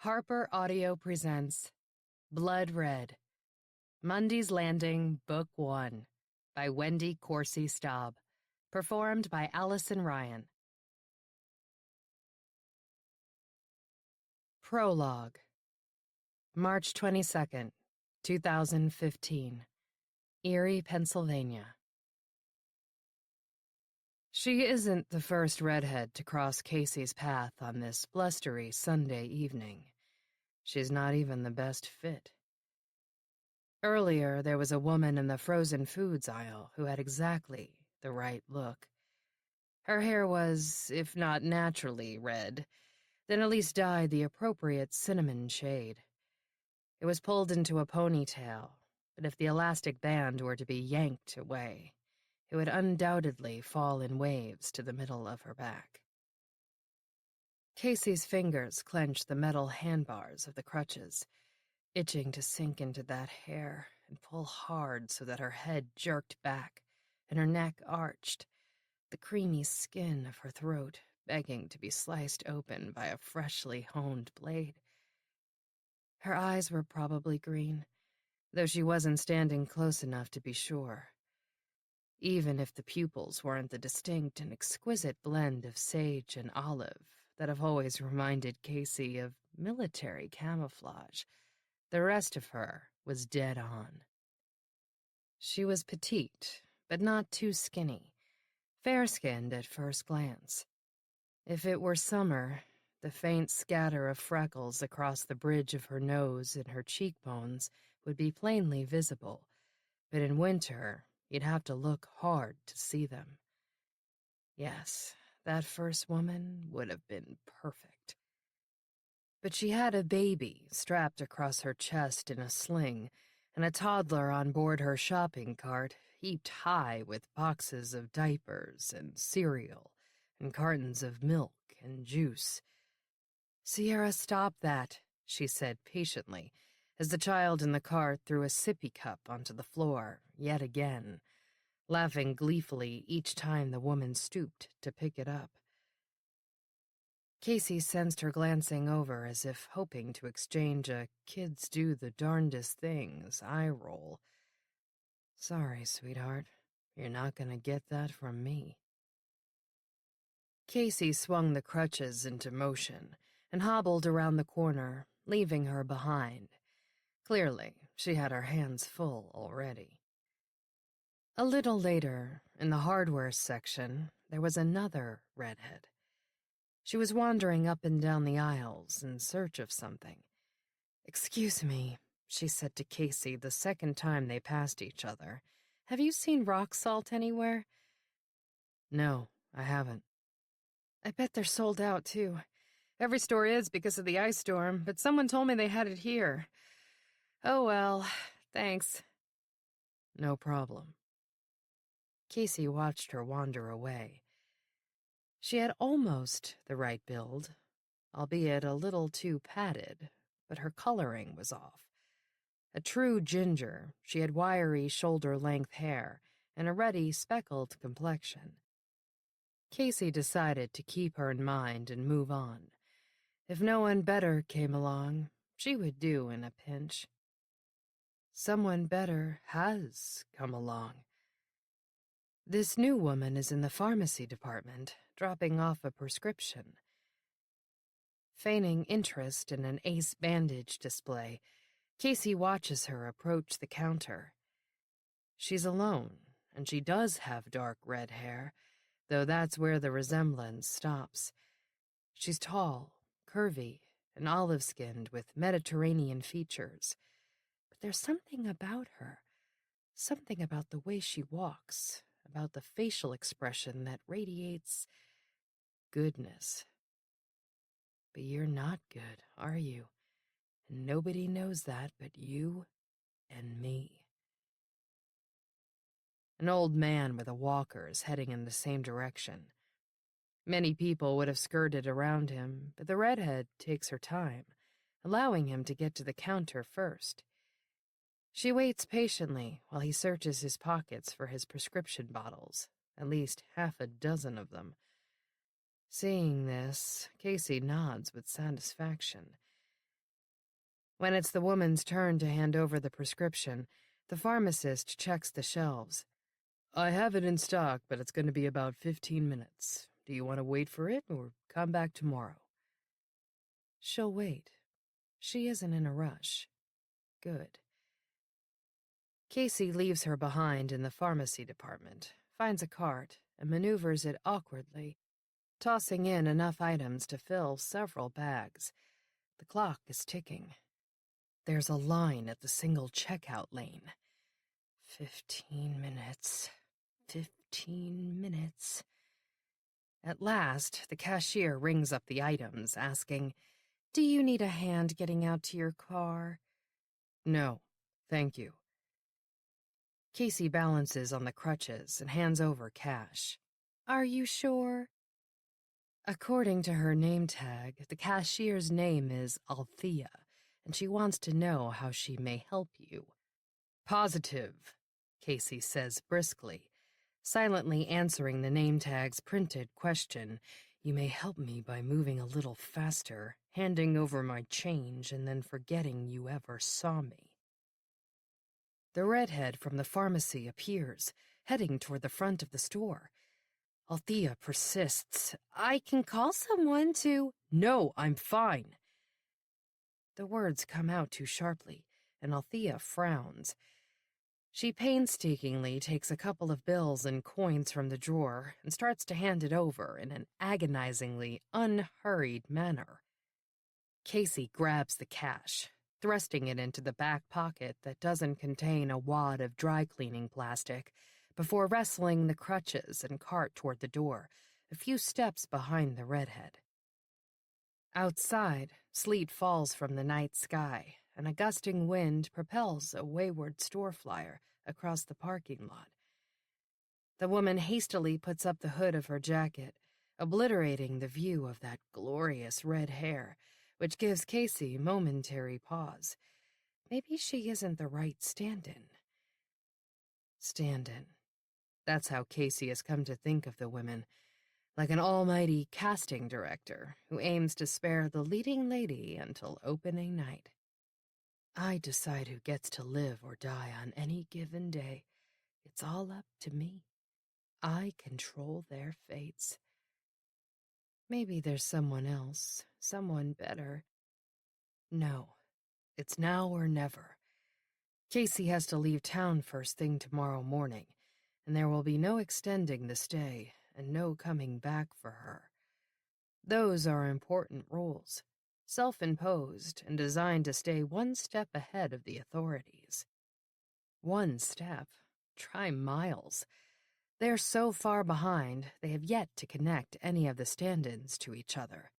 Harper Audio presents Blood Red, Mundy's Landing, Book 1, by Wendy Corsi Staub, performed by Allison Ryan. Prologue. March 22nd, 2015, Erie, Pennsylvania. She isn't the first redhead to cross Casey's path on this blustery Sunday evening. She's not even the best fit. Earlier, there was a woman in the frozen foods aisle who had exactly the right look. Her hair was, if not naturally red, then at least dyed the appropriate cinnamon shade. It was pulled into a ponytail, but if the elastic band were to be yanked away, it would undoubtedly fall in waves to the middle of her back. Casey's fingers clenched the metal handbars of the crutches, itching to sink into that hair and pull hard so that her head jerked back and her neck arched, the creamy skin of her throat begging to be sliced open by a freshly honed blade. Her eyes were probably green, though she wasn't standing close enough to be sure. Even if the pupils weren't the distinct and exquisite blend of sage and olive that have always reminded Casey of military camouflage, the rest of her was dead on. She was petite, but not too skinny, fair-skinned at first glance. If it were summer, the faint scatter of freckles across the bridge of her nose and her cheekbones would be plainly visible, but in winter, you'd have to look hard to see them. Yes, that first woman would have been perfect. But she had a baby strapped across her chest in a sling, and a toddler on board her shopping cart heaped high with boxes of diapers and cereal and cartons of milk and juice. "Sierra, stop that," she said patiently, as the child in the cart threw a sippy cup onto the floor, yet again, laughing gleefully each time the woman stooped to pick it up. Casey sensed her glancing over as if hoping to exchange a kids do the darndest things eye roll. "Sorry, sweetheart, you're not gonna get that from me." Casey swung the crutches into motion and hobbled around the corner, leaving her behind. Clearly, she had her hands full already. A little later, in the hardware section, there was another redhead. She was wandering up and down the aisles in search of something. "Excuse me," she said to Casey the second time they passed each other. "Have you seen rock salt anywhere?" "No, I haven't." "I bet they're sold out, too. Every store is because of the ice storm, but someone told me they had it here. Oh well, thanks." "No problem." Casey watched her wander away. She had almost the right build, albeit a little too padded, but her coloring was off. A true ginger, she had wiry shoulder-length hair and a ruddy, speckled complexion. Casey decided to keep her in mind and move on. If no one better came along, she would do in a pinch. Someone better has come along. This new woman is in the pharmacy department, dropping off a prescription. Feigning interest in an ace bandage display, Casey watches her approach the counter. She's alone, and she does have dark red hair, though that's where the resemblance stops. She's tall, curvy, and olive-skinned with Mediterranean features. But there's something about her, something about the way she walks, about the facial expression that radiates goodness. But you're not good, are you? And nobody knows that but you and me. An old man with a walker is heading in the same direction. Many people would have skirted around him, but the redhead takes her time, allowing him to get to the counter first. She waits patiently while he searches his pockets for his prescription bottles, at least half a dozen of them. Seeing this, Casey nods with satisfaction. When it's the woman's turn to hand over the prescription, the pharmacist checks the shelves. I have it in stock, but it's going to be about 15 minutes. Do you want to wait for it or come back tomorrow? She'll wait. She isn't in a rush. Good. Casey leaves her behind in the pharmacy department, finds a cart, and maneuvers it awkwardly, tossing in enough items to fill several bags. The clock is ticking. There's a line at the single checkout lane. 15 minutes. 15 minutes. At last, the cashier rings up the items, asking, "Do you need a hand getting out to your car?" "No, thank you." Casey balances on the crutches and hands over cash. "Are you sure?" According to her name tag, the cashier's name is Althea, and she wants to know how she may help you. "Positive," Casey says briskly, silently answering the name tag's printed question. "You may help me by moving a little faster, handing over my change, and then forgetting you ever saw me." The redhead from the pharmacy appears, heading toward the front of the store. Althea persists. "I can call someone to—" "No, I'm fine." The words come out too sharply, and Althea frowns. She painstakingly takes a couple of bills and coins from the drawer and starts to hand it over in an agonizingly unhurried manner. Casey grabs the cash, thrusting it into the back pocket that doesn't contain a wad of dry-cleaning plastic, before wrestling the crutches and cart toward the door, a few steps behind the redhead. Outside, sleet falls from the night sky, and a gusting wind propels a wayward store flyer across the parking lot. The woman hastily puts up the hood of her jacket, obliterating the view of that glorious red hair, which gives Casey momentary pause. Maybe she isn't the right stand-in. Stand-in. That's how Casey has come to think of the women, like an almighty casting director who aims to spare the leading lady until opening night. I decide who gets to live or die on any given day. It's all up to me. I control their fates. Maybe there's someone else, someone better. No, it's now or never. Casey has to leave town first thing tomorrow morning, and there will be no extending the stay and no coming back for her. Those are important rules, self-imposed and designed to stay one step ahead of the authorities. One step, try miles. They're so far behind, they have yet to connect any of the stand-ins to each other.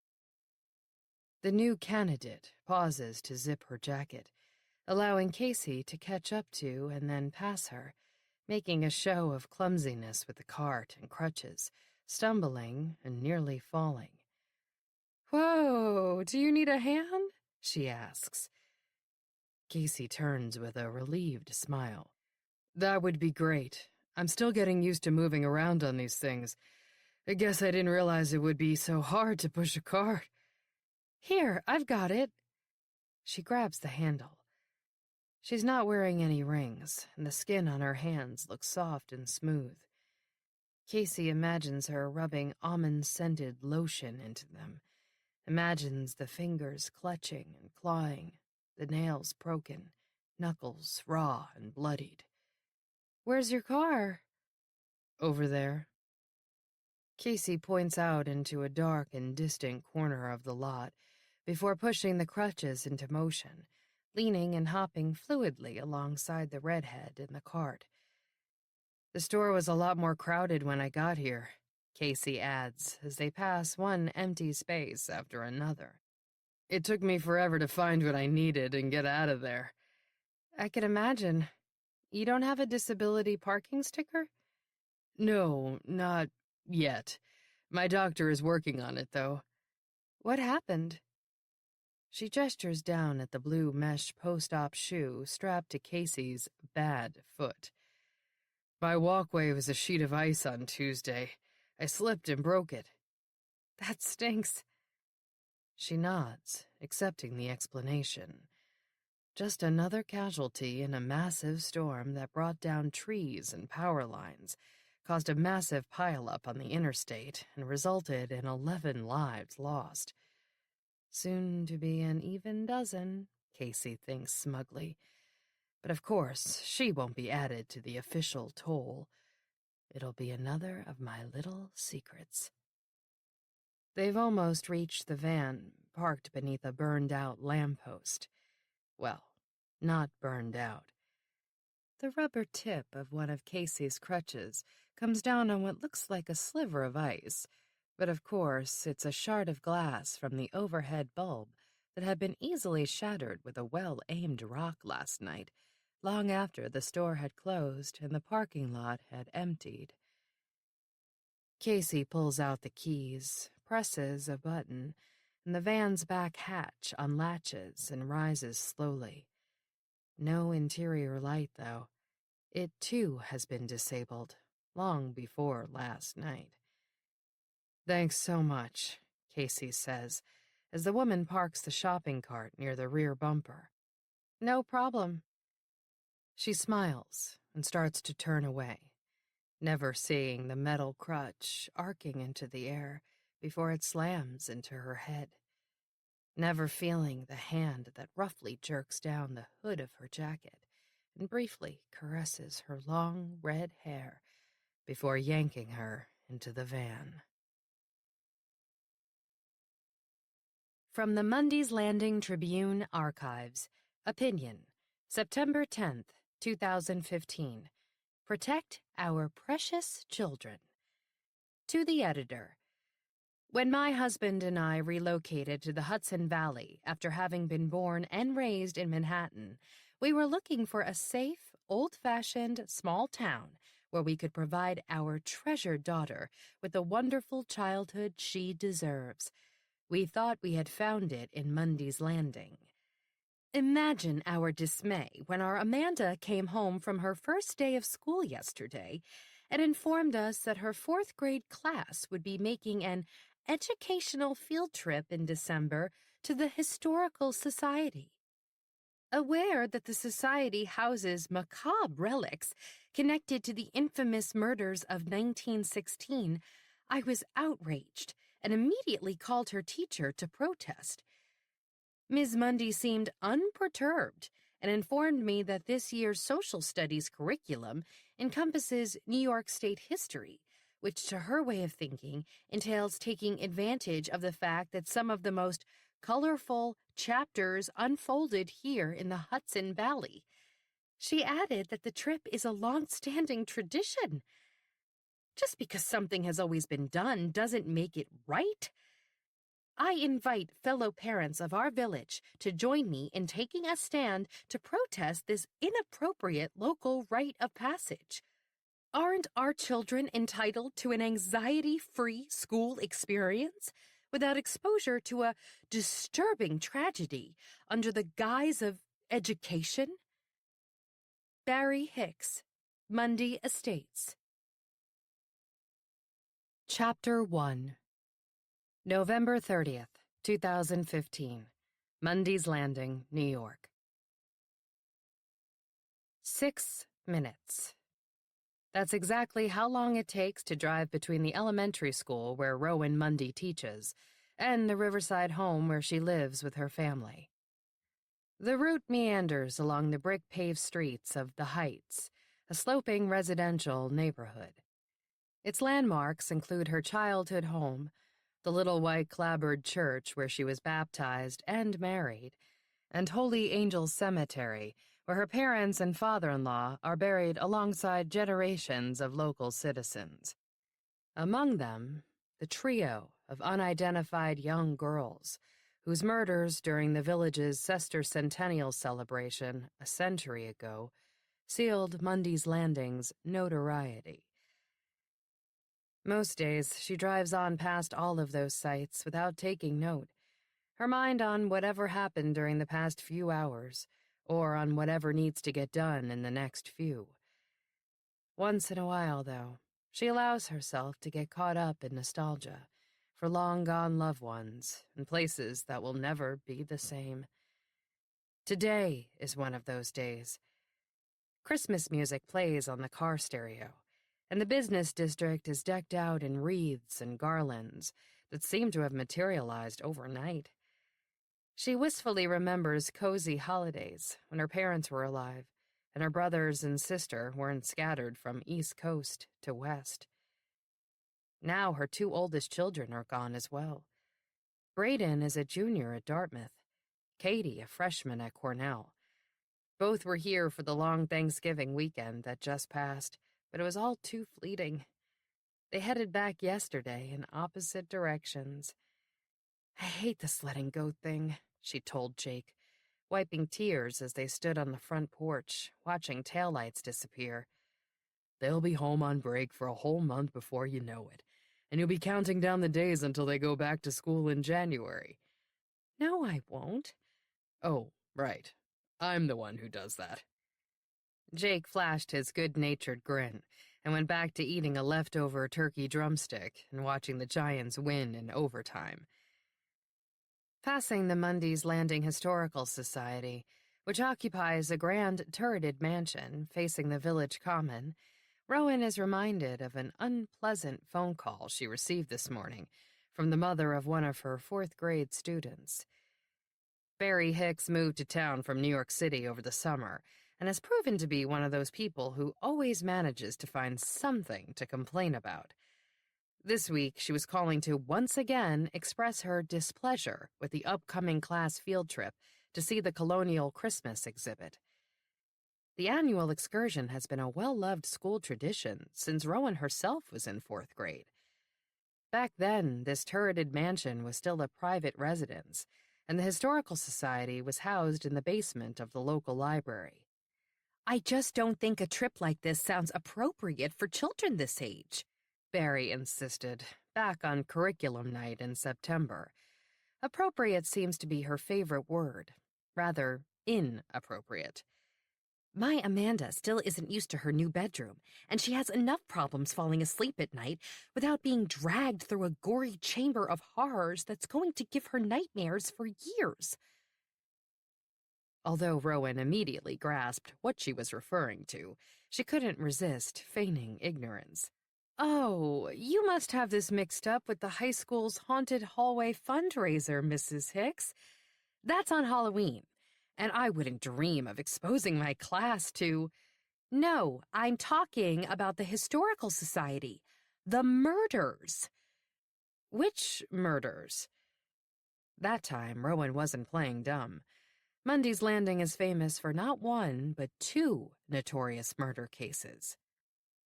The new candidate pauses to zip her jacket, allowing Casey to catch up to and then pass her, making a show of clumsiness with the cart and crutches, stumbling and nearly falling. "Whoa, do you need a hand?" she asks. Casey turns with a relieved smile. "That would be great. I'm still getting used to moving around on these things. I guess I didn't realize it would be so hard to push a cart." "Here, I've got it." She grabs the handle. She's not wearing any rings, and the skin on her hands looks soft and smooth. Casey imagines her rubbing almond-scented lotion into them, imagines the fingers clutching and clawing, the nails broken, knuckles raw and bloodied. "Where's your car?" "Over there." Casey points out into a dark and distant corner of the lot before pushing the crutches into motion, leaning and hopping fluidly alongside the redhead in the cart. "The store was a lot more crowded when I got here," Casey adds as they pass one empty space after another. "It took me forever to find what I needed and get out of there." "I can imagine. You don't have a disability parking sticker?" "No, not yet. My doctor is working on it, though." "What happened?" She gestures down at the blue mesh post-op shoe strapped to Casey's bad foot. "My walkway was a sheet of ice on Tuesday. I slipped and broke it." "That stinks." She nods, accepting the explanation. Just another casualty in a massive storm that brought down trees and power lines, caused a massive pileup on the interstate, and resulted in 11 lives lost. Soon to be an even dozen, Casey thinks smugly. But of course, she won't be added to the official toll. It'll be another of my little secrets. They've almost reached the van, parked beneath a burned-out lamppost. Well, not burned out. The rubber tip of one of Casey's crutches comes down on what looks like a sliver of ice, but of course it's a shard of glass from the overhead bulb that had been easily shattered with a well-aimed rock last night, long after the store had closed and the parking lot had emptied. Casey pulls out the keys, presses a button, and the van's back hatch unlatches and rises slowly. No interior light, though. It, too, has been disabled, long before last night. "Thanks so much," Casey says, as the woman parks the shopping cart near the rear bumper. "No problem." She smiles and starts to turn away, never seeing the metal crutch arcing into the air before it slams into her head, never feeling the hand that roughly jerks down the hood of her jacket and briefly caresses her long red hair before yanking her into the van. From the Mundy's Landing Tribune Archives, Opinion, September 10th, 2015. Protect our precious children. To the editor. When my husband and I relocated to the Hudson Valley after having been born and raised in Manhattan, we were looking for a safe, old-fashioned, small town where we could provide our treasured daughter with the wonderful childhood she deserves. We thought we had found it in Mundy's Landing. Imagine our dismay when our Amanda came home from her first day of school yesterday and informed us that her fourth-grade class would be making an educational field trip in December to the Historical Society. Aware that the society houses macabre relics connected to the infamous murders of 1916, I was outraged and immediately called her teacher to protest. Ms. Mundy seemed unperturbed and informed me that this year's social studies curriculum encompasses New York State history, which to her way of thinking entails taking advantage of the fact that some of the most colorful chapters unfolded here in the Hudson Valley. She added that the trip is a long-standing tradition. Just because something has always been done doesn't make it right. I invite fellow parents of our village to join me in taking a stand to protest this inappropriate local rite of passage. Aren't our children entitled to an anxiety-free school experience without exposure to a disturbing tragedy under the guise of education? Barry Hicks, Mundy Estates. Chapter 1. November 30th, 2015. Mundy's Landing, New York. 6 minutes. That's exactly how long it takes to drive between the elementary school where Rowan Mundy teaches and the riverside home where she lives with her family. The route meanders along the brick-paved streets of the Heights, a sloping residential neighborhood. Its landmarks include her childhood home, the little white clapboard church where she was baptized and married, and Holy Angels Cemetery, where her parents and father-in-law are buried alongside generations of local citizens. Among them, the trio of unidentified young girls, whose murders during the village's sesquicentennial celebration a century ago sealed Mundy's Landing's notoriety. Most days, she drives on past all of those sites without taking note, her mind on whatever happened during the past few hours, or on whatever needs to get done in the next few. Once in a while, though, she allows herself to get caught up in nostalgia for long-gone loved ones and places that will never be the same. Today is one of those days. Christmas music plays on the car stereo, and the business district is decked out in wreaths and garlands that seem to have materialized overnight. She wistfully remembers cozy holidays when her parents were alive, and her brothers and sister weren't scattered from East Coast to West. Now her two oldest children are gone as well. Braden is a junior at Dartmouth, Katie a freshman at Cornell. Both were here for the long Thanksgiving weekend that just passed, but it was all too fleeting. They headed back yesterday in opposite directions. "I hate this letting go thing," she told Jake, wiping tears as they stood on the front porch, watching taillights disappear. "They'll be home on break for a whole month before you know it, and you'll be counting down the days until they go back to school in January." "No, I won't." "Oh, right. I'm the one who does that." Jake flashed his good-natured grin and went back to eating a leftover turkey drumstick and watching the Giants win in overtime. Passing the Mundy's Landing Historical Society, which occupies a grand turreted mansion facing the village common, Rowan is reminded of an unpleasant phone call she received this morning from the mother of one of her fourth-grade students. Barry Hicks moved to town from New York City over the summer and has proven to be one of those people who always manages to find something to complain about. This week, she was calling to once again express her displeasure with the upcoming class field trip to see the Colonial Christmas exhibit. The annual excursion has been a well-loved school tradition since Rowan herself was in fourth grade. Back then, this turreted mansion was still a private residence, and the Historical Society was housed in the basement of the local library. "I just don't think a trip like this sounds appropriate for children this age," Barry insisted, back on curriculum night in September. Appropriate seems to be her favorite word. Rather, inappropriate. "My Amanda still isn't used to her new bedroom, and she has enough problems falling asleep at night without being dragged through a gory chamber of horrors that's going to give her nightmares for years." Although Rowan immediately grasped what she was referring to, she couldn't resist feigning ignorance. "Oh, you must have this mixed up with the high school's haunted hallway fundraiser, Mrs. Hicks. That's on Halloween, and I wouldn't dream of exposing my class to—" "No, I'm talking about the Historical Society. The murders." "Which murders?" That time, Rowan wasn't playing dumb. Mundy's Landing is famous for not one, but two notorious murder cases.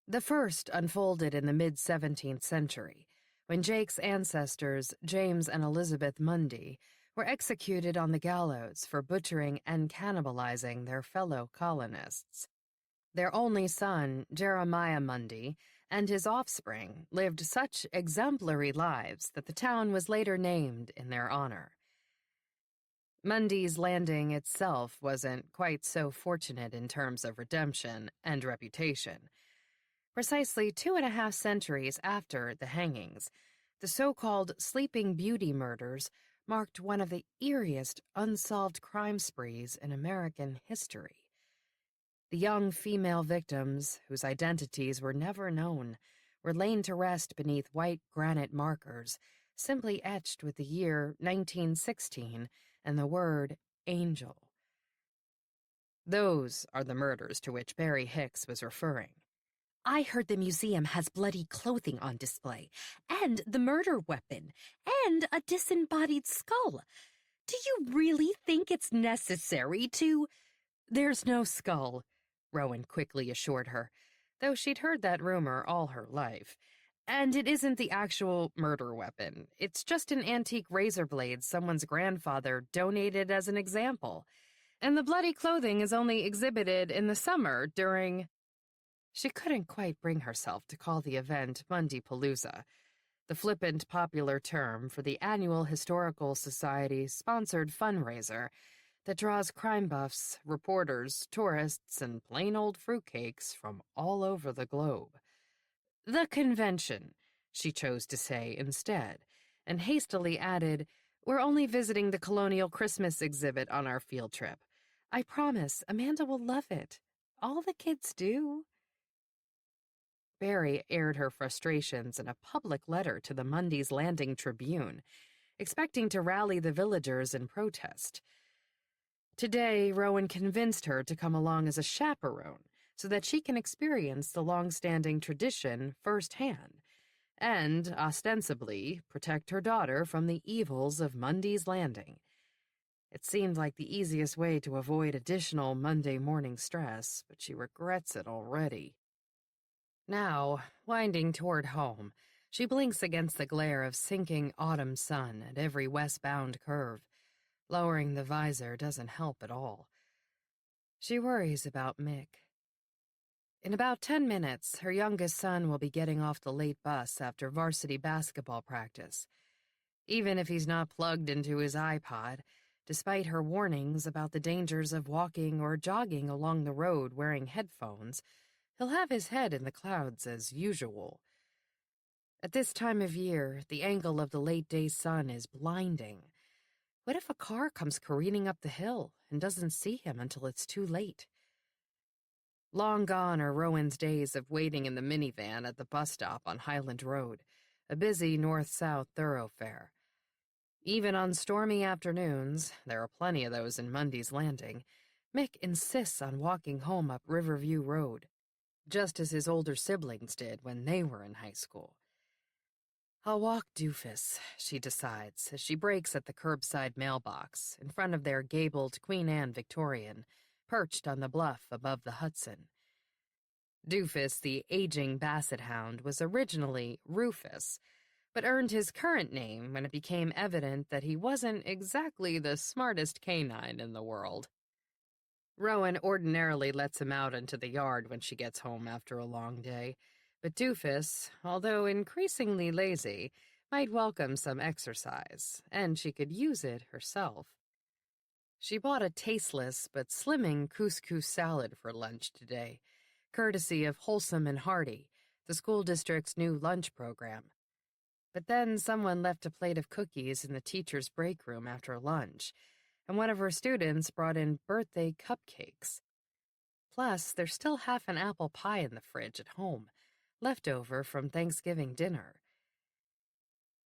The first unfolded in the mid-17th century, when Jake's ancestors, James and Elizabeth Mundy, were executed on the gallows for butchering and cannibalizing their fellow colonists. Their only son, Jeremiah Mundy, and his offspring lived such exemplary lives that the town was later named in their honor. Mundy's Landing itself wasn't quite so fortunate in terms of redemption and reputation. Precisely 2.5 centuries after the hangings, the so-called Sleeping Beauty murders marked one of the eeriest unsolved crime sprees in American history. The young female victims, whose identities were never known, were laid to rest beneath white granite markers, simply etched with the year 1916 and the word angel. Those are the murders to which Barry Hicks was referring. "I heard the museum has bloody clothing on display, and the murder weapon, and a disembodied skull. Do you really think it's necessary to—" "There's no skull," Rowan quickly assured her, though she'd heard that rumor all her life. "And it isn't the actual murder weapon. It's just an antique razor blade someone's grandfather donated as an example. And the bloody clothing is only exhibited in the summer during—" She couldn't quite bring herself to call the event Mundy-Palooza, the flippant popular term for the annual Historical Society-sponsored fundraiser that draws crime buffs, reporters, tourists, and plain old fruitcakes from all over the globe. "The convention," she chose to say instead, and hastily added, "We're only visiting the Colonial Christmas exhibit on our field trip. I promise, Amanda will love it. All the kids do. Barry aired her frustrations in a public letter to the Mundy's Landing Tribune, expecting to rally the villagers in protest. Today, Rowan convinced her to come along as a chaperone so that she can experience the long-standing tradition firsthand and, ostensibly, protect her daughter from the evils of Mundy's Landing. It seemed like the easiest way to avoid additional Monday morning stress, but she regrets it already. Now, winding toward home, she blinks against the glare of sinking autumn sun at every westbound curve. Lowering the visor doesn't help at all. She worries about Mick. In about 10 minutes, her youngest son will be getting off the late bus after varsity basketball practice. Even if he's not plugged into his iPod, despite her warnings about the dangers of walking or jogging along the road wearing headphones, he'll have his head in the clouds as usual. At this time of year, the angle of the late-day sun is blinding. What if a car comes careening up the hill and doesn't see him until it's too late? Long gone are Rowan's days of waiting in the minivan at the bus stop on Highland Road, a busy north-south thoroughfare. Even on stormy afternoons, there are plenty of those in Mundy's Landing, Mick insists on walking home up Riverview Road, just as his older siblings did when they were in high school. I'll walk Doofus, she decides, as she breaks at the curbside mailbox in front of their gabled Queen Anne Victorian, perched on the bluff above the Hudson. Doofus, the aging basset hound, was originally Rufus, but earned his current name when it became evident that he wasn't exactly the smartest canine in the world. Rowan ordinarily lets him out into the yard when she gets home after a long day, but Doofus, although increasingly lazy, might welcome some exercise, and she could use it herself. She bought a tasteless but slimming couscous salad for lunch today, courtesy of Wholesome and Hearty, the school district's new lunch program. But then someone left a plate of cookies in the teacher's break room after lunch, and one of her students brought in birthday cupcakes. Plus, there's still half an apple pie in the fridge at home, left over from Thanksgiving dinner.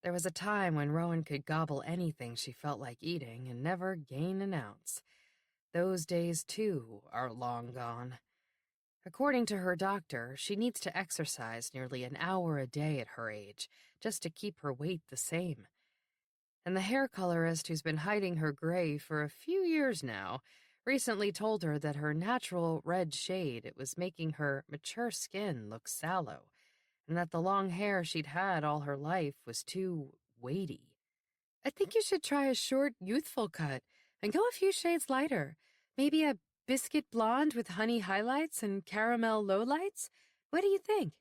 There was a time when Rowan could gobble anything she felt like eating and never gain an ounce. Those days, too, are long gone. According to her doctor, she needs to exercise nearly an hour a day at her age, just to keep her weight the same. And the hair colorist who's been hiding her gray for a few years now recently told her that her natural red shade it was making her mature skin look sallow, and that the long hair she'd had all her life was too weighty. I think you should try a short, youthful cut and go a few shades lighter. Maybe a biscuit blonde with honey highlights and caramel lowlights? What do you think?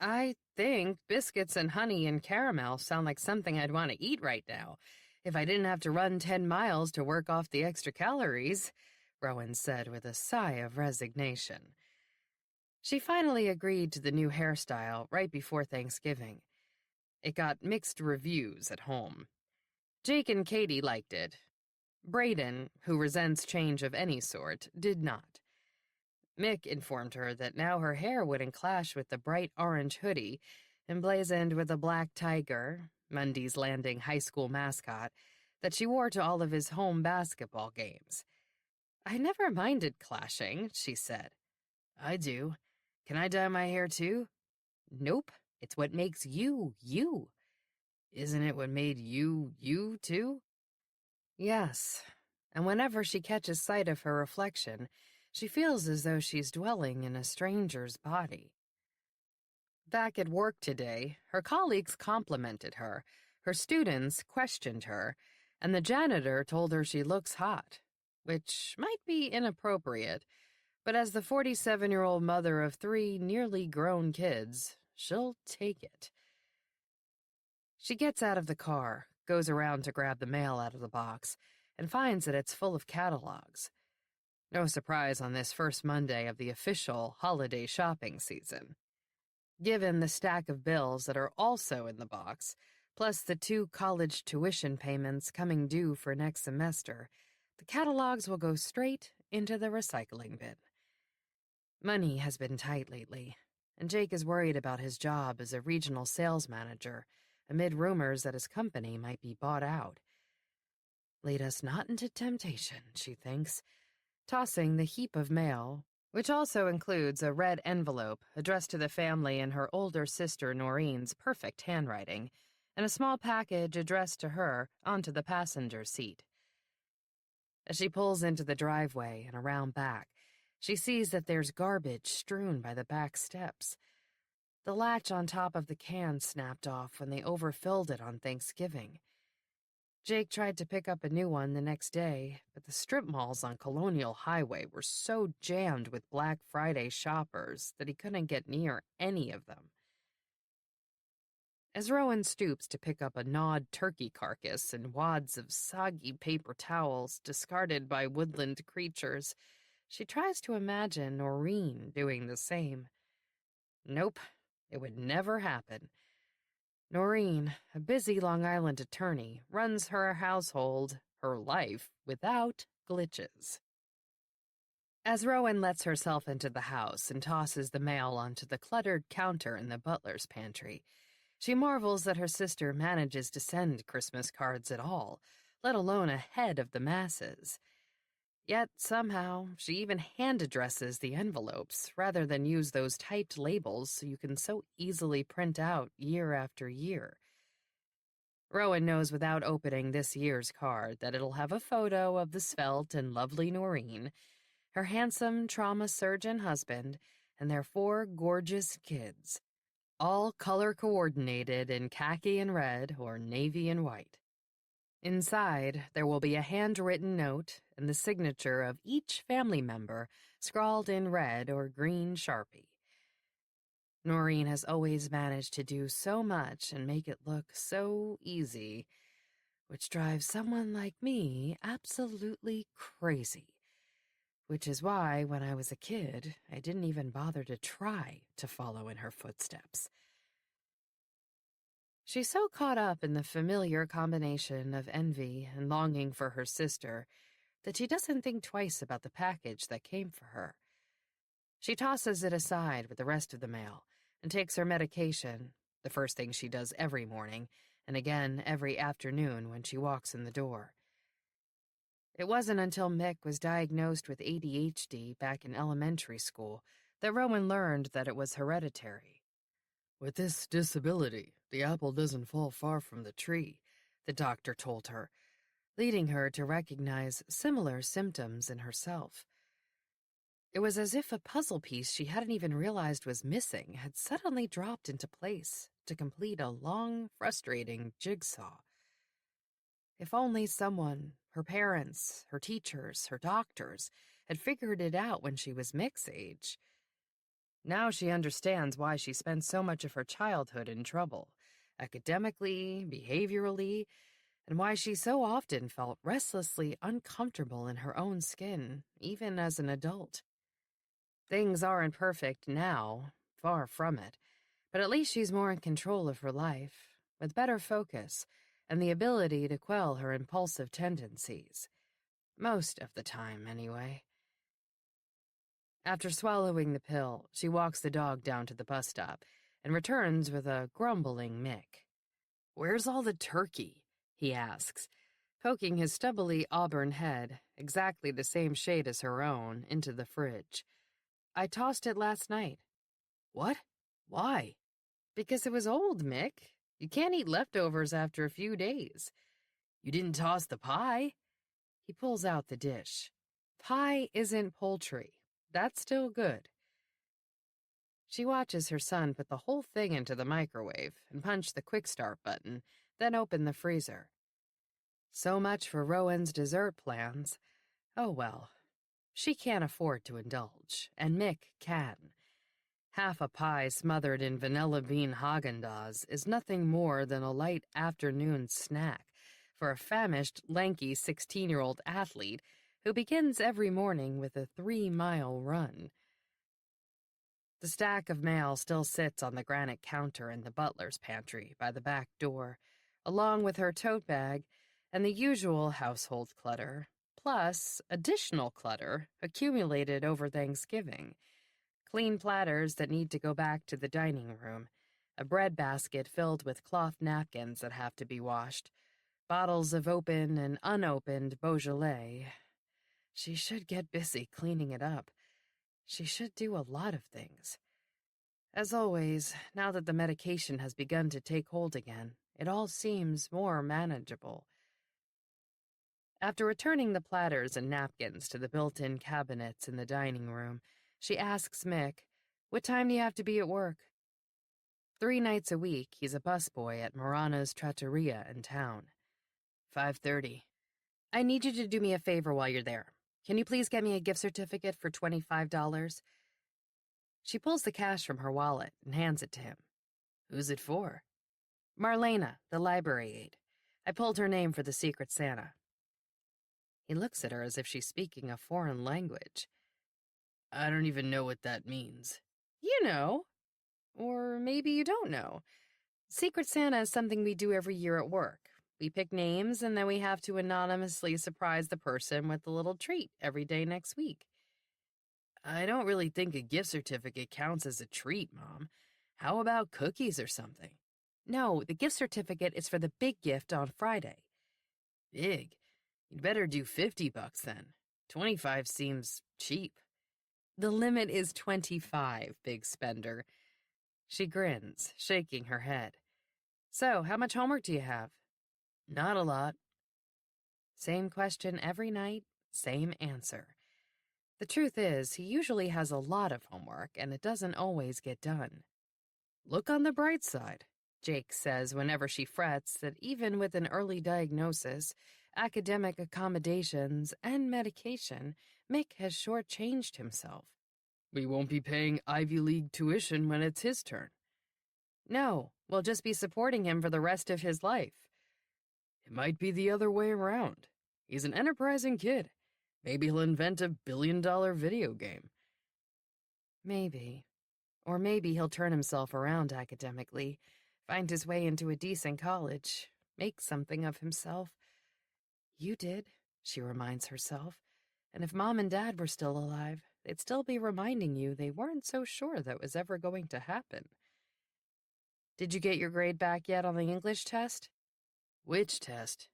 I think biscuits and honey and caramel sound like something I'd want to eat right now, if I didn't have to run 10 miles to work off the extra calories, Rowan said with a sigh of resignation. She finally agreed to the new hairstyle right before Thanksgiving. It got mixed reviews at home. Jake and Katie liked it. Braden, who resents change of any sort, did not. Mick informed her that now her hair wouldn't clash with the bright orange hoodie, emblazoned with a black tiger, Mundy's Landing high school mascot, that she wore to all of his home basketball games. I never minded clashing, she said. I do. Can I dye my hair too? Nope, it's what makes you, you. Isn't it what made you, you too? Yes, and whenever she catches sight of her reflection, she feels as though she's dwelling in a stranger's body. Back at work today, her colleagues complimented her, her students questioned her, and the janitor told her she looks hot, which might be inappropriate, but as the 47-year-old mother of 3 nearly grown kids, she'll take it. She gets out of the car, goes around to grab the mail out of the box, and finds that it's full of catalogs. No surprise on this first Monday of the official holiday shopping season. Given the stack of bills that are also in the box, plus the 2 college tuition payments coming due for next semester, The catalogs will go straight into the recycling bin. Money has been tight lately, and Jake is worried about his job as a regional sales manager, amid rumors that his company might be bought out. Lead us not into temptation, she thinks, tossing the heap of mail, which also includes a red envelope addressed to the family in her older sister Noreen's perfect handwriting, and a small package addressed to her onto the passenger seat. As she pulls into the driveway and around back, she sees that there's garbage strewn by the back steps. The latch on top of the can snapped off when they overfilled it on Thanksgiving. Jake tried to pick up a new one the next day, but the strip malls on Colonial Highway were so jammed with Black Friday shoppers that he couldn't get near any of them. As Rowan stoops to pick up a gnawed turkey carcass and wads of soggy paper towels discarded by woodland creatures, she tries to imagine Noreen doing the same. Nope, it would never happen. Noreen, a busy Long Island attorney, runs her household, her life, without glitches. As Rowan lets herself into the house and tosses the mail onto the cluttered counter in the butler's pantry, she marvels that her sister manages to send Christmas cards at all, let alone ahead of the masses. Yet, somehow, she even hand-addresses the envelopes rather than use those typed labels so you can so easily print out year after year. Rowan knows without opening this year's card that it'll have a photo of the svelte and lovely Noreen, her handsome trauma surgeon husband, and their 4 gorgeous kids, all color-coordinated in khaki and red or navy and white. Inside, there will be a handwritten note and the signature of each family member scrawled in red or green Sharpie. Noreen has always managed to do so much and make it look so easy, which drives someone like me absolutely crazy. Which is why, when I was a kid, I didn't even bother to try to follow in her footsteps. She's so caught up in the familiar combination of envy and longing for her sister that she doesn't think twice about the package that came for her. She tosses it aside with the rest of the mail and takes her medication, the first thing she does every morning, and again every afternoon when she walks in the door. It wasn't until Mick was diagnosed with ADHD back in elementary school that Rowan learned that it was hereditary. "With this disability, the apple doesn't fall far from the tree," the doctor told her, leading her to recognize similar symptoms in herself. It was as if a puzzle piece she hadn't even realized was missing had suddenly dropped into place to complete a long, frustrating jigsaw. If only someone, her parents, her teachers, her doctors, had figured it out when she was Mick's age. Now she understands why she spent so much of her childhood in trouble, academically, behaviorally, and why she so often felt restlessly uncomfortable in her own skin, even as an adult. Things aren't perfect now, far from it, but at least she's more in control of her life, with better focus and the ability to quell her impulsive tendencies. Most of the time, anyway. After swallowing the pill, she walks the dog down to the bus stop and returns with a grumbling Mick. "Where's all the turkey?" he asks, poking his stubbly auburn head, exactly the same shade as her own, into the fridge. "I tossed it last night." "What? Why?" "Because it was old, Mick. You can't eat leftovers after a few days." "You didn't toss the pie?" He pulls out the dish. "Pie isn't poultry. That's still good." She watches her son put the whole thing into the microwave and punch the quick start button, then open the freezer. So much for Rowan's dessert plans. Oh well. She can't afford to indulge, and Mick can. Half a pie smothered in vanilla bean Haagen-Dazs is nothing more than a light afternoon snack for a famished, lanky 16-year-old athlete who begins every morning with a 3-mile run. The stack of mail still sits on the granite counter in the butler's pantry by the back door, along with her tote bag and the usual household clutter, plus additional clutter accumulated over Thanksgiving. Clean platters that need to go back to the dining room, a bread basket filled with cloth napkins that have to be washed, bottles of open and unopened Beaujolais. She should get busy cleaning it up. She should do a lot of things. As always, now that the medication has begun to take hold again, it all seems more manageable. After returning the platters and napkins to the built-in cabinets in the dining room, she asks Mick, "What time do you have to be at work?" 3 nights a week, he's a busboy at Marana's Trattoria in town. 5:30. I need you to do me a favor while you're there. Can you please get me a gift certificate for $25? She pulls the cash from her wallet and hands it to him. Who's it for? Marlena, the library aide. I pulled her name for the Secret Santa. He looks at her as if she's speaking a foreign language. I don't even know what that means. You know. Or maybe you don't know. Secret Santa is something we do every year at work. We pick names and then we have to anonymously surprise the person with a little treat every day next week. I don't really think a gift certificate counts as a treat, Mom. How about cookies or something? No, the gift certificate is for the big gift on Friday. Big? You'd better do $50 then. 25 seems cheap. The limit is 25, big spender. She grins, shaking her head. So, how much homework do you have? Not a lot. Same question every night, same answer. The truth is, he usually has a lot of homework, and it doesn't always get done. Look on the bright side, Jake says whenever she frets that even with an early diagnosis, academic accommodations, and medication, Mick has shortchanged himself. We won't be paying Ivy League tuition when it's his turn. No, we'll just be supporting him for the rest of his life. It might be the other way around. He's an enterprising kid. Maybe he'll invent a billion-dollar video game. Maybe. Or maybe he'll turn himself around academically, find his way into a decent college, make something of himself. You did, she reminds herself, and if Mom and Dad were still alive, they'd still be reminding you they weren't so sure that was ever going to happen. Did you get your grade back yet on the English test? Which test?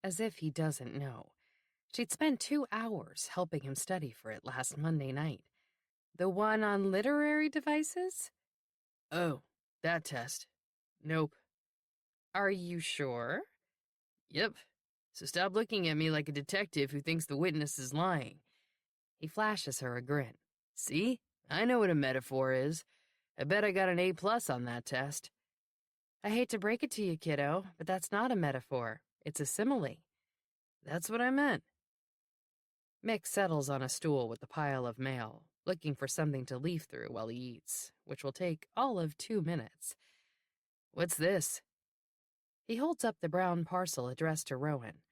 As if he doesn't know. She'd spent 2 hours helping him study for it last Monday night. The one on literary devices? Oh, that test. Nope. Are you sure? Yep. So stop looking at me like a detective who thinks the witness is lying. He flashes her a grin. See? I know what a metaphor is. I bet I got an A+ on that test. I hate to break it to you, kiddo, but that's not a metaphor. It's a simile. That's what I meant. Mick settles on a stool with a pile of mail, looking for something to leaf through while he eats, which will take all of 2 minutes. What's this? He holds up the brown parcel addressed to Rowan.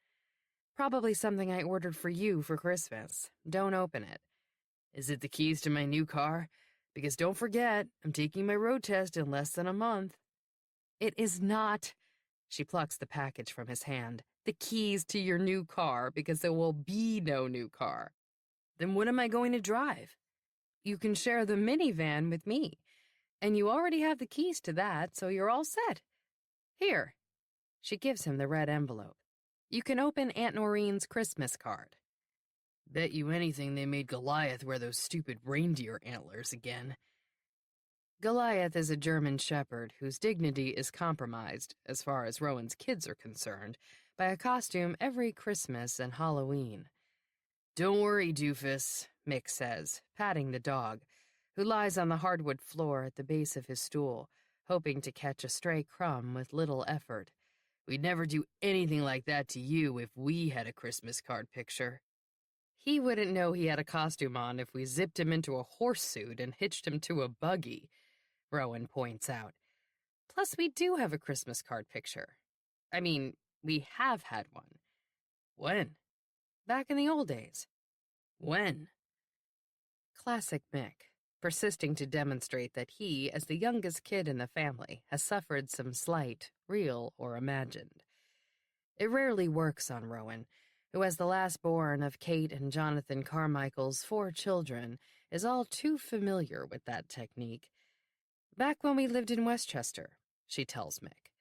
Probably something I ordered for you for Christmas. Don't open it. Is it the keys to my new car? Because don't forget, I'm taking my road test in less than a month. It is not. She plucks the package from his hand. The keys to your new car, because there will be no new car. Then what am I going to drive? You can share the minivan with me. And you already have the keys to that, so you're all set. Here. She gives him the red envelope. You can open Aunt Noreen's Christmas card. Bet you anything they made Goliath wear those stupid reindeer antlers again. Goliath is a German shepherd whose dignity is compromised, as far as Rowan's kids are concerned, by a costume every Christmas and Halloween. Don't worry, doofus, Mick says, patting the dog, who lies on the hardwood floor at the base of his stool, hoping to catch a stray crumb with little effort. We'd never do anything like that to you if we had a Christmas card picture. He wouldn't know he had a costume on if we zipped him into a horse suit and hitched him to a buggy, Rowan points out. Plus, we do have a Christmas card picture. I mean, we have had one. When? Back in the old days. When? Classic Mick, persisting to demonstrate that he, as the youngest kid in the family, has suffered some slight, real or imagined. It rarely works on Rowan, who, as the last born of Kate and Jonathan Carmichael's 4 children, is all too familiar with that technique. Back when we lived in Westchester, she tells Mick.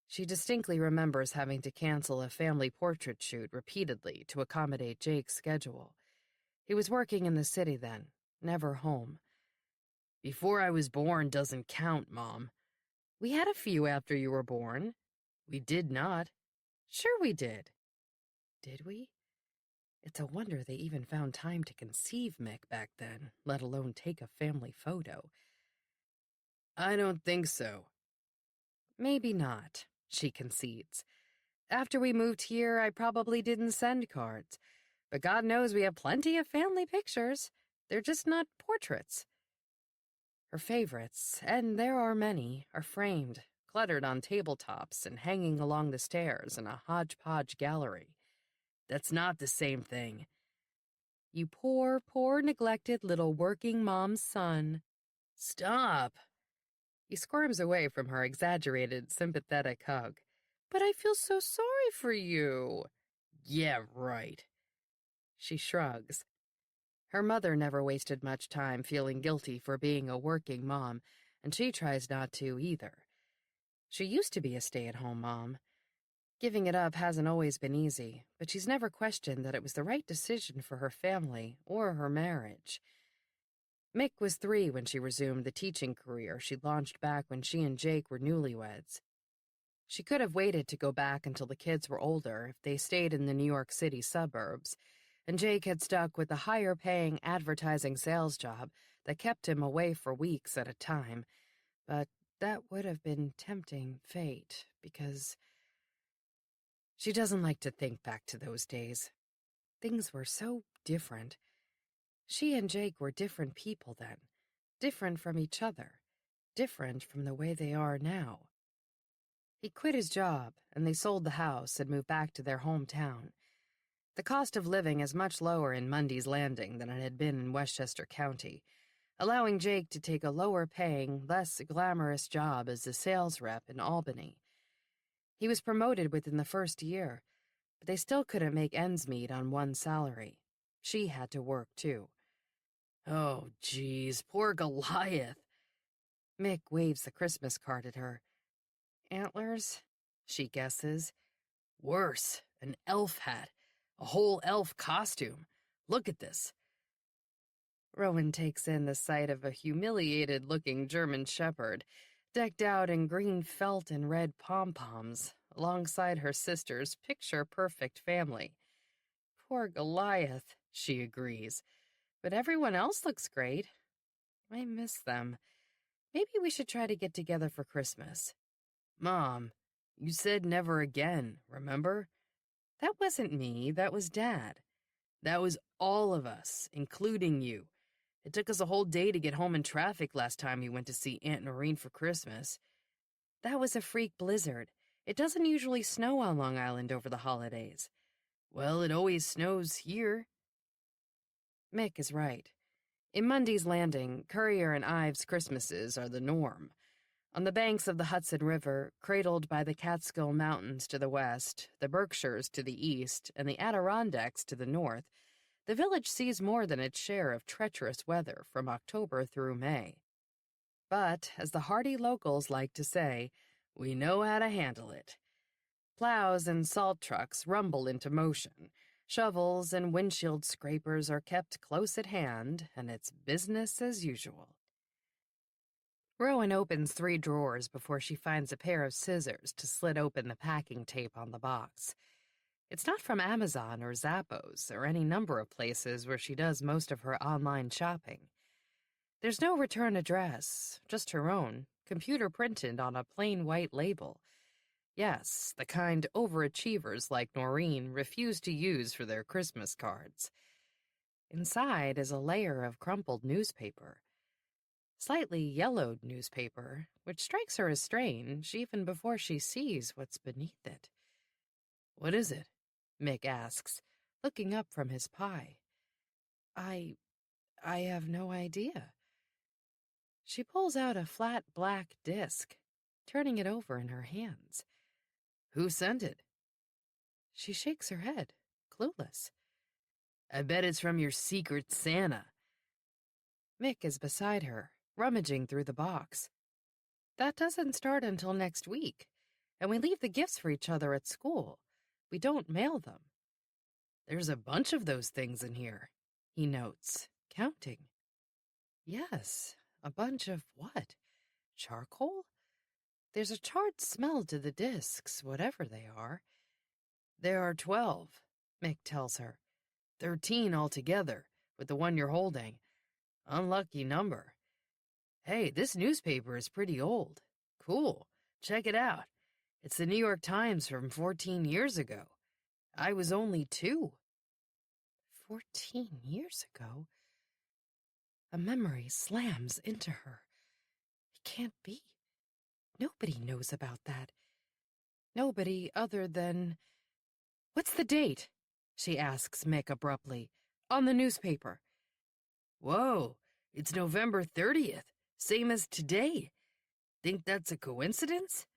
She distinctly remembers having to cancel a family portrait shoot repeatedly to accommodate Jake's schedule. He was working in the city then, never home. "Before I was born doesn't count, Mom." "We had a few after you were born." "We did not." "Sure we did." Did we? It's a wonder they even found time to conceive Mick back then, let alone take a family photo. "I don't think so." "Maybe not," she concedes. "After we moved here, I probably didn't send cards. But God knows we have plenty of family pictures. They're just not portraits." Her favorites, and there are many, are framed, cluttered on tabletops, and hanging along the stairs in a hodgepodge gallery. "That's not the same thing." "You poor, poor, neglected little working mom's son." "Stop." He squirms away from her exaggerated, sympathetic hug. "But I feel so sorry for you." "Yeah, right." She shrugs. Her mother never wasted much time feeling guilty for being a working mom, and she tries not to either. She used to be a stay-at-home mom. Giving it up hasn't always been easy, but she's never questioned that it was the right decision for her family or her marriage. Mick was 3 when she resumed the teaching career she launched back when she and Jake were newlyweds. She could have waited to go back until the kids were older if they stayed in the New York City suburbs, and Jake had stuck with the higher-paying advertising sales job that kept him away for weeks at a time. But that would have been tempting fate, because she doesn't like to think back to those days. Things were so different. She and Jake were different people then, different from each other, different from the way they are now. He quit his job, and they sold the house and moved back to their hometown. The cost of living is much lower in Mundy's Landing than it had been in Westchester County, allowing Jake to take a lower-paying, less glamorous job as a sales rep in Albany. He was promoted within the first year, but they still couldn't make ends meet on one salary. She had to work, too. "Oh, geez, poor Goliath." Mick waves the Christmas card at her. "Antlers?" she guesses. "Worse, an elf hat. A whole elf costume. Look at this." Rowan takes in the sight of a humiliated-looking German shepherd, decked out in green felt and red pom-poms, alongside her sister's picture-perfect family. "Poor Goliath," she agrees. "But everyone else looks great. I miss them. Maybe we should try to get together for Christmas." "Mom, you said never again, remember?" "That wasn't me, that was Dad." "That was all of us, including you. It took us a whole day to get home in traffic last time we went to see Aunt Noreen for Christmas." "That was a freak blizzard. It doesn't usually snow on Long Island over the holidays." "Well, it always snows here." Mick is right. In Mundy's Landing, Currier and Ives' Christmases are the norm. On the banks of the Hudson River, cradled by the Catskill Mountains to the west, the Berkshires to the east, and the Adirondacks to the north, the village sees more than its share of treacherous weather from October through May. But, as the hardy locals like to say, we know how to handle it. Plows and salt trucks rumble into motion. Shovels and windshield scrapers are kept close at hand, and it's business as usual. Rowan opens 3 drawers before she finds a pair of scissors to slit open the packing tape on the box. It's not from Amazon or Zappos or any number of places where she does most of her online shopping. There's no return address, just her own, computer printed on a plain white label. Yes, the kind overachievers like Noreen refuse to use for their Christmas cards. Inside is a layer of crumpled newspaper. Slightly yellowed newspaper, which strikes her as strange even before she sees what's beneath it. "What is it?" Mick asks, looking up from his pie. I have no idea." She pulls out a flat black disc, turning it over in her hands. "Who sent it?" She shakes her head, clueless. "I bet it's from your secret Santa." Mick is beside her, rummaging through the box. "That doesn't start until next week, and we leave the gifts for each other at school. We don't mail them." "There's a bunch of those things in here," he notes, counting. "Yes, a bunch of what? Charcoal? There's a charred smell to the discs, whatever they are." "There are 12, Mick tells her. 13 altogether, with the one you're holding. Unlucky number. Hey, this newspaper is pretty old. Cool. Check it out. It's the New York Times from 14 years ago. I was only 2. 14 years ago? A memory slams into her. It can't be. Nobody knows about that. Nobody other than... "What's the date?" she asks Mick abruptly. "On the newspaper." "Whoa, it's November 30th, same as today. Think that's a coincidence?"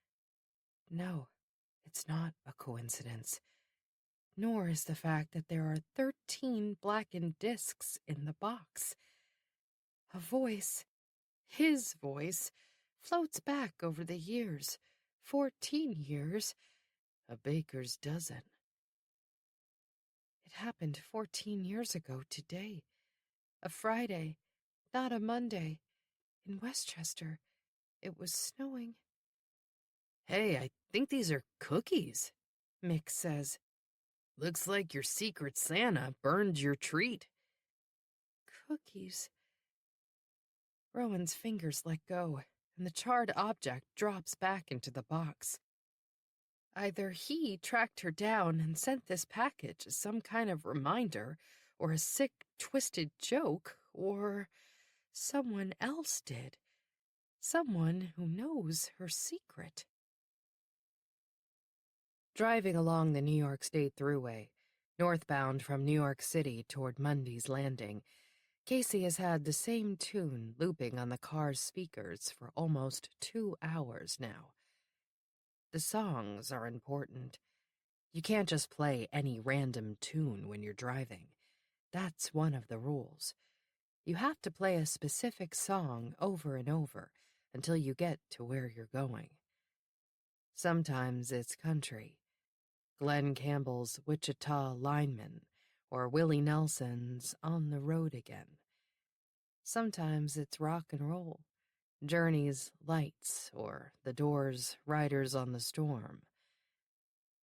No, it's not a coincidence. Nor is the fact that there are 13 blackened discs in the box. A voice, his voice, floats back over the years. 14 years. A baker's dozen. It happened 14 years ago today. A Friday, not a Monday. In Westchester, it was snowing. "Hey, I think these are cookies," Mick says. "Looks like your secret Santa burned your treat." Cookies. Rowan's fingers let go, and the charred object drops back into the box. Either he tracked her down and sent this package as some kind of reminder, or a sick, twisted joke, or someone else did. Someone who knows her secret. Driving along the New York State Thruway, northbound from New York City toward Mundy's Landing, Casey has had the same tune looping on the car's speakers for almost 2 hours now. The songs are important. You can't just play any random tune when you're driving. That's one of the rules. You have to play a specific song over and over until you get to where you're going. Sometimes it's country. Glenn Campbell's Wichita Lineman, or Willie Nelson's On the Road Again. Sometimes it's rock and roll, Journey's Lights, or The Doors' Riders on the Storm.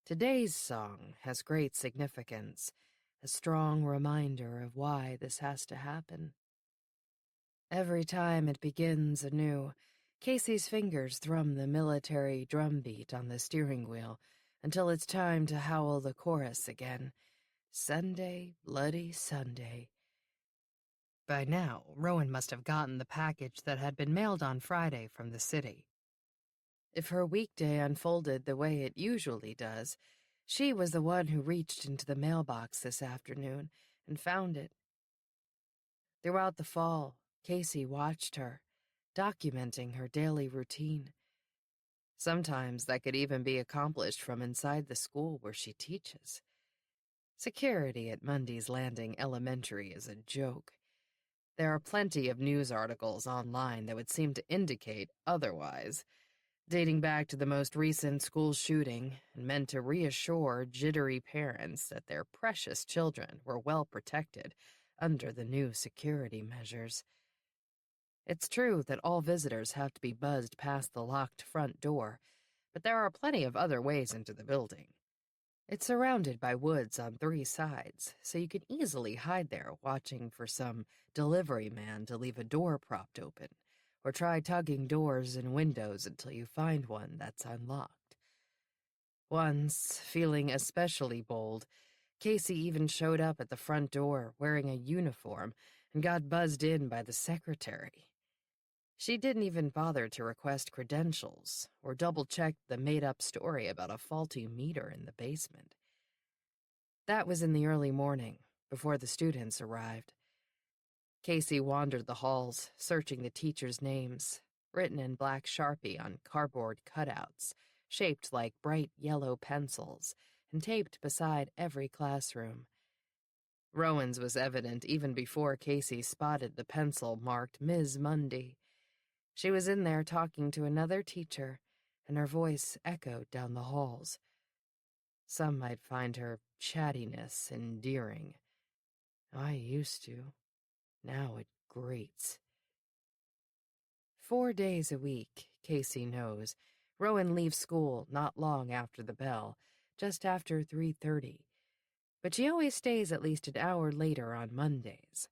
Today's song has great significance, a strong reminder of why this has to happen. Every time it begins anew, Casey's fingers thrum the military drum beat on the steering wheel until it's time to howl the chorus again. Sunday, bloody Sunday. By now, Rowan must have gotten the package that had been mailed on Friday from the city. If her weekday unfolded the way it usually does, she was the one who reached into the mailbox this afternoon and found it. Throughout the fall, Casey watched her, documenting her daily routine. Sometimes that could even be accomplished from inside the school where she teaches. Security at Mundy's Landing Elementary is a joke. There are plenty of news articles online that would seem to indicate otherwise, dating back to the most recent school shooting and meant to reassure jittery parents that their precious children were well protected under the new security measures. It's true that all visitors have to be buzzed past the locked front door, but there are plenty of other ways into the building. It's surrounded by woods on 3 sides, so you can easily hide there watching for some delivery man to leave a door propped open, or try tugging doors and windows until you find one that's unlocked. Once, feeling especially bold, Casey even showed up at the front door wearing a uniform and got buzzed in by the secretary. She didn't even bother to request credentials or double-check the made-up story about a faulty meter in the basement. That was in the early morning, before the students arrived. Casey wandered the halls, searching the teachers' names, written in black Sharpie on cardboard cutouts, shaped like bright yellow pencils, and taped beside every classroom. Rowan's was evident even before Casey spotted the pencil marked Ms. Mundy. She was in there talking to another teacher, and her voice echoed down the halls. Some might find her chattiness endearing. I used to. Now it grates. 4 days a week, Casey knows, Rowan leaves school not long after the bell, just after 3:30. But she always stays at least an hour later on Mondays.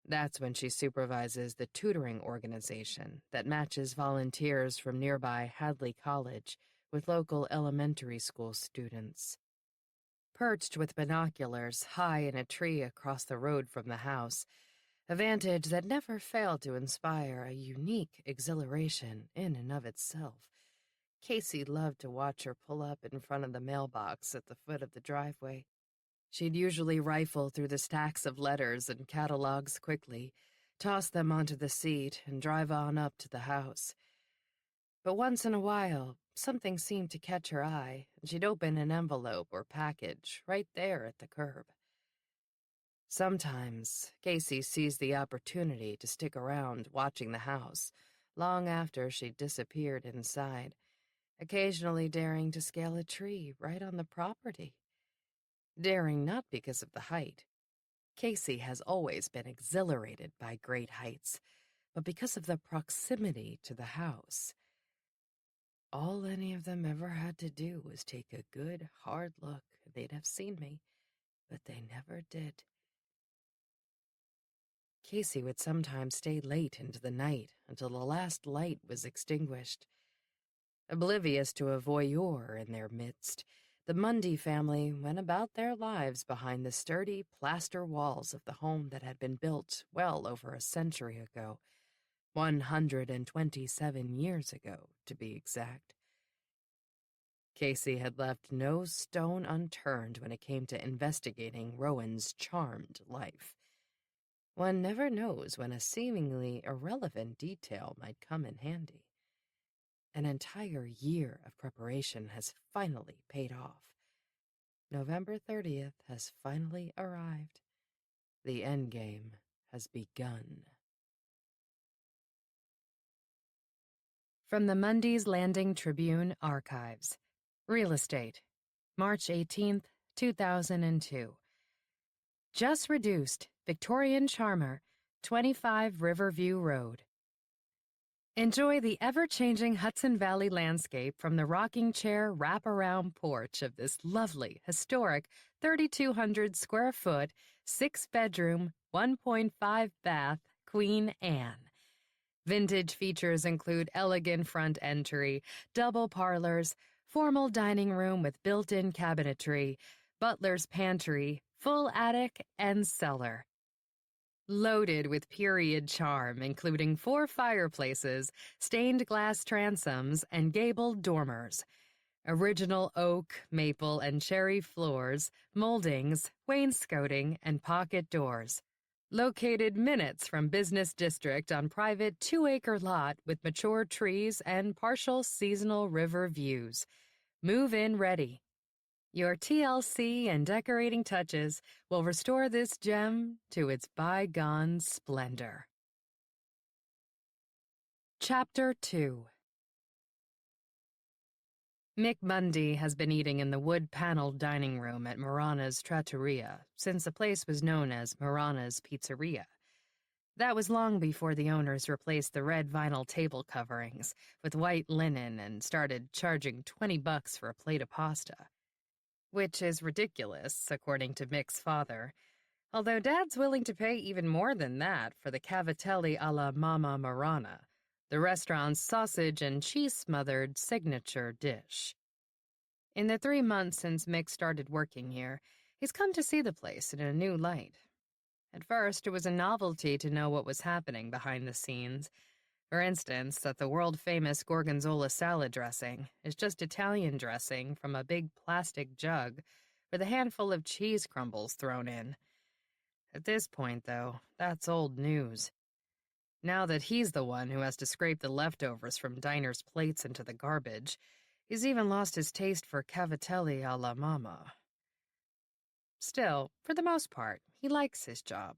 That's when she supervises the tutoring organization that matches volunteers from nearby Hadley College with local elementary school students. Perched with binoculars high in a tree across the road from the house, a vantage that never failed to inspire a unique exhilaration in and of itself, Casey loved to watch her pull up in front of the mailbox at the foot of the driveway. She'd usually rifle through the stacks of letters and catalogs quickly, toss them onto the seat, and drive on up to the house. But once in a while, something seemed to catch her eye, and she'd open an envelope or package right there at the curb. Sometimes, Casey seized the opportunity to stick around watching the house, long after she'd disappeared inside, occasionally daring to scale a tree right on the property. Daring not because of the height. Casey has always been exhilarated by great heights, but because of the proximity to the house. All any of them ever had to do was take a good, hard look, and they'd have seen me, but they never did. Casey would sometimes stay late into the night until the last light was extinguished. Oblivious to a voyeur in their midst, the Mundy family went about their lives behind the sturdy plaster walls of the home that had been built well over a century ago, 127 years ago, to be exact. Casey had left no stone unturned when it came to investigating Rowan's charmed life. One never knows when a seemingly irrelevant detail might come in handy. An entire year of preparation has finally paid off. November 30th has finally arrived. The endgame has begun. From the Mundy's Landing Tribune Archives. Real Estate, March 18th, 2002. Just reduced, Victorian Charmer, 25 Riverview Road. Enjoy the ever-changing Hudson Valley landscape from the rocking chair wrap-around porch of this lovely, historic 3,200 square foot, 6-bedroom, 1.5 bath Queen Anne. Vintage features include elegant front entry, double parlors, formal dining room with built-in cabinetry, butler's pantry, full attic, and cellar. Loaded with period charm, including 4 fireplaces, stained glass transoms, and gabled dormers. Original oak, maple, and cherry floors, moldings, wainscoting, and pocket doors. Located minutes from Business District on private 2-acre lot with mature trees and partial seasonal river views. Move-in ready. Your TLC and decorating touches will restore this gem to its bygone splendor. Chapter 2. Mick Mundy has been eating in the wood-paneled dining room at Marana's Trattoria since the place was known as Marana's Pizzeria. That was long before the owners replaced the red vinyl table coverings with white linen and started charging $20 for a plate of pasta. Which is ridiculous, according to Mick's father, although Dad's willing to pay even more than that for the cavatelli alla Mama Marana, the restaurant's sausage and cheese-smothered signature dish. In the 3 months since Mick started working here, he's come to see the place in a new light. At first, it was a novelty to know what was happening behind the scenes. For instance, that the world-famous gorgonzola salad dressing is just Italian dressing from a big plastic jug with a handful of cheese crumbles thrown in. At this point, though, that's old news. Now that he's the one who has to scrape the leftovers from diners' plates into the garbage, He's even lost his taste for cavatelli alla mama. Still, for the most part, he likes his job.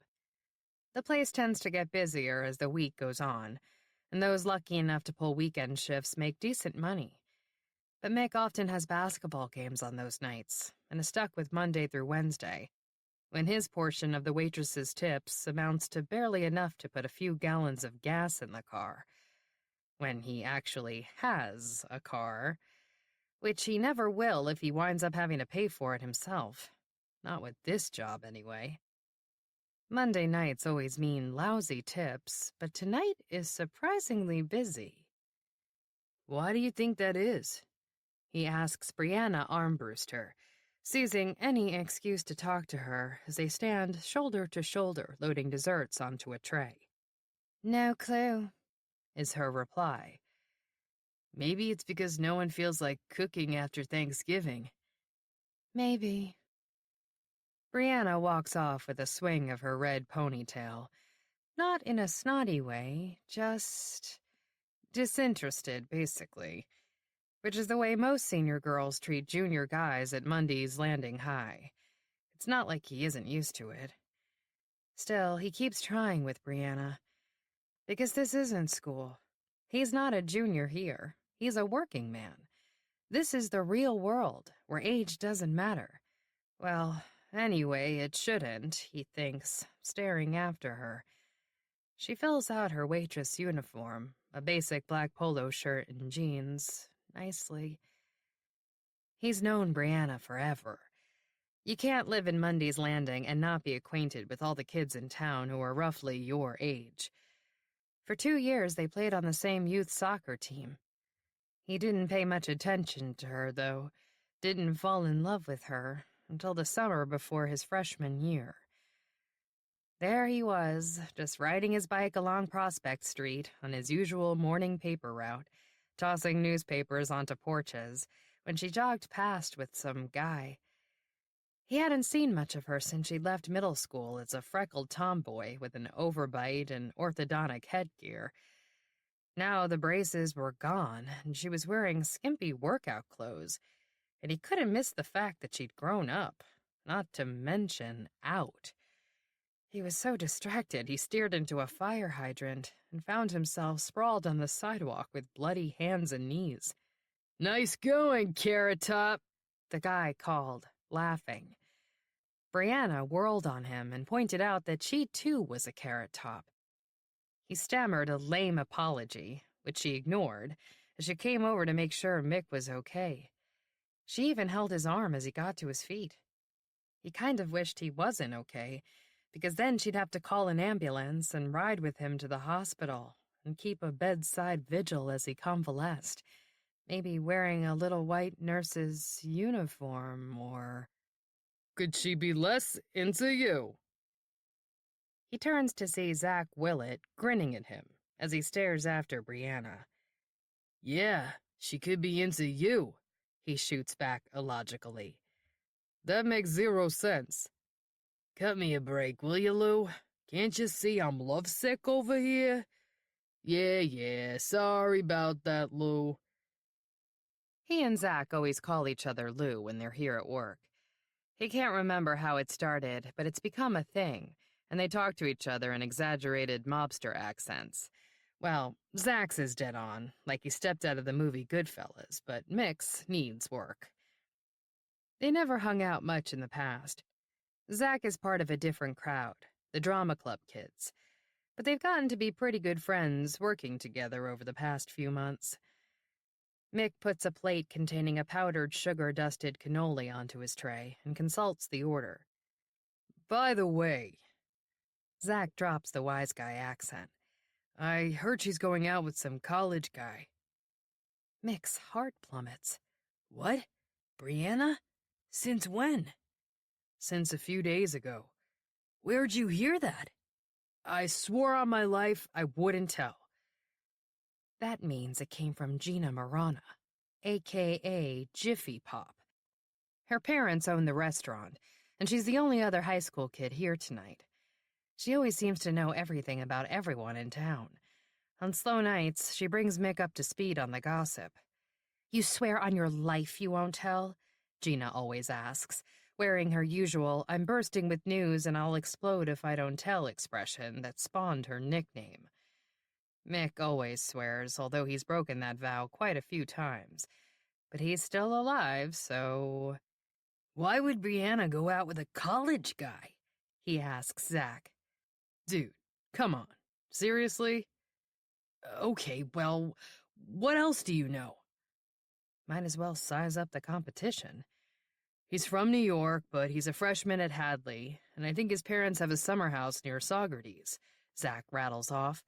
The place tends to get busier as the week goes on, and those lucky enough to pull weekend shifts make decent money. But Mick often has basketball games on those nights, and is stuck with Monday through Wednesday, when his portion of the waitress's tips amounts to barely enough to put a few gallons of gas in the car. When he actually has a car, which he never will if he winds up having to pay for it himself. Not with this job, anyway. Monday nights always mean lousy tips, but tonight is surprisingly busy. "Why do you think that is?" he asks Brianna Armbruster, seizing any excuse to talk to her as they stand shoulder to shoulder loading desserts onto a tray. "No clue," is her reply. "Maybe it's because no one feels like cooking after Thanksgiving." "Maybe." Brianna walks off with a swing of her red ponytail. Not in a snotty way, just disinterested, basically, which is the way most senior girls treat junior guys at Mundy's Landing High. It's not like he isn't used to it. Still, he keeps trying with Brianna, because this isn't school. He's not a junior here. He's a working man. This is the real world, where age doesn't matter. Well, anyway, it shouldn't, he thinks, staring after her. She fills out her waitress uniform, a basic black polo shirt and jeans, nicely. He's known Brianna forever. You can't live in Mundy's Landing and not be acquainted with all the kids in town who are roughly your age. For 2 years, they played on the same youth soccer team. He didn't pay much attention to her, though, didn't fall in love with her until the summer before his freshman year. There he was, just riding his bike along Prospect Street on his usual morning paper route, tossing newspapers onto porches, when she jogged past with some guy. He hadn't seen much of her since she'd left middle school as a freckled tomboy with an overbite and orthodontic headgear. Now the braces were gone, and she was wearing skimpy workout clothes, and he couldn't miss the fact that she'd grown up, not to mention out. He was so distracted he steered into a fire hydrant and found himself sprawled on the sidewalk with bloody hands and knees. "Nice going, Carrot Top," the guy called, laughing. Brianna whirled on him and pointed out that she too was a Carrot Top. He stammered a lame apology, which she ignored, as she came over to make sure Mick was okay. She even held his arm as he got to his feet. He kind of wished he wasn't okay, because then she'd have to call an ambulance and ride with him to the hospital and keep a bedside vigil as he convalesced, maybe wearing a little white nurse's uniform or... "Could she be less into you?" He turns to see Zach Willett grinning at him as he stares after Brianna. "Yeah, she could be into you," he shoots back illogically. "That makes 0 sense. Cut me a break, will you, Lou? Can't you see I'm lovesick over here?" Yeah, sorry about that, Lou." He and Zach always call each other Lou when they're here at work. He can't remember how it started, but it's become a thing, and they talk to each other in exaggerated mobster accents. Well, Zach's is dead on, like he stepped out of the movie Goodfellas, but Mick's needs work. They never hung out much in the past. Zach is part of a different crowd, the drama club kids, but they've gotten to be pretty good friends working together over the past few months. Mick puts a plate containing a powdered sugar-dusted cannoli onto his tray and consults the order. "By the way," Zach drops the wise guy accent, "I heard she's going out with some college guy." Mick's heart plummets. "What? Brianna? Since when?" "Since a few days ago." "Where'd you hear that?" "I swore on my life I wouldn't tell." That means it came from Gina Marana, a.k.a. Jiffy Pop. Her parents own the restaurant, and she's the only other high school kid here tonight. She always seems to know everything about everyone in town. On slow nights, she brings Mick up to speed on the gossip. You swear on your life you won't tell? Gina always asks, wearing her usual "I'm bursting with news and I'll explode if I don't tell" expression that spawned her nickname. Mick always swears, although he's broken that vow quite a few times. But he's still alive, so... "Why would Brianna go out with a college guy?" he asks Zach. "Dude, come on. Seriously?" "Okay, well, what else do you know?" Might as well size up the competition. "He's from New York, but he's a freshman at Hadley, and I think his parents have a summer house near Saugerties," Zach rattles off.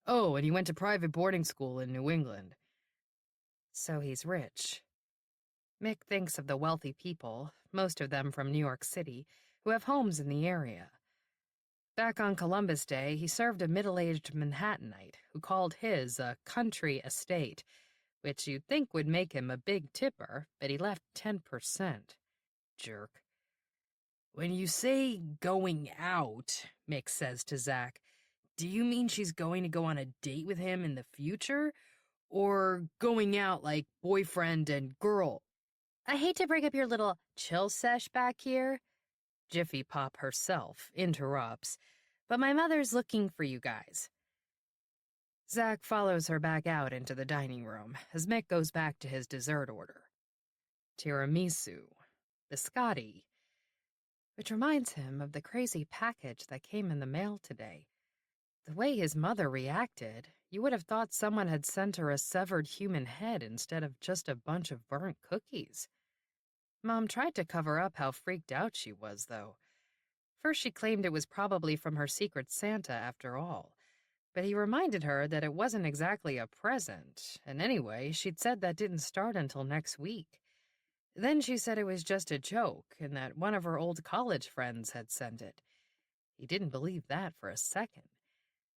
"Oh, and he went to private boarding school in New England." So he's rich. Mick thinks of the wealthy people, most of them from New York City, who have homes in the area. Back on Columbus Day, he served a middle-aged Manhattanite who called his a country estate, which you'd think would make him a big tipper, but he left 10%. Jerk. "When you say going out," Mick says to Zach, "do you mean she's going to go on a date with him in the future? Or going out like boyfriend and girl?" "I hate to break up your little chill sesh back here," Jiffy Pop herself interrupts, "but my mother's looking for you guys." Zach follows her back out into the dining room as Mick goes back to his dessert order. Tiramisu, biscotti, which reminds him of the crazy package that came in the mail today. The way his mother reacted, you would have thought someone had sent her a severed human head instead of just a bunch of burnt cookies. Mom tried to cover up how freaked out she was, though. First, she claimed it was probably from her secret Santa after all, but he reminded her that it wasn't exactly a present, and anyway, she'd said that didn't start until next week. Then she said it was just a joke, and that one of her old college friends had sent it. He didn't believe that for a second.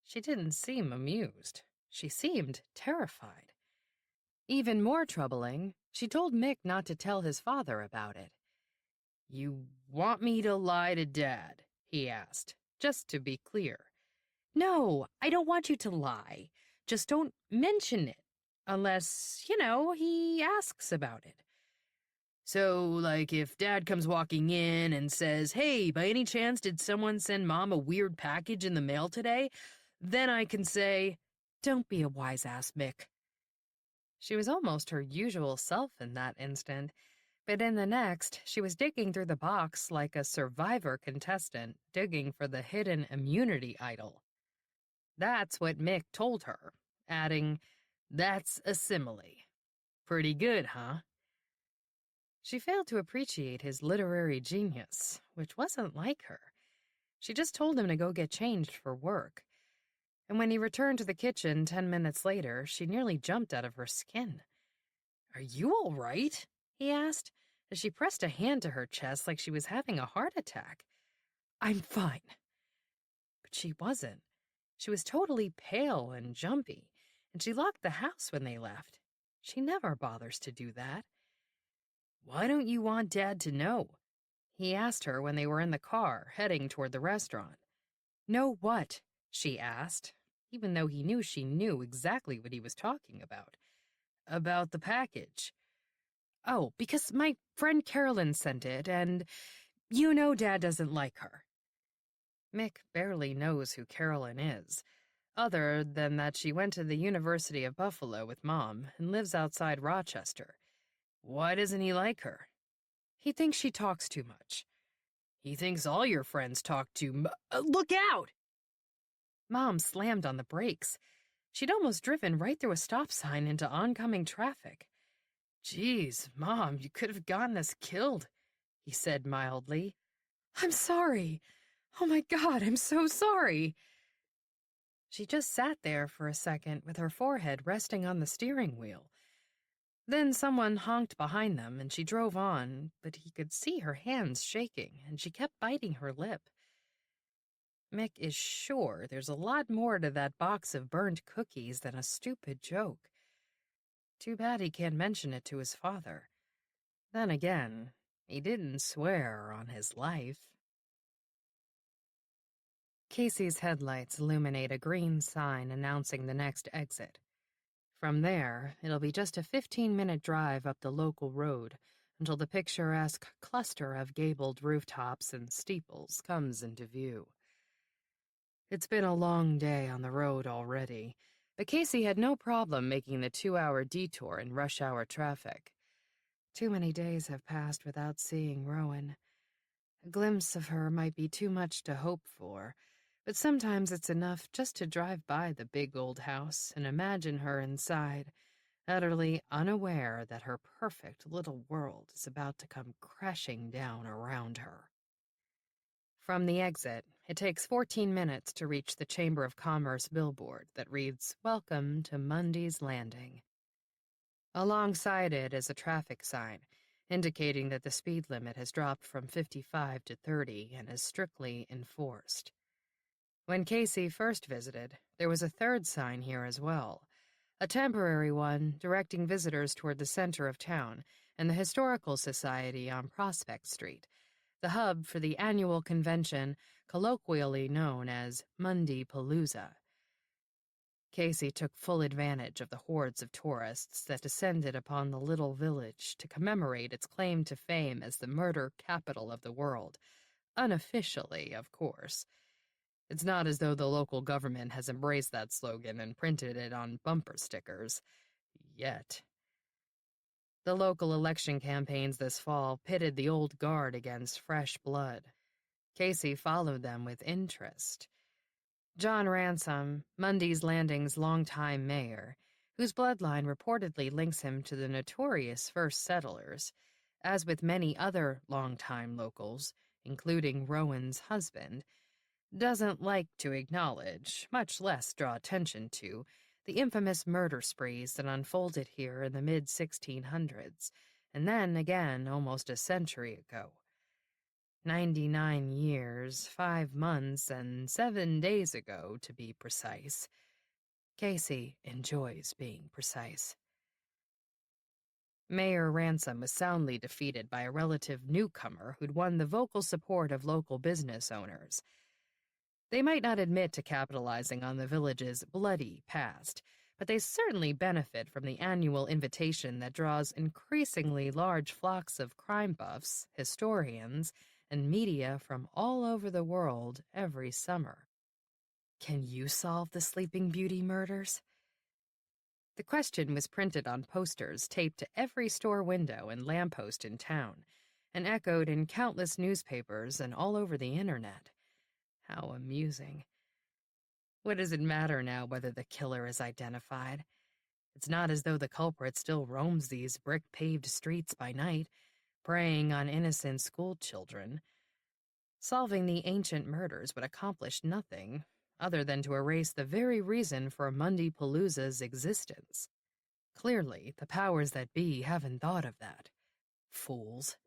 She didn't seem amused. She seemed terrified. Even more troubling, she told Mick not to tell his father about it. "You want me to lie to Dad?" he asked, just to be clear. "No, I don't want you to lie. Just don't mention it. Unless, he asks about it." "So, like, if Dad comes walking in and says, 'Hey, by any chance did someone send Mom a weird package in the mail today?' then I can say, 'Don't be a wise-ass, Mick.'" She was almost her usual self in that instant, but in the next, she was digging through the box like a Survivor contestant digging for the hidden immunity idol. That's what Mick told her, adding, "That's a simile. Pretty good, huh?" She failed to appreciate his literary genius, which wasn't like her. She just told him to go get changed for work. And when he returned to the kitchen 10 minutes later, she nearly jumped out of her skin. "Are you all right?" he asked, as she pressed a hand to her chest like she was having a heart attack. "I'm fine." But she wasn't. She was totally pale and jumpy, and she locked the house when they left. She never bothers to do that. "Why don't you want Dad to know?" he asked her when they were in the car, heading toward the restaurant. "Know what?" she asked, even though he knew she knew exactly what he was talking about. "About the package." "Oh, because my friend Carolyn sent it, and Dad doesn't like her." Mick barely knows who Carolyn is, other than that she went to the University of Buffalo with Mom and lives outside Rochester. "Why doesn't he like her?" "He thinks she talks too much." "He thinks all your friends talk look out!" Mom slammed on the brakes. She'd almost driven right through a stop sign into oncoming traffic. "Geez, Mom, you could have gotten us killed," he said mildly. "I'm sorry. Oh my God, I'm so sorry." She just sat there for a second with her forehead resting on the steering wheel. Then someone honked behind them and she drove on, but he could see her hands shaking and she kept biting her lip. Mick is sure there's a lot more to that box of burned cookies than a stupid joke. Too bad he can't mention it to his father. Then again, he didn't swear on his life. Casey's headlights illuminate a green sign announcing the next exit. From there, it'll be just a 15-minute drive up the local road until the picturesque cluster of gabled rooftops and steeples comes into view. It's been a long day on the road already, but Casey had no problem making the 2-hour detour in rush-hour traffic. Too many days have passed without seeing Rowan. A glimpse of her might be too much to hope for, but sometimes it's enough just to drive by the big old house and imagine her inside, utterly unaware that her perfect little world is about to come crashing down around her. From the exit, it takes 14 minutes to reach the Chamber of Commerce billboard that reads, "Welcome to Mundy's Landing." Alongside it is a traffic sign, indicating that the speed limit has dropped from 55 to 30 and is strictly enforced. When Casey first visited, there was a third sign here as well, a temporary one directing visitors toward the center of town and the Historical Society on Prospect Street, the hub for the annual convention colloquially known as Mundy Palooza. Casey took full advantage of the hordes of tourists that descended upon the little village to commemorate its claim to fame as the murder capital of the world, unofficially, of course. It's not as though the local government has embraced that slogan and printed it on bumper stickers. Yet. The local election campaigns this fall pitted the old guard against fresh blood. Casey followed them with interest. John Ransom, Mundy's Landing's longtime mayor, whose bloodline reportedly links him to the notorious first settlers, as with many other longtime locals, including Rowan's husband, doesn't like to acknowledge, much less draw attention to, the infamous murder sprees that unfolded here in the mid-1600s, and then again almost a century ago. 99 years, 5 months, and 7 days ago, to be precise. Casey enjoys being precise. Mayor Ransom was soundly defeated by a relative newcomer who'd won the vocal support of local business owners. They might not admit to capitalizing on the village's bloody past, but they certainly benefit from the annual invitation that draws increasingly large flocks of crime buffs, historians, and media from all over the world every summer. Can you solve the Sleeping Beauty murders? The question was printed on posters taped to every store window and lamppost in town, and echoed in countless newspapers and all over the internet. How amusing. What does it matter now whether the killer is identified? It's not as though the culprit still roams these brick-paved streets by night, preying on innocent schoolchildren. Solving the ancient murders would accomplish nothing other than to erase the very reason for Mundy Palooza's existence. Clearly, the powers that be haven't thought of that. Fools.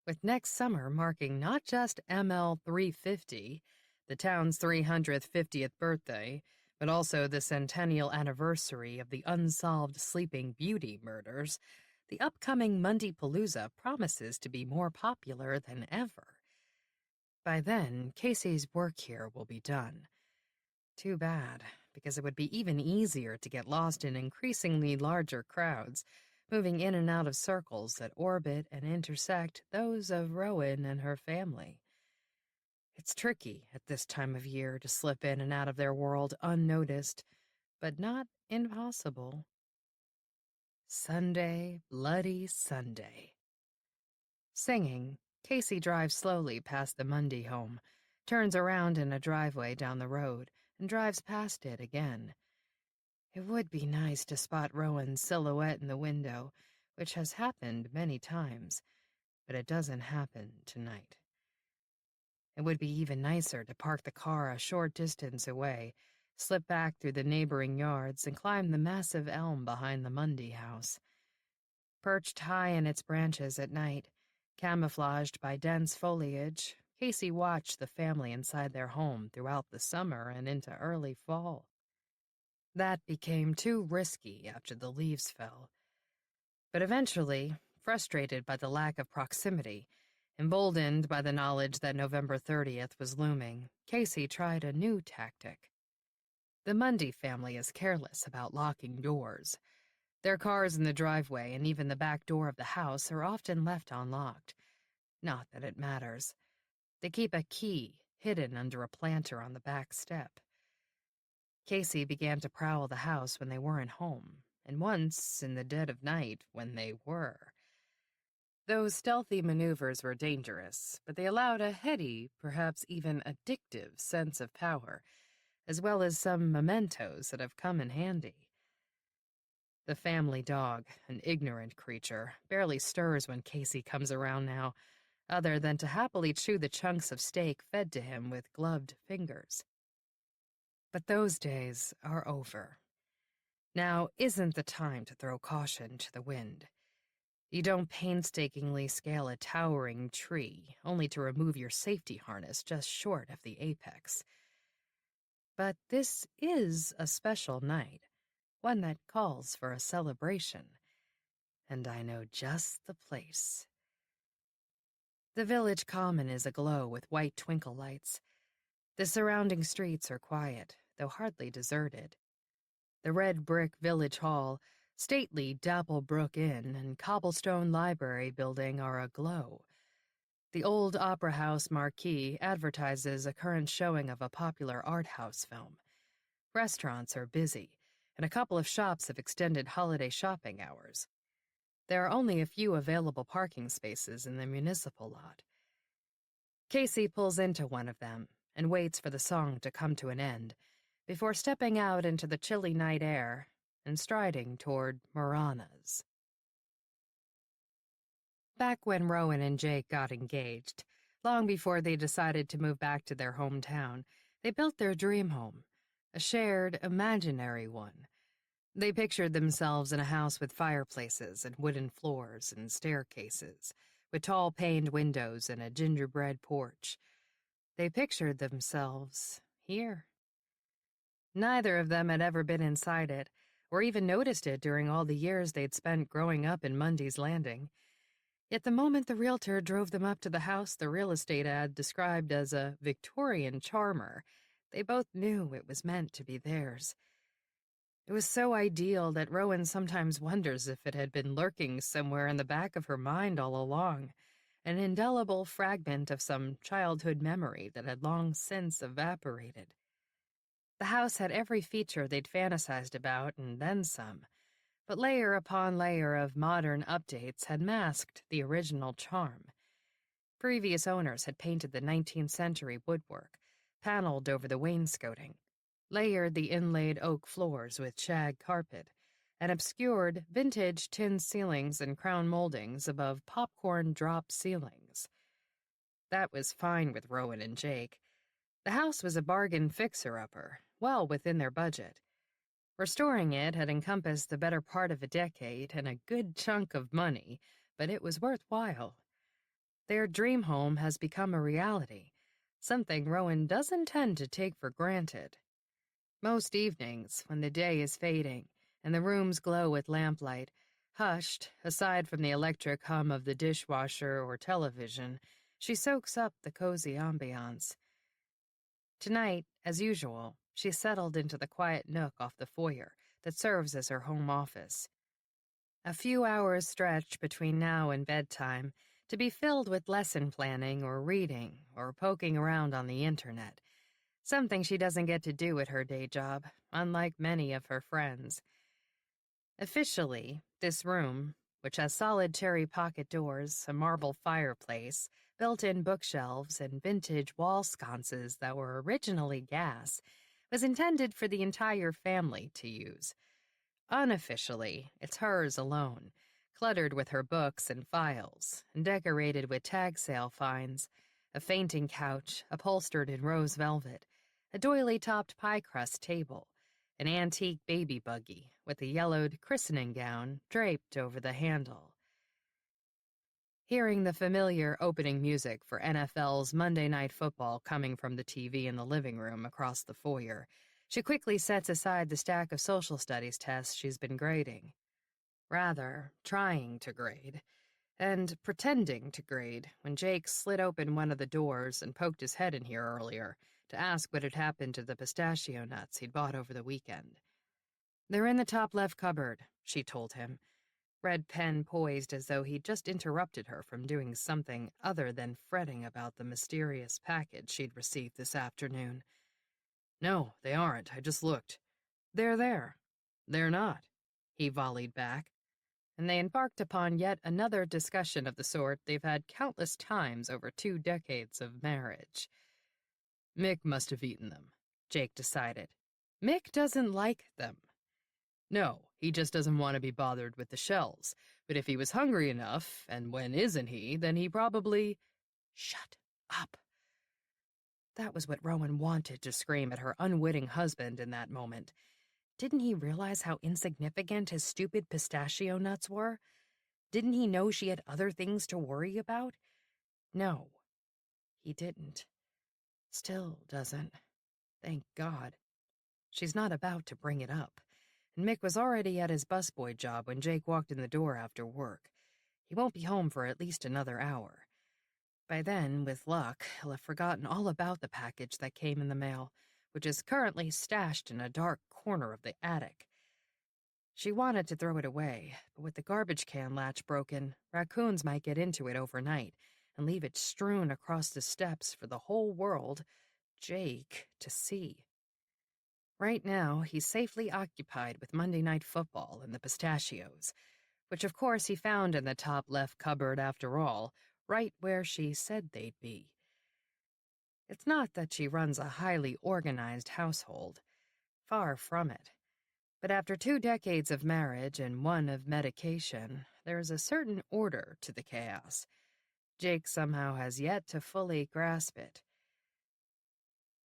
With next summer marking not just ML 350, the town's 350th birthday, but also the centennial anniversary of the unsolved Sleeping Beauty murders, the upcoming Mundy Palooza promises to be more popular than ever. By then, Casey's work here will be done. Too bad, because it would be even easier to get lost in increasingly larger crowds, moving in and out of circles that orbit and intersect those of Rowan and her family. It's tricky at this time of year to slip in and out of their world unnoticed, but not impossible. Sunday, bloody Sunday. Singing, Casey drives slowly past the Mundy home, turns around in a driveway down the road, and drives past it again. It would be nice to spot Rowan's silhouette in the window, which has happened many times, but it doesn't happen tonight. It would be even nicer to park the car a short distance away, slip back through the neighboring yards, and climb the massive elm behind the Mundy house. Perched high in its branches at night, camouflaged by dense foliage, Casey watched the family inside their home throughout the summer and into early fall. That became too risky after the leaves fell. But eventually, frustrated by the lack of proximity, emboldened by the knowledge that November 30th was looming, Casey tried a new tactic. The Mundy family is careless about locking doors. Their cars in the driveway and even the back door of the house are often left unlocked. Not that it matters. They keep a key hidden under a planter on the back step. Casey began to prowl the house when they weren't home, and once in the dead of night when they were. Those stealthy maneuvers were dangerous, but they allowed a heady, perhaps even addictive sense of power, as well as some mementos that have come in handy. The family dog, an ignorant creature, barely stirs when Casey comes around now, other than to happily chew the chunks of steak fed to him with gloved fingers. But those days are over. Now isn't the time to throw caution to the wind. You don't painstakingly scale a towering tree, only to remove your safety harness just short of the apex. But this is a special night, one that calls for a celebration, and I know just the place. The village common is aglow with white twinkle lights. The surrounding streets are quiet, though hardly deserted. The red brick village hall, stately Dapplebrook Inn, and cobblestone library building are aglow. The old Opera House marquee advertises a current showing of a popular art house film. Restaurants are busy, and a couple of shops have extended holiday shopping hours. There are only a few available parking spaces in the municipal lot. Casey pulls into one of them and waits for the song to come to an end before stepping out into the chilly night air and striding toward Marana's. Back when Rowan and Jake got engaged, long before they decided to move back to their hometown, they built their dream home, a shared, imaginary one. They pictured themselves in a house with fireplaces and wooden floors and staircases, with tall paned windows and a gingerbread porch. They pictured themselves here. Neither of them had ever been inside it, or even noticed it during all the years they'd spent growing up in Mundy's Landing. Yet the moment the realtor drove them up to the house the real estate ad described as a Victorian charmer, they both knew it was meant to be theirs. It was so ideal that Rowan sometimes wonders if it had been lurking somewhere in the back of her mind all along, an indelible fragment of some childhood memory that had long since evaporated. The house had every feature they'd fantasized about and then some, but layer upon layer of modern updates had masked the original charm. Previous owners had painted the 19th century woodwork, paneled over the wainscoting, layered the inlaid oak floors with shag carpet, and obscured vintage tin ceilings and crown moldings above popcorn drop ceilings. That was fine with Rowan and Jake. The house was a bargain fixer-upper, well within their budget. Restoring it had encompassed the better part of a decade and a good chunk of money, but it was worthwhile. Their dream home has become a reality, something Rowan doesn't tend to take for granted. Most evenings, when the day is fading and the rooms glow with lamplight, hushed, aside from the electric hum of the dishwasher or television, she soaks up the cozy ambiance. Tonight, as usual, she settled into the quiet nook off the foyer that serves as her home office. A few hours stretch between now and bedtime, to be filled with lesson planning or reading or poking around on the internet, something she doesn't get to do at her day job, unlike many of her friends. Officially, this room, which has solid cherry pocket doors, a marble fireplace, built-in bookshelves, and vintage wall sconces that were originally gas, was intended for the entire family to use. Unofficially, it's hers alone, cluttered with her books and files, and decorated with tag sale finds, a fainting couch upholstered in rose velvet, a doily-topped pie crust table, an antique baby buggy with a yellowed christening gown draped over the handle. Hearing the familiar opening music for NFL's Monday Night Football coming from the TV in the living room across the foyer, she quickly sets aside the stack of social studies tests she's been grading. Rather, trying to grade, and pretending to grade when Jake slid open one of the doors and poked his head in here earlier, to ask what had happened to the pistachio nuts he'd bought over the weekend. "They're in the top left cupboard," she told him, red pen poised as though he'd just interrupted her from doing something other than fretting about the mysterious package she'd received this afternoon. "No, they aren't. I just looked." "They're there." "They're not," he volleyed back, and they embarked upon yet another discussion of the sort they've had countless times over 2 decades of marriage. "Mick must have eaten them," Jake decided. "Mick doesn't like them." "No, he just doesn't want to be bothered with the shells. But if he was hungry enough, and when isn't he, then he probably—" "Shut up." That was what Rowan wanted to scream at her unwitting husband in that moment. Didn't he realize how insignificant his stupid pistachio nuts were? Didn't he know she had other things to worry about? No, he didn't. Still doesn't. Thank God. She's not about to bring it up. And Mick was already at his busboy job when Jake walked in the door after work. He won't be home for at least another hour. By then, with luck, he'll have forgotten all about the package that came in the mail, which is currently stashed in a dark corner of the attic. She wanted to throw it away, but with the garbage can latch broken, raccoons might get into it overnight and leave it strewn across the steps for the whole world, Jake, to see. Right now, he's safely occupied with Monday Night Football and the pistachios, which of course he found in the top left cupboard after all, right where she said they'd be. It's not that she runs a highly organized household. Far from it. But after 2 decades of marriage and 1 of medication, there's a certain order to the chaos. Jake somehow has yet to fully grasp it.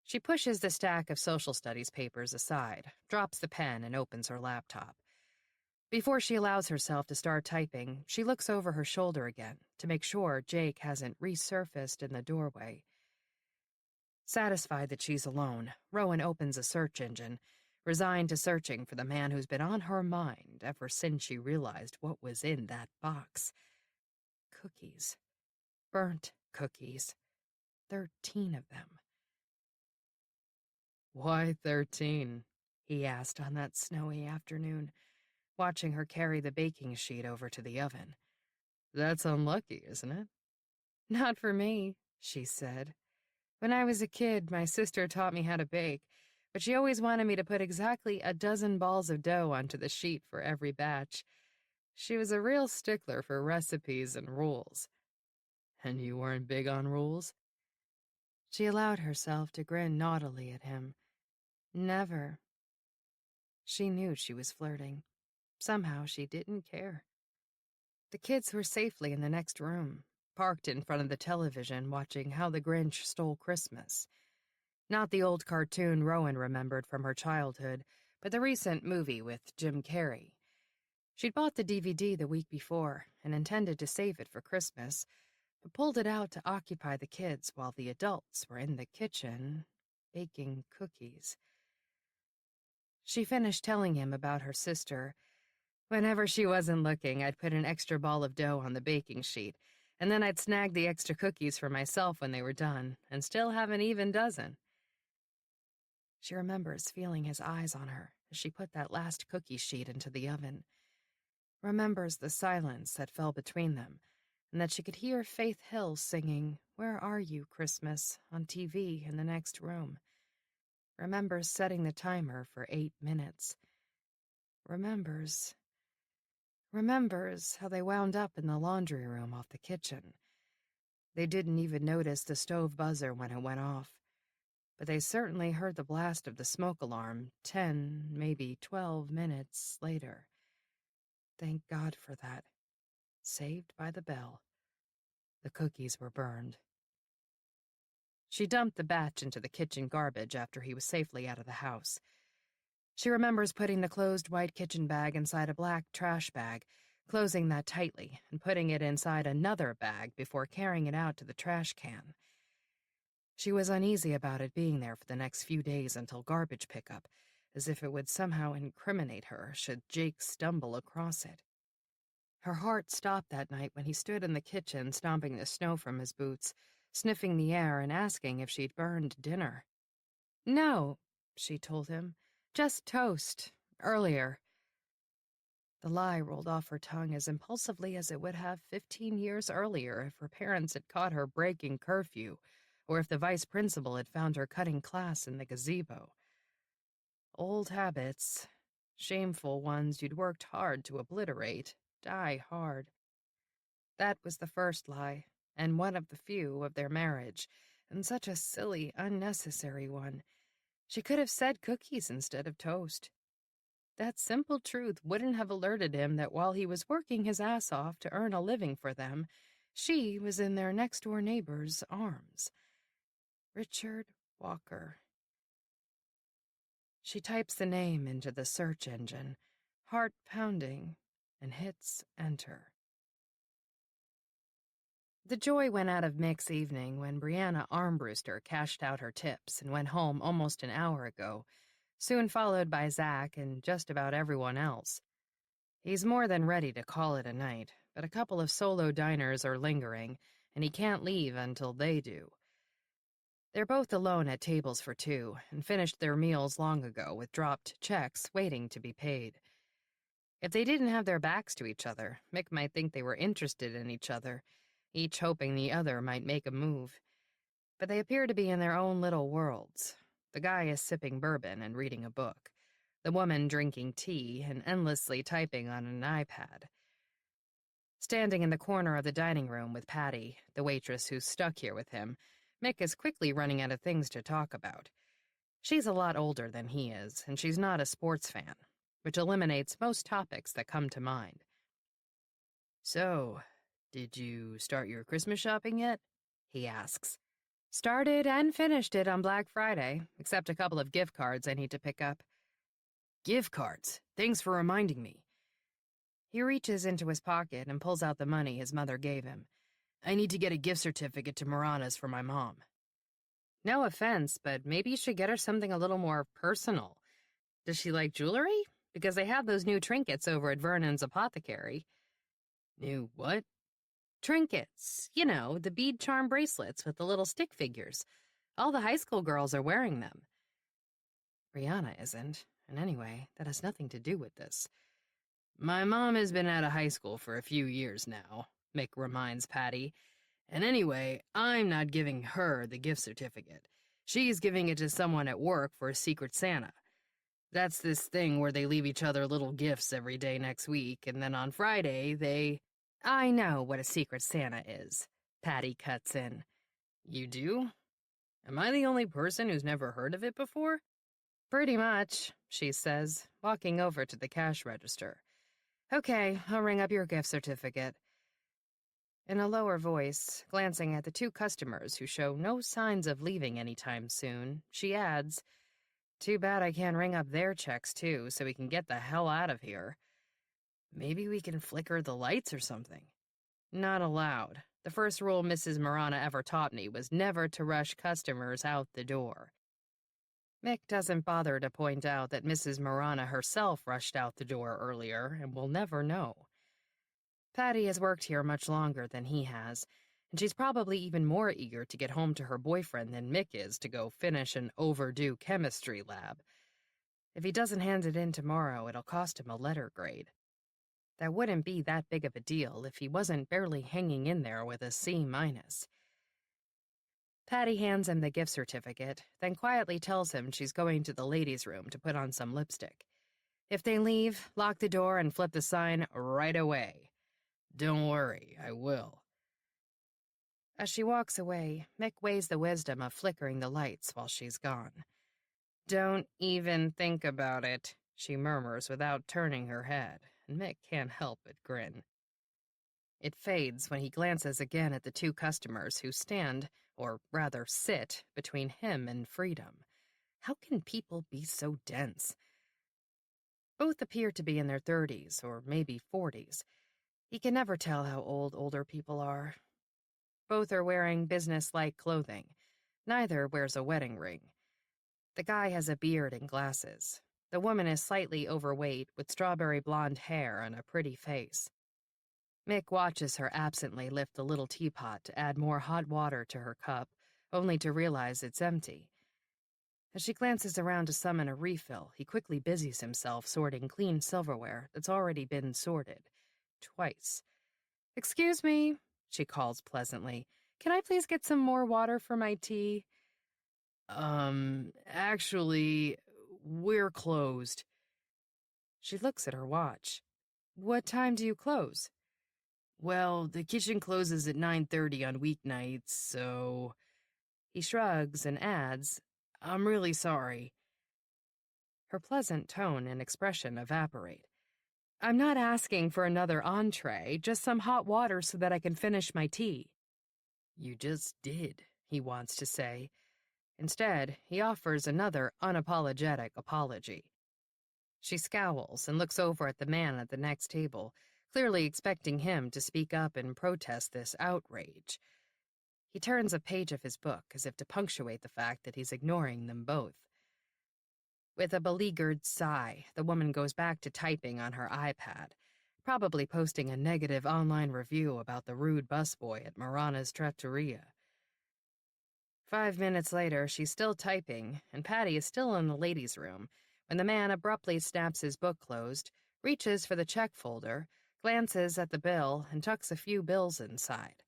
She pushes the stack of social studies papers aside, drops the pen, and opens her laptop. Before she allows herself to start typing, she looks over her shoulder again to make sure Jake hasn't resurfaced in the doorway. Satisfied that she's alone, Rowan opens a search engine, resigned to searching for the man who's been on her mind ever since she realized what was in that box. Cookies. Burnt cookies. 13 of them. "Why 13? He asked on that snowy afternoon, watching her carry the baking sheet over to the oven. "That's unlucky, isn't it?" "Not for me," she said. "When I was a kid, my sister taught me how to bake, but she always wanted me to put exactly a dozen balls of dough onto the sheet for every batch. She was a real stickler for recipes and rules." "And you weren't big on rules?" She allowed herself to grin naughtily at him. "Never." She knew she was flirting. Somehow she didn't care. The kids were safely in the next room, parked in front of the television watching How the Grinch Stole Christmas. Not the old cartoon Rowan remembered from her childhood, but the recent movie with Jim Carrey. She'd bought the DVD the week before and intended to save it for Christmas, but pulled it out to occupy the kids while the adults were in the kitchen baking cookies. She finished telling him about her sister. "Whenever she wasn't looking, I'd put an extra ball of dough on the baking sheet, and then I'd snag the extra cookies for myself when they were done, and still have an even dozen." She remembers feeling his eyes on her as she put that last cookie sheet into the oven. Remembers the silence that fell between them, and that she could hear Faith Hill singing "Where Are You, Christmas" on TV in the next room. Remembers setting the timer for 8 minutes. Remembers how they wound up in the laundry room off the kitchen. They didn't even notice the stove buzzer when it went off, but they certainly heard the blast of the smoke alarm 10, maybe 12 minutes later. Thank God for that. Saved by the bell. The cookies were burned. She dumped the batch into the kitchen garbage after he was safely out of the house. She remembers putting the closed white kitchen bag inside a black trash bag, closing that tightly and putting it inside another bag before carrying it out to the trash can. She was uneasy about it being there for the next few days until garbage pickup, as if it would somehow incriminate her should Jake stumble across it. Her heart stopped that night when he stood in the kitchen stomping the snow from his boots, sniffing the air and asking if she'd burned dinner. No, she told him. Just toast. Earlier. The lie rolled off her tongue as impulsively as it would have 15 years earlier if her parents had caught her breaking curfew, or if the vice principal had found her cutting class in the gazebo. Old habits, shameful ones you'd worked hard to obliterate, die hard. That was the first lie, and one of the few of their marriage, and such a silly, unnecessary one. She could have said cookies instead of toast. That simple truth wouldn't have alerted him that while he was working his ass off to earn a living for them, she was in their next-door neighbor's arms. Richard Walker. She types the name into the search engine, heart pounding, and hits enter. The joy went out of Mick's evening when Brianna Armbruster cashed out her tips and went home almost an hour ago, soon followed by Zach and just about everyone else. He's more than ready to call it a night, but a couple of solo diners are lingering, and he can't leave until they do. They're both alone at tables for two and finished their meals long ago with dropped checks waiting to be paid. If they didn't have their backs to each other, Mick might think they were interested in each other, each hoping the other might make a move. But they appear to be in their own little worlds. The guy is sipping bourbon and reading a book, the woman drinking tea and endlessly typing on an iPad. Standing in the corner of the dining room with Patty, the waitress who's stuck here with him, Mick is quickly running out of things to talk about. She's a lot older than he is, and she's not a sports fan, which eliminates most topics that come to mind. So, did you start your Christmas shopping yet? He asks. Started and finished it on Black Friday, except a couple of gift cards I need to pick up. Gift cards? Thanks for reminding me. He reaches into his pocket and pulls out the money his mother gave him. I need to get a gift certificate to Marana's for my mom. No offense, but maybe you should get her something a little more personal. Does she like jewelry? Because they have those new trinkets over at Vernon's apothecary. New what? Trinkets. You know, the bead charm bracelets with the little stick figures. All the high school girls are wearing them. Brianna isn't, and anyway, that has nothing to do with this. My mom has been out of high school for a few years now, Mick reminds Patty. And anyway, I'm not giving her the gift certificate. She's giving it to someone at work for a Secret Santa. That's this thing where they leave each other little gifts every day next week, and then on Friday, they... I know what a Secret Santa is, Patty cuts in. You do? Am I the only person who's never heard of it before? Pretty much, she says, walking over to the cash register. Okay, I'll ring up your gift certificate. In a lower voice, glancing at the two customers who show no signs of leaving anytime soon, she adds, Too bad I can't ring up their checks, too, so we can get the hell out of here. Maybe we can flicker the lights or something. Not allowed. The first rule Mrs. Marana ever taught me was never to rush customers out the door. Mick doesn't bother to point out that Mrs. Marana herself rushed out the door earlier and will never know. Patty has worked here much longer than he has, and she's probably even more eager to get home to her boyfriend than Mick is to go finish an overdue chemistry lab. If he doesn't hand it in tomorrow, it'll cost him a letter grade. That wouldn't be that big of a deal if he wasn't barely hanging in there with a C-. Patty hands him the gift certificate, then quietly tells him she's going to the ladies' room to put on some lipstick. If they leave, lock the door and flip the sign right away. Don't worry, I will. As she walks away, Mick weighs the wisdom of flickering the lights while she's gone. Don't even think about it, she murmurs without turning her head, and Mick can't help but grin. It fades when he glances again at the two customers who stand, or rather sit, between him and freedom. How can people be so dense? Both appear to be in their 30s, or maybe 40s. He can never tell how old older people are. Both are wearing business-like clothing. Neither wears a wedding ring. The guy has a beard and glasses. The woman is slightly overweight, with strawberry blonde hair and a pretty face. Mick watches her absently lift the little teapot to add more hot water to her cup, only to realize it's empty. As she glances around to summon a refill, he quickly busies himself sorting clean silverware that's already been sorted. Twice. "Excuse me," she calls pleasantly. "Can I please get some more water for my tea?" Actually, we're closed." She looks at her watch. "What time do you close?" "Well, the kitchen closes at 9:30 on weeknights, so—" He shrugs and adds, "I'm really sorry." Her pleasant tone and expression evaporate. "I'm not asking for another entree, just some hot water so that I can finish my tea." "You just did," he wants to say. Instead, he offers another unapologetic apology. She scowls and looks over at the man at the next table, clearly expecting him to speak up and protest this outrage. He turns a page of his book as if to punctuate the fact that he's ignoring them both. With a beleaguered sigh, the woman goes back to typing on her iPad, probably posting a negative online review about the rude busboy at Marana's Trattoria. 5 minutes later, she's still typing, and Patty is still in the ladies' room when the man abruptly snaps his book closed, reaches for the check folder, glances at the bill, and tucks a few bills inside.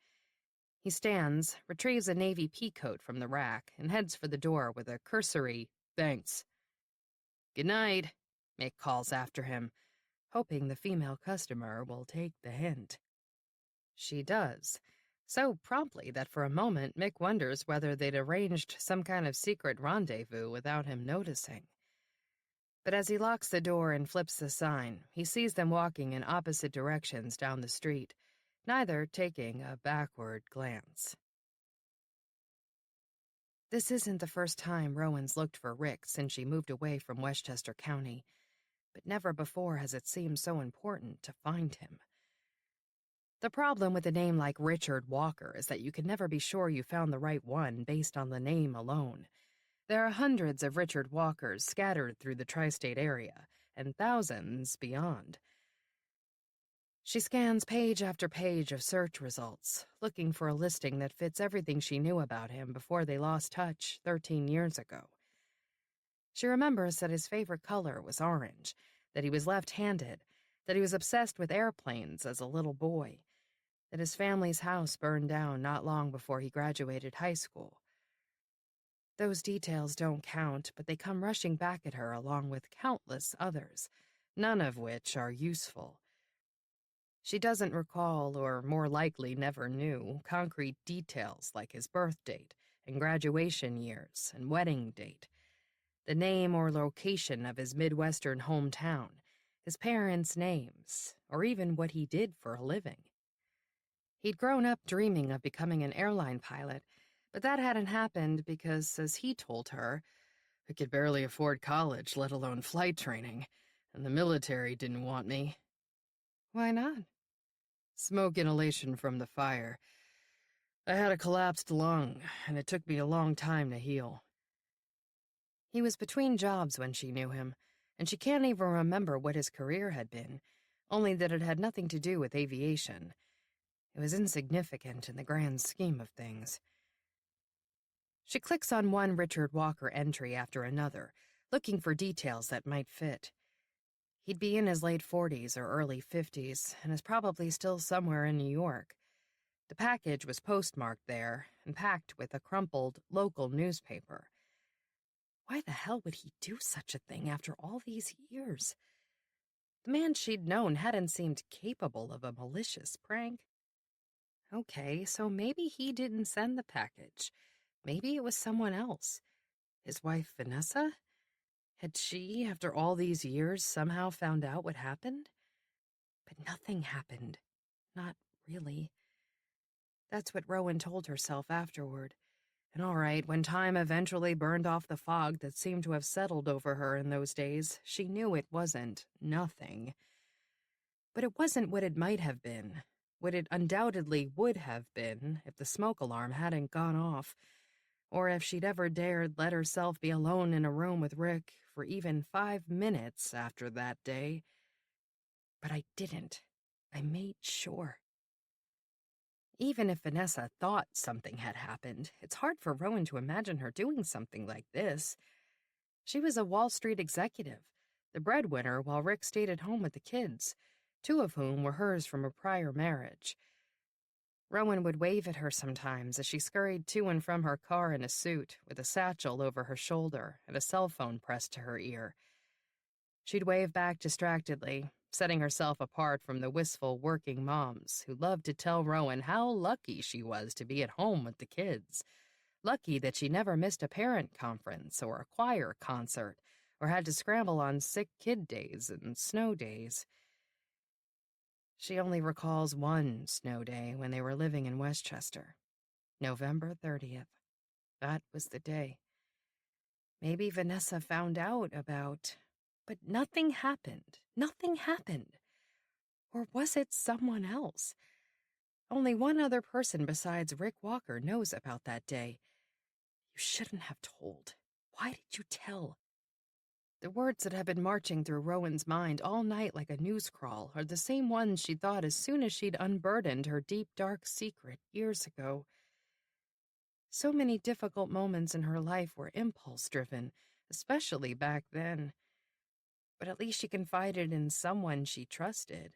He stands, retrieves a navy peacoat from the rack, and heads for the door with a cursory, "Thanks." "Good night," Mick calls after him, hoping the female customer will take the hint. She does, so promptly that for a moment Mick wonders whether they'd arranged some kind of secret rendezvous without him noticing. But as he locks the door and flips the sign, he sees them walking in opposite directions down the street, neither taking a backward glance. This isn't the first time Rowan's looked for Rick since she moved away from Westchester County, but never before has it seemed so important to find him. The problem with a name like Richard Walker is that you can never be sure you found the right one based on the name alone. There are hundreds of Richard Walkers scattered through the tri-state area, and thousands beyond. She scans page after page of search results, looking for a listing that fits everything she knew about him before they lost touch 13 years ago. She remembers that his favorite color was orange, that he was left-handed, that he was obsessed with airplanes as a little boy, that his family's house burned down not long before he graduated high school. Those details don't count, but they come rushing back at her along with countless others, none of which are useful. She doesn't recall, or more likely never knew, concrete details like his birth date and graduation years and wedding date, the name or location of his Midwestern hometown, his parents' names, or even what he did for a living. He'd grown up dreaming of becoming an airline pilot, but that hadn't happened because, as he told her, "I could barely afford college, let alone flight training, and the military didn't want me." "Why not?" "Smoke inhalation from the fire. I had a collapsed lung, and it took me a long time to heal." He was between jobs when she knew him, and she can't even remember what his career had been, only that it had nothing to do with aviation. It was insignificant in the grand scheme of things. She clicks on one Richard Walker entry after another, looking for details that might fit. He'd be in his late 40s or early 50s, and is probably still somewhere in New York. The package was postmarked there and packed with a crumpled local newspaper. Why the hell would he do such a thing after all these years? The man she'd known hadn't seemed capable of a malicious prank. Okay, so maybe he didn't send the package. Maybe it was someone else. His wife, Vanessa? Had she, after all these years, somehow found out what happened? But nothing happened. Not really. That's what Rowan told herself afterward. And all right, when time eventually burned off the fog that seemed to have settled over her in those days, she knew it wasn't nothing. But it wasn't what it might have been, what it undoubtedly would have been if the smoke alarm hadn't gone off, or if she'd ever dared let herself be alone in a room with Rick for even 5 minutes after that day. But I didn't. I made sure. Even if Vanessa thought something had happened, it's hard for Rowan to imagine her doing something like this. She was a Wall Street executive, the breadwinner while Rick stayed at home with the kids, two of whom were hers from a prior marriage. Rowan would wave at her sometimes as she scurried to and from her car in a suit, with a satchel over her shoulder and a cell phone pressed to her ear. She'd wave back distractedly, setting herself apart from the wistful working moms who loved to tell Rowan how lucky she was to be at home with the kids. Lucky that she never missed a parent conference or a choir concert or had to scramble on sick kid days and snow days. She only recalls one snow day when they were living in Westchester. November 30th. That was the day. Maybe Vanessa found out about... But nothing happened. Nothing happened. Or was it someone else? Only one other person besides Rick Walker knows about that day. You shouldn't have told. Why did you tell? The words that have been marching through Rowan's mind all night like a news crawl are the same ones she thought as soon as she'd unburdened her deep, dark secret years ago. So many difficult moments in her life were impulse-driven, especially back then. But at least she confided in someone she trusted,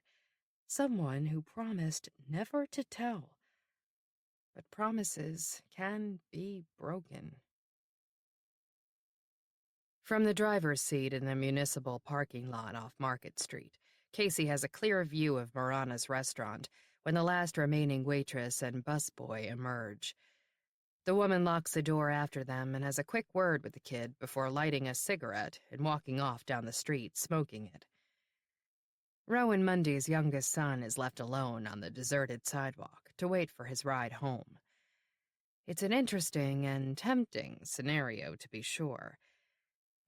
someone who promised never to tell. But promises can be broken. From the driver's seat in the municipal parking lot off Market Street, Casey has a clear view of Marana's restaurant when the last remaining waitress and busboy emerge. The woman locks the door after them and has a quick word with the kid before lighting a cigarette and walking off down the street, smoking it. Rowan Mundy's youngest son is left alone on the deserted sidewalk to wait for his ride home. It's an interesting and tempting scenario, to be sure.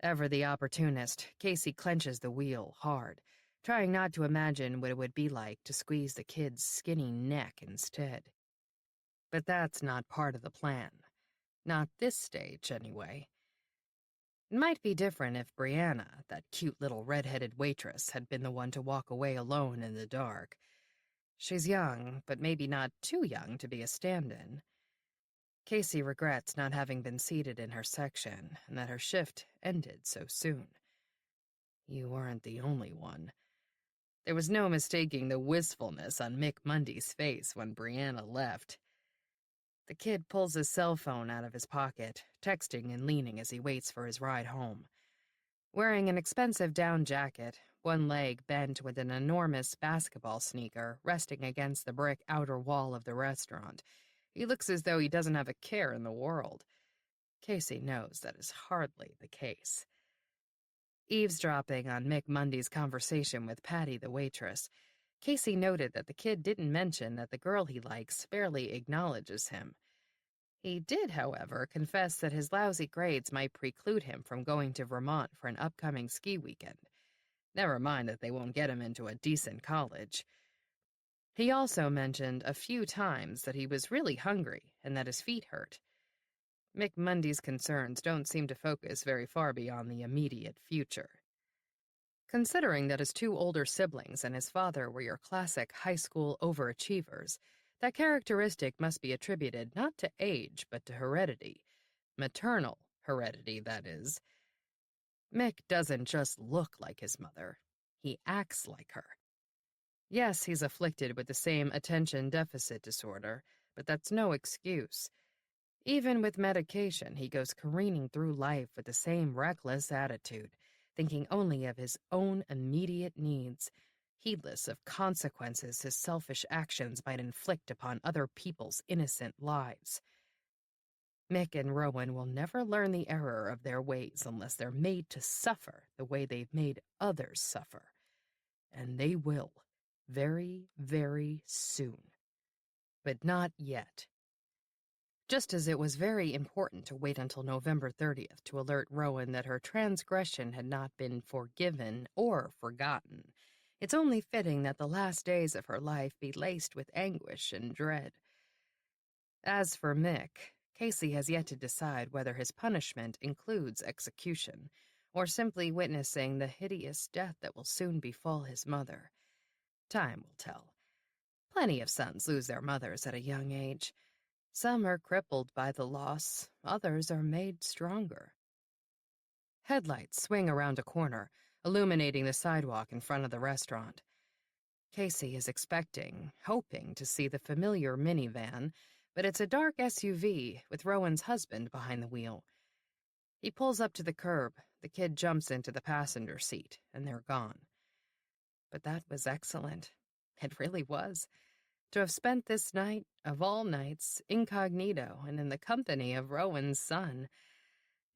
Ever the opportunist, Casey clenches the wheel hard, trying not to imagine what it would be like to squeeze the kid's skinny neck instead. But that's not part of the plan. Not this stage, anyway. It might be different if Brianna, that cute little red-headed waitress, had been the one to walk away alone in the dark. She's young, but maybe not too young to be a stand-in. Casey regrets not having been seated in her section and that her shift ended so soon. You weren't the only one. There was no mistaking the wistfulness on Mick Mundy's face when Brianna left. The kid pulls his cell phone out of his pocket, texting and leaning as he waits for his ride home. Wearing an expensive down jacket, one leg bent with an enormous basketball sneaker resting against the brick outer wall of the restaurant, he looks as though he doesn't have a care in the world. Casey knows that is hardly the case. Eavesdropping on Mick Mundy's conversation with Patty the waitress, Casey noted that the kid didn't mention that the girl he likes barely acknowledges him. He did, however, confess that his lousy grades might preclude him from going to Vermont for an upcoming ski weekend. Never mind that they won't get him into a decent college. He also mentioned a few times that he was really hungry and that his feet hurt. Mick Mundy's concerns don't seem to focus very far beyond the immediate future. Considering that his two older siblings and his father were your classic high school overachievers, that characteristic must be attributed not to age but to heredity. Maternal heredity, that is. Mick doesn't just look like his mother. He acts like her. Yes, he's afflicted with the same attention deficit disorder, but that's no excuse. Even with medication, he goes careening through life with the same reckless attitude, thinking only of his own immediate needs, heedless of consequences his selfish actions might inflict upon other people's innocent lives. Mick and Rowan will never learn the error of their ways unless they're made to suffer the way they've made others suffer. And they will. Very, very soon. But not yet. Just as it was very important to wait until November 30th to alert Rowan that her transgression had not been forgiven or forgotten, it's only fitting that the last days of her life be laced with anguish and dread. As for Mick, Casey has yet to decide whether his punishment includes execution, or simply witnessing the hideous death that will soon befall his mother. Time will tell. Plenty of sons lose their mothers at a young age. Some are crippled by the loss, others are made stronger. Headlights swing around a corner, illuminating the sidewalk in front of the restaurant. Casey is expecting, hoping to see the familiar minivan, but it's a dark SUV with Rowan's husband behind the wheel. He pulls up to the curb, the kid jumps into the passenger seat, and they're gone. But that was excellent. It really was. To have spent this night, of all nights, incognito and in the company of Rowan's son.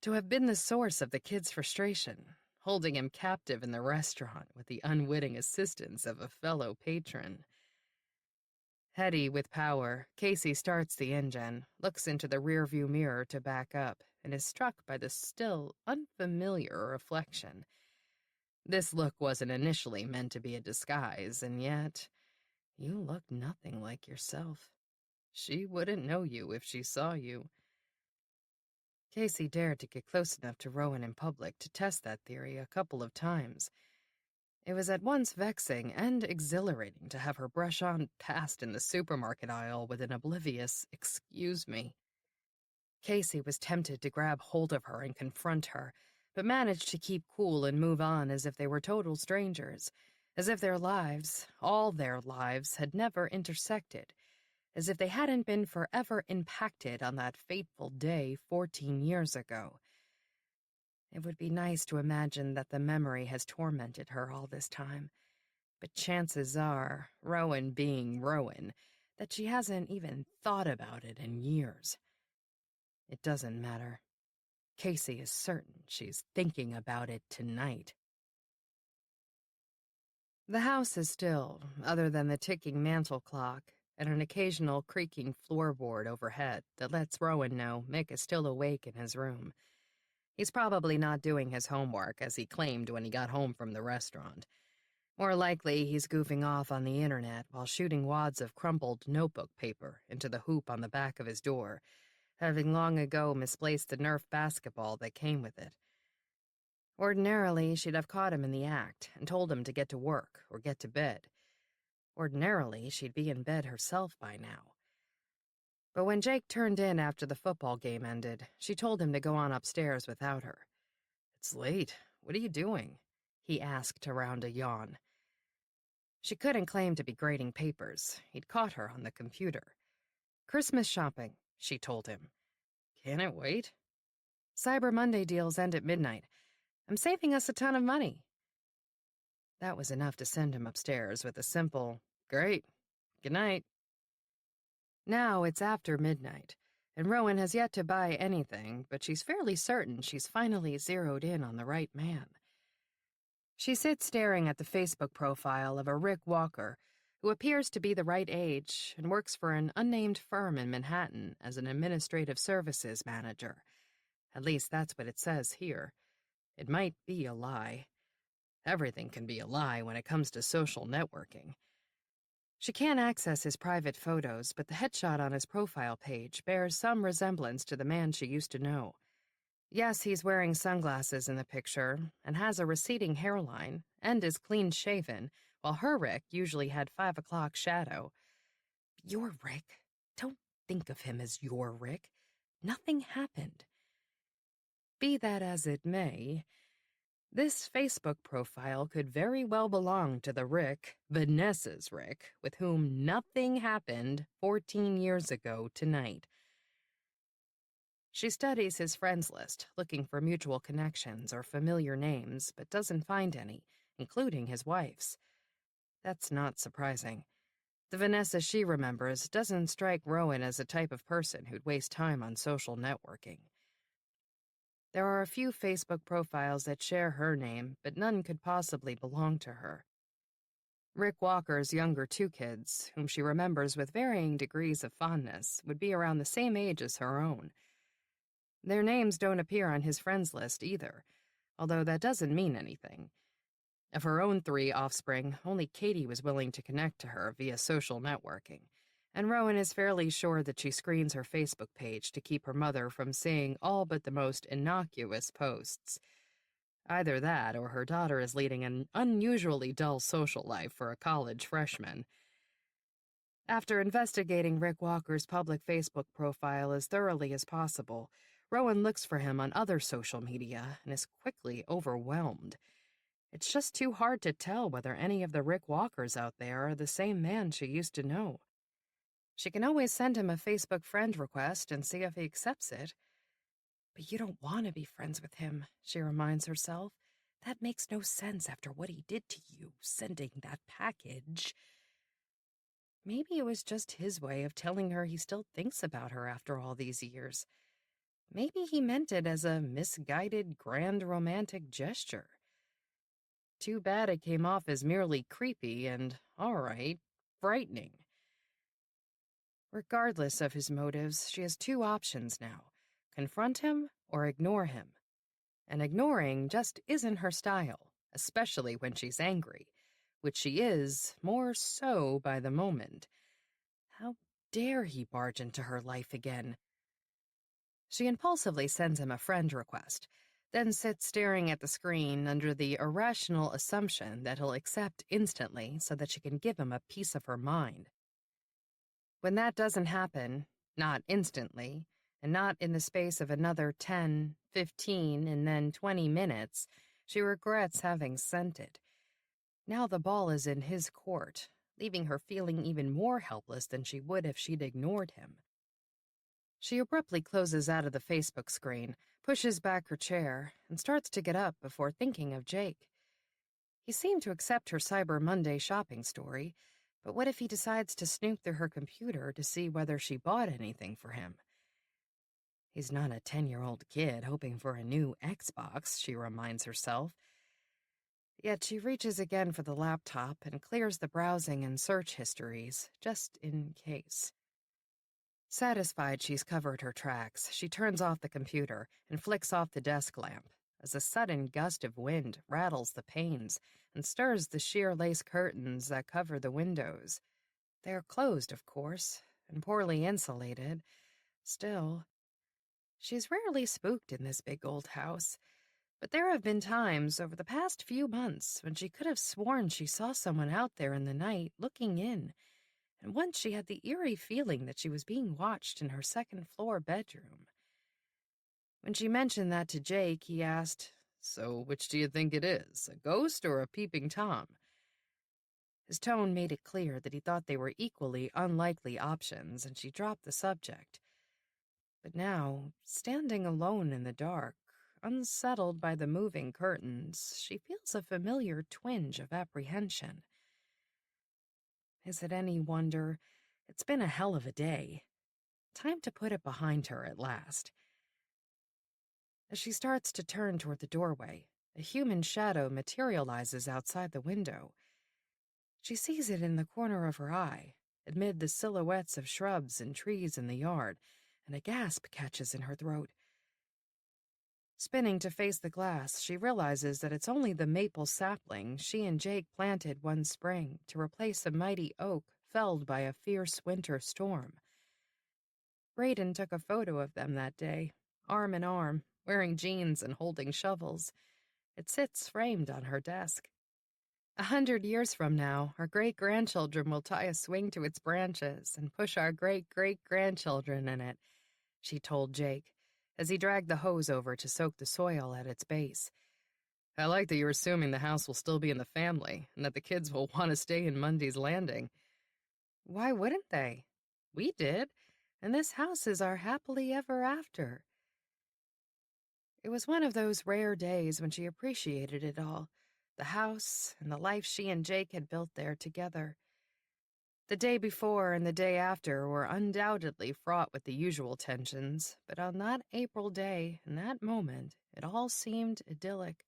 To have been the source of the kid's frustration, holding him captive in the restaurant with the unwitting assistance of a fellow patron. Heady with power, Casey starts the engine, looks into the rearview mirror to back up, and is struck by the still unfamiliar reflection. This look wasn't initially meant to be a disguise, and yet, you look nothing like yourself. She wouldn't know you if she saw you. Casey dared to get close enough to Rowan in public to test that theory a couple of times. It was at once vexing and exhilarating to have her brush on past in the supermarket aisle with an oblivious, "Excuse me." Casey was tempted to grab hold of her and confront her, but managed to keep cool and move on as if they were total strangers, as if their lives, all their lives, had never intersected, as if they hadn't been forever impacted on that fateful day 14 years ago. It would be nice to imagine that the memory has tormented her all this time, but chances are, Rowan being Rowan, that she hasn't even thought about it in years. It doesn't matter. Casey is certain she's thinking about it tonight. The house is still, other than the ticking mantel clock and an occasional creaking floorboard overhead that lets Rowan know Mick is still awake in his room. He's probably not doing his homework, as he claimed when he got home from the restaurant. More likely, he's goofing off on the internet while shooting wads of crumpled notebook paper into the hoop on the back of his door, having long ago misplaced the Nerf basketball that came with it. Ordinarily, she'd have caught him in the act and told him to get to work or get to bed. Ordinarily, she'd be in bed herself by now. But when Jake turned in after the football game ended, she told him to go on upstairs without her. "It's late. What are you doing?" he asked around a yawn. She couldn't claim to be grading papers. He'd caught her on the computer. "Christmas shopping," she told him. "Can it wait?" "Cyber Monday deals end at midnight. I'm saving us a ton of money." That was enough to send him upstairs with a simple, "Great. Good night." Now it's after midnight, and Rowan has yet to buy anything, but she's fairly certain she's finally zeroed in on the right man. She sits staring at the Facebook profile of a Rick Walker, who appears to be the right age and works for an unnamed firm in Manhattan as an administrative services manager. At least that's what it says here. It might be a lie. Everything can be a lie when it comes to social networking. She can't access his private photos, but the headshot on his profile page bears some resemblance to the man she used to know. Yes, he's wearing sunglasses in the picture and has a receding hairline and is clean-shaven, while her Rick usually had 5 o'clock shadow. Your Rick? Don't think of him as your Rick. Nothing happened. Be that as it may, this Facebook profile could very well belong to the Rick, Vanessa's Rick, with whom nothing happened 14 years ago tonight. She studies his friends list, looking for mutual connections or familiar names, but doesn't find any, including his wife's. That's not surprising. The Vanessa she remembers doesn't strike Rowan as the type of person who'd waste time on social networking. There are a few Facebook profiles that share her name, but none could possibly belong to her. Rick Walker's younger 2 kids, whom she remembers with varying degrees of fondness, would be around the same age as her own. Their names don't appear on his friends list either, although that doesn't mean anything. Of her own 3 offspring, only Katie was willing to connect to her via social networking, and Rowan is fairly sure that she screens her Facebook page to keep her mother from seeing all but the most innocuous posts. Either that, or her daughter is leading an unusually dull social life for a college freshman. After investigating Rick Walker's public Facebook profile as thoroughly as possible, Rowan looks for him on other social media and is quickly overwhelmed. It's just too hard to tell whether any of the Rick Walkers out there are the same man she used to know. She can always send him a Facebook friend request and see if he accepts it. But you don't want to be friends with him, she reminds herself. That makes no sense after what he did to you, sending that package. Maybe it was just his way of telling her he still thinks about her after all these years. Maybe he meant it as a misguided, grand romantic gesture. Too bad it came off as merely creepy and, all right, frightening. Regardless of his motives, she has two options now: confront him or ignore him. And ignoring just isn't her style, especially when she's angry, which she is, more so by the moment. How dare he barge into her life again? She impulsively sends him a friend request, then sits staring at the screen under the irrational assumption that he'll accept instantly so that she can give him a piece of her mind. When that doesn't happen, not instantly, and not in the space of another 10, 15, and then 20 minutes, she regrets having sent it. Now the ball is in his court, leaving her feeling even more helpless than she would if she'd ignored him. She abruptly closes out of the Facebook screen, pushes back her chair, and starts to get up before thinking of Jake. He seemed to accept her Cyber Monday shopping story, but what if he decides to snoop through her computer to see whether she bought anything for him? He's not a 10-year-old kid hoping for a new Xbox, she reminds herself. Yet she reaches again for the laptop and clears the browsing and search histories, just in case. Satisfied she's covered her tracks, she turns off the computer and flicks off the desk lamp as a sudden gust of wind rattles the panes and stirs the sheer lace curtains that cover the windows. They are closed, of course, and poorly insulated. Still, she's rarely spooked in this big old house, but there have been times over the past few months when she could have sworn she saw someone out there in the night looking in, and once she had the eerie feeling that she was being watched in her second-floor bedroom. When she mentioned that to Jake, he asked, "So which do you think it is, a ghost or a peeping Tom?" His tone made it clear that he thought they were equally unlikely options, and she dropped the subject. But now, standing alone in the dark, unsettled by the moving curtains, she feels a familiar twinge of apprehension. Is it any wonder? It's been a hell of a day. Time to put it behind her at last. As she starts to turn toward the doorway, a human shadow materializes outside the window. She sees it in the corner of her eye, amid the silhouettes of shrubs and trees in the yard, and a gasp catches in her throat. Spinning to face the glass, she realizes that it's only the maple sapling she and Jake planted one spring to replace a mighty oak felled by a fierce winter storm. Braden took a photo of them that day, arm in arm, wearing jeans and holding shovels. It sits framed on her desk. 100 years from now, our great-grandchildren will tie a swing to its branches and push our great-great-grandchildren in it, she told Jake, as he dragged the hose over to soak the soil at its base. "I like that you're assuming the house will still be in the family and that the kids will want to stay in Mundy's Landing." "Why wouldn't they? We did, and this house is our happily ever after." It was one of those rare days when she appreciated it all, the house and the life she and Jake had built there together. The day before and the day after were undoubtedly fraught with the usual tensions, but on that April day, in that moment, it all seemed idyllic.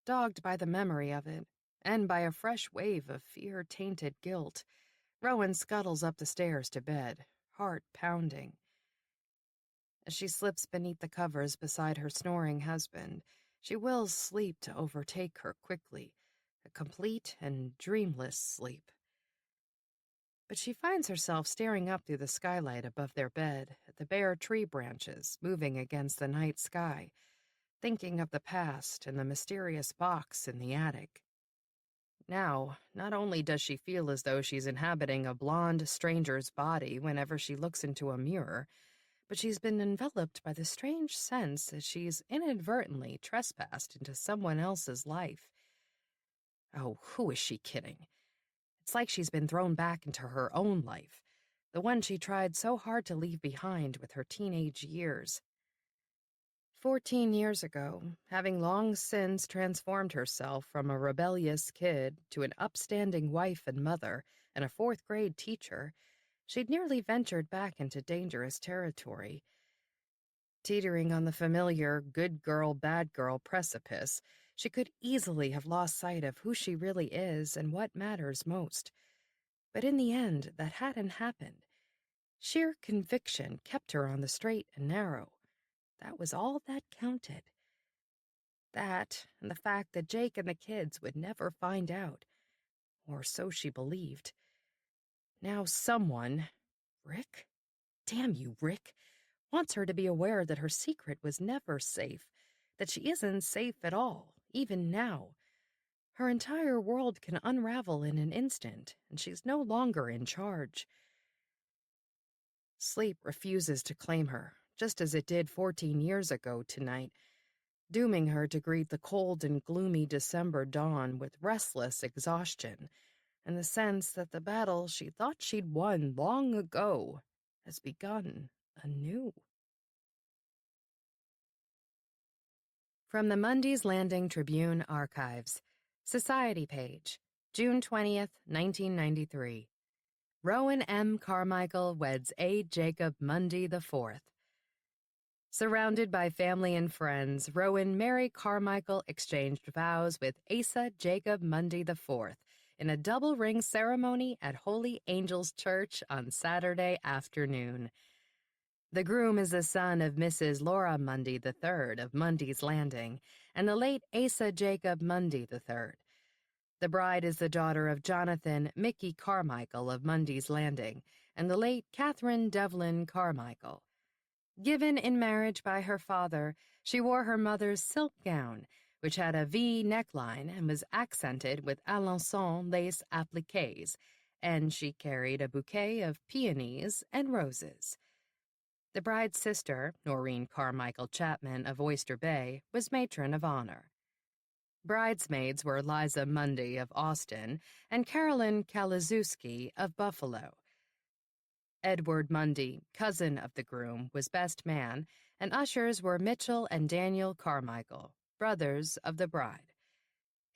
Dogged by the memory of it, and by a fresh wave of fear-tainted guilt, Rowan scuttles up the stairs to bed, heart pounding. As she slips beneath the covers beside her snoring husband, she wills sleep to overtake her quickly, a complete and dreamless sleep. But she finds herself staring up through the skylight above their bed at the bare tree branches moving against the night sky, thinking of the past and the mysterious box in the attic. Now, not only does she feel as though she's inhabiting a blonde stranger's body whenever she looks into a mirror, but she's been enveloped by the strange sense that she's inadvertently trespassed into someone else's life. Oh, who is she kidding? It's like she's been thrown back into her own life, the one she tried so hard to leave behind with her teenage years. 14 years ago, having long since transformed herself from a rebellious kid to an upstanding wife and mother and a fourth-grade teacher, she'd nearly ventured back into dangerous territory. Teetering on the familiar good girl, bad girl precipice, she could easily have lost sight of who she really is and what matters most. But in the end, that hadn't happened. Sheer conviction kept her on the straight and narrow. That was all that counted. That, and the fact that Jake and the kids would never find out. Or so she believed. Now someone, Rick? Damn you, Rick, wants her to be aware that her secret was never safe, that she isn't safe at all, even now. Her entire world can unravel in an instant, and she's no longer in charge. Sleep refuses to claim her, just as it did 14 years ago tonight, dooming her to greet the cold and gloomy December dawn with restless exhaustion and the sense that the battle she thought she'd won long ago has begun anew. From the Mundy's Landing Tribune Archives, Society page, June 20th, 1993. Rowan M. Carmichael weds A. Jacob Mundy IV. Surrounded by family and friends, Rowan Mary Carmichael exchanged vows with Asa Jacob Mundy IV in a double-ring ceremony at Holy Angels Church on Saturday afternoon. The groom is the son of Mrs. Laura Mundy III of Mundy's Landing and the late Asa Jacob Mundy III. The bride is the daughter of Jonathan Mickey Carmichael of Mundy's Landing and the late Catherine Devlin Carmichael. Given in marriage by her father, she wore her mother's silk gown, which had a V neckline and was accented with Alençon lace appliques, and she carried a bouquet of peonies and roses. The bride's sister, Noreen Carmichael Chapman of Oyster Bay, was matron of honor. Bridesmaids were Liza Mundy of Austin and Carolyn Kalazewski of Buffalo. Edward Mundy, cousin of the groom, was best man, and ushers were Mitchell and Daniel Carmichael, brothers of the bride.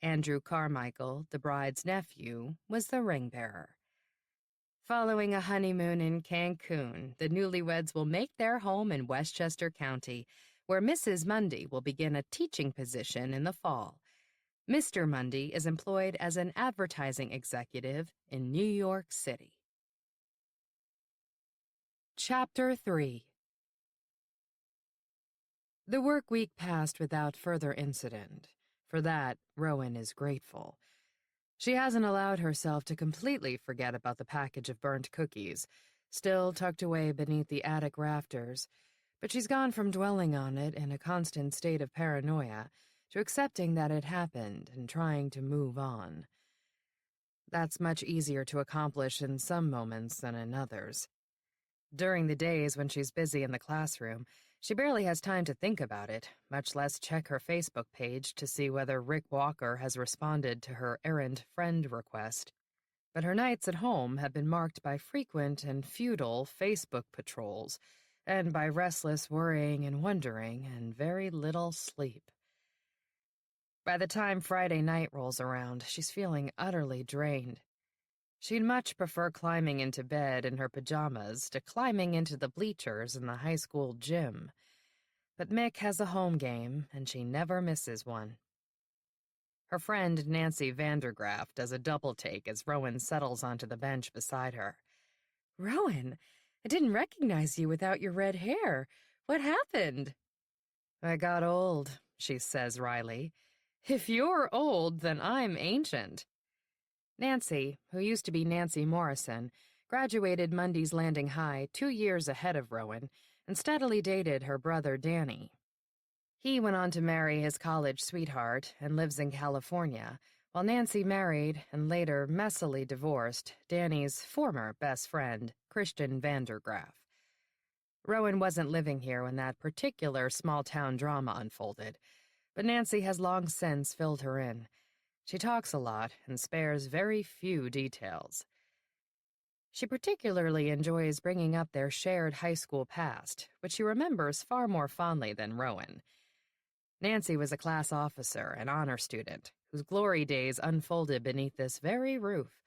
Andrew Carmichael, the bride's nephew, was the ring-bearer. Following a honeymoon in Cancun, the newlyweds will make their home in Westchester County, where Mrs. Mundy will begin a teaching position in the fall. Mr. Mundy is employed as an advertising executive in New York City. Chapter 3. The work week passed without further incident. For that, Rowan is grateful. She hasn't allowed herself to completely forget about the package of burnt cookies, still tucked away beneath the attic rafters, but she's gone from dwelling on it in a constant state of paranoia to accepting that it happened and trying to move on. That's much easier to accomplish in some moments than in others. During the days when she's busy in the classroom, she barely has time to think about it, much less check her Facebook page to see whether Rick Walker has responded to her errant friend request. But her nights at home have been marked by frequent and futile Facebook patrols, and by restless worrying and wondering and very little sleep. By the time Friday night rolls around, she's feeling utterly drained. She'd much prefer climbing into bed in her pajamas to climbing into the bleachers in the high school gym. But Mick has a home game, and she never misses one. Her friend Nancy Vandergraff does a double-take as Rowan settles onto the bench beside her. "Rowan, I didn't recognize you without your red hair. What happened?" "I got old," she says wryly. "If you're old, then I'm ancient." Nancy, who used to be Nancy Morrison, graduated Mundy's Landing High 2 years ahead of Rowan and steadily dated her brother Danny. He went on to marry his college sweetheart and lives in California, while Nancy married and later messily divorced Danny's former best friend, Christian Vandergraff. Rowan wasn't living here when that particular small-town drama unfolded, but Nancy has long since filled her in. She talks a lot and spares very few details. She particularly enjoys bringing up their shared high school past, which she remembers far more fondly than Rowan. Nancy was a class officer, an honor student, whose glory days unfolded beneath this very roof,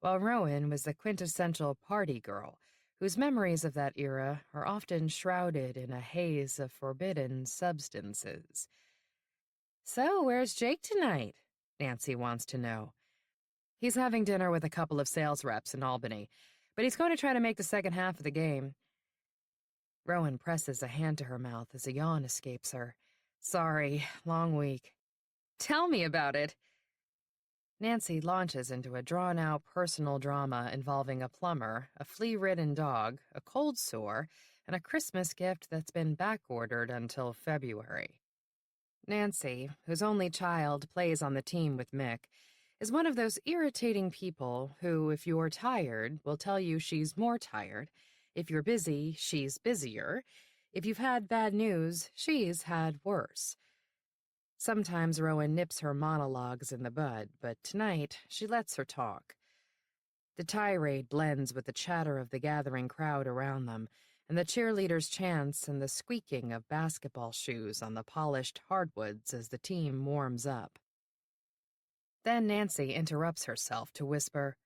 while Rowan was the quintessential party girl, whose memories of that era are often shrouded in a haze of forbidden substances. "So, where's Jake tonight?" Nancy wants to know. "He's having dinner with a couple of sales reps in Albany, but he's going to try to make the second half of the game." Rowan presses a hand to her mouth as a yawn escapes her. "Sorry, long week." "Tell me about it." Nancy launches into a drawn-out personal drama involving a plumber, a flea-ridden dog, a cold sore, and a Christmas gift that's been back-ordered until February. Nancy, whose only child plays on the team with Mick, is one of those irritating people who, if you're tired, will tell you she's more tired. If you're busy, she's busier. If you've had bad news, she's had worse. Sometimes Rowan nips her monologues in the bud, but tonight she lets her talk. The tirade blends with the chatter of the gathering crowd around them, and the cheerleaders' chants and the squeaking of basketball shoes on the polished hardwoods as the team warms up. Then Nancy interrupts herself to whisper,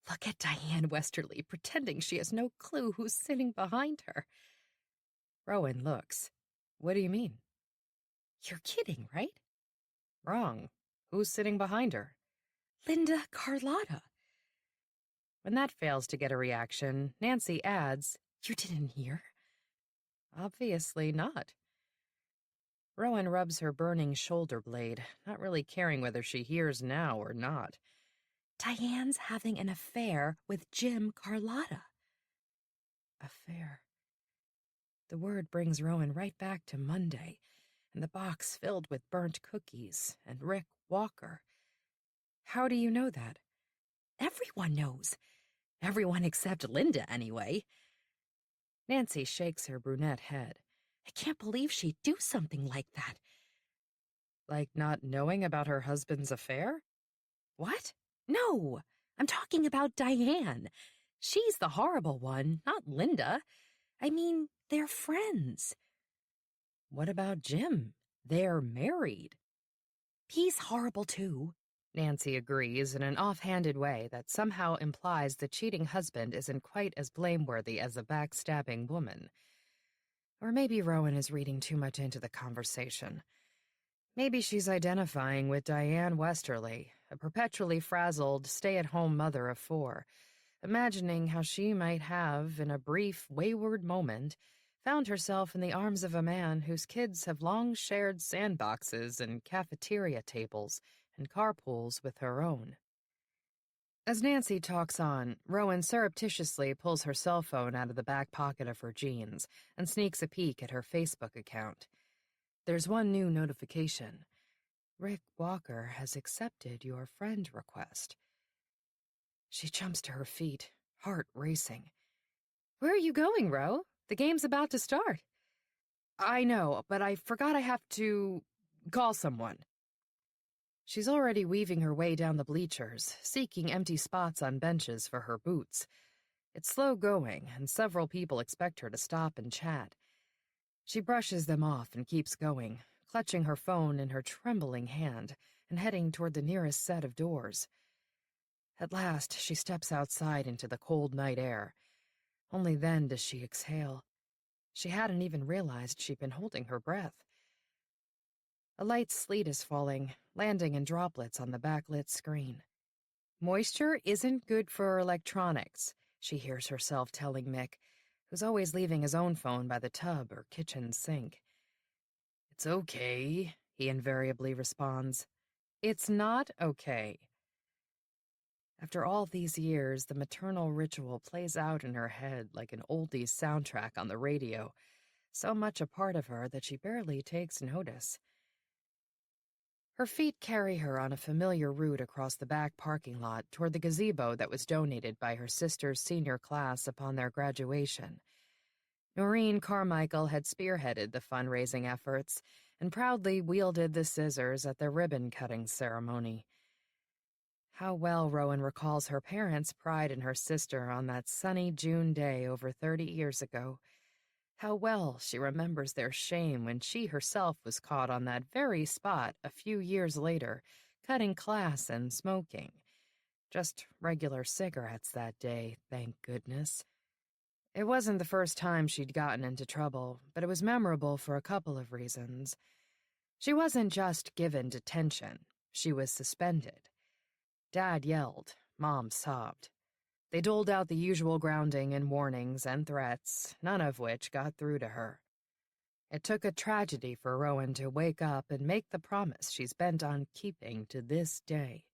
"Look at Diane Westerly pretending she has no clue who's sitting behind her." Rowan looks. "What do you mean?" "You're kidding, right?" "Wrong. Who's sitting behind her?" "Linda Carlotta." When that fails to get a reaction, Nancy adds, "You didn't hear?" "Obviously not." Rowan rubs her burning shoulder blade, not really caring whether she hears now or not. "Diane's having an affair with Jim Carlotta." Affair. The word brings Rowan right back to Monday, and the box filled with burnt cookies, and Rick Walker. "How do you know that?" "Everyone knows. Everyone except Linda, anyway." Nancy shakes her brunette head. "I can't believe she'd do something like that." "Like not knowing about her husband's affair?" "What? No, I'm talking about Diane. She's the horrible one, not Linda. I mean, they're friends." "What about Jim? They're married." "He's horrible, too," Nancy agrees in an offhanded way that somehow implies the cheating husband isn't quite as blameworthy as a backstabbing woman. Or maybe Rowan is reading too much into the conversation. Maybe she's identifying with Diane Westerly, a perpetually frazzled, stay-at-home mother of 4, imagining how she might have, in a brief, wayward moment, found herself in the arms of a man whose kids have long shared sandboxes and cafeteria tables and carpools with her own. As Nancy talks on, Rowan surreptitiously pulls her cell phone out of the back pocket of her jeans and sneaks a peek at her Facebook account. There's one new notification. "Rick Walker has accepted your friend request." She jumps to her feet, heart racing. "Where are you going, Ro? The game's about to start." "I know, but I forgot I have to call someone." She's already weaving her way down the bleachers, seeking empty spots on benches for her boots. It's slow going, and several people expect her to stop and chat. She brushes them off and keeps going, clutching her phone in her trembling hand and heading toward the nearest set of doors. At last, she steps outside into the cold night air. Only then does she exhale. She hadn't even realized she'd been holding her breath. A light sleet is falling, landing in droplets on the backlit screen. "Moisture isn't good for electronics," she hears herself telling Mick, who's always leaving his own phone by the tub or kitchen sink. "It's okay," he invariably responds. "It's not okay." After all these years, the maternal ritual plays out in her head like an oldies soundtrack on the radio, so much a part of her that she barely takes notice. Her feet carry her on a familiar route across the back parking lot toward the gazebo that was donated by her sister's senior class upon their graduation. Noreen Carmichael had spearheaded the fundraising efforts and proudly wielded the scissors at the ribbon-cutting ceremony. How well Rowan recalls her parents' pride in her sister on that sunny June day over 30 years ago. How well she remembers their shame when she herself was caught on that very spot a few years later, cutting class and smoking. Just regular cigarettes that day, thank goodness. It wasn't the first time she'd gotten into trouble, but it was memorable for a couple of reasons. She wasn't just given detention, she was suspended. Dad yelled, Mom sobbed. They doled out the usual grounding and warnings and threats, none of which got through to her. It took a tragedy for Rowan to wake up and make the promise she's bent on keeping to this day.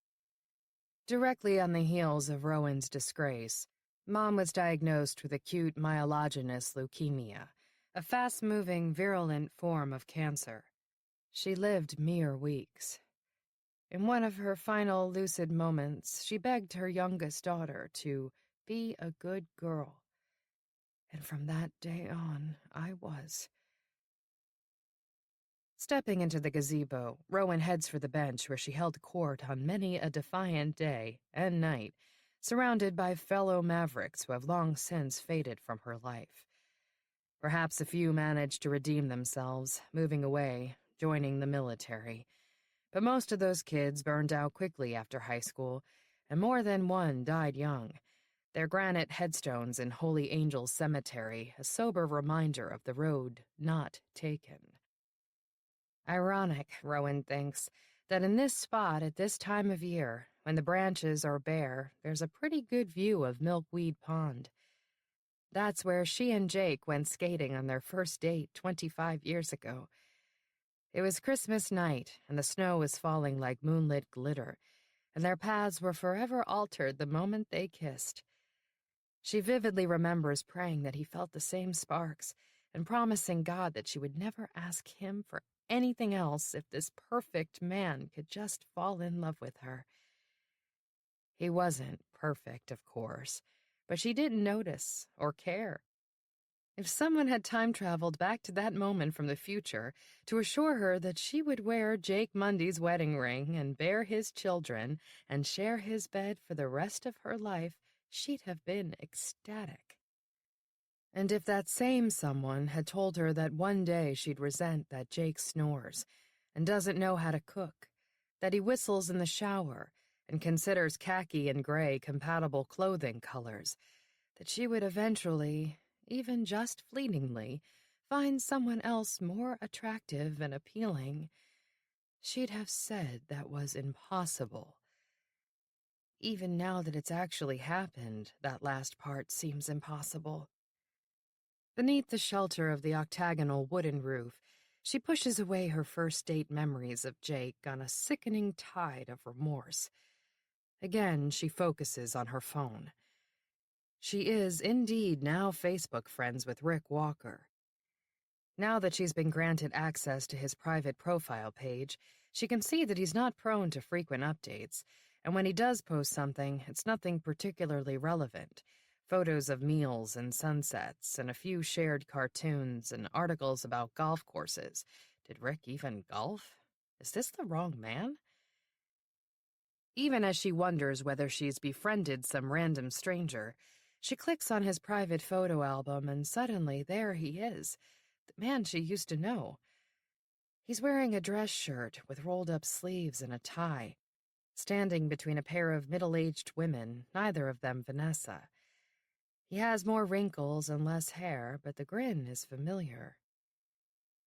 Directly on the heels of Rowan's disgrace, Mom was diagnosed with acute myelogenous leukemia, a fast-moving, virulent form of cancer. She lived mere weeks. In one of her final lucid moments, she begged her youngest daughter to be a good girl. And from that day on, I was. Stepping into the gazebo, Rowan heads for the bench where she held court on many a defiant day and night, surrounded by fellow mavericks who have long since faded from her life. Perhaps a few managed to redeem themselves, moving away, joining the military. But most of those kids burned out quickly after high school, and more than one died young. Their granite headstones in Holy Angels Cemetery, a sober reminder of the road not taken. Ironic, Rowan thinks, that in this spot at this time of year, when the branches are bare, there's a pretty good view of Milkweed Pond. That's where she and Jake went skating on their first date 25 years ago. It was Christmas night, and the snow was falling like moonlit glitter, and their paths were forever altered the moment they kissed. She vividly remembers praying that he felt the same sparks, and promising God that she would never ask him for anything else if this perfect man could just fall in love with her. He wasn't perfect, of course, but she didn't notice or care. If someone had time-traveled back to that moment from the future to assure her that she would wear Jake Mundy's wedding ring and bear his children and share his bed for the rest of her life, she'd have been ecstatic. And if that same someone had told her that one day she'd resent that Jake snores and doesn't know how to cook, that he whistles in the shower and considers khaki and gray compatible clothing colors, that she would eventually, even just fleetingly, find someone else more attractive and appealing, she'd have said that was impossible. Even now that it's actually happened, that last part seems impossible. Beneath the shelter of the octagonal wooden roof, she pushes away her first date memories of Jake on a sickening tide of remorse. Again, she focuses on her phone. She is indeed now Facebook friends with Rick Walker. Now that she's been granted access to his private profile page, she can see that he's not prone to frequent updates, and when he does post something, it's nothing particularly relevant. Photos of meals and sunsets, and a few shared cartoons and articles about golf courses. Did Rick even golf? Is this the wrong man? Even as she wonders whether she's befriended some random stranger, she clicks on his private photo album, and suddenly there he is, the man she used to know. He's wearing a dress shirt with rolled-up sleeves and a tie, standing between a pair of middle-aged women, neither of them Vanessa. He has more wrinkles and less hair, but the grin is familiar.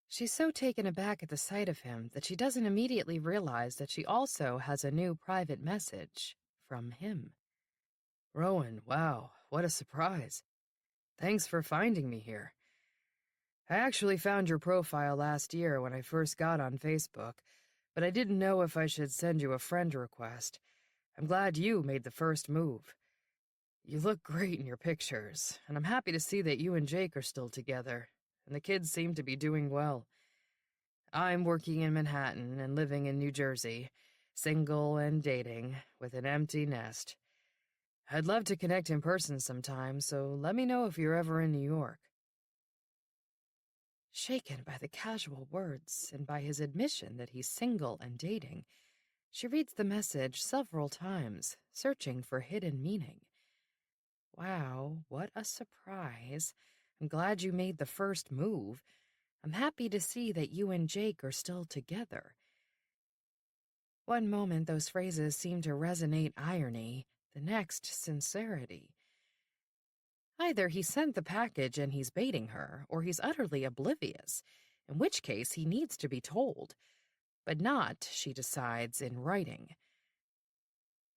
She's so taken aback at the sight of him that she doesn't immediately realize that she also has a new private message from him. Rowan, wow, what a surprise. Thanks for finding me here. I actually found your profile last year when I first got on Facebook, but I didn't know if I should send you a friend request. I'm glad you made the first move. You look great in your pictures, and I'm happy to see that you and Jake are still together, and the kids seem to be doing well. I'm working in Manhattan and living in New Jersey, single and dating, with an empty nest. I'd love to connect in person sometime, so let me know if you're ever in New York. Shaken by the casual words and by his admission that he's single and dating, she reads the message several times, searching for hidden meaning. Wow, what a surprise. I'm glad you made the first move. I'm happy to see that you and Jake are still together. One moment those phrases seem to resonate irony, the next sincerity. Either he sent the package and he's baiting her, or he's utterly oblivious, in which case he needs to be told. But not, she decides, in writing.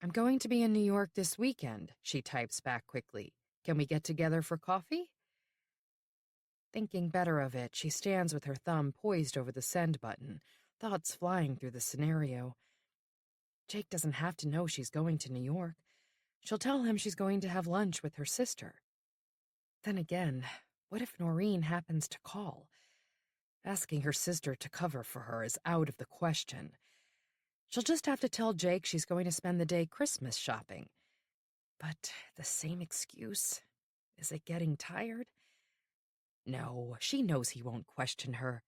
I'm going to be in New York this weekend, she types back quickly. Can we get together for coffee? Thinking better of it, she stands with her thumb poised over the send button, thoughts flying through the scenario. Jake doesn't have to know she's going to New York. She'll tell him she's going to have lunch with her sister. Then again, what if Noreen happens to call? Asking her sister to cover for her is out of the question. She'll just have to tell Jake she's going to spend the day Christmas shopping. But the same excuse? Is it getting tired? No, she knows he won't question her.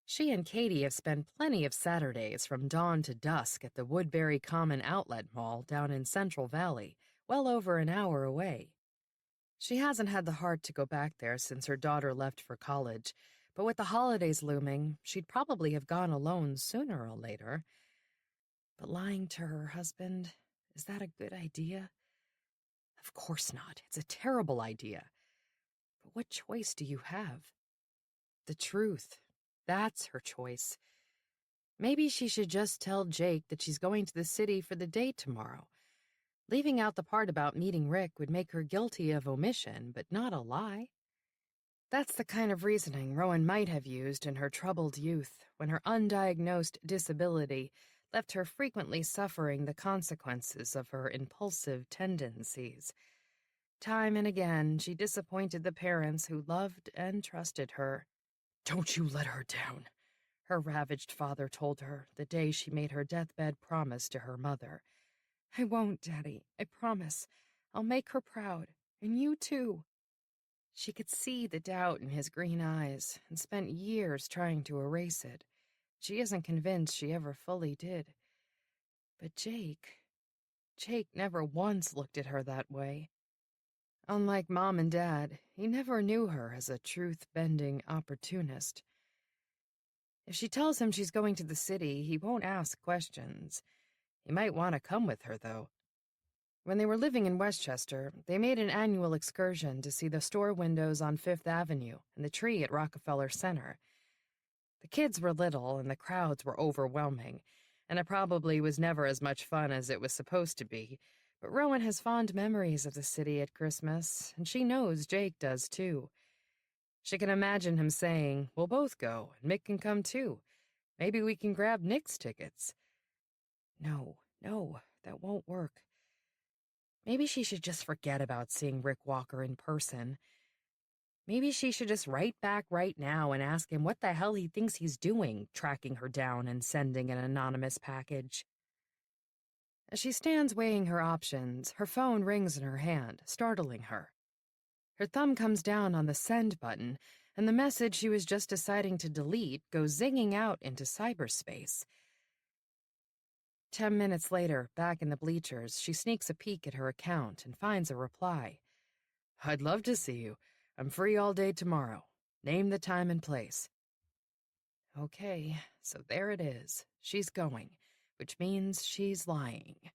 She and Katie have spent plenty of Saturdays from dawn to dusk at the Woodbury Common Outlet Mall down in Central Valley, well over an hour away. She hasn't had the heart to go back there since her daughter left for college, but with the holidays looming, she'd probably have gone alone sooner or later. But lying to her husband, is that a good idea? Of course not. It's a terrible idea. But what choice do you have? The truth. That's her choice. Maybe she should just tell Jake that she's going to the city for the date tomorrow. Leaving out the part about meeting Rick would make her guilty of omission, but not a lie. That's the kind of reasoning Rowan might have used in her troubled youth, when her undiagnosed disability left her frequently suffering the consequences of her impulsive tendencies. Time and again, she disappointed the parents who loved and trusted her. "Don't you let her down," her ravaged father told her the day she made her deathbed promise to her mother. "I won't, Daddy, I promise. I'll make her proud, and you too." She could see the doubt in his green eyes and spent years trying to erase it. She isn't convinced she ever fully did. But Jake never once looked at her that way. Unlike Mom and Dad, he never knew her as a truth-bending opportunist. If she tells him she's going to the city, he won't ask questions. He might want to come with her, though. When they were living in Westchester, they made an annual excursion to see the store windows on Fifth Avenue and the tree at Rockefeller Center. The kids were little and the crowds were overwhelming, and it probably was never as much fun as it was supposed to be, but Rowan has fond memories of the city at Christmas, and she knows Jake does too. She can imagine him saying, "We'll both go, and Mick can come too. Maybe we can grab Nick's tickets." No, that won't work. Maybe she should just forget about seeing Rick Walker in person. Maybe she should just write back right now and ask him what the hell he thinks he's doing, tracking her down and sending an anonymous package. As she stands weighing her options, her phone rings in her hand, startling her. Her thumb comes down on the send button, and the message she was just deciding to delete goes zinging out into cyberspace. 10 minutes later, back in the bleachers, she sneaks a peek at her account and finds a reply. "I'd love to see you. I'm free all day tomorrow. Name the time and place." Okay, so there it is. She's going, which means she's lying.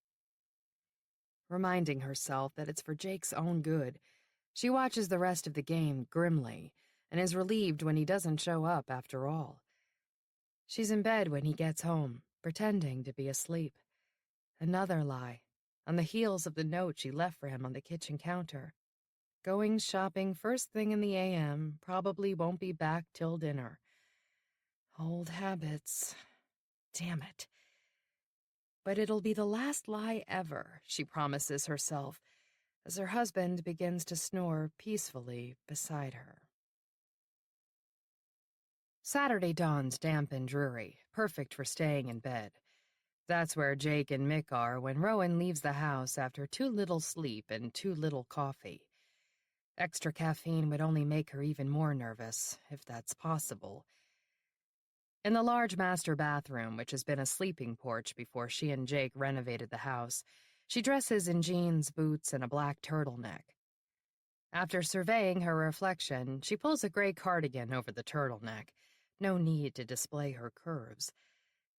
Reminding herself that it's for Jake's own good, she watches the rest of the game grimly and is relieved when he doesn't show up after all. She's in bed when he gets home, pretending to be asleep. Another lie, on the heels of the note she left for him on the kitchen counter. Going shopping first thing in the a.m., probably won't be back till dinner. Old habits. Damn it. But it'll be the last lie ever, she promises herself, as her husband begins to snore peacefully beside her. Saturday dawns damp and dreary, perfect for staying in bed. That's where Jake and Mick are when Rowan leaves the house after too little sleep and too little coffee. Extra caffeine would only make her even more nervous, if that's possible. In the large master bathroom, which has been a sleeping porch before she and Jake renovated the house, she dresses in jeans, boots, and a black turtleneck. After surveying her reflection, she pulls a gray cardigan over the turtleneck. No need to display her curves.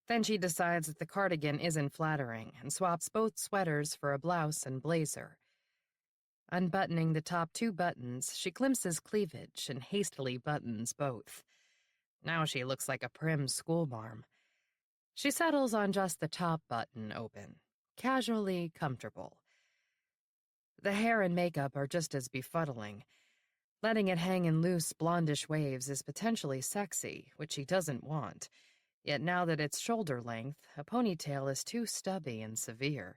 Then she decides that the cardigan isn't flattering and swaps both sweaters for a blouse and blazer. Unbuttoning the top 2 buttons, she glimpses cleavage and hastily buttons both. Now she looks like a prim schoolmarm. She settles on just the top button open, casually comfortable. The hair and makeup are just as befuddling. Letting it hang in loose, blondish waves is potentially sexy, which she doesn't want. Yet now that it's shoulder length, a ponytail is too stubby and severe.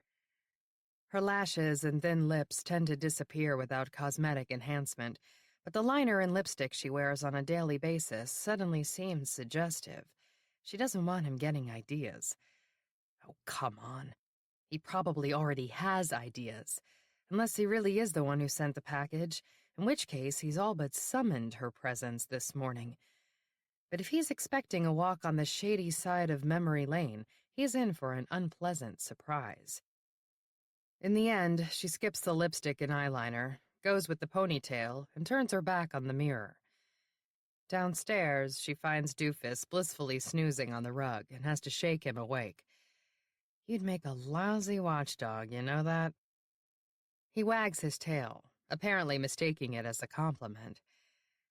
Her lashes and thin lips tend to disappear without cosmetic enhancement, but the liner and lipstick she wears on a daily basis suddenly seems suggestive. She doesn't want him getting ideas. Oh, come on. He probably already has ideas. Unless he really is the one who sent the package, in which case he's all but summoned her presence this morning. But if he's expecting a walk on the shady side of memory lane, he's in for an unpleasant surprise. In the end, she skips the lipstick and eyeliner, goes with the ponytail, and turns her back on the mirror. Downstairs, she finds Doofus blissfully snoozing on the rug and has to shake him awake. You'd make a lousy watchdog, you know that? He wags his tail, apparently mistaking it as a compliment.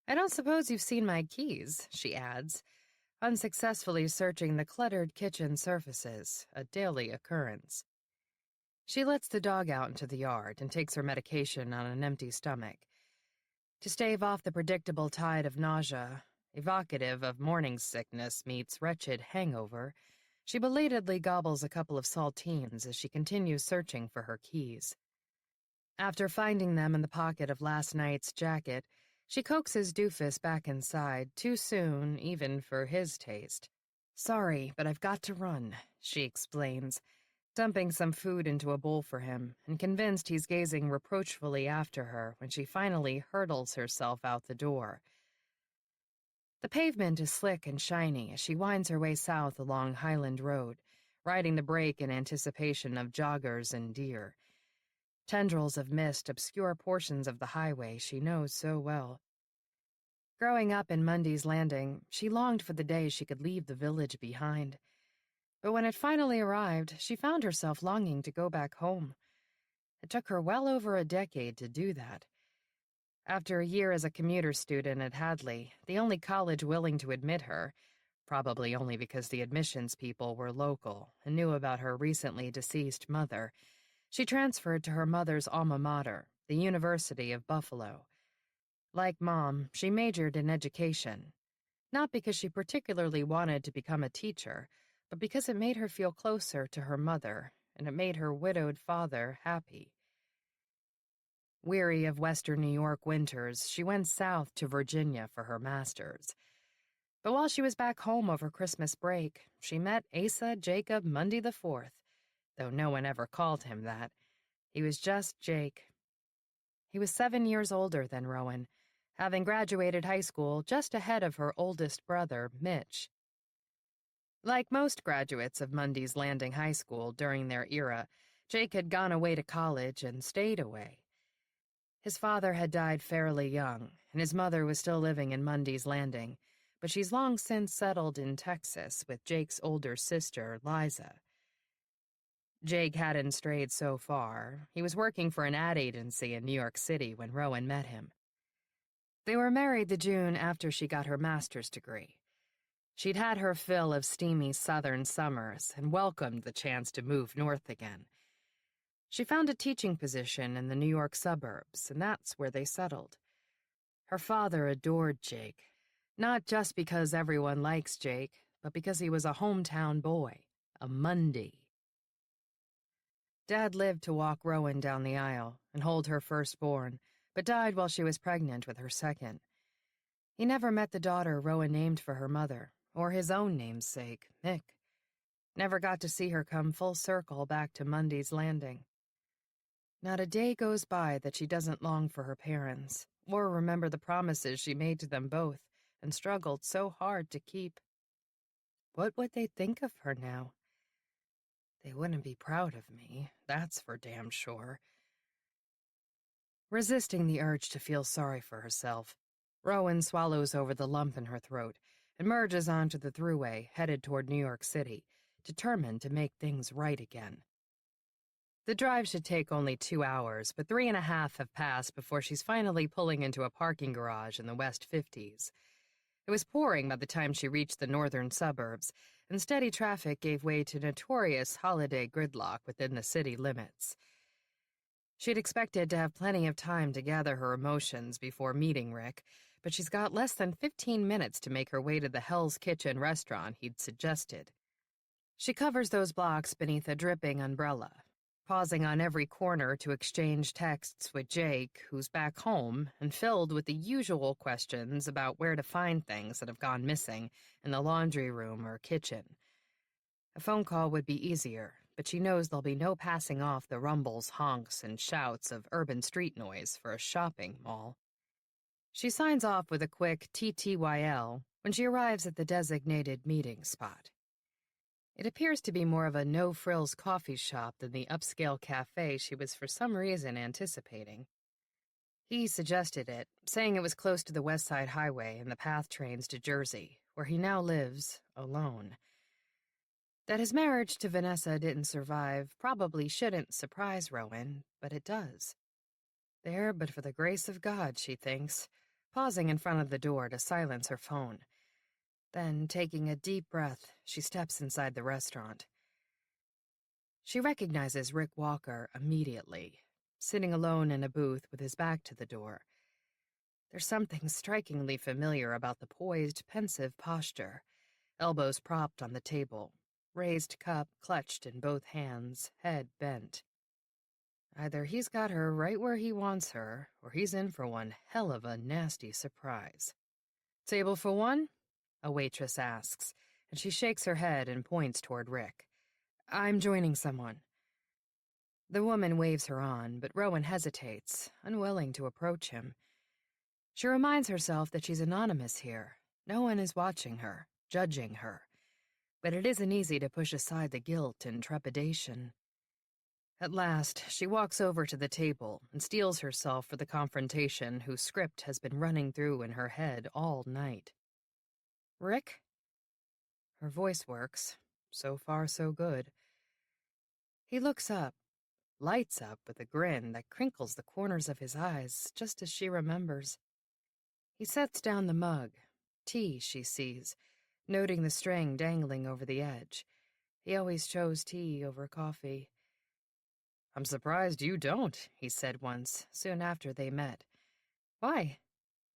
I don't suppose you've seen my keys, she adds, unsuccessfully searching the cluttered kitchen surfaces, a daily occurrence. She lets the dog out into the yard and takes her medication on an empty stomach. To stave off the predictable tide of nausea, evocative of morning sickness meets wretched hangover, she belatedly gobbles a couple of saltines as she continues searching for her keys. After finding them in the pocket of last night's jacket, she coaxes Doofus back inside, too soon, even for his taste. Sorry, but I've got to run, she explains, dumping some food into a bowl for him, and convinced he's gazing reproachfully after her when she finally hurdles herself out the door. The pavement is slick and shiny as she winds her way south along Highland Road, riding the brake in anticipation of joggers and deer. Tendrils of mist obscure portions of the highway she knows so well. Growing up in Mundy's Landing, she longed for the day she could leave the village behind. But when it finally arrived, she found herself longing to go back home. It took her well over a decade to do that. After a year as a commuter student at Hadley, the only college willing to admit her, probably only because the admissions people were local and knew about her recently deceased mother, she transferred to her mother's alma mater, the University of Buffalo. Like Mom, she majored in education, not because she particularly wanted to become a teacher, but because it made her feel closer to her mother, and it made her widowed father happy. Weary of Western New York winters, she went south to Virginia for her master's. But while she was back home over Christmas break, she met Asa Jacob Mundy IV, though no one ever called him that. He was just Jake. He was 7 years older than Rowan, having graduated high school just ahead of her oldest brother, Mitch. Like most graduates of Mundy's Landing High School during their era, Jake had gone away to college and stayed away. His father had died fairly young, and his mother was still living in Mundy's Landing, but she's long since settled in Texas with Jake's older sister, Liza. Jake hadn't strayed so far. He was working for an ad agency in New York City when Rowan met him. They were married the June after she got her master's degree. She'd had her fill of steamy southern summers and welcomed the chance to move north again. She found a teaching position in the New York suburbs, and that's where they settled. Her father adored Jake, not just because everyone likes Jake, but because he was a hometown boy, a Mundy. Dad lived to walk Rowan down the aisle and hold her firstborn, but died while she was pregnant with her second. He never met the daughter Rowan named for her mother, or his own namesake, Mick. Never got to see her come full circle back to Mundy's Landing. Not a day goes by that she doesn't long for her parents, or remember the promises she made to them both and struggled so hard to keep. What would they think of her now? They wouldn't be proud of me, that's for damn sure. Resisting the urge to feel sorry for herself, Rowan swallows over the lump in her throat and merges onto the thruway headed toward New York City, determined to make things right again. The drive should take only 2 hours, but 3.5 have passed before she's finally pulling into a parking garage in the West 50s. It was pouring by the time she reached the northern suburbs, and steady traffic gave way to notorious holiday gridlock within the city limits. She'd expected to have plenty of time to gather her emotions before meeting Rick, but she's got less than 15 minutes to make her way to the Hell's Kitchen restaurant he'd suggested. She covers those blocks beneath a dripping umbrella, pausing on every corner to exchange texts with Jake, who's back home and filled with the usual questions about where to find things that have gone missing in the laundry room or kitchen. A phone call would be easier, but she knows there'll be no passing off the rumbles, honks, and shouts of urban street noise for a shopping mall. She signs off with a quick TTYL when she arrives at the designated meeting spot. It appears to be more of a no-frills coffee shop than the upscale cafe she was for some reason anticipating. He suggested it, saying it was close to the West Side Highway and the PATH trains to Jersey, where he now lives alone. That his marriage to Vanessa didn't survive probably shouldn't surprise Rowan, but it does. There, but for the grace of God, she thinks, pausing in front of the door to silence her phone. Then, taking a deep breath, she steps inside the restaurant. She recognizes Rick Walker immediately, sitting alone in a booth with his back to the door. There's something strikingly familiar about the poised, pensive posture, elbows propped on the table, raised cup clutched in both hands, head bent. Either he's got her right where he wants her, or he's in for one hell of a nasty surprise. "Table for one?" a waitress asks, and she shakes her head and points toward Rick. "I'm joining someone." The woman waves her on, but Rowan hesitates, unwilling to approach him. She reminds herself that she's anonymous here. No one is watching her, judging her. But it isn't easy to push aside the guilt and trepidation. At last, she walks over to the table and steels herself for the confrontation whose script has been running through in her head all night. "Rick?" Her voice works. So far, so good. He looks up, lights up with a grin that crinkles the corners of his eyes, just as she remembers. He sets down the mug. Tea, she sees, noting the string dangling over the edge. He always chose tea over coffee. "I'm surprised you don't," he said once, soon after they met. "Why?"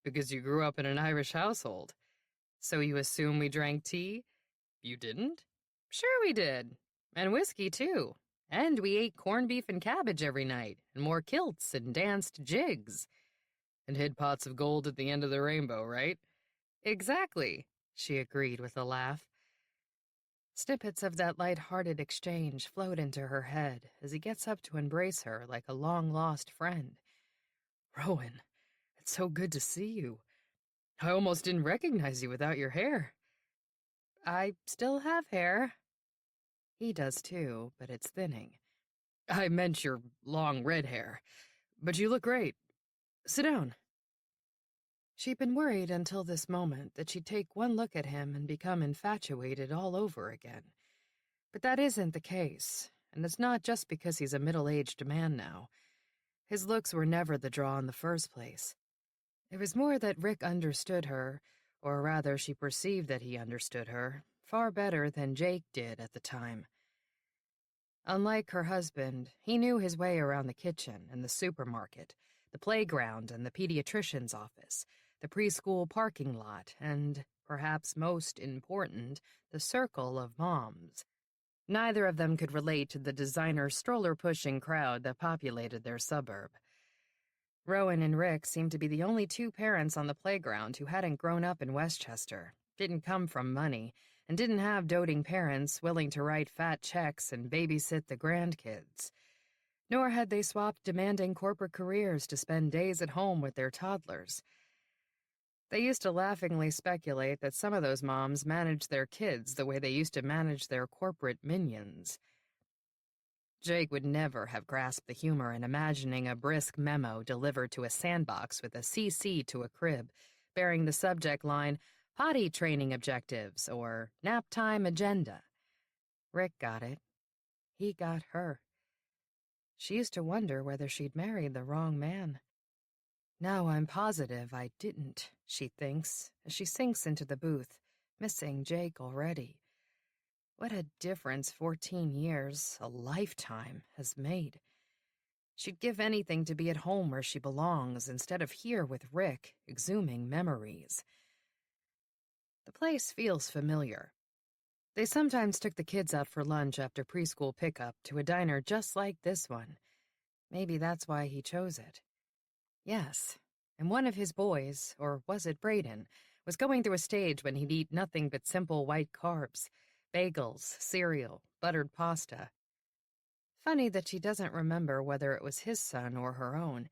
"Because you grew up in an Irish household. So you assume we drank tea? You didn't?" "Sure we did. And whiskey, too. And we ate corned beef and cabbage every night, and wore kilts and danced jigs." "And hid pots of gold at the end of the rainbow, right?" "Exactly," she agreed with a laugh. Snippets of that light-hearted exchange float into her head as he gets up to embrace her like a long-lost friend. "Rowan, it's so good to see you. I almost didn't recognize you without your hair." "I still have hair." He does too, but it's thinning. "I meant your long red hair. But you look great. Sit down." She'd been worried until this moment that she'd take one look at him and become infatuated all over again. But that isn't the case, and it's not just because he's a middle-aged man now. His looks were never the draw in the first place. It was more that Rick understood her, or rather she perceived that he understood her, far better than Jake did at the time. Unlike her husband, he knew his way around the kitchen and the supermarket, the playground and the pediatrician's office, the preschool parking lot, and, perhaps most important, the circle of moms. Neither of them could relate to the designer stroller-pushing crowd that populated their suburb. Rowan and Rick seemed to be the only two parents on the playground who hadn't grown up in Westchester, didn't come from money, and didn't have doting parents willing to write fat checks and babysit the grandkids. nor had they swapped demanding corporate careers to spend days at home with their toddlers. They used to laughingly speculate that some of those moms managed their kids the way they used to manage their corporate minions. Jake would never have grasped the humor in imagining a brisk memo delivered to a sandbox with a CC to a crib, bearing the subject line, potty training objectives, or nap time agenda. Rick got it. He got her. She used to wonder whether she'd married the wrong man. Now I'm positive I didn't, she thinks, as she sinks into the booth, missing Jake already. What a difference 14 years, a lifetime, has made. She'd give anything to be at home where she belongs instead of here with Rick, exhuming memories. The place feels familiar. They sometimes took the kids out for lunch after preschool pickup to a diner just like this one. Maybe that's why he chose it. Yes, and one of his boys, or was it Braden, was going through a stage when he'd eat nothing but simple white carbs. Bagels, cereal, buttered pasta. Funny that she doesn't remember whether it was his son or her own,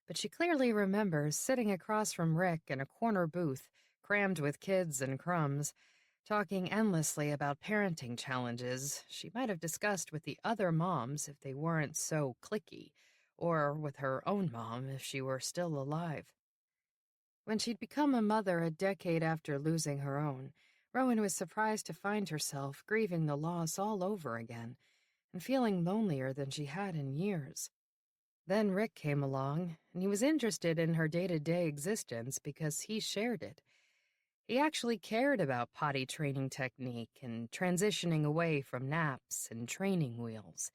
but she clearly remembers sitting across from Rick in a corner booth, crammed with kids and crumbs, talking endlessly about parenting challenges she might have discussed with the other moms if they weren't so cliquey, or with her own mom if she were still alive. When she'd become a mother a decade after losing her own, Rowan was surprised to find herself grieving the loss all over again and feeling lonelier than she had in years. Then Rick came along, and he was interested in her day-to-day existence because he shared it. He actually cared about potty training technique and transitioning away from naps and training wheels.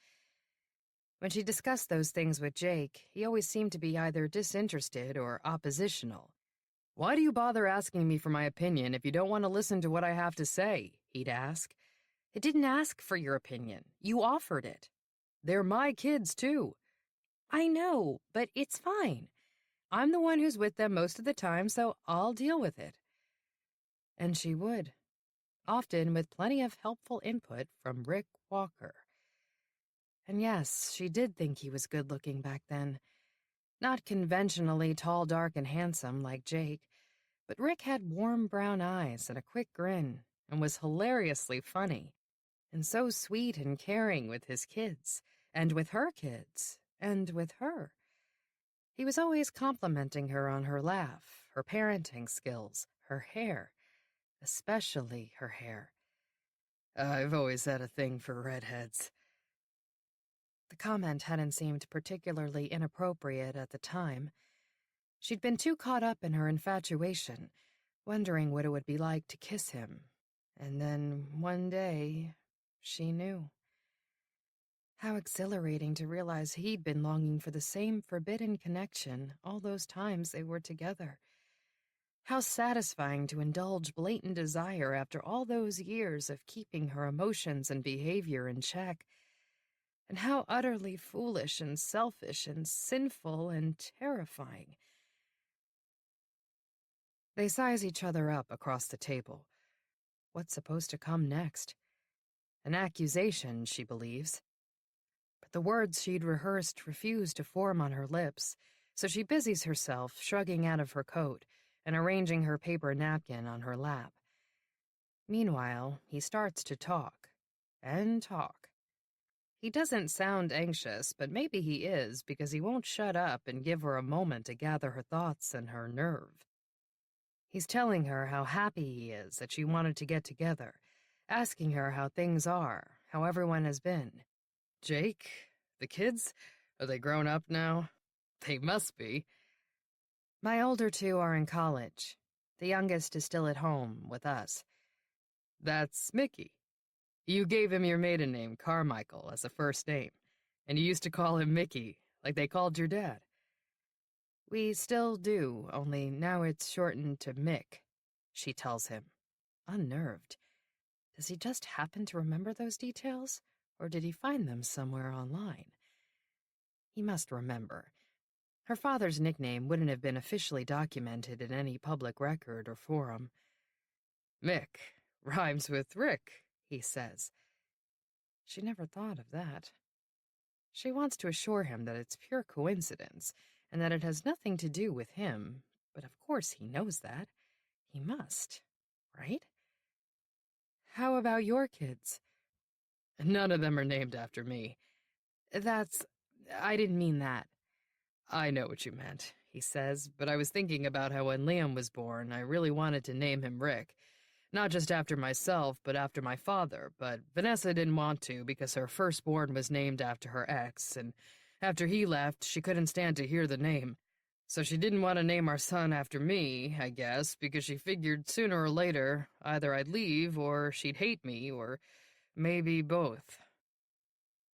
When she discussed those things with Jake, he always seemed to be either disinterested or oppositional. "Why do you bother asking me for my opinion if you don't want to listen to what I have to say?" he'd ask. "I didn't ask for your opinion. You offered it. They're my kids, too." "I know, but it's fine. I'm the one who's with them most of the time, so I'll deal with it." And she would, often with plenty of helpful input from Rick Walker. And yes, she did think he was good-looking back then. Not conventionally tall, dark, and handsome like Jake, but Rick had warm brown eyes and a quick grin, and was hilariously funny, and so sweet and caring with his kids, and with her kids, and with her. He was always complimenting her on her laugh, her parenting skills, her hair, especially her hair. "I've always had a thing for redheads." The comment hadn't seemed particularly inappropriate at the time. She'd been too caught up in her infatuation, wondering what it would be like to kiss him. And then, one day, she knew. How exhilarating to realize he'd been longing for the same forbidden connection all those times they were together. How satisfying to indulge blatant desire after all those years of keeping her emotions and behavior in check. And how utterly foolish and selfish and sinful and terrifying. They size each other up across the table. What's supposed to come next? An accusation, she believes. But the words she'd rehearsed refuse to form on her lips, so she busies herself shrugging out of her coat and arranging her paper napkin on her lap. Meanwhile, he starts to talk. And talk. He doesn't sound anxious, but maybe he is because he won't shut up and give her a moment to gather her thoughts and her nerve. He's telling her how happy he is that she wanted to get together, asking her how things are, how everyone has been. "Jake? The kids? Are they grown up now?" "They must be." "My older two are in college. The youngest is still at home with us." "That's Mickey. You gave him your maiden name, Carmichael, as a first name, and you used to call him Mickey, like they called your dad." "We still do, only now it's shortened to Mick," she tells him, unnerved. Does he just happen to remember those details, or did he find them somewhere online? He must remember. Her father's nickname wouldn't have been officially documented in any public record or forum. "Mick rhymes with Rick," he says. She never thought of that. She wants to assure him that it's pure coincidence and that it has nothing to do with him, but of course he knows that. He must, right? How about your kids? None of them are named after me. I didn't mean that. I know what you meant, he says, but I was thinking about how when Liam was born, I really wanted to name him Rick. Not just after myself, but after my father, but Vanessa didn't want to because her firstborn was named after her ex, and after he left, she couldn't stand to hear the name. So she didn't want to name our son after me, I guess, because she figured sooner or later, either I'd leave, or she'd hate me, or maybe both.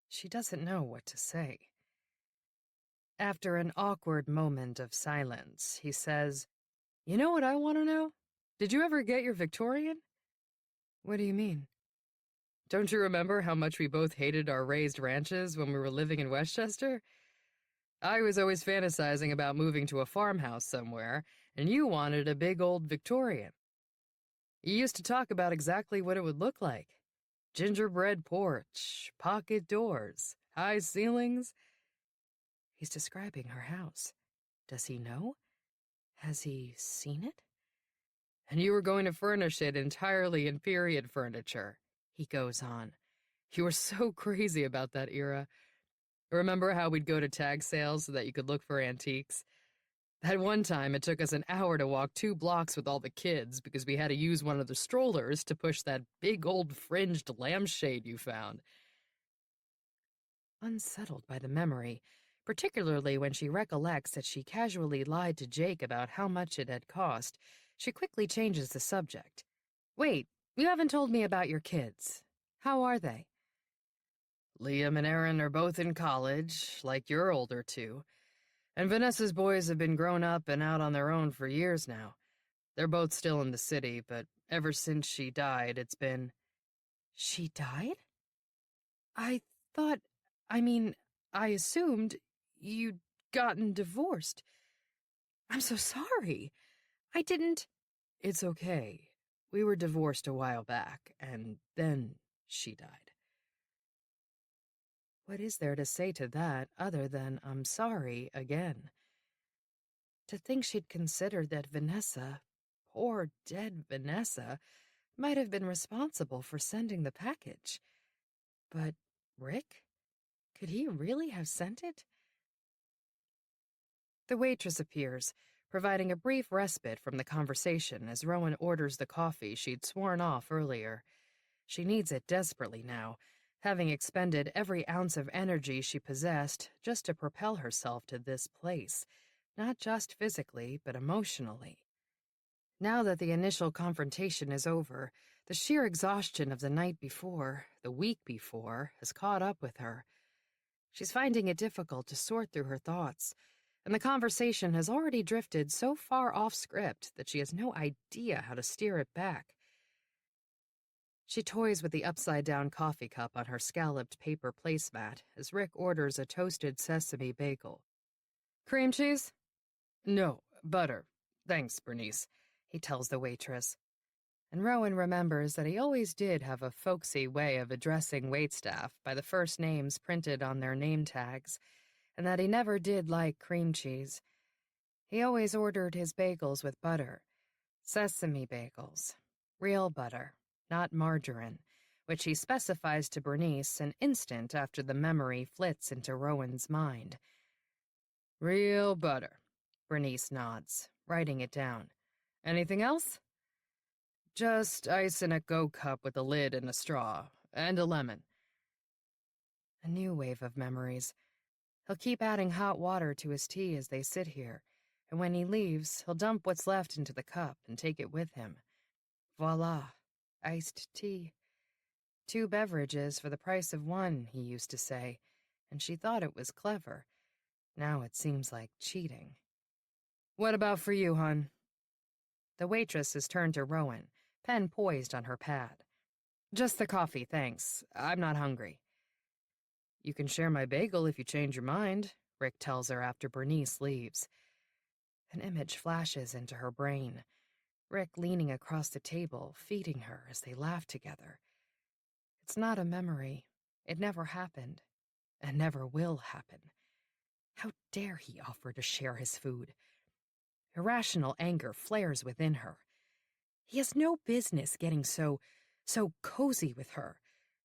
She doesn't know what to say. After an awkward moment of silence, he says, "You know what I want to know? Did you ever get your Victorian?" "What do you mean?" "Don't you remember how much we both hated our raised ranches when we were living in Westchester? I was always fantasizing about moving to a farmhouse somewhere, and you wanted a big old Victorian. You used to talk about exactly what it would look like. Gingerbread porch, pocket doors, high ceilings." He's describing her house. Does he know? Has he seen it? "And you were going to furnish it entirely in period furniture," he goes on. "You were so crazy about that era. Remember how we'd go to tag sales so that you could look for antiques? That one time it took us an hour to walk 2 blocks with all the kids because we had to use one of the strollers to push that big old fringed lampshade you found." Unsettled by the memory, particularly when she recollects that she casually lied to Jake about how much it had cost, she quickly changes the subject. "Wait, you haven't told me about your kids. How are they?" "Liam and Aaron are both in college, like your older two. And Vanessa's boys have been grown up and out on their own for years now. They're both still in the city, but ever since she died, it's been—" "She died? I thought, I mean, I assumed you'd gotten divorced. I'm so sorry. I didn't—" "It's okay. We were divorced a while back, and then she died." What is there to say to that other than "I'm sorry" again? To think she'd considered that Vanessa, poor dead Vanessa, might have been responsible for sending the package. But Rick? Could he really have sent it? The waitress appears, providing a brief respite from the conversation as Rowan orders the coffee she'd sworn off earlier. She needs it desperately now, having expended every ounce of energy she possessed just to propel herself to this place, not just physically, but emotionally. Now that the initial confrontation is over, the sheer exhaustion of the night before, the week before, has caught up with her. She's finding it difficult to sort through her thoughts, and the conversation has already drifted so far off script that she has no idea how to steer it back. She toys with the upside-down coffee cup on her scalloped paper placemat as Rick orders a toasted sesame bagel. "Cream cheese?" "No, butter. Thanks, Bernice," he tells the waitress. And Rowan remembers that he always did have a folksy way of addressing waitstaff by the first names printed on their name tags, and that he never did like cream cheese. He always ordered his bagels with butter. Sesame bagels. Real butter, not margarine, which he specifies to Bernice an instant after the memory flits into Rowan's mind. "Real butter," Bernice nods, writing it down. "Anything else?" "Just ice in a Go cup with a lid and a straw, and a lemon." A new wave of memories. He'll keep adding hot water to his tea as they sit here, and when he leaves, he'll dump what's left into the cup and take it with him. Voila, iced tea. 2 beverages for the price of 1, he used to say, and she thought it was clever. Now it seems like cheating. "What about for you, hon?" The waitress has turned to Rowan, pen poised on her pad. "Just the coffee, thanks. I'm not hungry." "You can share my bagel if you change your mind," Rick tells her after Bernice leaves. An image flashes into her brain. Rick leaning across the table, feeding her as they laugh together. It's not a memory. It never happened. and never will happen. How dare he offer to share his food? Irrational anger flares within her. He has no business getting so cozy with her,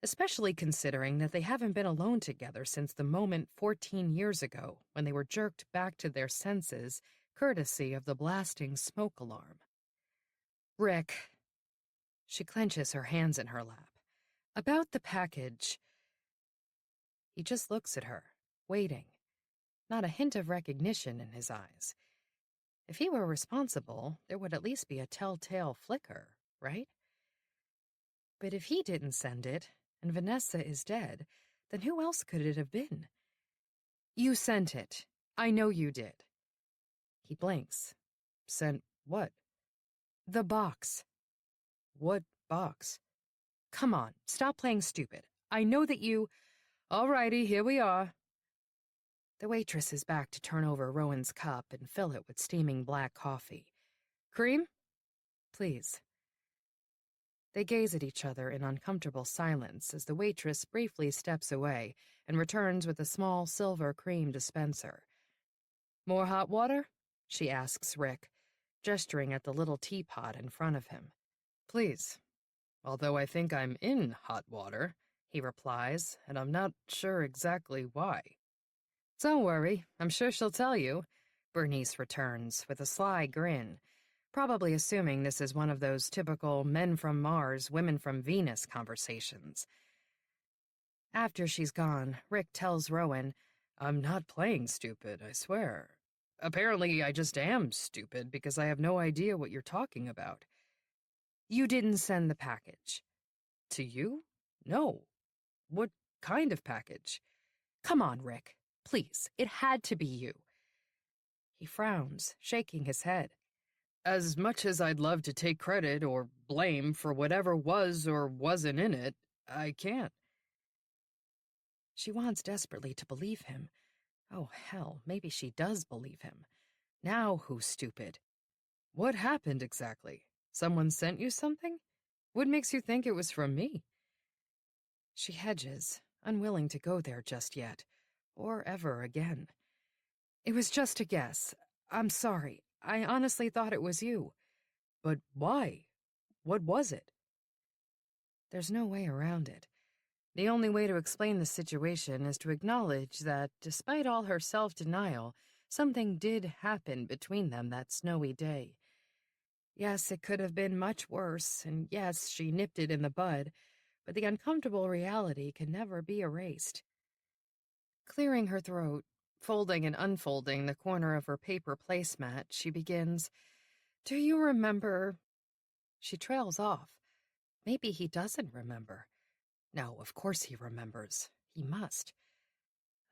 especially considering that they haven't been alone together since the moment 14 years ago when they were jerked back to their senses, courtesy of the blasting smoke alarm. Rick. She clenches her hands in her lap. About the package. He just looks at her, waiting. Not a hint of recognition in his eyes. If he were responsible, there would at least be a telltale flicker, right? But if he didn't send it, and Vanessa is dead, then who else could it have been? You sent it. I know you did. He blinks. Sent what? The box. What box? Come on, stop playing stupid. I know that you... All righty, here we are. The waitress is back to turn over Rowan's cup and fill it with steaming black coffee. Cream? Please. They gaze at each other in uncomfortable silence as the waitress briefly steps away and returns with a small silver cream dispenser. More hot water? She asks Rick, gesturing at the little teapot in front of him. Please. Although I think I'm in hot water, he replies, and I'm not sure exactly why. Don't worry, I'm sure she'll tell you, Bernice returns with a sly grin, probably assuming this is one of those typical men from Mars, women from Venus conversations. After she's gone, Rick tells Rowan, I'm not playing stupid, I swear. Apparently, I just am stupid because I have no idea what you're talking about. You didn't send the package. To you? No. What kind of package? Come on, Rick. Please, it had to be you. He frowns, shaking his head. As much as I'd love to take credit or blame for whatever was or wasn't in it, I can't. She wants desperately to believe him. Oh, hell, maybe she does believe him. Now who's stupid? What happened exactly? Someone sent you something? What makes you think it was from me? She hedges, unwilling to go there just yet, or ever again. It was just a guess. I'm sorry. I honestly thought it was you. But why? What was it? There's no way around it. The only way to explain the situation is to acknowledge that, despite all her self-denial, something did happen between them that snowy day. Yes, it could have been much worse, and yes, she nipped it in the bud, but the uncomfortable reality can never be erased. Clearing her throat, folding and unfolding the corner of her paper placemat, she begins, Do you remember? She trails off. Maybe he doesn't remember. No, of course he remembers. He must.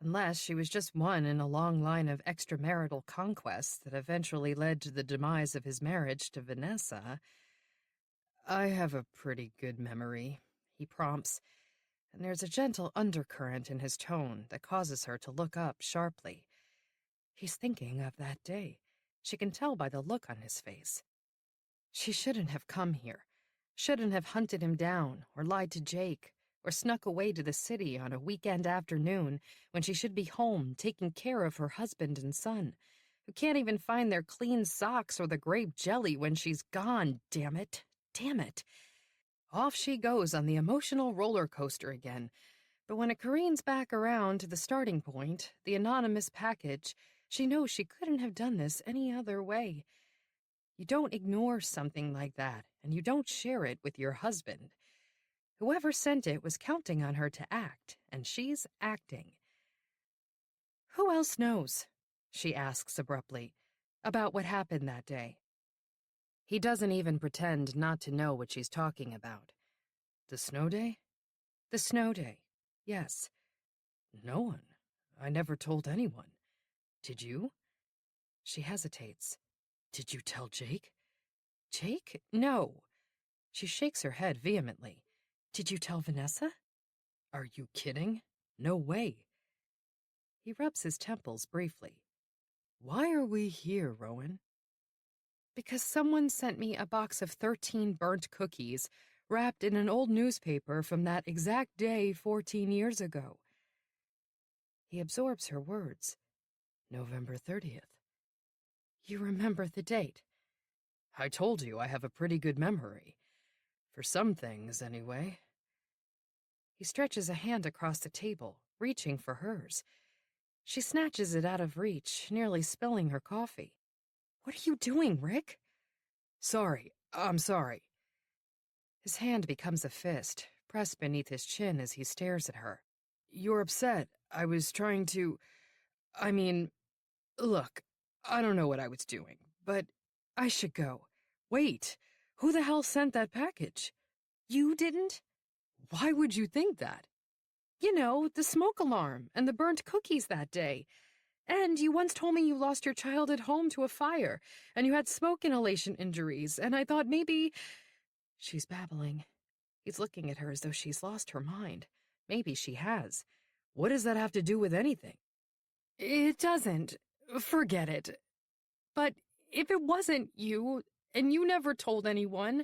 Unless she was just one in a long line of extramarital conquests that eventually led to the demise of his marriage to Vanessa. I have a pretty good memory, he prompts, and there's a gentle undercurrent in his tone that causes her to look up sharply. He's thinking of that day. She can tell by the look on his face. She shouldn't have come here. Shouldn't have hunted him down, or lied to Jake, or snuck away to the city on a weekend afternoon when she should be home taking care of her husband and son, who can't even find their clean socks or the grape jelly when she's gone, damn it. Damn it. Off she goes on the emotional roller coaster again, but when it careens back around to the starting point, the anonymous package, she knows she couldn't have done this any other way. You don't ignore something like that, and you don't share it with your husband. Whoever sent it was counting on her to act, and she's acting. Who else knows, she asks abruptly, about what happened that day? He doesn't even pretend not to know what she's talking about. The snow day? The snow day, yes. No one. I never told anyone. Did you? She hesitates. Did you tell Jake? Jake? No. She shakes her head vehemently. Did you tell Vanessa? Are you kidding? No way. He rubs his temples briefly. Why are we here, Rowan? Because someone sent me a box of 13 burnt cookies wrapped in an old newspaper from that exact day 14 years ago. He absorbs her words. November 30th. You remember the date? I told you I have a pretty good memory. For some things, anyway. He stretches a hand across the table, reaching for hers. She snatches it out of reach, nearly spilling her coffee. What are you doing, Rick? Sorry, I'm sorry. His hand becomes a fist, pressed beneath his chin as he stares at her. You're upset. I was trying to... Look, I don't know what I was doing, but I should go. Wait, who the hell sent that package? You didn't? Why would you think that? You know, the smoke alarm and the burnt cookies that day. And you once told me you lost your child at home to a fire, and you had smoke inhalation injuries, and I thought maybe... She's babbling. He's looking at her as though she's lost her mind. Maybe she has. What does that have to do with anything? It doesn't. Forget it. But if it wasn't you, and you never told anyone,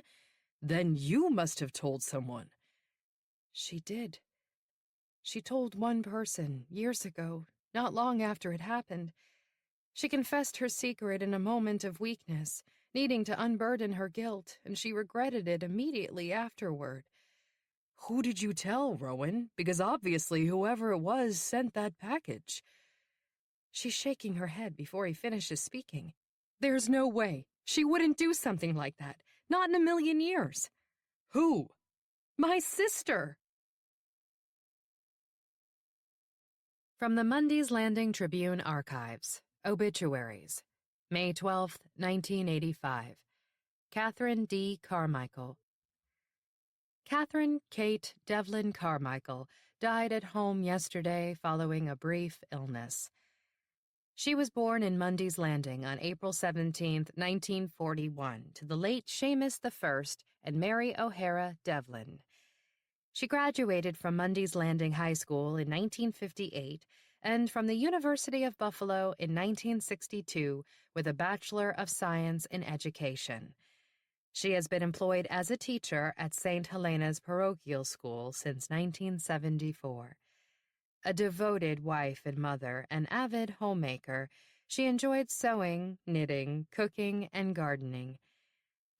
then you must have told someone. She did. She told one person, years ago, not long after it happened. She confessed her secret in a moment of weakness, needing to unburden her guilt, and she regretted it immediately afterward. Who did you tell, Rowan? Because obviously whoever it was sent that package. She's shaking her head before he finishes speaking. There's no way. She wouldn't do something like that. Not in a million years. Who? My sister. From the Mundy's Landing Tribune Archives, Obituaries, May 12, 1985. Catherine D. Carmichael. Catherine Kate Devlin Carmichael died at home yesterday following a brief illness. She was born in Mundy's Landing on April 17, 1941, to the late Seamus I and Mary O'Hara Devlin. She graduated from Mundy's Landing High School in 1958 and from the University of Buffalo in 1962 with a Bachelor of Science in Education. She has been employed as a teacher at St. Helena's Parochial School since 1974. A devoted wife and mother, an avid homemaker, she enjoyed sewing, knitting, cooking, and gardening.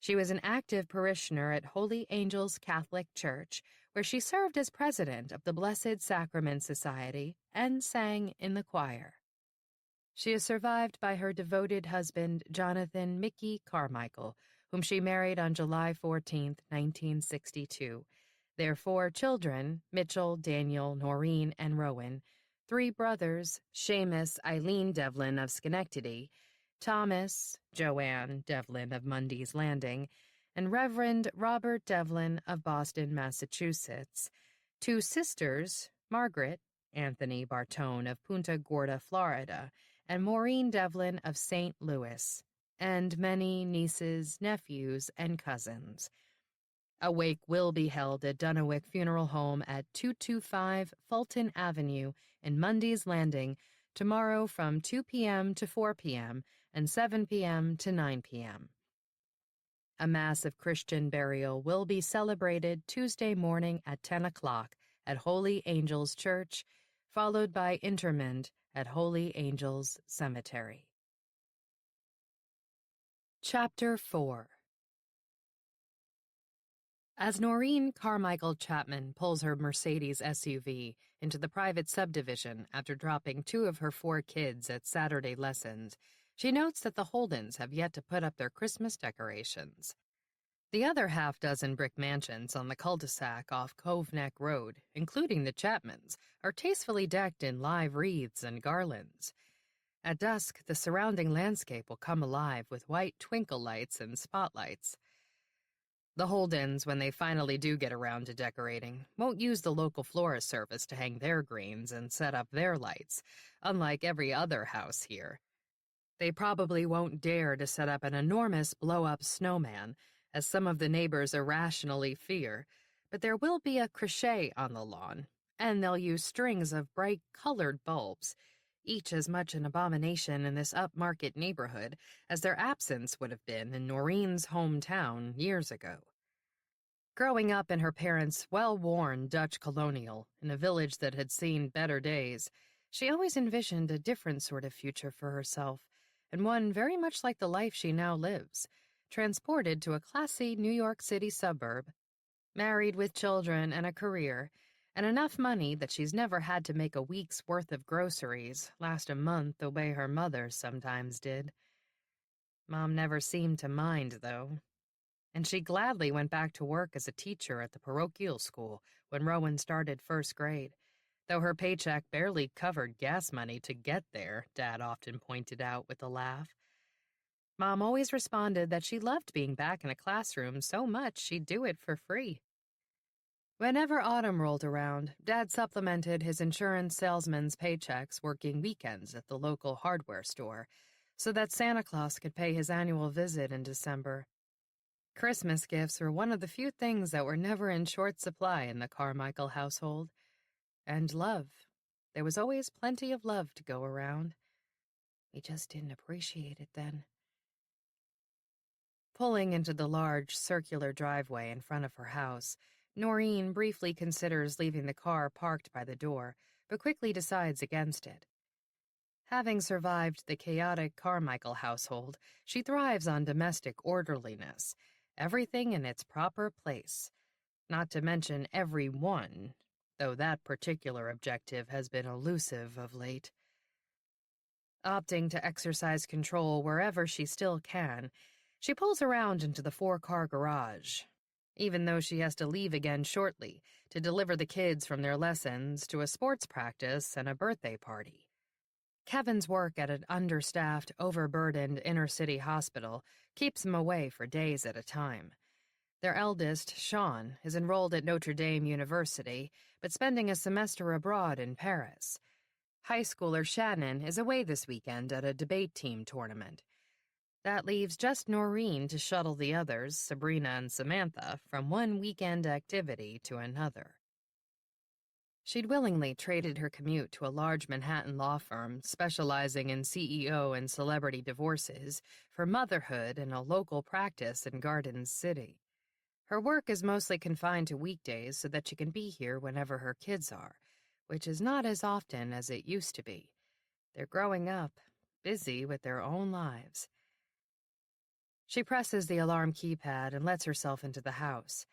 She was an active parishioner at Holy Angels Catholic Church, where she served as president of the Blessed Sacrament Society and sang in the choir. She is survived by her devoted husband, Jonathan Mickey Carmichael, whom she married on July 14, 1962. Their 4 children, Mitchell, Daniel, Noreen, and Rowan, 3 brothers, Seamus Eileen Devlin of Schenectady, Thomas, Joanne Devlin of Mundy's Landing, and Reverend Robert Devlin of Boston, Massachusetts, 2 sisters, Margaret, Anthony Bartone of Punta Gorda, Florida, and Maureen Devlin of St. Louis, and many nieces, nephews, and cousins. A wake will be held at Dunnewick Funeral Home at 225 Fulton Avenue in Mundy's Landing tomorrow from 2 p.m. to 4 p.m. and 7 p.m. to 9 p.m. A Mass of Christian burial will be celebrated Tuesday morning at 10 o'clock at Holy Angels Church, followed by interment at Holy Angels Cemetery. Chapter 4. As Noreen Carmichael Chapman pulls her Mercedes SUV into the private subdivision after dropping 2 of her 4 kids at Saturday lessons, she notes that the Holdens have yet to put up their Christmas decorations. The other half-dozen brick mansions on the cul-de-sac off Cove Neck Road, including the Chapmans, are tastefully decked in live wreaths and garlands. At dusk, the surrounding landscape will come alive with white twinkle lights and spotlights. The Holdens, when they finally do get around to decorating, won't use the local florist service to hang their greens and set up their lights, unlike every other house here. They probably won't dare to set up an enormous blow-up snowman, as some of the neighbors irrationally fear, but there will be a crochet on the lawn, and they'll use strings of bright colored bulbs, each as much an abomination in this upmarket neighborhood as their absence would have been in Noreen's hometown years ago. Growing up in her parents' well-worn Dutch colonial in a village that had seen better days, She always envisioned a different sort of future for herself, and one very much like the life she now lives, transported to a classy New York City suburb, married with children and a career, and enough money that she's never had to make a week's worth of groceries last a month the way her mother sometimes did. Mom never seemed to mind, though, and she gladly went back to work as a teacher at the parochial school when Rowan started first grade, though her paycheck barely covered gas money to get there, Dad often pointed out with a laugh. Mom always responded that she loved being back in a classroom so much she'd do it for free. Whenever autumn rolled around, Dad supplemented his insurance salesman's paychecks working weekends at the local hardware store so that Santa Claus could pay his annual visit in December. Christmas gifts were one of the few things that were never in short supply in the Carmichael household. And love. There was always plenty of love to go around. We just didn't appreciate it then. Pulling into the large, circular driveway in front of her house, Noreen briefly considers leaving the car parked by the door, but quickly decides against it. Having survived the chaotic Carmichael household, she thrives on domestic orderliness, everything in its proper place, not to mention everyone, though that particular objective has been elusive of late. Opting to exercise control wherever she still can, she pulls around into the 4-car garage, even though she has to leave again shortly to deliver the kids from their lessons to a sports practice and a birthday party. Kevin's work at an understaffed, overburdened inner-city hospital keeps him away for days at a time. Their eldest, Sean, is enrolled at Notre Dame University, but spending a semester abroad in Paris. High schooler Shannon is away this weekend at a debate team tournament. That leaves just Noreen to shuttle the others, Sabrina and Samantha, from one weekend activity to another. She'd willingly traded her commute to a large Manhattan law firm specializing in CEO and celebrity divorces for motherhood in a local practice in Garden City. Her work is mostly confined to weekdays so that she can be here whenever her kids are, which is not as often as it used to be. They're growing up, busy with their own lives. She presses the alarm keypad and lets herself into the house.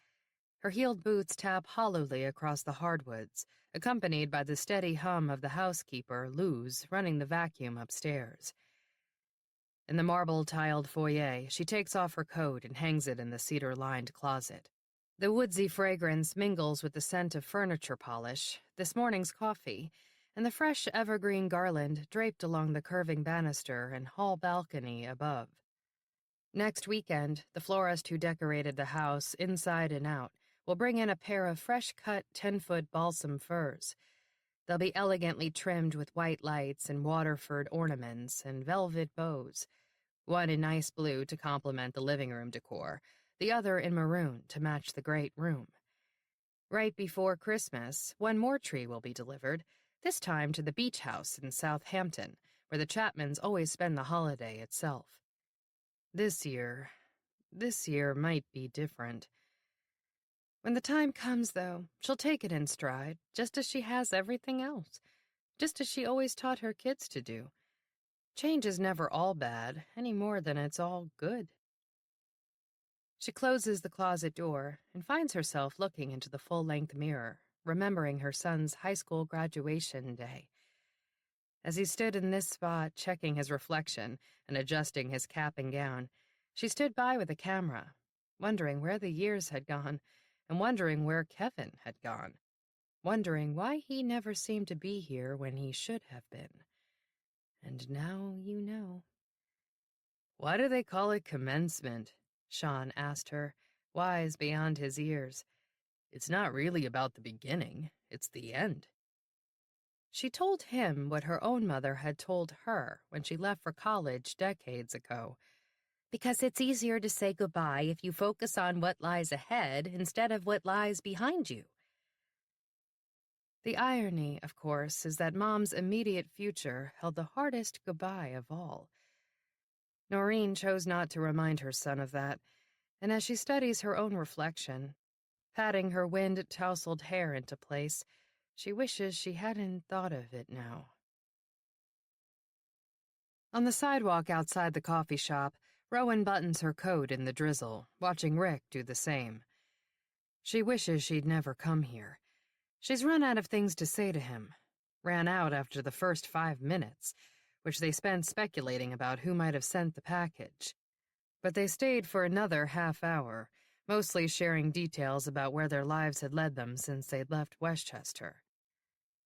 Her heeled boots tap hollowly across the hardwoods, accompanied by the steady hum of the housekeeper, Luz, running the vacuum upstairs. In the marble-tiled foyer, she takes off her coat and hangs it in the cedar-lined closet. The woodsy fragrance mingles with the scent of furniture polish, this morning's coffee, and the fresh evergreen garland draped along the curving banister and hall balcony above. Next weekend, the florist who decorated the house inside and out will bring in a pair of fresh-cut 10-foot balsam firs. They'll be elegantly trimmed with white lights and Waterford ornaments and velvet bows, one in nice blue to complement the living room decor, the other in maroon to match the great room. Right before Christmas, one more tree will be delivered, this time to the beach house in Southampton, where the Chapmans always spend the holiday itself. This year might be different. When the time comes, though, she'll take it in stride, just as she has everything else, just as she always taught her kids to do. Change is never all bad, any more than it's all good. She closes the closet door and finds herself looking into the full-length mirror, remembering her son's high school graduation day. As he stood in this spot, checking his reflection and adjusting his cap and gown, she stood by with a camera, wondering where the years had gone, and wondering where Kevin had gone, wondering why he never seemed to be here when he should have been. And now you know. "Why do they call it commencement?" Sean asked her, wise beyond his years. "It's not really about the beginning, it's the end." She told him what her own mother had told her when she left for college decades ago. Because it's easier to say goodbye if you focus on what lies ahead instead of what lies behind you. The irony, of course, is that Mom's immediate future held the hardest goodbye of all. Noreen chose not to remind her son of that, and as she studies her own reflection, patting her wind-tousled hair into place, she wishes she hadn't thought of it now. On the sidewalk outside the coffee shop, Rowan buttons her coat in the drizzle, watching Rick do the same. She wishes she'd never come here. She's run out of things to say to him. Ran out after the first 5 minutes, which they spent speculating about who might have sent the package. But they stayed for another half hour, mostly sharing details about where their lives had led them since they'd left Westchester.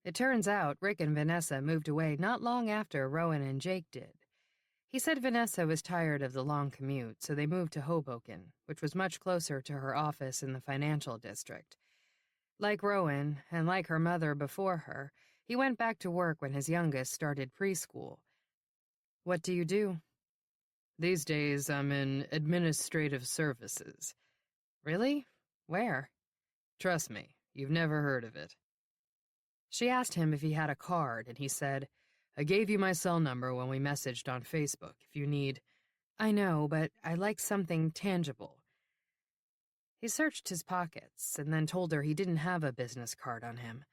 It turns out Rick and Vanessa moved away not long after Rowan and Jake did. He said Vanessa was tired of the long commute, so they moved to Hoboken, which was much closer to her office in the financial district. Like Rowan, and like her mother before her, he went back to work when his youngest started preschool. "What do you do?" "These days, I'm in administrative services." "Really? Where?" "Trust me, you've never heard of it." She asked him if he had a card, and he said, "I gave you my cell number when we messaged on Facebook, if you need—" "I know, but I like something tangible." He searched his pockets, and then told her he didn't have a business card on him.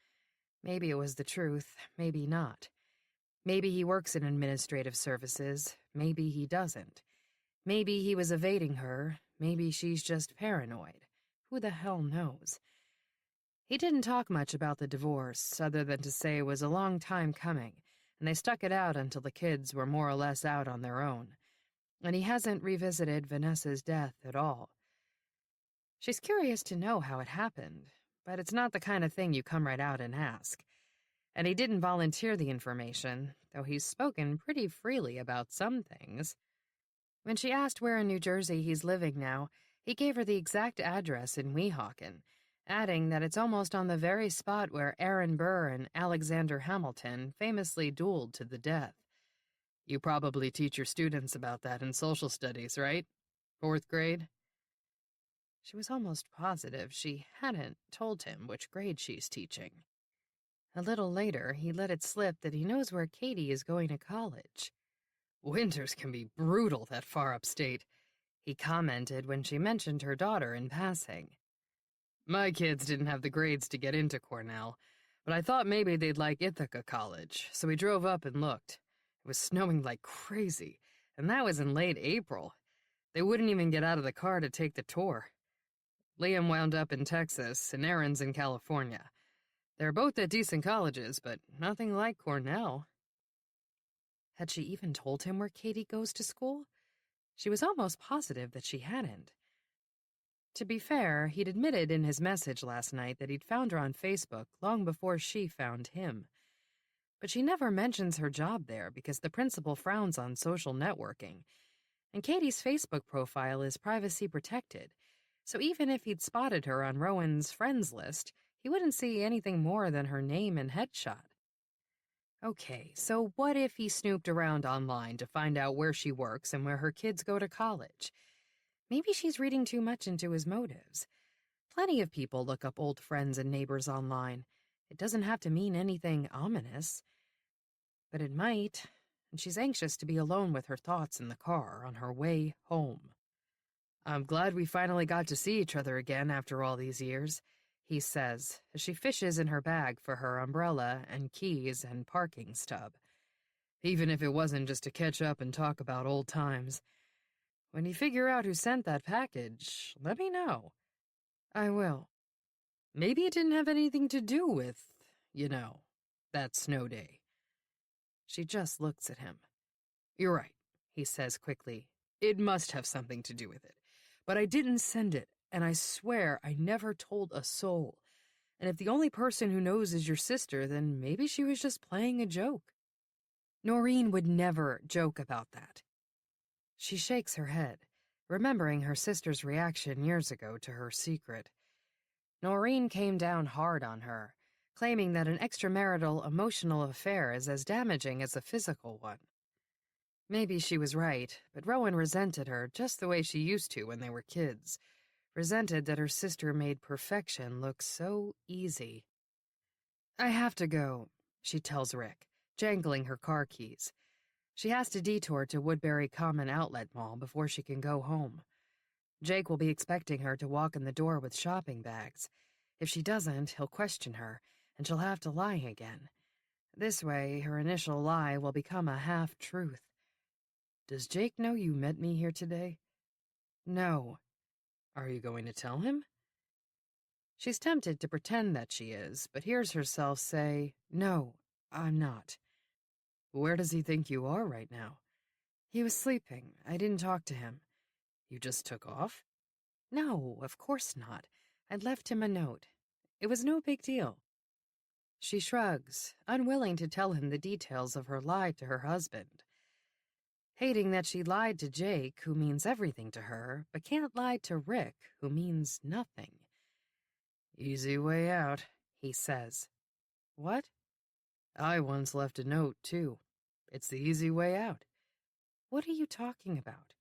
Maybe it was the truth, maybe not. Maybe he works in administrative services, maybe he doesn't. Maybe he was evading her, maybe she's just paranoid. Who the hell knows? He didn't talk much about the divorce, other than to say it was a long time coming, and they stuck it out until the kids were more or less out on their own. And he hasn't revisited Vanessa's death at all. She's curious to know how it happened, but it's not the kind of thing you come right out and ask. And he didn't volunteer the information, though he's spoken pretty freely about some things. When she asked where in New Jersey he's living now, he gave her the exact address in Weehawken, adding that it's almost on the very spot where Aaron Burr and Alexander Hamilton famously dueled to the death. "You probably teach your students about that in social studies, right? 4th grade?" She was almost positive she hadn't told him which grade she's teaching. A little later, he let it slip that he knows where Katie is going to college. "Winters can be brutal that far upstate," he commented when she mentioned her daughter in passing. "My kids didn't have the grades to get into Cornell, but I thought maybe they'd like Ithaca College, so we drove up and looked. It was snowing like crazy, and that was in late April. They wouldn't even get out of the car to take the tour. Liam wound up in Texas, and Aaron's in California. They're both at decent colleges, but nothing like Cornell." Had she even told him where Katie goes to school? She was almost positive that she hadn't. To be fair, he'd admitted in his message last night that he'd found her on Facebook long before she found him. But she never mentions her job there because the principal frowns on social networking, and Katie's Facebook profile is privacy protected, so even if he'd spotted her on Rowan's friends list, he wouldn't see anything more than her name and headshot. Okay, so what if he snooped around online to find out where she works and where her kids go to college? Maybe she's reading too much into his motives. Plenty of people look up old friends and neighbors online. It doesn't have to mean anything ominous. But it might, and she's anxious to be alone with her thoughts in the car on her way home. "I'm glad we finally got to see each other again after all these years," he says, as she fishes in her bag for her umbrella and keys and parking stub. "Even if it wasn't just to catch up and talk about old times. When you figure out who sent that package, let me know." "I will." "Maybe it didn't have anything to do with, that snow day." She just looks at him. "You're right," he says quickly. "It must have something to do with it. But I didn't send it, and I swear I never told a soul. And if the only person who knows is your sister, then maybe she was just playing a joke." Noreen would never joke about that. She shakes her head, remembering her sister's reaction years ago to her secret. Noreen came down hard on her, claiming that an extramarital emotional affair is as damaging as a physical one. Maybe she was right, but Rowan resented her just the way she used to when they were kids. Resented that her sister made perfection look so easy. "I have to go," she tells Rick, jangling her car keys. She has to detour to Woodbury Common Outlet Mall before she can go home. Jake will be expecting her to walk in the door with shopping bags. If she doesn't, he'll question her, and she'll have to lie again. This way, her initial lie will become a half-truth. Does Jake know you met me here today? No. Are you going to tell him? She's tempted to pretend that she is, but hears herself say, No, I'm not. Where does he think you are right now? He was sleeping. I didn't talk to him. You just took off? No, of course not. I'd left him a note. It was no big deal. She shrugs, unwilling to tell him the details of her lie to her husband. Hating that she lied to Jake, who means everything to her, but can't lie to Rick, who means nothing. Easy way out, he says. What? I once left a note, too. It's the easy way out. What are you talking about?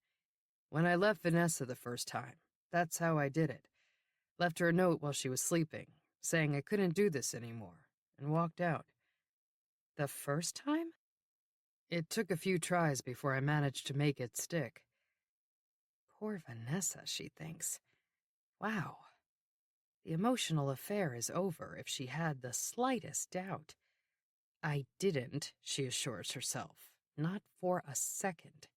When I left Vanessa the first time, that's how I did it. Left her a note while she was sleeping, saying I couldn't do this anymore, and walked out. The first time? It took a few tries before I managed to make it stick. Poor Vanessa, she thinks. Wow. The emotional affair is over if she had the slightest doubt. I didn't, she assures herself. Not for a second.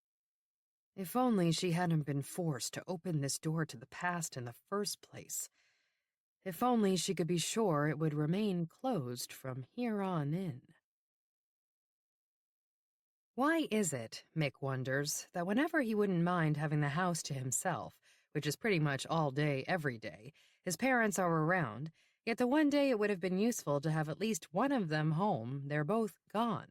If only she hadn't been forced to open this door to the past in the first place. If only she could be sure it would remain closed from here on in. Why is it, Mick wonders, that whenever he wouldn't mind having the house to himself, which is pretty much all day, every day, his parents are around, yet the one day it would have been useful to have at least one of them home, they're both gone?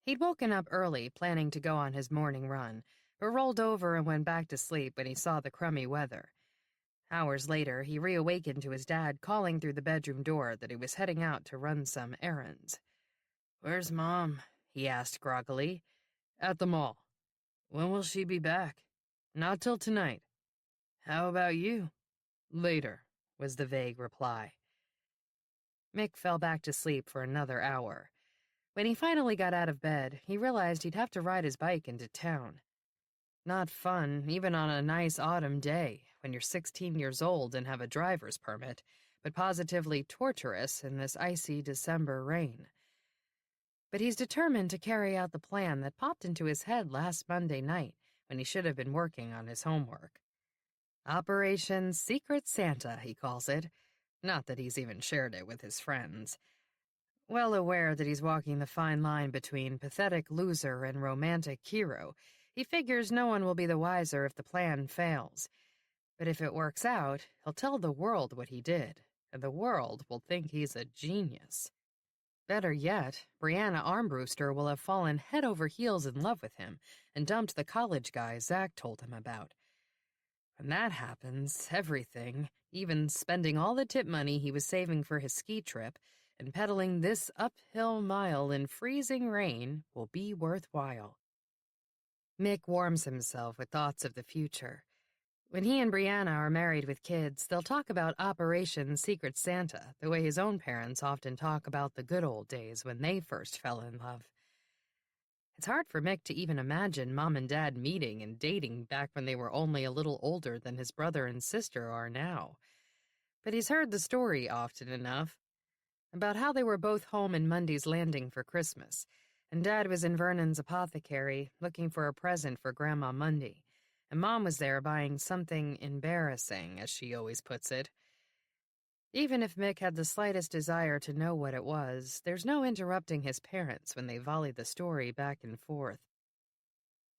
He'd woken up early, planning to go on his morning run, but rolled over and went back to sleep when he saw the crummy weather. Hours later, he reawakened to his dad calling through the bedroom door that he was heading out to run some errands. "Where's Mom?" he asked groggily. "At the mall." "When will she be back?" "Not till tonight." "How about you?" "Later," was the vague reply. Mick fell back to sleep for another hour. When he finally got out of bed, he realized he'd have to ride his bike into town. Not fun, even on a nice autumn day, when you're 16 years old and have a driver's permit, but positively torturous in this icy December rain. But he's determined to carry out the plan that popped into his head last Monday night when he should have been working on his homework. Operation Secret Santa, he calls it. Not that he's even shared it with his friends. Well aware that he's walking the fine line between pathetic loser and romantic hero, he figures no one will be the wiser if the plan fails. But if it works out, he'll tell the world what he did, and the world will think he's a genius. Better yet, Brianna Armbruster will have fallen head over heels in love with him and dumped the college guy Zach told him about. When that happens, everything, even spending all the tip money he was saving for his ski trip and pedaling this uphill mile in freezing rain, will be worthwhile. Mick warms himself with thoughts of the future. When he and Brianna are married with kids, they'll talk about Operation Secret Santa, the way his own parents often talk about the good old days when they first fell in love. It's hard for Mick to even imagine Mom and Dad meeting and dating back when they were only a little older than his brother and sister are now. But he's heard the story often enough, about how they were both home in Mundy's Landing for Christmas, and Dad was in Vernon's apothecary looking for a present for Grandma Mundy, and Mom was there buying something embarrassing, as she always puts it. Even if Mick had the slightest desire to know what it was, there's no interrupting his parents when they volley the story back and forth.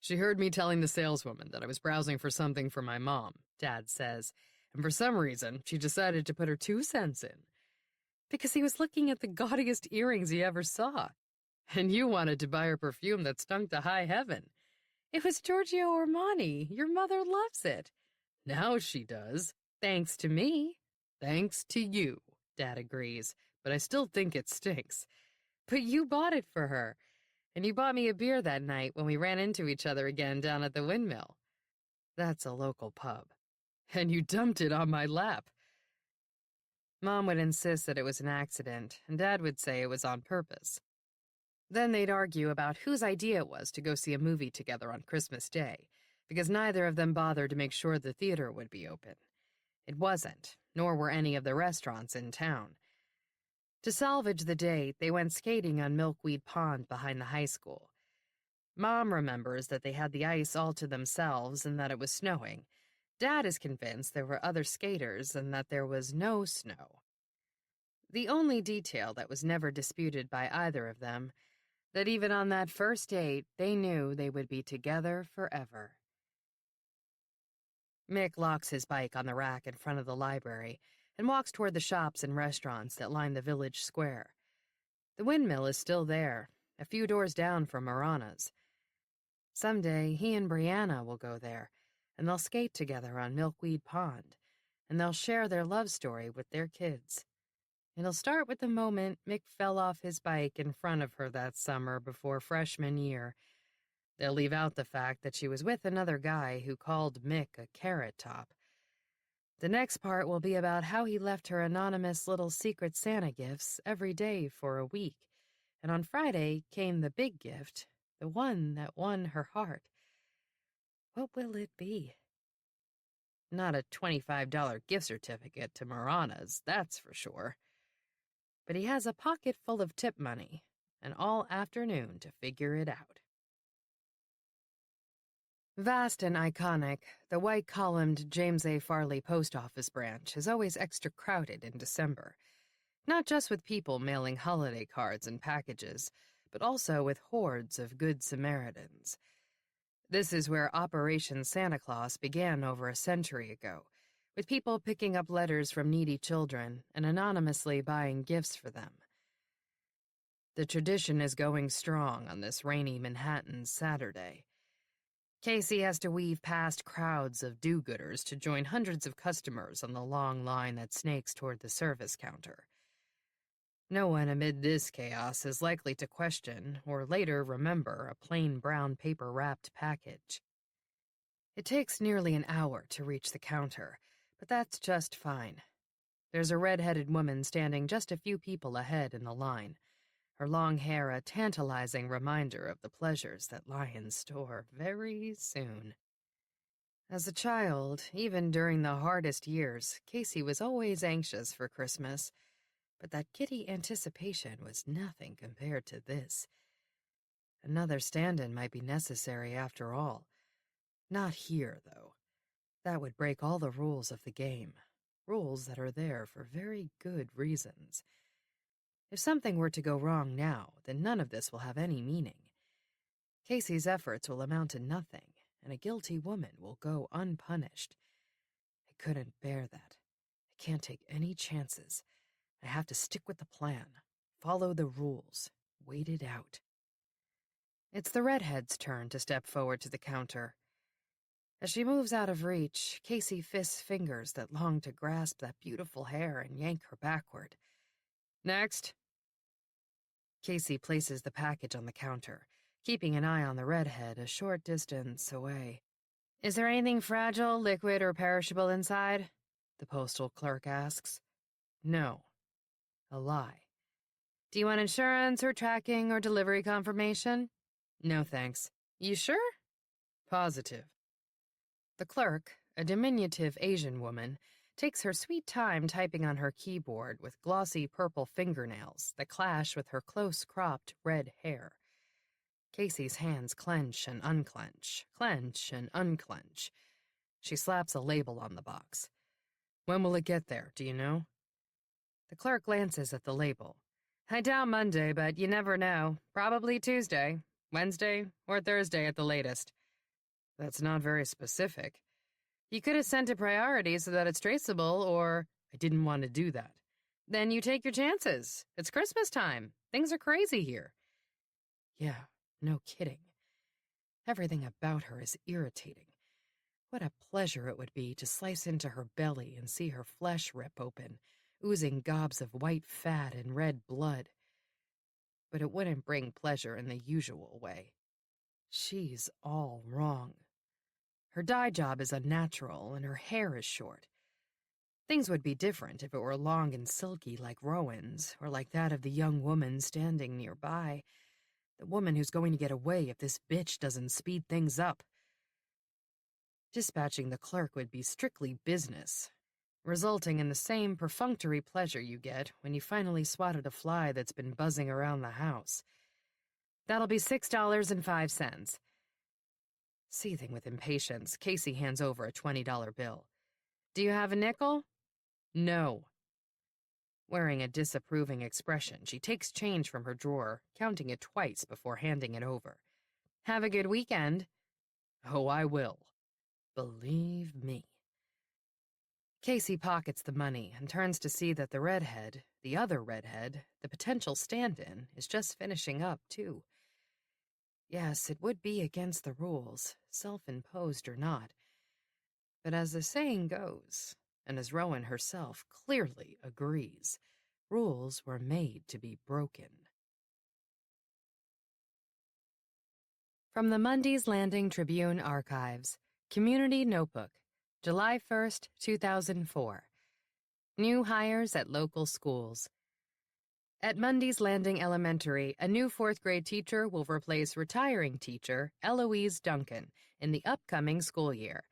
"She heard me telling the saleswoman that I was browsing for something for my mom," Dad says, "and for some reason, she decided to put her 2 cents in. Because he was looking at the gaudiest earrings he ever saw. And you wanted to buy her perfume that stunk to high heaven. It was Giorgio Armani. Your mother loves it." "Now she does. Thanks to me." "Thanks to you," Dad agrees, "but I still think it stinks." "But you bought it for her. And you bought me a beer that night when we ran into each other again down at the Windmill." "That's a local pub." "And you dumped it on my lap." Mom would insist that it was an accident, and Dad would say it was on purpose. Then they'd argue about whose idea it was to go see a movie together on Christmas Day, because neither of them bothered to make sure the theater would be open. It wasn't, nor were any of the restaurants in town. To salvage the day, they went skating on Milkweed Pond behind the high school. Mom remembers that they had the ice all to themselves and that it was snowing. Dad is convinced there were other skaters and that there was no snow. The only detail that was never disputed by either of them, that even on that first date, they knew they would be together forever. Mick locks his bike on the rack in front of the library and walks toward the shops and restaurants that line the village square. The windmill is still there, a few doors down from Marana's. Someday, he and Brianna will go there, and they'll skate together on Milkweed Pond, and they'll share their love story with their kids. It'll start with the moment Mick fell off his bike in front of her that summer before freshman year. They'll leave out the fact that she was with another guy who called Mick a carrot top. The next part will be about how he left her anonymous little secret Santa gifts every day for a week, and on Friday came the big gift, the one that won her heart. What will it be? Not a $25 gift certificate to Marana's, that's for sure. But he has a pocket full of tip money, and all afternoon to figure it out. Vast and iconic, the white-columned James A. Farley post office branch is always extra crowded in December, not just with people mailing holiday cards and packages, but also with hordes of Good Samaritans. This is where Operation Santa Claus began over a century ago, with people picking up letters from needy children and anonymously buying gifts for them. The tradition is going strong on this rainy Manhattan Saturday. Casey has to weave past crowds of do-gooders to join hundreds of customers on the long line that snakes toward the service counter. No one amid this chaos is likely to question or later remember a plain brown paper-wrapped package. It takes nearly an hour to reach the counter, but that's just fine. There's a red-headed woman standing just a few people ahead in the line, her long hair a tantalizing reminder of the pleasures that lie in store very soon. As a child, even during the hardest years, Casey was always anxious for Christmas, but that giddy anticipation was nothing compared to this. Another stand-in might be necessary after all. Not here, though. That would break all the rules of the game, rules that are there for very good reasons. If something were to go wrong now, then none of this will have any meaning. Casey's efforts will amount to nothing, and a guilty woman will go unpunished. I couldn't bear that. I can't take any chances. I have to stick with the plan, follow the rules, wait it out. It's the redhead's turn to step forward to the counter. As she moves out of reach, Casey fists fingers that long to grasp that beautiful hair and yank her backward. Next. Casey places the package on the counter, keeping an eye on the redhead a short distance away. Is there anything fragile, liquid, or perishable inside? The postal clerk asks. No. A lie. Do you want insurance or tracking or delivery confirmation? No, thanks. You sure? Positive. The clerk, a diminutive Asian woman, takes her sweet time typing on her keyboard with glossy purple fingernails that clash with her close-cropped red hair. Casey's hands clench and unclench, clench and unclench. She slaps a label on the box. When will it get there, do you know? The clerk glances at the label. I doubt Monday, but you never know. Probably Tuesday, Wednesday, or Thursday at the latest. That's not very specific. You could have sent a priority so that it's traceable, or I didn't want to do that. Then you take your chances. It's Christmas time. Things are crazy here. Yeah, no kidding. Everything about her is irritating. What a pleasure it would be to slice into her belly and see her flesh rip open, oozing gobs of white fat and red blood. But it wouldn't bring pleasure in the usual way. She's all wrong. Her dye job is unnatural, and her hair is short. Things would be different if it were long and silky like Rowan's, or like that of the young woman standing nearby. The woman who's going to get away if this bitch doesn't speed things up. Dispatching the clerk would be strictly business, resulting in the same perfunctory pleasure you get when you finally swatted a fly that's been buzzing around the house. That'll be $6.05. Seething with impatience, Casey hands over a $20 bill. Do you have a nickel? No. Wearing a disapproving expression, she takes change from her drawer, counting it twice before handing it over. Have a good weekend. Oh, I will. Believe me. Casey pockets the money and turns to see that the other redhead, the potential stand-in, is just finishing up, too. Yes, it would be against the rules, self-imposed or not. But as the saying goes, and as Rowan herself clearly agrees, rules were made to be broken. From the Mundy's Landing Tribune Archives, Community Notebook, July 1st, 2004. New hires at local schools. At Mundy's Landing Elementary, a new fourth-grade teacher will replace retiring teacher Eloise Duncan in the upcoming school year.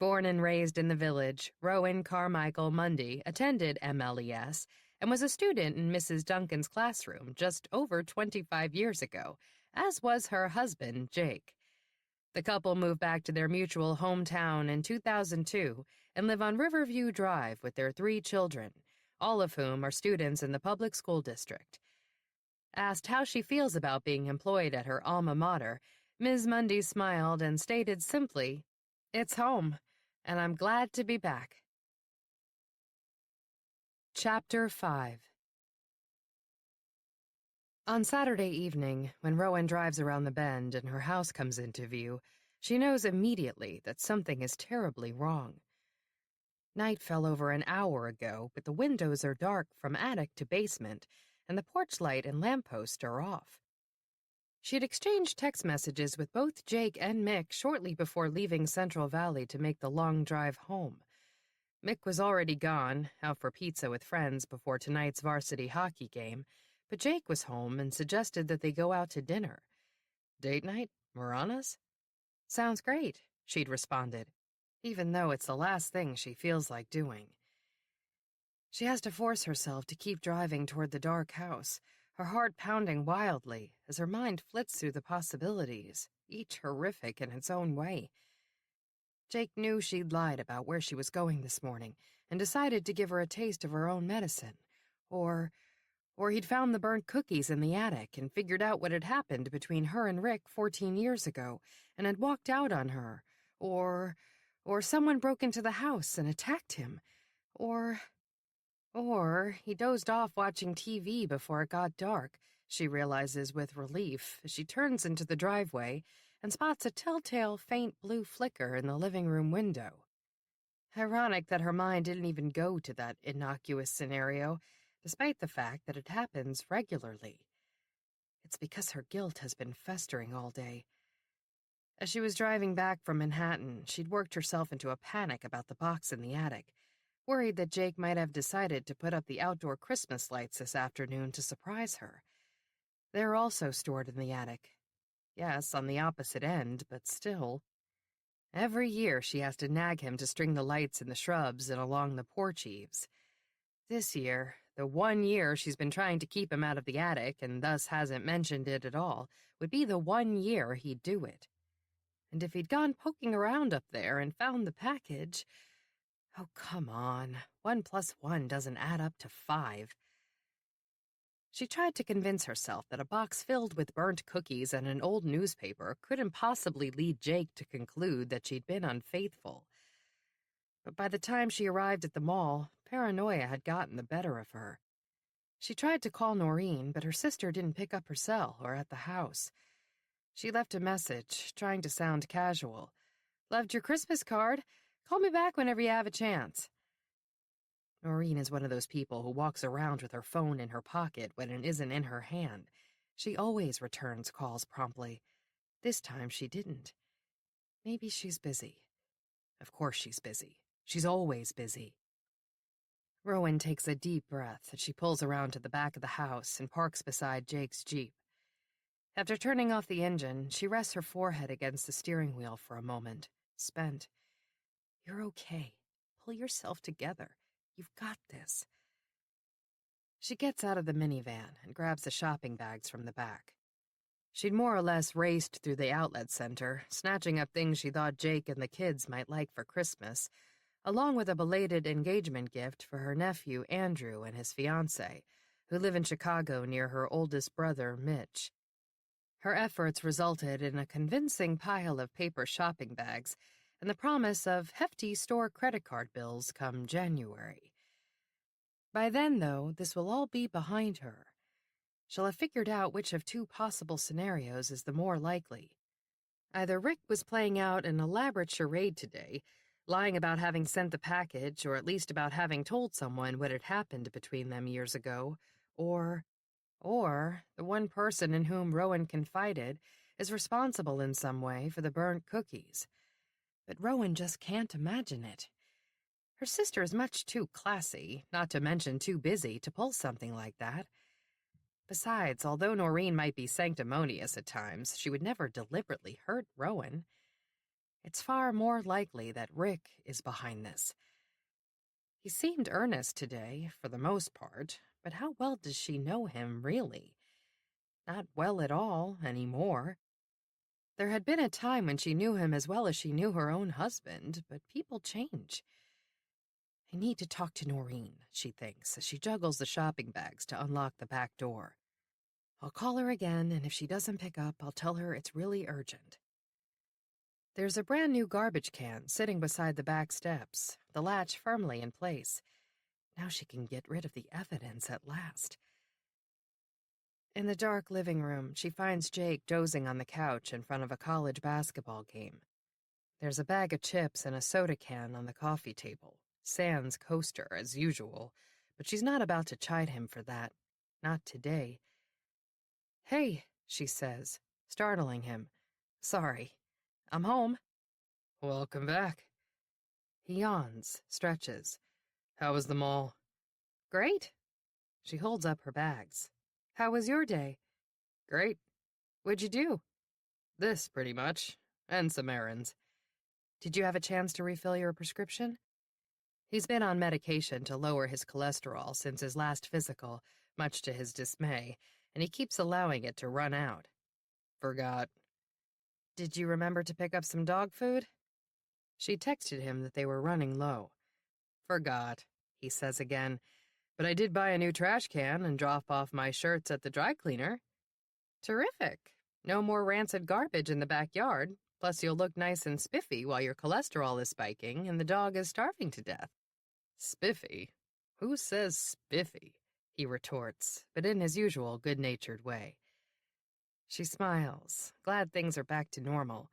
Born and raised in the village, Rowan Carmichael Mundy attended MLES and was a student in Mrs. Duncan's classroom just over 25 years ago, as was her husband, Jake. The couple moved back to their mutual hometown in 2002 and live on Riverview Drive with their 3 children, all of whom are students in the public school district. Asked how she feels about being employed at her alma mater, Ms. Mundy smiled and stated simply, "It's home, and I'm glad to be back." Chapter 5. On Saturday evening, when Rowan drives around the bend and her house comes into view, she knows immediately that something is terribly wrong. Night fell over an hour ago, but the windows are dark from attic to basement, and the porch light and lamppost are off. She had exchanged text messages with both Jake and Mick shortly before leaving Central Valley to make the long drive home. Mick was already gone, out for pizza with friends before tonight's varsity hockey game, but Jake was home and suggested that they go out to dinner. Date night? Marana's? Sounds great, she'd responded, even though it's the last thing she feels like doing. She has to force herself to keep driving toward the dark house, her heart pounding wildly as her mind flits through the possibilities, each horrific in its own way. Jake knew she'd lied about where she was going this morning and decided to give her a taste of her own medicine. Or he'd found the burnt cookies in the attic and figured out what had happened between her and Rick 14 years ago and had walked out on her. Or someone broke into the house and attacked him. Or he dozed off watching TV before it got dark, she realizes with relief as she turns into the driveway and spots a telltale faint blue flicker in the living room window. Ironic that her mind didn't even go to that innocuous scenario, despite the fact that it happens regularly. It's because her guilt has been festering all day. As she was driving back from Manhattan, she'd worked herself into a panic about the box in the attic, worried that Jake might have decided to put up the outdoor Christmas lights this afternoon to surprise her. They're also stored in the attic. Yes, on the opposite end, but still. Every year she has to nag him to string the lights in the shrubs and along the porch eaves. This year, the one year she's been trying to keep him out of the attic and thus hasn't mentioned it at all, would be the one year he'd do it. And if he'd gone poking around up there and found the package... Oh, come on. 1 + 1 doesn't add up to 5. She tried to convince herself that a box filled with burnt cookies and an old newspaper couldn't possibly lead Jake to conclude that she'd been unfaithful. But by the time she arrived at the mall, paranoia had gotten the better of her. She tried to call Noreen, but her sister didn't pick up her cell or at the house. She left a message, trying to sound casual. "Loved your Christmas card. Call me back whenever you have a chance." Noreen is one of those people who walks around with her phone in her pocket when it isn't in her hand. She always returns calls promptly. This time she didn't. Maybe she's busy. Of course she's busy. She's always busy. Rowan takes a deep breath as she pulls around to the back of the house and parks beside Jake's Jeep. After turning off the engine, she rests her forehead against the steering wheel for a moment, spent. You're okay. Pull yourself together. You've got this. She gets out of the minivan and grabs the shopping bags from the back. She'd more or less raced through the outlet center, snatching up things she thought Jake and the kids might like for Christmas, along with a belated engagement gift for her nephew Andrew and his fiancée, who live in Chicago near her oldest brother, Mitch. Her efforts resulted in a convincing pile of paper shopping bags and the promise of hefty store credit card bills come January. By then, though, this will all be behind her. She'll have figured out which of two possible scenarios is the more likely. Either Rick was playing out an elaborate charade today, lying about having sent the package or at least about having told someone what had happened between them years ago, or the one person in whom Rowan confided is responsible in some way for the burnt cookies. But Rowan just can't imagine it. Her sister is much too classy, not to mention too busy, to pull something like that. Besides, although Noreen might be sanctimonious at times, she would never deliberately hurt Rowan. It's far more likely that Rick is behind this. He seemed earnest today, for the most part, but how well does she know him, really? Not well at all, anymore. There had been a time when she knew him as well as she knew her own husband, but people change. I need to talk to Noreen, she thinks, as she juggles the shopping bags to unlock the back door. I'll call her again, and if she doesn't pick up, I'll tell her it's really urgent. There's a brand new garbage can sitting beside the back steps, the latch firmly in place. Now she can get rid of the evidence at last. In the dark living room, she finds Jake dozing on the couch in front of a college basketball game. There's a bag of chips and a soda can on the coffee table, sans coaster as usual, but she's not about to chide him for that. Not today. Hey, she says, startling him. Sorry. I'm home. Welcome back. He yawns, stretches. How was the mall? Great. She holds up her bags. How was your day? Great. What'd you do? This, pretty much. And some errands. Did you have a chance to refill your prescription? He's been on medication to lower his cholesterol since his last physical, much to his dismay, and he keeps allowing it to run out. Forgot. Did you remember to pick up some dog food? She texted him that they were running low. Forgot, he says again, but I did buy a new trash can and drop off my shirts at the dry cleaner. Terrific. No more rancid garbage in the backyard, plus you'll look nice and spiffy while your cholesterol is spiking and the dog is starving to death. Spiffy? Who says spiffy? He retorts, but in his usual good-natured way. She smiles, glad things are back to normal,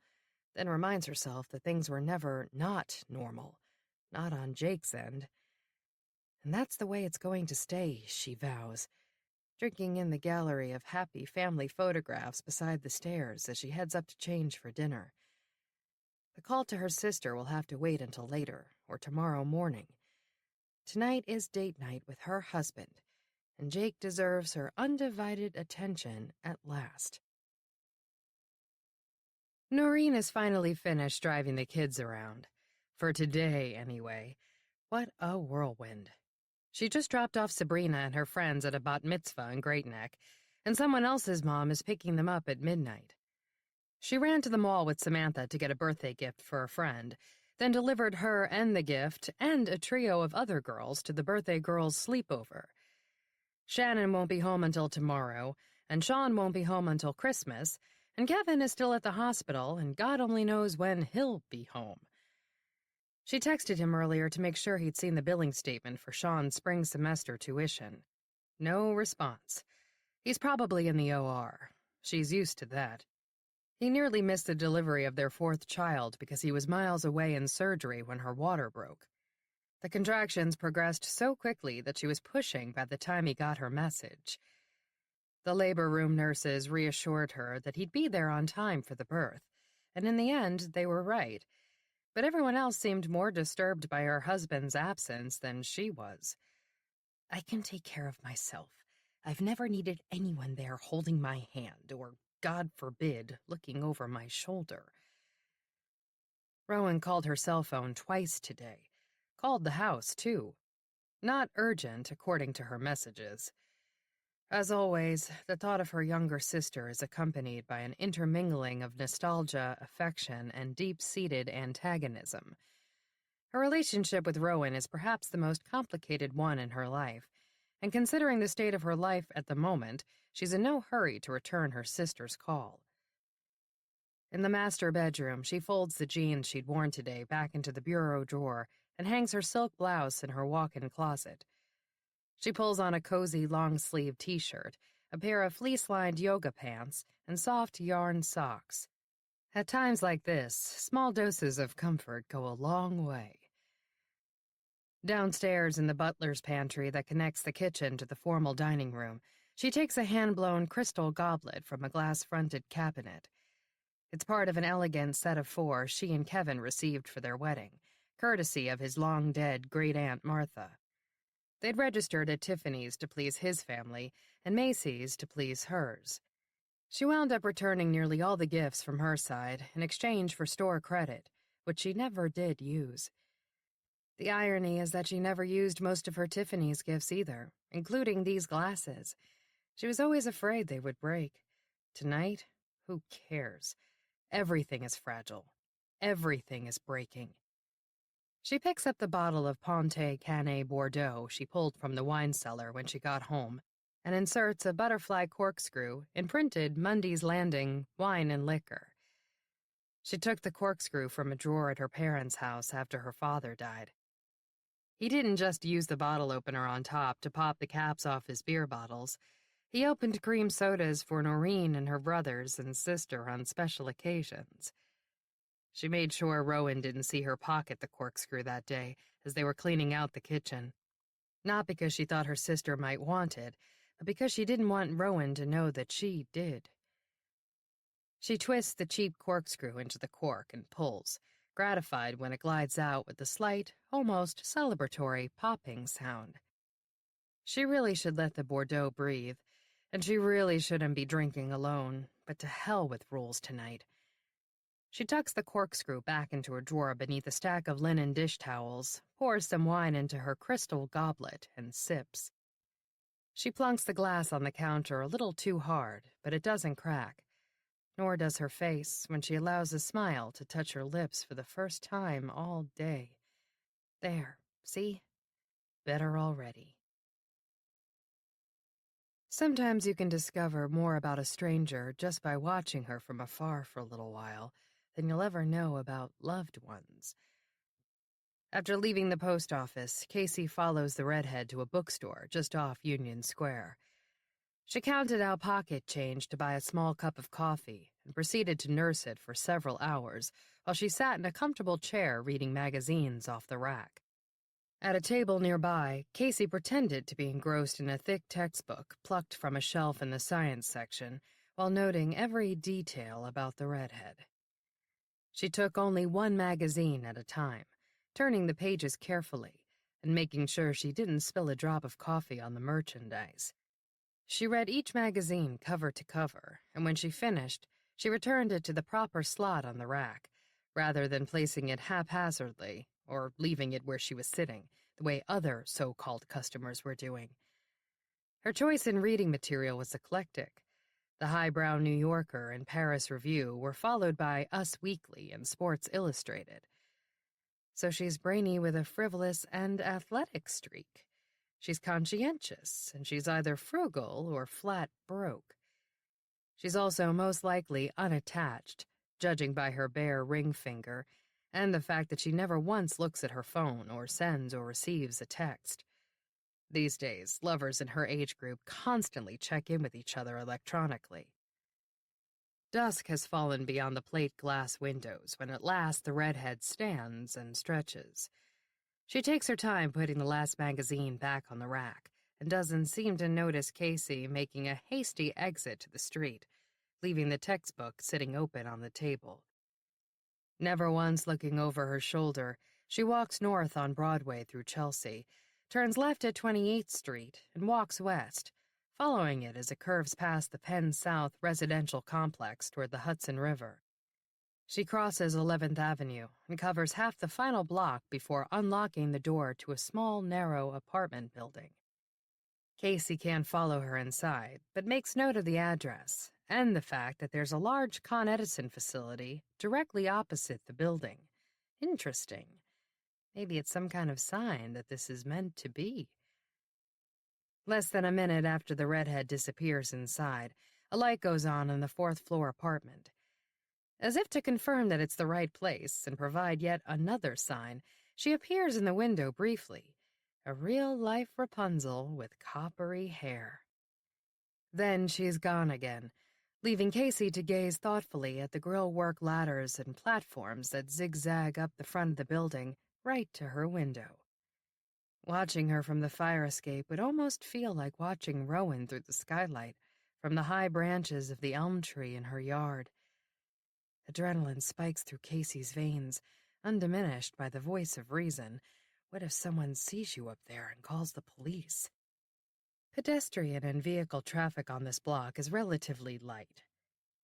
then reminds herself that things were never not normal, not on Jake's end. And that's the way it's going to stay, she vows, drinking in the gallery of happy family photographs beside the stairs as she heads up to change for dinner. The call to her sister will have to wait until later, or tomorrow morning. Tonight is date night with her husband, and Jake deserves her undivided attention at last. Noreen is finally finished driving the kids around. For today, anyway. What a whirlwind. She just dropped off Sabrina and her friends at a bat mitzvah in Great Neck, and someone else's mom is picking them up at midnight. She ran to the mall with Samantha to get a birthday gift for a friend, then delivered her and the gift and a trio of other girls to the birthday girls' sleepover. Shannon won't be home until tomorrow, and Sean won't be home until Christmas, and Kevin is still at the hospital, and God only knows when he'll be home. She texted him earlier to make sure he'd seen the billing statement for Sean's spring semester tuition. No response. He's probably in the OR. She's used to that. He nearly missed the delivery of their fourth child because he was miles away in surgery when her water broke. The contractions progressed so quickly that she was pushing by the time he got her message. The labor room nurses reassured her that he'd be there on time for the birth, and in the end, they were right. But everyone else seemed more disturbed by her husband's absence than she was. I can take care of myself. I've never needed anyone there holding my hand or, God forbid, looking over my shoulder. Rowan called her cell phone twice today. Called the house, too. Not urgent, according to her messages. As always, the thought of her younger sister is accompanied by an intermingling of nostalgia, affection, and deep-seated antagonism. Her relationship with Rowan is perhaps the most complicated one in her life, and considering the state of her life at the moment, she's in no hurry to return her sister's call. In the master bedroom, she folds the jeans she'd worn today back into the bureau drawer and hangs her silk blouse in her walk-in closet. She pulls on a cozy long-sleeve t-shirt, a pair of fleece-lined yoga pants, and soft yarn socks. At times like this, small doses of comfort go a long way. Downstairs in the butler's pantry that connects the kitchen to the formal dining room, she takes a hand-blown crystal goblet from a glass-fronted cabinet. It's part of an elegant set of 4 she and Kevin received for their wedding, courtesy of his long-dead great-aunt Martha. They'd registered at Tiffany's to please his family and Macy's to please hers. She wound up returning nearly all the gifts from her side in exchange for store credit, which she never did use. The irony is that she never used most of her Tiffany's gifts either, including these glasses. She was always afraid they would break. Tonight, who cares? Everything is fragile. Everything is breaking. She picks up the bottle of Ponte Canet Bordeaux she pulled from the wine cellar when she got home and inserts a butterfly corkscrew imprinted Mundy's Landing wine and liquor. She took the corkscrew from a drawer at her parents' house after her father died. He didn't just use the bottle opener on top to pop the caps off his beer bottles. He opened cream sodas for Noreen and her brothers and sister on special occasions. She made sure Rowan didn't see her pocket the corkscrew that day as they were cleaning out the kitchen. Not because she thought her sister might want it, but because she didn't want Rowan to know that she did. She twists the cheap corkscrew into the cork and pulls, gratified when it glides out with a slight, almost celebratory popping sound. She really should let the Bordeaux breathe, and she really shouldn't be drinking alone, but to hell with rules tonight. She tucks the corkscrew back into her drawer beneath a stack of linen dish towels, pours some wine into her crystal goblet, and sips. She plunks the glass on the counter a little too hard, but it doesn't crack. Nor does her face when she allows a smile to touch her lips for the first time all day. There, see? Better already. Sometimes you can discover more about a stranger just by watching her from afar for a little while than you'll ever know about loved ones. After leaving the post office, Casey follows the redhead to a bookstore just off Union Square. She counted out pocket change to buy a small cup of coffee and proceeded to nurse it for several hours while she sat in a comfortable chair reading magazines off the rack. At a table nearby, Casey pretended to be engrossed in a thick textbook plucked from a shelf in the science section while noting every detail about the redhead. She took only one magazine at a time, turning the pages carefully and making sure she didn't spill a drop of coffee on the merchandise. She read each magazine cover to cover, and when she finished, she returned it to the proper slot on the rack, rather than placing it haphazardly or leaving it where she was sitting, the way other so-called customers were doing. Her choice in reading material was eclectic. The highbrow New Yorker and Paris Review were followed by Us Weekly and Sports Illustrated. So she's brainy with a frivolous and athletic streak. She's conscientious, and she's either frugal or flat broke. She's also most likely unattached, judging by her bare ring finger, and the fact that she never once looks at her phone or sends or receives a text. These days, lovers in her age group constantly check in with each other electronically. Dusk has fallen beyond the plate glass windows when at last the redhead stands and stretches. She takes her time putting the last magazine back on the rack and doesn't seem to notice Casey making a hasty exit to the street, leaving the textbook sitting open on the table. Never once looking over her shoulder, she walks north on Broadway through Chelsea, turns left at 28th Street, and walks west, following it as it curves past the Penn South residential complex toward the Hudson River. She crosses 11th Avenue and covers half the final block before unlocking the door to a small, narrow apartment building. Casey can't follow her inside, but makes note of the address and the fact that there's a large Con Edison facility directly opposite the building. Interesting. Maybe it's some kind of sign that this is meant to be. Less than a minute after the redhead disappears inside, a light goes on in the fourth-floor apartment. As if to confirm that it's the right place and provide yet another sign, she appears in the window briefly, a real-life Rapunzel with coppery hair. Then she's gone again, leaving Casey to gaze thoughtfully at the grillwork ladders and platforms that zigzag up the front of the building right to her window. Watching her from the fire escape would almost feel like watching Rowan through the skylight from the high branches of the elm tree in her yard. Adrenaline spikes through Casey's veins, undiminished by the voice of reason. What if someone sees you up there and calls the police? Pedestrian and vehicle traffic on this block is relatively light.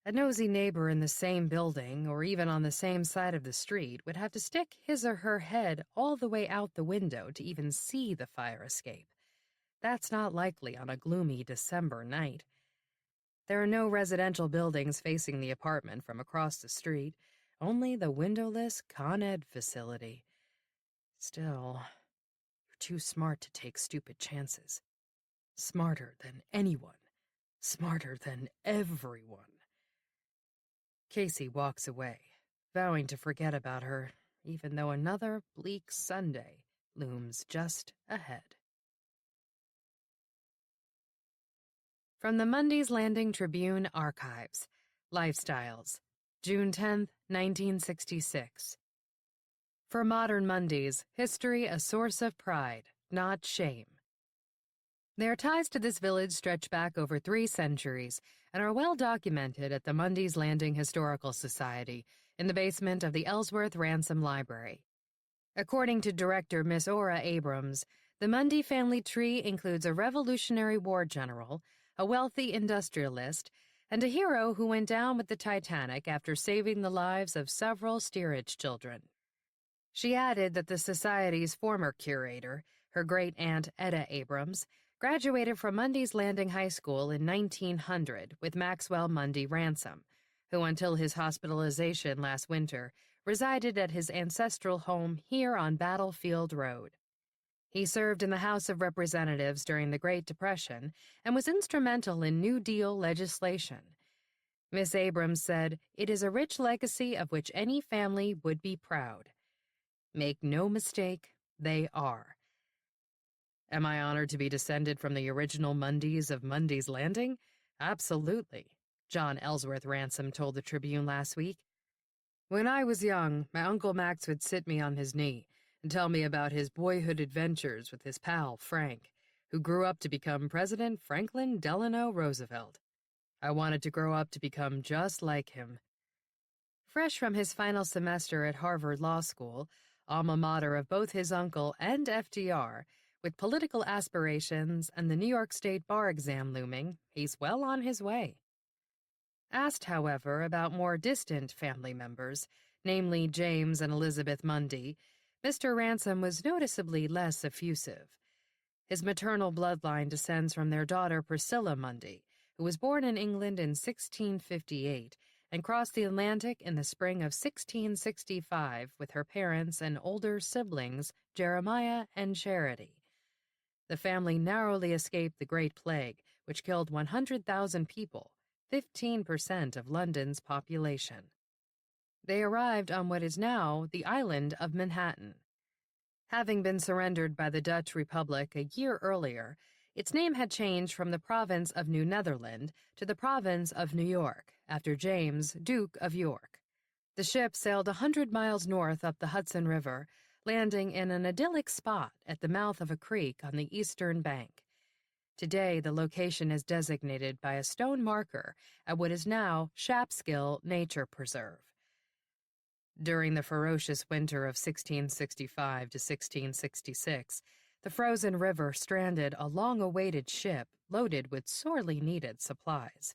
A nosy neighbor in the same building, or even on the same side of the street, would have to stick his or her head all the way out the window to even see the fire escape. That's not likely on a gloomy December night. There are no residential buildings facing the apartment from across the street, only the windowless Con Ed facility. Still, you're too smart to take stupid chances. Smarter than anyone. Smarter than everyone. Casey walks away, vowing to forget about her, even though another bleak Sunday looms just ahead. From the Mundy's Landing Tribune Archives, Lifestyles, June 10, 1966. For modern Mundys, history a source of pride, not shame. Their ties to this village stretch back over 3 centuries and are well documented at the Mundy's Landing Historical Society in the basement of the Ellsworth Ransom Library. According to director Miss Ora Abrams, the Mundy family tree includes a Revolutionary War general, a wealthy industrialist, and a hero who went down with the Titanic after saving the lives of several steerage children. She added that the Society's former curator, her great-aunt Etta Abrams, graduated from Mundy's Landing High School in 1900 with Maxwell Mundy Ransom, who until his hospitalization last winter resided at his ancestral home here on Battlefield Road. He served in the House of Representatives during the Great Depression and was instrumental in New Deal legislation. Miss Abrams said, "It is a rich legacy of which any family would be proud." Make no mistake, they are. Am I honored to be descended from the original Mundys of Mundy's Landing? Absolutely, John Ellsworth Ransom told the Tribune last week. When I was young, my Uncle Max would sit me on his knee and tell me about his boyhood adventures with his pal, Frank, who grew up to become President Franklin Delano Roosevelt. I wanted to grow up to become just like him. Fresh from his final semester at Harvard Law School, alma mater of both his uncle and FDR, with political aspirations and the New York State bar exam looming, he's well on his way. Asked, however, about more distant family members, namely James and Elizabeth Mundy, Mr. Ransom was noticeably less effusive. His maternal bloodline descends from their daughter Priscilla Mundy, who was born in England in 1658 and crossed the Atlantic in the spring of 1665 with her parents and older siblings Jeremiah and Charity. The family narrowly escaped the Great Plague, which killed 100,000 people, 15% of London's population. They arrived on what is now the island of Manhattan. Having been surrendered by the Dutch Republic a year earlier, its name had changed from the province of New Netherland to the province of New York, after James, Duke of York. The ship sailed 100 miles north up the Hudson River, landing in an idyllic spot at the mouth of a creek on the eastern bank. Today, the location is designated by a stone marker at what is now Shapskill Nature Preserve. During the ferocious winter of 1665 to 1666, the frozen river stranded a long-awaited ship loaded with sorely needed supplies.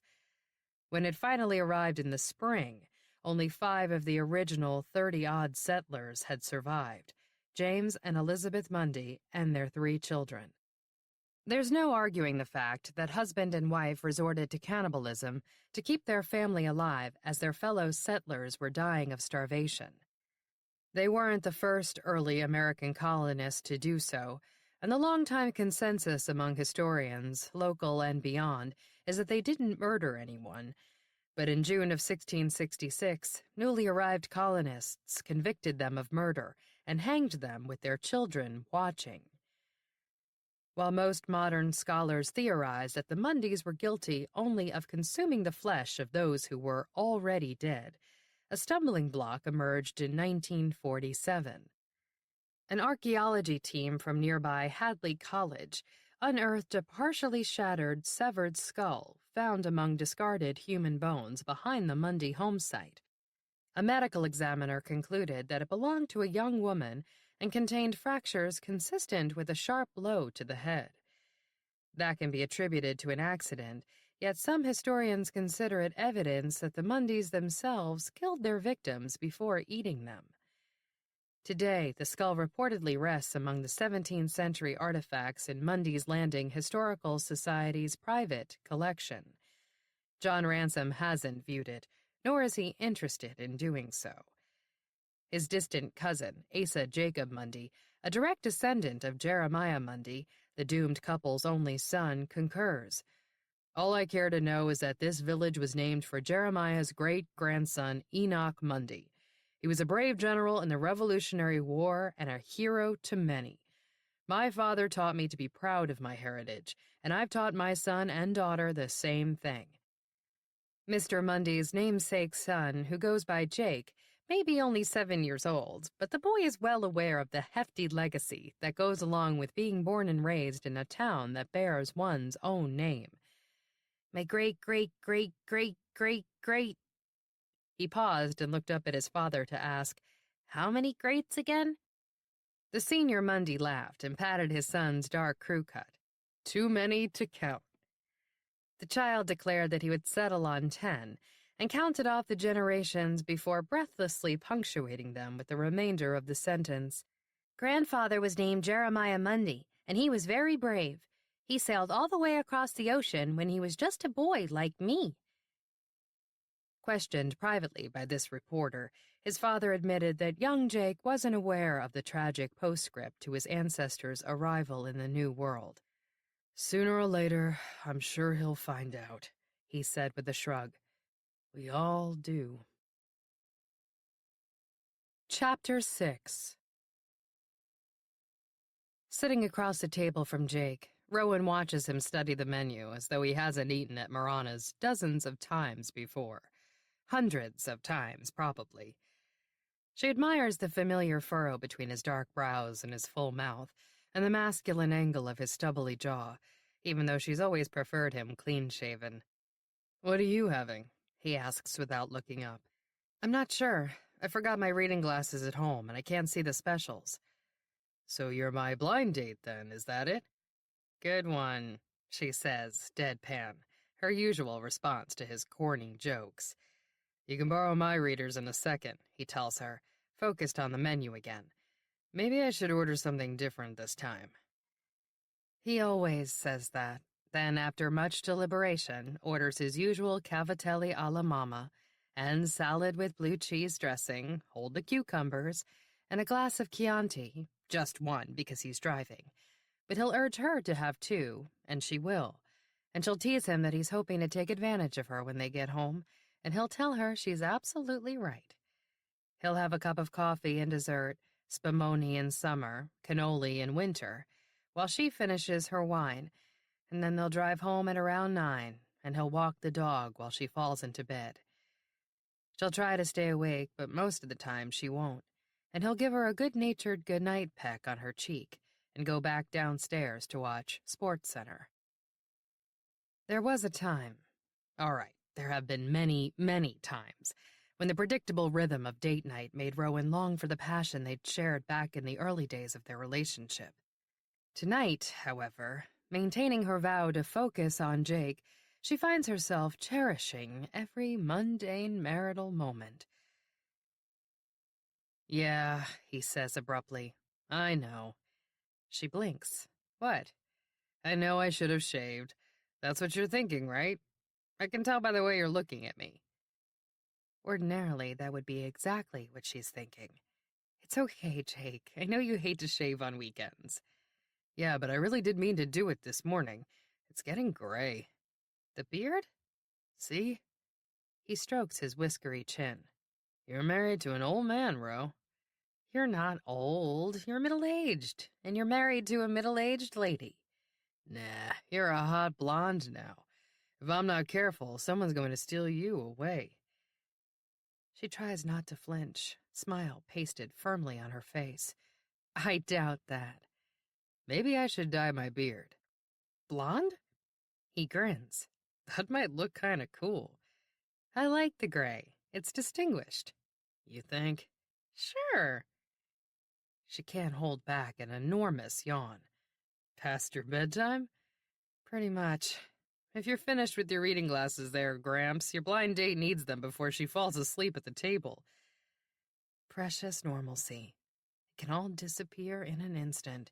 When it finally arrived in the spring, only 5 of the original 30-odd settlers had survived, James and Elizabeth Mundy and their 3 children. There's no arguing the fact that husband and wife resorted to cannibalism to keep their family alive as their fellow settlers were dying of starvation. They weren't the first early American colonists to do so, and the longtime consensus among historians, local and beyond, is that they didn't murder anyone. But in June of 1666, newly arrived colonists convicted them of murder and hanged them with their children watching. While most modern scholars theorize that the Mundys were guilty only of consuming the flesh of those who were already dead, a stumbling block emerged in 1947. An archaeology team from nearby Hadley College unearthed a partially shattered, severed skull found among discarded human bones behind the Mundy home site. A medical examiner concluded that it belonged to a young woman and contained fractures consistent with a sharp blow to the head. That can be attributed to an accident, yet some historians consider it evidence that the Mundys themselves killed their victims before eating them. Today, the skull reportedly rests among the 17th century artifacts in Mundy's Landing Historical Society's private collection. John Ransom hasn't viewed it, nor is he interested in doing so. His distant cousin, Asa Jacob Mundy, a direct descendant of Jeremiah Mundy, the doomed couple's only son, concurs. All I care to know is that this village was named for Jeremiah's great-grandson, Enoch Mundy. He was a brave general in the Revolutionary War and a hero to many. My father taught me to be proud of my heritage, and I've taught my son and daughter the same thing. Mr. Mundy's namesake son, who goes by Jake, may be only 7 years old, but the boy is well aware of the hefty legacy that goes along with being born and raised in a town that bears one's own name. My great-great-great-great-great-great. He paused and looked up at his father to ask, "How many greats again?" The senior Mundy laughed and patted his son's dark crew cut. "Too many to count." The child declared that he would settle on 10, and counted off the generations before breathlessly punctuating them with the remainder of the sentence. "Grandfather was named Jeremiah Mundy, and he was very brave. He sailed all the way across the ocean when he was just a boy like me." Questioned privately by this reporter, his father admitted that young Jake wasn't aware of the tragic postscript to his ancestors' arrival in the New World. "Sooner or later, I'm sure he'll find out," he said with a shrug. "We all do." Chapter 6. Sitting across the table from Jake, Rowan watches him study the menu as though he hasn't eaten at Marana's dozens of times before. Hundreds of times, probably. She admires the familiar furrow between his dark brows and his full mouth, and the masculine angle of his stubbly jaw, even though she's always preferred him clean-shaven. "What are you having?" he asks without looking up. "I'm not sure. I forgot my reading glasses at home, and I can't see the specials." "So you're my blind date, then, is that it?" "Good one," she says, deadpan, her usual response to his corny jokes. "You can borrow my readers in a second," he tells her, focused on the menu again. "Maybe I should order something different this time." He always says that, then after much deliberation, orders his usual cavatelli alla mama, and salad with blue cheese dressing, hold the cucumbers, and a glass of Chianti, just one because he's driving. But he'll urge her to have two, and she will. And she'll tease him that he's hoping to take advantage of her when they get home, and he'll tell her she's absolutely right. He'll have a cup of coffee and dessert, spumoni in summer, cannoli in winter, while she finishes her wine, and then they'll drive home at around 9, and he'll walk the dog while she falls into bed. She'll try to stay awake, but most of the time she won't, and he'll give her a good-natured goodnight peck on her cheek and go back downstairs to watch SportsCenter. There was a time, all right, there have been many, many times, when the predictable rhythm of date night made Rowan long for the passion they'd shared back in the early days of their relationship. Tonight, however, maintaining her vow to focus on Jake, she finds herself cherishing every mundane marital moment. "Yeah," he says abruptly. "I know." She blinks. "What?" I know I should have shaved. That's what you're thinking, right? I can tell by the way you're looking at me. Ordinarily, that would be exactly what she's thinking. It's okay, Jake. I know you hate to shave on weekends. Yeah, but I really did mean to do it this morning. It's getting gray. The beard? See? He strokes his whiskery chin. You're married to an old man, Ro. You're not old. You're middle-aged. And you're married to a middle-aged lady. Nah, you're a hot blonde now. If I'm not careful, someone's going to steal you away. She tries not to flinch, smile pasted firmly on her face. I doubt that. Maybe I should dye my beard. Blonde? He grins. That might look kinda cool. I like the gray. It's distinguished. You think? Sure. She can't hold back an enormous yawn. Past your bedtime? Pretty much. If you're finished with your reading glasses there, Gramps, your blind date needs them before she falls asleep at the table. Precious normalcy. It can all disappear in an instant.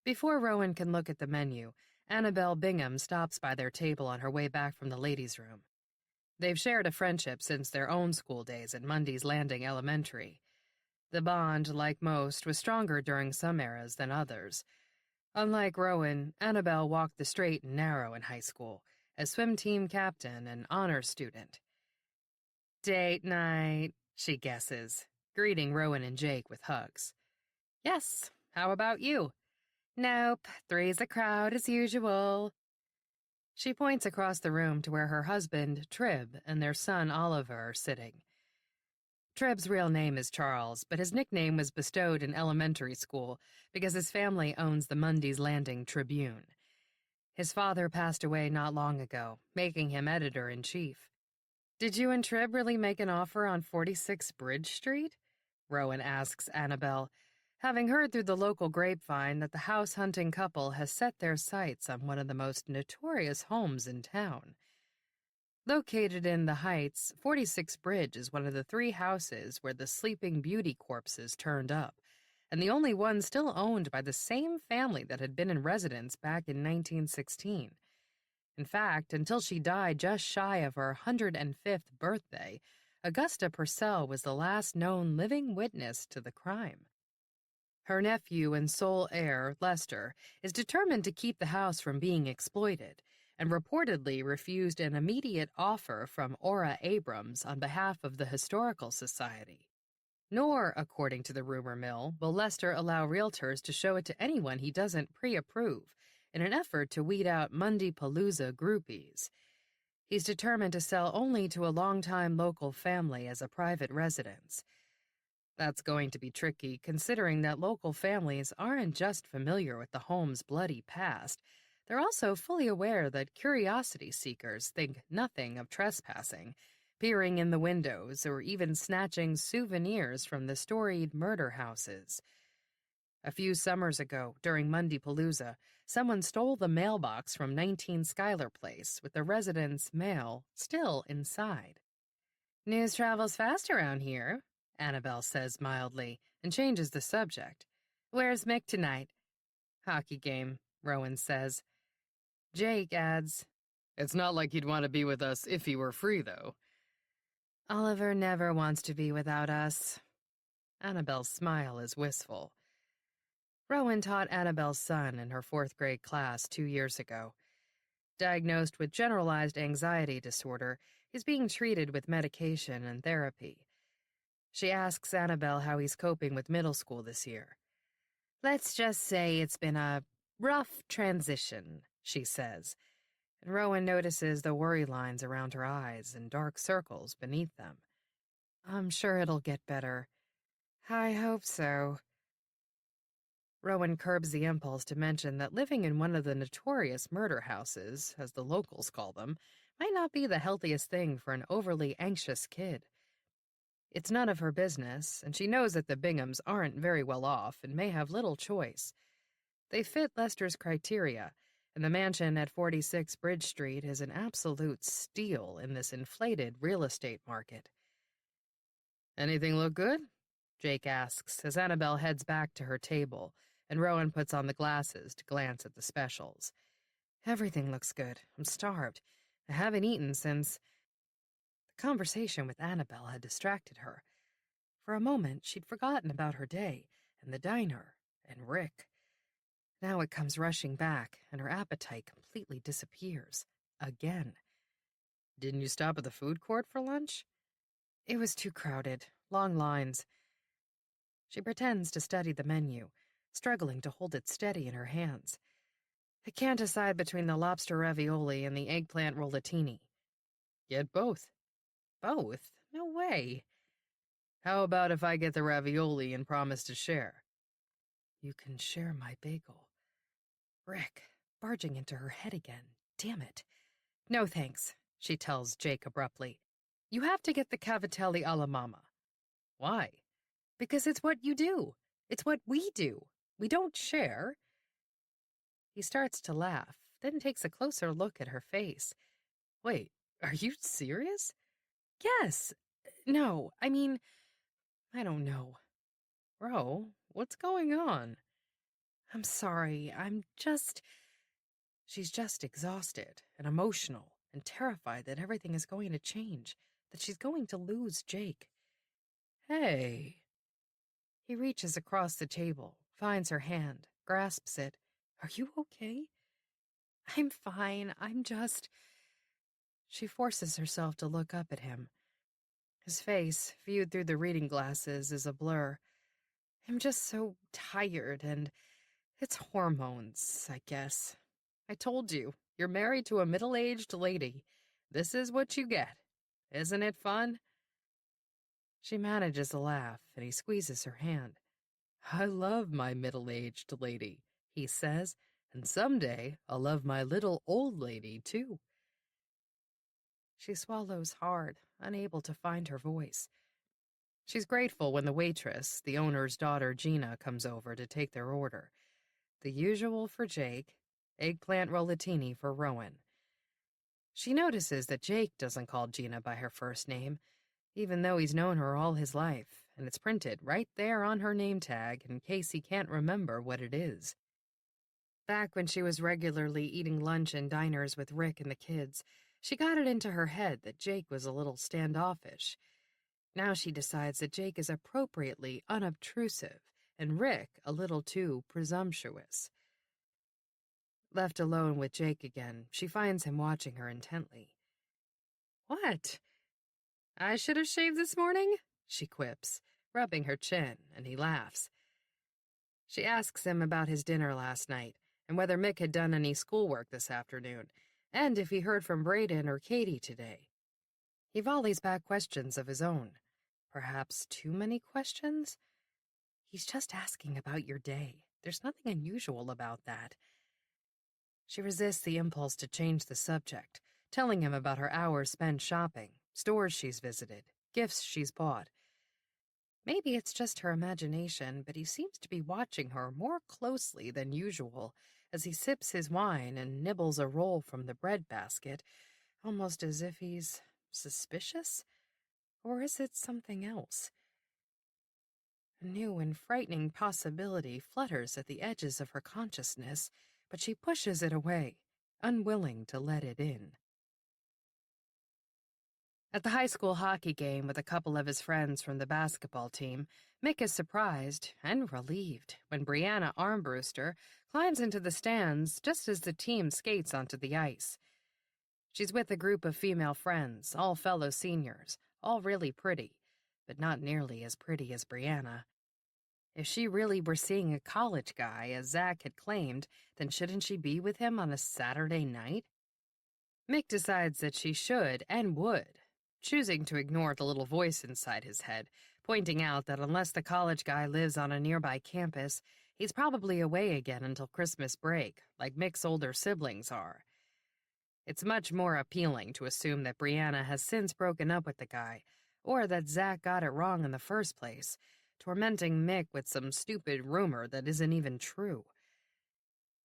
Before Rowan can look at the menu, Annabelle Bingham stops by their table on her way back from the ladies' room. They've shared a friendship since their own school days at Mundy's Landing Elementary. The bond, like most, was stronger during some eras than others. Unlike Rowan, Annabelle walked the straight and narrow in high school, as swim team captain and honors student. Date night, she guesses, greeting Rowan and Jake with hugs. Yes, how about you? Nope, three's a crowd as usual. She points across the room to where her husband, Trib, and their son, Oliver, are sitting. Trib's real name is Charles, but his nickname was bestowed in elementary school because his family owns the Mundy's Landing Tribune. His father passed away not long ago, making him editor-in-chief. Did you and Trib really make an offer on 46 Bridge Street? Rowan asks Annabelle, having heard through the local grapevine that the house-hunting couple has set their sights on one of the most notorious homes in town. Located in the Heights, 46 Bridge is one of the 3 houses where the Sleeping Beauty corpses turned up, and the only one still owned by the same family that had been in residence back in 1916. In fact, until she died just shy of her 105th birthday, Augusta Purcell was the last known living witness to the crime. Her nephew and sole heir, Lester, is determined to keep the house from being exploited, and reportedly refused an immediate offer from Ora Abrams on behalf of the Historical Society. Nor, according to the rumor mill, will Lester allow realtors to show it to anyone he doesn't pre-approve, in an effort to weed out Mundy-Palooza groupies. He's determined to sell only to a longtime local family as a private residence. That's going to be tricky, considering that local families aren't just familiar with the home's bloody past. They're also fully aware that curiosity seekers think nothing of trespassing, peering in the windows, or even snatching souvenirs from the storied murder houses. A few summers ago, during Mundy-Palooza, someone stole the mailbox from 19 Schuyler Place with the resident's mail still inside. News travels fast around here, Annabelle says mildly, and changes the subject. Where's Mick tonight? Hockey game, Rowan says. Jake adds, It's not like he'd want to be with us if he were free, though. Oliver never wants to be without us. Annabelle's smile is wistful. Rowan taught Annabelle's son in her 4th grade class 2 years ago. Diagnosed with generalized anxiety disorder, he's being treated with medication and therapy. She asks Annabelle how he's coping with middle school this year. Let's just say it's been a rough transition, she says, and Rowan notices the worry lines around her eyes and dark circles beneath them. I'm sure it'll get better. I hope so. Rowan curbs the impulse to mention that living in one of the notorious murder houses, as the locals call them, might not be the healthiest thing for an overly anxious kid. It's none of her business, and she knows that the Binghams aren't very well off and may have little choice. They fit Lester's criteria, and the mansion at 46 Bridge Street is an absolute steal in this inflated real estate market. Anything look good? Jake asks as Annabelle heads back to her table, and Rowan puts on the glasses to glance at the specials. Everything looks good. I'm starved. I haven't eaten since... The conversation with Annabelle had distracted her. For a moment, she'd forgotten about her day, and the diner, and Rick. Now it comes rushing back, and her appetite completely disappears. Again. Didn't you stop at the food court for lunch? It was too crowded. Long lines. She pretends to study the menu, struggling to hold it steady in her hands. I can't decide between the lobster ravioli and the eggplant rollatini. Get both. Both? No way. How about if I get the ravioli and promise to share? You can share my bagel. Rick, barging into her head again. Damn it. No thanks, she tells Jake abruptly. You have to get the cavatelli alla mama. Why? Because it's what you do. It's what we do. We don't share. He starts to laugh, then takes a closer look at her face. Wait, are you serious? Yes. No, I mean, I don't know. Bro, what's going on? I'm sorry, She's just exhausted and emotional and terrified that everything is going to change, that she's going to lose Jake. Hey. He reaches across the table, finds her hand, grasps it. Are you okay? I'm fine, She forces herself to look up at him. His face, viewed through the reading glasses, is a blur. I'm just so tired, and it's hormones, I guess. I told you, you're married to a middle-aged lady. This is what you get. Isn't it fun? She manages a laugh, and he squeezes her hand. I love my middle-aged lady, he says, and someday I'll love my little old lady, too. She swallows hard, unable to find her voice. She's grateful when the waitress, the owner's daughter Gina, comes over to take their order. The usual for Jake, eggplant rollatini for Rowan. She notices that Jake doesn't call Gina by her first name, even though he's known her all his life, and it's printed right there on her name tag in case he can't remember what it is. Back when she was regularly eating lunch in diners with Rick and the kids, she got it into her head that Jake was a little standoffish. Now she decides that Jake is appropriately unobtrusive, and Rick a little too presumptuous. Left alone with Jake again, she finds him watching her intently. What? I should have shaved this morning? She quips, rubbing her chin, and he laughs. She asks him about his dinner last night, and whether Mick had done any schoolwork this afternoon, and if he heard from Brayden or Katie today. He volleys back questions of his own. Perhaps too many questions? He's just asking about your day. There's nothing unusual about that. She resists the impulse to change the subject, telling him about her hours spent shopping, stores she's visited, gifts she's bought. Maybe it's just her imagination, but he seems to be watching her more closely than usual as he sips his wine and nibbles a roll from the bread basket, almost as if he's suspicious? Or is it something else? A new and frightening possibility flutters at the edges of her consciousness, but she pushes it away, unwilling to let it in. At the high school hockey game with a couple of his friends from the basketball team, Mick is surprised and relieved when Brianna Armbruster climbs into the stands just as the team skates onto the ice. She's with a group of female friends, all fellow seniors, all really pretty, but not nearly as pretty as Brianna. If she really were seeing a college guy, as Zach had claimed, then shouldn't she be with him on a Saturday night? Mick decides that she should and would, choosing to ignore the little voice inside his head, pointing out that unless the college guy lives on a nearby campus, he's probably away again until Christmas break, like Mick's older siblings are. It's much more appealing to assume that Brianna has since broken up with the guy, or that Zach got it wrong in the first place, tormenting Mick with some stupid rumor that isn't even true.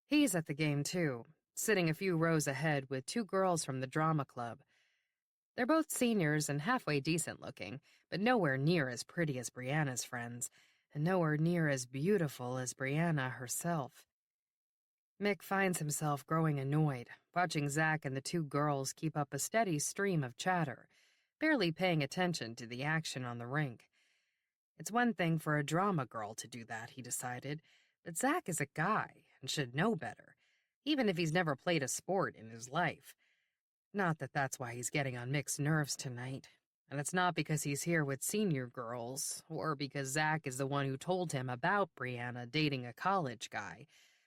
He's at the game, too, sitting a few rows ahead with two girls from the drama club. They're both seniors and halfway decent looking, but nowhere near as pretty as Brianna's friends, and nowhere near as beautiful as Brianna herself. Mick finds himself growing annoyed, watching Zach and the two girls keep up a steady stream of chatter, barely paying attention to the action on the rink. It's one thing for a drama girl to do that, he decided, but Zach is a guy and should know better, even if he's never played a sport in his life. Not that that's why he's getting on Mick's nerves tonight, and it's not because he's here with senior girls, or because Zach is the one who told him about Brianna dating a college guy,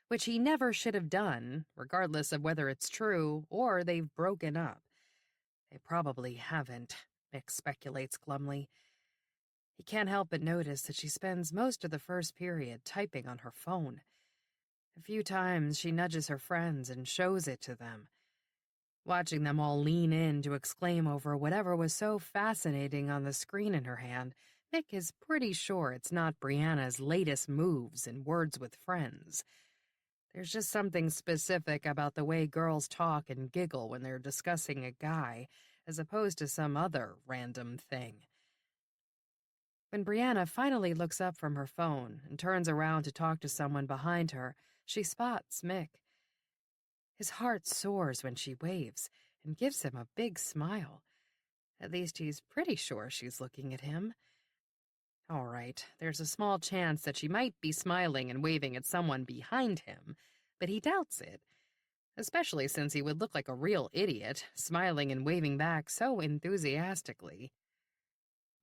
which he never should have done, regardless of whether it's true or they've broken up. They probably haven't, Mick speculates glumly. He can't help but notice that she spends most of the first period typing on her phone. A few times she nudges her friends and shows it to them. Watching them all lean in to exclaim over whatever was so fascinating on the screen in her hand, Mick is pretty sure it's not Brianna's latest moves in Words with Friends. There's just something specific about the way girls talk and giggle when they're discussing a guy, as opposed to some other random thing. When Brianna finally looks up from her phone and turns around to talk to someone behind her, she spots Mick. His heart soars when she waves and gives him a big smile. At least he's pretty sure she's looking at him. All right, there's a small chance that she might be smiling and waving at someone behind him, but he doubts it, especially since he would look like a real idiot, smiling and waving back so enthusiastically.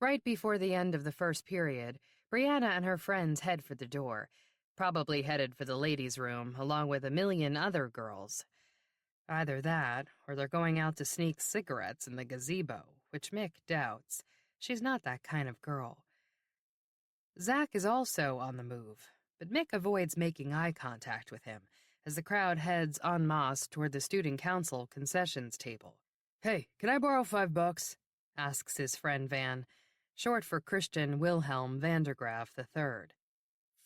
Right before the end of the first period, Brianna and her friends head for the door, probably headed for the ladies' room, along with a million other girls. Either that, or they're going out to sneak cigarettes in the gazebo, which Mick doubts. She's not that kind of girl. Zach is also on the move, but Mick avoids making eye contact with him as the crowd heads en masse toward the student council concessions table. "Hey, can I borrow $5?" asks his friend Van, short for Christian Wilhelm Vandergraaf III.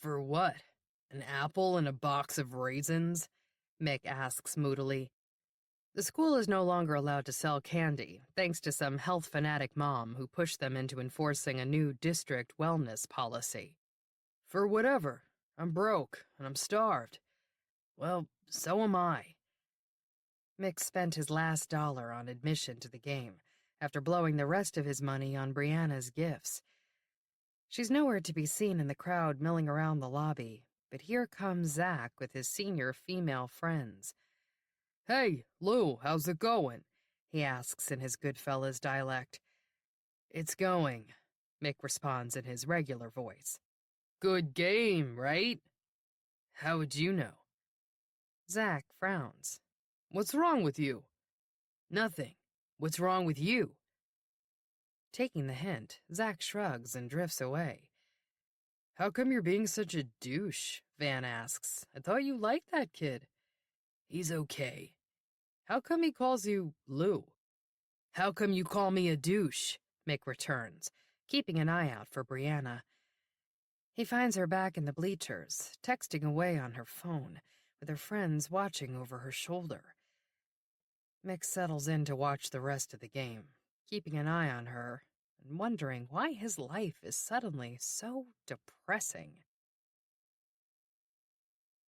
"For what? An apple and a box of raisins?" Mick asks moodily. The school is no longer allowed to sell candy, thanks to some health fanatic mom who pushed them into enforcing a new district wellness policy. "For whatever. I'm broke, and I'm starved. Well, so am I." Mick spent his last dollar on admission to the game, after blowing the rest of his money on Brianna's gifts. She's nowhere to be seen in the crowd milling around the lobby, but here comes Zach with his senior female friends. "Hey, Lou, how's it going?" he asks in his Goodfellas dialect. "It's going," Mick responds in his regular voice. "Good game, right?" "How would you know?" Zach frowns. "What's wrong with you?" "Nothing. What's wrong with you?" Taking the hint, Zach shrugs and drifts away. "How come you're being such a douche?" Van asks. "I thought you liked that kid." "He's okay." "How come he calls you Lou?" "How come you call me a douche?" Mick returns, keeping an eye out for Brianna. He finds her back in the bleachers, texting away on her phone, with her friends watching over her shoulder. Mick settles in to watch the rest of the game, keeping an eye on her and wondering why his life is suddenly so depressing.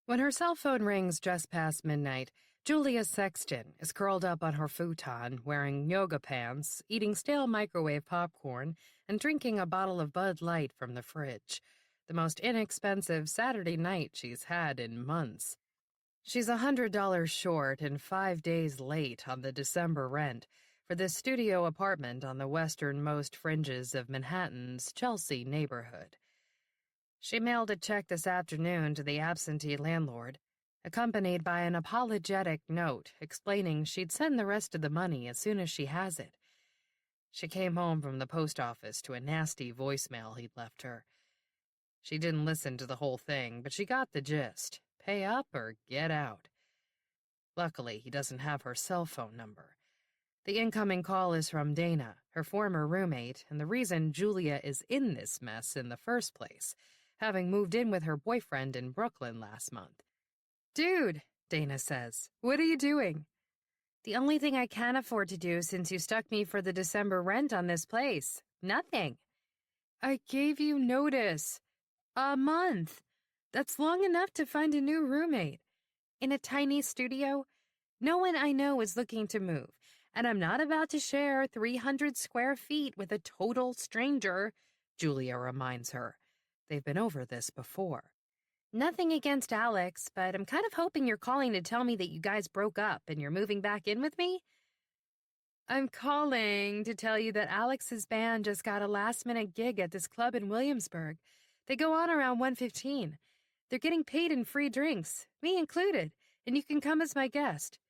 When her cell phone rings just past midnight, Julia Sexton is curled up on her futon, wearing yoga pants, eating stale microwave popcorn, and drinking a bottle of Bud Light from the fridge, the most inexpensive Saturday night she's had in months. She's $100 short and 5 days late on the December rent for this studio apartment on the westernmost fringes of Manhattan's Chelsea neighborhood. She mailed a check this afternoon to the absentee landlord, accompanied by an apologetic note explaining she'd send the rest of the money as soon as she has it. She came home from the post office to a nasty voicemail he'd left her. She didn't listen to the whole thing, but she got the gist. Pay up or get out. Luckily, he doesn't have her cell phone number. The incoming call is from Dana, her former roommate, and the reason Julia is in this mess in the first place, having moved in with her boyfriend in Brooklyn last month. "Dude," Dana says, "what are you doing?" "The only thing I can afford to do since you stuck me for the December rent on this place. Nothing." "I gave you notice." A month. That's long enough to find a new roommate. In a tiny studio, no one I know is looking to move, and I'm not about to share 300 square feet with a total stranger, Julia reminds her. They've been over this before. Nothing against Alex, but I'm kind of hoping you're calling to tell me that you guys broke up and you're moving back in with me. I'm calling to tell you that Alex's band just got a last-minute gig at this club in Williamsburg. They go on around 1:15. They're getting paid in free drinks, me included, and you can come as my guest.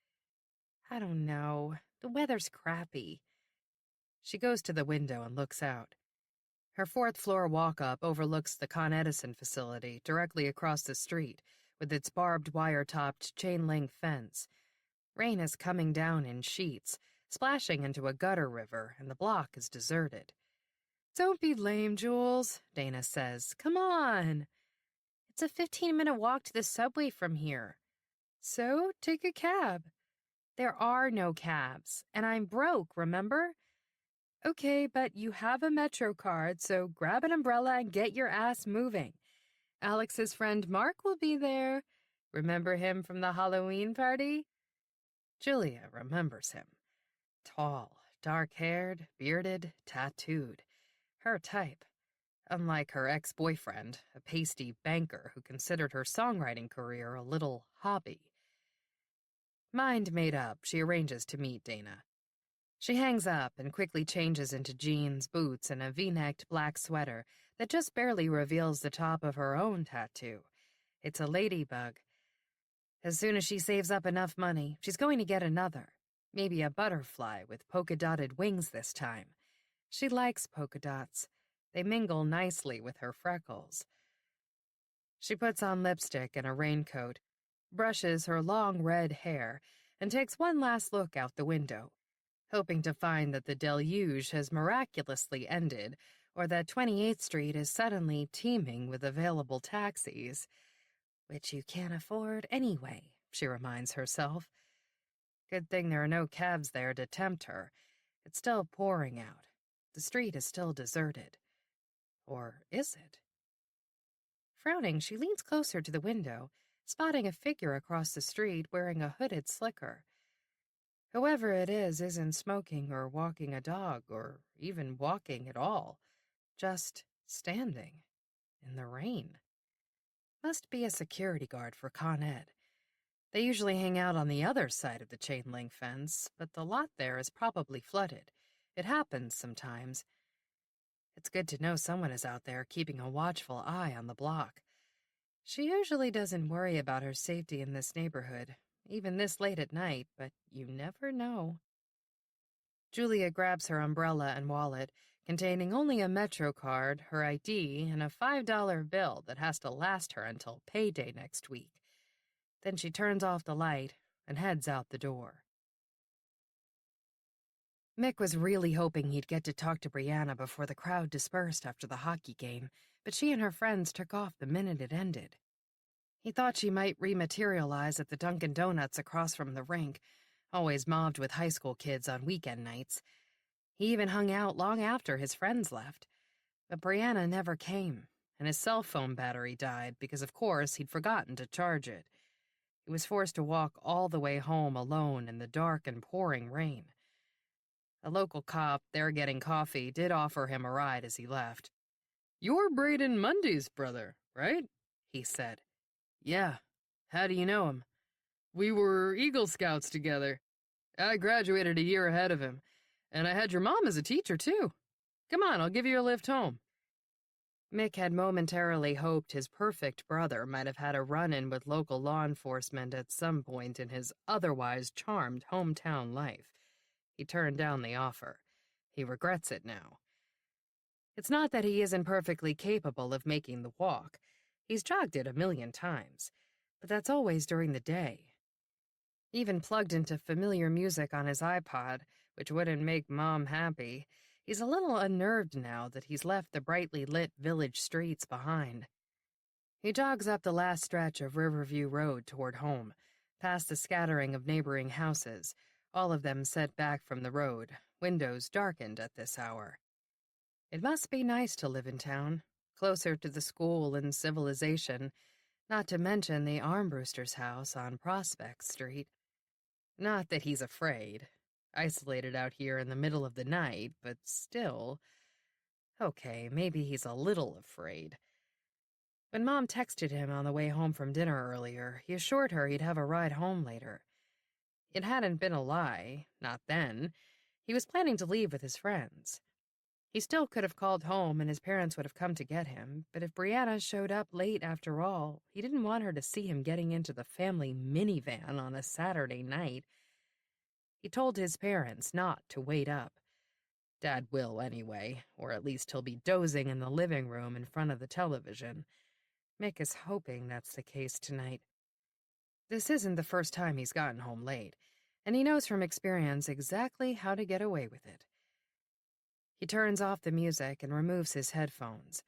I don't know. The weather's crappy. She goes to the window and looks out. Her fourth-floor walk-up overlooks the Con Edison facility directly across the street, with its barbed wire-topped chain-link fence. Rain is coming down in sheets, splashing into a gutter river, and the block is deserted. Don't be lame, Jules, Dana says. Come on. It's a 15-minute walk to the subway from here. So, take a cab. There are no cabs, and I'm broke, remember? Okay, but you have a Metro card, so grab an umbrella and get your ass moving. Alex's friend Mark will be there. Remember him from the Halloween party? Julia remembers him. Tall, dark-haired, bearded, tattooed. Her type. Unlike her ex-boyfriend, a pasty banker who considered her songwriting career a little hobby. Mind made up, she arranges to meet Dana. She hangs up and quickly changes into jeans, boots, and a V-necked black sweater that just barely reveals the top of her own tattoo. It's a ladybug. As soon as she saves up enough money, she's going to get another. Maybe a butterfly with polka-dotted wings this time. She likes polka dots. They mingle nicely with her freckles. She puts on lipstick and a raincoat, brushes her long red hair, and takes one last look out the window, hoping to find that the deluge has miraculously ended or that 28th Street is suddenly teeming with available taxis. Which you can't afford anyway, she reminds herself. Good thing there are no cabs there to tempt her. It's still pouring out. The street is still deserted. Or is it? Frowning, she leans closer to the window, spotting a figure across the street wearing a hooded slicker. Whoever it is isn't smoking or walking a dog or even walking at all, just standing in the rain. Must be a security guard for Con Ed. They usually hang out on the other side of the chain-link fence, but the lot there is probably flooded. It happens sometimes. It's good to know someone is out there keeping a watchful eye on the block. She usually doesn't worry about her safety in this neighborhood, even this late at night, but you never know. Julia grabs her umbrella and wallet, containing only a Metro card, her ID, and a $5 bill that has to last her until payday next week. Then she turns off the light and heads out the door. Mick was really hoping he'd get to talk to Brianna before the crowd dispersed after the hockey game, but she and her friends took off the minute it ended. He thought she might rematerialize at the Dunkin' Donuts across from the rink, always mobbed with high school kids on weekend nights. He even hung out long after his friends left. But Brianna never came, and his cell phone battery died because, of course, he'd forgotten to charge it. He was forced to walk all the way home alone in the dark and pouring rain. A local cop, there getting coffee, did offer him a ride as he left. "You're Braden Mundy's brother, right?" he said. "Yeah. How do you know him?" "We were Eagle Scouts together. I graduated a year ahead of him, and I had your mom as a teacher, too. Come on, I'll give you a lift home." Mick had momentarily hoped his perfect brother might have had a run-in with local law enforcement at some point in his otherwise charmed hometown life. He turned down the offer. He regrets it now. It's not that he isn't perfectly capable of making the walk. He's jogged it 1,000,000 times, but that's always during the day. Even plugged into familiar music on his iPod, which wouldn't make Mom happy, he's a little unnerved now that he's left the brightly lit village streets behind. He jogs up the last stretch of Riverview Road toward home, past the scattering of neighboring houses, all of them set back from the road, windows darkened at this hour. It must be nice to live in town, closer to the school and civilization, not to mention the armbruster's house on Prospect Street. Not that he's afraid. Isolated out here in the middle of the night, but still. Okay, maybe he's a little afraid. When Mom texted him on the way home from dinner earlier, he assured her he'd have a ride home later. It hadn't been a lie, not then. He was planning to leave with his friends. He still could have called home and his parents would have come to get him, but if Brianna showed up late after all, he didn't want her to see him getting into the family minivan on a Saturday night. He told his parents not to wait up. Dad will anyway, or at least he'll be dozing in the living room in front of the television. Mick is hoping that's the case tonight. This isn't the first time he's gotten home late, and he knows from experience exactly how to get away with it. He turns off the music and removes his headphones.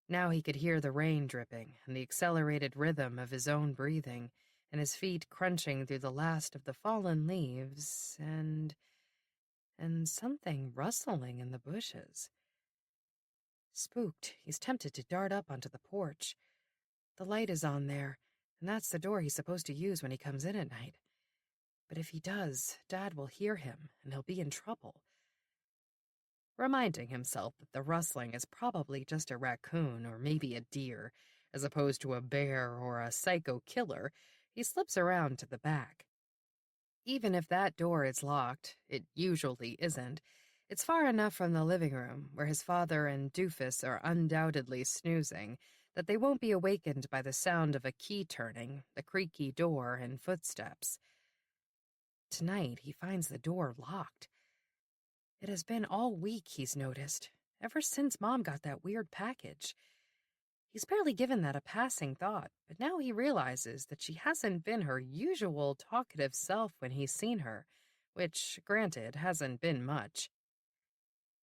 Now he could hear the rain dripping and the accelerated rhythm of his own breathing and his feet crunching through the last of the fallen leaves and something rustling in the bushes. Spooked, he's tempted to dart up onto the porch. The light is on there, and that's the door he's supposed to use when he comes in at night. But if he does, Dad will hear him, and he'll be in trouble. Reminding himself that the rustling is probably just a raccoon or maybe a deer, as opposed to a bear or a psycho killer, he slips around to the back. Even if that door is locked, it usually isn't, it's far enough from the living room, where his father and Doofus are undoubtedly snoozing, that they won't be awakened by the sound of a key turning, the creaky door, and footsteps. Tonight, he finds the door locked. It has been all week, he's noticed, ever since Mom got that weird package. He's barely given that a passing thought, but now he realizes that she hasn't been her usual talkative self when he's seen her, which, granted, hasn't been much.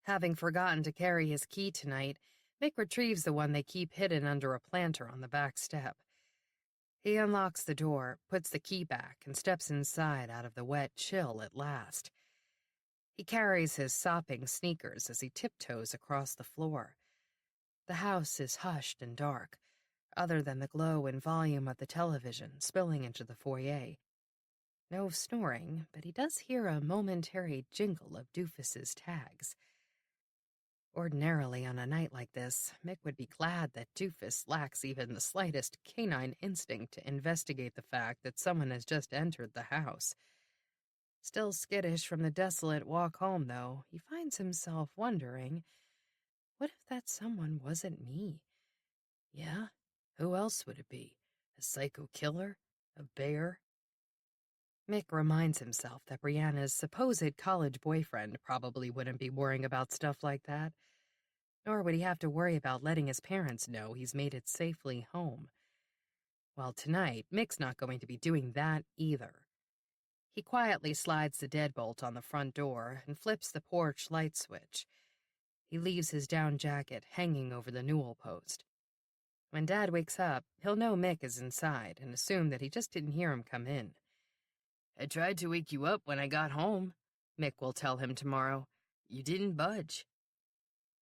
Having forgotten to carry his key tonight, Mick retrieves the one they keep hidden under a planter on the back step. He unlocks the door, puts the key back, and steps inside out of the wet chill at last. He carries his sopping sneakers as he tiptoes across the floor. The house is hushed and dark, other than the glow and volume of the television spilling into the foyer. No snoring, but he does hear a momentary jingle of Doofus's tags. Ordinarily, on a night like this, Mick would be glad that Doofus lacks even the slightest canine instinct to investigate the fact that someone has just entered the house. Still skittish from the desolate walk home, though, he finds himself wondering, what if that someone wasn't me? Yeah? Who else would it be? A psycho killer? A bear? Mick reminds himself that Brianna's supposed college boyfriend probably wouldn't be worrying about stuff like that. Nor would he have to worry about letting his parents know he's made it safely home. Well, tonight, Mick's not going to be doing that either. He quietly slides the deadbolt on the front door and flips the porch light switch. He leaves his down jacket hanging over the newel post. When Dad wakes up, he'll know Mick is inside and assume that he just didn't hear him come in. "I tried to wake you up when I got home," Mick will tell him tomorrow. "You didn't budge."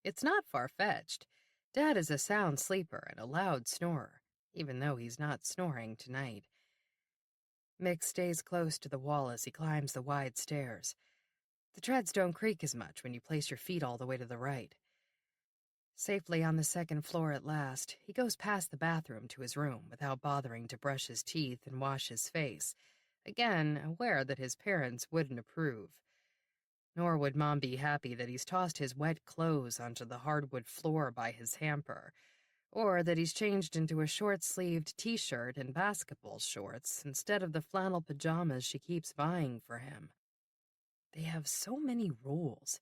It's not far-fetched. Dad is a sound sleeper and a loud snorer, even though he's not snoring tonight. Mick stays close to the wall as he climbs the wide stairs. The treads don't creak as much when you place your feet all the way to the right. Safely on the second floor at last, he goes past the bathroom to his room without bothering to brush his teeth and wash his face, again aware that his parents wouldn't approve. Nor would Mom be happy that he's tossed his wet clothes onto the hardwood floor by his hamper, or that he's changed into a short-sleeved t-shirt and basketball shorts instead of the flannel pajamas she keeps buying for him. They have so many rules.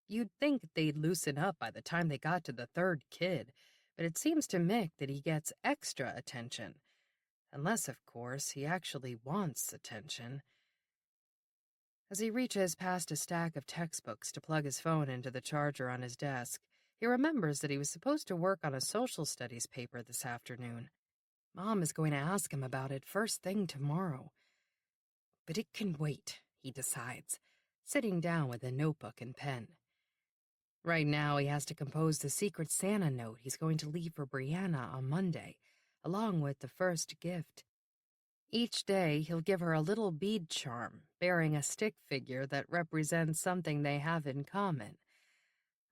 You'd think they'd loosen up by the time they got to the third kid, but it seems to Mick that he gets extra attention. Unless, of course, he actually wants attention. As he reaches past a stack of textbooks to plug his phone into the charger on his desk, he remembers that he was supposed to work on a social studies paper this afternoon. Mom is going to ask him about it first thing tomorrow. But it can wait, he decides, sitting down with a notebook and pen. Right now, he has to compose the secret Santa note he's going to leave for Brianna on Monday, along with the first gift. Each day, he'll give her a little bead charm bearing a stick figure that represents something they have in common.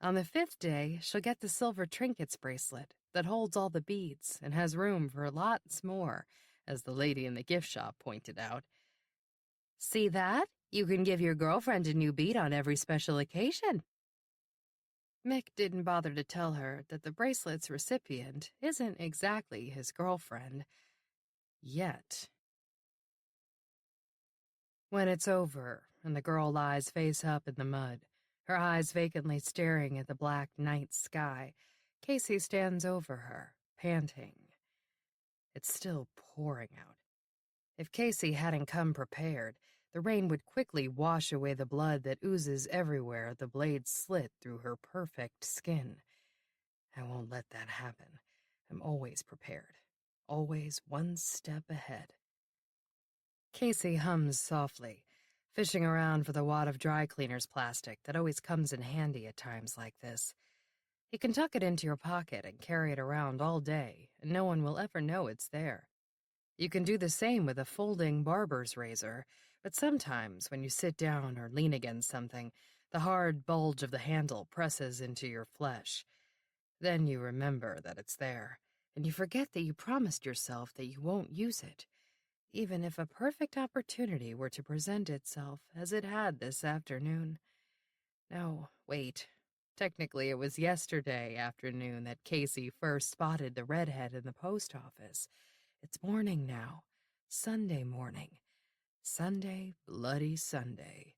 On the 5th day, she'll get the silver trinkets bracelet that holds all the beads and has room for lots more, as the lady in the gift shop pointed out. See that? You can give your girlfriend a new bead on every special occasion. Mick didn't bother to tell her that the bracelet's recipient isn't exactly his girlfriend. Yet. When it's over, and the girl lies face up in the mud, her eyes vacantly staring at the black night sky, Casey stands over her, panting. It's still pouring out. If Casey hadn't come prepared, the rain would quickly wash away the blood that oozes everywhere the blade slit through her perfect skin. I won't let that happen. I'm always prepared, always one step ahead. Casey hums softly, fishing around for the wad of dry cleaner's plastic that always comes in handy at times like this. You can tuck it into your pocket and carry it around all day, and no one will ever know it's there. You can do the same with a folding barber's razor, but sometimes when you sit down or lean against something, the hard bulge of the handle presses into your flesh. Then you remember that it's there, and you forget that you promised yourself that you won't use it, even if a perfect opportunity were to present itself as it had this afternoon. No, wait. Technically, it was yesterday afternoon that Casey first spotted the redhead in the post office. It's morning now. Sunday morning. Sunday, bloody Sunday.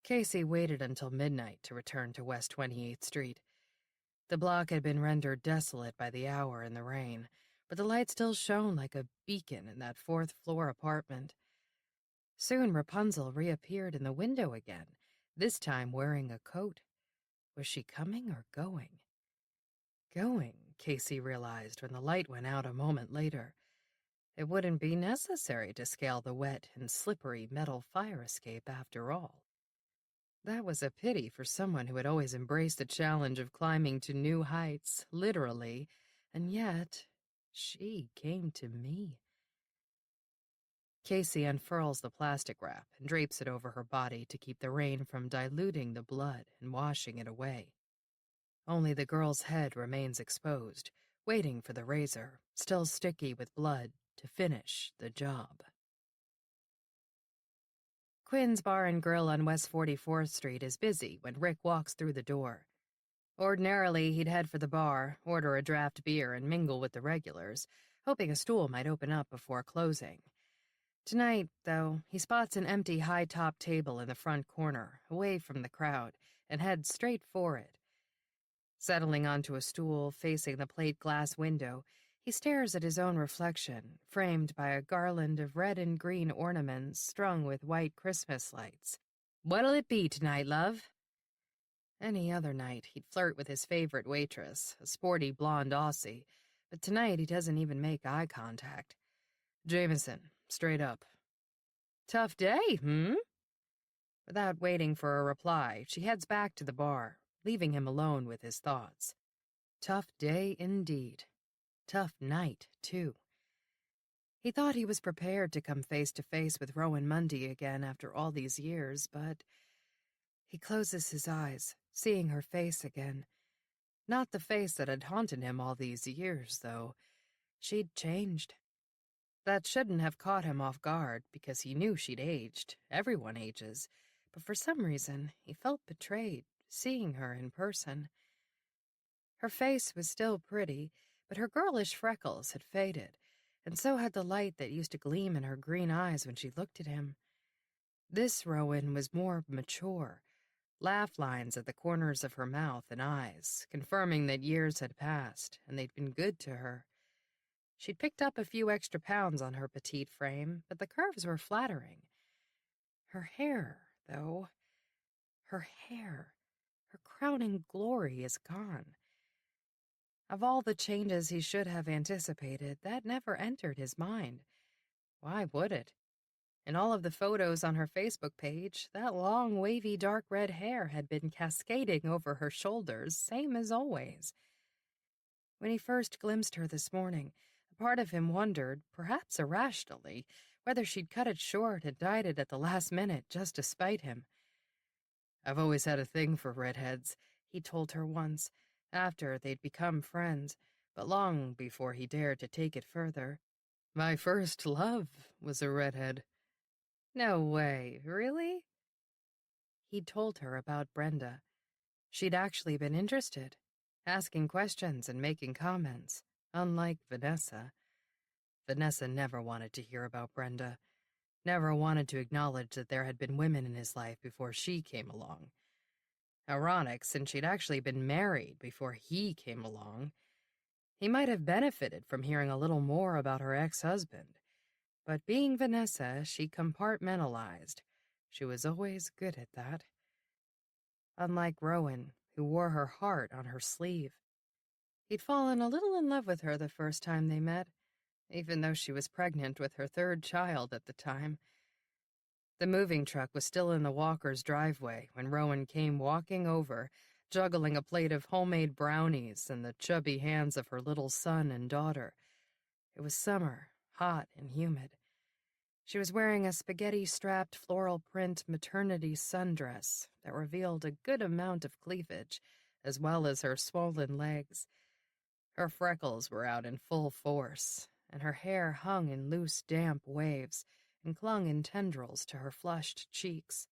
Casey waited until midnight to return to West 28th Street. The block had been rendered desolate by the hour and the rain, but the light still shone like a beacon in that 4th-floor apartment. Soon Rapunzel reappeared in the window again, this time wearing a coat. Was she coming or going? Going, Casey realized when the light went out a moment later. It wouldn't be necessary to scale the wet and slippery metal fire escape after all. That was a pity for someone who had always embraced the challenge of climbing to new heights, literally, and yet she came to me. Casey unfurls the plastic wrap and drapes it over her body to keep the rain from diluting the blood and washing it away. Only the girl's head remains exposed, waiting for the razor, still sticky with blood, to finish the job. Quinn's Bar and Grill on West 44th Street is busy when Rick walks through the door. Ordinarily, he'd head for the bar, order a draft beer, and mingle with the regulars, hoping a stool might open up before closing. Tonight, though, he spots an empty high-top table in the front corner, away from the crowd, and heads straight for it. Settling onto a stool facing the plate-glass window, he stares at his own reflection, framed by a garland of red and green ornaments strung with white Christmas lights. "What'll it be tonight, love?" Any other night, he'd flirt with his favorite waitress, a sporty blonde Aussie, but tonight he doesn't even make eye contact. "Jameson, straight up." "Tough day, hmm?" Without waiting for a reply, she heads back to the bar, leaving him alone with his thoughts. Tough day indeed. Tough night, too. He thought he was prepared to come face to face with Rowan Mundy again after all these years, but he closes his eyes, seeing her face again. Not the face that had haunted him all these years, though. She'd changed. That shouldn't have caught him off guard, because he knew she'd aged. Everyone ages. But for some reason, he felt betrayed, seeing her in person. Her face was still pretty, but her girlish freckles had faded, and so had the light that used to gleam in her green eyes when she looked at him. This Rowan was more mature, laugh lines at the corners of her mouth and eyes, confirming that years had passed, and they'd been good to her. She'd picked up a few extra pounds on her petite frame, but the curves were flattering. Her hair, though, her crowning glory is gone. Of all the changes he should have anticipated, that never entered his mind. Why would it? In all of the photos on her Facebook page, that long, wavy, dark red hair had been cascading over her shoulders, same as always. When he first glimpsed her this morning, a part of him wondered, perhaps irrationally, whether she'd cut it short and dyed it at the last minute just to spite him. "I've always had a thing for redheads," he told her once, after they'd become friends, but long before he dared to take it further. "My first love was a redhead." "No way, really?" He'd told her about Brenda. She'd actually been interested, asking questions and making comments, unlike Vanessa. Vanessa never wanted to hear about Brenda, never wanted to acknowledge that there had been women in his life before she came along. Ironic, since she'd actually been married before he came along. He might have benefited from hearing a little more about her ex-husband, but being Vanessa, she compartmentalized. She was always good at that. Unlike Rowan, who wore her heart on her sleeve. He'd fallen a little in love with her the first time they met, even though she was pregnant with her third child at the time. The moving truck was still in the Walker's driveway when Rowan came walking over, juggling a plate of homemade brownies in the chubby hands of her little son and daughter. It was summer, hot and humid. She was wearing a spaghetti-strapped floral print maternity sundress that revealed a good amount of cleavage, as well as her swollen legs. Her freckles were out in full force, and her hair hung in loose, damp waves and clung in tendrils to her flushed cheeks.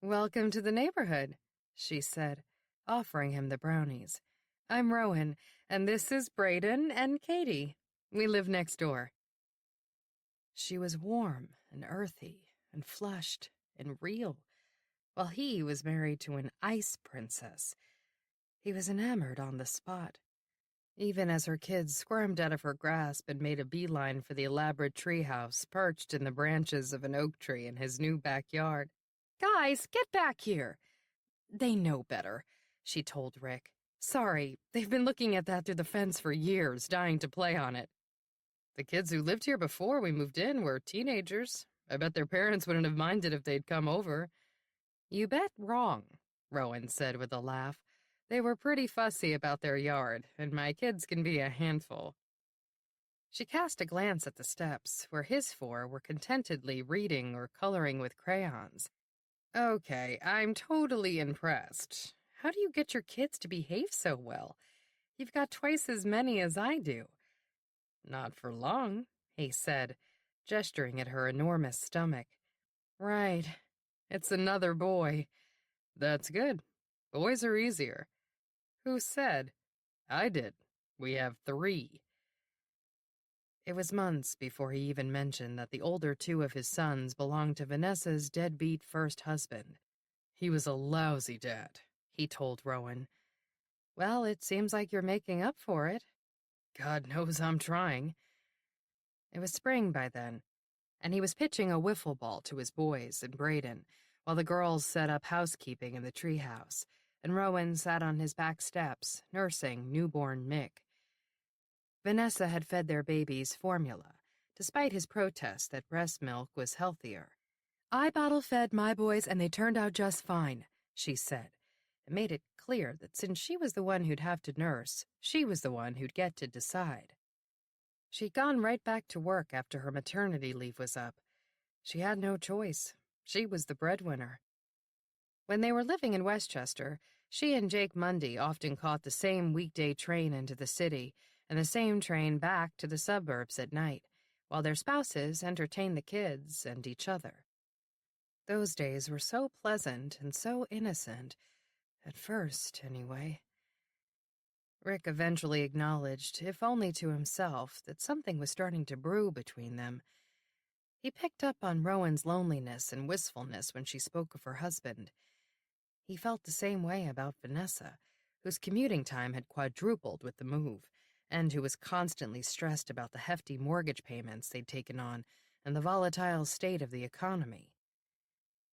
"Welcome to the neighborhood," she said, offering him the brownies. "I'm Rowan, and this is Brayden and Katie. We live next door." She was warm and earthy and flushed and real, while he was married to an ice princess. He was enamored on the spot. Even as her kids squirmed out of her grasp and made a beeline for the elaborate treehouse perched in the branches of an oak tree in his new backyard. "Guys, get back here!" "They know better," she told Rick. "Sorry, they've been looking at that through the fence for years, dying to play on it." "The kids who lived here before we moved in were teenagers. I bet their parents wouldn't have minded if they'd come over." "You bet wrong," Rowan said with a laugh. "They were pretty fussy about their yard, and my kids can be a handful." She cast a glance at the steps, where his four were contentedly reading or coloring with crayons. "Okay, I'm totally impressed. How do you get your kids to behave so well? You've got twice as many as I do." "Not for long," he said, gesturing at her enormous stomach. "Right. It's another boy." "That's good. Boys are easier." "Who said?" "I did. We have 3. It was months before he even mentioned that the older 2 of his sons belonged to Vanessa's deadbeat first husband. "He was a lousy dad," he told Rowan. "Well, it seems like you're making up for it." "God knows I'm trying." It was spring by then, and he was pitching a wiffle ball to his boys and Brayden, while the girls set up housekeeping in the treehouse, and Rowan sat on his back steps, nursing newborn Mick. Vanessa had fed their babies formula, despite his protest that breast milk was healthier. "I bottle-fed my boys, and they turned out just fine," she said, and made it clear that since she was the one who'd have to nurse, she was the one who'd get to decide. She'd gone right back to work after her maternity leave was up. She had no choice. She was the breadwinner. When they were living in Westchester, she and Jake Mundy often caught the same weekday train into the city and the same train back to the suburbs at night, while their spouses entertained the kids and each other. Those days were so pleasant and so innocent, at first, anyway. Rick eventually acknowledged, if only to himself, that something was starting to brew between them. He picked up on Rowan's loneliness and wistfulness when she spoke of her husband. He felt the same way about Vanessa, whose commuting time had quadrupled with the move, and who was constantly stressed about the hefty mortgage payments they'd taken on and the volatile state of the economy.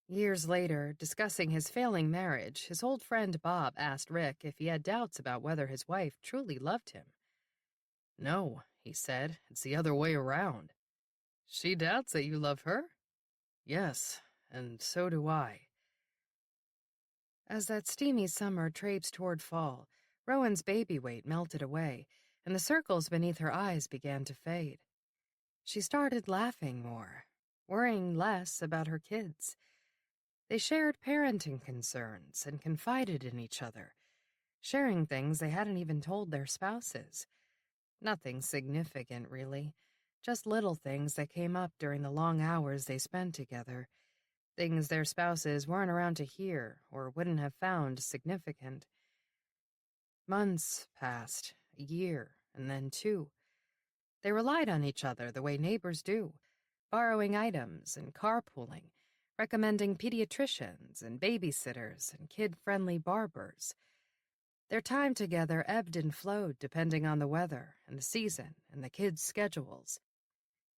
Years later, discussing his failing marriage, his old friend Bob asked Rick if he had doubts about whether his wife truly loved him. "No," he said, "it's the other way around." "She doubts that you love her?" Yes, and so do I. As that steamy summer traipsed toward fall, Rowan's baby weight melted away, and the circles beneath her eyes began to fade. She started laughing more, worrying less about her kids. They shared parenting concerns and confided in each other, sharing things they hadn't even told their spouses. Nothing significant, really. Just little things that came up during the long hours they spent together. Things their spouses weren't around to hear or wouldn't have found significant. Months passed, a year, and then two. They relied on each other the way neighbors do, borrowing items and carpooling, recommending pediatricians and babysitters and kid-friendly barbers. Their time together ebbed and flowed depending on the weather and the season and the kids' schedules.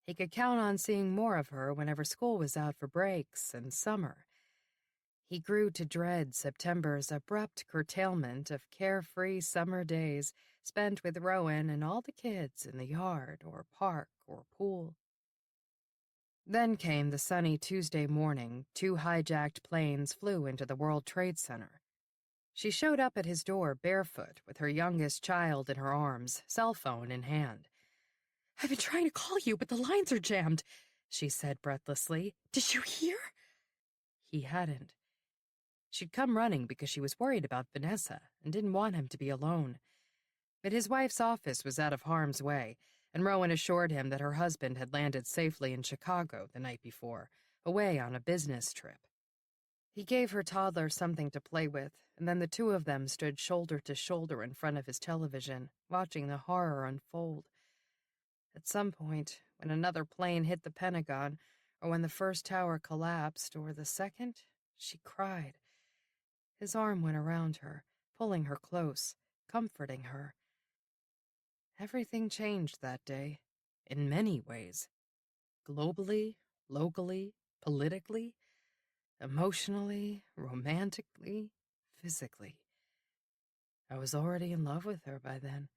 He could count on seeing more of her whenever school was out for breaks and summer. He grew to dread September's abrupt curtailment of carefree summer days spent with Rowan and all the kids in the yard or park or pool. Then came the sunny Tuesday morning 2 hijacked planes flew into the World Trade Center. She showed up at his door barefoot with her youngest child in her arms, cell phone in hand. "I've been trying to call you, but the lines are jammed," she said breathlessly. "Did you hear?" He hadn't. She'd come running because she was worried about Vanessa and didn't want him to be alone. But his wife's office was out of harm's way, and Rowan assured him that her husband had landed safely in Chicago the night before, away on a business trip. He gave her toddler something to play with, and then the two of them stood shoulder to shoulder in front of his television, watching the horror unfold. At some point, when another plane hit the Pentagon, or when the first tower collapsed, or the second, she cried. His arm went around her, pulling her close, comforting her. Everything changed that day, in many ways. Globally, locally, politically, emotionally, romantically, physically. I was already in love with her by then,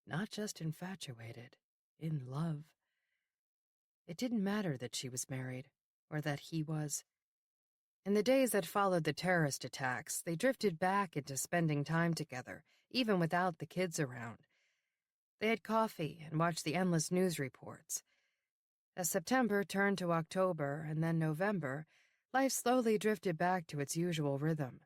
not just infatuated, in love. It didn't matter that she was married, or that he was. In the days that followed the terrorist attacks, they drifted back into spending time together, even without the kids around. They had coffee and watched the endless news reports. As September turned to October and then November, life slowly drifted back to its usual rhythm.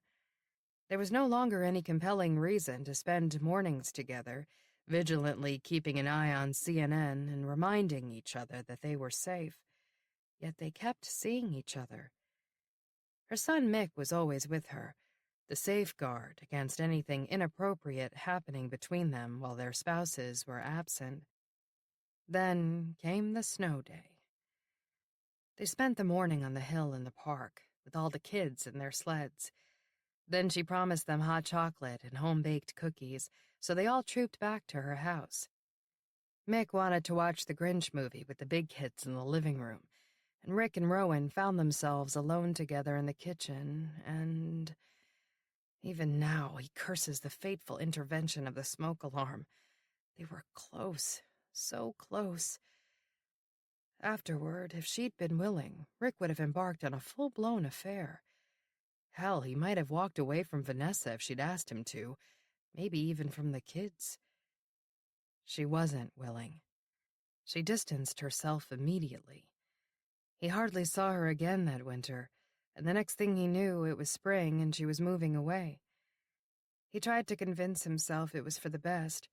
There was no longer any compelling reason to spend mornings together, vigilantly keeping an eye on CNN and reminding each other that they were safe. Yet they kept seeing each other. Her son Mick was always with her, the safeguard against anything inappropriate happening between them while their spouses were absent. Then came the snow day. They spent the morning on the hill in the park, with all the kids in their sleds. Then she promised them hot chocolate and home-baked cookies, so they all trooped back to her house. Mick wanted to watch the Grinch movie with the big kids in the living room, and Rick and Rowan found themselves alone together in the kitchen, and even now he curses the fateful intervention of the smoke alarm. They were close, so close. Afterward, if she'd been willing, Rick would have embarked on a full-blown affair. Hell, he might have walked away from Vanessa if she'd asked him to, maybe even from the kids. She wasn't willing. She distanced herself immediately. He hardly saw her again that winter, and the next thing he knew, it was spring and she was moving away. He tried to convince himself it was for the best.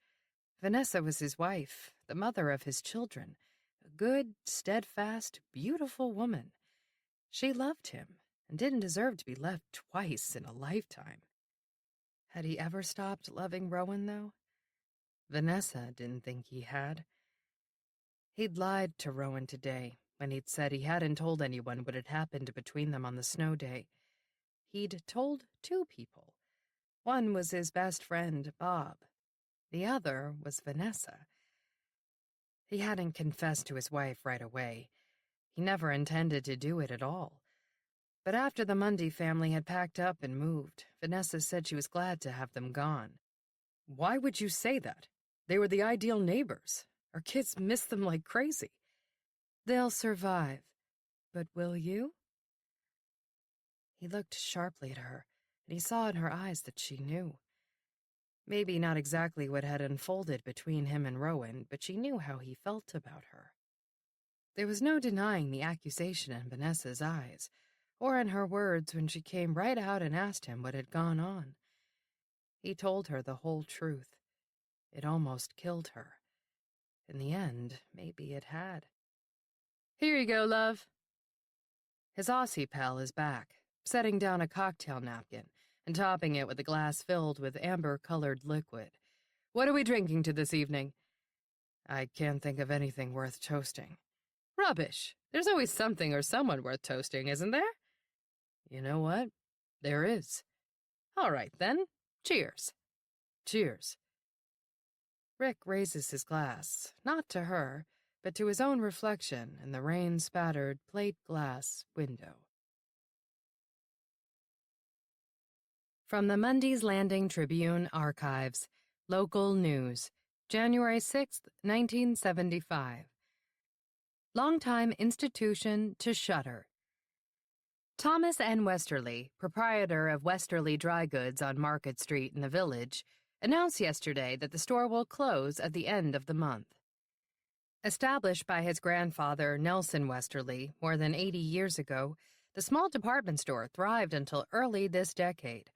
Vanessa was his wife, the mother of his children, a good, steadfast, beautiful woman. She loved him and didn't deserve to be left twice in a lifetime. Had he ever stopped loving Rowan, though? Vanessa didn't think he had. He'd lied to Rowan today when he'd said he hadn't told anyone what had happened between them on the snow day. He'd told 2 people. One was his best friend, Bob. The other was Vanessa. He hadn't confessed to his wife right away. He never intended to do it at all. But after the Mundy family had packed up and moved, Vanessa said she was glad to have them gone. "Why would you say that? They were the ideal neighbors. Our kids miss them like crazy." "They'll survive. But will you?" He looked sharply at her, and he saw in her eyes that she knew. Maybe not exactly what had unfolded between him and Rowan, but she knew how he felt about her. There was no denying the accusation in Vanessa's eyes, or in her words when she came right out and asked him what had gone on. He told her the whole truth. It almost killed her. In the end, maybe it had. "Here you go, love." His Aussie pal is back, setting down a cocktail napkin and topping it with a glass filled with amber-colored liquid. "What are we drinking to this evening?" "I can't think of anything worth toasting." "Rubbish. There's always something or someone worth toasting, isn't there?" "You know what? There is." "All right, then. Cheers." "Cheers." Rick raises his glass, not to her, but to his own reflection in the rain-spattered plate glass window. From the Mundy's Landing Tribune Archives, Local News, January 6, 1975. Longtime institution to shutter. Thomas N. Westerly, proprietor of Westerly Dry Goods on Market Street in the Village, announced yesterday that the store will close at the end of the month. Established by his grandfather, Nelson Westerly, more than 80 years ago, the small department store thrived until early this decade.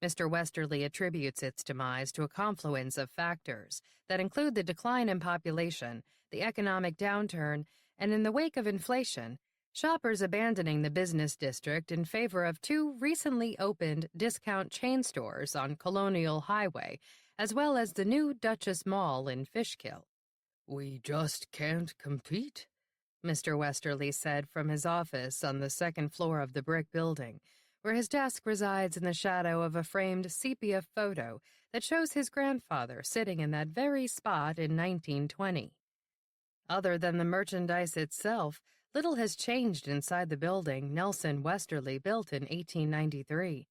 Mr. Westerly attributes its demise to a confluence of factors that include the decline in population, the economic downturn, and in the wake of inflation, shoppers abandoning the business district in favor of two recently opened discount chain stores on Colonial Highway, as well as the new Duchess Mall in Fishkill. "We just can't compete," Mr. Westerly said from his office on the second floor of the brick building, where his desk resides in the shadow of a framed sepia photo that shows his grandfather sitting in that very spot in 1920. Other than the merchandise itself, little has changed inside the building Nelson Westerly built in 1893.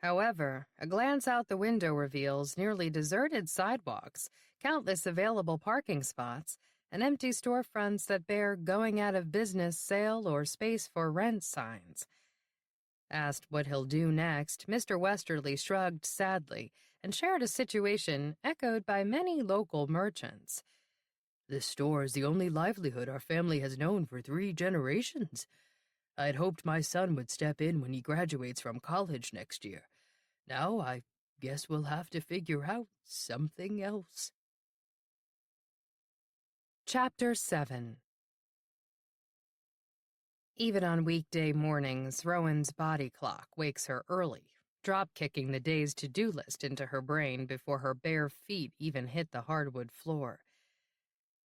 However, a glance out the window reveals nearly deserted sidewalks, countless available parking spots, and empty storefronts that bear going out of business sale or space for rent signs. Asked what he'll do next, Mr. Westerly shrugged sadly and shared a situation echoed by many local merchants. "This store is the only livelihood our family has known for 3 generations. I'd hoped my son would step in when he graduates from college next year. Now I guess we'll have to figure out something else." Chapter 7. Even on weekday mornings, Rowan's body clock wakes her early, drop-kicking the day's to-do list into her brain before her bare feet even hit the hardwood floor.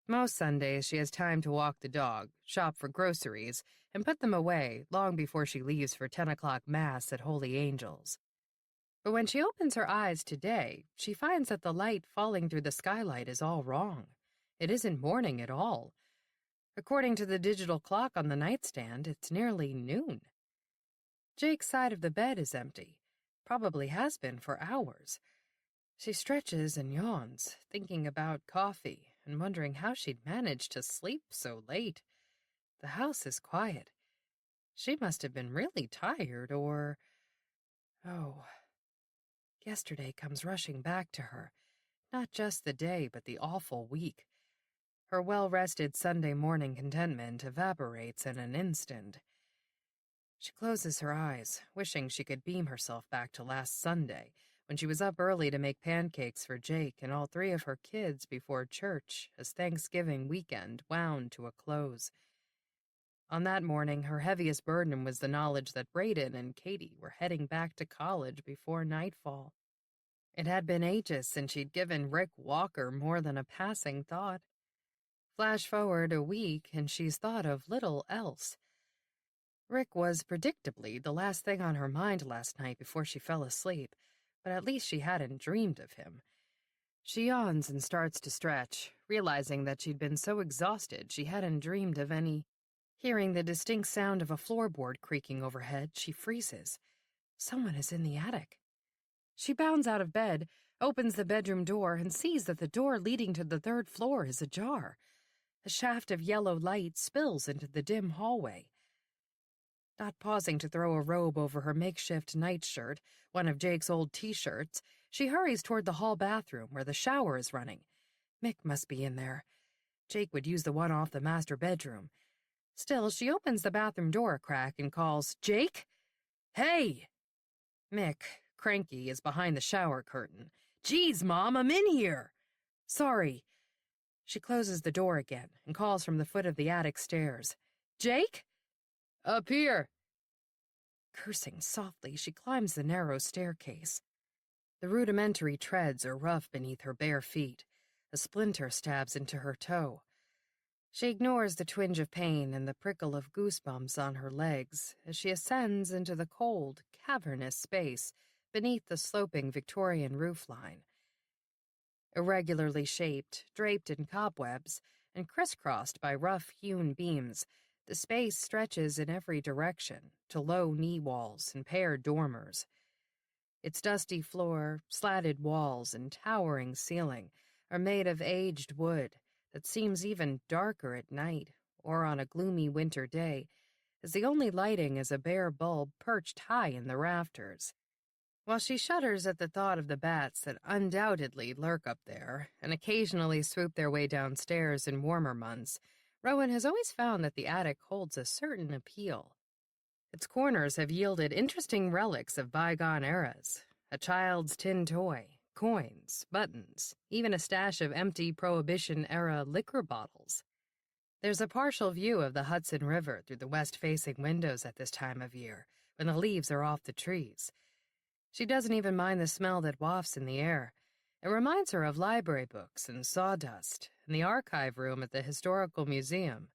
Most Sundays, she has time to walk the dog, shop for groceries, and put them away long before she leaves for 10 o'clock Mass at Holy Angels. But when she opens her eyes today, she finds that the light falling through the skylight is all wrong. It isn't morning at all. According to the digital clock on the nightstand, it's nearly noon. Jake's side of the bed is empty. Probably has been for hours. She stretches and yawns, thinking about coffee and wondering how she'd managed to sleep so late. The house is quiet. She must have been really tired, or... Oh. Yesterday comes rushing back to her. Not just the day, but the awful week. Her well-rested Sunday morning contentment evaporates in an instant. She closes her eyes, wishing she could beam herself back to last Sunday, when she was up early to make pancakes for Jake and all 3 of her kids before church as Thanksgiving weekend wound to a close. On that morning, her heaviest burden was the knowledge that Brayden and Katie were heading back to college before nightfall. It had been ages since she'd given Rick Walker more than a passing thought. Flash forward a week, and she's thought of little else. Rick was predictably the last thing on her mind last night before she fell asleep, but at least she hadn't dreamed of him. She yawns and starts to stretch, realizing that she'd been so exhausted she hadn't dreamed of any. Hearing the distinct sound of a floorboard creaking overhead, she freezes. Someone is in the attic. She bounds out of bed, opens the bedroom door, and sees that the door leading to the 3rd floor is ajar. A shaft of yellow light spills into the dim hallway. Not pausing to throw a robe over her makeshift nightshirt, one of Jake's old t-shirts, she hurries toward the hall bathroom where the shower is running. Mick must be in there. Jake would use the one off the master bedroom. Still, she opens the bathroom door a crack and calls, "Jake? Hey!" Mick, cranky, is behind the shower curtain. "Geez, Mom, I'm in here!" "Sorry." She closes the door again and calls from the foot of the attic stairs. "Jake?" "Up here." Cursing softly, she climbs the narrow staircase. The rudimentary treads are rough beneath her bare feet. A splinter stabs into her toe. She ignores the twinge of pain and the prickle of goosebumps on her legs as she ascends into the cold, cavernous space beneath the sloping Victorian roofline. Irregularly shaped, draped in cobwebs, and crisscrossed by rough-hewn beams, the space stretches in every direction to low knee walls and paired dormers. Its dusty floor, slatted walls, and towering ceiling are made of aged wood that seems even darker at night or on a gloomy winter day, as the only lighting is a bare bulb perched high in the rafters. While she shudders at the thought of the bats that undoubtedly lurk up there and occasionally swoop their way downstairs in warmer months, Rowan has always found that the attic holds a certain appeal. Its corners have yielded interesting relics of bygone eras: a child's tin toy, coins, buttons, even a stash of empty Prohibition-era liquor bottles. There's a partial view of the Hudson River through the west-facing windows at this time of year, when the leaves are off the trees. She doesn't even mind the smell that wafts in the air. It reminds her of library books and sawdust and the archive room at the Historical Museum.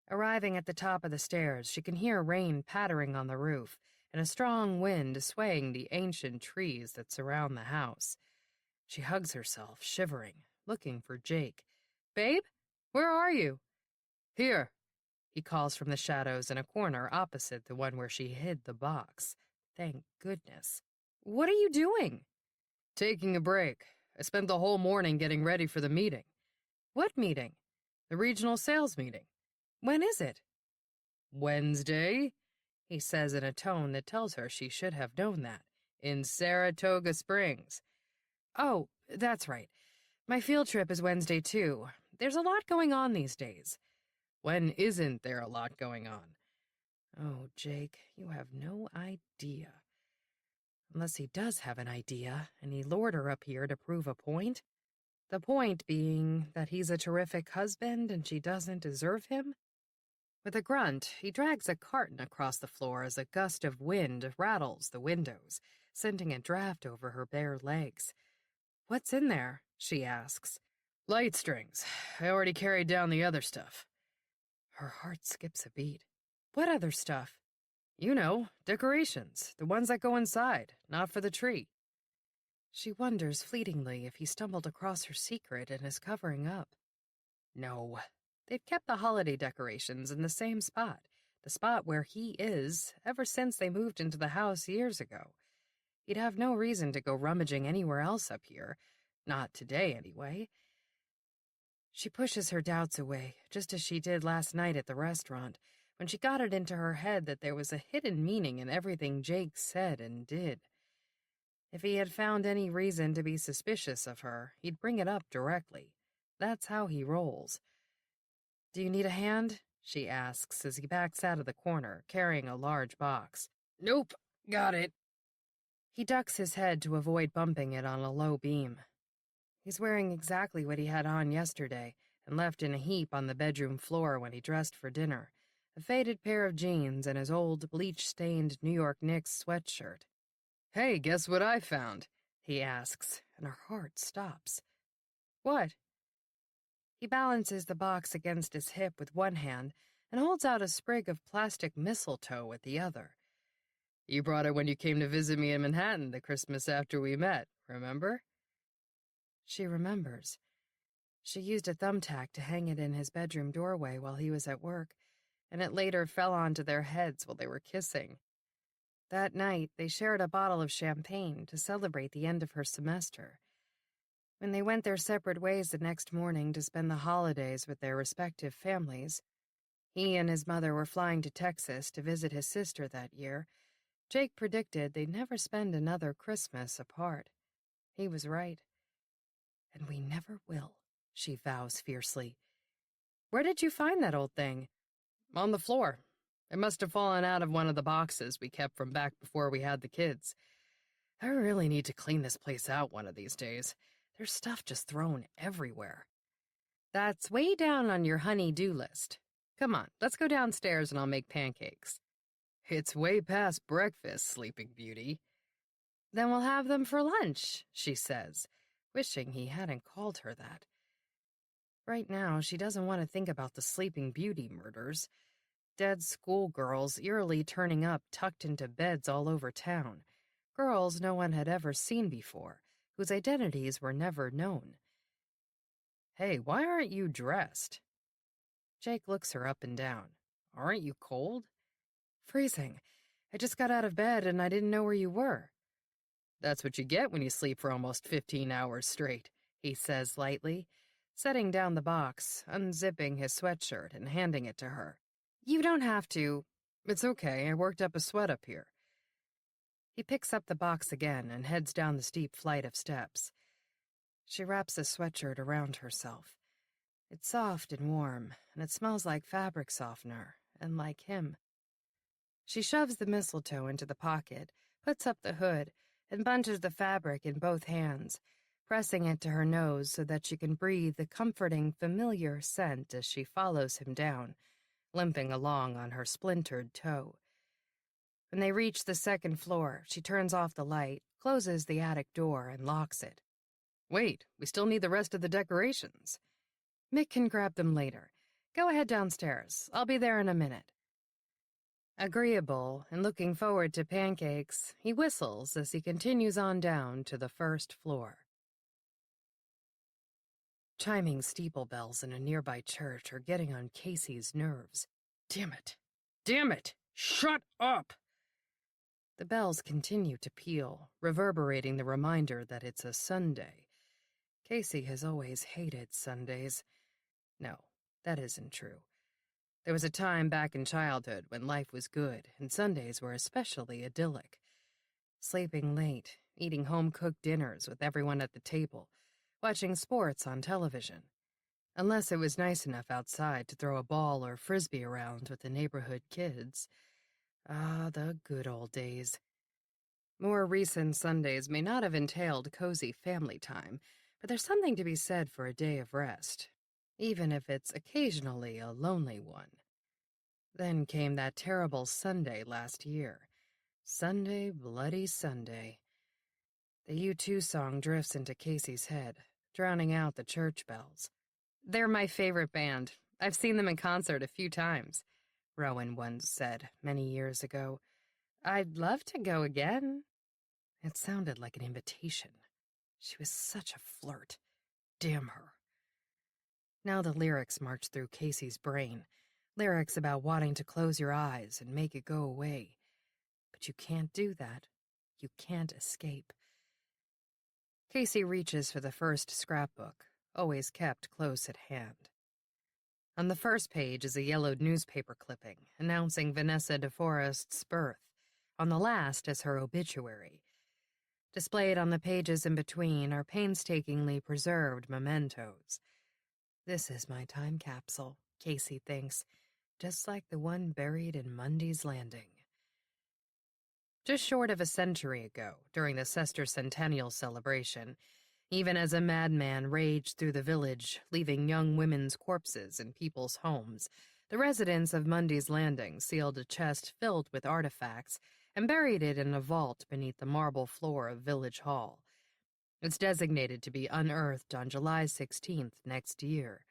Arriving at the top of the stairs, she can hear rain pattering on the roof and a strong wind swaying the ancient trees that surround the house. She hugs herself, shivering, looking for Jake. "Babe, where are you?" "Here," he calls from the shadows in a corner opposite the one where she hid the box. Thank goodness. "What are you doing?" "Taking a break. I spent the whole morning getting ready for the meeting." "What meeting?" "The regional sales meeting." "When is it?" "Wednesday," he says in a tone that tells her she should have known that. "In Saratoga Springs." "Oh, that's right. My field trip is Wednesday, too. There's a lot going on these days." "When isn't there a lot going on?" "Oh, Jake, you have no idea." Unless he does have an idea, and he lured her up here to prove a point. The point being that he's a terrific husband and she doesn't deserve him. With a grunt, he drags a carton across the floor as a gust of wind rattles the windows, sending a draft over her bare legs. "What's in there?" she asks. "Light strings. I already carried down the other stuff." Her heart skips a beat. "What other stuff?" "You know, decorations, the ones that go inside, not for the tree." She wonders fleetingly if he stumbled across her secret and is covering up. No, they've kept the holiday decorations in the same spot, the spot where he is, ever since they moved into the house years ago. He'd have no reason to go rummaging anywhere else up here, not today anyway. She pushes her doubts away, just as she did last night at the restaurant, when she got it into her head that there was a hidden meaning in everything Jake said and did. If he had found any reason to be suspicious of her, he'd bring it up directly. That's how he rolls. "Do you need a hand?" she asks as he backs out of the corner, carrying a large box. "Nope, got it." He ducks his head to avoid bumping it on a low beam. He's wearing exactly what he had on yesterday and left in a heap on the bedroom floor when he dressed for dinner. A faded pair of jeans and his old, bleach-stained New York Knicks sweatshirt. "Hey, guess what I found?" he asks, and her heart stops. "What?" He balances the box against his hip with one hand and holds out a sprig of plastic mistletoe with the other. "You brought it when you came to visit me in Manhattan the Christmas after we met, remember?" She remembers. She used a thumbtack to hang it in his bedroom doorway while he was at work, and it later fell onto their heads while they were kissing. That night, they shared a bottle of champagne to celebrate the end of her semester. When they went their separate ways the next morning to spend the holidays with their respective families, He and his mother were flying to Texas to visit his sister that year. Jake predicted they'd never spend another Christmas apart. He was right. And we never will, she vows fiercely. Where did you find that old thing? On the floor. It must have fallen out of one of the boxes we kept from back before we had the kids. I really need to clean this place out one of these days. There's stuff just thrown everywhere. That's way down on your honey-do list. Come on, let's go downstairs and I'll make pancakes. It's way past breakfast, Sleeping Beauty. Then we'll have them for lunch, she says, wishing he hadn't called her that. Right now, she doesn't want to think about the Sleeping Beauty murders. Dead schoolgirls eerily turning up tucked into beds all over town. Girls no one had ever seen before, whose identities were never known. Hey, why aren't you dressed? Jake looks her up and down. Aren't you cold? Freezing. I just got out of bed and I didn't know where you were. That's what you get when you sleep for almost 15 hours straight, he says lightly, setting down the box, unzipping his sweatshirt and handing it to her. You don't have to. It's okay, I worked up a sweat up here. He picks up the box again and heads down the steep flight of steps. She wraps the sweatshirt around herself. It's soft and warm, and it smells like fabric softener, and like him. She shoves the mistletoe into the pocket, puts up the hood, and bunches the fabric in both hands, pressing it to her nose so that she can breathe the comforting, familiar scent as she follows him down, limping along on her splintered toe. When they reach the second floor, she turns off the light, closes the attic door, and locks it. Wait, we still need the rest of the decorations. Mick can grab them later. Go ahead downstairs. I'll be there in a minute. Agreeable and looking forward to pancakes, he whistles as he continues on down to the first floor. Chiming steeple bells in a nearby church are getting on Casey's nerves. Damn it! Damn it! Shut up! The bells continue to peal, reverberating the reminder that it's a Sunday. Casey has always hated Sundays. No, that isn't true. There was a time back in childhood when life was good, and Sundays were especially idyllic. Sleeping late, eating home-cooked dinners with everyone at the table, watching sports on television. Unless it was nice enough outside to throw a ball or frisbee around with the neighborhood kids. Ah, the good old days. More recent Sundays may not have entailed cozy family time, but there's something to be said for a day of rest, even if it's occasionally a lonely one. Then came that terrible Sunday last year. Sunday, bloody Sunday. The U2 song drifts into Casey's head, drowning out the church bells. They're my favorite band. I've seen them in concert a few times, Rowan once said many years ago. I'd love to go again. It sounded like an invitation. She was such a flirt. Damn her. Now the lyrics march through Casey's brain. Lyrics about wanting to close your eyes and make it go away. But you can't do that. You can't escape. Casey reaches for the first scrapbook, always kept close at hand. On the first page is a yellowed newspaper clipping announcing Vanessa DeForest's birth. On the last is her obituary. Displayed on the pages in between are painstakingly preserved mementos. This is my time capsule, Casey thinks, just like the one buried in Mundy's Landing. Just short of a century ago, during the sesquicentennial celebration, even as a madman raged through the village, leaving young women's corpses in people's homes, the residents of Mundy's Landing sealed a chest filled with artifacts and buried it in a vault beneath the marble floor of Village Hall. It's designated to be unearthed on July 16th next year.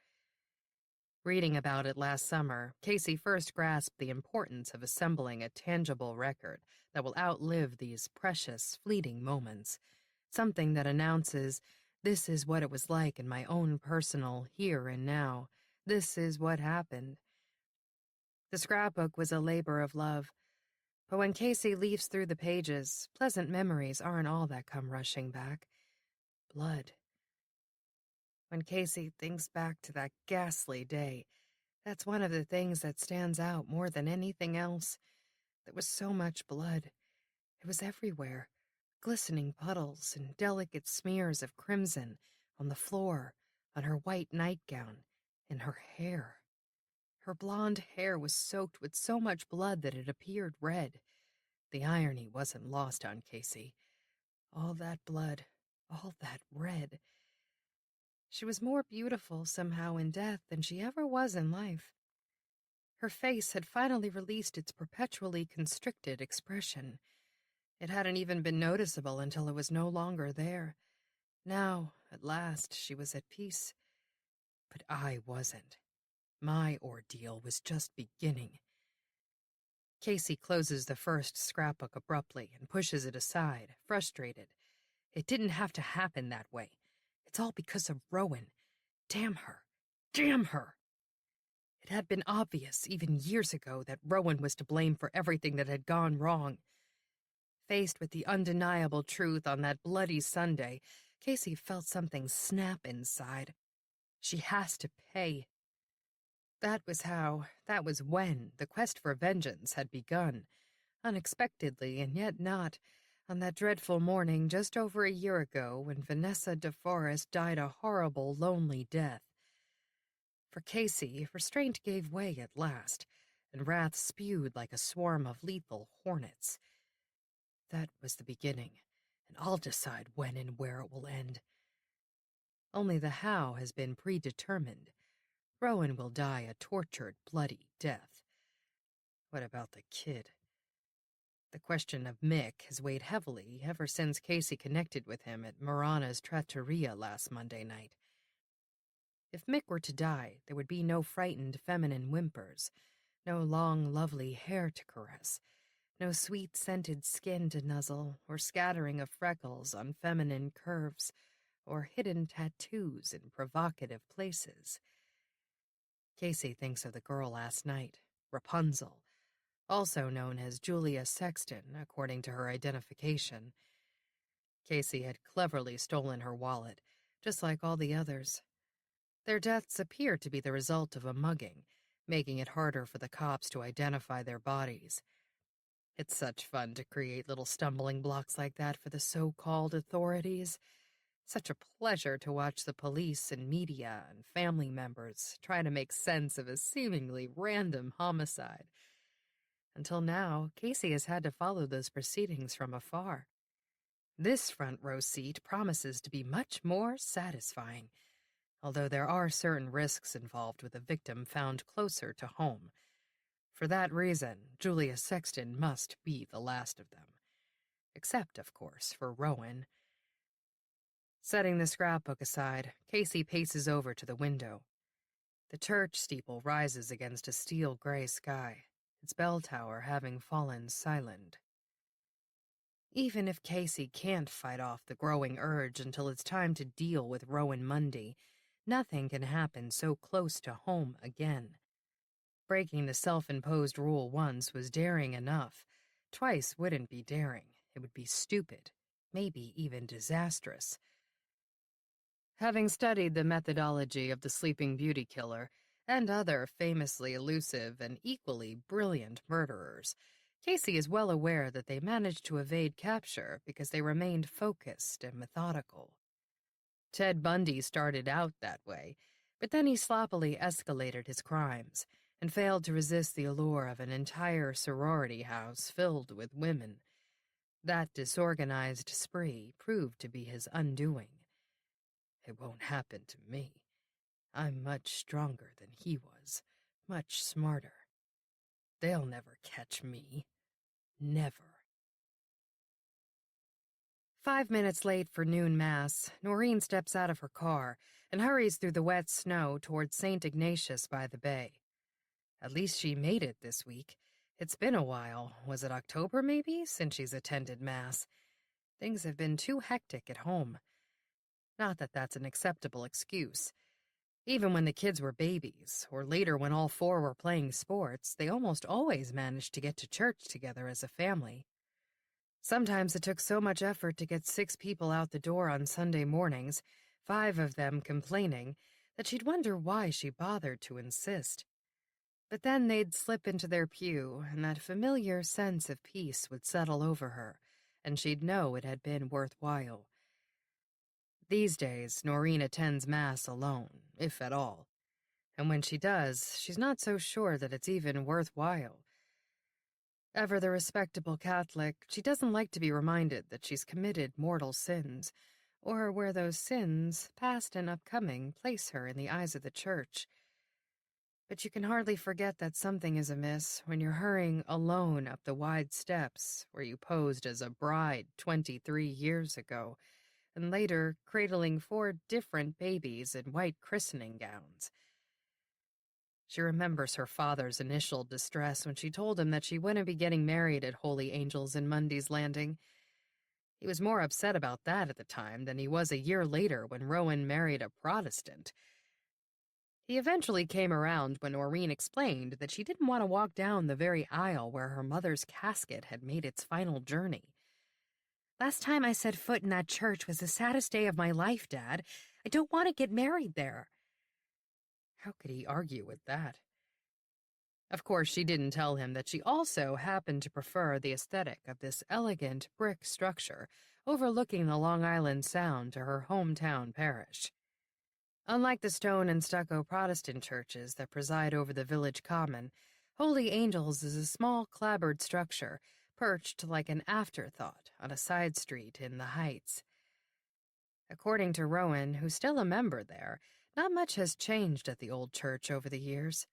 Reading about it last summer, Casey first grasped the importance of assembling a tangible record that will outlive these precious, fleeting moments. Something that announces, this is what it was like in my own personal here and now. This is what happened. The scrapbook was a labor of love. But when Casey leafs through the pages, pleasant memories aren't all that come rushing back. Blood. When Casey thinks back to that ghastly day, That's one of the things that stands out more than anything else. There was so much blood. It was everywhere, glistening puddles and delicate smears of crimson on the floor, on her white nightgown, in her hair. Her blonde hair was soaked with so much blood that it appeared red. The irony wasn't lost on Casey. All that blood, all that red. She was more beautiful somehow in death than she ever was in life. Her face had finally released its perpetually constricted expression. It hadn't even been noticeable until it was no longer there. Now, at last, she was at peace. But I wasn't. My ordeal was just beginning. Casey closes the first scrapbook abruptly and pushes it aside, frustrated. It didn't have to happen that way. It's all because of Rowan. Damn her. Damn her. It had been obvious even years ago that Rowan was to blame for everything that had gone wrong. Faced with the undeniable truth on that bloody Sunday, Casey felt something snap inside. She has to pay. That was when the quest for vengeance had begun, unexpectedly and yet not, on that dreadful morning just over a year ago when Vanessa DeForest died a horrible, lonely death. For Casey, restraint gave way at last, and wrath spewed like a swarm of lethal hornets. That was the beginning, and I'll decide when and where it will end. Only the how has been predetermined. Rowan will die a tortured, bloody death. What about the kid? The question of Mick has weighed heavily ever since Casey connected with him at Marana's trattoria last Monday night. If Mick were to die, there would be no frightened feminine whimpers, no long, lovely hair to caress, no sweet-scented skin to nuzzle, or scattering of freckles on feminine curves, or hidden tattoos in provocative places. Casey thinks of the girl last night, Rapunzel, also known as Julia Sexton, according to her identification. Casey had cleverly stolen her wallet, just like all the others. Their deaths appeared to be the result of a mugging, making it harder for the cops to identify their bodies. It's such fun to create little stumbling blocks like that for the so-called authorities. Such a pleasure to watch the police and media and family members try to make sense of a seemingly random homicide. Until now, Casey has had to follow those proceedings from afar. This front row seat promises to be much more satisfying, although there are certain risks involved with a victim found closer to home. For that reason, Julia Sexton must be the last of them. Except, of course, for Rowan. Setting the scrapbook aside, Casey paces over to the window. The church steeple rises against a steel-gray sky, its bell tower having fallen silent. Even if Casey can't fight off the growing urge until it's time to deal with Rowan Mundy, nothing can happen so close to home again. Breaking the self-imposed rule once was daring enough. Twice wouldn't be daring. It would be stupid, maybe even disastrous. Having studied the methodology of the Sleeping Beauty killer and other famously elusive and equally brilliant murderers, Casey is well aware that they managed to evade capture because they remained focused and methodical. Ted Bundy started out that way, but then he sloppily escalated his crimes and failed to resist the allure of an entire sorority house filled with women. That disorganized spree proved to be his undoing. It won't happen to me. I'm much stronger than he was, much smarter. They'll never catch me. Never. 5 minutes late for noon mass, Noreen steps out of her car and hurries through the wet snow towards St. Ignatius by the bay. At least she made it this week. It's been a while, was it October maybe, since she's attended mass. Things have been too hectic at home. Not that that's an acceptable excuse. Even when the kids were babies, or later when all four were playing sports, they almost always managed to get to church together as a family. Sometimes it took so much effort to get 6 people out the door on Sunday mornings, 5 of them complaining, that she'd wonder why she bothered to insist. But then they'd slip into their pew, and that familiar sense of peace would settle over her, and she'd know it had been worthwhile. These days, Noreen attends Mass alone, if at all. And when she does, she's not so sure that it's even worthwhile. Ever the respectable Catholic, she doesn't like to be reminded that she's committed mortal sins, or where those sins, past and upcoming, place her in the eyes of the Church. But you can hardly forget that something is amiss when you're hurrying alone up the wide steps where you posed as a bride 23 years ago, and later cradling 4 different babies in white christening gowns. She remembers her father's initial distress when she told him that she wouldn't be getting married at Holy Angels in Mundy's Landing. He was more upset about that at the time than he was a year later when Rowan married a Protestant. He eventually came around when Noreen explained that she didn't want to walk down the very aisle where her mother's casket had made its final journey. "Last time I set foot in that church was the saddest day of my life, Dad. I don't want to get married there." How could he argue with that? Of course, she didn't tell him that she also happened to prefer the aesthetic of this elegant brick structure overlooking the Long Island Sound to her hometown parish. Unlike the stone and stucco Protestant churches that preside over the village common, Holy Angels is a small clapboard structure perched like an afterthought on a side street in the Heights. According to Rowan, who's still a member there, not much has changed at the old church over the years.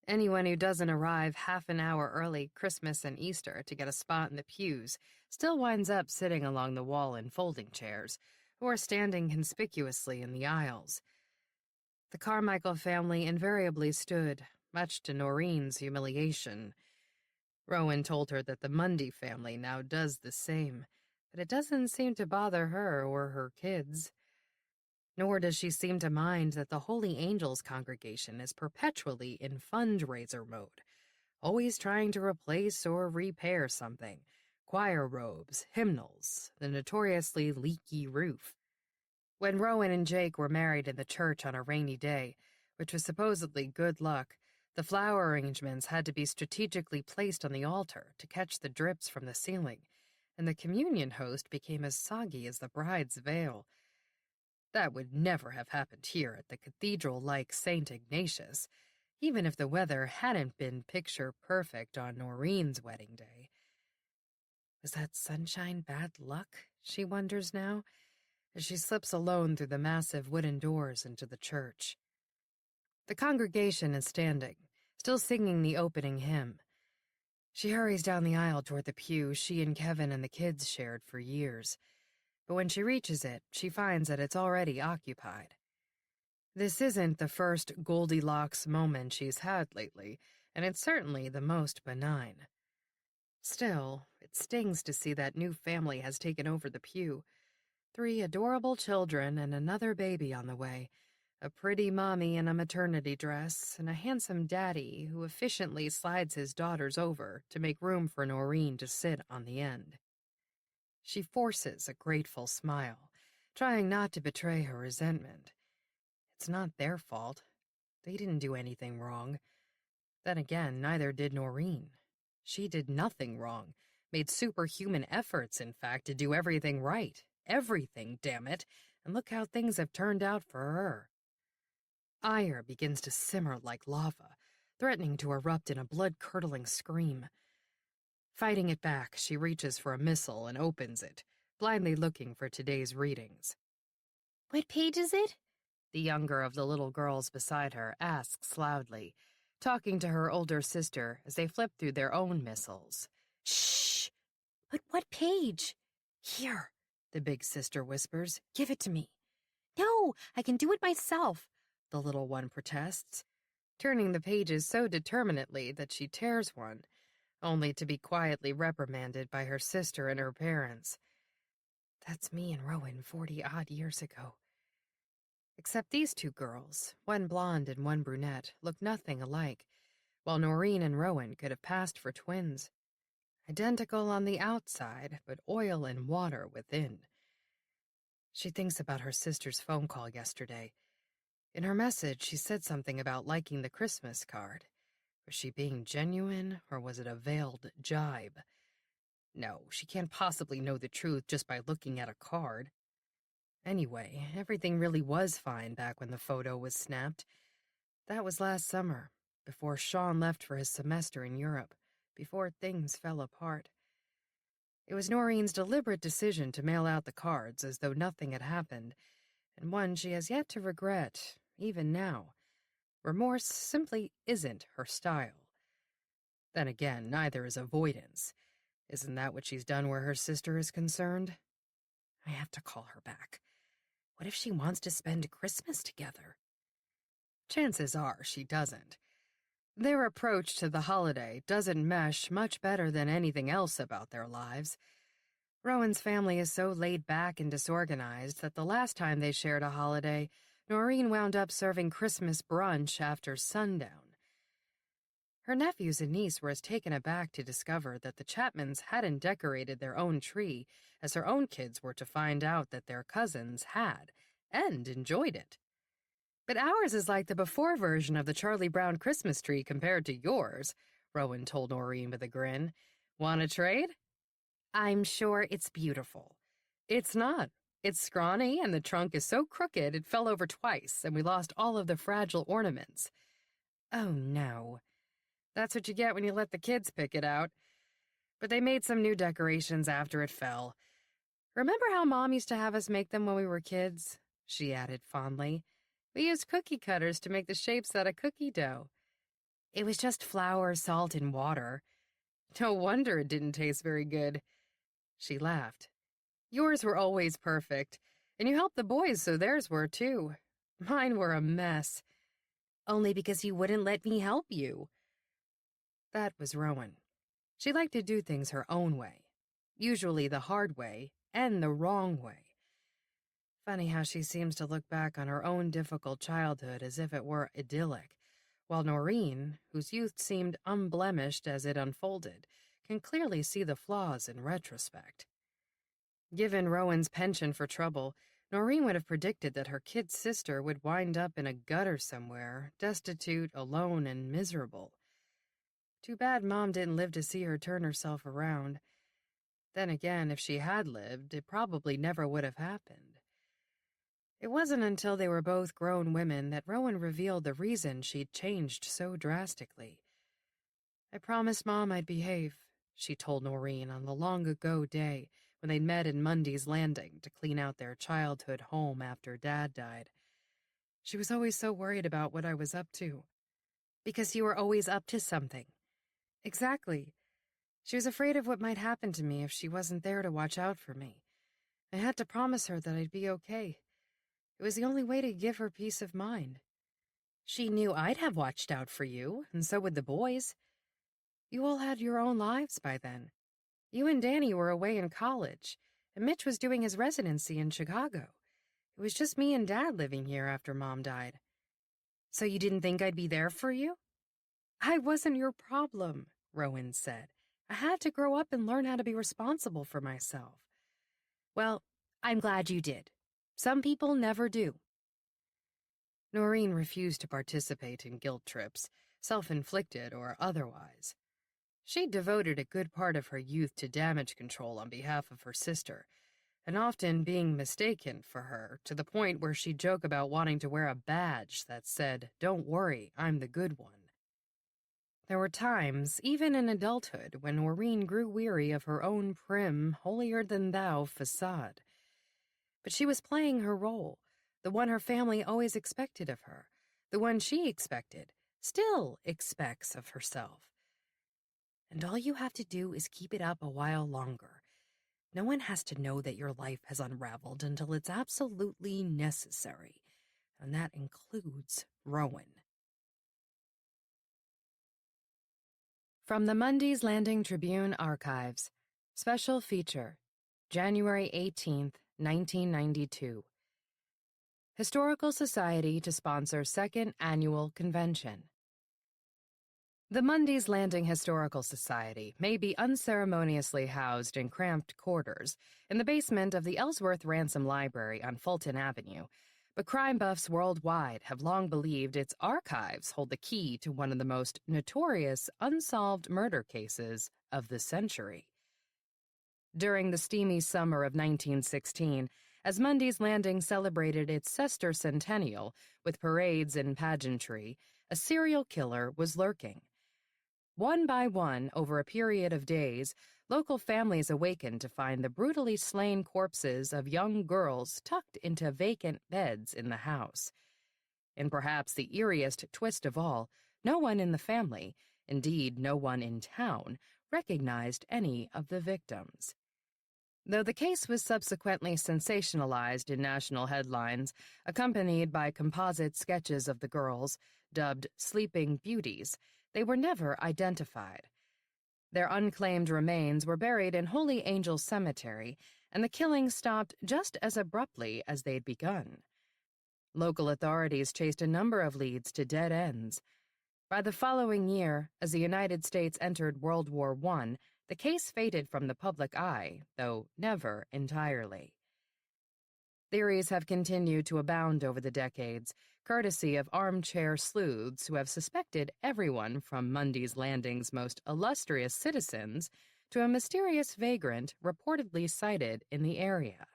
Anyone who doesn't arrive half an hour early Christmas and Easter to get a spot in the pews still winds up sitting along the wall in folding chairs, or standing conspicuously in the aisles. The Carmichael family invariably stood, much to Noreen's humiliation. Rowan told her that the Mundy family now does the same, but it doesn't seem to bother her or her kids. Nor does she seem to mind that the Holy Angels congregation is perpetually in fundraiser mode, always trying to replace or repair something: choir robes, hymnals, the notoriously leaky roof. When Rowan and Jake were married in the church on a rainy day, which was supposedly good luck, the flower arrangements had to be strategically placed on the altar to catch the drips from the ceiling, and the communion host became as soggy as the bride's veil. That would never have happened here at the cathedral-like St. Ignatius, even if the weather hadn't been picture perfect on Noreen's wedding day. Was that sunshine bad luck, she wonders now, as she slips alone through the massive wooden doors into the church. The congregation is standing, still singing the opening hymn. She hurries down the aisle toward the pew she and Kevin and the kids shared for years. But when she reaches it, she finds that it's already occupied. This isn't the first Goldilocks moment she's had lately, and it's certainly the most benign. Still, it stings to see that new family has taken over the pew. 3 adorable children and another baby on the way, a pretty mommy in a maternity dress, and a handsome daddy who efficiently slides his daughters over to make room for Noreen to sit on the end. She forces a grateful smile, trying not to betray her resentment. It's not their fault. They didn't do anything wrong. Then again, neither did Noreen. She did nothing wrong, made superhuman efforts, in fact, to do everything right. Everything, damn it, and look how things have turned out for her. Ire begins to simmer like lava, threatening to erupt in a blood-curdling scream. Fighting it back, she reaches for a missal and opens it, blindly looking for today's readings. "What page is it?" the younger of the little girls beside her asks loudly, talking to her older sister as they flip through their own missals. "Shh! But what page?" "Here," the big sister whispers. "Give it to me." "No, I can do it myself," the little one protests, turning the pages so determinedly that she tears one, only to be quietly reprimanded by her sister and her parents. That's me and Rowan 40-odd years ago. Except these 2 girls, one blonde and one brunette, look nothing alike, while Noreen and Rowan could have passed for twins. Identical on the outside, but oil and water within. She thinks about her sister's phone call yesterday. In her message, she said something about liking the Christmas card, Was she being genuine, or was it a veiled jibe? No, she can't possibly know the truth just by looking at a card. Anyway, everything really was fine back when the photo was snapped. That was last summer, before Sean left for his semester in Europe, before things fell apart. It was Noreen's deliberate decision to mail out the cards as though nothing had happened, and one she has yet to regret, even now. Remorse simply isn't her style. Then again, neither is avoidance. Isn't that what she's done where her sister is concerned? I have to call her back. What if she wants to spend Christmas together? Chances are she doesn't. Their approach to the holiday doesn't mesh much better than anything else about their lives. Rowan's family is so laid back and disorganized that the last time they shared a holiday, Noreen wound up serving Christmas brunch after sundown. Her nephews and niece were as taken aback to discover that the Chapmans hadn't decorated their own tree as her own kids were to find out that their cousins had, and enjoyed it. But ours is like the before version of the Charlie Brown Christmas tree compared to yours, Rowan told Noreen with a grin. Want to trade? I'm sure it's beautiful. It's not. It's scrawny, and the trunk is so crooked it fell over twice, and we lost all of the fragile ornaments. Oh, no. That's what you get when you let the kids pick it out. But they made some new decorations after it fell. Remember how Mom used to have us make them when we were kids? She added fondly. We used cookie cutters to make the shapes out of cookie dough. It was just flour, salt, and water. No wonder it didn't taste very good. She laughed. Yours were always perfect, and you helped the boys, so theirs were too. Mine were a mess. Only because you wouldn't let me help you. That was Rowan. She liked to do things her own way, usually the hard way and the wrong way. Funny how she seems to look back on her own difficult childhood as if it were idyllic, while Noreen, whose youth seemed unblemished as it unfolded, can clearly see the flaws in retrospect. Given Rowan's penchant for trouble, Noreen would have predicted that her kid sister would wind up in a gutter somewhere, destitute, alone, and miserable. Too bad Mom didn't live to see her turn herself around. Then again, if she had lived, it probably never would have happened. It wasn't until they were both grown women that Rowan revealed the reason she'd changed so drastically. I promised Mom I'd behave, she told Noreen on the long-ago day when they'd met in Mundy's Landing to clean out their childhood home after Dad died. She was always so worried about what I was up to. Because you were always up to something. Exactly. She was afraid of what might happen to me if she wasn't there to watch out for me. I had to promise her that I'd be okay. It was the only way to give her peace of mind. She knew I'd have watched out for you, and so would the boys. You all had your own lives by then. You and Danny were away in college, and Mitch was doing his residency in Chicago. It was just me and Dad living here after Mom died. So you didn't think I'd be there for you? I wasn't your problem, Rowan said. I had to grow up and learn how to be responsible for myself. Well, I'm glad you did. Some people never do. Noreen refused to participate in guilt trips, self-inflicted or otherwise. She'd devoted a good part of her youth to damage control on behalf of her sister, and often being mistaken for her to the point where she'd joke about wanting to wear a badge that said, "Don't worry, I'm the good one." There were times, even in adulthood, when Noreen grew weary of her own prim, holier-than-thou facade. But she was playing her role, the one her family always expected of her, the one she expected, still expects of herself. And all you have to do is keep it up a while longer. No one has to know that your life has unraveled until it's absolutely necessary, and that includes Rowan. From the Mundy's Landing Tribune Archives, special feature, January 18th, 1992. Historical Society to sponsor second annual convention. The Mundy's Landing Historical Society may be unceremoniously housed in cramped quarters in the basement of the Ellsworth Ransom Library on Fulton Avenue, but crime buffs worldwide have long believed its archives hold the key to one of the most notorious unsolved murder cases of the century. During the steamy summer of 1916, as Mundy's Landing celebrated its sesquicentennial with parades and pageantry, a serial killer was lurking. One by one, over a period of days, local families awakened to find the brutally slain corpses of young girls tucked into vacant beds in the house. And perhaps the eeriest twist of all, no one in the family, indeed no one in town, recognized any of the victims. Though the case was subsequently sensationalized in national headlines, accompanied by composite sketches of the girls, dubbed Sleeping Beauties, they were never identified. Their unclaimed remains were buried in Holy Angel Cemetery, and the killings stopped just as abruptly as they'd begun. Local authorities chased a number of leads to dead ends. By the following year, as the United States entered World War I, the case faded from the public eye, though never entirely. Theories have continued to abound over the decades, courtesy of armchair sleuths who have suspected everyone from Mundy's Landing's most illustrious citizens to a mysterious vagrant reportedly sighted in the area.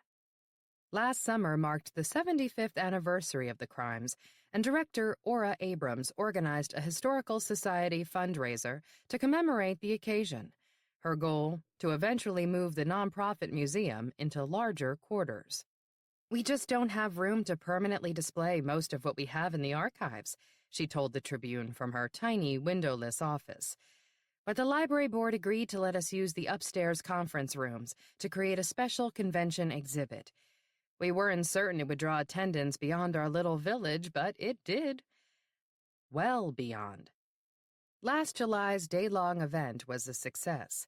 Last summer marked the 75th anniversary of the crimes, and director Ora Abrams organized a Historical Society fundraiser to commemorate the occasion. Her goal, to eventually move the nonprofit museum into larger quarters. "We just don't have room to permanently display most of what we have in the archives," she told the Tribune from her tiny, windowless office. But the library board agreed to let us use the upstairs conference rooms to create a special convention exhibit. We weren't certain it would draw attendance beyond our little village, but it did. Well beyond. Last July's day-long event was a success.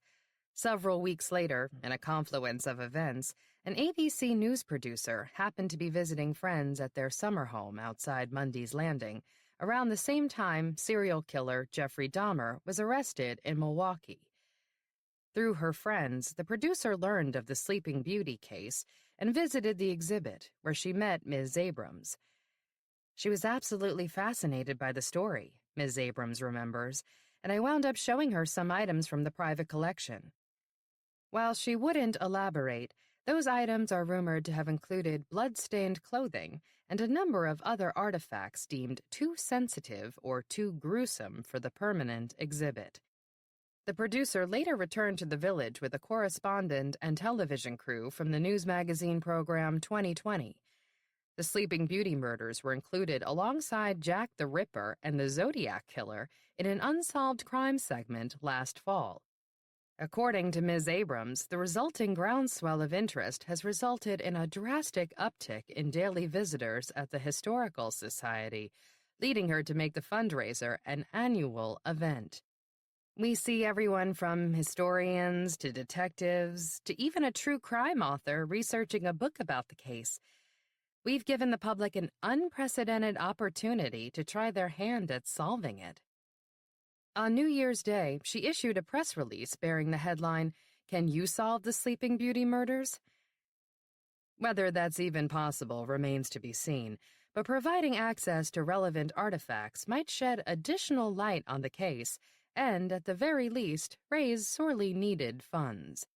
Several weeks later, in a confluence of events, an ABC news producer happened to be visiting friends at their summer home outside Mundy's Landing, around the same time serial killer Jeffrey Dahmer was arrested in Milwaukee. Through her friends, the producer learned of the Sleeping Beauty case and visited the exhibit, where she met Ms. Abrams. She was absolutely fascinated by the story, Ms. Abrams remembers, and I wound up showing her some items from the private collection. While she wouldn't elaborate, those items are rumored to have included blood-stained clothing and a number of other artifacts deemed too sensitive or too gruesome for the permanent exhibit. The producer later returned to the village with a correspondent and television crew from the news magazine program 2020. The Sleeping Beauty murders were included alongside Jack the Ripper and the Zodiac Killer in an unsolved crime segment last fall. According to Ms. Abrams, the resulting groundswell of interest has resulted in a drastic uptick in daily visitors at the Historical Society, leading her to make the fundraiser an annual event. We see everyone from historians to detectives to even a true crime author researching a book about the case. We've given the public an unprecedented opportunity to try their hand at solving it. On New Year's Day, she issued a press release bearing the headline, "Can you solve the Sleeping Beauty murders?" Whether that's even possible remains to be seen, but providing access to relevant artifacts might shed additional light on the case and, at the very least, raise sorely needed funds.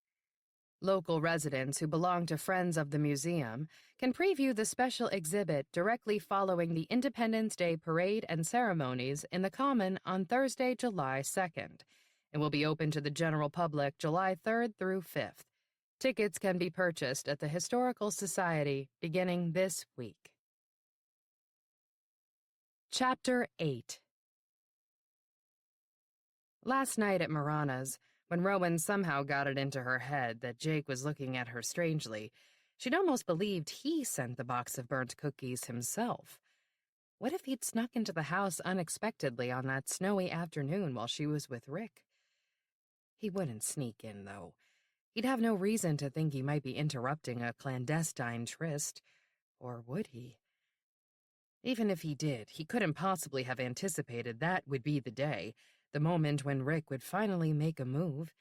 Local residents who belong to Friends of the Museum can preview the special exhibit directly following the Independence Day parade and ceremonies in the Common on Thursday, July 2nd. It will be open to the general public July 3rd through 5th. Tickets can be purchased at the Historical Society beginning this week. Chapter 8. Last night at Marana's, when Rowan somehow got it into her head that Jake was looking at her strangely, she'd almost believed he sent the box of burnt cookies himself. What if he'd snuck into the house unexpectedly on that snowy afternoon while she was with Rick? He wouldn't sneak in, though. He'd have no reason to think he might be interrupting a clandestine tryst. Or would he? Even if he did, he couldn't possibly have anticipated that would be the day, the moment when Rick would finally make a move.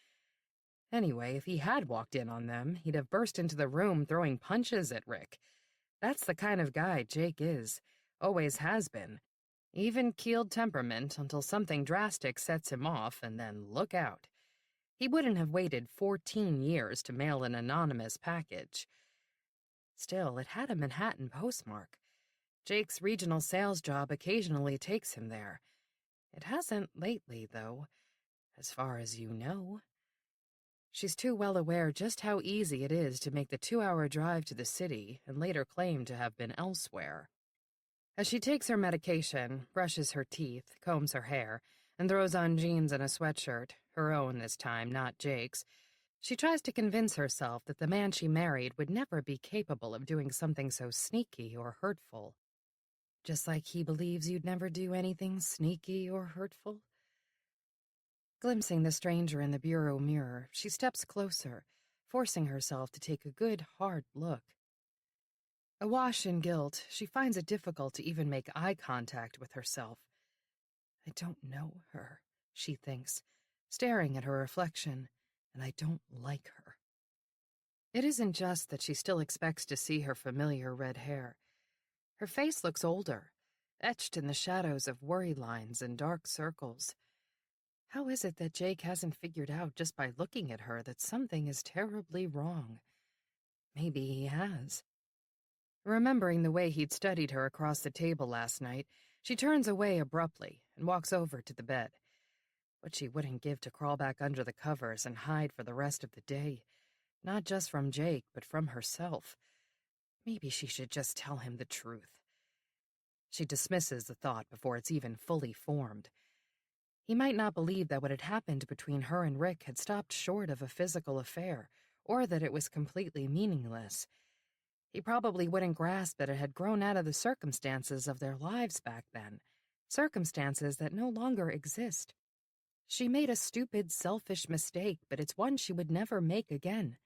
Anyway, if he had walked in on them, he'd have burst into the room throwing punches at Rick. That's the kind of guy Jake is, always has been. Even-keeled temperament until something drastic sets him off, and then look out. He wouldn't have waited 14 years to mail an anonymous package. Still, it had a Manhattan postmark. Jake's regional sales job occasionally takes him there. It hasn't lately, though, as far as you know. She's too well aware just how easy it is to make the 2-hour drive to the city and later claim to have been elsewhere. As she takes her medication, brushes her teeth, combs her hair, and throws on jeans and a sweatshirt, her own this time, not Jake's, she tries to convince herself that the man she married would never be capable of doing something so sneaky or hurtful. Just like he believes you'd never do anything sneaky or hurtful? Glimpsing the stranger in the bureau mirror, she steps closer, forcing herself to take a good, hard look. Awash in guilt, she finds it difficult to even make eye contact with herself. I don't know her, she thinks, staring at her reflection, and I don't like her. It isn't just that she still expects to see her familiar red hair. Her face looks older, etched in the shadows of worry lines and dark circles. How is it that Jake hasn't figured out just by looking at her that something is terribly wrong? Maybe he has. Remembering the way he'd studied her across the table last night, she turns away abruptly and walks over to the bed. What she wouldn't give to crawl back under the covers and hide for the rest of the day, not just from Jake, but from herself. Maybe she should just tell him the truth. She dismisses the thought before it's even fully formed. He might not believe that what had happened between her and Rick had stopped short of a physical affair, or that it was completely meaningless. He probably wouldn't grasp that it had grown out of the circumstances of their lives back then, circumstances that no longer exist. She made a stupid, selfish mistake, but it's one she would never make again.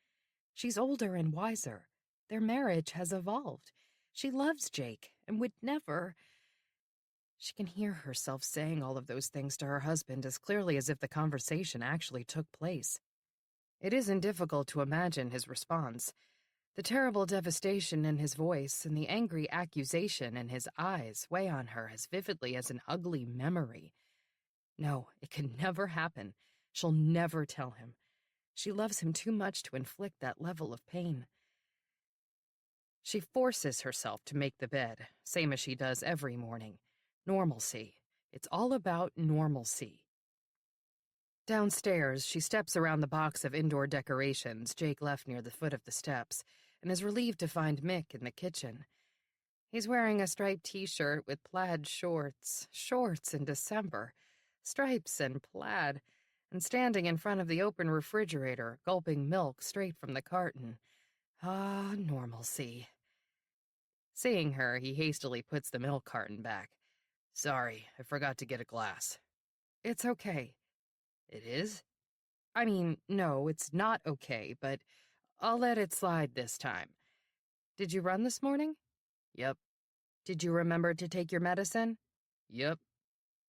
She's older and wiser. Their marriage has evolved. She loves Jake and would never... She can hear herself saying all of those things to her husband as clearly as if the conversation actually took place. It isn't difficult to imagine his response. The terrible devastation in his voice and the angry accusation in his eyes weigh on her as vividly as an ugly memory. No, it can never happen. She'll never tell him. She loves him too much to inflict that level of pain. She forces herself to make the bed, same as she does every morning. Normalcy. It's all about normalcy. Downstairs, she steps around the box of indoor decorations Jake left near the foot of the steps and is relieved to find Mick in the kitchen. He's wearing a striped t-shirt with plaid shorts in December, stripes and plaid, and standing in front of the open refrigerator, gulping milk straight from the carton. Ah, normalcy. Seeing her, he hastily puts the milk carton back. Sorry, I forgot to get a glass. It's okay. It is? I mean, no, it's not okay, but I'll let it slide this time. Did you run this morning? Yep. Did you remember to take your medicine? Yep.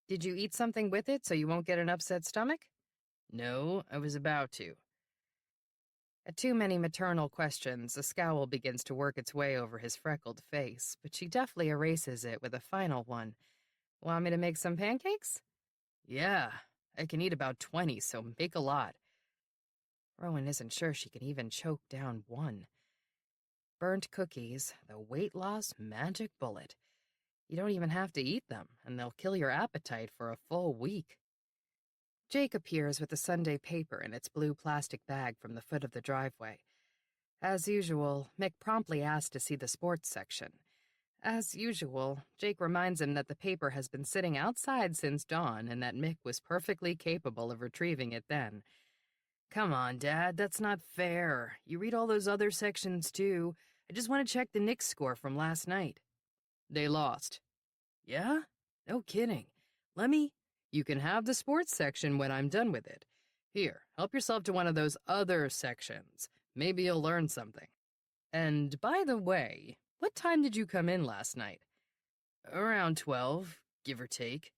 Did you eat something with it so you won't get an upset stomach? No, I was about to. At too many maternal questions, a scowl begins to work its way over his freckled face, but she deftly erases it with a final one. Want me to make some pancakes? Yeah, I can eat about 20, so make a lot. Rowan isn't sure she can even choke down one. Burnt cookies, the weight loss magic bullet. You don't even have to eat them, and they'll kill your appetite for a full week. Jake appears with the Sunday paper in its blue plastic bag from the foot of the driveway. As usual, Mick promptly asks to see the sports section. As usual, Jake reminds him that the paper has been sitting outside since dawn and that Mick was perfectly capable of retrieving it then. Come on, Dad, that's not fair. You read all those other sections, too. I just want to check the Knicks score from last night. They lost. Yeah? No kidding. You can have the sports section when I'm done with it. Here, help yourself to one of those other sections. Maybe you'll learn something. And by the way, what time did you come in last night? Around 12, give or take.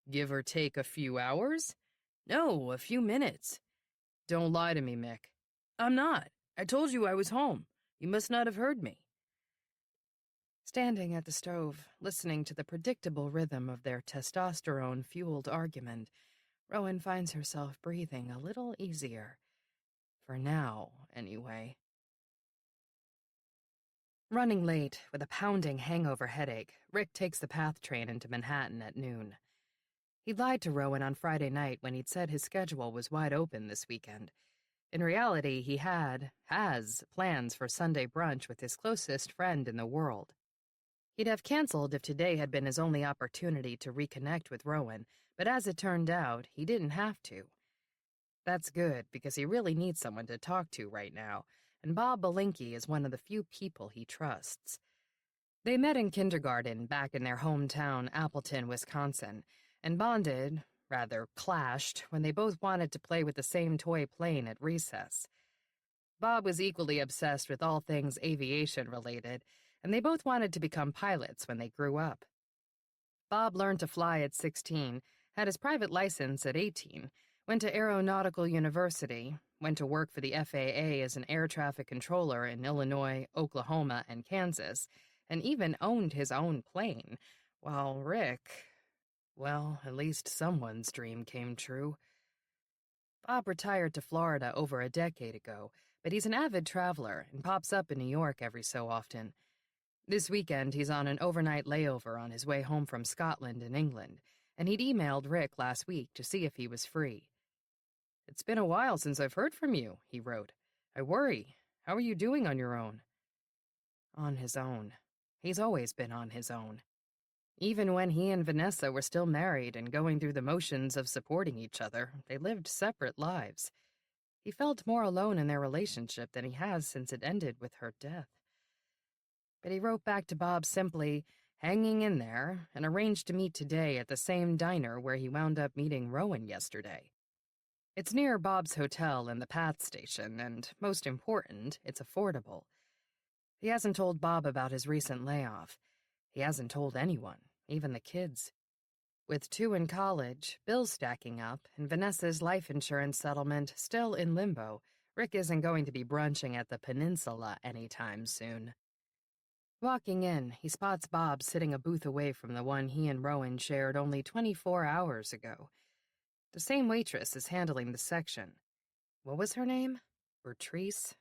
Give or take a few hours? No, a few minutes. Don't lie to me, Mick. I'm not. I told you I was home. You must not have heard me. Standing at the stove, listening to the predictable rhythm of their testosterone-fueled argument, Rowan finds herself breathing a little easier. For now, anyway. Running late, with a pounding hangover headache, Rick takes the PATH train into Manhattan at noon. He lied to Rowan on Friday night when he'd said his schedule was wide open this weekend. In reality, he has plans for Sunday brunch with his closest friend in the world. He'd have canceled if today had been his only opportunity to reconnect with Rowan, but as it turned out, he didn't have to. That's good, because he really needs someone to talk to right now, and Bob Belinkie is one of the few people he trusts. They met in kindergarten back in their hometown, Appleton, Wisconsin, and bonded, rather clashed, when they both wanted to play with the same toy plane at recess. Bob was equally obsessed with all things aviation-related, and they both wanted to become pilots when they grew up. Bob learned to fly at 16, had his private license at 18, went to Aeronautical University, went to work for the FAA as an air traffic controller in Illinois, Oklahoma, and Kansas, and even owned his own plane, while Rick, well, at least someone's dream came true. Bob retired to Florida over a decade ago, but he's an avid traveler and pops up in New York every so often. This weekend, he's on an overnight layover on his way home from Scotland and England, and he'd emailed Rick last week to see if he was free. "It's been a while since I've heard from you," he wrote. "I worry. How are you doing on your own?" On his own. He's always been on his own. Even when he and Vanessa were still married and going through the motions of supporting each other, they lived separate lives. He felt more alone in their relationship than he has since it ended with her death. But he wrote back to Bob simply, hanging in there, and arranged to meet today at the same diner where he wound up meeting Rowan yesterday. It's near Bob's hotel and the PATH station, and, most important, it's affordable. He hasn't told Bob about his recent layoff. He hasn't told anyone, even the kids. With 2 in college, bills stacking up, and Vanessa's life insurance settlement still in limbo, Rick isn't going to be brunching at the Peninsula anytime soon. Walking in, he spots Bob sitting a booth away from the one he and Rowan shared only 24 hours ago. The same waitress is handling the section. What was her name? Bertrice?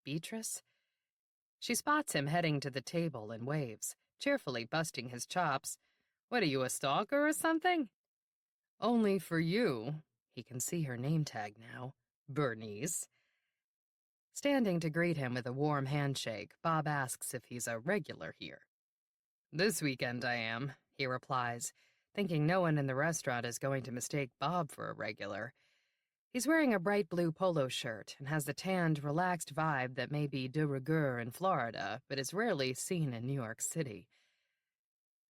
Beatrice? She spots him heading to the table and waves, cheerfully busting his chops. "What are you, a stalker or something?" "Only for you." He can see her name tag now. Bernice. Standing to greet him with a warm handshake, Bob asks if he's a regular here. "This weekend I am," he replies, thinking no one in the restaurant is going to mistake Bob for a regular. He's wearing a bright blue polo shirt and has the tanned, relaxed vibe that may be de rigueur in Florida, but is rarely seen in New York City.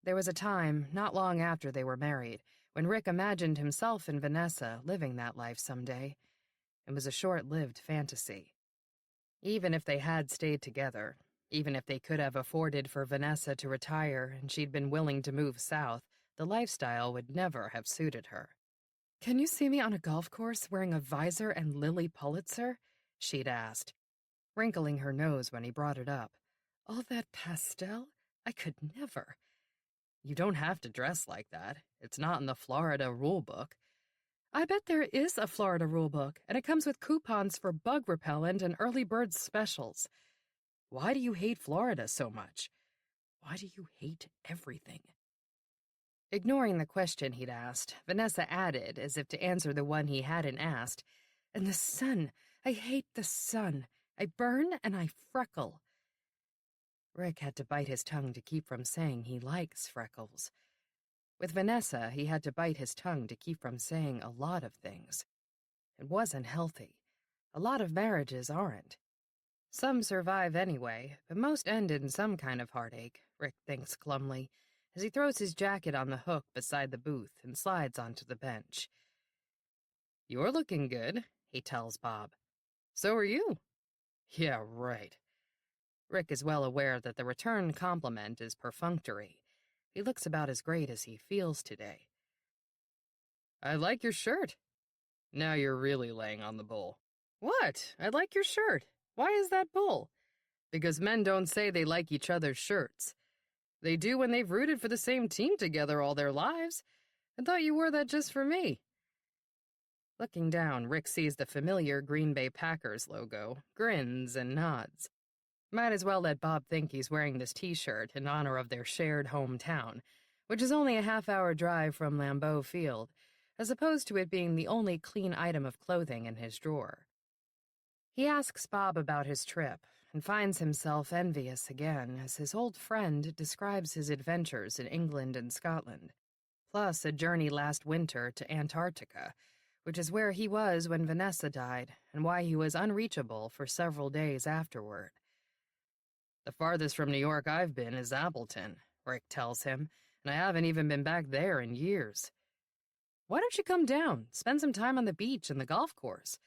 There was a time, not long after they were married, when Rick imagined himself and Vanessa living that life someday. It was a short-lived fantasy. Even if they had stayed together, even if they could have afforded for Vanessa to retire and she'd been willing to move south, the lifestyle would never have suited her. "Can you see me on a golf course wearing a visor and Lily Pulitzer?" she'd asked, wrinkling her nose when he brought it up. "All that pastel? I could never." "You don't have to dress like that. It's not in the Florida rulebook." "I bet there is a Florida rulebook, and it comes with coupons for bug repellent and early bird specials." "Why do you hate Florida so much?" "Why do you hate everything?" Ignoring the question he'd asked, Vanessa added, as if to answer the one he hadn't asked, "And the sun. I hate the sun. I burn and I freckle." Rick had to bite his tongue to keep from saying he likes freckles. With Vanessa, he had to bite his tongue to keep from saying a lot of things. It wasn't healthy. A lot of marriages aren't. Some survive anyway, but most end in some kind of heartache, Rick thinks glumly, as he throws his jacket on the hook beside the booth and slides onto the bench. "You're looking good," he tells Bob. "So are you." "Yeah, right." Rick is well aware that the return compliment is perfunctory. He looks about as great as he feels today. "I like your shirt." Now you're really laying on the bull. "What? I like your shirt. Why is that bull?" "Because men don't say they like each other's shirts." They do when they've rooted for the same team together all their lives. I thought you wore that just for me. Looking down, Rick sees the familiar Green Bay Packers logo, grins and nods. Might as well let Bob think he's wearing this t-shirt in honor of their shared hometown, which is only a half-hour drive from Lambeau Field, as opposed to it being the only clean item of clothing in his drawer. He asks Bob about his trip, and finds himself envious again as his old friend describes his adventures in England and Scotland, plus a journey last winter to Antarctica, which is where he was when Vanessa died and why he was unreachable for several days afterward. The farthest from New York I've been is Appleton, Rick tells him, and I haven't even been back there in years. Why don't you come down, spend some time on the beach and the golf course?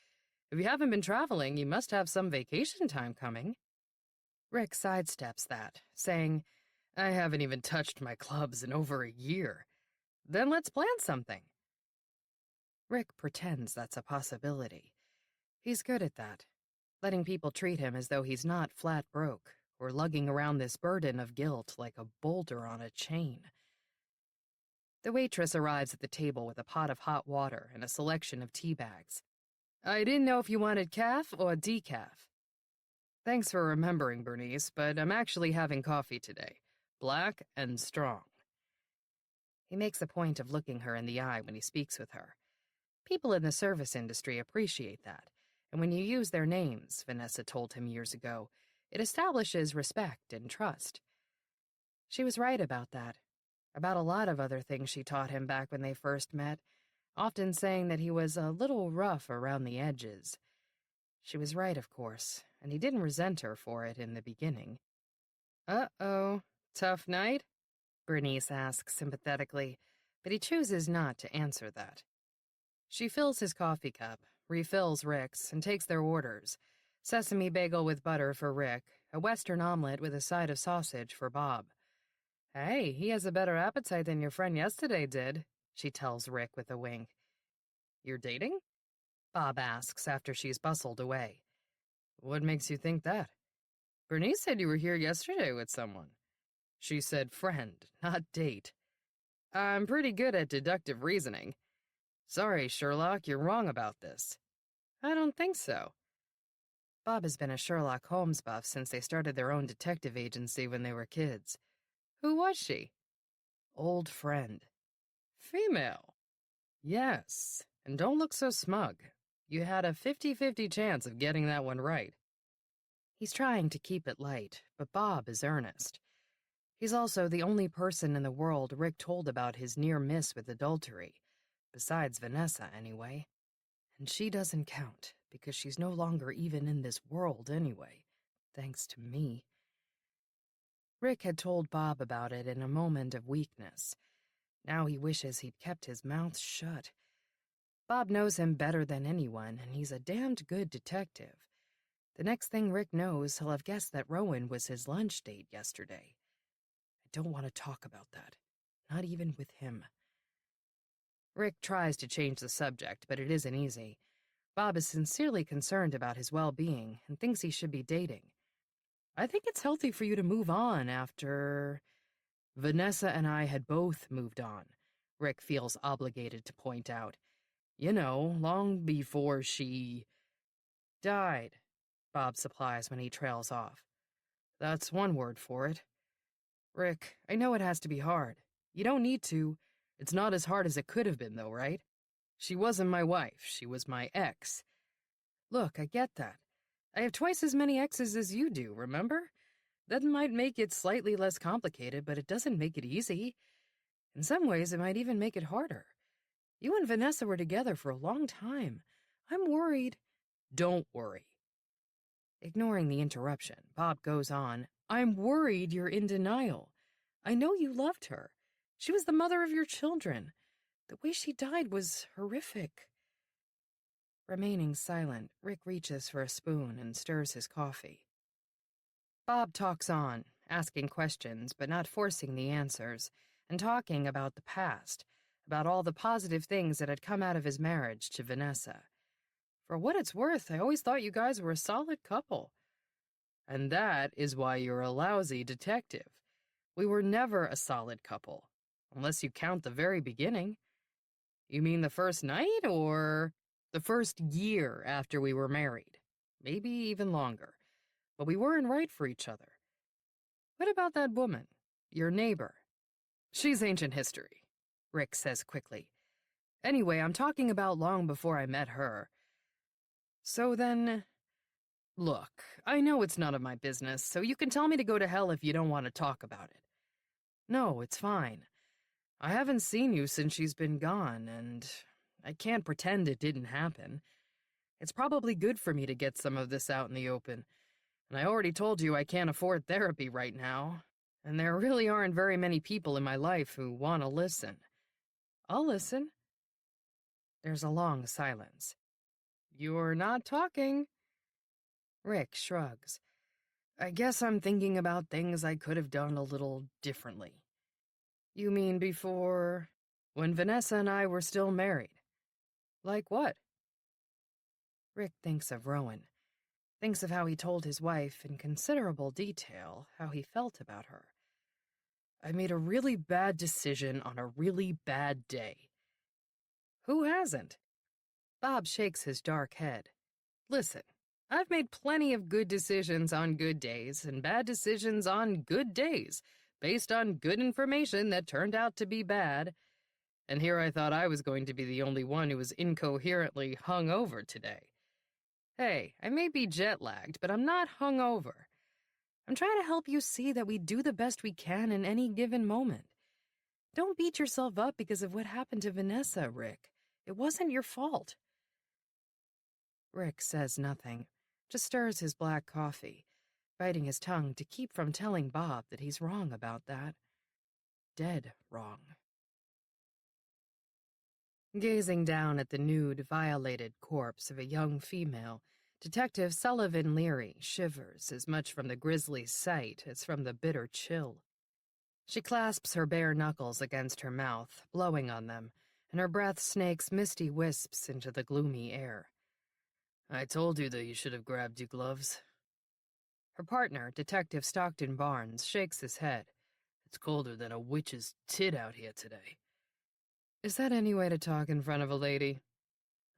If you haven't been traveling, you must have some vacation time coming. Rick sidesteps that, saying, I haven't even touched my clubs in over a year. Then let's plan something. Rick pretends that's a possibility. He's good at that, letting people treat him as though he's not flat broke or lugging around this burden of guilt like a boulder on a chain. The waitress arrives at the table with a pot of hot water and a selection of tea bags. I didn't know if you wanted calf or decaf. Thanks for remembering, Bernice, but I'm actually having coffee today. Black and strong. He makes a point of looking her in the eye when he speaks with her. People in the service industry appreciate that, and when you use their names, Vanessa told him years ago, it establishes respect and trust. She was right about that, about a lot of other things she taught him back when they first met, often saying that he was a little rough around the edges. She was right, of course, and he didn't resent her for it in the beginning. Uh-oh, tough night? Bernice asks sympathetically, but he chooses not to answer that. She fills his coffee cup, refills Rick's, and takes their orders. Sesame bagel with butter for Rick, a Western omelet with a side of sausage for Bob. Hey, he has a better appetite than your friend yesterday did, she tells Rick with a wink. You're dating? Bob asks after she's bustled away. What makes you think that? Bernice said you were here yesterday with someone. She said friend, not date. I'm pretty good at deductive reasoning. Sorry, Sherlock, you're wrong about this. I don't think so. Bob has been a Sherlock Holmes buff since they started their own detective agency when they were kids. Who was she? Old friend. Female. Yes, and don't look so smug. You had a 50-50 chance of getting that one right. He's trying to keep it light, but Bob is earnest. He's also the only person in the world Rick told about his near miss with adultery, besides Vanessa anyway. And she doesn't count, because she's no longer even in this world anyway, thanks to me. Rick had told Bob about it in a moment of weakness. Now he wishes he'd kept his mouth shut. Bob knows him better than anyone, and he's a damned good detective. The next thing Rick knows, he'll have guessed that Rowan was his lunch date yesterday. I don't want to talk about that, not even with him. Rick tries to change the subject, but it isn't easy. Bob is sincerely concerned about his well-being and thinks he should be dating. I think it's healthy for you to move on after... Vanessa and I had both moved on, Rick feels obligated to point out. You know, long before she... died, Bob supplies when he trails off. That's one word for it. Rick, I know it has to be hard. You don't need to. It's not as hard as it could have been, though, right? She wasn't my wife. She was my ex. Look, I get that. I have twice as many exes as you do, remember? That might make it slightly less complicated, but it doesn't make it easy. In some ways, it might even make it harder. You and Vanessa were together for a long time. I'm worried. Don't worry. Ignoring the interruption, Bob goes on, I'm worried you're in denial. I know you loved her. She was the mother of your children. The way she died was horrific. Remaining silent, Rick reaches for a spoon and stirs his coffee. Bob talks on, asking questions but not forcing the answers, and talking about the past, about all the positive things that had come out of his marriage to Vanessa. For what it's worth, I always thought you guys were a solid couple. And that is why you're a lousy detective. We were never a solid couple, unless you count the very beginning. You mean the first night, or the first year after we were married? Maybe even longer. But we weren't right for each other. What about that woman, your neighbor? She's ancient history, Rick says quickly. Anyway, I'm talking about long before I met her. So then, look, I know it's none of my business, so you can tell me to go to hell if you don't want to talk about it. No, it's fine. I haven't seen you since she's been gone, and I can't pretend it didn't happen. It's probably good for me to get some of this out in the open, and I already told you I can't afford therapy right now, and there really aren't very many people in my life who want to listen. I'll listen. There's a long silence. You're not talking. Rick shrugs. I guess I'm thinking about things I could have done a little differently. You mean before... when Vanessa and I were still married? Like what? Rick thinks of Rowan. Thinks of how he told his wife in considerable detail how he felt about her. I made a really bad decision on a really bad day. Who hasn't? Bob shakes his dark head. Listen, I've made plenty of good decisions on good days and bad decisions on good days, based on good information that turned out to be bad. And here I thought I was going to be the only one who was incoherently hung over today. Hey, I may be jet-lagged, but I'm not hung over. I'm trying to help you see that we do the best we can in any given moment. Don't beat yourself up because of what happened to Vanessa, Rick. It wasn't your fault. Rick says nothing, just stirs his black coffee, biting his tongue to keep from telling Bob that he's wrong about that. Dead wrong. Gazing down at the nude, violated corpse of a young female, Detective Sullivan Leary shivers as much from the grisly sight as from the bitter chill. She clasps her bare knuckles against her mouth, blowing on them, and her breath snakes misty wisps into the gloomy air. I told you that you should have grabbed your gloves. Her partner, Detective Stockton Barnes, shakes his head. It's colder than a witch's tit out here today. Is that any way to talk in front of a lady?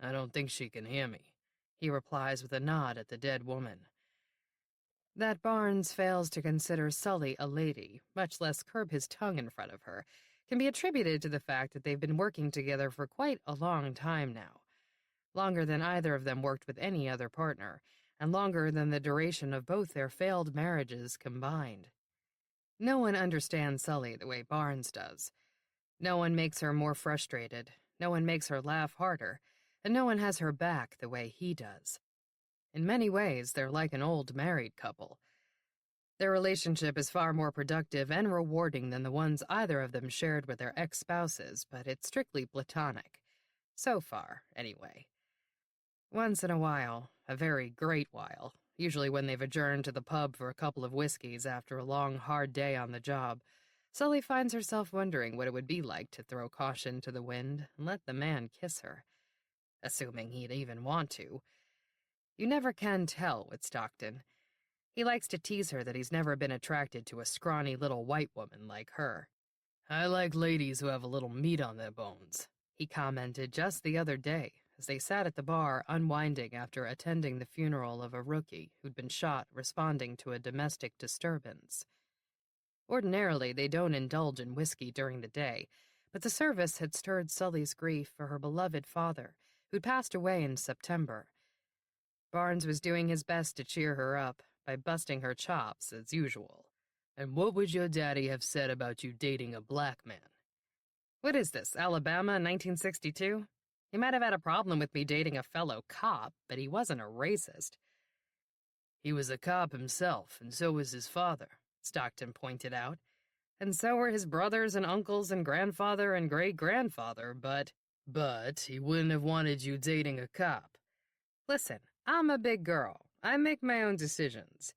I don't think she can hear me, he replies with a nod at the dead woman. That Barnes fails to consider Sully a lady, much less curb his tongue in front of her, can be attributed to the fact that they've been working together for quite a long time now. Longer than either of them worked with any other partner, and longer than the duration of both their failed marriages combined. No one understands Sully the way Barnes does. No one makes her more frustrated, no one makes her laugh harder, and no one has her back the way he does. In many ways, they're like an old married couple. Their relationship is far more productive and rewarding than the ones either of them shared with their ex-spouses, but it's strictly platonic. So far, anyway. Once in a while, a very great while, usually when they've adjourned to the pub for a couple of whiskeys after a long, hard day on the job, Sully finds herself wondering what it would be like to throw caution to the wind and let the man kiss her. Assuming he'd even want to. You never can tell with Stockton. He likes to tease her that he's never been attracted to a scrawny little white woman like her. I like ladies who have a little meat on their bones, he commented just the other day as they sat at the bar unwinding after attending the funeral of a rookie who'd been shot responding to a domestic disturbance. Ordinarily, they don't indulge in whiskey during the day, but the service had stirred Sully's grief for her beloved father, who'd passed away in September. Barnes was doing his best to cheer her up by busting her chops as usual. And what would your daddy have said about you dating a black man? What is this, Alabama in 1962? He might have had a problem with me dating a fellow cop, but he wasn't a racist. He was a cop himself, and so was his father, Stockton pointed out. And so were his brothers and uncles and grandfather and great-grandfather, but he wouldn't have wanted you dating a cop. Listen, I'm a big girl. I make my own decisions.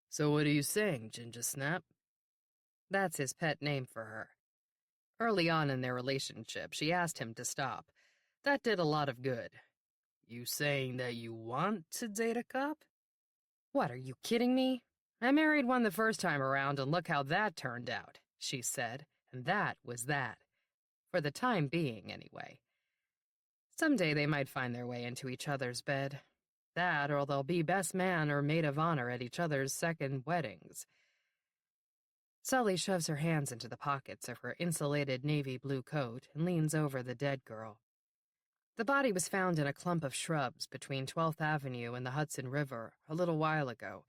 So what are you saying, Ginger Snap? That's his pet name for her. Early on in their relationship, she asked him to stop. That did a lot of good. You saying that you want to date a cop? What, are you kidding me? I married one the first time around, and look how that turned out, she said, and that was that. For the time being, anyway. Someday they might find their way into each other's bed. That, or they'll be best man or maid of honor at each other's second weddings. Sully shoves her hands into the pockets of her insulated navy blue coat and leans over the dead girl. The body was found in a clump of shrubs between 12th Avenue and the Hudson River a little while ago,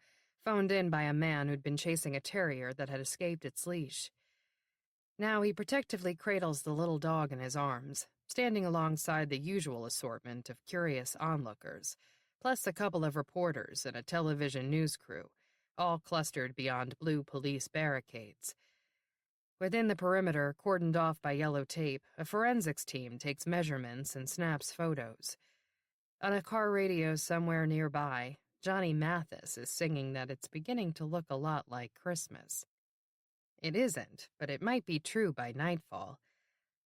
phoned in by a man who'd been chasing a terrier that had escaped its leash. Now he protectively cradles the little dog in his arms, standing alongside the usual assortment of curious onlookers, plus a couple of reporters and a television news crew, all clustered beyond blue police barricades. Within the perimeter, cordoned off by yellow tape, a forensics team takes measurements and snaps photos. On a car radio somewhere nearby, Johnny Mathis is singing that it's beginning to look a lot like Christmas. It isn't, but it might be true by nightfall.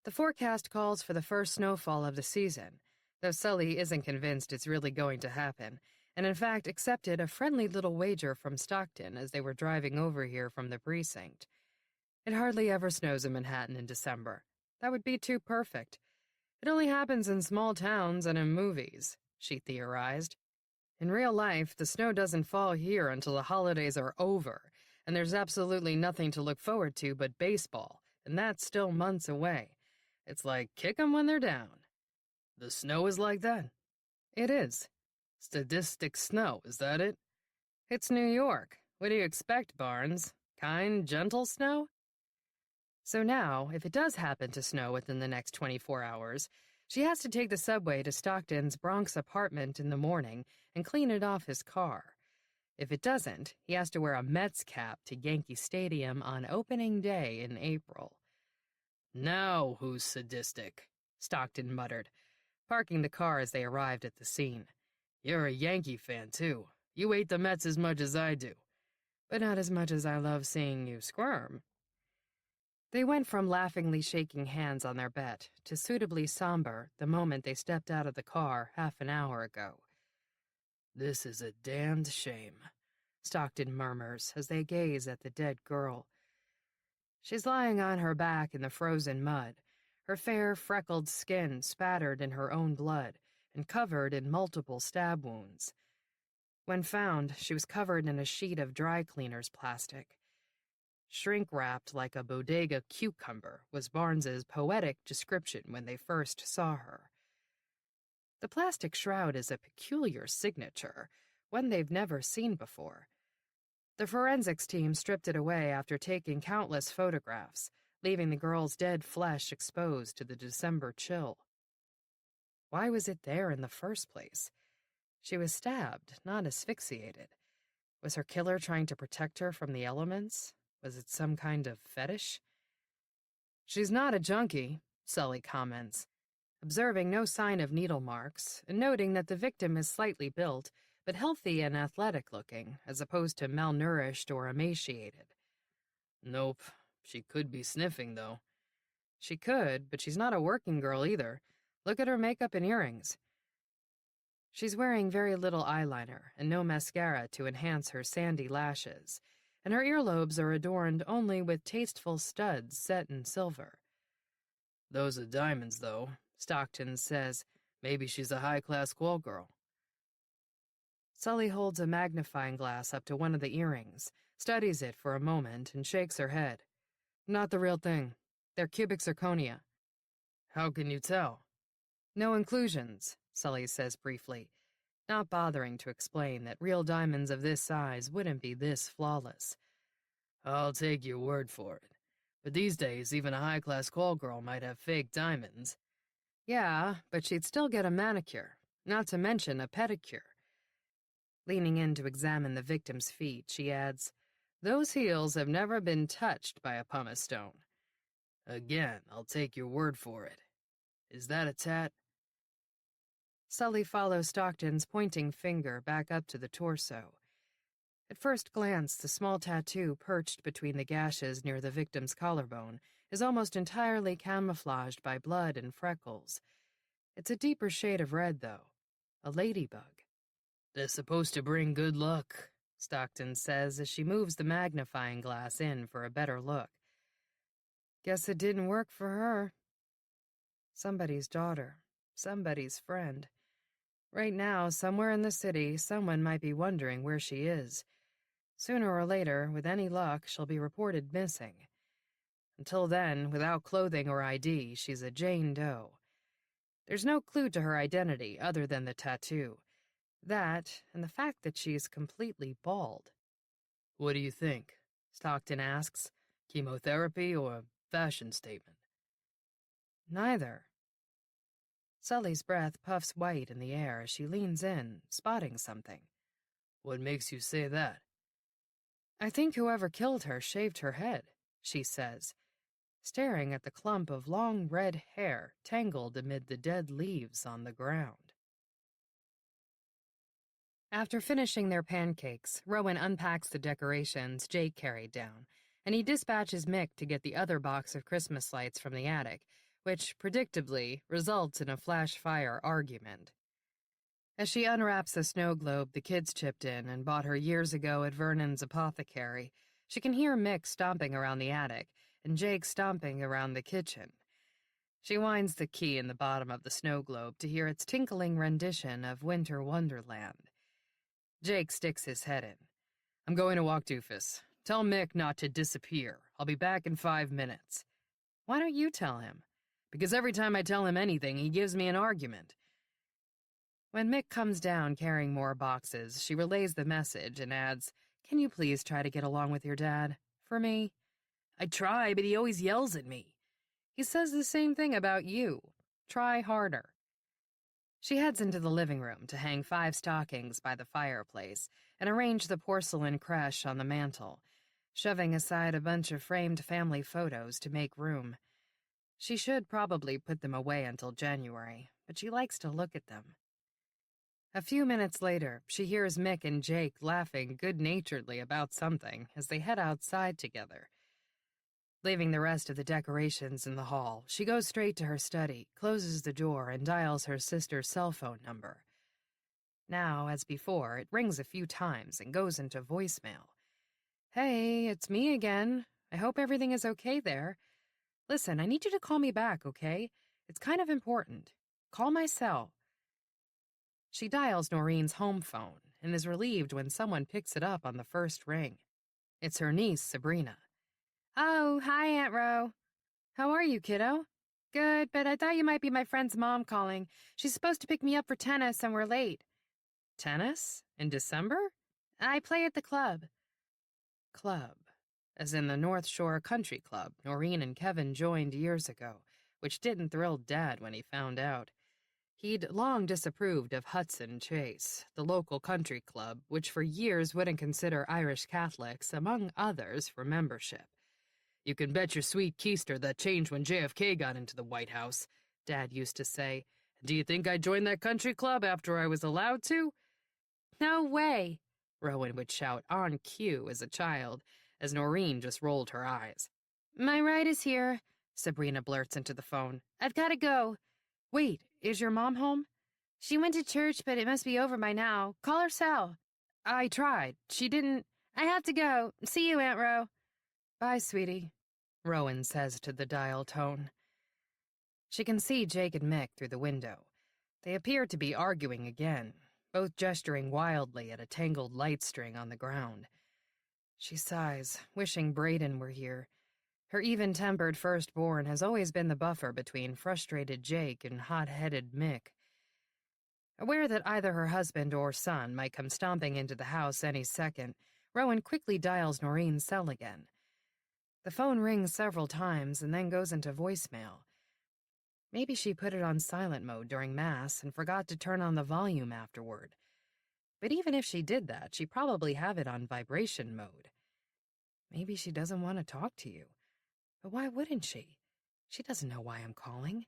The forecast calls for the first snowfall of the season, though Sully isn't convinced it's really going to happen, and in fact accepted a friendly little wager from Stockton as they were driving over here from the precinct. It hardly ever snows in Manhattan in December. That would be too perfect. It only happens in small towns and in movies, she theorized. In real life, the snow doesn't fall here until the holidays are over, and there's absolutely nothing to look forward to but baseball, and that's still months away. It's like kick 'em when they're down. The snow is like that? It is. Sadistic snow, is that it? It's New York. What do you expect, Barnes? Kind, gentle snow? So now, if it does happen to snow within the next 24 hours, she has to take the subway to Stockton's Bronx apartment in the morning and clean it off his car. If it doesn't, he has to wear a Mets cap to Yankee Stadium on opening day in April. Now who's sadistic? Stockton muttered, parking the car as they arrived at the scene. You're a Yankee fan, too. You hate the Mets as much as I do. But not as much as I love seeing you squirm. They went from laughingly shaking hands on their bet to suitably somber the moment they stepped out of the car half an hour ago. This is a damned shame, Stockton murmurs as they gaze at the dead girl. She's lying on her back in the frozen mud, her fair, freckled skin spattered in her own blood and covered in multiple stab wounds. When found, she was covered in a sheet of dry cleaner's plastic. Shrink-wrapped like a bodega cucumber was Barnes's poetic description when they first saw her. The plastic shroud is a peculiar signature, one they've never seen before. The forensics team stripped it away after taking countless photographs, leaving the girl's dead flesh exposed to the December chill. Why was it there in the first place? She was stabbed, not asphyxiated. Was her killer trying to protect her from the elements? Was it some kind of fetish? She's not a junkie, Sully comments, observing no sign of needle marks and noting that the victim is slightly built, but healthy and athletic-looking, as opposed to malnourished or emaciated. Nope. She could be sniffing, though. She could, but she's not a working girl either. Look at her makeup and earrings. She's wearing very little eyeliner and no mascara to enhance her sandy lashes, and her earlobes are adorned only with tasteful studs set in silver. Those are diamonds, though, Stockton says. Maybe she's a high-class call girl. Sully holds a magnifying glass up to one of the earrings, studies it for a moment, and shakes her head. Not the real thing. They're cubic zirconia. How can you tell? No inclusions, Sully says briefly, not bothering to explain that real diamonds of this size wouldn't be this flawless. I'll take your word for it. But these days, even a high-class call girl might have fake diamonds. Yeah, but she'd still get a manicure, not to mention a pedicure. Leaning in to examine the victim's feet, she adds, those heels have never been touched by a pumice stone. Again, I'll take your word for it. Is that a tat? Sully follows Stockton's pointing finger back up to the torso. At first glance, the small tattoo perched between the gashes near the victim's collarbone is almost entirely camouflaged by blood and freckles. It's a deeper shade of red, though. A ladybug. They're supposed to bring good luck, Stockton says as she moves the magnifying glass in for a better look. Guess it didn't work for her. Somebody's daughter, somebody's friend. Right now, somewhere in the city, someone might be wondering where she is. Sooner or later, with any luck, she'll be reported missing. Until then, without clothing or ID, she's a Jane Doe. There's no clue to her identity other than the tattoo. That, and the fact that she's completely bald. What do you think? Stockton asks. Chemotherapy or a fashion statement? Neither. Sully's breath puffs white in the air as she leans in, spotting something. What makes you say that? I think whoever killed her shaved her head, she says, staring at the clump of long red hair tangled amid the dead leaves on the ground. After finishing their pancakes, Rowan unpacks the decorations Jake carried down, and he dispatches Mick to get the other box of Christmas lights from the attic, which, predictably, results in a flash-fire argument. As she unwraps the snow globe the kids chipped in and bought her years ago at Vernon's apothecary, she can hear Mick stomping around the attic and Jake stomping around the kitchen. She winds the key in the bottom of the snow globe to hear its tinkling rendition of Winter Wonderland. Jake sticks his head in. I'm going to walk Doofus. Tell Mick not to disappear. I'll be back in 5 minutes. Why don't you tell him? Because every time I tell him anything, he gives me an argument. When Mick comes down carrying more boxes, she relays the message and adds, Can you please try to get along with your dad? For me? I try, but he always yells at me. He says the same thing about you. Try harder. She heads into the living room to hang 5 stockings by the fireplace and arrange the porcelain creche on the mantel, shoving aside a bunch of framed family photos to make room. She should probably put them away until January, but she likes to look at them. A few minutes later, she hears Mick and Jake laughing good-naturedly about something as they head outside together. Leaving the rest of the decorations in the hall, she goes straight to her study, closes the door, and dials her sister's cell phone number. Now, as before, it rings a few times and goes into voicemail. Hey, it's me again. I hope everything is okay there. Listen, I need you to call me back, okay? It's kind of important. Call my cell. She dials Noreen's home phone and is relieved when someone picks it up on the first ring. It's her niece, Sabrina. Oh, hi, Aunt Ro. How are you, kiddo? Good, but I thought you might be my friend's mom calling. She's supposed to pick me up for tennis and we're late. Tennis? In December? I play at the club. Club. As in the North Shore Country Club Noreen and Kevin joined years ago, which didn't thrill Dad when he found out. He'd long disapproved of Hudson Chase, the local country club, which for years wouldn't consider Irish Catholics, among others, for membership. You can bet your sweet keister that changed when JFK got into the White House, Dad used to say. Do you think I joined that country club after I was allowed to? No way, Rowan would shout on cue as a child, as Noreen just rolled her eyes. My ride is here, Sabrina blurts into the phone. I've got to go. Wait, is your mom home? She went to church, but it must be over by now. Call her cell. I tried. She didn't. I have to go. See you, Aunt Ro. Bye, sweetie, Rowan says to the dial tone. She can see Jake and Mick through the window. They appear to be arguing again, both gesturing wildly at a tangled light string on the ground. She sighs, wishing Brayden were here. Her even-tempered firstborn has always been the buffer between frustrated Jake and hot-headed Mick. Aware that either her husband or son might come stomping into the house any second, Rowan quickly dials Noreen's cell again. The phone rings several times and then goes into voicemail. Maybe she put it on silent mode during Mass and forgot to turn on the volume afterward. But even if she did that, she'd probably have it on vibration mode. Maybe she doesn't want to talk to you. But why wouldn't she? She doesn't know why I'm calling.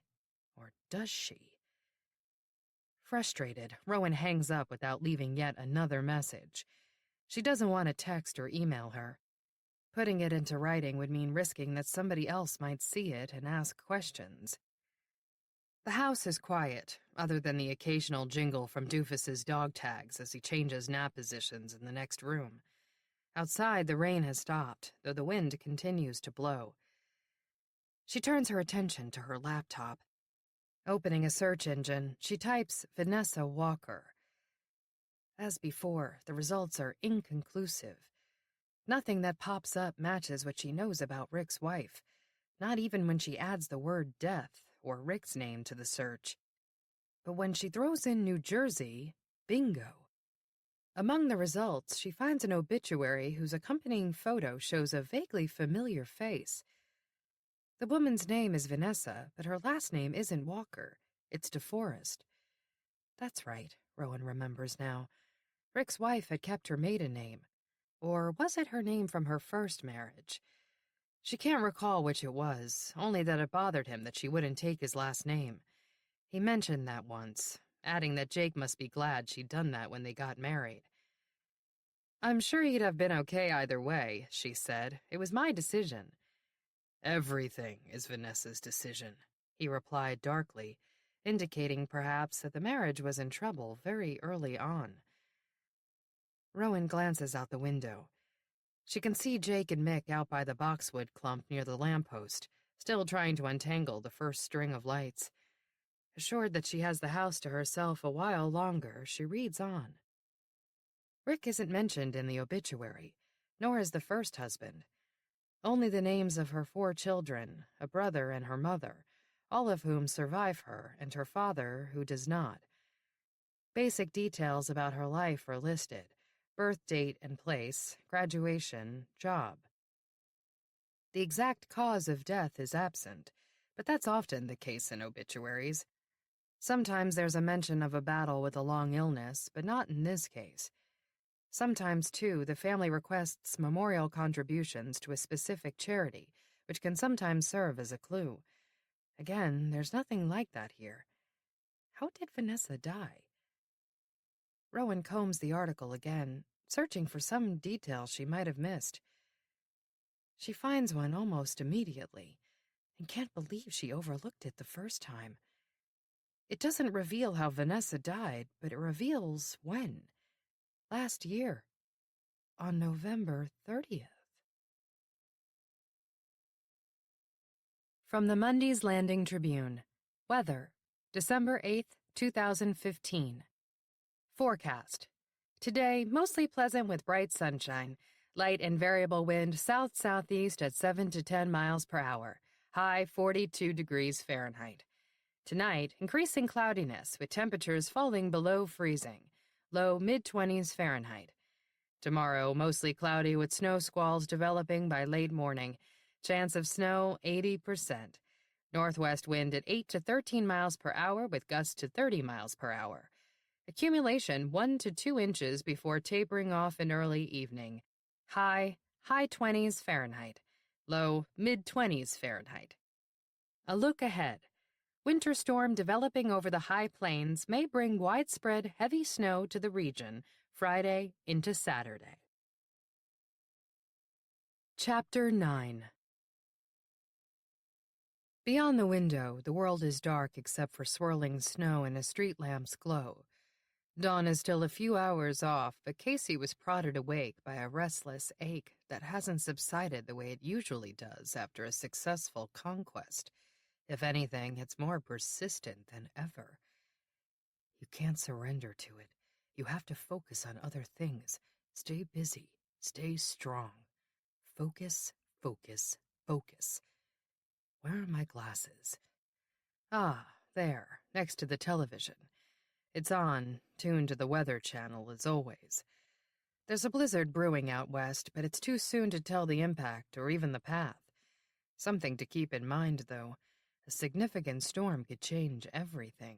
Or does she? Frustrated, Rowan hangs up without leaving yet another message. She doesn't want to text or email her. Putting it into writing would mean risking that somebody else might see it and ask questions. The house is quiet, other than the occasional jingle from Doofus's dog tags as he changes nap positions in the next room. Outside, the rain has stopped, though the wind continues to blow. She turns her attention to her laptop. Opening a search engine, she types Vanessa Walker. As before, the results are inconclusive. Nothing that pops up matches what she knows about Rick's wife, not even when she adds the word death or Rick's name to the search. But when she throws in New Jersey, bingo. Among the results, she finds an obituary whose accompanying photo shows a vaguely familiar face. The woman's name is Vanessa, but her last name isn't Walker. It's DeForest. That's right, Rowan remembers now. Rick's wife had kept her maiden name. Or was it her name from her first marriage? She can't recall which it was, only that it bothered him that she wouldn't take his last name. He mentioned that once, adding that Jake must be glad she'd done that when they got married. "I'm sure he'd have been okay either way," she said. "It was my decision." "Everything is Vanessa's decision," he replied darkly, indicating perhaps that the marriage was in trouble very early on. Rowan glances out the window. She can see Jake and Mick out by the boxwood clump near the lamppost, still trying to untangle the first string of lights. Assured that she has the house to herself a while longer, she reads on. Rick isn't mentioned in the obituary, nor is the first husband. Only the names of her 4 children, a brother and her mother, all of whom survive her, and her father, who does not. Basic details about her life are listed: birth date and place, graduation, job. The exact cause of death is absent, but that's often the case in obituaries. Sometimes there's a mention of a battle with a long illness, but not in this case. Sometimes, too, the family requests memorial contributions to a specific charity, which can sometimes serve as a clue. Again, there's nothing like that here. How did Vanessa die? Rowan combs the article again, searching for some detail she might have missed. She finds one almost immediately, and can't believe she overlooked it the first time. It doesn't reveal how Vanessa died, but it reveals when. Last year, on November 30th. From the Mundy's Landing Tribune. Weather, December 8th, 2015. Forecast. Today, mostly pleasant with bright sunshine. Light and variable wind south-southeast at 7 to 10 miles per hour. High 42 degrees Fahrenheit. Tonight, increasing cloudiness with temperatures falling below freezing. Low mid-20s Fahrenheit. Tomorrow, mostly cloudy with snow squalls developing by late morning. Chance of snow, 80%. Northwest wind at 8 to 13 miles per hour with gusts to 30 miles per hour. Accumulation 1 to 2 inches before tapering off in early evening. High 20s Fahrenheit. Low mid-20s Fahrenheit. A look ahead. Winter storm developing over the high plains may bring widespread heavy snow to the region Friday into Saturday. Chapter 9. Beyond the window, the world is dark except for swirling snow and a street lamp's glow. Dawn is still a few hours off, but Casey was prodded awake by a restless ache that hasn't subsided the way it usually does after a successful conquest. If anything, it's more persistent than ever. You can't surrender to it. You have to focus on other things. Stay busy. Stay strong. Focus, focus, focus. Where are my glasses? Ah, there, next to the television. It's on, tuned to the Weather Channel as always. There's a blizzard brewing out west, but it's too soon to tell the impact or even the path. Something to keep in mind, though. A significant storm could change everything.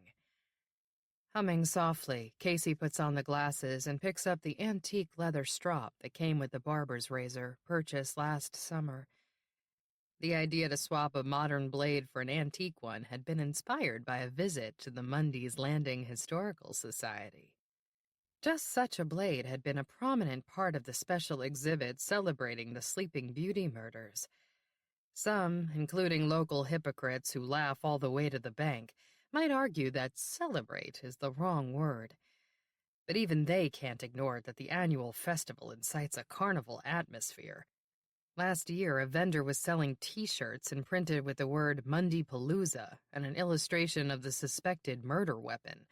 Humming softly, Casey puts on the glasses and picks up the antique leather strop that came with the barber's razor, purchased last summer. The idea to swap a modern blade for an antique one had been inspired by a visit to the Mundy's Landing Historical Society. Just such a blade had been a prominent part of the special exhibit celebrating the Sleeping Beauty murders. Some, including local hypocrites who laugh all the way to the bank, might argue that celebrate is the wrong word. But even they can't ignore that the annual festival incites a carnival atmosphere. Last year, a vendor was selling T-shirts imprinted with the word Mundy Palooza and an illustration of the suspected murder weapon,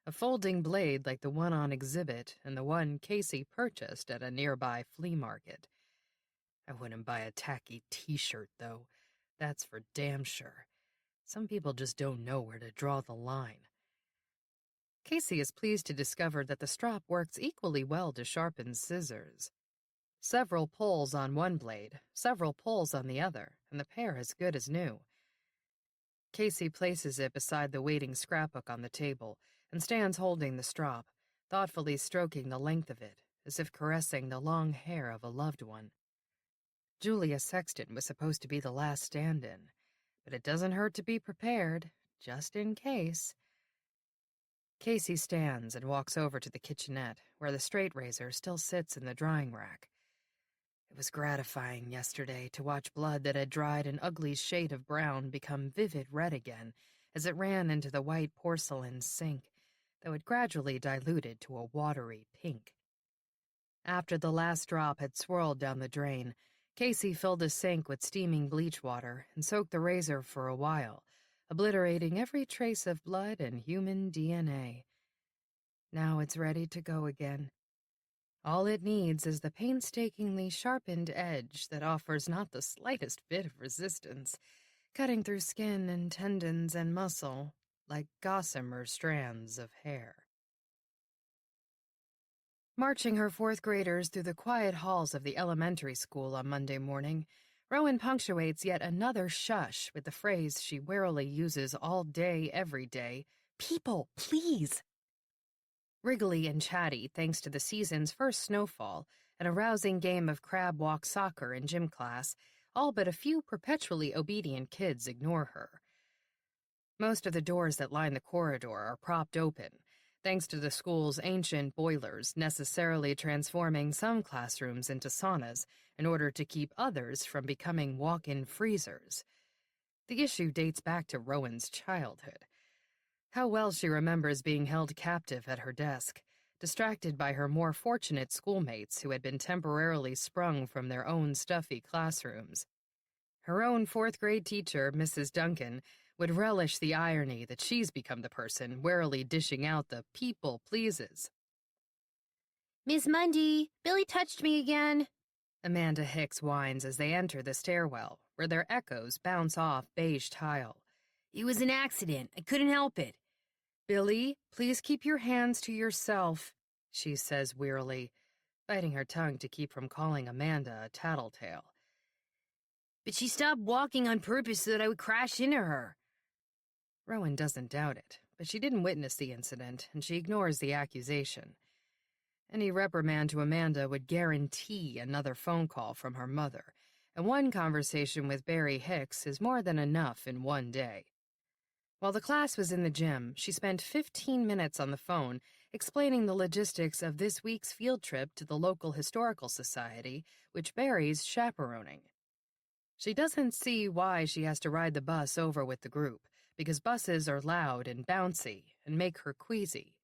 a folding blade like the one on exhibit and the one Casey purchased at a nearby flea market. I wouldn't buy a tacky T-shirt, though. That's for damn sure. Some people just don't know where to draw the line. Casey is pleased to discover that the strop works equally well to sharpen scissors. Several pulls on one blade, several pulls on the other, and the pair as good as new. Casey places it beside the waiting scrapbook on the table and stands holding the strop, thoughtfully stroking the length of it, as if caressing the long hair of a loved one. Julia Sexton was supposed to be the last stand-in, but it doesn't hurt to be prepared, just in case. Casey stands and walks over to the kitchenette, where the straight razor still sits in the drying rack. It was gratifying yesterday to watch blood that had dried an ugly shade of brown become vivid red again as it ran into the white porcelain sink, though it gradually diluted to a watery pink. After the last drop had swirled down the drain, Casey filled the sink with steaming bleach water and soaked the razor for a while, obliterating every trace of blood and human DNA. Now it's ready to go again. All it needs is the painstakingly sharpened edge that offers not the slightest bit of resistance, cutting through skin and tendons and muscle like gossamer strands of hair. Marching her fourth graders through the quiet halls of the elementary school on Monday morning, Rowan punctuates yet another shush with the phrase she warily uses all day, every day, "People, please!" Wriggly and chatty thanks to the season's first snowfall and a rousing game of crab walk soccer in gym class, all but a few perpetually obedient kids ignore her. Most of the doors that line the corridor are propped open, thanks to the school's ancient boilers necessarily transforming some classrooms into saunas in order to keep others from becoming walk-in freezers. The issue dates back to Rowan's childhood. How well she remembers being held captive at her desk, distracted by her more fortunate schoolmates who had been temporarily sprung from their own stuffy classrooms. Her own fourth-grade teacher, Mrs. Duncan, would relish the irony that she's become the person warily dishing out the people pleases. "Miss Mundy, Billy touched me again," Amanda Hicks whines as they enter the stairwell, where their echoes bounce off beige tile. "It was an accident. I couldn't help it." "Billy, please keep your hands to yourself," she says wearily, biting her tongue to keep from calling Amanda a tattletale. "But she stopped walking on purpose so that I would crash into her." Rowan doesn't doubt it, but she didn't witness the incident, and she ignores the accusation. Any reprimand to Amanda would guarantee another phone call from her mother, and one conversation with Barry Hicks is more than enough in one day. While the class was in the gym, she spent 15 minutes on the phone explaining the logistics of this week's field trip to the local historical society, which Barry's chaperoning. She doesn't see why she has to ride the bus over with the group, because buses are loud and bouncy and make her queasy.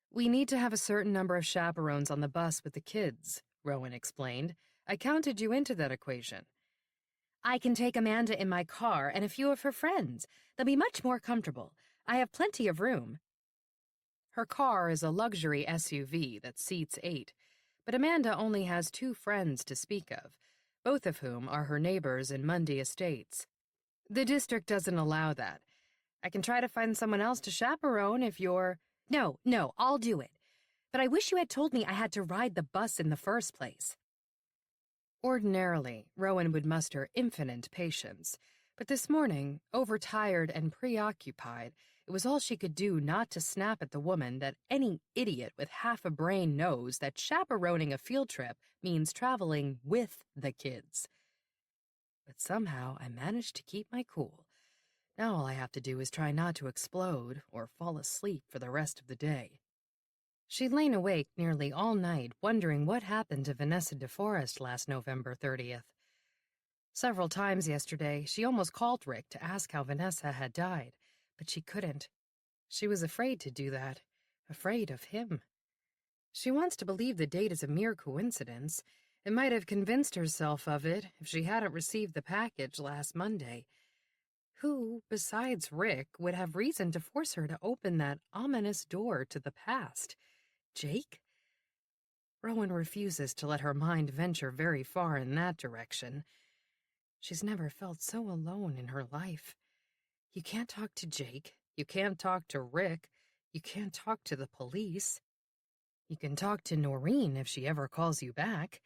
"We need to have a certain number of chaperones on the bus with the kids," Rowan explained. "I counted you into that equation." "I can take Amanda in my car and a few of her friends. They'll be much more comfortable. I have plenty of room." Her car is a luxury SUV that seats 8, but Amanda only has 2 friends to speak of, both of whom are her neighbors in Mundy Estates. The district doesn't allow that. "I can try to find someone else to chaperone if you're—" No, I'll do it. But I wish you had told me I had to ride the bus in the first place." Ordinarily, Rowan would muster infinite patience, but this morning, overtired and preoccupied, it was all she could do not to snap at the woman that any idiot with half a brain knows that chaperoning a field trip means traveling with the kids. But somehow I managed to keep my cool. Now all I have to do is try not to explode or fall asleep for the rest of the day. She'd lain awake nearly all night wondering what happened to Vanessa DeForest last November 30th. Several times yesterday, she almost called Rick to ask how Vanessa had died, but she couldn't. She was afraid to do that, afraid of him. She wants to believe the date is a mere coincidence, and might have convinced herself of it if she hadn't received the package last Monday. Who, besides Rick, would have reason to force her to open that ominous door to the past? Jake? Rowan refuses to let her mind venture very far in that direction. She's never felt so alone in her life. You can't talk to Jake. You can't talk to Rick. You can't talk to the police. You can talk to Noreen if she ever calls you back.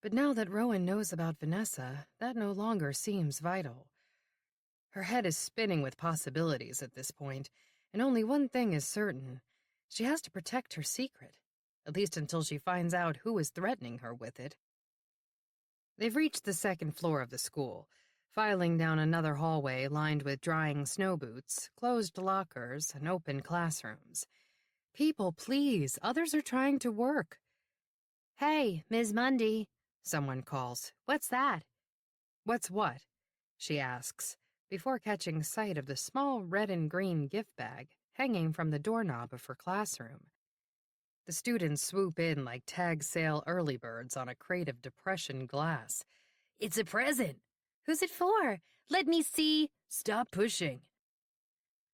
But now that Rowan knows about Vanessa, that no longer seems vital. Her head is spinning with possibilities at this point, and only one thing is certain. She has to protect her secret, at least until she finds out who is threatening her with it. They've reached the second floor of the school, filing down another hallway lined with drying snow boots, closed lockers, and open classrooms. People, please, others are trying to work. Hey, Ms. Mundy, someone calls. What's that? What's what? She asks, before catching sight of the small red and green gift bag hanging from the doorknob of her classroom. The students swoop in like tag sale early birds on a crate of depression glass. It's a present. Who's it for? Let me see. Stop pushing.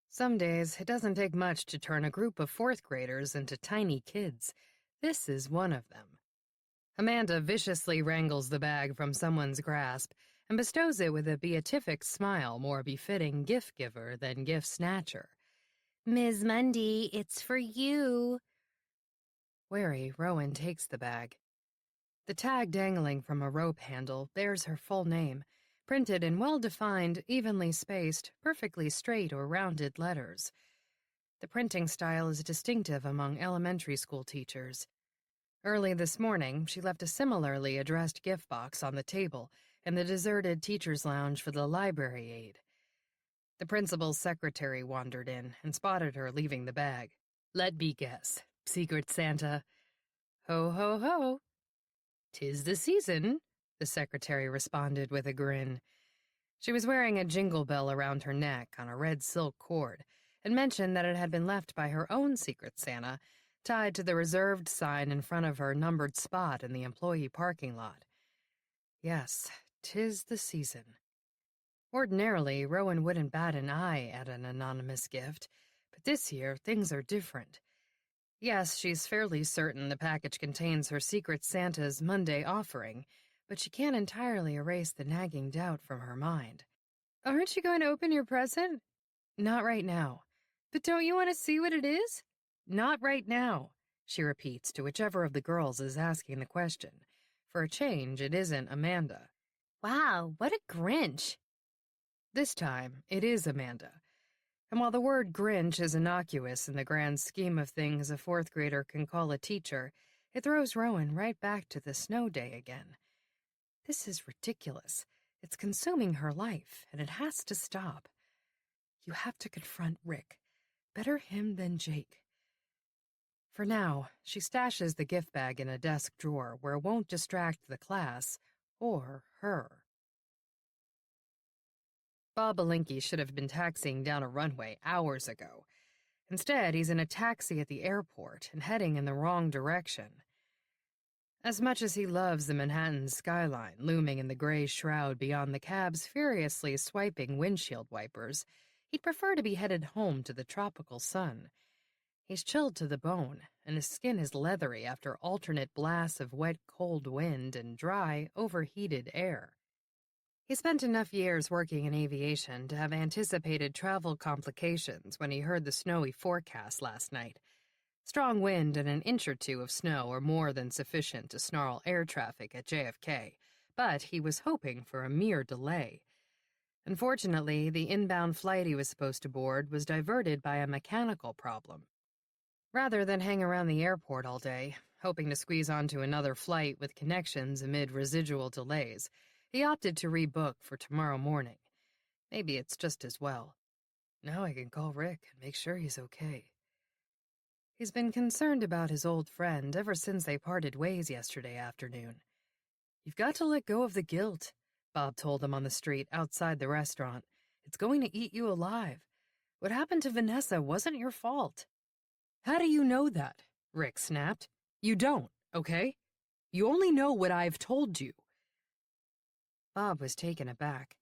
Some days, it doesn't take much to turn a group of fourth graders into tiny kids. This is one of them. Amanda viciously wrangles the bag from someone's grasp and bestows it with a beatific smile more befitting gift giver than gift snatcher. Ms. Mundy, it's for you. Wary, Rowan takes the bag. The tag dangling from a rope handle bears her full name, printed in well-defined, evenly spaced, perfectly straight or rounded letters. The printing style is distinctive among elementary school teachers. Early this morning, she left a similarly addressed gift box on the table in the deserted teacher's lounge for the library aide. The principal's secretary wandered in and spotted her leaving the bag. Let me guess. Secret Santa. Ho, ho, ho. 'Tis the season, the secretary responded with a grin. She was wearing a jingle bell around her neck on a red silk cord and mentioned that it had been left by her own Secret Santa, tied to the reserved sign in front of her numbered spot in the employee parking lot. Yes, 'tis the season. Ordinarily, Rowan wouldn't bat an eye at an anonymous gift, but this year things are different. Yes, she's fairly certain the package contains her Secret Santa's Monday offering, but she can't entirely erase the nagging doubt from her mind. Aren't you going to open your present? Not right now. But don't you want to see what it is? Not right now, she repeats to whichever of the girls is asking the question. For a change, it isn't Amanda. Wow, what a Grinch. This time, it is Amanda. And while the word Grinch is innocuous in the grand scheme of things a fourth grader can call a teacher, it throws Rowan right back to the snow day again. This is ridiculous. It's consuming her life, and it has to stop. You have to confront Rick. Better him than Jake. For now, she stashes the gift bag in a desk drawer where it won't distract the class or her. Bob Alinky should have been taxiing down a runway hours ago. Instead, he's in a taxi at the airport and heading in the wrong direction. As much as he loves the Manhattan skyline looming in the gray shroud beyond the cab's furiously swiping windshield wipers, he'd prefer to be headed home to the tropical sun. He's chilled to the bone, and his skin is leathery after alternate blasts of wet, cold wind and dry, overheated air. He spent enough years working in aviation to have anticipated travel complications when he heard the snowy forecast last night. Strong wind and an inch or two of snow are more than sufficient to snarl air traffic at JFK, but he was hoping for a mere delay. Unfortunately, the inbound flight he was supposed to board was diverted by a mechanical problem. Rather than hang around the airport all day, hoping to squeeze onto another flight with connections amid residual delays, he opted to rebook for tomorrow morning. Maybe it's just as well. Now I can call Rick and make sure he's okay. He's been concerned about his old friend ever since they parted ways yesterday afternoon. You've got to let go of the guilt, Bob told him on the street outside the restaurant. It's going to eat you alive. What happened to Vanessa wasn't your fault. How do you know that? Rick snapped. You don't, okay? You only know what I've told you. Bob was taken aback.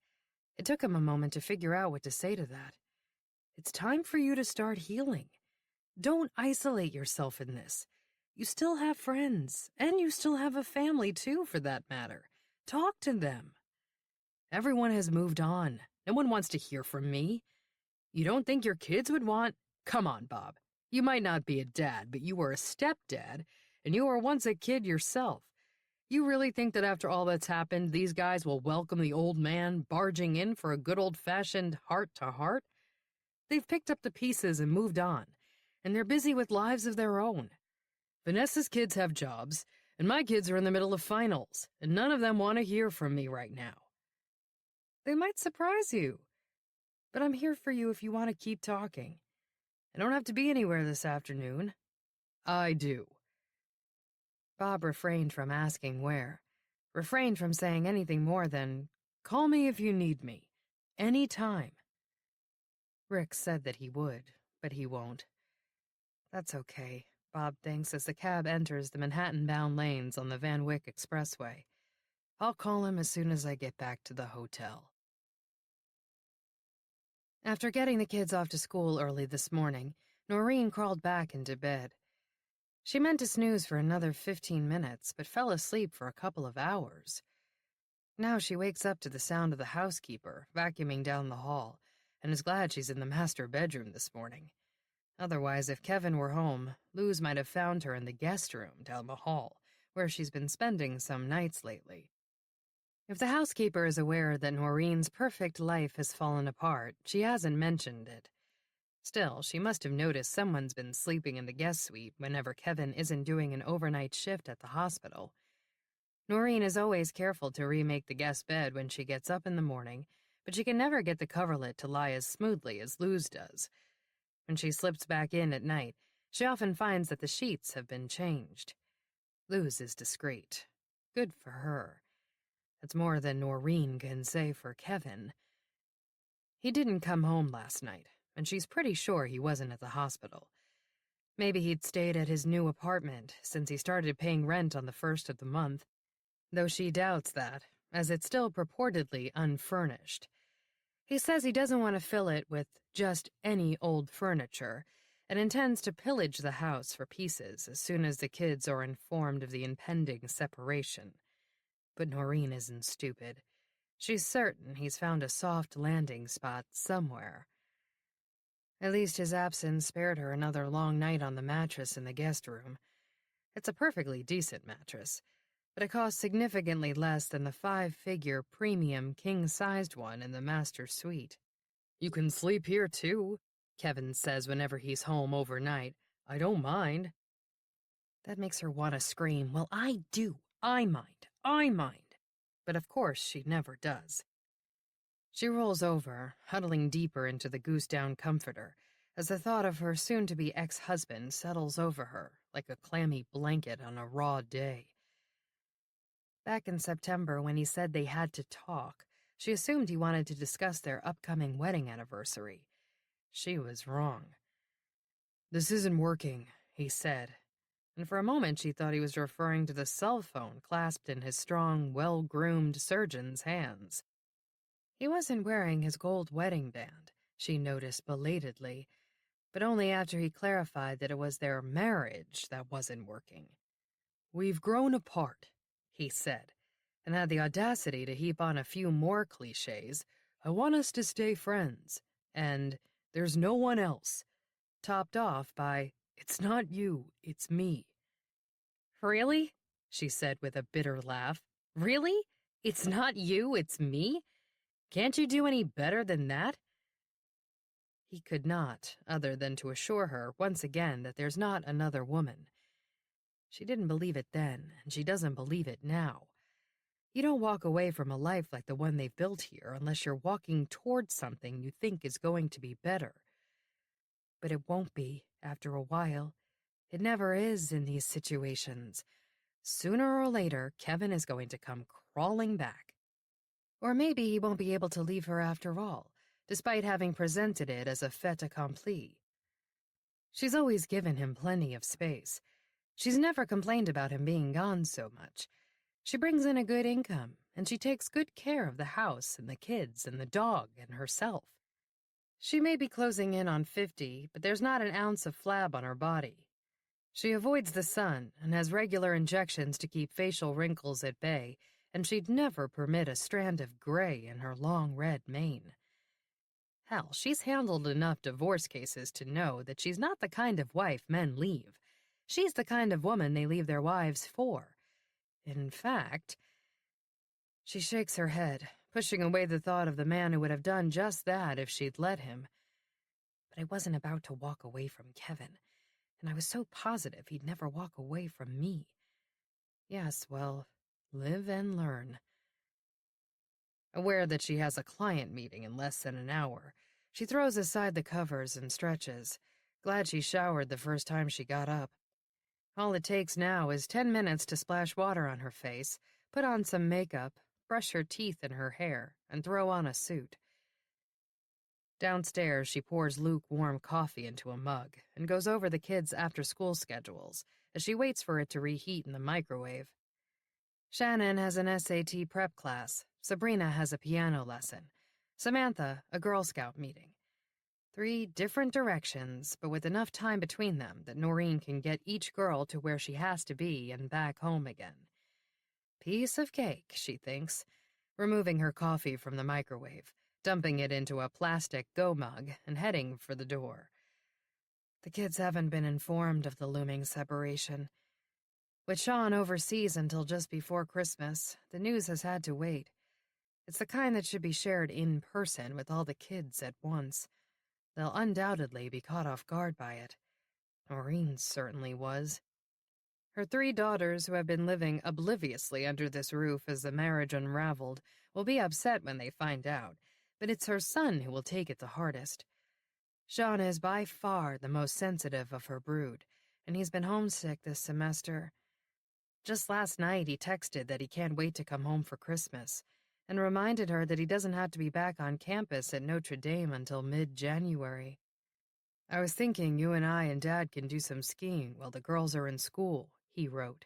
It took him a moment to figure out what to say to that. It's time for you to start healing. Don't isolate yourself in this. You still have friends, and you still have a family too, for that matter. Talk to them. Everyone has moved on. No one wants to hear from me. You don't think your kids would want... Come on, Bob. You might not be a dad, but you were a stepdad, and you were once a kid yourself. You really think that after all that's happened, these guys will welcome the old man barging in for a good old-fashioned heart-to-heart? They've picked up the pieces and moved on, and they're busy with lives of their own. Vanessa's kids have jobs, and my kids are in the middle of finals, and none of them want to hear from me right now. They might surprise you, but I'm here for you if you want to keep talking. I don't have to be anywhere this afternoon. I do. Bob refrained from asking where, refrained from saying anything more than, call me if you need me, any time. Rick said that he would, but he won't. That's okay, Bob thinks as the cab enters the Manhattan-bound lanes on the Van Wyck Expressway. I'll call him as soon as I get back to the hotel. After getting the kids off to school early this morning, Noreen crawled back into bed. She meant to snooze for another 15 minutes, but fell asleep for a couple of hours. Now she wakes up to the sound of the housekeeper vacuuming down the hall, and is glad she's in the master bedroom this morning. Otherwise, if Kevin were home, Luz might have found her in the guest room down the hall, where she's been spending some nights lately. If the housekeeper is aware that Noreen's perfect life has fallen apart, she hasn't mentioned it. Still, she must have noticed someone's been sleeping in the guest suite whenever Kevin isn't doing an overnight shift at the hospital. Noreen is always careful to remake the guest bed when she gets up in the morning, but she can never get the coverlet to lie as smoothly as Luz does. When she slips back in at night, she often finds that the sheets have been changed. Luz is discreet. Good for her. That's more than Noreen can say for Kevin. He didn't come home last night, and she's pretty sure he wasn't at the hospital. Maybe he'd stayed at his new apartment since he started paying rent on the 1st of the month, though she doubts that, as it's still purportedly unfurnished. He says he doesn't want to fill it with just any old furniture, and intends to pillage the house for pieces as soon as the kids are informed of the impending separation. But Noreen isn't stupid. She's certain he's found a soft landing spot somewhere. At least his absence spared her another long night on the mattress in the guest room. It's a perfectly decent mattress, but it costs significantly less than the 5-figure premium king-sized one in the master suite. You can sleep here, too, Kevin says whenever he's home overnight. I don't mind. That makes her want to scream, well, I do. I mind. But of course she never does. She rolls over, huddling deeper into the goose-down comforter, as the thought of her soon-to-be ex-husband settles over her like a clammy blanket on a raw day. Back in September, when he said they had to talk, she assumed he wanted to discuss their upcoming wedding anniversary. She was wrong. This isn't working, he said, and for a moment she thought he was referring to the cell phone clasped in his strong, well-groomed surgeon's hands. He wasn't wearing his gold wedding band, she noticed belatedly, but only after he clarified that it was their marriage that wasn't working. We've grown apart, he said, and had the audacity to heap on a few more cliches. I want us to stay friends, and there's no one else, topped off by, it's not you, it's me. Really? She said with a bitter laugh. Really? It's not you, it's me? Can't you do any better than that? He could not, other than to assure her once again that there's not another woman. She didn't believe it then, and she doesn't believe it now. You don't walk away from a life like the one they've built here unless you're walking towards something you think is going to be better. But it won't be, after a while. It never is in these situations. Sooner or later, Kevin is going to come crawling back. Or maybe he won't be able to leave her after all. despite having presented it as a fait accompli. She's always given him plenty of space. She's never complained about him being gone so much. She brings in a good income, and she takes good care of the house and the kids and the dog and herself. She may be closing in on 50, but there's not an ounce of flab on her body. She avoids the sun and has regular injections to keep facial wrinkles at bay, and she'd never permit a strand of gray in her long red mane. Hell, she's handled enough divorce cases to know that she's not the kind of wife men leave. She's the kind of woman they leave their wives for. In fact, she shakes her head, pushing away the thought of the man who would have done just that if she'd let him. But I wasn't about to walk away from Kevin, and I was so positive he'd never walk away from me. Yes, well, live and learn. Aware that she has a client meeting in less than an hour, she throws aside the covers and stretches, glad she showered the first time she got up. All it takes now is 10 minutes to splash water on her face, put on some makeup, brush her teeth and her hair, and throw on a suit. Downstairs, she pours lukewarm coffee into a mug and goes over the kids' after-school schedules as she waits for it to reheat in the microwave. Shannon has an SAT prep class. Sabrina has a piano lesson. Samantha, a Girl Scout meeting. 3 different directions, but with enough time between them that Noreen can get each girl to where she has to be and back home again. Piece of cake, she thinks, removing her coffee from the microwave, dumping it into a plastic go mug, and heading for the door. The kids haven't been informed of the looming separation. With Sean overseas until just before Christmas, the news has had to wait. It's the kind that should be shared in person with all the kids at once. They'll undoubtedly be caught off guard by it. Noreen certainly was. Her 3 daughters, who have been living obliviously under this roof as the marriage unraveled, will be upset when they find out, but it's her son who will take it the hardest. Sean is by far the most sensitive of her brood, and he's been homesick this semester. Just last night he texted that he can't wait to come home for Christmas, and reminded her that he doesn't have to be back on campus at Notre Dame until mid-January. I was thinking you and I and Dad can do some skiing while the girls are in school, he wrote.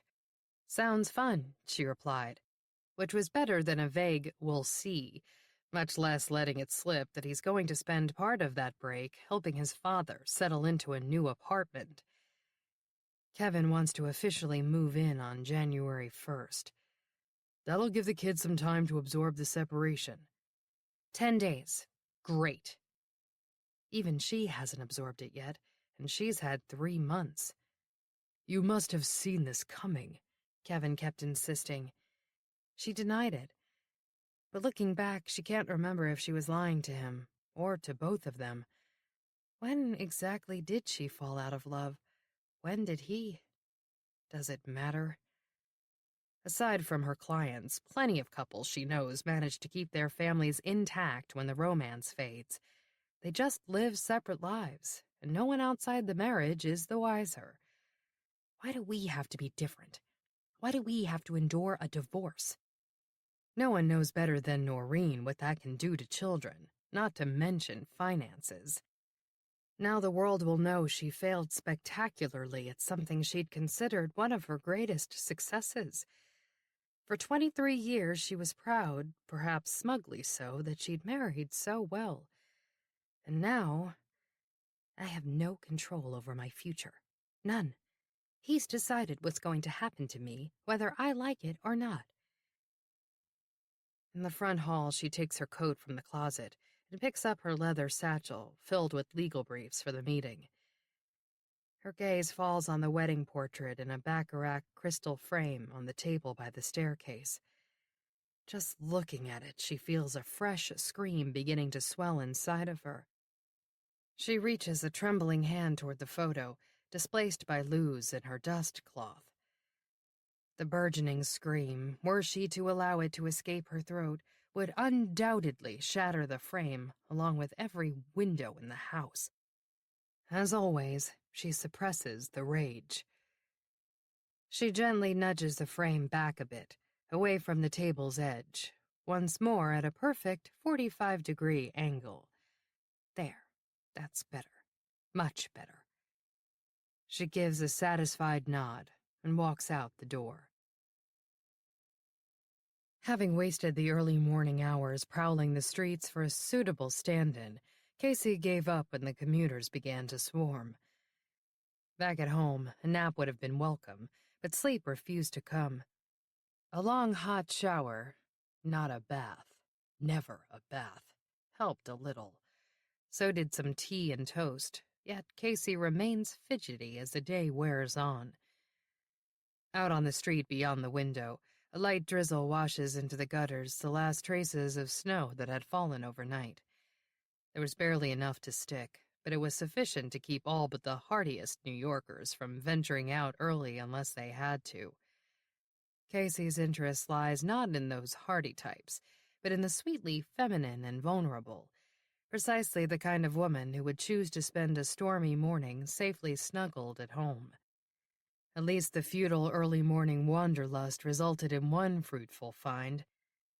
Sounds fun, she replied, which was better than a vague, we'll see, much less letting it slip that he's going to spend part of that break helping his father settle into a new apartment. Kevin wants to officially move in on January 1st. That'll give the kids some time to absorb the separation. 10 days. Great. Even she hasn't absorbed it yet, and she's had 3 months. You must have seen this coming, Kevin kept insisting. She denied it. But looking back, she can't remember if she was lying to him, or to both of them. When exactly did she fall out of love? When did he? Does it matter? Aside from her clients, plenty of couples she knows manage to keep their families intact when the romance fades. They just live separate lives, and no one outside the marriage is the wiser. Why do we have to be different? Why do we have to endure a divorce? No one knows better than Noreen what that can do to children, not to mention finances. Now the world will know she failed spectacularly at something she'd considered one of her greatest successes. For 23 years she was proud, perhaps smugly so, that she'd married so well. And now, I have no control over my future. None. He's decided what's going to happen to me, whether I like it or not. In the front hall, she takes her coat from the closet and picks up her leather satchel, filled with legal briefs for the meeting. Her gaze falls on the wedding portrait in a baccarat crystal frame on the table by the staircase. Just looking at it, she feels a fresh scream beginning to swell inside of her. She reaches a trembling hand toward the photo, displaced by Lou's in her dust cloth. The burgeoning scream, were she to allow it to escape her throat, would undoubtedly shatter the frame, along with every window in the house. As always, she suppresses the rage. She gently nudges the frame back a bit, away from the table's edge, once more at a perfect 45-degree angle. There, that's better. Much better. She gives a satisfied nod and walks out the door. Having wasted the early morning hours prowling the streets for a suitable stand-in, Casey gave up when the commuters began to swarm. Back at home, a nap would have been welcome, but sleep refused to come. A long hot shower, not a bath, never a bath, helped a little. So did some tea and toast, yet Casey remains fidgety as the day wears on. Out on the street beyond the window, a light drizzle washes into the gutters the last traces of snow that had fallen overnight. There was barely enough to stick, but it was sufficient to keep all but the hardiest New Yorkers from venturing out early unless they had to. Casey's interest lies not in those hardy types, but in the sweetly feminine and vulnerable, precisely the kind of woman who would choose to spend a stormy morning safely snuggled at home. At least the futile early morning wanderlust resulted in one fruitful find: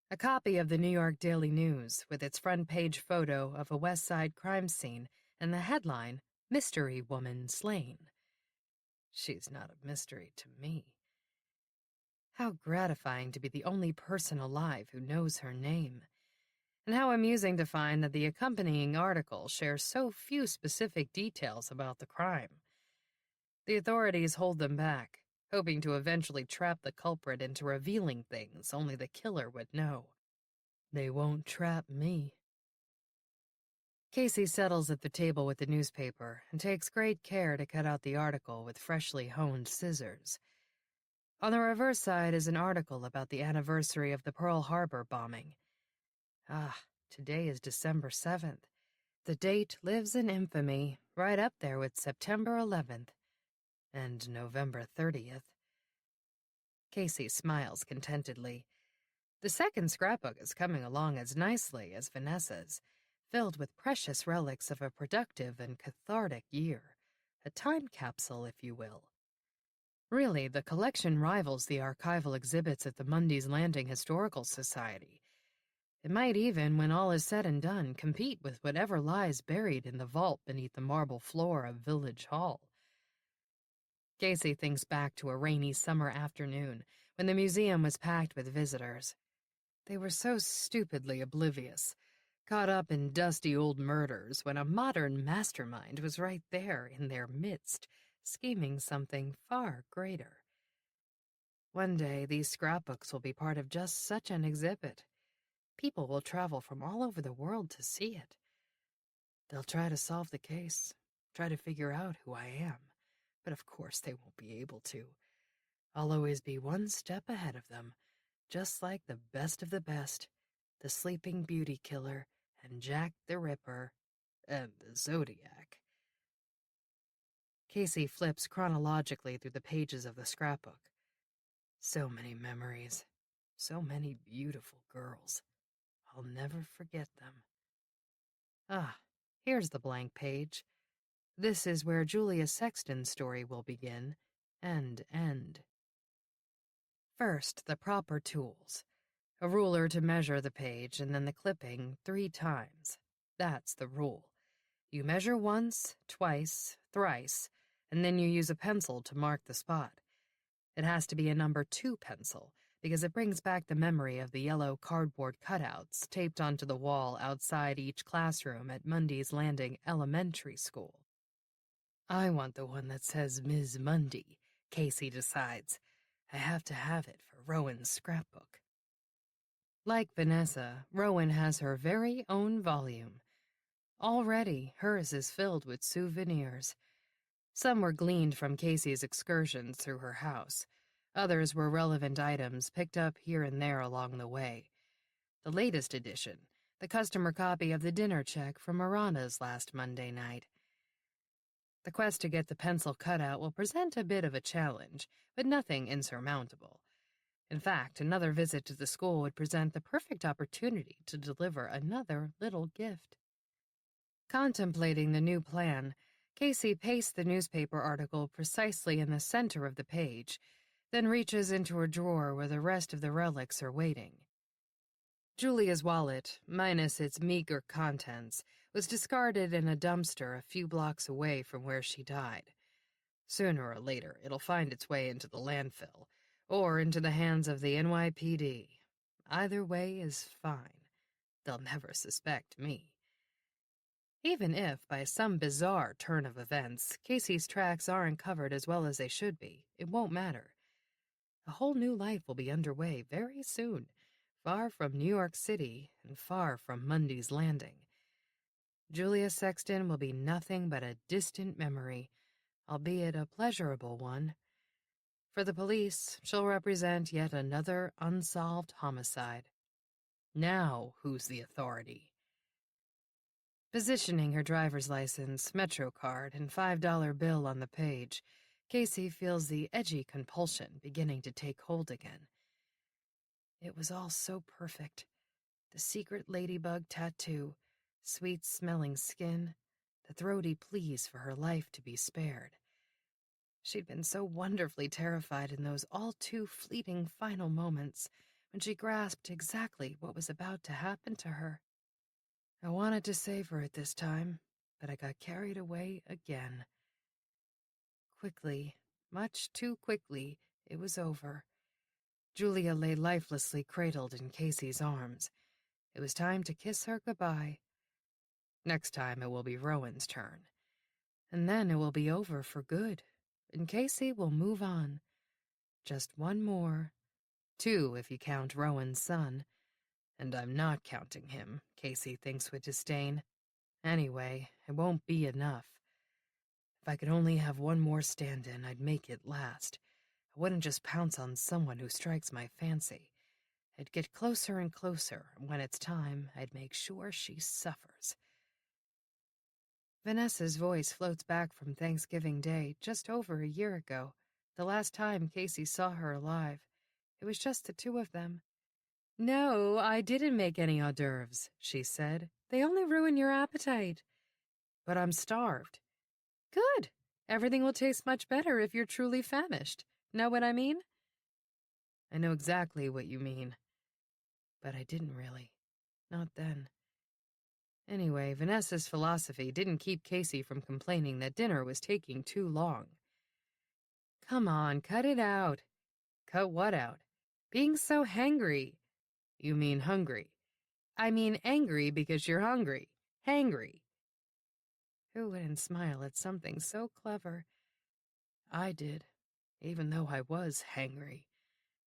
a copy of the New York Daily News with its front-page photo of a West Side crime scene and the headline, "Mystery Woman Slain." She's not a mystery to me. How gratifying to be the only person alive who knows her name. And how amusing to find that the accompanying article shares so few specific details about the crime. The authorities hold them back, hoping to eventually trap the culprit into revealing things only the killer would know. They won't trap me. Casey settles at the table with the newspaper and takes great care to cut out the article with freshly honed scissors. On the reverse side is an article about the anniversary of the Pearl Harbor bombing. Today is December 7th. The date lives in infamy, right up there with September 11th and November 30th. Casey smiles contentedly. The second scrapbook is coming along as nicely as Vanessa's, filled with precious relics of a productive and cathartic year. A time capsule, if you will. Really, the collection rivals the archival exhibits at the Mundy's Landing Historical Society. It might even, when all is said and done, compete with whatever lies buried in the vault beneath the marble floor of Village Hall. Casey thinks back to a rainy summer afternoon when the museum was packed with visitors. They were so stupidly oblivious, caught up in dusty old murders when a modern mastermind was right there in their midst, scheming something far greater. One day, these scrapbooks will be part of just such an exhibit. People will travel from all over the world to see it. They'll try to solve the case, try to figure out who I am, but of course they won't be able to. I'll always be one step ahead of them, just like the best of the best, the Sleeping Beauty Killer and Jack the Ripper and the Zodiac. Casey flips chronologically through the pages of the scrapbook. So many memories, so many beautiful girls. I'll never forget them. Here's the blank page. This is where Julia Sexton's story will begin and end. First, the proper tools. A ruler to measure the page and then the clipping 3 times. That's the rule. You measure once, twice, thrice, and then you use a pencil to mark the spot. It has to be a number 2 pencil, because it brings back the memory of the yellow cardboard cutouts taped onto the wall outside each classroom at Mundy's Landing Elementary School. I want the one that says Ms. Mundy, Casey decides. I have to have it for Rowan's scrapbook. Like Vanessa, Rowan has her very own volume. Already, hers is filled with souvenirs. Some were gleaned from Casey's excursions through her house. Others were relevant items picked up here and there along the way. The latest edition, the customer copy of the dinner check from Miranda's last Monday night. The quest to get the pencil cutout will present a bit of a challenge, but nothing insurmountable. In fact, another visit to the school would present the perfect opportunity to deliver another little gift. Contemplating the new plan, Casey pastes the newspaper article precisely in the center of the page, then reaches into a drawer where the rest of the relics are waiting. Julia's wallet, minus its meager contents, was discarded in a dumpster a few blocks away from where she died. Sooner or later, it'll find its way into the landfill, or into the hands of the NYPD. Either way is fine. They'll never suspect me. Even if, by some bizarre turn of events, Casey's tracks aren't covered as well as they should be, it won't matter. A whole new life will be underway very soon, far from New York City and far from Mundy's Landing. Julia Sexton will be nothing but a distant memory, albeit a pleasurable one. For the police, she'll represent yet another unsolved homicide. Now, who's the authority? Positioning her driver's license, Metro card, and $5 bill on the page, Casey feels the edgy compulsion beginning to take hold again. It was all so perfect. The secret ladybug tattoo, sweet-smelling skin, the throaty pleas for her life to be spared. She'd been so wonderfully terrified in those all-too-fleeting final moments when she grasped exactly what was about to happen to her. I wanted to savor it this time, but I got carried away again. Quickly, much too quickly, it was over. Julia lay lifelessly cradled in Casey's arms. It was time to kiss her goodbye. Next time it will be Rowan's turn. And then it will be over for good, and Casey will move on. Just one more. 2 if you count Rowan's son. And I'm not counting him, Casey thinks with disdain. Anyway, it won't be enough. If I could only have one more stand-in, I'd make it last. I wouldn't just pounce on someone who strikes my fancy. I'd get closer and closer, and when it's time, I'd make sure she suffers. Vanessa's voice floats back from Thanksgiving Day just over a year ago, the last time Casey saw her alive. It was just the 2 of them. "No, I didn't make any hors d'oeuvres," she said. "They only ruin your appetite." "But I'm starved." "Good. Everything will taste much better if you're truly famished. Know what I mean?" I know exactly what you mean. But I didn't really. Not then. Anyway, Vanessa's philosophy didn't keep Casey from complaining that dinner was taking too long. "Come on, cut it out." "Cut what out?" "Being so hangry." "You mean hungry." "I mean angry because you're hungry. Hangry." Who wouldn't smile at something so clever? I did, even though I was hangry.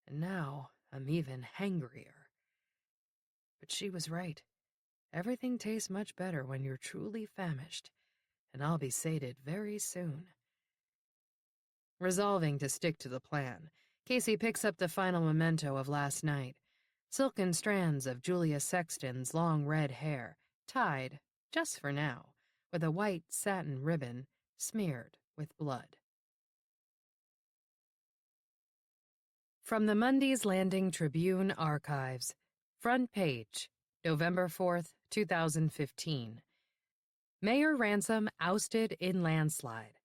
And now I'm even hangrier. But she was right. Everything tastes much better when you're truly famished, and I'll be sated very soon. Resolving to stick to the plan, Casey picks up the final memento of last night. Silken strands of Julia Sexton's long red hair, tied, just for now, with a white satin ribbon smeared with blood. From the Mundy's Landing Tribune Archives, front page, November 4th, 2015. Mayor Ransom ousted in landslide.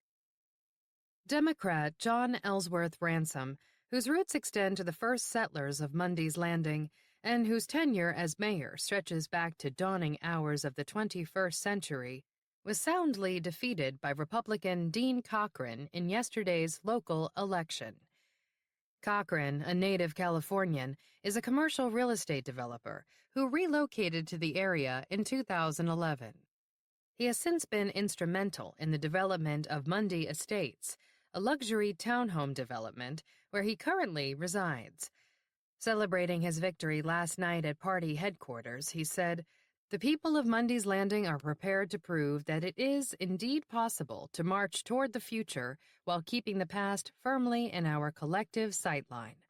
Democrat John Ellsworth Ransom, whose roots extend to the first settlers of Mundy's Landing, and whose tenure as mayor stretches back to dawning hours of the 21st century, was soundly defeated by Republican Dean Cochran in yesterday's local election. Cochran, a native Californian, is a commercial real estate developer who relocated to the area in 2011. He has since been instrumental in the development of Mundy Estates, a luxury townhome development where he currently resides. Celebrating his victory last night at party headquarters, he said, "The people of Mundy's Landing are prepared to prove that it is indeed possible to march toward the future while keeping the past firmly in our collective sightline."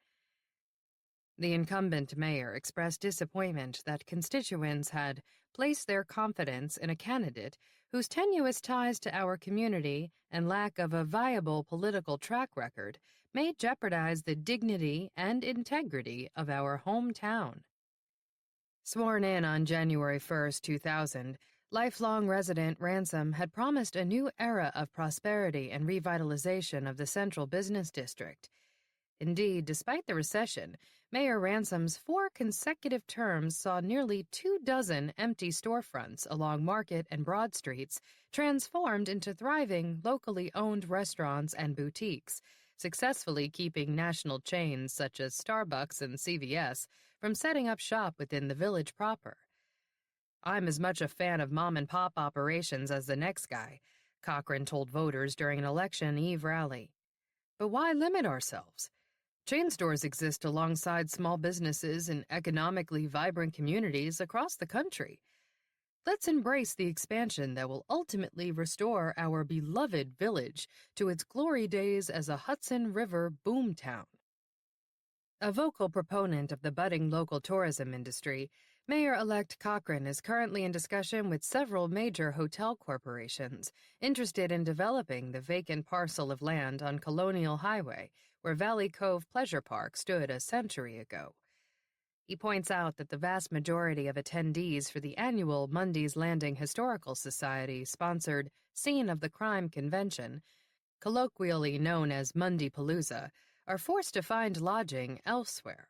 The incumbent mayor expressed disappointment that constituents had placed their confidence in a candidate whose tenuous ties to our community and lack of a viable political track record may jeopardize the dignity and integrity of our hometown. Sworn in on January 1st, 2000, lifelong resident Ransom had promised a new era of prosperity and revitalization of the central business district. Indeed, despite the recession, Mayor Ransom's 4 consecutive terms saw nearly 24 empty storefronts along Market and Broad Streets transformed into thriving, locally owned restaurants and boutiques, successfully keeping national chains such as Starbucks and CVS from setting up shop within the village proper. "I'm as much a fan of mom-and-pop operations as the next guy," Cochran told voters during an election eve rally. "But why limit ourselves? Chain stores exist alongside small businesses in economically vibrant communities across the country. Let's embrace the expansion that will ultimately restore our beloved village to its glory days as a Hudson River boomtown." A vocal proponent of the budding local tourism industry, Mayor-elect Cochran is currently in discussion with several major hotel corporations interested in developing the vacant parcel of land on Colonial Highway where Valley Cove Pleasure Park stood a century ago. He points out that the vast majority of attendees for the annual Mundy's Landing Historical Society-sponsored Scene of the Crime Convention, colloquially known as Mundy-Palooza, are forced to find lodging elsewhere.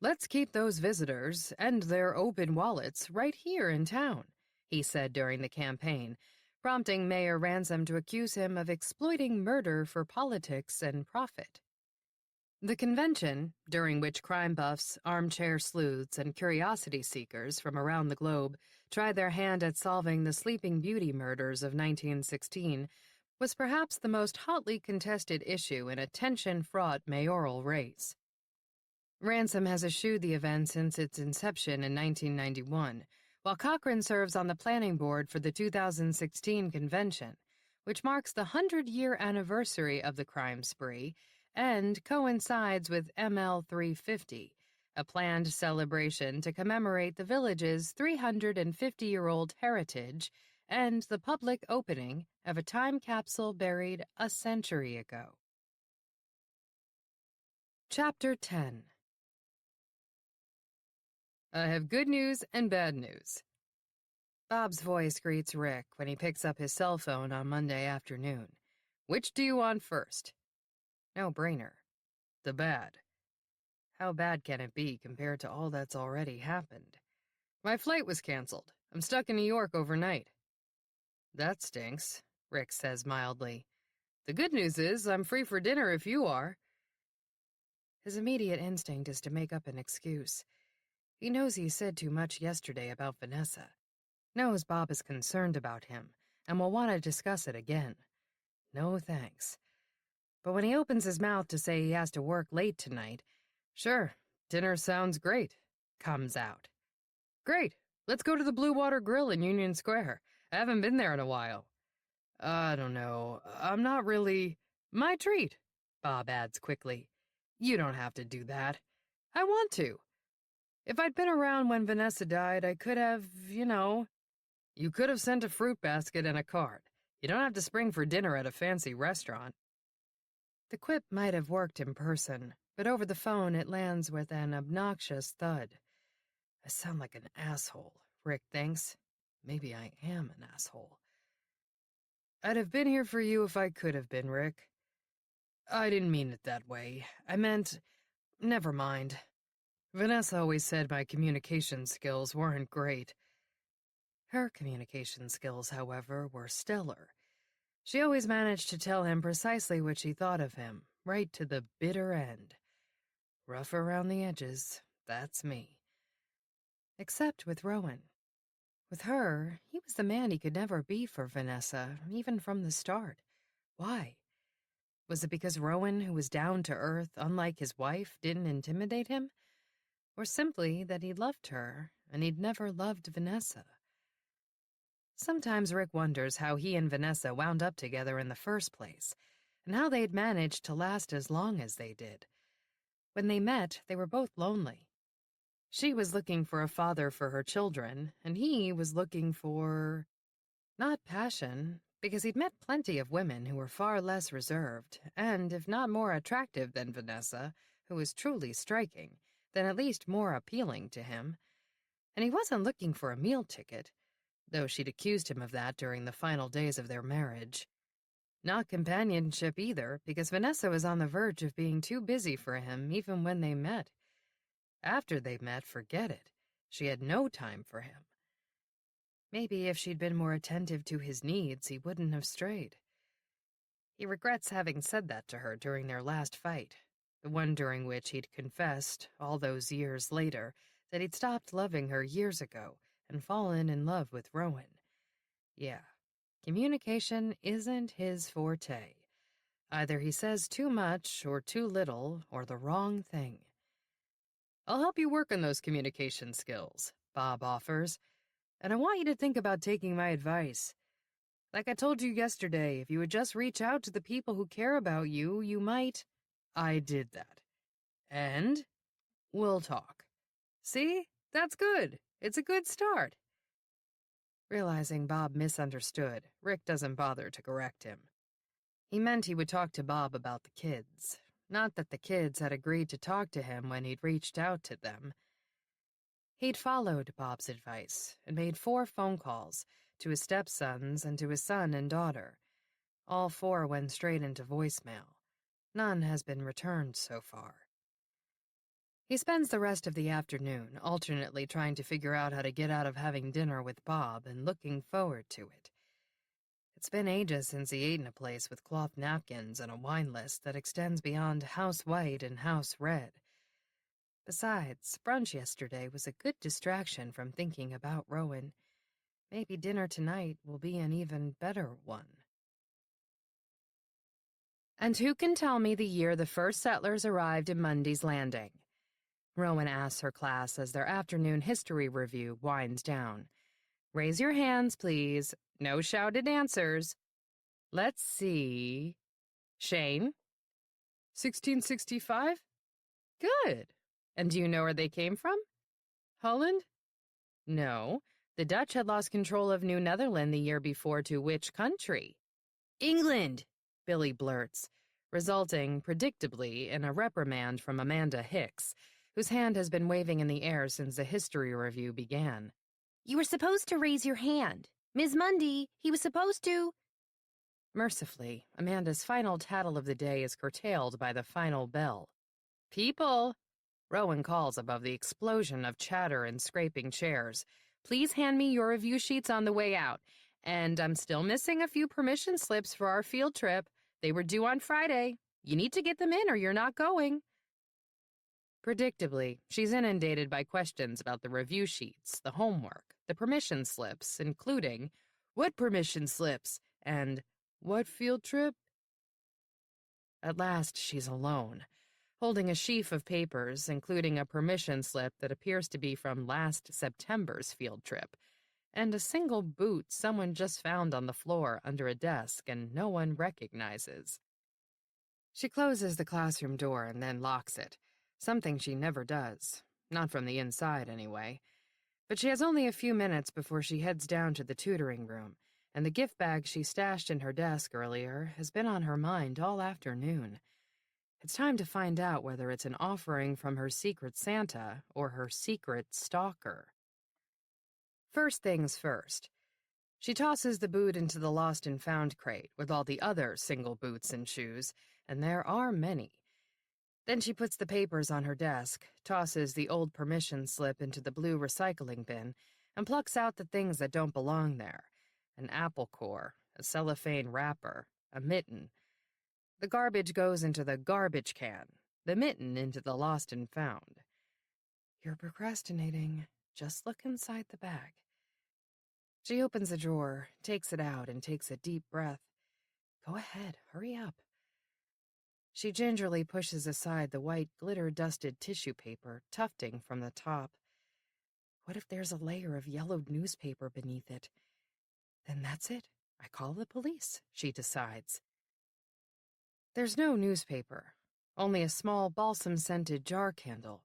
"Let's keep those visitors and their open wallets right here in town," he said during the campaign, prompting Mayor Ransom to accuse him of exploiting murder for politics and profit. The convention, during which crime buffs, armchair sleuths, and curiosity seekers from around the globe tried their hand at solving the Sleeping Beauty murders of 1916, was perhaps the most hotly contested issue in a tension-fraught mayoral race. Ransom has eschewed the event since its inception in 1991, while Cochran serves on the planning board for the 2016 convention, which marks the 100-year anniversary of the crime spree and coincides with ML 350, a planned celebration to commemorate the village's 350-year-old heritage and the public opening of a time capsule buried a century ago. Chapter 10. "I have good news and bad news." Bob's voice greets Rick when he picks up his cell phone on Monday afternoon. "Which do you want first?" No-brainer. "The bad." How bad can it be compared to all that's already happened? "My flight was canceled. I'm stuck in New York overnight." "That stinks," Rick says mildly. "The good news is I'm free for dinner if you are." His immediate instinct is to make up an excuse. He knows he said too much yesterday about Vanessa. Knows Bob is concerned about him and will want to discuss it again. No thanks. But when he opens his mouth to say he has to work late tonight, "Sure, dinner sounds great," comes out. "Great, let's go to the Blue Water Grill in Union Square. I haven't been there in a while." "I don't know, I'm not really—" "My treat," Bob adds quickly. "You don't have to do that. I want to. If I'd been around when Vanessa died, I could have. You could have sent a fruit basket and a card. You don't have to spring for dinner at a fancy restaurant." The quip might have worked in person, but over the phone it lands with an obnoxious thud. I sound like an asshole, Rick thinks. Maybe I am an asshole. "I'd have been here for you if I could have been, Rick." "I didn't mean it that way. I meant... Never mind. Vanessa always said my communication skills weren't great." Her communication skills, however, were stellar. She always managed to tell him precisely what she thought of him, right to the bitter end. Rough around the edges, that's me. Except with Rowan. With her, he was the man he could never be for Vanessa, even from the start. Why? Was it because Rowan, who was down to earth, unlike his wife, didn't intimidate him? Or simply that he loved her, and he'd never loved Vanessa? Sometimes Rick wonders how he and Vanessa wound up together in the first place, and how they'd managed to last as long as they did. When they met, they were both lonely. She was looking for a father for her children, and he was looking for... not passion, because he'd met plenty of women who were far less reserved, and, if not more attractive than Vanessa, who was truly striking, then at least more appealing to him. And he wasn't looking for a meal ticket, though she'd accused him of that during the final days of their marriage. Not companionship either, because Vanessa was on the verge of being too busy for him even when they met. After they met, forget it. She had no time for him. Maybe if she'd been more attentive to his needs, he wouldn't have strayed. He regrets having said that to her during their last fight, the one during which he'd confessed, all those years later, that he'd stopped loving her years ago and fallen in love with Rowan. Yeah, communication isn't his forte. Either he says too much or too little or the wrong thing. I'll help you work on those communication skills, Bob offers, and I want you to think about taking my advice. Like I told you yesterday, if you would just reach out to the people who care about you, you might. I did that. And we'll talk. See? That's good. It's a good start. Realizing Bob misunderstood, Rick doesn't bother to correct him. He meant he would talk to Bob about the kids, not that the kids had agreed to talk to him when he'd reached out to them. He'd followed Bob's advice and made 4 phone calls to his stepsons and to his son and daughter. All 4 went straight into voicemail. None has been returned so far. He spends the rest of the afternoon alternately trying to figure out how to get out of having dinner with Bob and looking forward to it. It's been ages since he ate in a place with cloth napkins and a wine list that extends beyond house white and house red. Besides, brunch yesterday was a good distraction from thinking about Rowan. Maybe dinner tonight will be an even better one. And who can tell me the year the first settlers arrived in Mundy's Landing? Rowan asks her class as their afternoon history review winds down. Raise your hands, please. No shouted answers. Let's see. Shane? 1665? Good. And do you know where they came from? Holland? No. The Dutch had lost control of New Netherland the year before to which country? England, Billy blurts, resulting, predictably, in a reprimand from Amanda Hicks, whose hand has been waving in the air since the history review began. You were supposed to raise your hand. Ms. Mundy, he was supposed to... Mercifully, Amanda's final tattle of the day is curtailed by the final bell. People, Rowan calls above the explosion of chatter and scraping chairs. Please hand me your review sheets on the way out. And I'm still missing a few permission slips for our field trip. They were due on Friday. You need to get them in or you're not going. Predictably, she's inundated by questions about the review sheets, the homework, the permission slips, including, what permission slips? And, what field trip? At last, she's alone, holding a sheaf of papers, including a permission slip that appears to be from last September's field trip, and a single boot someone just found on the floor under a desk and no one recognizes. She closes the classroom door and then locks it. Something she never does. Not from the inside, anyway. But she has only a few minutes before she heads down to the tutoring room, and the gift bag she stashed in her desk earlier has been on her mind all afternoon. It's time to find out whether it's an offering from her secret Santa or her secret stalker. First things first. She tosses the boot into the lost and found crate with all the other single boots and shoes, and there are many. Then she puts the papers on her desk, tosses the old permission slip into the blue recycling bin, and plucks out the things that don't belong there. An apple core, a cellophane wrapper, a mitten. The garbage goes into the garbage can, the mitten into the lost and found. You're procrastinating. Just look inside the bag. She opens the drawer, takes it out, and takes a deep breath. Go ahead, hurry up. She gingerly pushes aside the white, glitter-dusted tissue paper, tufting from the top. What if there's a layer of yellowed newspaper beneath it? Then that's it. I call the police, she decides. There's no newspaper, only a small balsam-scented jar candle.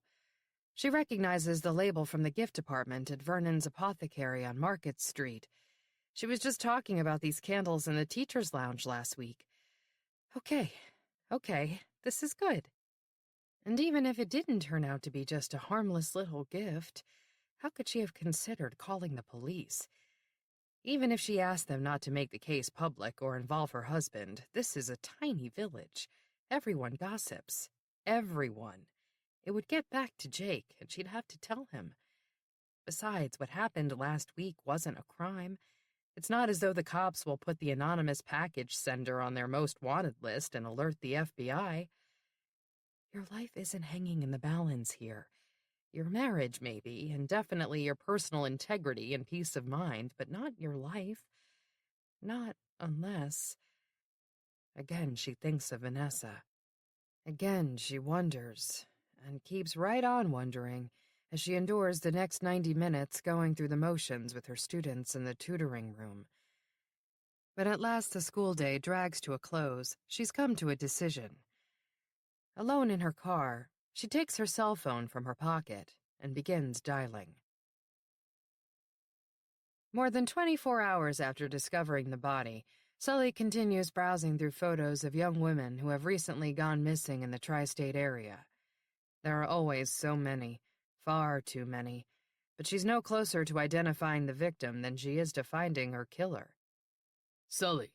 She recognizes the label from the gift department at Vernon's Apothecary on Market Street. She was just talking about these candles in the teacher's lounge last week. Okay, this is good. And even if it didn't turn out to be just a harmless little gift, how could she have considered calling the police? Even if she asked them not to make the case public or involve her husband, this is a tiny village. Everyone gossips. Everyone. It would get back to Jake, and she'd have to tell him. Besides, what happened last week wasn't a crime. It's not as though the cops will put the anonymous package sender on their most wanted list and alert the FBI. Your life isn't hanging in the balance here. Your marriage, maybe, and definitely your personal integrity and peace of mind, but not your life. Not unless... Again, she thinks of Vanessa. Again, she wonders, and keeps right on wondering, as she endures the next 90 minutes going through the motions with her students in the tutoring room. But at last the school day drags to a close. She's come to a decision. Alone in her car, she takes her cell phone from her pocket and begins dialing. More than 24 hours after discovering the body, Sully continues browsing through photos of young women who have recently gone missing in the tri-state area. There are always so many, far too many, but she's no closer to identifying the victim than she is to finding her killer. Sully.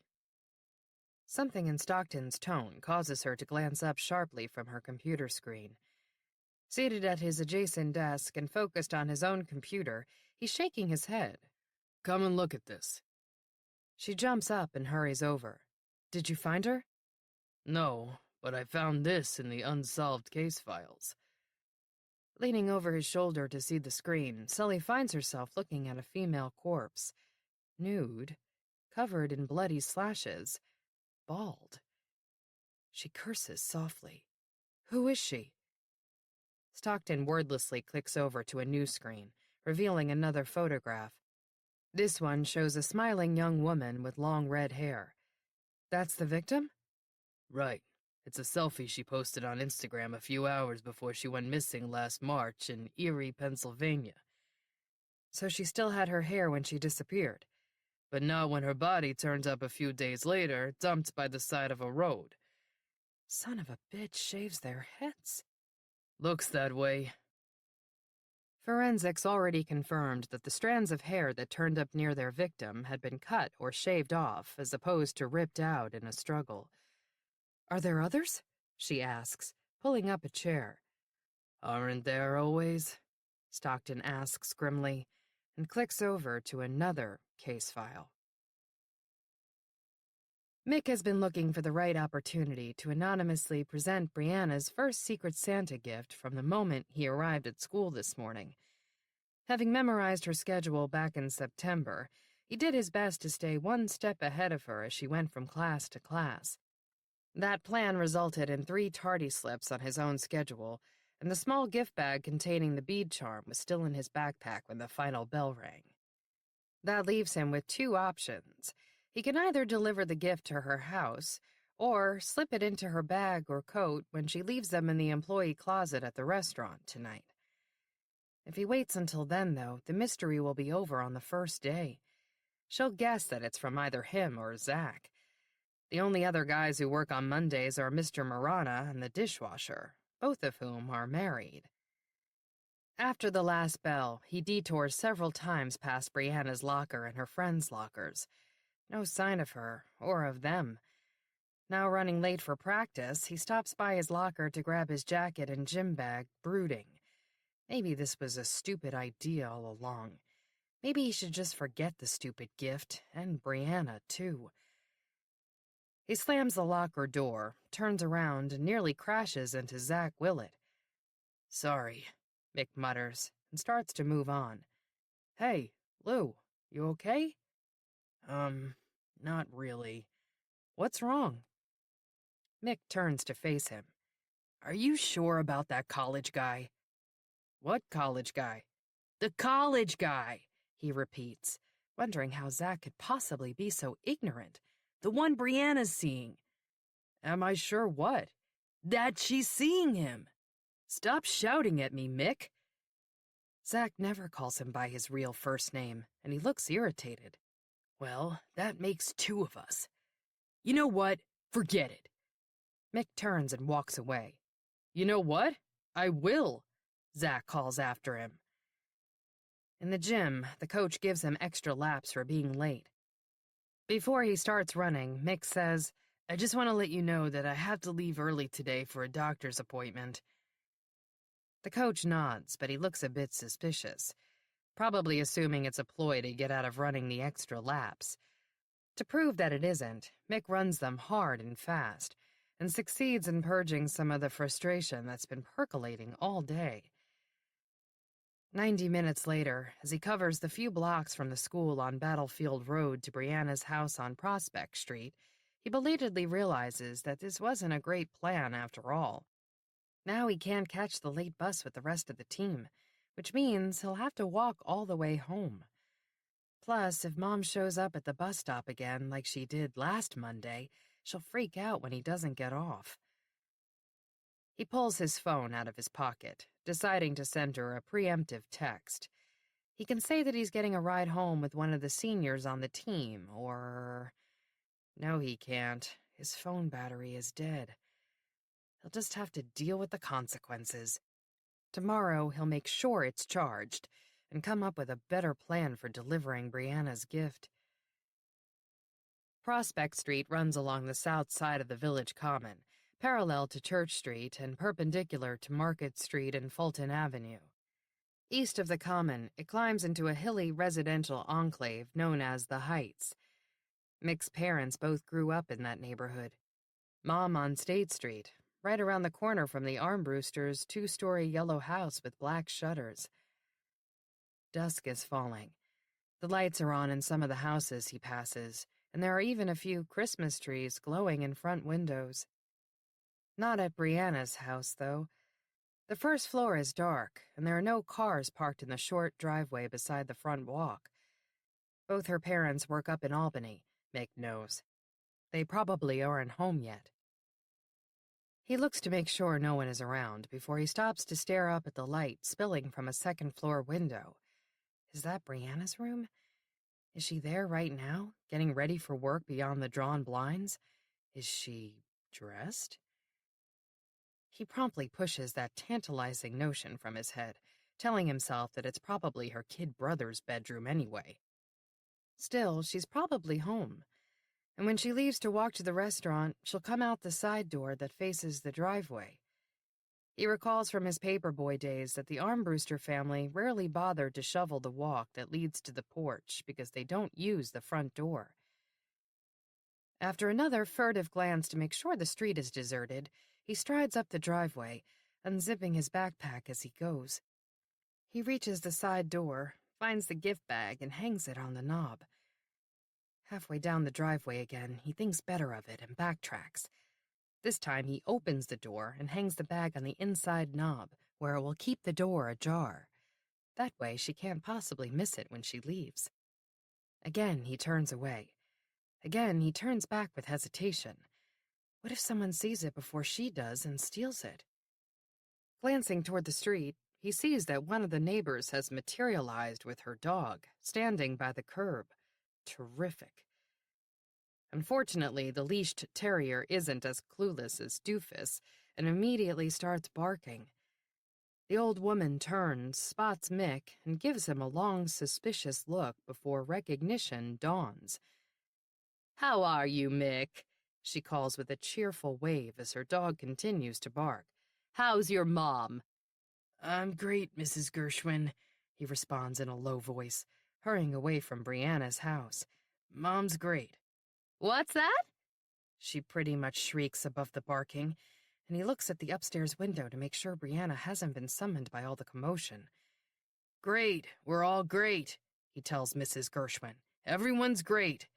Something in Stockton's tone causes her to glance up sharply from her computer screen. Seated at his adjacent desk and focused on his own computer, he's shaking his head. Come and look at this. She jumps up and hurries over. Did you find her? No, but I found this in the unsolved case files. Leaning over his shoulder to see the screen, Sully finds herself looking at a female corpse. Nude, covered in bloody slashes, bald. She curses softly. Who is she? Stockton wordlessly clicks over to a new screen, revealing another photograph. This one shows a smiling young woman with long red hair. That's the victim? Right. It's a selfie she posted on Instagram a few hours before she went missing last March in Erie, Pennsylvania. So she still had her hair when she disappeared. But not when her body turns up a few days later, dumped by the side of a road. Son of a bitch shaves their heads. Looks that way. Forensics already confirmed that the strands of hair that turned up near their victim had been cut or shaved off as opposed to ripped out in a struggle. Are there others? She asks, pulling up a chair. Aren't there always? Stockton asks grimly, and clicks over to another case file. Mick has been looking for the right opportunity to anonymously present Brianna's first Secret Santa gift from the moment he arrived at school this morning. Having memorized her schedule back in September, he did his best to stay one step ahead of her as she went from class to class. That plan resulted in 3 tardy slips on his own schedule, and the small gift bag containing the bead charm was still in his backpack when the final bell rang. That leaves him with 2 options. He can either deliver the gift to her house, or slip it into her bag or coat when she leaves them in the employee closet at the restaurant tonight. If he waits until then, though, the mystery will be over on the first day. She'll guess that it's from either him or Zach. The only other guys who work on Mondays are Mr. Marana and the dishwasher, both of whom are married. After the last bell, he detours several times past Brianna's locker and her friends' lockers. No sign of her, or of them. Now running late for practice, he stops by his locker to grab his jacket and gym bag, brooding. Maybe this was a stupid idea all along. Maybe he should just forget the stupid gift, and Brianna, too. He slams the locker door, turns around, and nearly crashes into Zach Willett. "Sorry," Mick mutters, and starts to move on. "Hey, Lou, you okay?" Not really. What's wrong?" Mick turns to face him. "Are you sure about that college guy?" "What college guy?" "The college guy," he repeats, wondering how Zach could possibly be so ignorant. "The one Brianna's seeing." "Am I sure what?" "That she's seeing him." "Stop shouting at me, Mick." Zach never calls him by his real first name, and he looks irritated. "Well, that makes 2 of us. You know what? Forget it." Mick turns and walks away. "You know what? I will," Zach calls after him. In the gym, the coach gives him extra laps for being late. Before he starts running, Mick says, "I just want to let you know that I have to leave early today for a doctor's appointment." The coach nods, but he looks a bit suspicious, probably assuming it's a ploy to get out of running the extra laps. To prove that it isn't, Mick runs them hard and fast, and succeeds in purging some of the frustration that's been percolating all day. 90 minutes later, as he covers the few blocks from the school on Battlefield Road to Brianna's house on Prospect Street, he belatedly realizes that this wasn't a great plan after all. Now he can't catch the late bus with the rest of the team, which means he'll have to walk all the way home. Plus, if Mom shows up at the bus stop again like she did last Monday, she'll freak out when he doesn't get off. He pulls his phone out of his pocket, deciding to send her a preemptive text. He can say that he's getting a ride home with one of the seniors on the team, or... No, he can't. His phone battery is dead. He'll just have to deal with the consequences. Tomorrow, he'll make sure it's charged and come up with a better plan for delivering Brianna's gift. Prospect Street runs along the south side of the village common, parallel to Church Street and perpendicular to Market Street and Fulton Avenue. East of the common, it climbs into a hilly residential enclave known as the Heights. Mick's parents both grew up in that neighborhood. Mom on State Street, right around the corner from the Armbruster's two-story yellow house with black shutters. Dusk is falling. The lights are on in some of the houses he passes, and there are even a few Christmas trees glowing in front windows. Not at Brianna's house, though. The first floor is dark, and there are no cars parked in the short driveway beside the front walk. Both her parents work up in Albany, Mick knows. They probably aren't home yet. He looks to make sure no one is around before he stops to stare up at the light spilling from a second-floor window. Is that Brianna's room? Is she there right now, getting ready for work beyond the drawn blinds? Is she dressed? He promptly pushes that tantalizing notion from his head, telling himself that it's probably her kid brother's bedroom anyway. Still, she's probably home. And when she leaves to walk to the restaurant, she'll come out the side door that faces the driveway. He recalls from his paperboy days that the Armbruster family rarely bothered to shovel the walk that leads to the porch because they don't use the front door. After another furtive glance to make sure the street is deserted, he strides up the driveway, unzipping his backpack as he goes. He reaches the side door, finds the gift bag, and hangs it on the knob. Halfway down the driveway again, he thinks better of it and backtracks. This time he opens the door and hangs the bag on the inside knob, where it will keep the door ajar. That way she can't possibly miss it when she leaves. Again he turns away. Again he turns back with hesitation. What if someone sees it before she does and steals it? Glancing toward the street, he sees that one of the neighbors has materialized with her dog, standing by the curb. Terrific. Unfortunately, the leashed terrier isn't as clueless as Doofus and immediately starts barking. The old woman turns, spots Mick, and gives him a long, suspicious look before recognition dawns. "How are you, Mick?" she calls with a cheerful wave as her dog continues to bark. "How's your mom?" "I'm great, Mrs. Gershwin," he responds in a low voice, hurrying away from Brianna's house. "Mom's great." "What's that?" she pretty much shrieks above the barking, and he looks at the upstairs window to make sure Brianna hasn't been summoned by all the commotion. "Great, we're all great," he tells Mrs. Gershwin. "Everyone's great."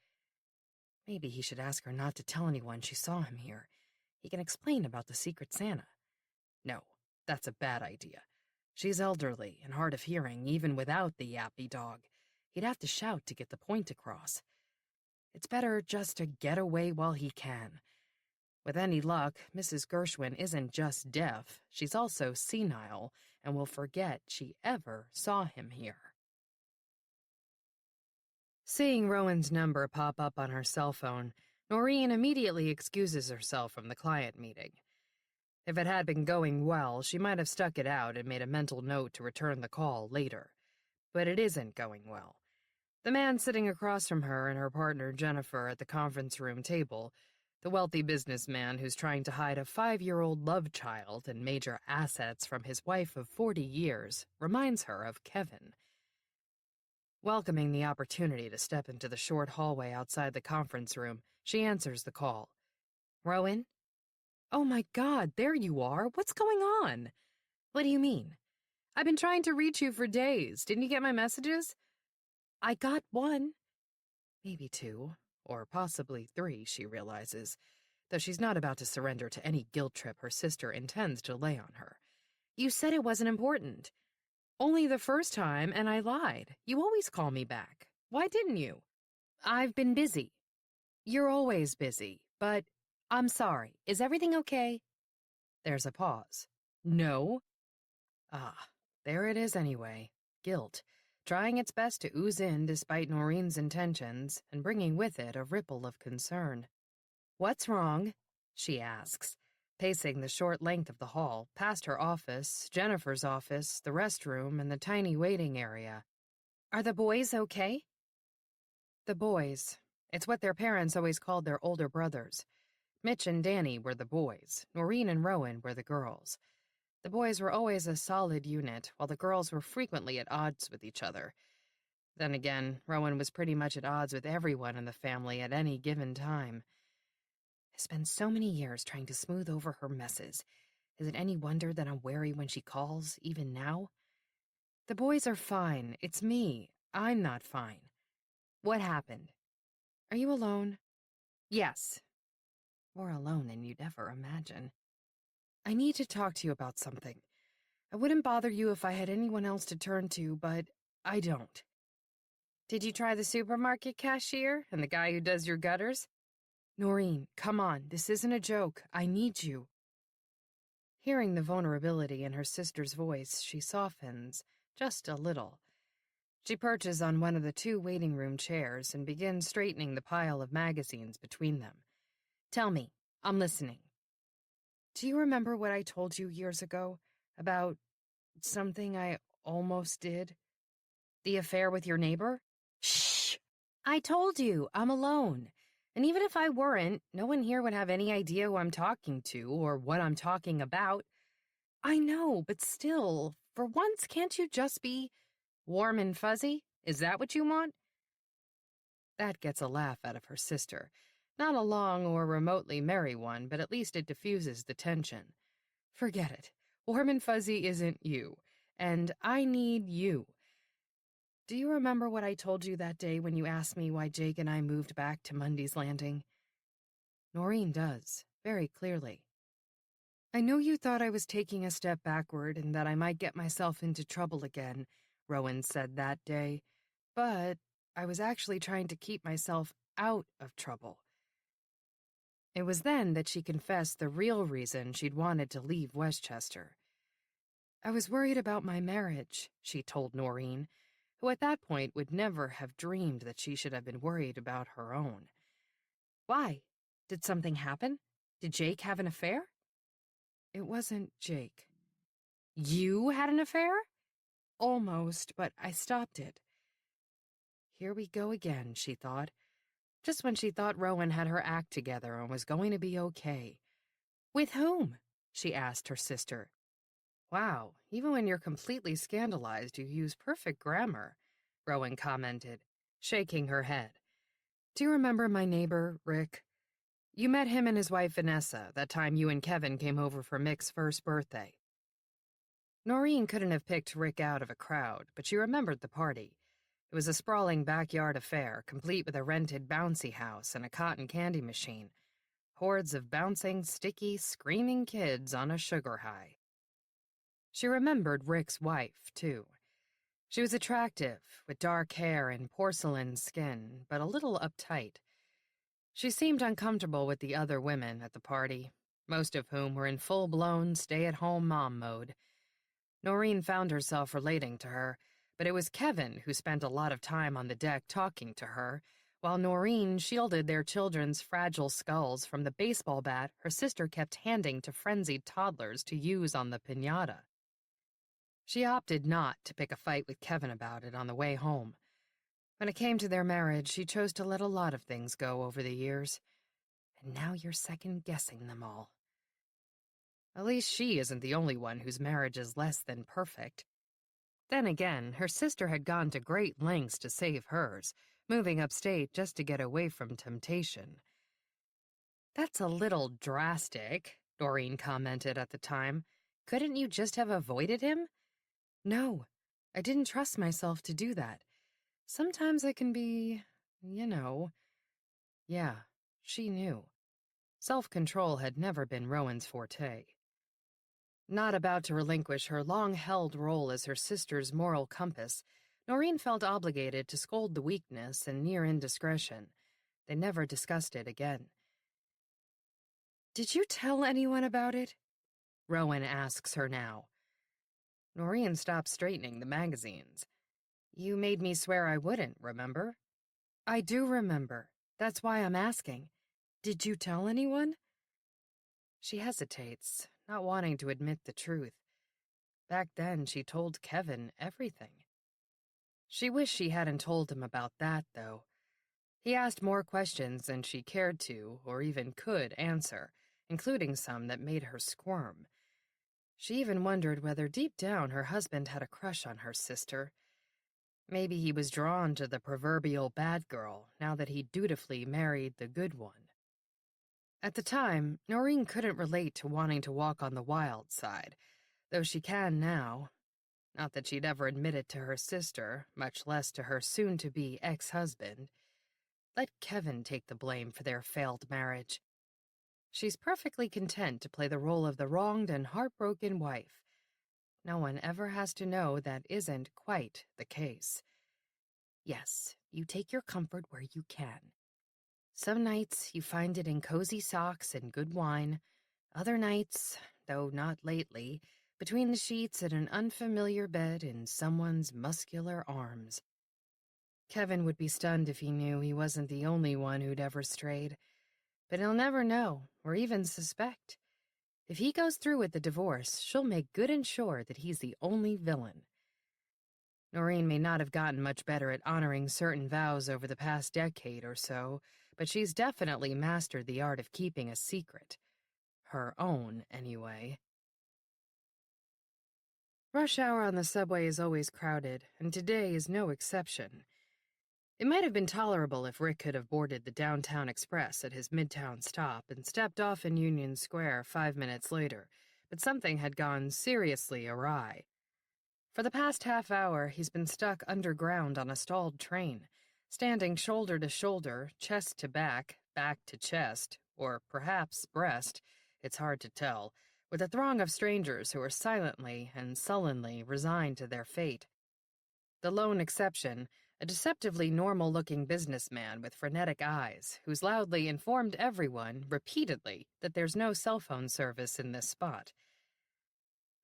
Maybe he should ask her not to tell anyone she saw him here. He can explain about the Secret Santa. No, that's a bad idea. She's elderly and hard of hearing even without the yappy dog. He'd have to shout to get the point across. It's better just to get away while he can. With any luck, Mrs. Gershwin isn't just deaf, she's also senile and will forget she ever saw him here. Seeing Rowan's number pop up on her cell phone, Noreen immediately excuses herself from the client meeting. If it had been going well, she might have stuck it out and made a mental note to return the call later. but it isn't going well. The man sitting across from her and her partner Jennifer at the conference room table, the wealthy businessman who's trying to hide a 5-year-old love child and major assets from his wife of 40 years, reminds her of Kevin. Welcoming the opportunity to step into the short hallway outside the conference room, she answers the call. Rowan? Oh my God, there you are. What's going on? What do you mean? I've been trying to reach you for days. Didn't you get my messages? I got one. Maybe 2, or possibly 3, she realizes, though she's not about to surrender to any guilt trip her sister intends to lay on her. You said it wasn't important. Only the first time, and I lied. You always call me back. Why didn't you? I've been busy. You're always busy, but I'm sorry. Is everything okay? There's a pause. No. Ah, there it is anyway. Guilt, trying its best to ooze in despite Noreen's intentions and bringing with it a ripple of concern. What's wrong? She asks, pacing the short length of the hall, past her office, Jennifer's office, the restroom, and the tiny waiting area. Are the boys okay? The boys. It's what their parents always called their older brothers. Mitch and Danny were the boys. Noreen and Rowan were the girls. The boys were always a solid unit, while the girls were frequently at odds with each other. Then again, Rowan was pretty much at odds with everyone in the family at any given time. I spend so many years trying to smooth over her messes. Is it any wonder that I'm wary when she calls, even now? The boys are fine. It's me. I'm not fine. What happened? Are you alone? Yes. More alone than you'd ever imagine. I need to talk to you about something. I wouldn't bother you if I had anyone else to turn to, but I don't. Did you try the supermarket cashier and the guy who does your gutters? Noreen, come on, this isn't a joke. I need you. Hearing the vulnerability in her sister's voice, she softens, just a little. She perches on one of the 2 waiting room chairs and begins straightening the pile of magazines between them. Tell me, I'm listening. Do you remember what I told you years ago about something I almost did? The affair with your neighbor? Shh! I told you, I'm alone. And even if I weren't, no one here would have any idea who I'm talking to or what I'm talking about. I know, but still, for once, can't you just be warm and fuzzy? Is that what you want? That gets a laugh out of her sister. Not a long or remotely merry one, but at least it diffuses the tension. Forget it. Warm and fuzzy isn't you, and I need you. Do you remember what I told you that day when you asked me why Jake and I moved back to Mundy's Landing? Noreen does, very clearly. I know you thought I was taking a step backward and that I might get myself into trouble again, Rowan said that day, but I was actually trying to keep myself out of trouble. It was then that she confessed the real reason she'd wanted to leave Westchester. I was worried about my marriage, she told Noreen, who at that point would never have dreamed that she should have been worried about her own. Why? Did something happen? Did Jake have an affair? It wasn't Jake. You had an affair? Almost, but I stopped it. Here we go again, she thought. Just when she thought Rowan had her act together and was going to be okay. With whom? She asked her sister. Wow, even when you're completely scandalized, you use perfect grammar, Rowan commented, shaking her head. Do you remember my neighbor, Rick? You met him and his wife Vanessa that time you and Kevin came over for Mick's first birthday. Noreen couldn't have picked Rick out of a crowd, but she remembered the party. It was a sprawling backyard affair, complete with a rented bouncy house and a cotton candy machine. Hordes of bouncing, sticky, screaming kids on a sugar high. She remembered Rick's wife, too. She was attractive, with dark hair and porcelain skin, but a little uptight. She seemed uncomfortable with the other women at the party, most of whom were in full-blown, stay-at-home mom mode. Noreen found herself relating to her, but it was Kevin who spent a lot of time on the deck talking to her, while Noreen shielded their children's fragile skulls from the baseball bat her sister kept handing to frenzied toddlers to use on the piñata. She opted not to pick a fight with Kevin about it on the way home. When it came to their marriage, she chose to let a lot of things go over the years. And now you're second-guessing them all. At least she isn't the only one whose marriage is less than perfect. Then again, her sister had gone to great lengths to save hers, moving upstate just to get away from temptation. "That's a little drastic," Doreen commented at the time. "Couldn't you just have avoided him?" "No, I didn't trust myself to do that. Sometimes I can be, you know." Yeah, she knew. Self-control had never been Rowan's forte. Not about to relinquish her long-held role as her sister's moral compass, Noreen felt obligated to scold the weakness and near indiscretion. They never discussed it again. "Did you tell anyone about it?" Rowan asks her now. Noreen stopped straightening the magazines. "You made me swear I wouldn't, remember?" "I do remember. That's why I'm asking. Did you tell anyone?" She hesitates, not wanting to admit the truth. Back then, she told Kevin everything. She wished she hadn't told him about that, though. He asked more questions than she cared to, or even could, answer, including some that made her squirm. She even wondered whether deep down her husband had a crush on her sister. Maybe he was drawn to the proverbial bad girl now that he dutifully married the good one. At the time, Noreen couldn't relate to wanting to walk on the wild side, though she can now. Not that she'd ever admit it to her sister, much less to her soon-to-be ex-husband. Let Kevin take the blame for their failed marriage. She's perfectly content to play the role of the wronged and heartbroken wife. No one ever has to know that isn't quite the case. Yes, you take your comfort where you can. Some nights you find it in cozy socks and good wine. Other nights, though not lately, between the sheets at an unfamiliar bed in someone's muscular arms. Kevin would be stunned if he knew he wasn't the only one who'd ever strayed. But he'll never know, or even suspect. If he goes through with the divorce, she'll make good and sure that he's the only villain. Noreen may not have gotten much better at honoring certain vows over the past decade or so, but she's definitely mastered the art of keeping a secret. Her own, anyway. Rush hour on the subway is always crowded, and today is no exception. It might have been tolerable if Rick could have boarded the downtown express at his midtown stop and stepped off in Union Square 5 minutes later, but something had gone seriously awry. For the past half hour, he's been stuck underground on a stalled train, standing shoulder to shoulder, chest to back to chest, or perhaps breast, it's hard to tell, with a throng of strangers who are silently and sullenly resigned to their fate. The lone exception, a deceptively normal-looking businessman with frenetic eyes, who's loudly informed everyone, repeatedly, that there's no cell phone service in this spot.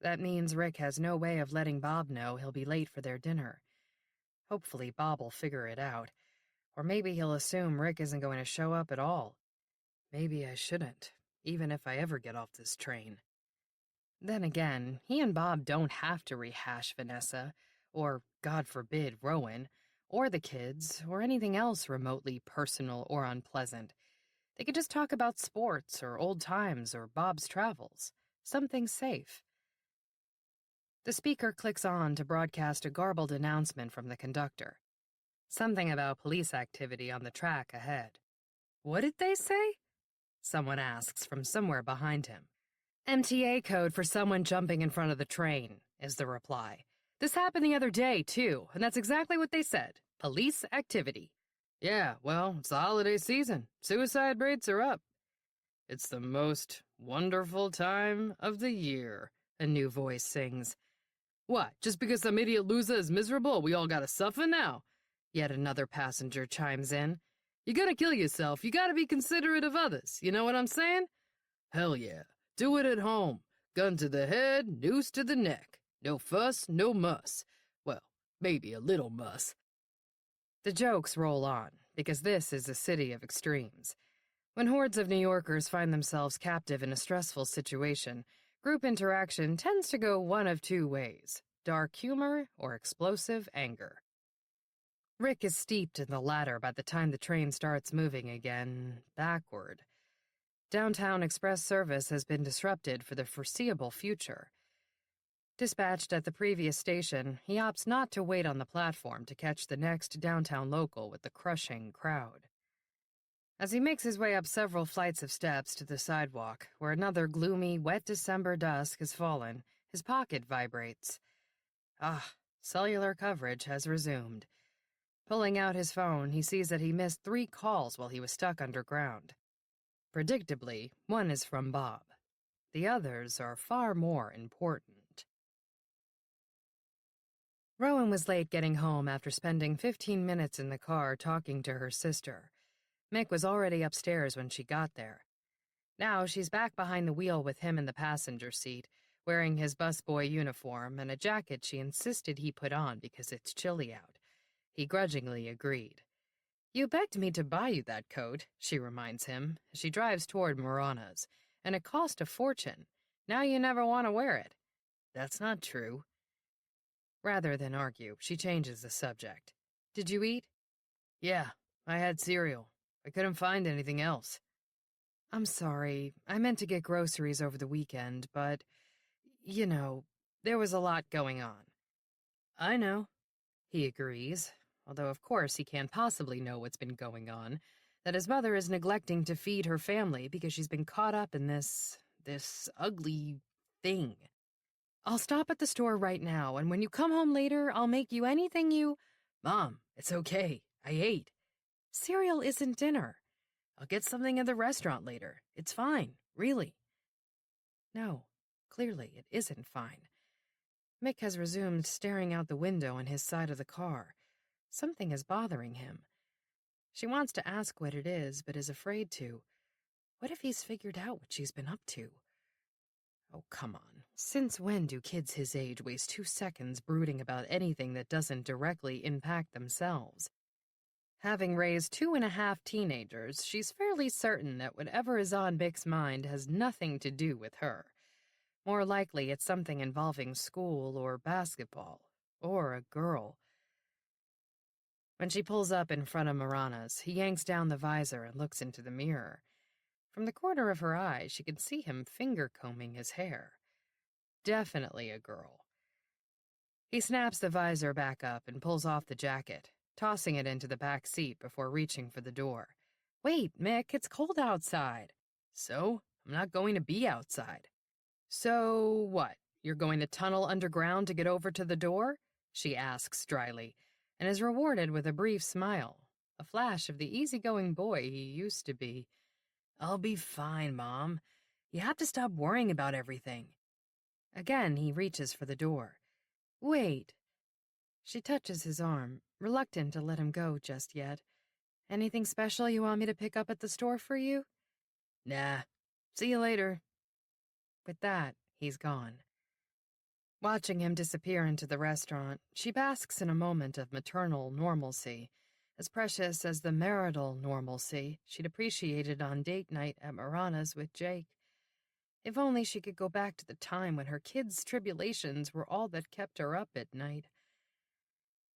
That means Rick has no way of letting Bob know he'll be late for their dinner. Hopefully Bob will figure it out. Or maybe he'll assume Rick isn't going to show up at all. Maybe I shouldn't, even if I ever get off this train. Then again, he and Bob don't have to rehash Vanessa, or, God forbid, Rowan, or the kids, or anything else remotely personal or unpleasant. They could just talk about sports, or old times, or Bob's travels. Something safe. The speaker clicks on to broadcast a garbled announcement from the conductor. Something about police activity on the track ahead. "What did they say?" someone asks from somewhere behind him. "MTA code for someone jumping in front of the train," is the reply. "This happened the other day, too, and that's exactly what they said. Police activity." "Yeah, well, it's the holiday season. Suicide rates are up." "It's the most wonderful time of the year," a new voice sings. "What, just because some idiot loser is miserable, we all gotta suffer now?" Yet another passenger chimes in. "You gotta kill yourself, you gotta be considerate of others, you know what I'm saying?" "Hell yeah, do it at home. Gun to the head, noose to the neck. No fuss, no muss. Well, maybe a little muss." The jokes roll on, because this is a city of extremes. When hordes of New Yorkers find themselves captive in a stressful situation, group interaction tends to go one of two ways. dark humor, or explosive anger. Rick is steeped in the latter by the time the train starts moving again, backward. Downtown express service has been disrupted for the foreseeable future. Dispatched at the previous station, he opts not to wait on the platform to catch the next downtown local with the crushing crowd. As he makes his way up several flights of steps to the sidewalk, where another gloomy, wet December dusk has fallen, his pocket vibrates. Cellular coverage has resumed. Pulling out his phone, he sees that he missed 3 calls while he was stuck underground. Predictably, one is from Bob. The others are far more important. Rowan was late getting home after spending 15 minutes in the car talking to her sister. Mick was already upstairs when she got there. Now she's back behind the wheel with him in the passenger seat, wearing his busboy uniform and a jacket she insisted he put on because it's chilly out. He grudgingly agreed. "You begged me to buy you that coat," she reminds him, as she drives toward Marana's, "and it cost a fortune. Now you never want to wear it." "That's not true." Rather than argue, she changes the subject. "Did you eat?" "Yeah, I had cereal. I couldn't find anything else." "I'm sorry. I meant to get groceries over the weekend, but, there was a lot going on." "I know," he agrees, although of course he can't possibly know what's been going on, that his mother is neglecting to feed her family because she's been caught up in this ugly thing. "I'll stop at the store right now, and when you come home later, I'll make you anything you—" "Mom, it's okay. I ate." "Cereal isn't dinner." "I'll get something at the restaurant later. It's fine, really." No, clearly it isn't fine. Mick has resumed staring out the window on his side of the car. Something is bothering him. She wants to ask what it is, but is afraid to. What if he's figured out what she's been up to? Oh, come on. Since when do kids his age waste 2 seconds brooding about anything that doesn't directly impact themselves? Having raised 2.5 teenagers, she's fairly certain that whatever is on Mick's mind has nothing to do with her. More likely it's something involving school or basketball, or a girl. When she pulls up in front of Marana's, he yanks down the visor and looks into the mirror. From the corner of her eye, she can see him finger-combing his hair. Definitely a girl. He snaps the visor back up and pulls off the jacket, tossing it into the back seat before reaching for the door. "Wait, Mick, it's cold outside." "So? I'm not going to be outside." "So what? You're going to tunnel underground to get over to the door?" she asks dryly, and is rewarded with a brief smile, a flash of the easygoing boy he used to be. "I'll be fine, Mom. You have to stop worrying about everything." Again, he reaches for the door. "Wait." She touches his arm, reluctant to let him go just yet. "Anything special you want me to pick up at the store for you?" "Nah. See you later." With that, he's gone. Watching him disappear into the restaurant, she basks in a moment of maternal normalcy, as precious as the marital normalcy she'd appreciated on date night at Marana's with Jake. If only she could go back to the time when her kids' tribulations were all that kept her up at night.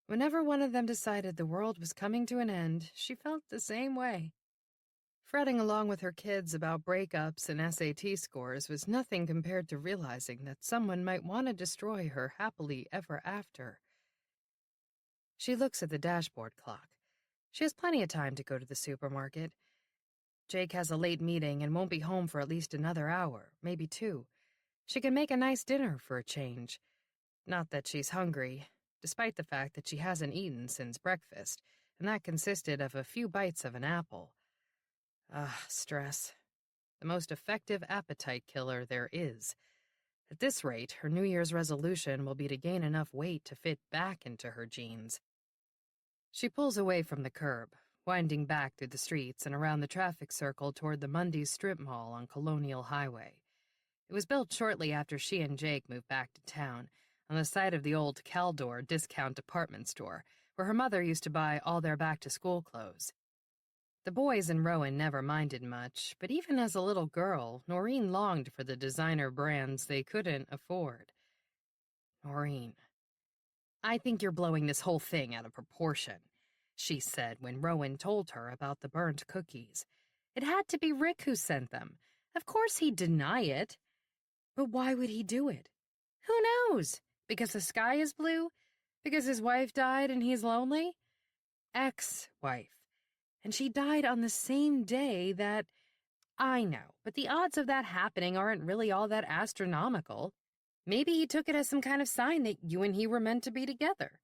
Whenever one of them decided the world was coming to an end, she felt the same way. Fretting along with her kids about breakups and SAT scores was nothing compared to realizing that someone might want to destroy her happily ever after. She looks at the dashboard clock. She has plenty of time to go to the supermarket. Jake has a late meeting and won't be home for at least another hour, maybe 2. She can make a nice dinner for a change. Not that she's hungry, despite the fact that she hasn't eaten since breakfast, and that consisted of a few bites of an apple. Stress. The most effective appetite killer there is. At this rate, her New Year's resolution will be to gain enough weight to fit back into her jeans. She pulls away from the curb, winding back through the streets and around the traffic circle toward the Mundy strip mall on Colonial Highway. It was built shortly after she and Jake moved back to town, on the site of the old Caldor discount department store, where her mother used to buy all their back-to-school clothes. The boys and Rowan never minded much, but even as a little girl, Noreen longed for the designer brands they couldn't afford. Noreen. I think you're blowing this whole thing out of proportion, she said when Rowan told her about the burnt cookies. It had to be Rick who sent them. Of course he'd deny it. But why would he do it? Who knows? Because the sky is blue? Because his wife died and he's lonely? Ex-wife. And she died on the same day that... I know, but the odds of that happening aren't really all that astronomical. Maybe he took it as some kind of sign that you and he were meant to be together.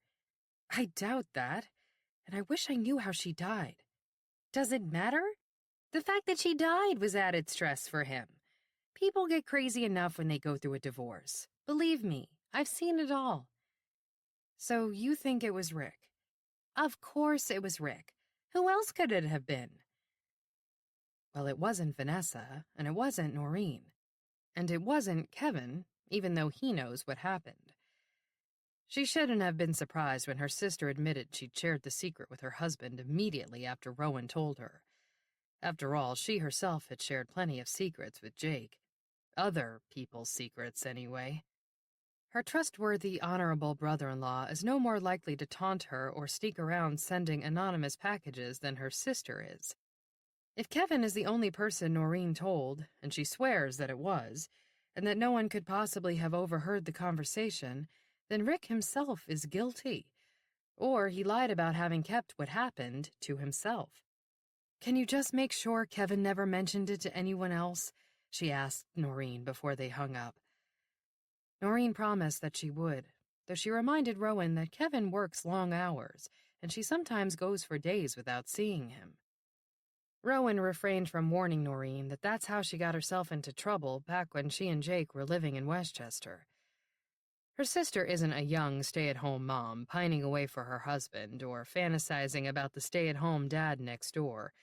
I doubt that, and I wish I knew how she died. Does it matter? The fact that she died was added stress for him. People get crazy enough when they go through a divorce. Believe me, I've seen it all. So you think it was Rick? Of course it was Rick. Who else could it have been? Well, it wasn't Vanessa, and it wasn't Noreen. And it wasn't Kevin, even though he knows what happened. She shouldn't have been surprised when her sister admitted she'd shared the secret with her husband immediately after Rowan told her. After all, she herself had shared plenty of secrets with Jake. Other people's secrets, anyway. Her trustworthy, honorable brother-in-law is no more likely to taunt her or sneak around sending anonymous packages than her sister is. If Kevin is the only person Noreen told, and she swears that it was, and that no one could possibly have overheard the conversation, then Rick himself is guilty. Or he lied about having kept what happened to himself. Can you just make sure Kevin never mentioned it to anyone else? She asked Noreen before they hung up. Noreen promised that she would, though she reminded Rowan that Kevin works long hours, and she sometimes goes for days without seeing him. Rowan refrained from warning Noreen that that's how she got herself into trouble back when she and Jake were living in Westchester. Her sister isn't a young, stay-at-home mom pining away for her husband or fantasizing about the stay-at-home dad next door.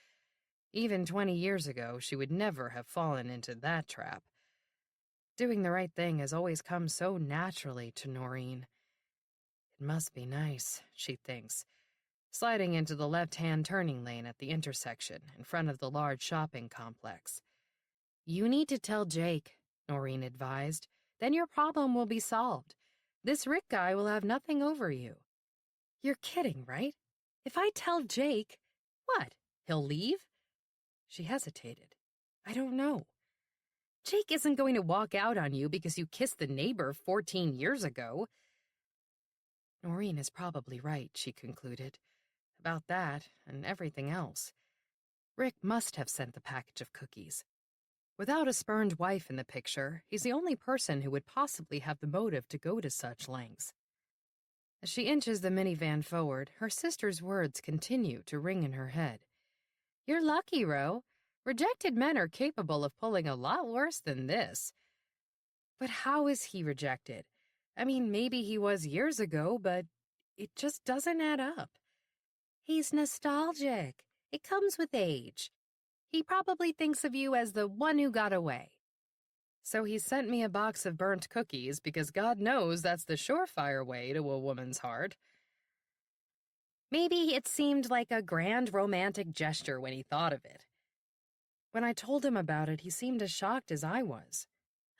Even 20 years ago, she would never have fallen into that trap. Doing the right thing has always come so naturally to Noreen. It must be nice, she thinks, sliding into the left-hand turning lane at the intersection in front of the large shopping complex. You need to tell Jake, Noreen advised. Then your problem will be solved. This Rick guy will have nothing over you. You're kidding, right? If I tell Jake, what, he'll leave? She hesitated. I don't know. Jake isn't going to walk out on you because you kissed the neighbor 14 years ago. Noreen is probably right, she concluded. About that and everything else. Rick must have sent the package of cookies. Without a spurned wife in the picture, he's the only person who would possibly have the motive to go to such lengths. As she inches the minivan forward, her sister's words continue to ring in her head. You're lucky, Ro. Rejected men are capable of pulling a lot worse than this. But how is he rejected? I mean, maybe he was years ago, but it just doesn't add up. He's nostalgic. It comes with age. He probably thinks of you as the one who got away. So he sent me a box of burnt cookies because God knows that's the surefire way to a woman's heart. Maybe it seemed like a grand romantic gesture when he thought of it. When I told him about it, he seemed as shocked as I was.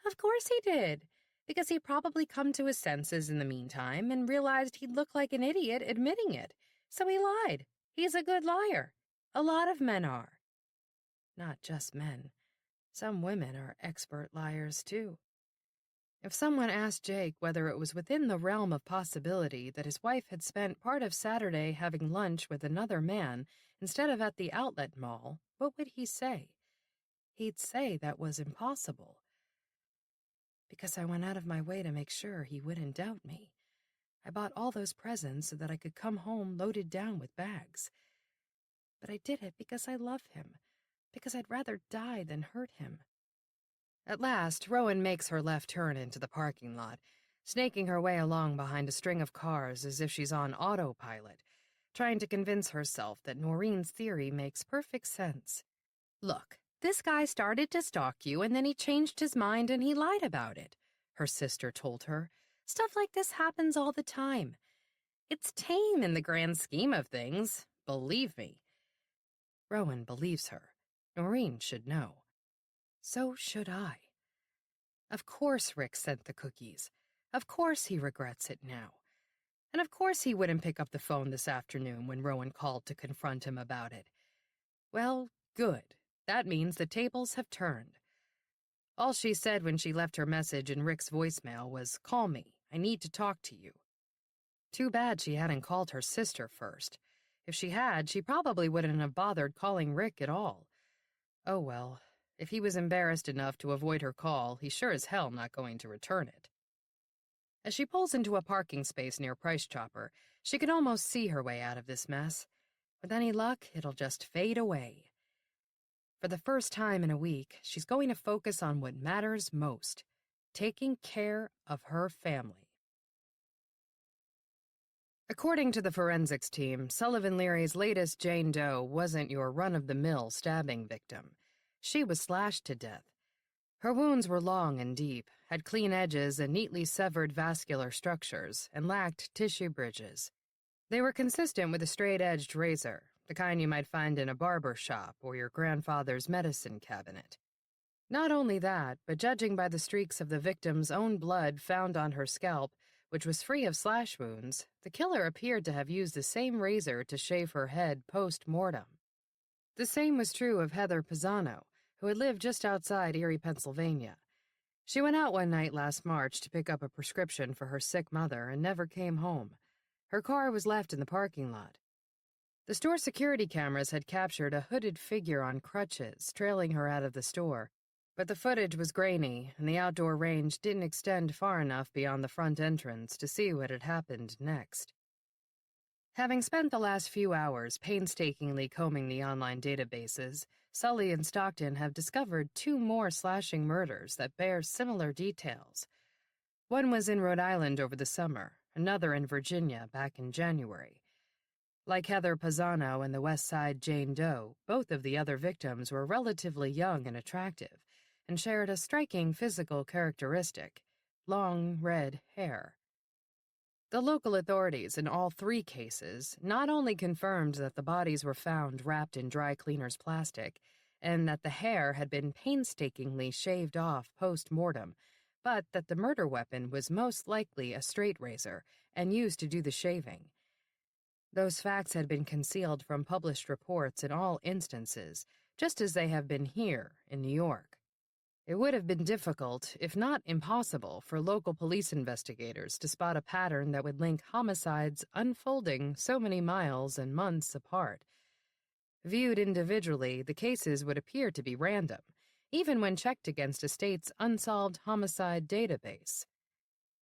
Of course he did, because he'd probably come to his senses in the meantime and realized he'd look like an idiot admitting it. So he lied. He's a good liar. A lot of men are. Not just men. Some women are expert liars, too. If someone asked Jake whether it was within the realm of possibility that his wife had spent part of Saturday having lunch with another man instead of at the outlet mall, what would he say? He'd say that was impossible. Because I went out of my way to make sure he wouldn't doubt me. I bought all those presents so that I could come home loaded down with bags. But I did it because I love him, because I'd rather die than hurt him. At last, Rowan makes her left turn into the parking lot, snaking her way along behind a string of cars as if she's on autopilot, trying to convince herself that Noreen's theory makes perfect sense. Look, this guy started to stalk you and then he changed his mind and he lied about it, her sister told her. Stuff like this happens all the time. It's tame in the grand scheme of things, believe me. Rowan believes her. Noreen should know. So should I. Of course Rick sent the cookies. Of course he regrets it now. And of course he wouldn't pick up the phone this afternoon when Rowan called to confront him about it. Well, good. That means the tables have turned. All she said when she left her message in Rick's voicemail was, "Call me. I need to talk to you." Too bad she hadn't called her sister first. If she had, she probably wouldn't have bothered calling Rick at all. Oh well, if he was embarrassed enough to avoid her call, he's sure as hell not going to return it. As she pulls into a parking space near Price Chopper, she can almost see her way out of this mess. With any luck, it'll just fade away. For the first time in a week, she's going to focus on what matters most: taking care of her family. According to the forensics team, Sullivan Leary's latest Jane Doe wasn't your run-of-the-mill stabbing victim. She was slashed to death. Her wounds were long and deep, had clean edges and neatly severed vascular structures, and lacked tissue bridges. They were consistent with a straight-edged razor, the kind you might find in a barber shop or your grandfather's medicine cabinet. Not only that, but judging by the streaks of the victim's own blood found on her scalp, which was free of slash wounds, the killer appeared to have used the same razor to shave her head post-mortem. The same was true of Heather Pisano, who had lived just outside Erie, Pennsylvania. She went out one night last March to pick up a prescription for her sick mother and never came home. Her car was left in the parking lot. The store security cameras had captured a hooded figure on crutches, trailing her out of the store, but the footage was grainy, and the outdoor range didn't extend far enough beyond the front entrance to see what had happened next. Having spent the last few hours painstakingly combing the online databases, Sully and Stockton have discovered 2 more slashing murders that bear similar details. One was in Rhode Island over the summer, another in Virginia back in January. Like Heather Pisano and the West Side Jane Doe, both of the other victims were relatively young and attractive, and shared a striking physical characteristic: long, red hair. The local authorities in all 3 cases not only confirmed that the bodies were found wrapped in dry cleaner's plastic, and that the hair had been painstakingly shaved off post-mortem, but that the murder weapon was most likely a straight razor and used to do the shaving. Those facts had been concealed from published reports in all instances, just as they have been here in New York. It would have been difficult, if not impossible, for local police investigators to spot a pattern that would link homicides unfolding so many miles and months apart. Viewed individually, the cases would appear to be random, even when checked against a state's unsolved homicide database.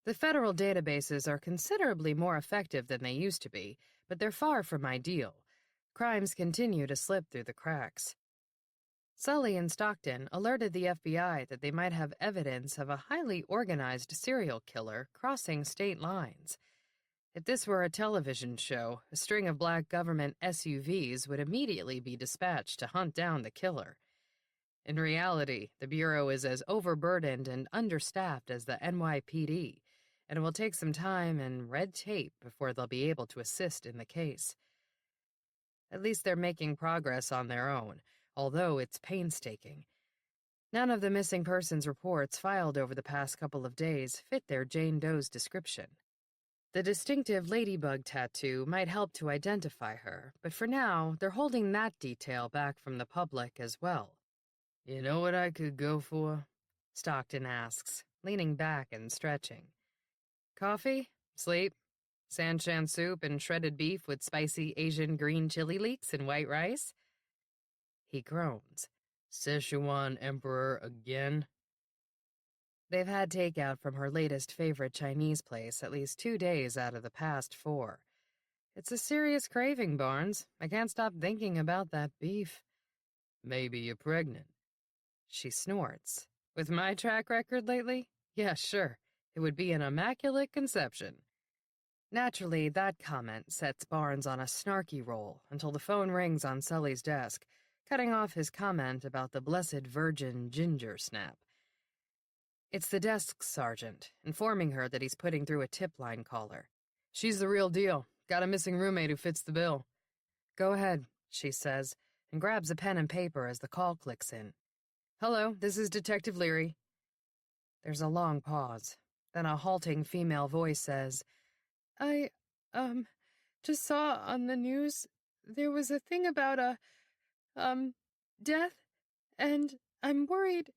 The federal databases are considerably more effective than they used to be, but they're far from ideal. Crimes continue to slip through the cracks. Sully and Stockton alerted the FBI that they might have evidence of a highly organized serial killer crossing state lines. If this were a television show, a string of black government SUVs would immediately be dispatched to hunt down the killer. In reality, the Bureau is as overburdened and understaffed as the NYPD, and it will take some time and red tape before they'll be able to assist in the case. At least they're making progress on their own, although it's painstaking. None of the missing persons reports filed over the past couple of days fit their Jane Doe's description. The distinctive ladybug tattoo might help to identify her, but for now, they're holding that detail back from the public as well. You know what I could go for? Stockton asks, leaning back and stretching. Coffee? Sleep? Sanshan soup and shredded beef with spicy Asian green chili leeks and white rice? He groans. Szechuan Emperor again? They've had takeout from her latest favorite Chinese place at least 2 days out of the past 4. It's a serious craving, Barnes. I can't stop thinking about that beef. Maybe you're pregnant. She snorts. With my track record lately? Yeah, sure. It would be an immaculate conception. Naturally, that comment sets Barnes on a snarky roll until the phone rings on Sully's desk, cutting off his comment about the Blessed Virgin ginger snap. It's the desk sergeant, informing her that he's putting through a tip line caller. She's the real deal. Got a missing roommate who fits the bill. Go ahead, she says, and grabs a pen and paper as the call clicks in. Hello, this is Detective Leary. There's a long pause. Then a halting female voice says, just saw on the news there was a thing about death, and I'm worried.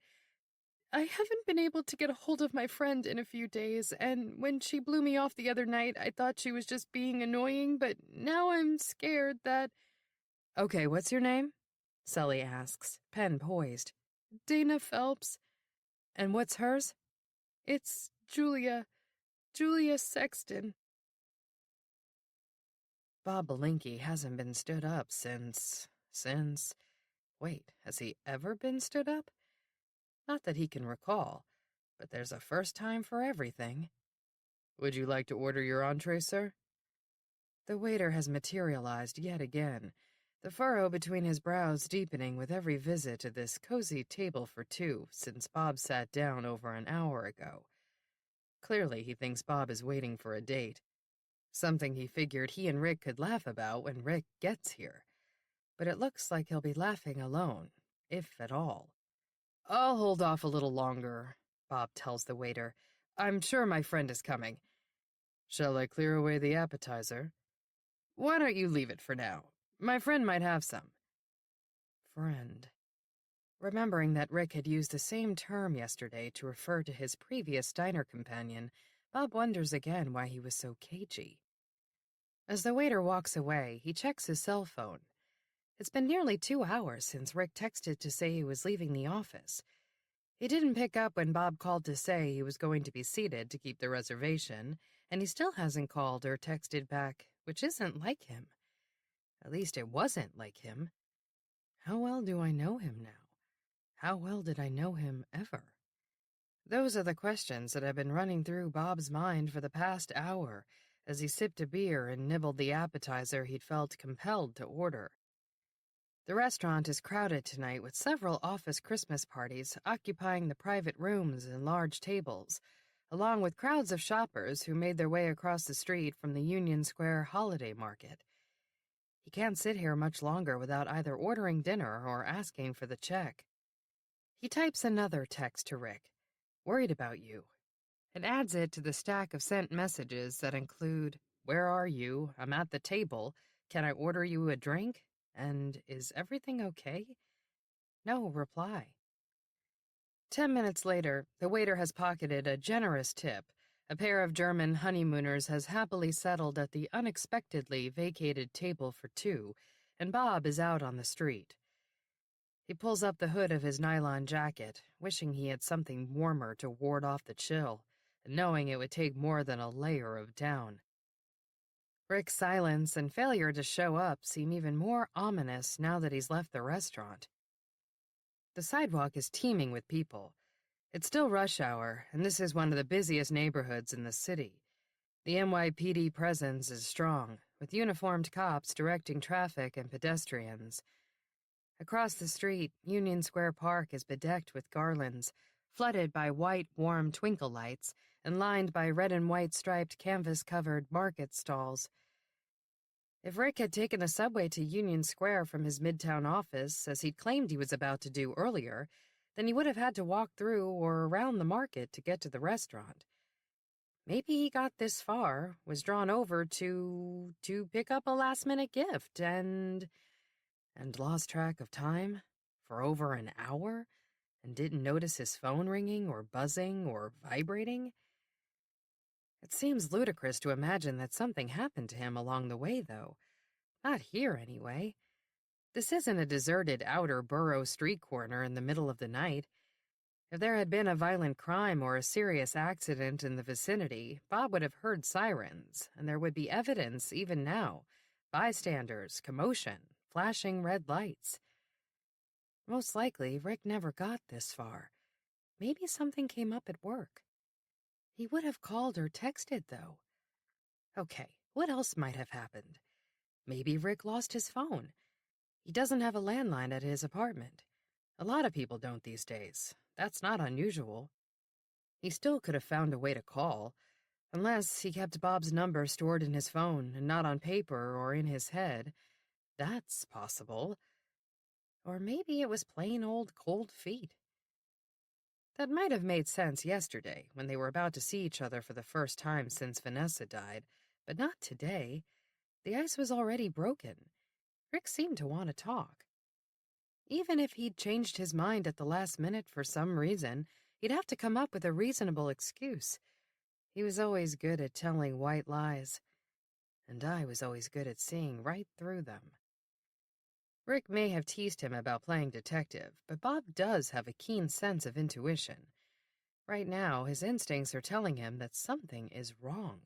I haven't been able to get a hold of my friend in a few days, and when she blew me off the other night, I thought she was just being annoying, but now I'm scared that... Okay, what's your name? Sully asks, pen poised. Dana Phelps. And what's hers? It's Julia Sexton. Bob Belinkie hasn't been stood up since... Wait, has he ever been stood up? Not that he can recall, but there's a first time for everything. Would you like to order your entree, sir? The waiter has materialized yet again, the furrow between his brows deepening with every visit to this cozy table for two since Bob sat down over an hour ago. Clearly, he thinks Bob is waiting for a date. Something he figured he and Rick could laugh about when Rick gets here. But it looks like he'll be laughing alone, if at all. I'll hold off a little longer, Bob tells the waiter. I'm sure my friend is coming. Shall I clear away the appetizer? Why don't you leave it for now? My friend might have some. Friend. Remembering that Rick had used the same term yesterday to refer to his previous diner companion, Bob wonders again why he was so cagey. As the waiter walks away, he checks his cell phone. It's been nearly 2 hours since Rick texted to say he was leaving the office. He didn't pick up when Bob called to say he was going to be seated to keep the reservation, and he still hasn't called or texted back, which isn't like him. At least it wasn't like him. How well do I know him now? How well did I know him ever? Those are the questions that have been running through Bob's mind for the past hour as he sipped a beer and nibbled the appetizer he'd felt compelled to order. The restaurant is crowded tonight with several office Christmas parties occupying the private rooms and large tables, along with crowds of shoppers who made their way across the street from the Union Square holiday market. He can't sit here much longer without either ordering dinner or asking for the check. He types another text to Rick, worried about you, and adds it to the stack of sent messages that include, where are you? I'm at the table. Can I order you a drink? And is everything okay? No reply. 10 minutes later, the waiter has pocketed a generous tip. A pair of German honeymooners has happily settled at the unexpectedly vacated table for two, and Bob is out on the street. He pulls up the hood of his nylon jacket, wishing he had something warmer to ward off the chill, and knowing it would take more than a layer of down. Rick's silence and failure to show up seem even more ominous now that he's left the restaurant. The sidewalk is teeming with people. It's still rush hour, and this is one of the busiest neighborhoods in the city. The NYPD presence is strong, with uniformed cops directing traffic and pedestrians. Across the street, Union Square Park is bedecked with garlands, flooded by white, warm twinkle lights, and lined by red and white striped canvas-covered market stalls. If Rick had taken the subway to Union Square from his Midtown office, as he'd claimed he was about to do earlier, then he would have had to walk through or around the market to get to the restaurant. Maybe he got this far, was drawn over to pick up a last-minute gift, and lost track of time for over an hour and didn't notice his phone ringing or buzzing or vibrating. It seems ludicrous to imagine that something happened to him along the way, though. Not here, anyway. This isn't a deserted outer borough street corner in the middle of the night. If there had been a violent crime or a serious accident in the vicinity, Bob would have heard sirens, and there would be evidence even now. Bystanders, commotion, flashing red lights. Most likely, Rick never got this far. Maybe something came up at work. He would have called or texted, though. Okay, what else might have happened? Maybe Rick lost his phone. He doesn't have a landline at his apartment. A lot of people don't these days. That's not unusual. He still could have found a way to call, unless he kept Bob's number stored in his phone and not on paper or in his head. That's possible. Or maybe it was plain old cold feet. That might have made sense yesterday, when they were about to see each other for the first time since Vanessa died, but not today. The ice was already broken. Rick seemed to want to talk. Even if he'd changed his mind at the last minute for some reason, he'd have to come up with a reasonable excuse. He was always good at telling white lies, and I was always good at seeing right through them. Rick may have teased him about playing detective, but Bob does have a keen sense of intuition. Right now, his instincts are telling him that something is wrong.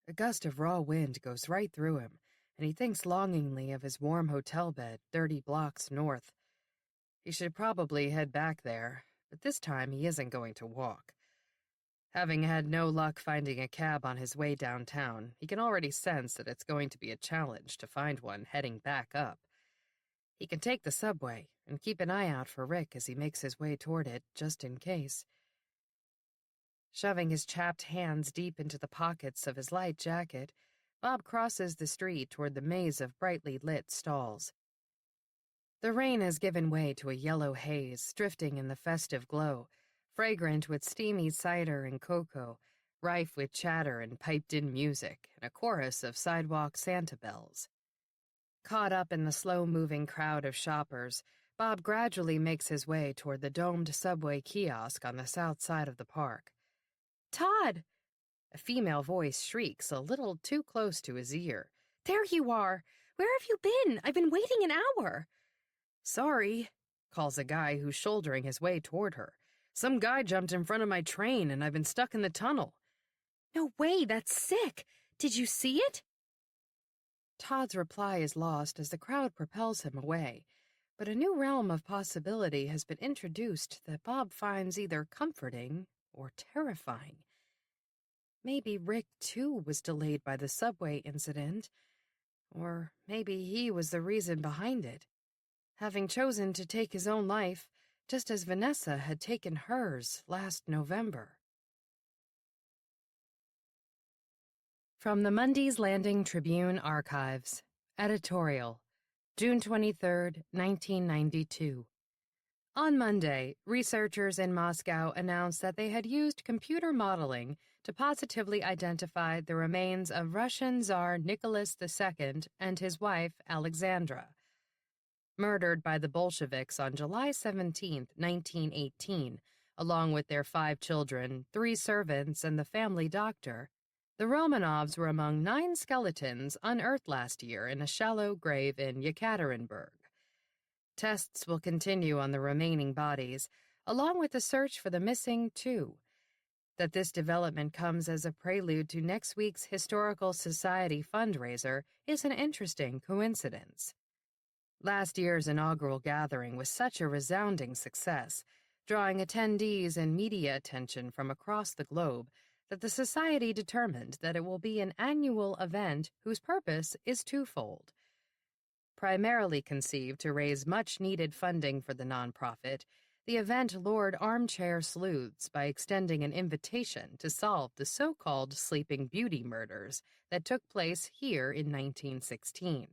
A gust of raw wind goes right through him, and he thinks longingly of his warm hotel bed 30 blocks north. He should probably head back there, but this time he isn't going to walk. Having had no luck finding a cab on his way downtown, he can already sense that it's going to be a challenge to find one heading back up. He can take the subway and keep an eye out for Rick as he makes his way toward it, just in case. Shoving his chapped hands deep into the pockets of his light jacket, Bob crosses the street toward the maze of brightly lit stalls. The rain has given way to a yellow haze, drifting in the festive glow, fragrant with steamy cider and cocoa, rife with chatter and piped-in music, and a chorus of sidewalk Santa bells. Caught up in the slow-moving crowd of shoppers, Bob gradually makes his way toward the domed subway kiosk on the south side of the park. Todd! A female voice shrieks a little too close to his ear. There you are! Where have you been? I've been waiting an hour. Sorry, calls a guy who's shouldering his way toward her. Some guy jumped in front of my train and I've been stuck in the tunnel. No way, that's sick. Did you see it? Todd's reply is lost as the crowd propels him away, but a new realm of possibility has been introduced that Bob finds either comforting or terrifying. Maybe Rick, too, was delayed by the subway incident, or maybe he was the reason behind it, having chosen to take his own life just as Vanessa had taken hers last November. From the Mundy's Landing Tribune Archives. Editorial. June 23, 1992. On Monday, researchers in Moscow announced that they had used computer modeling to positively identify the remains of Russian Tsar Nicholas II and his wife, Alexandra. Murdered by the Bolsheviks on July 17, 1918, along with their 5 children, 3 servants, and the family doctor, the Romanovs were among 9 skeletons unearthed last year in a shallow grave in Yekaterinburg. Tests will continue on the remaining bodies, along with the search for the missing 2. That this development comes as a prelude to next week's Historical Society fundraiser is an interesting coincidence. Last year's inaugural gathering was such a resounding success, drawing attendees and media attention from across the globe, that the Society determined that it will be an annual event whose purpose is twofold. Primarily conceived to raise much-needed funding for the nonprofit, the event lured armchair sleuths by extending an invitation to solve the so-called Sleeping Beauty murders that took place here in 1916.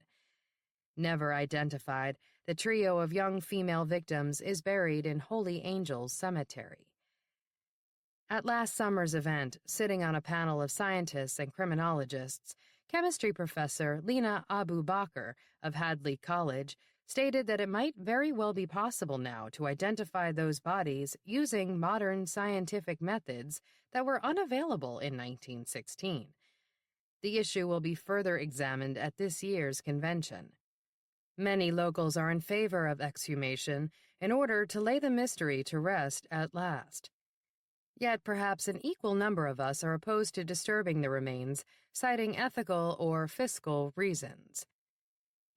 Never identified, the trio of young female victims is buried in Holy Angels Cemetery. At last summer's event, sitting on a panel of scientists and criminologists, chemistry professor Lena Abu Bakr of Hadley College stated that it might very well be possible now to identify those bodies using modern scientific methods that were unavailable in 1916. The issue will be further examined at this year's convention. Many locals are in favor of exhumation in order to lay the mystery to rest at last. Yet perhaps an equal number of us are opposed to disturbing the remains, citing ethical or fiscal reasons.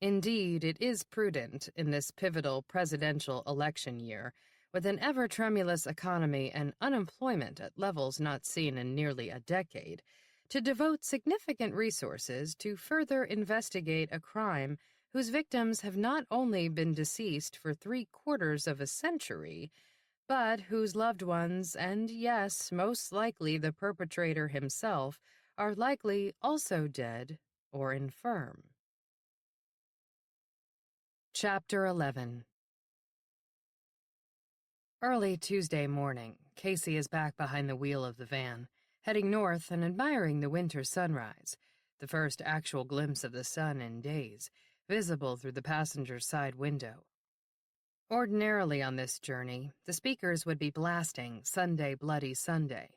Indeed, it is prudent in this pivotal presidential election year, with an ever-tremulous economy and unemployment at levels not seen in nearly a decade, to devote significant resources to further investigate a crime whose victims have not only been deceased for 3/4 of a century, but whose loved ones, and yes, most likely the perpetrator himself, are likely also dead or infirm. Chapter 11. Early Tuesday morning, Casey is back behind the wheel of the van, heading north and admiring the winter sunrise, the first actual glimpse of the sun in days, visible through the passenger's side window. Ordinarily on this journey, the speakers would be blasting Sunday Bloody Sunday.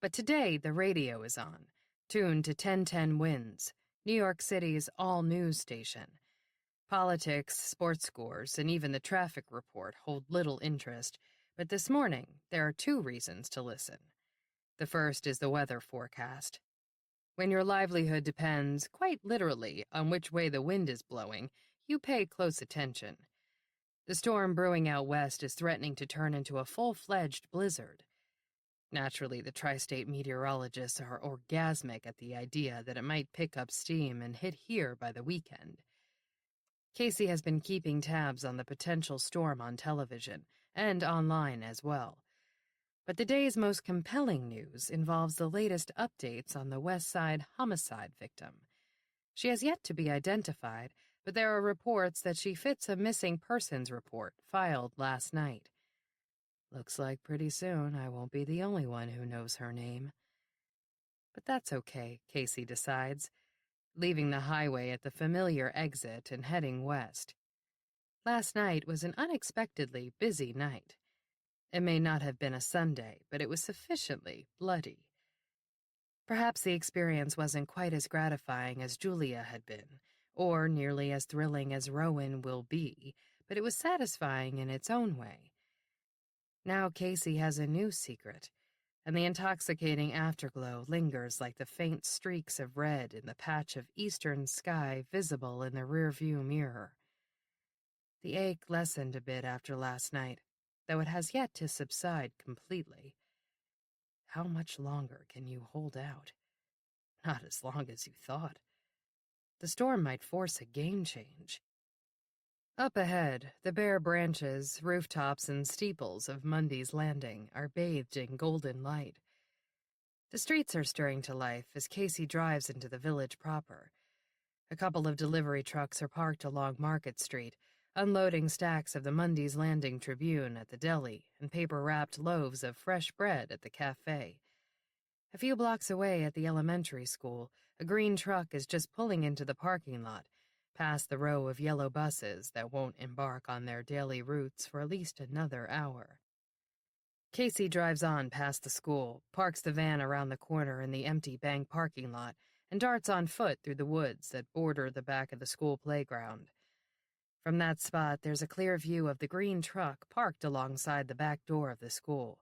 But today the radio is on, tuned to 1010 Winds, New York City's all-news station. Politics, sports scores, and even the traffic report hold little interest, but this morning there are 2 reasons to listen. The first is the weather forecast. When your livelihood depends, quite literally, on which way the wind is blowing, you pay close attention. The storm brewing out west is threatening to turn into a full-fledged blizzard. Naturally, the tri-state meteorologists are orgasmic at the idea that it might pick up steam and hit here by the weekend. Casey has been keeping tabs on the potential storm on television, and online as well. But the day's most compelling news involves the latest updates on the West Side homicide victim. She has yet to be identified, but there are reports that she fits a missing persons report filed last night. Looks like pretty soon I won't be the only one who knows her name. But that's okay, Casey decides, leaving the highway at the familiar exit and heading west. Last night was an unexpectedly busy night. It may not have been a Sunday, but it was sufficiently bloody. Perhaps the experience wasn't quite as gratifying as Julia had been, or nearly as thrilling as Rowan will be, but it was satisfying in its own way. Now Casey has a new secret, and the intoxicating afterglow lingers like the faint streaks of red in the patch of eastern sky visible in the rearview mirror. The ache lessened a bit after last night, though it has yet to subside completely. How much longer can you hold out? Not as long as you thought. The storm might force a game change. Up ahead, the bare branches, rooftops, and steeples of Mundy's Landing are bathed in golden light. The streets are stirring to life as Casey drives into the village proper. A couple of delivery trucks are parked along Market Street, unloading stacks of the Mundy's Landing Tribune at the deli and paper-wrapped loaves of fresh bread at the cafe. A few blocks away at the elementary school, a green truck is just pulling into the parking lot, past the row of yellow buses that won't embark on their daily routes for at least another hour. Casey drives on past the school, parks the van around the corner in the empty bank parking lot, and darts on foot through the woods that border the back of the school playground. From that spot, there's a clear view of the green truck parked alongside the back door of the school.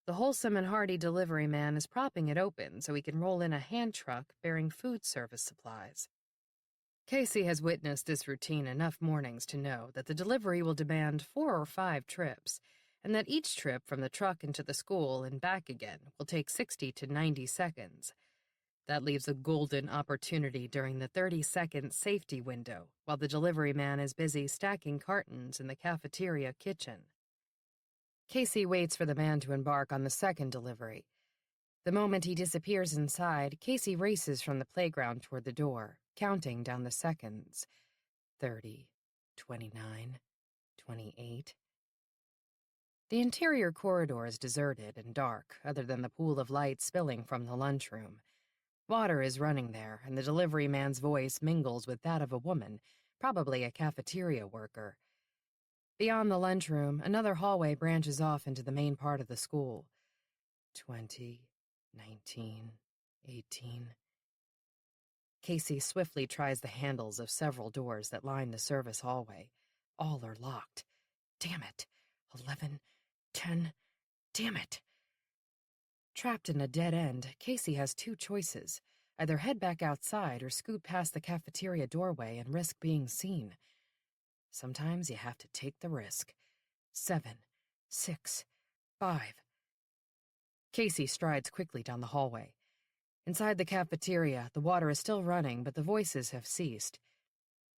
The wholesome and hearty delivery man is propping it open so he can roll in a hand truck bearing food service supplies. Casey has witnessed this routine enough mornings to know that the delivery will demand 4 or 5 trips, and that each trip from the truck into the school and back again will take 60 to 90 seconds. That leaves a golden opportunity during the 30-second safety window while the delivery man is busy stacking cartons in the cafeteria kitchen. Casey waits for the man to embark on the second delivery. The moment he disappears inside, Casey races from the playground toward the door, counting down the seconds. 30, 29, 28. The interior corridor is deserted and dark, other than the pool of light spilling from the lunchroom. Water is running there, and the delivery man's voice mingles with that of a woman, probably a cafeteria worker. Beyond the lunchroom, another hallway branches off into the main part of the school. 20, 19, 18. Casey swiftly tries the handles of several doors that line the service hallway. All are locked. Damn it. 11, 10. Damn it. Trapped in a dead end, Casey has 2 choices. Either head back outside or scoot past the cafeteria doorway and risk being seen. Sometimes you have to take the risk. 7, 6, 5. Casey strides quickly down the hallway. Inside the cafeteria, the water is still running, but the voices have ceased.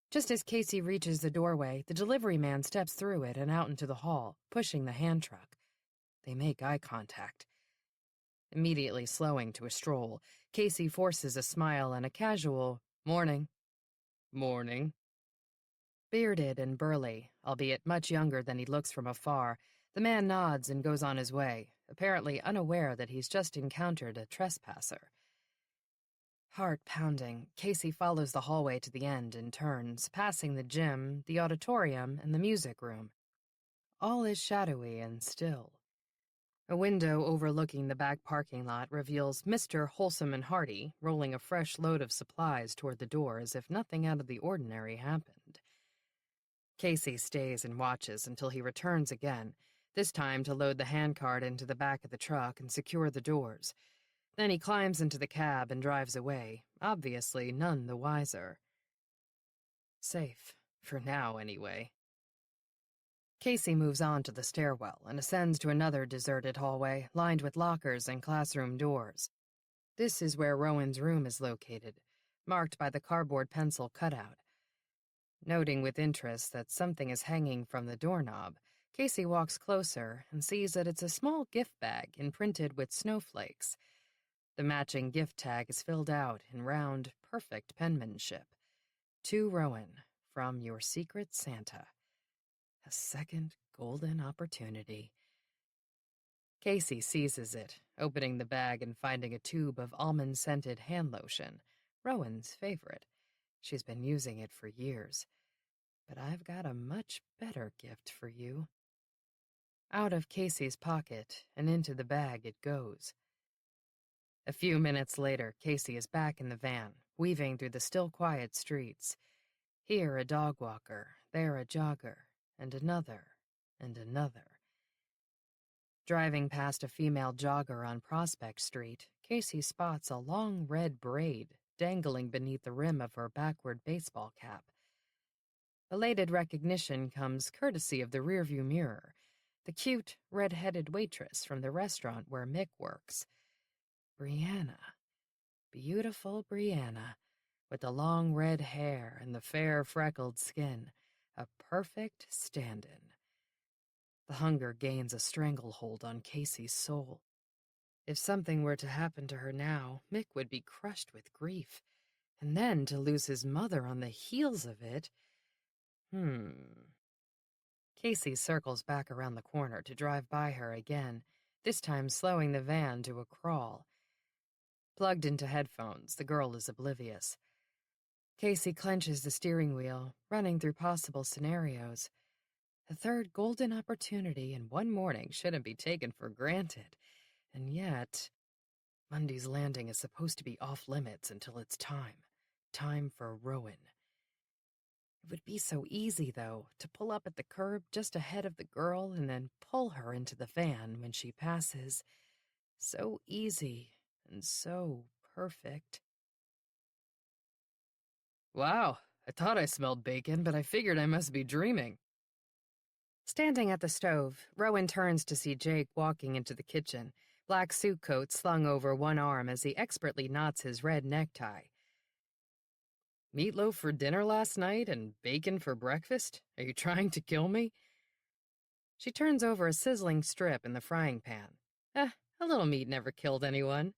Just as Casey reaches the doorway, the delivery man steps through it and out into the hall, pushing the hand truck. They make eye contact. Immediately slowing to a stroll, Casey forces a smile and a casual, "Morning." "Morning." Bearded and burly, albeit much younger than he looks from afar, the man nods and goes on his way, apparently unaware that he's just encountered a trespasser. Heart pounding, Casey follows the hallway to the end and turns, passing the gym, the auditorium, and the music room. All is shadowy and still. A window overlooking the back parking lot reveals Mr. Wholesome and Hearty rolling a fresh load of supplies toward the door as if nothing out of the ordinary happened. Casey stays and watches until he returns again, this time to load the handcart into the back of the truck and secure the doors. Then he climbs into the cab and drives away, obviously none the wiser. Safe, for now anyway. Casey moves on to the stairwell and ascends to another deserted hallway lined with lockers and classroom doors. This is where Rowan's room is located, marked by the cardboard pencil cutout. Noting with interest that something is hanging from the doorknob, Casey walks closer and sees that it's a small gift bag imprinted with snowflakes. The matching gift tag is filled out in round, perfect penmanship. To Rowan, from your secret Santa. A second golden opportunity. Casey seizes it, opening the bag and finding a tube of almond-scented hand lotion, Rowan's favorite. She's been using it for years. But I've got a much better gift for you. Out of Casey's pocket and into the bag it goes. A few minutes later, Casey is back in the van, weaving through the still quiet streets. Here a dog walker, there a jogger, and another, and another. Driving past a female jogger on Prospect Street, Casey spots a long red braid dangling beneath the rim of her backward baseball cap. Elated recognition comes courtesy of the rearview mirror, the cute, red-headed waitress from the restaurant where Mick works. Brianna. Beautiful Brianna, with the long red hair and the fair, freckled skin. A perfect stand-in. The hunger gains a stranglehold on Casey's soul. If something were to happen to her now, Mick would be crushed with grief. And then to lose his mother on the heels of it... Casey circles back around the corner to drive by her again, this time slowing the van to a crawl. Plugged into headphones, the girl is oblivious. Casey clenches the steering wheel, running through possible scenarios. A third golden opportunity in one morning shouldn't be taken for granted. And yet, Mundy's Landing is supposed to be off-limits until it's time. Time for Rowan. It would be so easy, though, to pull up at the curb just ahead of the girl and then pull her into the van when she passes. So easy and so perfect. Wow, I thought I smelled bacon, but I figured I must be dreaming. Standing at the stove, Rowan turns to see Jake walking into the kitchen, black suit coat slung over one arm as he expertly knots his red necktie. Meatloaf for dinner last night and bacon for breakfast? Are you trying to kill me? She turns over a sizzling strip in the frying pan. A little meat never killed anyone.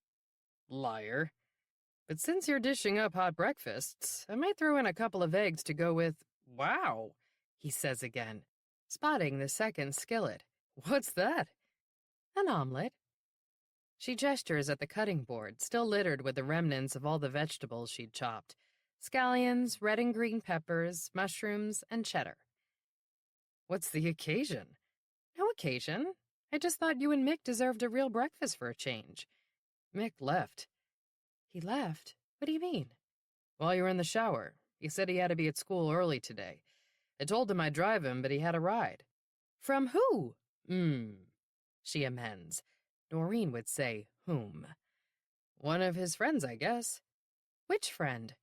Liar. But since you're dishing up hot breakfasts, I might throw in a couple of eggs to go with... Wow, he says again, spotting the second skillet. What's that? An omelet. She gestures at the cutting board, still littered with the remnants of all the vegetables she'd chopped. Scallions, red and green peppers, mushrooms, and cheddar. What's the occasion? No occasion. I just thought you and Mick deserved a real breakfast for a change. Mick left. He left? What do you mean? While you were in the shower. He said he had to be at school early today. I told him I'd drive him, but he had a ride. From who? She amends. Noreen would say, whom? One of his friends, I guess. Which friend?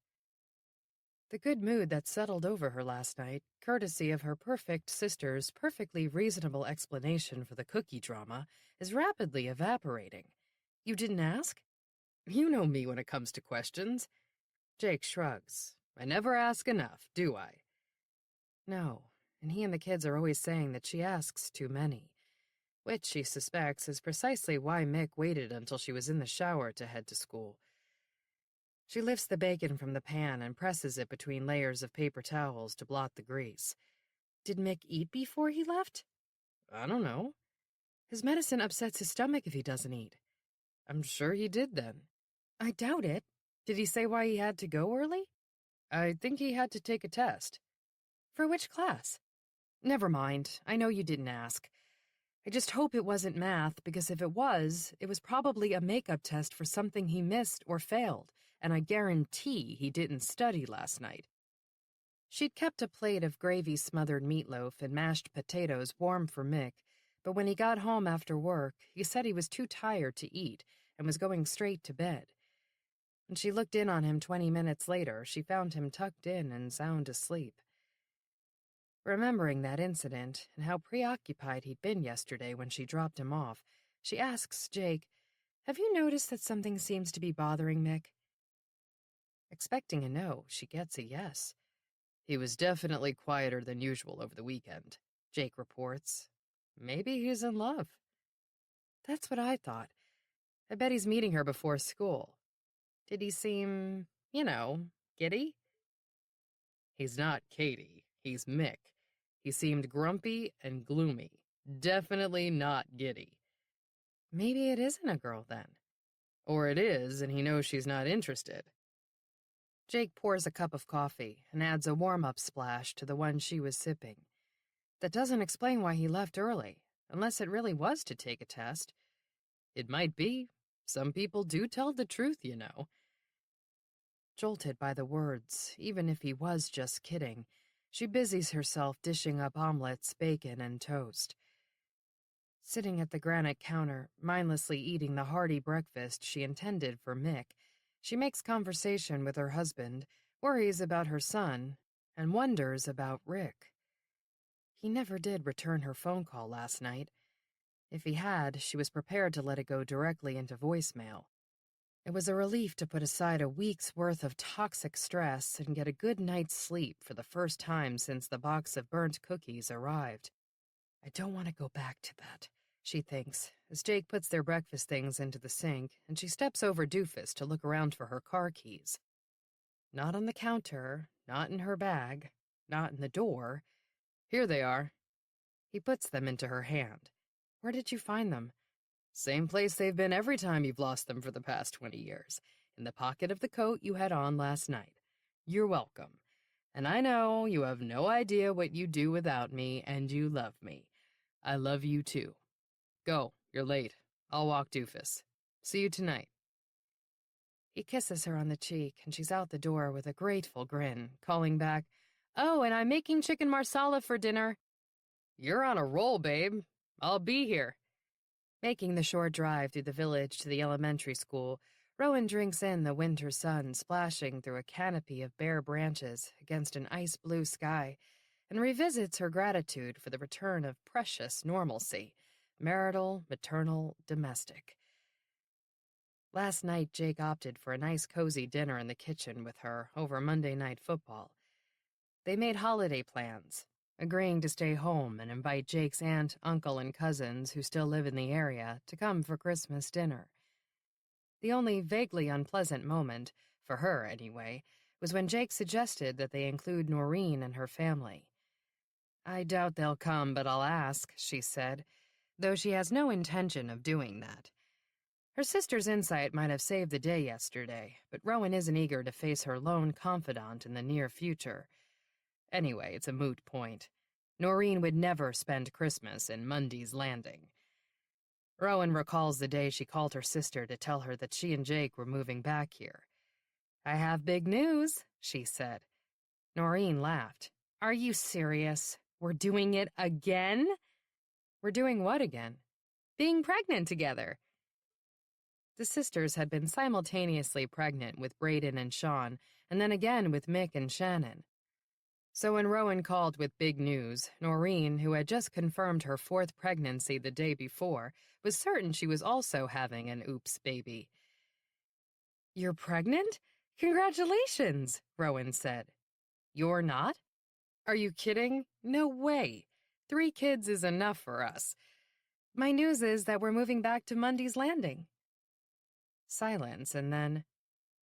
The good mood that settled over her last night, courtesy of her perfect sister's perfectly reasonable explanation for the cookie drama, is rapidly evaporating. You didn't ask? You know me when it comes to questions. Jake shrugs. I never ask enough, do I? No, and he and the kids are always saying that she asks too many, which she suspects is precisely why Mick waited until she was in the shower to head to school. She lifts the bacon from the pan and presses it between layers of paper towels to blot the grease. Did Mick eat before he left? I don't know. His medicine upsets his stomach if he doesn't eat. I'm sure he did then. I doubt it. Did he say why he had to go early? I think he had to take a test. For which class? Never mind. I know you didn't ask. I just hope it wasn't math, because if it was probably a makeup test for something he missed or failed, and I guarantee he didn't study last night. She'd kept a plate of gravy-smothered meatloaf and mashed potatoes warm for Mick, but when he got home after work, he said he was too tired to eat and was going straight to bed. When she looked in on him 20 minutes later, she found him tucked in and sound asleep. Remembering that incident and how preoccupied he'd been yesterday when she dropped him off, she asks Jake, "Have you noticed that something seems to be bothering Mick?" Expecting a no, she gets a yes. He was definitely quieter than usual over the weekend, Jake reports. Maybe he's in love. That's what I thought. I bet he's meeting her before school. Did he seem, giddy? He's not Katie. He's Mick. He seemed grumpy and gloomy. Definitely not giddy. Maybe it isn't a girl then. Or it is, and he knows she's not interested. Jake pours a cup of coffee and adds a warm-up splash to the one she was sipping. That doesn't explain why he left early, unless it really was to take a test. It might be. Some people do tell the truth, Jolted by the words, even if he was just kidding, she busies herself dishing up omelets, bacon, and toast. Sitting at the granite counter, mindlessly eating the hearty breakfast she intended for Mick, she makes conversation with her husband, worries about her son, and wonders about Rick. He never did return her phone call last night. If he had, she was prepared to let it go directly into voicemail. It was a relief to put aside a week's worth of toxic stress and get a good night's sleep for the first time since the box of burnt cookies arrived. I don't want to go back to that, she thinks, as Jake puts their breakfast things into the sink and she steps over Doofus to look around for her car keys. Not on the counter, not in her bag, not in the door. Here they are. He puts them into her hand. Where did you find them? Same place they've been every time you've lost them for the past 20 years. In the pocket of the coat you had on last night. You're welcome. And I know you have no idea what you'd do without me, and you love me. I love you too. Go, you're late. I'll walk Doofus. See you tonight. He kisses her on the cheek, and she's out the door with a grateful grin, calling back, "Oh, and I'm making chicken marsala for dinner." You're on a roll, babe. I'll be here. Making the short drive through the village to the elementary school, Rowan drinks in the winter sun splashing through a canopy of bare branches against an ice-blue sky, and revisits her gratitude for the return of precious normalcy, marital, maternal, domestic. Last night, Jake opted for a nice cozy dinner in the kitchen with her over Monday Night Football. They made holiday plans, agreeing to stay home and invite Jake's aunt, uncle, and cousins who still live in the area to come for Christmas dinner. The only vaguely unpleasant moment, for her anyway, was when Jake suggested that they include Noreen and her family. "I doubt they'll come, but I'll ask," she said, though she has no intention of doing that. Her sister's insight might have saved the day yesterday, but Rowan isn't eager to face her lone confidant in the near future. Anyway, it's a moot point. Noreen would never spend Christmas in Mundy's Landing. Rowan recalls the day she called her sister to tell her that she and Jake were moving back here. "I have big news," she said. Noreen laughed. "Are you serious? We're doing it again?" "We're doing what again?" "Being pregnant together." The sisters had been simultaneously pregnant with Brayden and Sean, and then again with Mick and Shannon. So when Rowan called with big news, Noreen, who had just confirmed her 4th pregnancy the day before, was certain she was also having an oops baby. "You're pregnant? Congratulations," Rowan said. "You're not? Are you kidding? No way. 3 kids is enough for us. My news is that we're moving back to Mundy's Landing." Silence, and then,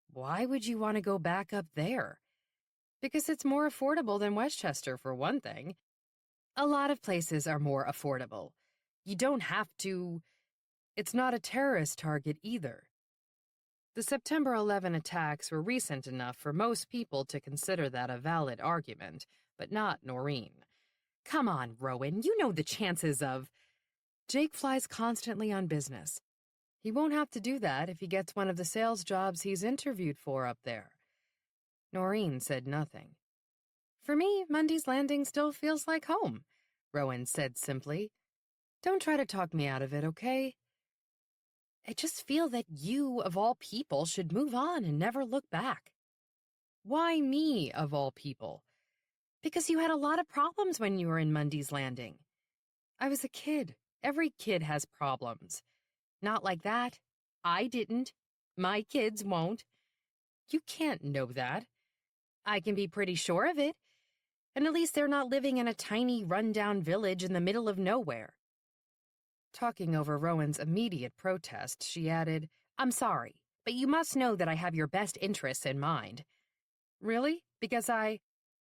"Why would you want to go back up there?" "Because it's more affordable than Westchester, for one thing." "A lot of places are more affordable. You don't have to. It's not a terrorist target either. The September 11 attacks were recent enough for most people to consider that a valid argument, but not Noreen. Come on, Rowan, you know the chances of... Jake flies constantly on business. He won't have to do that if he gets one of the sales jobs he's interviewed for up there. Noreen said nothing. For me, Mundy's Landing still feels like home, Rowan said simply. Don't try to talk me out of it, okay? I just feel that you, of all people, should move on and never look back. Why me, of all people? Because you had a lot of problems when you were in Mundy's Landing. I was a kid. Every kid has problems. Not like that. I didn't. My kids won't. You can't know that. I can be pretty sure of it. And at least they're not living in a tiny, run-down village in the middle of nowhere. Talking over Rowan's immediate protest, she added, I'm sorry, but you must know that I have your best interests in mind. Really? Because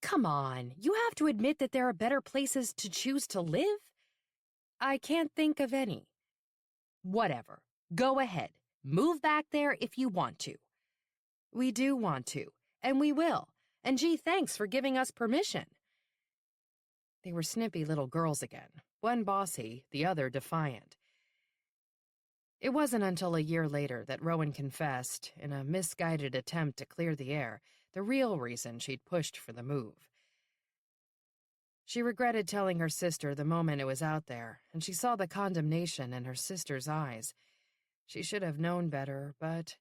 Come on, you have to admit that there are better places to choose to live? I can't think of any. Whatever. Go ahead. Move back there if you want to. We do want to, and we will. And gee, thanks for giving us permission. They were snippy little girls again, one bossy, the other defiant. It wasn't until a year later that Rowan confessed, in a misguided attempt to clear the air, the real reason she'd pushed for the move. She regretted telling her sister the moment it was out there, and she saw the condemnation in her sister's eyes. She should have known better, but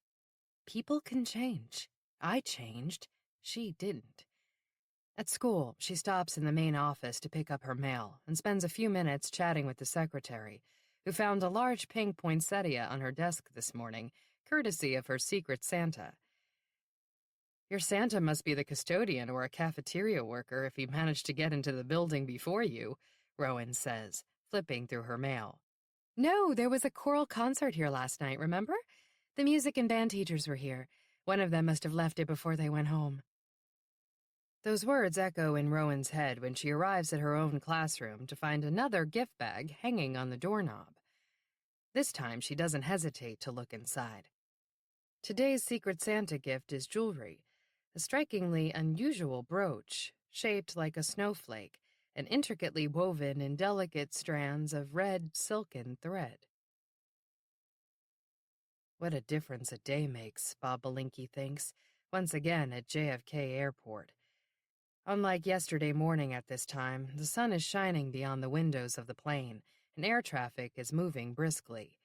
people can change. I changed. She didn't. At school, she stops in the main office to pick up her mail and spends a few minutes chatting with the secretary, who found a large pink poinsettia on her desk this morning, courtesy of her secret Santa. Your Santa must be the custodian or a cafeteria worker if he managed to get into the building before you, Rowan says, flipping through her mail. No, there was a choral concert here last night, remember? The music and band teachers were here. One of them must have left it before they went home. Those words echo in Rowan's head when she arrives at her own classroom to find another gift bag hanging on the doorknob. This time, she doesn't hesitate to look inside. Today's Secret Santa gift is jewelry, a strikingly unusual brooch, shaped like a snowflake and intricately woven in delicate strands of red silken thread. What a difference a day makes, Bob Belinkie thinks, once again at JFK Airport. Unlike yesterday morning at this time, the sun is shining beyond the windows of the plane, and air traffic is moving briskly.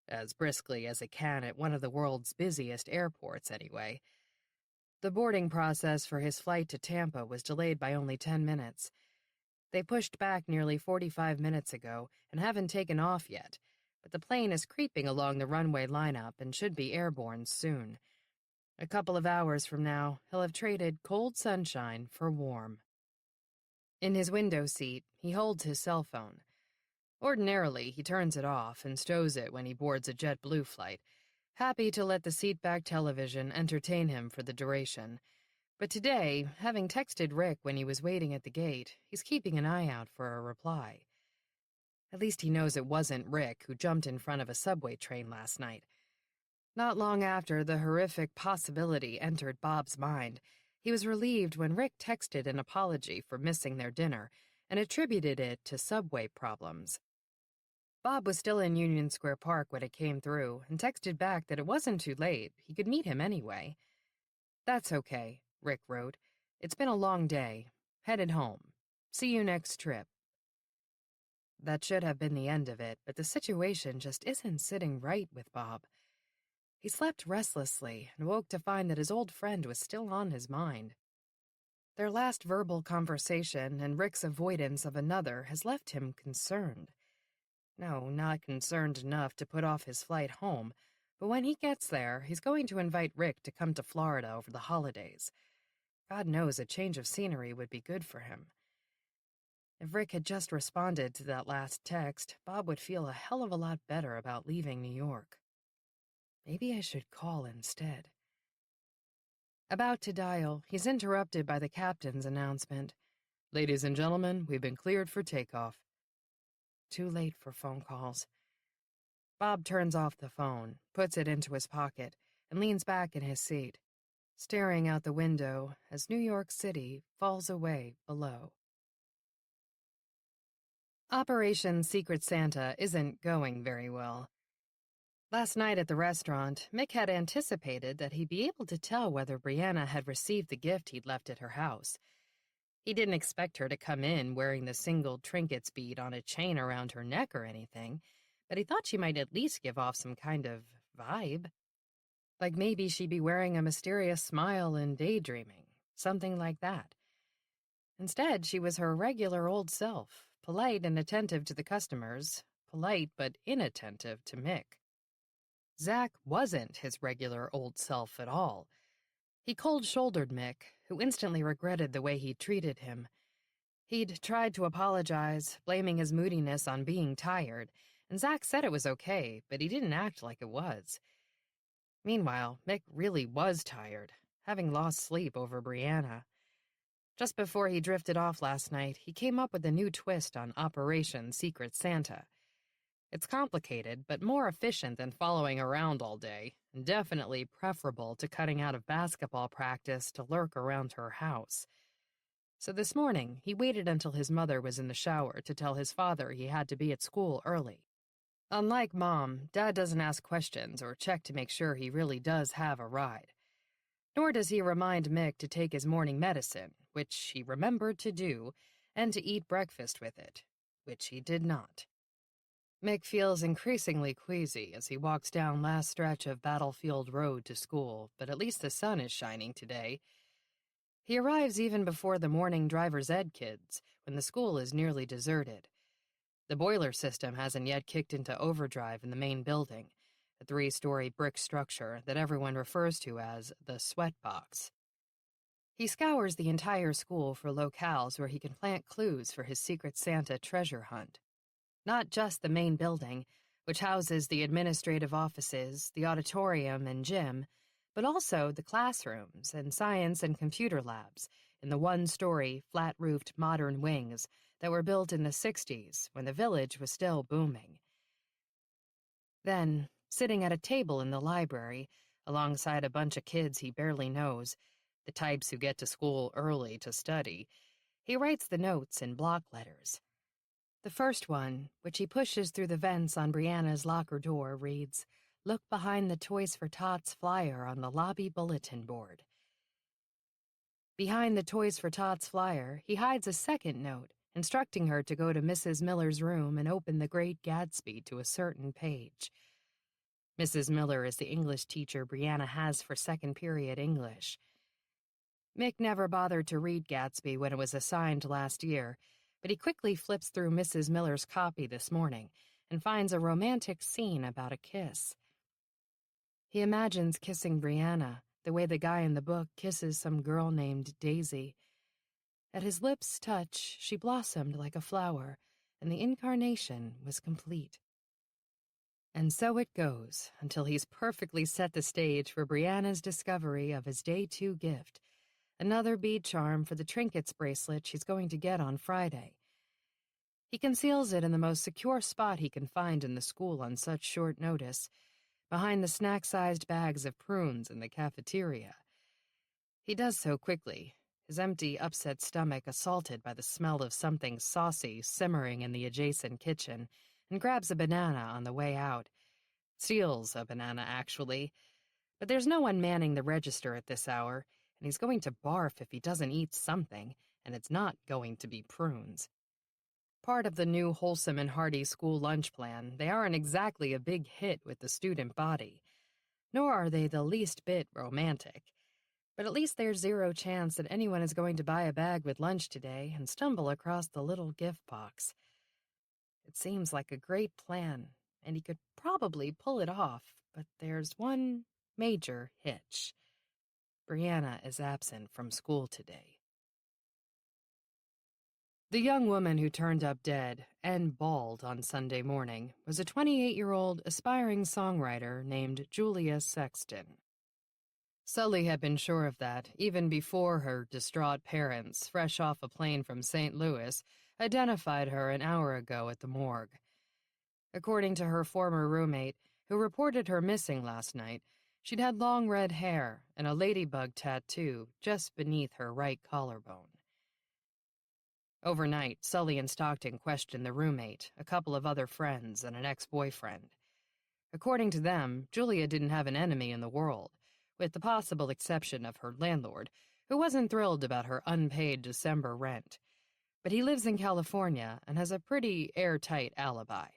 As briskly as it can at one of the world's busiest airports, anyway. The boarding process for his flight to Tampa was delayed by only 10 minutes. They pushed back nearly 45 minutes ago and haven't taken off yet, but the plane is creeping along the runway lineup and should be airborne soon. A couple of hours from now, he'll have traded cold sunshine for warm. In his window seat, he holds his cell phone. Ordinarily, he turns it off and stows it when he boards a JetBlue flight, happy to let the seatback television entertain him for the duration. But today, having texted Rick when he was waiting at the gate, he's keeping an eye out for a reply. At least he knows it wasn't Rick who jumped in front of a subway train last night. Not long after the horrific possibility entered Bob's mind, he was relieved when Rick texted an apology for missing their dinner and attributed it to subway problems. Bob was still in Union Square Park when it came through and texted back that it wasn't too late. He could meet him anyway. That's okay, Rick wrote. It's been a long day. Headed home. See you next trip. That should have been the end of it, but the situation just isn't sitting right with Bob. He slept restlessly and woke to find that his old friend was still on his mind. Their last verbal conversation and Rick's avoidance of another has left him concerned. No, not concerned enough to put off his flight home, but when he gets there, he's going to invite Rick to come to Florida over the holidays. God knows a change of scenery would be good for him. If Rick had just responded to that last text, Bob would feel a hell of a lot better about leaving New York. Maybe I should call instead. About to dial, he's interrupted by the captain's announcement. Ladies and gentlemen, we've been cleared for takeoff. Too late for phone calls. Bob turns off the phone, puts it into his pocket, and leans back in his seat, staring out the window as New York City falls away below. Operation Secret Santa isn't going very well. Last night at the restaurant, Mick had anticipated that he'd be able to tell whether Brianna had received the gift he'd left at her house. He didn't expect her to come in wearing the single trinkets bead on a chain around her neck or anything, but he thought she might at least give off some kind of vibe. Like maybe she'd be wearing a mysterious smile and daydreaming, something like that. Instead, she was her regular old self, polite and attentive to the customers, polite but inattentive to Mick. Zach wasn't his regular old self at all. He cold-shouldered Mick, who instantly regretted the way he'd treated him. He'd tried to apologize, blaming his moodiness on being tired, and Zach said it was okay, but he didn't act like it was. Meanwhile, Mick really was tired, having lost sleep over Brianna. Just before he drifted off last night, he came up with a new twist on Operation Secret Santa. It's complicated, but more efficient than following around all day, and definitely preferable to cutting out of basketball practice to lurk around her house. So this morning, he waited until his mother was in the shower to tell his father he had to be at school early. Unlike Mom, Dad doesn't ask questions or check to make sure he really does have a ride. Nor does he remind Mick to take his morning medicine, which he remembered to do, and to eat breakfast with it, which he did not. Mick feels increasingly queasy as he walks down last stretch of Battlefield Road to school, but at least the sun is shining today. He arrives even before the morning driver's ed kids, when the school is nearly deserted. The boiler system hasn't yet kicked into overdrive in the main building, a 3-story brick structure that everyone refers to as the sweat box. He scours the entire school for locales where he can plant clues for his Secret Santa treasure hunt. Not just the main building, which houses the administrative offices, the auditorium, and gym, but also the classrooms and science and computer labs in the 1-story, flat-roofed modern wings that were built in the 60s when the village was still booming. Then, sitting at a table in the library, alongside a bunch of kids he barely knows, the types who get to school early to study, he writes the notes in block letters. The first one, which he pushes through the vents on Brianna's locker door, reads, "Look behind the Toys for Tots flyer on the lobby bulletin board." Behind the Toys for Tots flyer, he hides a second note, instructing her to go to Mrs. Miller's room and open The Great Gatsby to a certain page. Mrs. Miller is the English teacher Brianna has for second period English. Mick never bothered to read Gatsby when it was assigned last year, but he quickly flips through Mrs. Miller's copy this morning and finds a romantic scene about a kiss. He imagines kissing Brianna the way the guy in the book kisses some girl named Daisy. At his lips' touch, she blossomed like a flower, and the incarnation was complete. And so it goes, until he's perfectly set the stage for Brianna's discovery of his Day 2 gift, another bead charm for the trinkets bracelet she's going to get on Friday. He conceals it in the most secure spot he can find in the school on such short notice, behind the snack-sized bags of prunes in the cafeteria. He does so quickly, his empty, upset stomach assaulted by the smell of something saucy simmering in the adjacent kitchen, and grabs a banana on the way out. Steals a banana, actually. But there's no one manning the register at this hour, and he's going to barf if he doesn't eat something, and it's not going to be prunes. Part of the new wholesome and hearty school lunch plan, they aren't exactly a big hit with the student body. Nor are they the least bit romantic. But at least there's zero chance that anyone is going to buy a bag with lunch today and stumble across the little gift box. It seems like a great plan, and he could probably pull it off, but there's one major hitch. Brianna is absent from school today. The young woman who turned up dead and bald on Sunday morning was a 28-year-old aspiring songwriter named Julia Sexton. Sully had been sure of that even before her distraught parents, fresh off a plane from St. Louis, identified her an hour ago at the morgue. According to her former roommate, who reported her missing last night, she'd had long red hair and a ladybug tattoo just beneath her right collarbone. Overnight, Sully and Stockton questioned the roommate, a couple of other friends, and an ex-boyfriend. According to them, Julia didn't have an enemy in the world, with the possible exception of her landlord, who wasn't thrilled about her unpaid December rent. But he lives in California and has a pretty airtight alibi.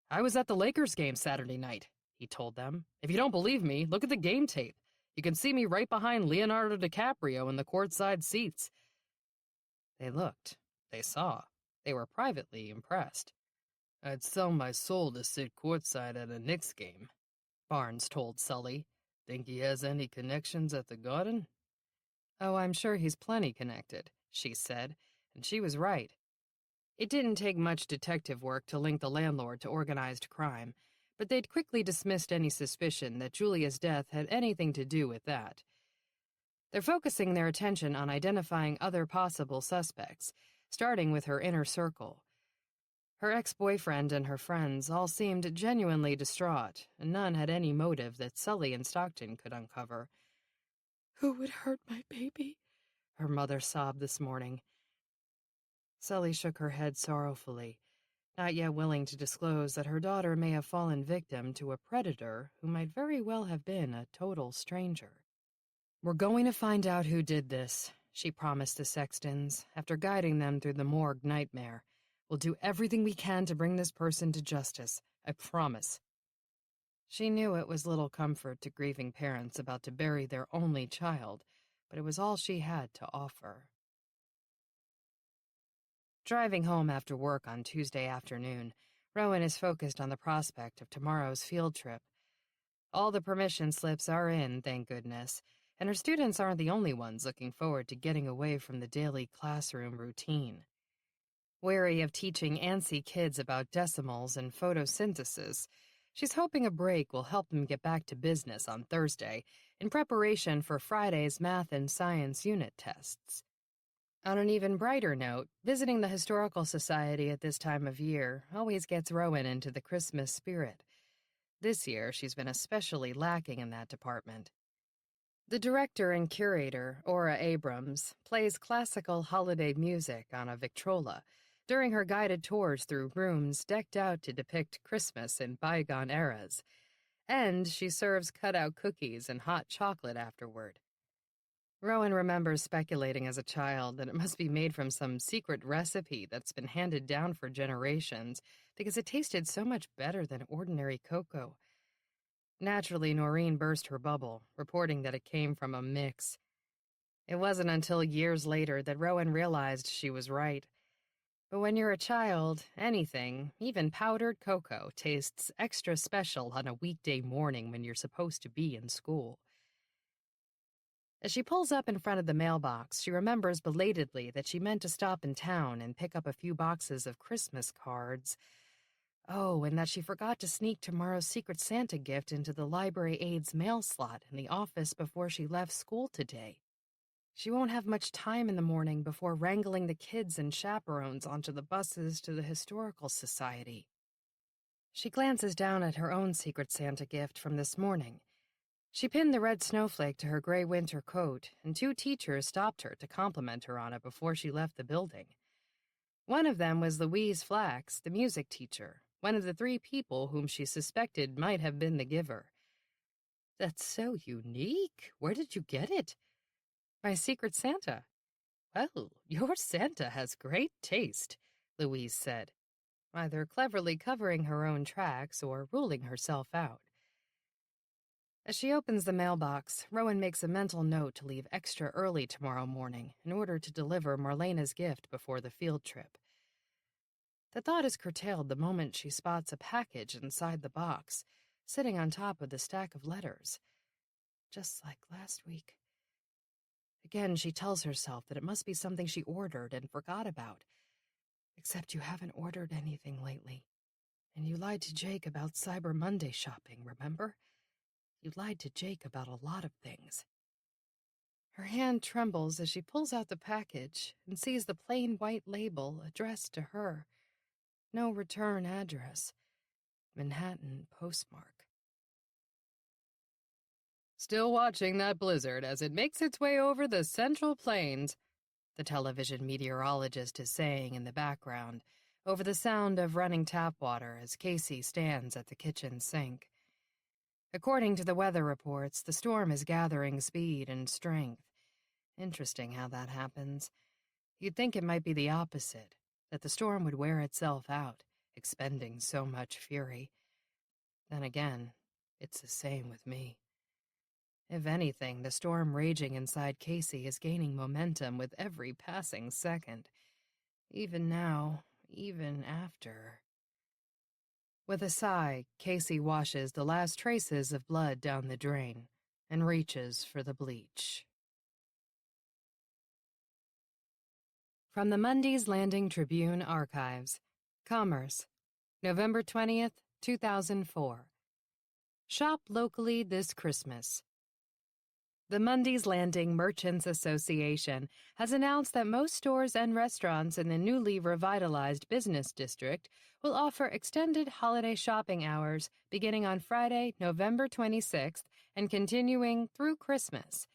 "I was at the Lakers game Saturday night," he told them. "If you don't believe me, look at the game tape. You can see me right behind Leonardo DiCaprio in the courtside seats." They looked. They saw. They were privately impressed. "I'd sell my soul to sit courtside at a Knicks game," Barnes told Sully. "Think he has any connections at the Garden?" "Oh, I'm sure he's plenty connected," she said, and she was right. It didn't take much detective work to link the landlord to organized crime, but they'd quickly dismissed any suspicion that Julia's death had anything to do with that. They're focusing their attention on identifying other possible suspects, starting with her inner circle. Her ex-boyfriend and her friends all seemed genuinely distraught, and none had any motive that Sully and Stockton could uncover. "Who would hurt my baby?" her mother sobbed this morning. Sully shook her head sorrowfully, not yet willing to disclose that her daughter may have fallen victim to a predator who might very well have been a total stranger. "We're going to find out who did this," she promised the Sextons, after guiding them through the morgue nightmare. "We'll do everything we can to bring this person to justice. I promise." She knew it was little comfort to grieving parents about to bury their only child, but it was all she had to offer. Driving home after work on Tuesday afternoon, Rowan is focused on the prospect of tomorrow's field trip. All the permission slips are in, thank goodness, and her students aren't the only ones looking forward to getting away from the daily classroom routine. Weary of teaching antsy kids about decimals and photosynthesis, she's hoping a break will help them get back to business on Thursday in preparation for Friday's math and science unit tests. On an even brighter note, visiting the Historical Society at this time of year always gets Rowan into the Christmas spirit. This year, she's been especially lacking in that department. The director and curator, Ora Abrams, plays classical holiday music on a Victrola during her guided tours through rooms decked out to depict Christmas in bygone eras, and she serves cut-out cookies and hot chocolate afterward. Rowan remembers speculating as a child that it must be made from some secret recipe that's been handed down for generations because it tasted so much better than ordinary cocoa. Naturally, Noreen burst her bubble, reporting that it came from a mix. It wasn't until years later that Rowan realized she was right. But when you're a child, anything, even powdered cocoa, tastes extra special on a weekday morning when you're supposed to be in school. As she pulls up in front of the mailbox, she remembers belatedly that she meant to stop in town and pick up a few boxes of Christmas cards. Oh, and that she forgot to sneak tomorrow's Secret Santa gift into the library aid's mail slot in the office before she left school today. She won't have much time in the morning before wrangling the kids and chaperones onto the buses to the Historical Society. She glances down at her own Secret Santa gift from this morning. She pinned the red snowflake to her gray winter coat, and 2 teachers stopped her to compliment her on it before she left the building. One of them was Louise Flax, the music teacher, one of the 3 people whom she suspected might have been the giver. "That's so unique. Where did you get it?" "My Secret Santa." "Well, your Santa has great taste," Louise said, either cleverly covering her own tracks or ruling herself out. As she opens the mailbox, Rowan makes a mental note to leave extra early tomorrow morning in order to deliver Marlena's gift before the field trip. The thought is curtailed the moment she spots a package inside the box, sitting on top of the stack of letters. Just like last week. Again, she tells herself that it must be something she ordered and forgot about. Except you haven't ordered anything lately. And you lied to Jake about Cyber Monday shopping, remember? You lied to Jake about a lot of things. Her hand trembles as she pulls out the package and sees the plain white label addressed to her. No return address. Manhattan postmark. Still watching that blizzard as it makes its way over the Central Plains, the television meteorologist is saying in the background, over the sound of running tap water as Casey stands at the kitchen sink. According to the weather reports, the storm is gathering speed and strength. Interesting how that happens. You'd think it might be the opposite, that the storm would wear itself out, expending so much fury. Then again, it's the same with me. If anything, the storm raging inside Casey is gaining momentum with every passing second. Even now, even after. With a sigh, Casey washes the last traces of blood down the drain and reaches for the bleach. From the Mundy's Landing Tribune Archives, Commerce, November 20th, 2004. Shop locally this Christmas. The Mundy's Landing Merchants Association has announced that most stores and restaurants in the newly revitalized business district will offer extended holiday shopping hours beginning on Friday, November 26th and continuing through Christmas.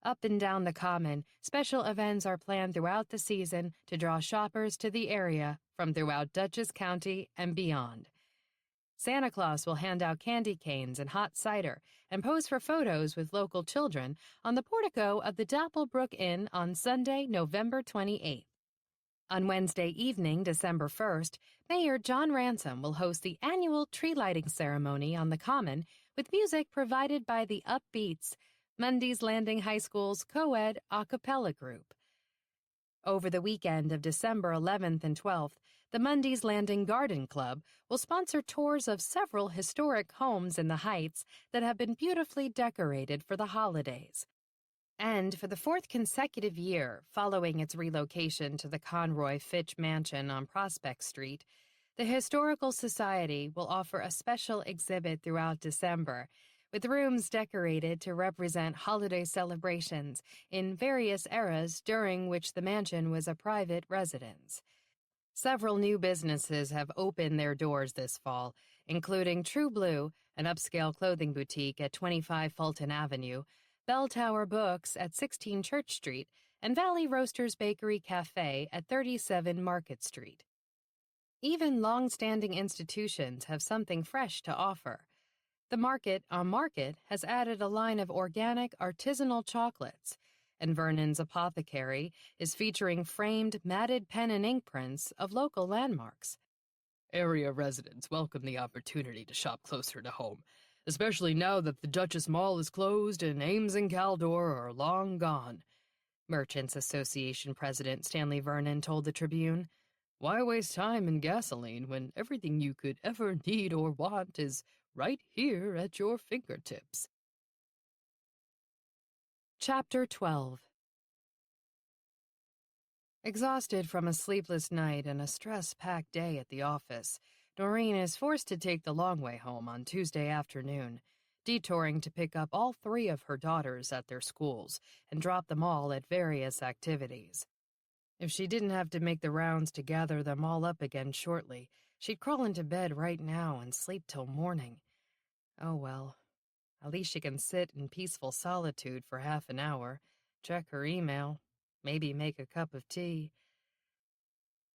Up and down the Common, special events are planned throughout the season to draw shoppers to the area from throughout Dutchess County and beyond. Santa Claus will hand out candy canes and hot cider and pose for photos with local children on the portico of the Dappelbrook Inn on Sunday, November 28th. On Wednesday evening, December 1st, Mayor John Ransom will host the annual tree lighting ceremony on the Common with music provided by the Upbeats, Mundy's Landing High School's co-ed a cappella group. Over the weekend of December 11th and 12th, the Mundy's Landing Garden Club will sponsor tours of several historic homes in the Heights that have been beautifully decorated for the holidays. And for the fourth consecutive year following its relocation to the Conroy Fitch Mansion on Prospect Street, the Historical Society will offer a special exhibit throughout December, with rooms decorated to represent holiday celebrations in various eras during which the mansion was a private residence. Several new businesses have opened their doors this fall, including True Blue, an upscale clothing boutique at 25 Fulton Avenue, Bell Tower Books at 16 Church Street, and Valley Roasters Bakery Cafe at 37 Market Street. Even long-standing institutions have something fresh to offer. The Market on Market has added a line of organic artisanal chocolates, and Vernon's Apothecary is featuring framed matted pen and ink prints of local landmarks. Area residents welcome the opportunity to shop closer to home, especially now that the Duchess Mall is closed and Ames and Caldor are long gone. Merchants Association President Stanley Vernon told the Tribune. Why waste time and gasoline when everything you could ever need or want is right here at your fingertips? Chapter 12. Exhausted from a sleepless night and a stress-packed day at the office, Doreen is forced to take the long way home on Tuesday afternoon, detouring to pick up all three of her daughters at their schools and drop them all at various activities. If she didn't have to make the rounds to gather them all up again shortly, she'd crawl into bed right now and sleep till morning. Oh well. At least she can sit in peaceful solitude for half an hour, check her email, maybe make a cup of tea.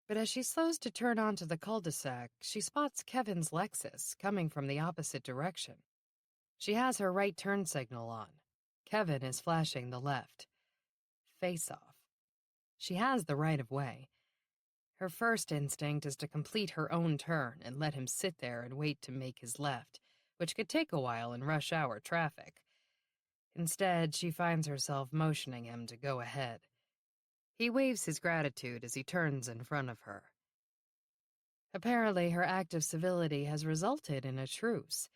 But as she slows to turn onto the cul-de-sac, she spots Kevin's Lexus coming from the opposite direction. She has her right turn signal on. Kevin is flashing the left. Face off. She has the right of way. Her first instinct is to complete her own turn and let him sit there and wait to make his left, which could take a while in rush hour traffic. Instead, she finds herself motioning him to go ahead. He waves his gratitude as he turns in front of her. Apparently, her act of civility has resulted in a truce.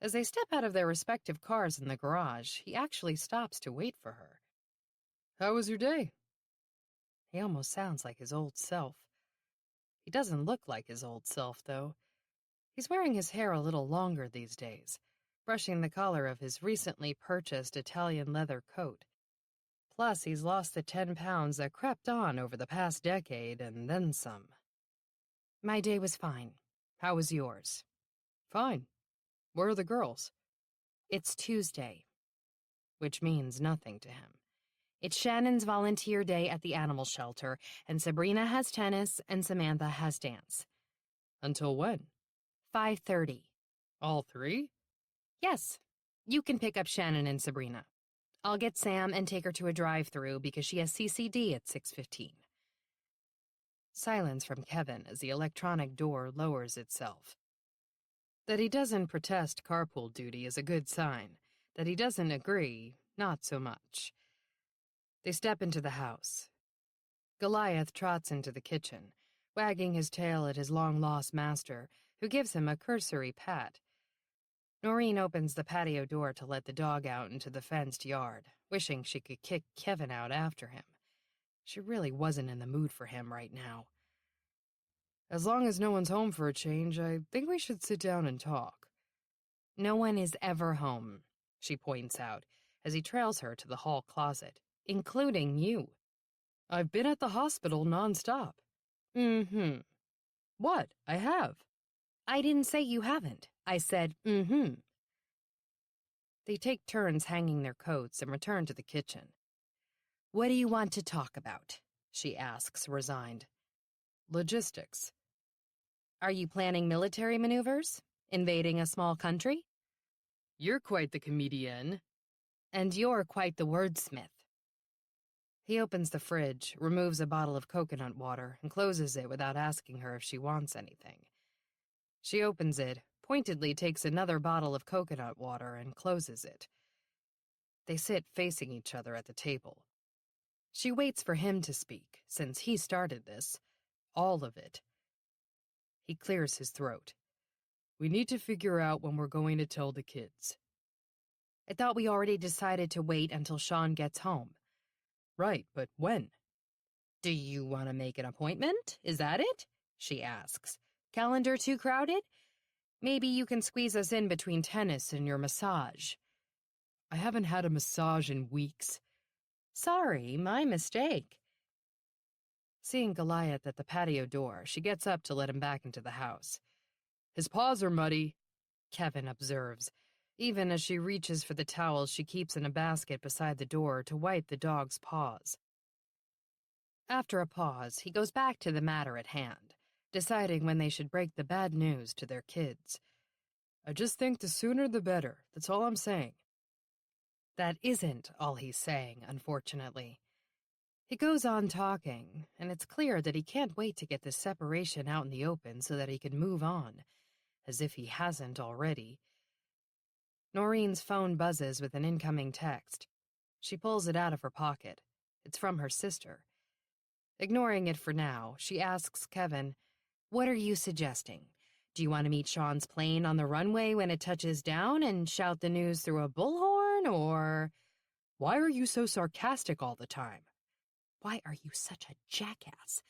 As they step out of their respective cars in the garage, he actually stops to wait for her. How was your day? He almost sounds like his old self. He doesn't look like his old self, though. He's wearing his hair a little longer these days, brushing the collar of his recently purchased Italian leather coat. Plus, he's lost the 10 pounds that crept on over the past decade and then some. My day was fine. How was yours? Fine. Where are the girls? It's Tuesday, which means nothing to him. It's Shannon's volunteer day at the animal shelter, and Sabrina has tennis and Samantha has dance. Until when? 5:30. All three? Yes. You can pick up Shannon and Sabrina. I'll get Sam and take her to a drive-thru because she has CCD at 6:15. Silence from Kevin as the electronic door lowers itself. That he doesn't protest carpool duty is a good sign. That he doesn't agree, not so much. They step into the house. Goliath trots into the kitchen, wagging his tail at his long-lost master, who gives him a cursory pat. Noreen opens the patio door to let the dog out into the fenced yard, wishing she could kick Kevin out after him. She really wasn't in the mood for him right now. As long as no one's home for a change, I think we should sit down and talk. No one is ever home, she points out, as he trails her to the hall closet, including you. I've been at the hospital nonstop. Mm-hmm. What? I have. I didn't say you haven't. I said, mm-hmm. They take turns hanging their coats and return to the kitchen. What do you want to talk about? She asks, resigned. Logistics. Are you planning military maneuvers? Invading a small country? You're quite the comedian. And you're quite the wordsmith. He opens the fridge, removes a bottle of coconut water, and closes it without asking her if she wants anything. She opens it, pointedly takes another bottle of coconut water, and closes it. They sit facing each other at the table. She waits for him to speak, since he started this. All of it. He clears his throat. We need to figure out when we're going to tell the kids. I thought we already decided to wait until Sean gets home. Right, but when? Do you want to make an appointment? Is that it? She asks. Calendar too crowded? Maybe you can squeeze us in between tennis and your massage. I haven't had a massage in weeks. Sorry, my mistake. Seeing Goliath at the patio door, she gets up to let him back into the house. His paws are muddy, Kevin observes, even as she reaches for the towels she keeps in a basket beside the door to wipe the dog's paws. After a pause, he goes back to the matter at hand, deciding when they should break the bad news to their kids. I just think the sooner the better, that's all I'm saying. That isn't all he's saying, unfortunately. He goes on talking, and it's clear that he can't wait to get this separation out in the open so that he can move on, as if he hasn't already. Noreen's phone buzzes with an incoming text. She pulls it out of her pocket. It's from her sister. Ignoring it for now, she asks Kevin, What are you suggesting? Do you want to meet Sean's plane on the runway when it touches down and shout the news through a bullhorn, or... Why are you so sarcastic all the time? Why are you such a jackass?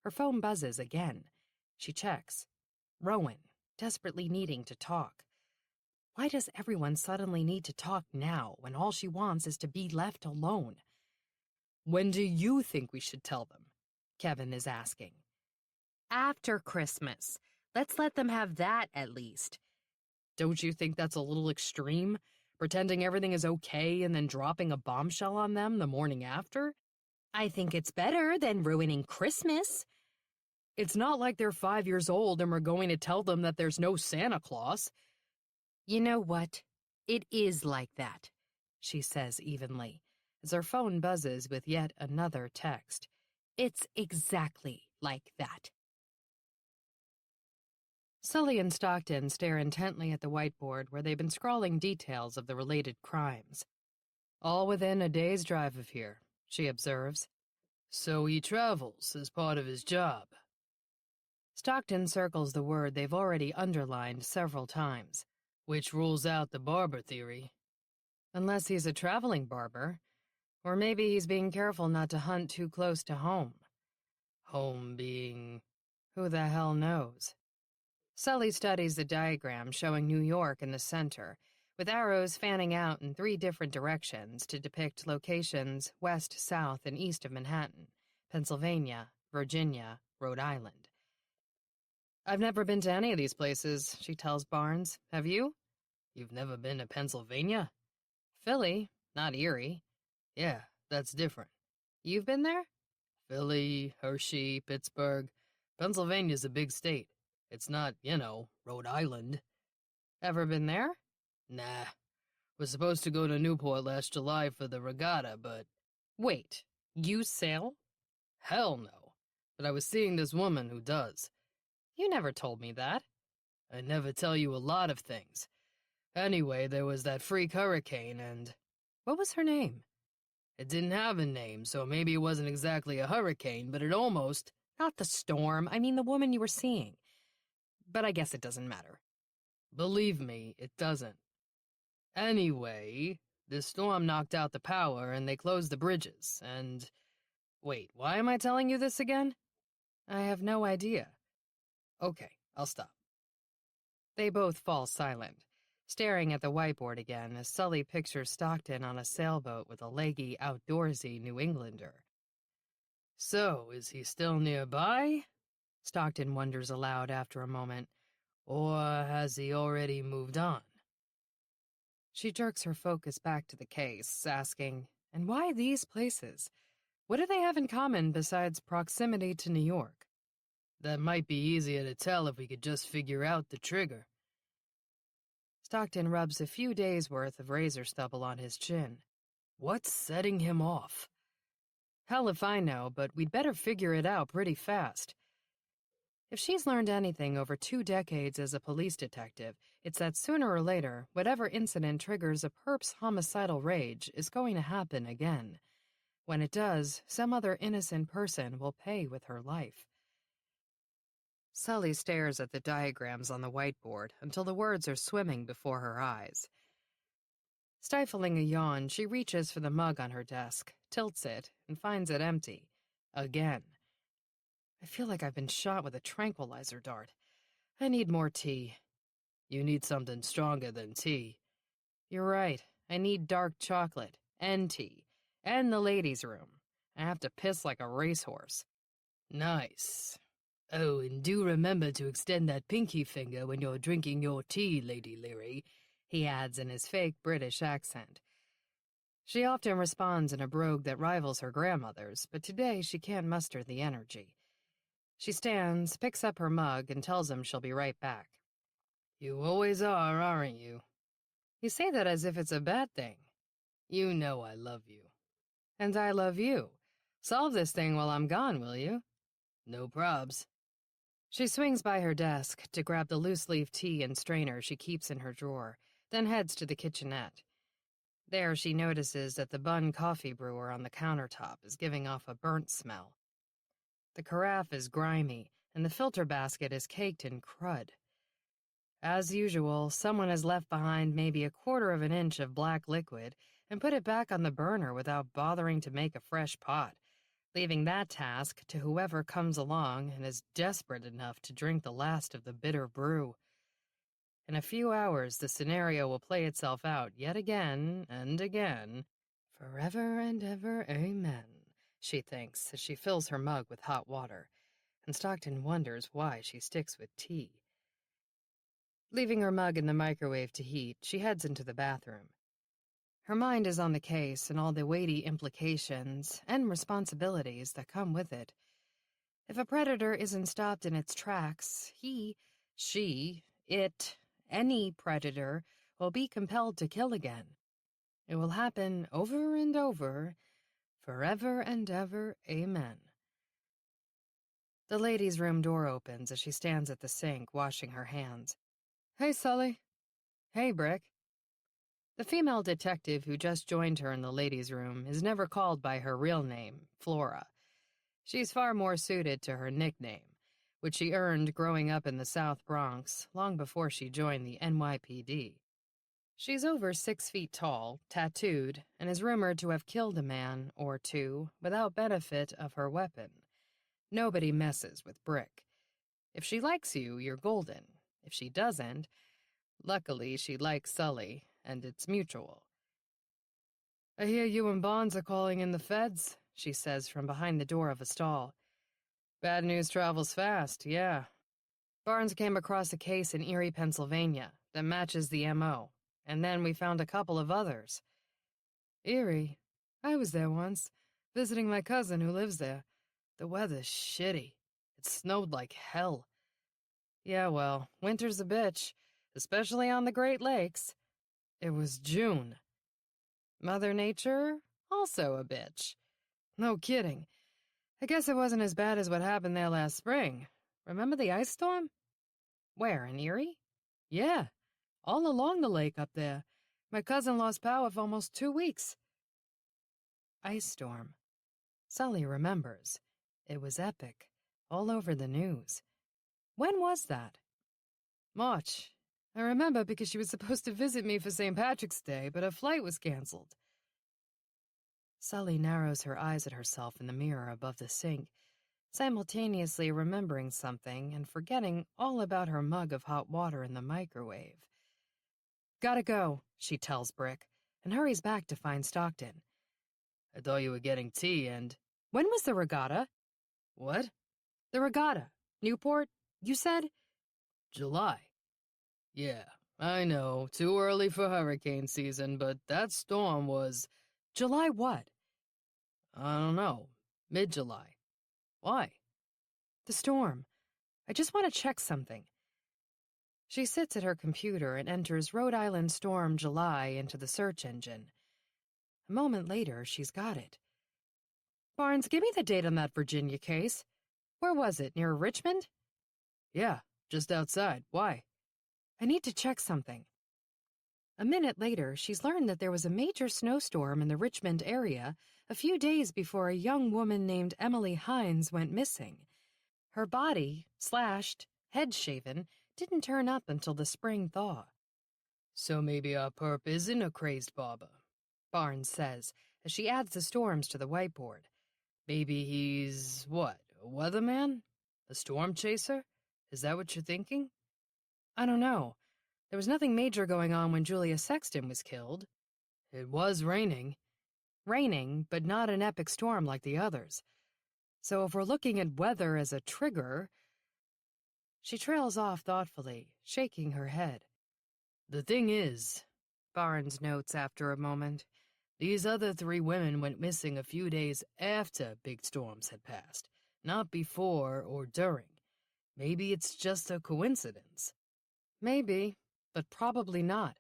Her phone buzzes again. She checks. Rowan, desperately needing to talk. Why does everyone suddenly need to talk now when all she wants is to be left alone? When do you think we should tell them? Kevin is asking. After Christmas. Let's let them have that at least. Don't you think that's a little extreme? Pretending everything is okay and then dropping a bombshell on them the morning after? I think it's better than ruining Christmas. It's not like they're 5 years old and we're going to tell them that there's no Santa Claus. You know what? It is like that, she says evenly, as her phone buzzes with yet another text. It's exactly like that. Sully and Stockton stare intently at the whiteboard where they've been scrawling details of the related crimes. All within a day's drive of here, she observes. So he travels as part of his job. Stockton circles the word they've already underlined several times, which rules out the barber theory. Unless he's a traveling barber, or maybe he's being careful not to hunt too close to home. Home being... who the hell knows? Sully studies the diagram showing New York in the center, with arrows fanning out in 3 different directions to depict locations west, south, and east of Manhattan, Pennsylvania, Virginia, Rhode Island. "I've never been to any of these places," she tells Barnes. "Have you?" "You've never been to Pennsylvania?" "Philly, not Erie." "Yeah, that's different." "You've been there?" "Philly, Hershey, Pittsburgh. Pennsylvania's a big state. It's not, Rhode Island." "Ever been there?" "Nah. Was supposed to go to Newport last July for the regatta, but..." "Wait, you sail?" "Hell no. But I was seeing this woman who does." "You never told me that." "I never tell you a lot of things. Anyway, there was that freak hurricane, and..." "What was her name?" "It didn't have a name, so maybe it wasn't exactly a hurricane, but it almost..." "Not the storm. I mean the woman you were seeing. But I guess it doesn't matter." "Believe me, it doesn't. Anyway, this storm knocked out the power, and they closed the bridges, and..." "Wait, why am I telling you this again?" "I have no idea." "Okay, I'll stop." They both fall silent, staring at the whiteboard again as Sully pictures Stockton on a sailboat with a leggy, outdoorsy New Englander. "So, is he still nearby?" Stockton wonders aloud after a moment. "Or has he already moved on?" She jerks her focus back to the case, asking, "And why these places? What do they have in common besides proximity to New York?" "That might be easier to tell if we could just figure out the trigger." Stockton rubs a few days' worth of razor stubble on his chin. "What's setting him off?" "Hell if I know, but we'd better figure it out pretty fast. If she's learned anything over 2 decades as a police detective, it's that sooner or later, whatever incident triggers a perp's homicidal rage is going to happen again. When it does, some other innocent person will pay with her life." Sully stares at the diagrams on the whiteboard until the words are swimming before her eyes. Stifling a yawn, she reaches for the mug on her desk, tilts it, and finds it empty. Again. I feel like I've been shot with a tranquilizer dart. I need more tea. "You need something stronger than tea." "You're right. I need dark chocolate, and tea, and the ladies' room. I have to piss like a racehorse." "Nice. Oh, and do remember to extend that pinky finger when you're drinking your tea, Lady Leary," he adds in his fake British accent. She often responds in a brogue that rivals her grandmother's, but today she can't muster the energy. She stands, picks up her mug, and tells him she'll be right back. "You always are, aren't you?" "You say that as if it's a bad thing." "You know I love you." "And I love you. Solve this thing while I'm gone, will you?" "No probs." She swings by her desk to grab the loose-leaf tea and strainer she keeps in her drawer, then heads to the kitchenette. There she notices that the Bun coffee brewer on the countertop is giving off a burnt smell. The carafe is grimy, and the filter basket is caked in crud. As usual, someone has left behind maybe 1/4 of an inch of black liquid and put it back on the burner without bothering to make a fresh pot, leaving that task to whoever comes along and is desperate enough to drink the last of the bitter brew. In a few hours, the scenario will play itself out yet again and again. Forever and ever, amen, she thinks as she fills her mug with hot water, and Stockton wonders why she sticks with tea. Leaving her mug in the microwave to heat, she heads into the bathroom. Her mind is on the case and all the weighty implications and responsibilities that come with it. If a predator isn't stopped in its tracks, he, she, it, any predator will be compelled to kill again. It will happen over and over, forever and ever, amen. The ladies' room door opens as she stands at the sink, washing her hands. "Hey, Sully." "Hey, Brick." The female detective who just joined her in the ladies' room is never called by her real name, Flora. She's far more suited to her nickname, which she earned growing up in the South Bronx long before she joined the NYPD. She's over 6 feet tall, tattooed, and is rumored to have killed a man or two without benefit of her weapon. Nobody messes with Brick. If she likes you, you're golden. If she doesn't, luckily she likes Sully, and it's mutual. "I hear you and Bonds are calling in the feds," she says from behind the door of a stall. "Bad news travels fast, yeah." Barnes came across a case in Erie, Pennsylvania that matches the M.O., and then we found a couple of others. "Erie? I was there once, visiting my cousin who lives there. The weather's shitty. It snowed like hell." "Yeah, well, winter's a bitch, especially on the Great Lakes." "It was June." "Mother Nature? Also a bitch." "No kidding. I guess it wasn't as bad as what happened there last spring. Remember the ice storm?" "Where, in Erie?" "Yeah, all along the lake up there. My cousin lost power for almost 2 weeks." Ice storm. Sully remembers. It was epic. All over the news. When was that? "March. I remember because she was supposed to visit me for St. Patrick's Day, but her flight was canceled." Sully narrows her eyes at herself in the mirror above the sink, simultaneously remembering something and forgetting all about her mug of hot water in the microwave. "Gotta go," she tells Brick, and hurries back to find Stockton. "I thought you were getting tea and—" "When was the regatta?" "What?" "The regatta. Newport, you said?" "July." "Yeah, I know, too early for hurricane season, but that storm was—" "July what?" "I don't know. Mid-July. Why?" "The storm. I just want to check something." She sits at her computer and enters Rhode Island Storm July into the search engine. A moment later, she's got it. "Barnes, give me the date on that Virginia case. Where was it, near Richmond?" "Yeah, just outside. Why?" "I need to check something." A minute later, she's learned that there was a major snowstorm in the Richmond area a few days before a young woman named Emily Hines went missing. Her body, slashed, head shaven, didn't turn up until the spring thaw. "So maybe our perp isn't a crazed barber," Barnes says, as she adds the storms to the whiteboard. "Maybe he's, what, a weatherman? A storm chaser? Is that what you're thinking?" "I don't know. There was nothing major going on when Julia Sexton was killed." "It was raining." "Raining, but not an epic storm like the others. So if we're looking at weather as a trigger—" She trails off thoughtfully, shaking her head. "The thing is," Barnes notes after a moment, "these other 3 women went missing a few days after big storms had passed, not before or during. Maybe it's just a coincidence." "Maybe, but probably not.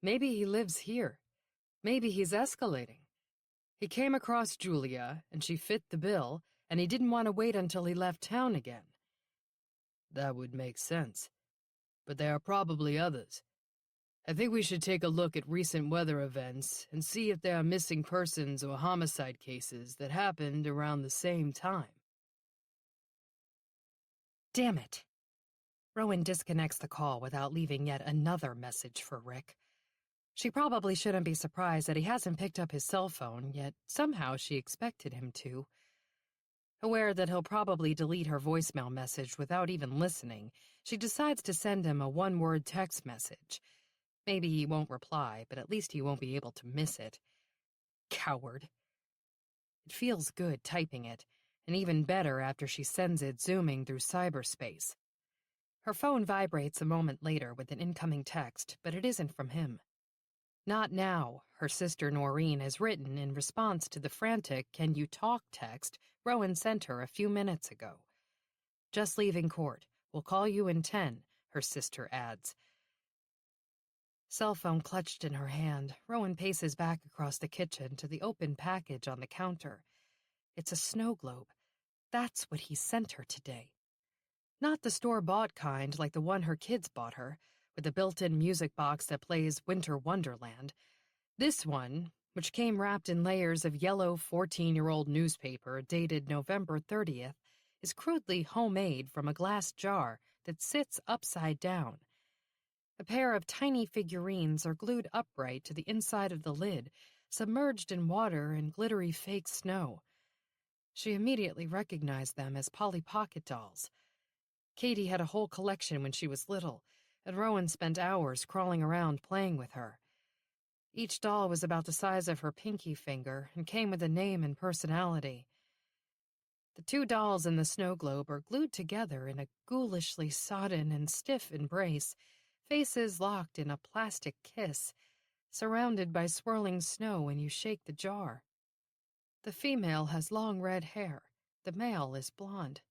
Maybe he lives here. Maybe he's escalating. He came across Julia, and she fit the bill, and he didn't want to wait until he left town again." "That would make sense. But there are probably others. I think we should take a look at recent weather events and see if there are missing persons or homicide cases that happened around the same time." Damn it. Rowan disconnects the call without leaving yet another message for Rick. She probably shouldn't be surprised that he hasn't picked up his cell phone, yet somehow she expected him to. Aware that he'll probably delete her voicemail message without even listening, she decides to send him a one-word text message. Maybe he won't reply, but at least he won't be able to miss it. Coward. It feels good typing it, and even better after she sends it zooming through cyberspace. Her phone vibrates a moment later with an incoming text, but it isn't from him. "Not now," her sister Noreen has written in response to the frantic "Can you talk" text Rowan sent her a few minutes ago. "Just leaving court. We'll call you in 10, her sister adds. Cell phone clutched in her hand, Rowan paces back across the kitchen to the open package on the counter. It's a snow globe. That's what he sent her today. Not the store-bought kind like the one her kids bought her, with a built-in music box that plays Winter Wonderland. This one, which came wrapped in layers of yellow 14-year-old newspaper dated November 30th, is crudely homemade from a glass jar that sits upside down. A pair of tiny figurines are glued upright to the inside of the lid, submerged in water and glittery fake snow. She immediately recognized them as Polly Pocket dolls. Katie had a whole collection when she was little, and Rowan spent hours crawling around playing with her. Each doll was about the size of her pinky finger and came with a name and personality. The two dolls in the snow globe are glued together in a ghoulishly sodden and stiff embrace, faces locked in a plastic kiss, surrounded by swirling snow when you shake the jar. The female has long red hair. The male is blonde.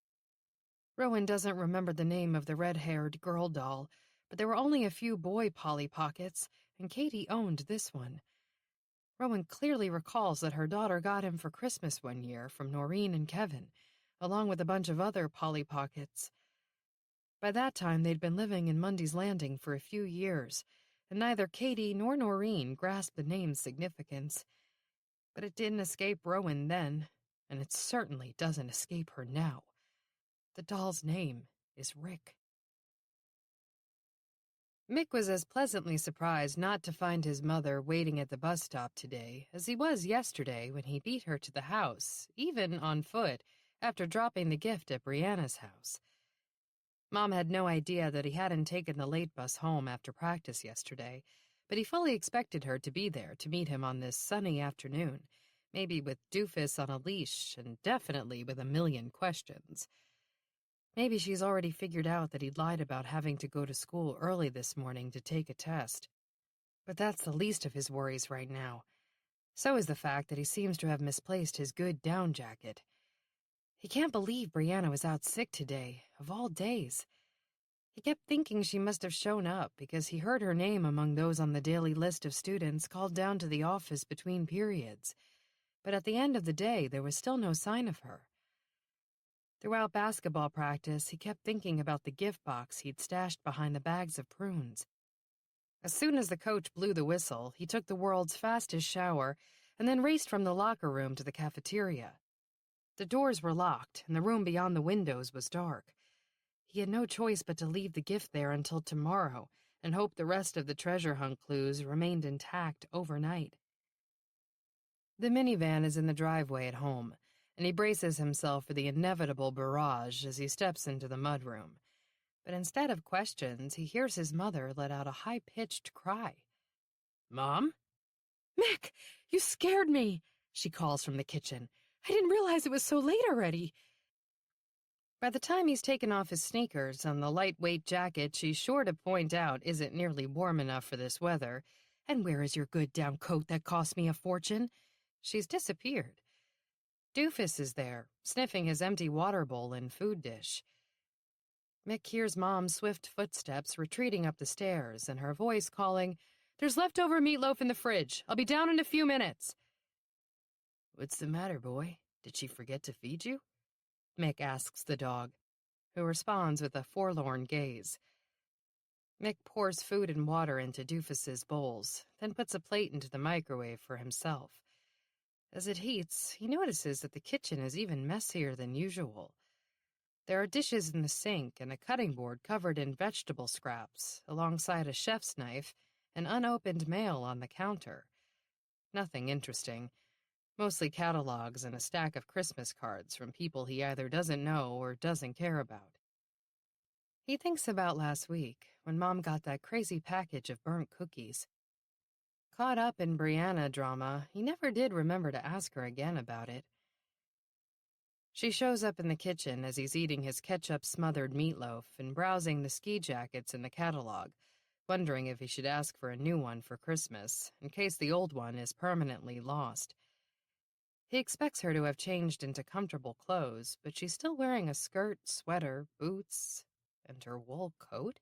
Rowan doesn't remember the name of the red-haired girl doll, but there were only a few boy Polly Pockets, and Katie owned this one. Rowan clearly recalls that her daughter got him for Christmas one year from Noreen and Kevin, along with a bunch of other Polly Pockets. By that time, they'd been living in Mundy's Landing for a few years, and neither Katie nor Noreen grasped the name's significance. But it didn't escape Rowan then, and it certainly doesn't escape her now. The doll's name is Rick. Mick was as pleasantly surprised not to find his mother waiting at the bus stop today as he was yesterday when he beat her to the house, even on foot, after dropping the gift at Brianna's house. Mom had no idea that he hadn't taken the late bus home after practice yesterday, but he fully expected her to be there to meet him on this sunny afternoon, maybe with Doofus on a leash and definitely with a million questions. Maybe she's already figured out that he'd lied about having to go to school early this morning to take a test. But that's the least of his worries right now. So is the fact that he seems to have misplaced his good down jacket. He can't believe Brianna was out sick today, of all days. He kept thinking she must have shown up because he heard her name among those on the daily list of students called down to the office between periods. But at the end of the day, there was still no sign of her. Throughout basketball practice, he kept thinking about the gift box he'd stashed behind the bags of prunes. As soon as the coach blew the whistle, he took the world's fastest shower and then raced from the locker room to the cafeteria. The doors were locked, and the room beyond the windows was dark. He had no choice but to leave the gift there until tomorrow and hope the rest of the treasure hunt clues remained intact overnight. The minivan is in the driveway at home, and he braces himself for the inevitable barrage as he steps into the mudroom. But instead of questions, he hears his mother let out a high-pitched cry. "Mom?" "Mick, you scared me," she calls from the kitchen. "I didn't realize it was so late already." By the time he's taken off his sneakers and the lightweight jacket she's sure to point out isn't nearly warm enough for this weather, and where is your good down coat that cost me a fortune, she's disappeared. Doofus is there, sniffing his empty water bowl and food dish. Mick hears Mom's swift footsteps retreating up the stairs and her voice calling, "There's leftover meatloaf in the fridge. I'll be down in a few minutes." "What's the matter, boy? Did she forget to feed you?" Mick asks the dog, who responds with a forlorn gaze. Mick pours food and water into Doofus's bowls, then puts a plate into the microwave for himself. As it heats, he notices that the kitchen is even messier than usual. There are dishes in the sink and a cutting board covered in vegetable scraps, alongside a chef's knife and unopened mail on the counter. Nothing interesting. Mostly catalogs and a stack of Christmas cards from people he either doesn't know or doesn't care about. He thinks about last week, when Mom got that crazy package of burnt cookies. Caught up in Brianna drama, he never did remember to ask her again about it. She shows up in the kitchen as he's eating his ketchup-smothered meatloaf and browsing the ski jackets in the catalog, wondering if he should ask for a new one for Christmas, in case the old one is permanently lost. He expects her to have changed into comfortable clothes, but she's still wearing a skirt, sweater, boots, and her wool coat.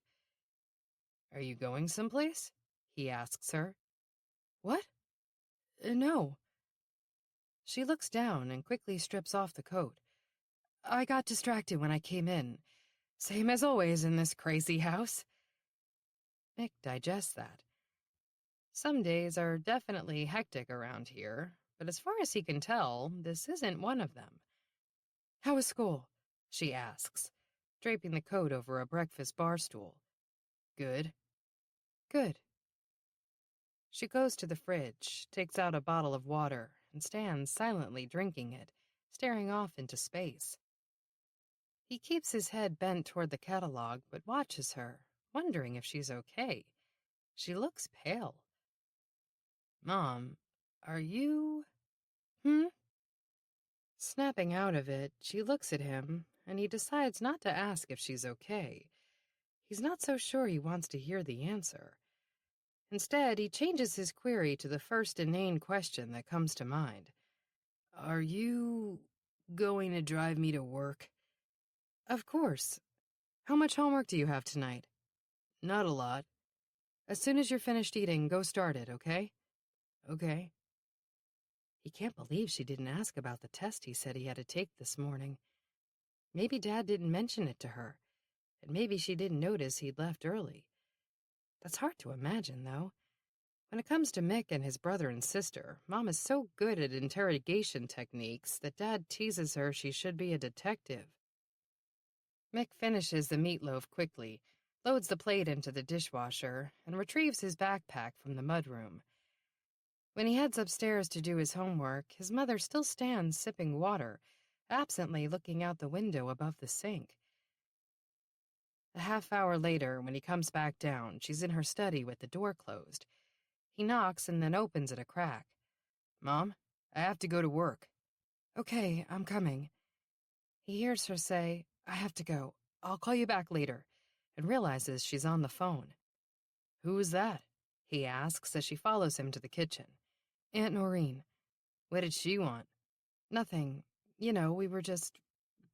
"Are you going someplace?" he asks her. "What? No." She looks down and quickly strips off the coat. "I got distracted when I came in. Same as always in this crazy house." Mick digests that. Some days are definitely hectic around here, but as far as he can tell, this isn't one of them. "How was school?" she asks, draping the coat over a breakfast bar stool. "Good." "Good." She goes to the fridge, takes out a bottle of water, and stands silently drinking it, staring off into space. He keeps his head bent toward the catalog, but watches her, wondering if she's okay. She looks pale. Mom, are you... Hmm? Snapping out of it, she looks at him, and he decides not to ask if she's okay. He's not so sure he wants to hear the answer. Instead, he changes his query to the first inane question that comes to mind. Are you going to drive me to work? Of course. How much homework do you have tonight? Not a lot. As soon as you're finished eating, go start it, okay? Okay. He can't believe she didn't ask about the test he said he had to take this morning. Maybe Dad didn't mention it to her, and maybe she didn't notice he'd left early. That's hard to imagine, though. When it comes to Mick and his brother and sister, Mom is so good at interrogation techniques that Dad teases her she should be a detective. Mick finishes the meatloaf quickly, loads the plate into the dishwasher, and retrieves his backpack from the mudroom. When he heads upstairs to do his homework, his mother still stands sipping water, absently looking out the window above the sink. A half-hour later, when he comes back down, she's in her study with the door closed. He knocks and then opens it a crack. Mom, I have to go to work. Okay, I'm coming. He hears her say, I have to go. I'll call you back later, and realizes she's on the phone. Who is that? He asks as she follows him to the kitchen. Aunt Noreen. What did she want? Nothing. You know, we were just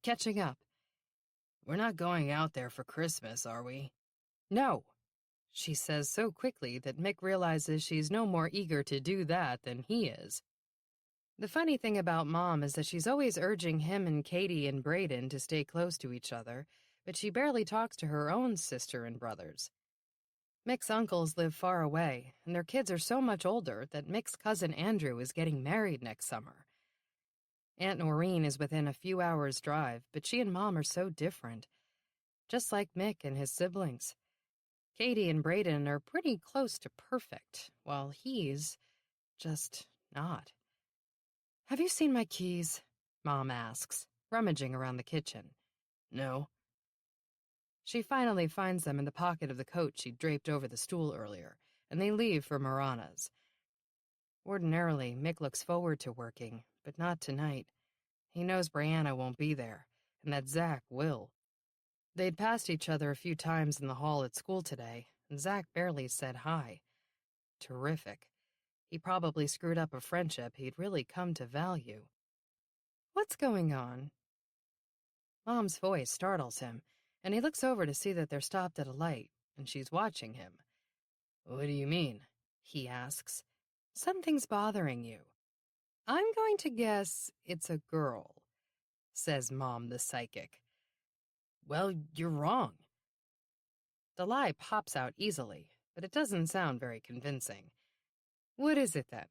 catching up. We're not going out there for Christmas, are we? No, she says so quickly that Mick realizes she's no more eager to do that than he is. The funny thing about Mom is that she's always urging him and Katie and Braden to stay close to each other, but she barely talks to her own sister and brothers. Mick's uncles live far away, and their kids are so much older that Mick's cousin Andrew is getting married next summer. Aunt Noreen is within a few hours' drive, but she and Mom are so different. Just like Mick and his siblings. Katie and Braden are pretty close to perfect, while he's just not. Have you seen my keys? Mom asks, rummaging around the kitchen. No. She finally finds them in the pocket of the coat she'd draped over the stool earlier, and they leave for Marana's. Ordinarily, Mick looks forward to working, but not tonight. He knows Brianna won't be there, and that Zach will. They'd passed each other a few times in the hall at school today, and Zach barely said hi. Terrific. He probably screwed up a friendship he'd really come to value. What's going on? Mom's voice startles him, and he looks over to see that they're stopped at a light, and she's watching him. What do you mean? He asks. Something's bothering you. I'm going to guess it's a girl, says Mom the psychic. Well, you're wrong. The lie pops out easily, but it doesn't sound very convincing. What is it then?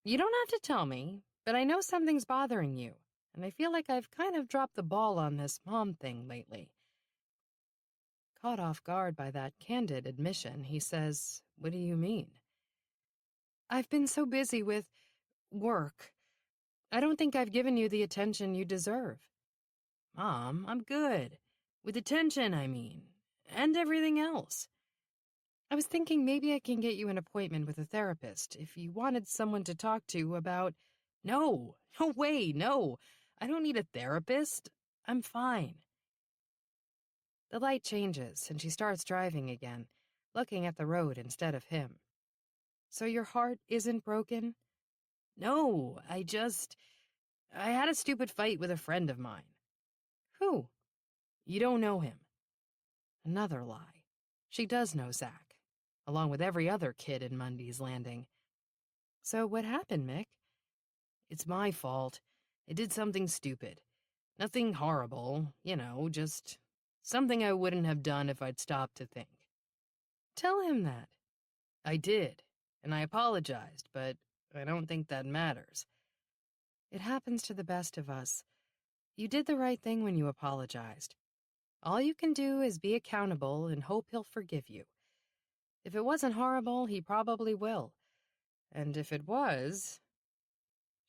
You don't have to tell me, but I know something's bothering you, and I feel like I've kind of dropped the ball on this Mom thing lately. Caught off guard by that candid admission, he says, What do you mean? I've been so busy with work. I don't think I've given you the attention you deserve. Mom, I'm good. With attention, I mean. And everything else. I was thinking maybe I can get you an appointment with a therapist if you wanted someone to talk to about... No way, no. I don't need a therapist. I'm fine. The light changes, and she starts driving again, looking at the road instead of him. So your heart isn't broken? No, I had a stupid fight with a friend of mine. Who? You don't know him. Another lie. She does know Zach, along with every other kid in Mundy's Landing. So what happened, Mick? It's my fault. I did something stupid. Nothing horrible, just something I wouldn't have done if I'd stopped to think. Tell him that. I did, and I apologized, but I don't think that matters. It happens to the best of us. You did the right thing when you apologized. All you can do is be accountable and hope he'll forgive you. If it wasn't horrible, he probably will. And if it was...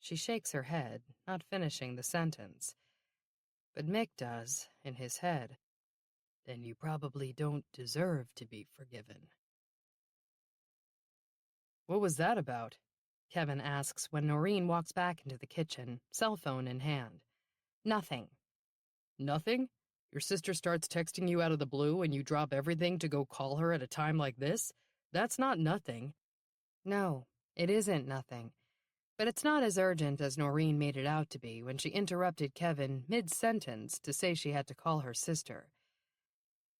She shakes her head, not finishing the sentence. But Mick does, in his head. Then you probably don't deserve to be forgiven. What was that about? Kevin asks when Noreen walks back into the kitchen, cell phone in hand. Nothing. Nothing? Your sister starts texting you out of the blue and you drop everything to go call her at a time like this? That's not nothing. No, it isn't nothing. But it's not as urgent as Noreen made it out to be when she interrupted Kevin mid-sentence to say she had to call her sister.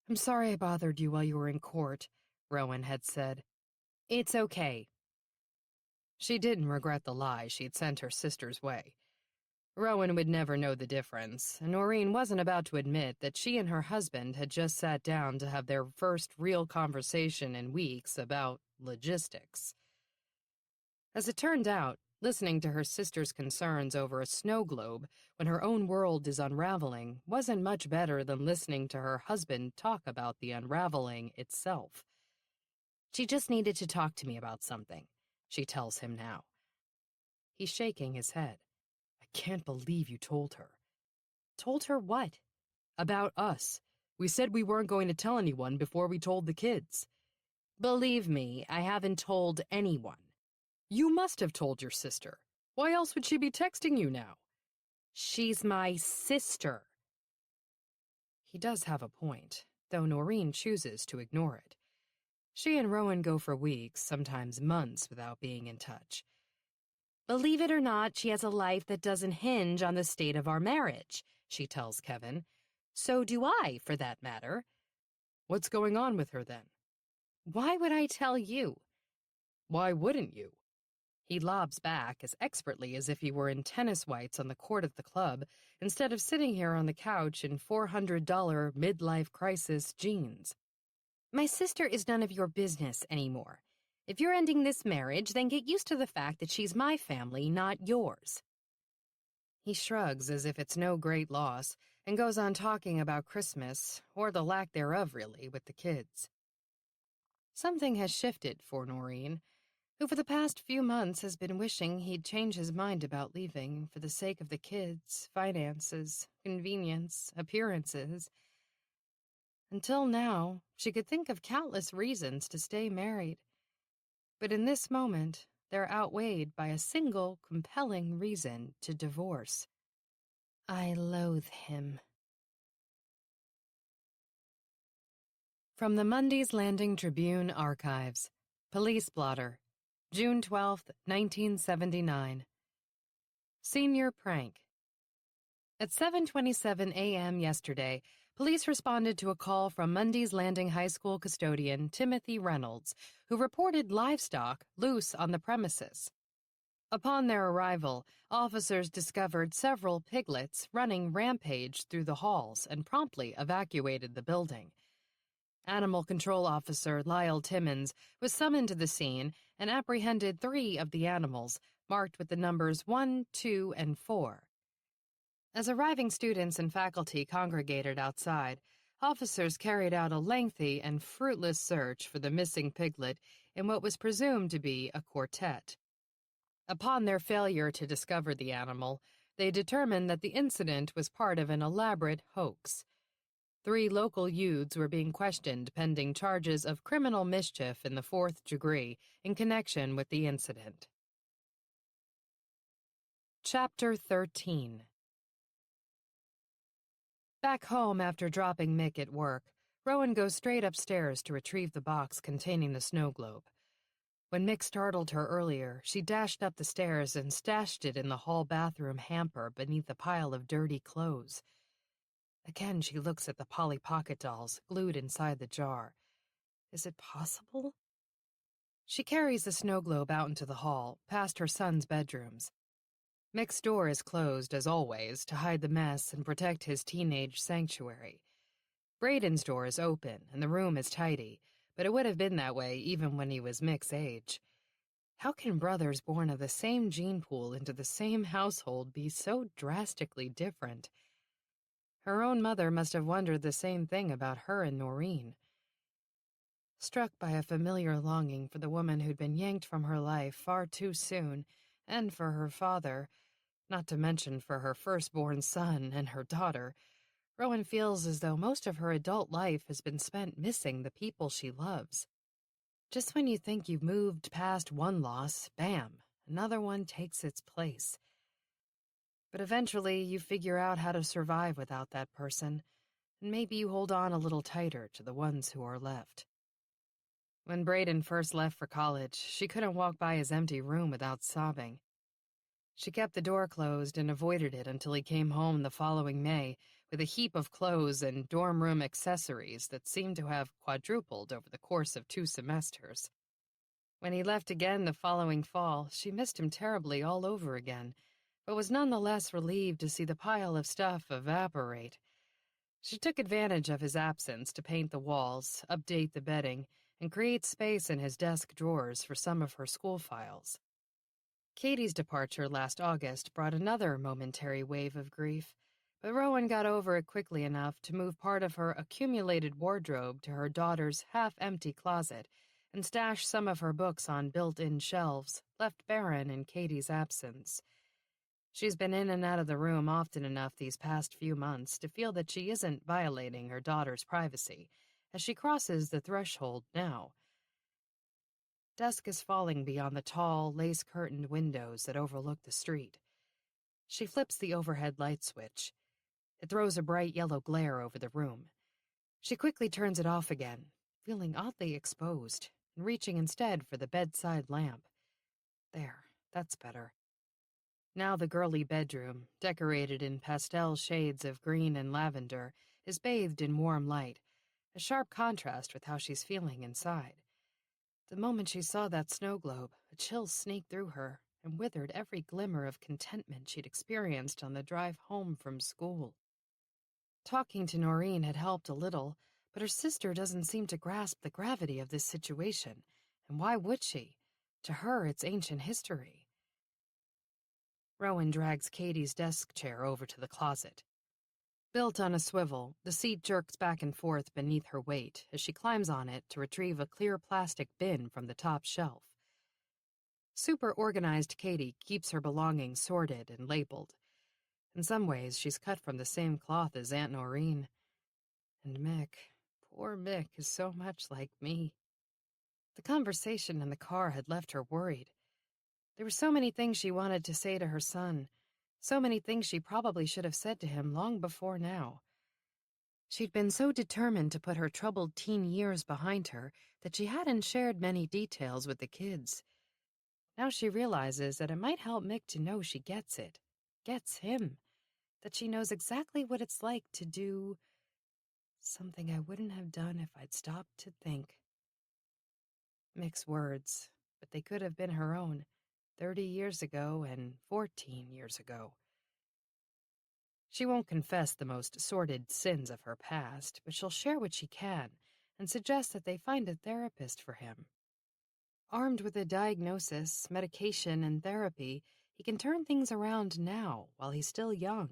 "I'm sorry I bothered you while you were in court," Rowan had said. "It's okay." She didn't regret the lie she'd sent her sister's way. Rowan would never know the difference, and Noreen wasn't about to admit that she and her husband had just sat down to have their first real conversation in weeks about logistics. As it turned out, listening to her sister's concerns over a snow globe when her own world is unraveling wasn't much better than listening to her husband talk about the unraveling itself. "She just needed to talk to me about something," she tells him now. He's shaking his head. "I can't believe you told her." "Told her what?" "About us. We said we weren't going to tell anyone before we told the kids." "Believe me, I haven't told anyone." "You must have told your sister. Why else would she be texting you now?" "She's my sister." He does have a point, though Noreen chooses to ignore it. She and Rowan go for weeks, sometimes months, without being in touch. "Believe it or not, she has a life that doesn't hinge on the state of our marriage," she tells Kevin. "So do I, for that matter." "What's going on with her, then?" "Why would I tell you?" "Why wouldn't you?" He lobs back as expertly as if he were in tennis whites on the court of the club, instead of sitting here on the couch in $400 midlife crisis jeans. "My sister is none of your business anymore. If you're ending this marriage, then get used to the fact that she's my family, not yours." He shrugs as if it's no great loss and goes on talking about Christmas, or the lack thereof really, with the kids. Something has shifted for Noreen, who for the past few months has been wishing he'd change his mind about leaving for the sake of the kids, finances, convenience, appearances. Until now, she could think of countless reasons to stay married. But in this moment, they're outweighed by a single, compelling reason to divorce. "I loathe him." From the Mundy's Landing Tribune Archives, Police Blotter, June 12, 1979. Senior Prank. At 7:27 a.m. yesterday, police responded to a call from Mundy's Landing High School custodian Timothy Reynolds, who reported livestock loose on the premises. Upon their arrival, officers discovered several piglets running rampage through the halls and promptly evacuated the building. Animal Control Officer Lyle Timmons was summoned to the scene and apprehended 3 of the animals, marked with the numbers 1, 2, and 4. As arriving students and faculty congregated outside, officers carried out a lengthy and fruitless search for the missing piglet in what was presumed to be a quartet. Upon their failure to discover the animal, they determined that the incident was part of an elaborate hoax. 3 local youths were being questioned pending charges of criminal mischief in the 4th degree in connection with the incident. Chapter 13. Back home after dropping Mick at work, Rowan goes straight upstairs to retrieve the box containing the snow globe. When Mick startled her earlier, she dashed up the stairs and stashed it in the hall bathroom hamper beneath a pile of dirty clothes. Again, she looks at the Polly Pocket dolls glued inside the jar. Is it possible? She carries the snow globe out into the hall, past her son's bedrooms. Mick's door is closed, as always, to hide the mess and protect his teenage sanctuary. Braden's door is open, and the room is tidy, but it would have been that way even when he was Mick's age. How can brothers born of the same gene pool into the same household be so drastically different? Her own mother must have wondered the same thing about her and Noreen. Struck by a familiar longing for the woman who'd been yanked from her life far too soon, and for her father, not to mention for her firstborn son and her daughter, Rowan feels as though most of her adult life has been spent missing the people she loves. Just when you think you've moved past one loss, bam, another one takes its place. But eventually you figure out how to survive without that person, and maybe you hold on a little tighter to the ones who are left. When Braden first left for college, she couldn't walk by his empty room without sobbing. She kept the door closed and avoided it until he came home the following May with a heap of clothes and dorm room accessories that seemed to have quadrupled over the course of 2 semesters. When he left again the following fall, she missed him terribly all over again, but was nonetheless relieved to see the pile of stuff evaporate. She took advantage of his absence to paint the walls, update the bedding, and create space in his desk drawers for some of her school files. Katie's departure last August brought another momentary wave of grief, but Rowan got over it quickly enough to move part of her accumulated wardrobe to her daughter's half-empty closet and stash some of her books on built-in shelves, left barren in Katie's absence. She's been in and out of the room often enough these past few months to feel that she isn't violating her daughter's privacy as she crosses the threshold now. Dusk is falling beyond the tall, lace-curtained windows that overlook the street. She flips the overhead light switch. It throws a bright yellow glare over the room. She quickly turns it off again, feeling oddly exposed, and reaching instead for the bedside lamp. There, that's better. Now the girly bedroom, decorated in pastel shades of green and lavender, is bathed in warm light, a sharp contrast with how she's feeling inside. The moment she saw that snow globe, a chill snaked through her and withered every glimmer of contentment she'd experienced on the drive home from school. Talking to Noreen had helped a little, but her sister doesn't seem to grasp the gravity of this situation, and why would she? To her, it's ancient history. Rowan drags Katie's desk chair over to the closet. Built on a swivel, the seat jerks back and forth beneath her weight as she climbs on it to retrieve a clear plastic bin from the top shelf. Super-organized Katie keeps her belongings sorted and labeled. In some ways, she's cut from the same cloth as Aunt Noreen. And Mick, poor Mick, is so much like me. The conversation in the car had left her worried. There were so many things she wanted to say to her son, so many things she probably should have said to him long before now. She'd been so determined to put her troubled teen years behind her that she hadn't shared many details with the kids. Now she realizes that it might help Mick to know she gets it, gets him, that she knows exactly what it's like to do something I wouldn't have done if I'd stopped to think. Mick's words, but they could have been her own, 30 years ago and 14 years ago. She won't confess the most sordid sins of her past, but she'll share what she can and suggest that they find a therapist for him. Armed with a diagnosis, medication, and therapy, he can turn things around now while he's still young,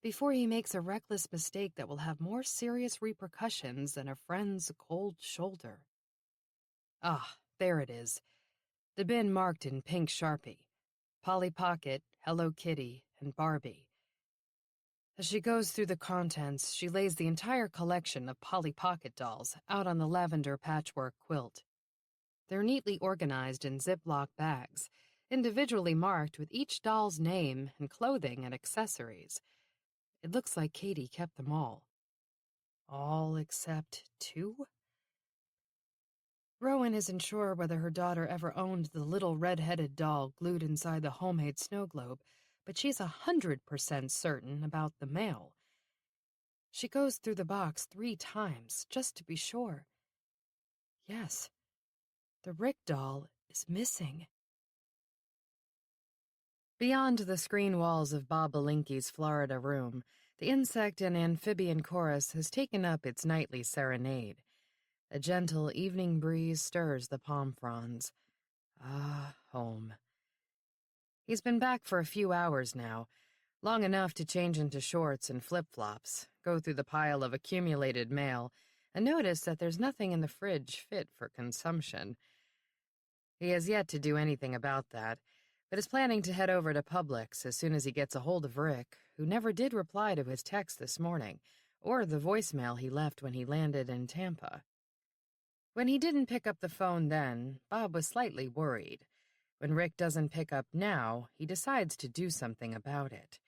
before he makes a reckless mistake that will have more serious repercussions than a friend's cold shoulder. Ah, there it is. The bin marked in pink Sharpie. Polly Pocket, Hello Kitty, and Barbie. As she goes through the contents, she lays the entire collection of Polly Pocket dolls out on the lavender patchwork quilt. They're neatly organized in Ziploc bags, individually marked with each doll's name and clothing and accessories. It looks like Katie kept them all. All except 2? Rowan isn't sure whether her daughter ever owned the little red-headed doll glued inside the homemade snow globe, but she's 100% certain about the male. She goes through the box 3 times, just to be sure. Yes, the Rick doll is missing. Beyond the screen walls of Bob Belinky's Florida room, the insect and amphibian chorus has taken up its nightly serenade. A gentle evening breeze stirs the palm fronds. Ah, home. He's been back for a few hours now, long enough to change into shorts and flip-flops, go through the pile of accumulated mail, and notice that there's nothing in the fridge fit for consumption. He has yet to do anything about that, but is planning to head over to Publix as soon as he gets a hold of Rick, who never did reply to his text this morning, or the voicemail he left when he landed in Tampa. When he didn't pick up the phone then, Bob was slightly worried. When Rick doesn't pick up now, he decides to do something about it.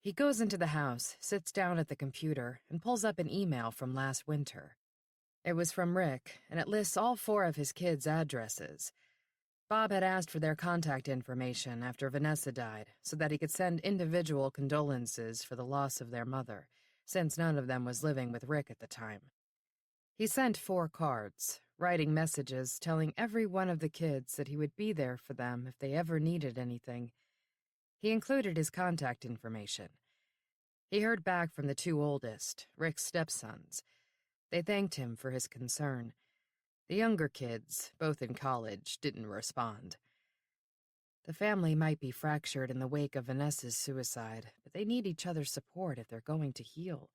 He goes into the house, sits down at the computer, and pulls up an email from last winter. It was from Rick, and it lists all 4 of his kids' addresses. Bob had asked for their contact information after Vanessa died so that he could send individual condolences for the loss of their mother, since none of them was living with Rick at the time. He sent 4 cards, writing messages telling every one of the kids that he would be there for them if they ever needed anything. He included his contact information. He heard back from the 2 oldest, Rick's stepsons. They thanked him for his concern. The younger kids, both in college, didn't respond. The family might be fractured in the wake of Vanessa's suicide, but they need each other's support if they're going to heal.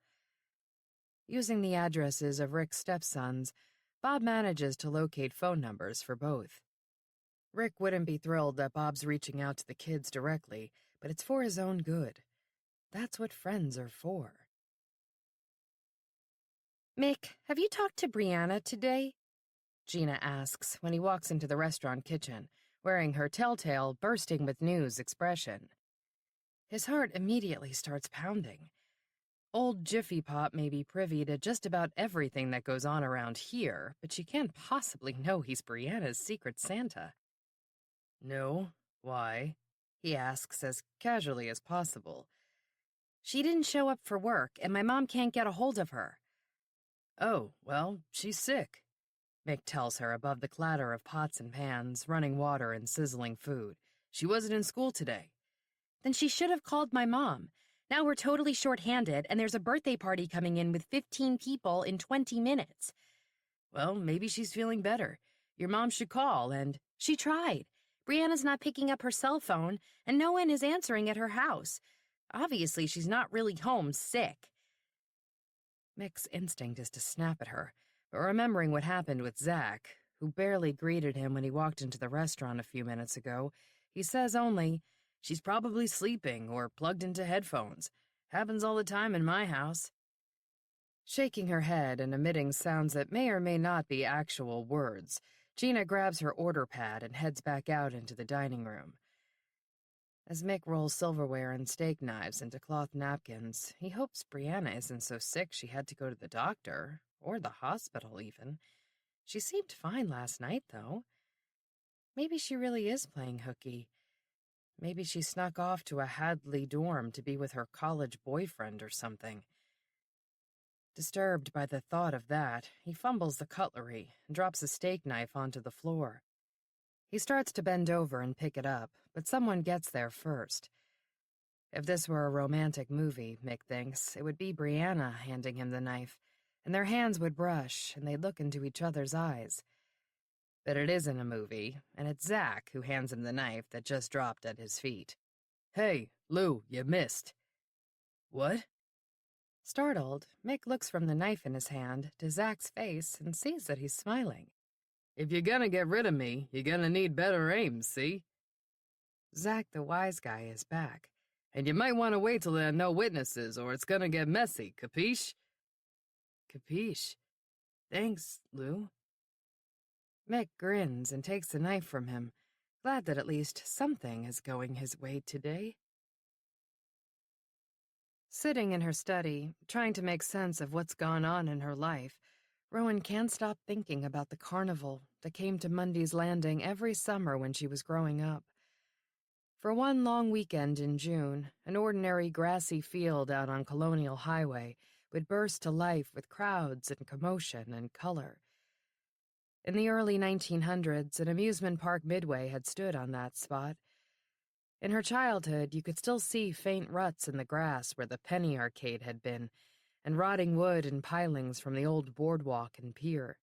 Using the addresses of Rick's stepsons, Bob manages to locate phone numbers for both. Rick wouldn't be thrilled that Bob's reaching out to the kids directly, but it's for his own good. That's what friends are for. Mick, have you talked to Brianna today? Gina asks when he walks into the restaurant kitchen, wearing her telltale, bursting with news expression. His heart immediately starts pounding. Old Jiffy Pop may be privy to just about everything that goes on around here, but she can't possibly know he's Brianna's secret Santa. No, why? He asks as casually as possible. She didn't show up for work, and my mom can't get a hold of her. Oh, well, she's sick, Mick tells her above the clatter of pots and pans, running water and sizzling food. She wasn't in school today. Then she should have called my mom. Now we're totally short-handed, and there's a birthday party coming in with 15 people in 20 minutes. Well, maybe she's feeling better. Your mom should call, and... She tried. Brianna's not picking up her cell phone, and no one is answering at her house. Obviously, she's not really home sick. Mick's instinct is to snap at her, but remembering what happened with Zach, who barely greeted him when he walked into the restaurant a few minutes ago, he says only, "She's probably sleeping or plugged into headphones. Happens all the time in my house." Shaking her head and emitting sounds that may or may not be actual words, Gina grabs her order pad and heads back out into the dining room. As Mick rolls silverware and steak knives into cloth napkins, he hopes Brianna isn't so sick she had to go to the doctor, or the hospital even. She seemed fine last night, though. Maybe she really is playing hooky. Maybe she snuck off to a Hadley dorm to be with her college boyfriend or something. Disturbed by the thought of that, he fumbles the cutlery and drops a steak knife onto the floor. He starts to bend over and pick it up, but someone gets there first. If this were a romantic movie, Mick thinks, it would be Brianna handing him the knife, and their hands would brush and they'd look into each other's eyes. But it isn't a movie, and it's Zach who hands him the knife that just dropped at his feet. "Hey, Lou, you missed." "What?" Startled, Mick looks from the knife in his hand to Zach's face and sees that he's smiling. "If you're gonna get rid of me, you're gonna need better aim, see?" Zach the wise guy is back. "And you might want to wait till there are no witnesses, or it's gonna get messy, capiche?" "Capiche. Thanks, Lou." Mick grins and takes the knife from him, glad that at least something is going his way today. Sitting in her study, trying to make sense of what's gone on in her life, Rowan can't stop thinking about the carnival that came to Mundy's Landing every summer when she was growing up. For one long weekend in June, an ordinary grassy field out on Colonial Highway would burst to life with crowds and commotion and color. In the early 1900s, an amusement park midway had stood on that spot. In her childhood, you could still see faint ruts in the grass where the penny arcade had been, and rotting wood and pilings from the old boardwalk and pier.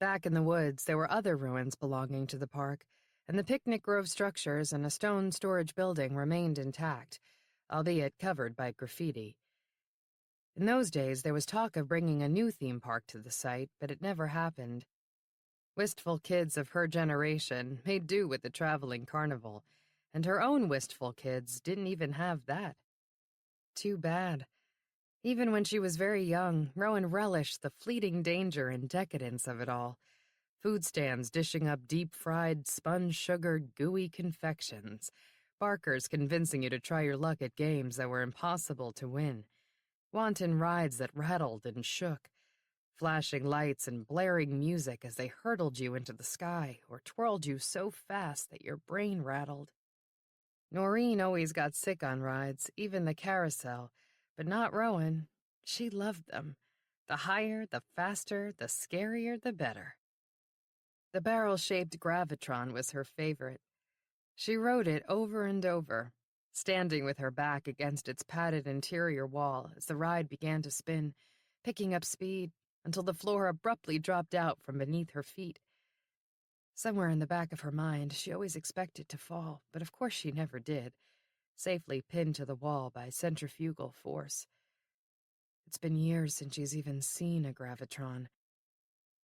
Back in the woods, there were other ruins belonging to the park, and the picnic grove structures and a stone storage building remained intact, albeit covered by graffiti. In those days, there was talk of bringing a new theme park to the site, but it never happened. Wistful kids of her generation made do with the traveling carnival, and her own wistful kids didn't even have that. Too bad. Even when she was very young, Rowan relished the fleeting danger and decadence of it all, Food stands dishing up deep-fried, sponge-sugared, gooey confections. Barkers convincing you to try your luck at games that were impossible to win. Wanton rides that rattled and shook. Flashing lights and blaring music as they hurtled you into the sky or twirled you so fast that your brain rattled. Noreen always got sick on rides, even the carousel, but not Rowan. She loved them. The higher, the faster, the scarier, the better. The barrel-shaped gravitron was her favorite. She rode it over and over, standing with her back against its padded interior wall as the ride began to spin, picking up speed until the floor abruptly dropped out from beneath her feet. Somewhere in the back of her mind, she always expected to fall, but of course she never did, safely pinned to the wall by centrifugal force. It's been years since she's even seen a gravitron.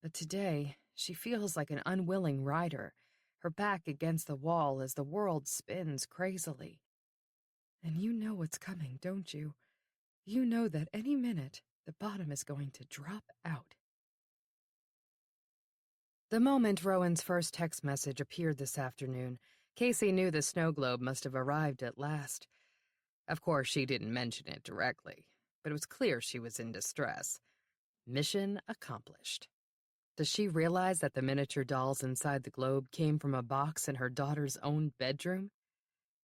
But today, she feels like an unwilling rider, her back against the wall as the world spins crazily. And you know what's coming, don't you? You know that any minute, the bottom is going to drop out. The moment Rowan's first text message appeared this afternoon, Casey knew the snow globe must have arrived at last. Of course, she didn't mention it directly, but it was clear she was in distress. Mission accomplished. Does she realize that the miniature dolls inside the globe came from a box in her daughter's own bedroom?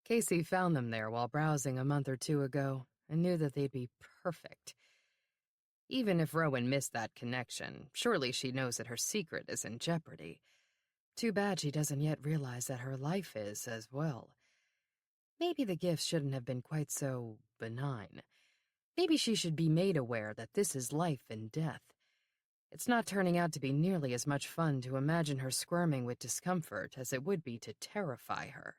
Casey found them there while browsing a month or two ago and knew that they'd be perfect. Even if Rowan missed that connection, surely she knows that her secret is in jeopardy. Too bad she doesn't yet realize that her life is as well. Maybe the gifts shouldn't have been quite so benign. Maybe she should be made aware that this is life and death. It's not turning out to be nearly as much fun to imagine her squirming with discomfort as it would be to terrify her.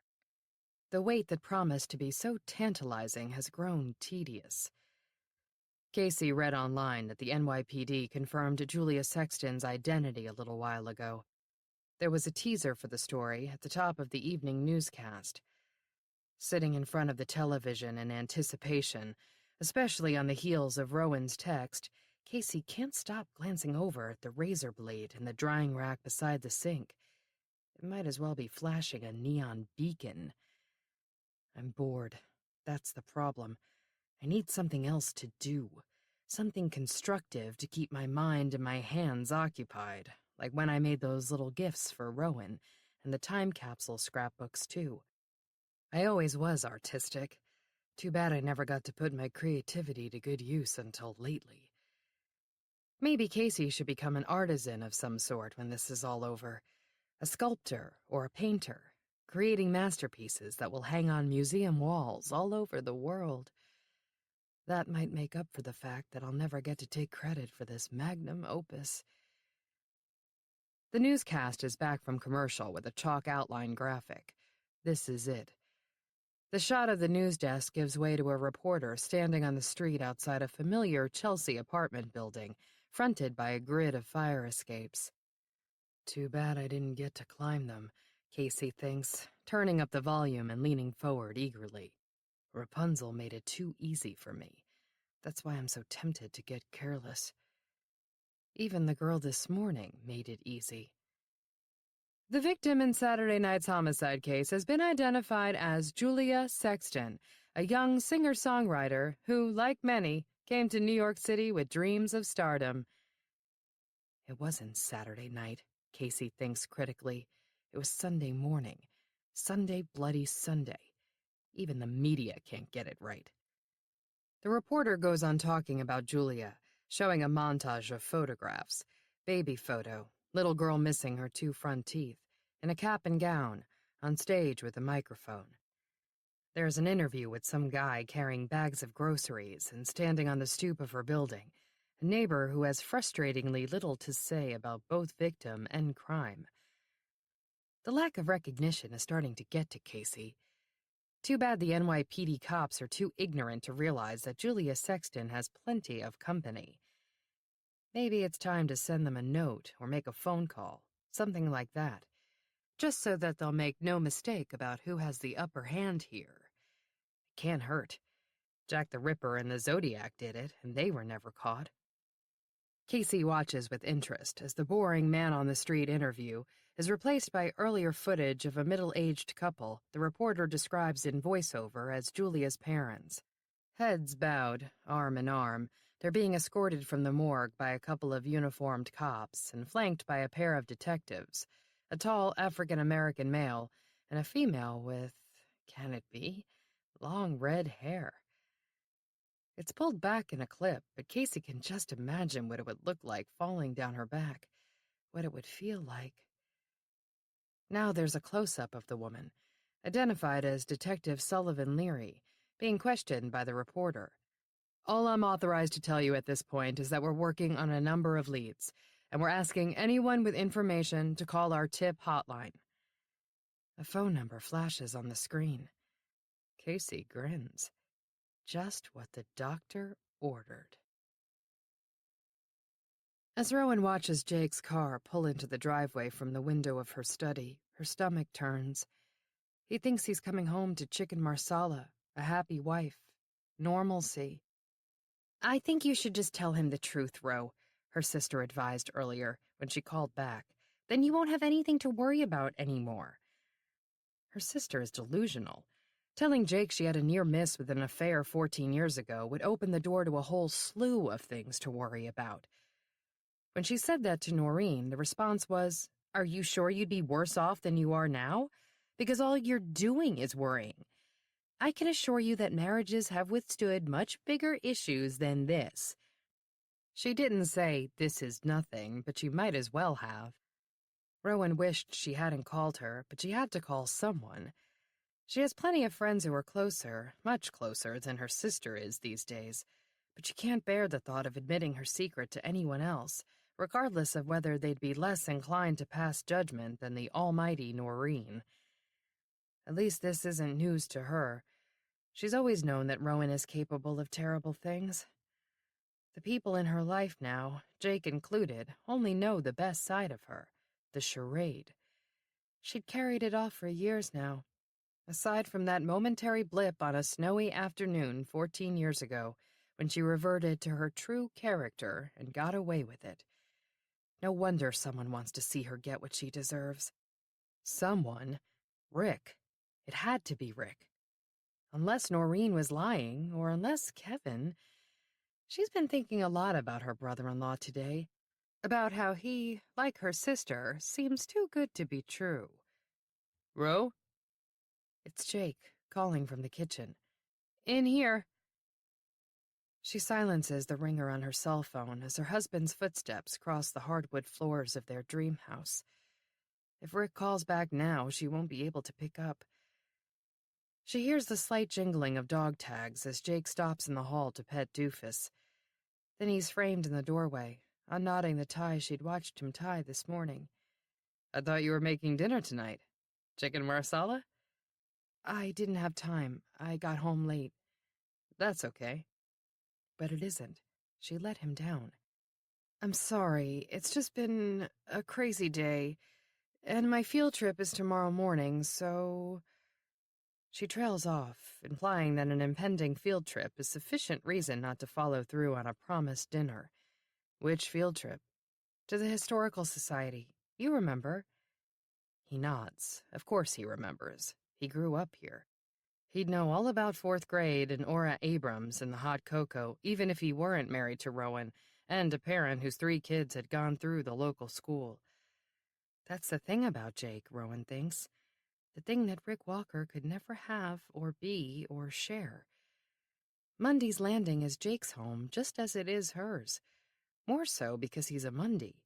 The wait that promised to be so tantalizing has grown tedious. Casey read online that the NYPD confirmed Julia Sexton's identity a little while ago. There was a teaser for the story at the top of the evening newscast. Sitting in front of the television in anticipation, especially on the heels of Rowan's text, Casey can't stop glancing over at the razor blade in the drying rack beside the sink. It might as well be flashing a neon beacon. I'm bored. That's the problem. I need something else to do. Something constructive to keep my mind and my hands occupied, like when I made those little gifts for Rowan, and the time capsule scrapbooks, too. I always was artistic. Too bad I never got to put my creativity to good use until lately. Maybe Casey should become an artisan of some sort when this is all over. A sculptor or a painter, creating masterpieces that will hang on museum walls all over the world. That might make up for the fact that I'll never get to take credit for this magnum opus. The newscast is back from commercial with a chalk outline graphic. This is it. The shot of the news desk gives way to a reporter standing on the street outside a familiar Chelsea apartment building, fronted by a grid of fire escapes. Too bad I didn't get to climb them, Casey thinks, turning up the volume and leaning forward eagerly. Rapunzel made it too easy for me. That's why I'm so tempted to get careless. Even the girl this morning made it easy. The victim in Saturday night's homicide case has been identified as Julia Sexton, a young singer-songwriter who, like many, came to New York City with dreams of stardom. It wasn't Saturday night, Casey thinks critically. It was Sunday morning. Sunday bloody Sunday. Even the media can't get it right. The reporter goes on talking about Julia, showing a montage of photographs. Baby photo, little girl missing her 2 front teeth, in a cap and gown, on stage with a microphone. There's an interview with some guy carrying bags of groceries and standing on the stoop of her building, a neighbor who has frustratingly little to say about both victim and crime. The lack of recognition is starting to get to Casey. Too bad the NYPD cops are too ignorant to realize that Julia Sexton has plenty of company. Maybe it's time to send them a note or make a phone call, something like that, just so that they'll make no mistake about who has the upper hand here. It can't hurt. Jack the Ripper and the Zodiac did it, and they were never caught. Casey watches with interest as the boring man-on-the-street interview is replaced by earlier footage of a middle-aged couple the reporter describes in voiceover as Julia's parents. Heads bowed, arm in arm, they're being escorted from the morgue by a couple of uniformed cops and flanked by a pair of detectives, a tall African-American male and a female with, can it be, long red hair. It's pulled back in a clip, but Casey can just imagine what it would look like falling down her back, what it would feel like. Now there's a close-up of the woman, identified as Detective Sullivan Leary, being questioned by the reporter. All I'm authorized to tell you at this point is that we're working on a number of leads, and we're asking anyone with information to call our tip hotline. A phone number flashes on the screen. Casey grins. Just what the doctor ordered. As Rowan watches Jake's car pull into the driveway from the window of her study, her stomach turns. He thinks he's coming home to chicken marsala, a happy wife, normalcy. I think you should just tell him the truth, Ro, her sister advised earlier when she called back. Then you won't have anything to worry about anymore. Her sister is delusional. Telling Jake she had a near miss with an affair 14 years ago would open the door to a whole slew of things to worry about. When she said that to Noreen, the response was, Are you sure you'd be worse off than you are now? Because all you're doing is worrying. I can assure you that marriages have withstood much bigger issues than this. She didn't say, this is nothing, but she might as well have. Rowan wished she hadn't called her, but she had to call someone. She has plenty of friends who are closer, much closer than her sister is these days, but she can't bear the thought of admitting her secret to anyone else, regardless of whether they'd be less inclined to pass judgment than the almighty Noreen. At least this isn't news to her. She's always known that Rowan is capable of terrible things. The people in her life now, Jake included, only know the best side of her, the charade. She'd carried it off for years now. Aside from that momentary blip on a snowy afternoon 14 years ago, when she reverted to her true character and got away with it. No wonder someone wants to see her get what she deserves. Someone? Rick. It had to be Rick. Unless Noreen was lying, or unless Kevin... She's been thinking a lot about her brother-in-law today. About how he, like her sister, seems too good to be true. Ro? It's Jake, calling from the kitchen. In here. She silences the ringer on her cell phone as her husband's footsteps cross the hardwood floors of their dream house. If Rick calls back now, she won't be able to pick up. She hears the slight jingling of dog tags as Jake stops in the hall to pet Doofus. Then he's framed in the doorway, unknotting the tie she'd watched him tie this morning. I thought you were making dinner tonight. Chicken marsala? I didn't have time. I got home late. That's okay. But it isn't. She let him down. I'm sorry. It's just been a crazy day. And my field trip is tomorrow morning, so... She trails off, implying that an impending field trip is sufficient reason not to follow through on a promised dinner. Which field trip? To the Historical Society. You remember. He nods. Of course he remembers. He grew up here. He'd know all about 4th grade and Ora Abrams and the hot cocoa, even if he weren't married to Rowan, and a parent whose 3 kids had gone through the local school. That's the thing about Jake, Rowan thinks. The thing that Rick Walker could never have or be or share. Mundy's Landing is Jake's home just as it is hers. More so because he's a Mundy.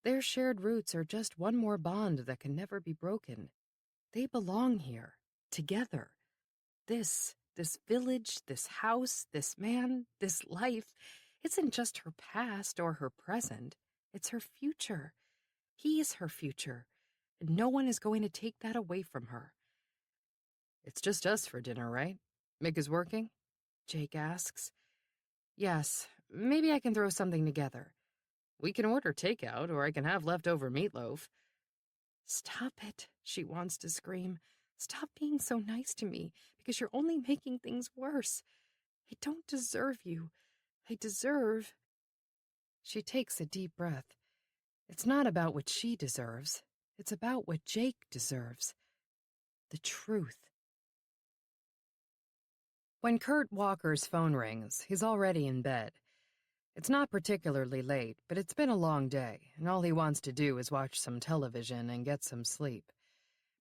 Their shared roots are just one more bond that can never be broken. They belong here, together. This village, this house, this man, this life, isn't just her past or her present. It's her future. He is her future, and no one is going to take that away from her. It's just us for dinner, right? Mick is working? Jake asks. Yes, maybe I can throw something together. We can order takeout, or I can have leftover meatloaf. Stop it, she wants to scream. Stop being so nice to me, because you're only making things worse. I don't deserve you. I deserve... She takes a deep breath. It's not about what she deserves. It's about what Jake deserves. The truth. When Kurt Walker's phone rings, he's already in bed. It's not particularly late, but it's been a long day, and all he wants to do is watch some television and get some sleep.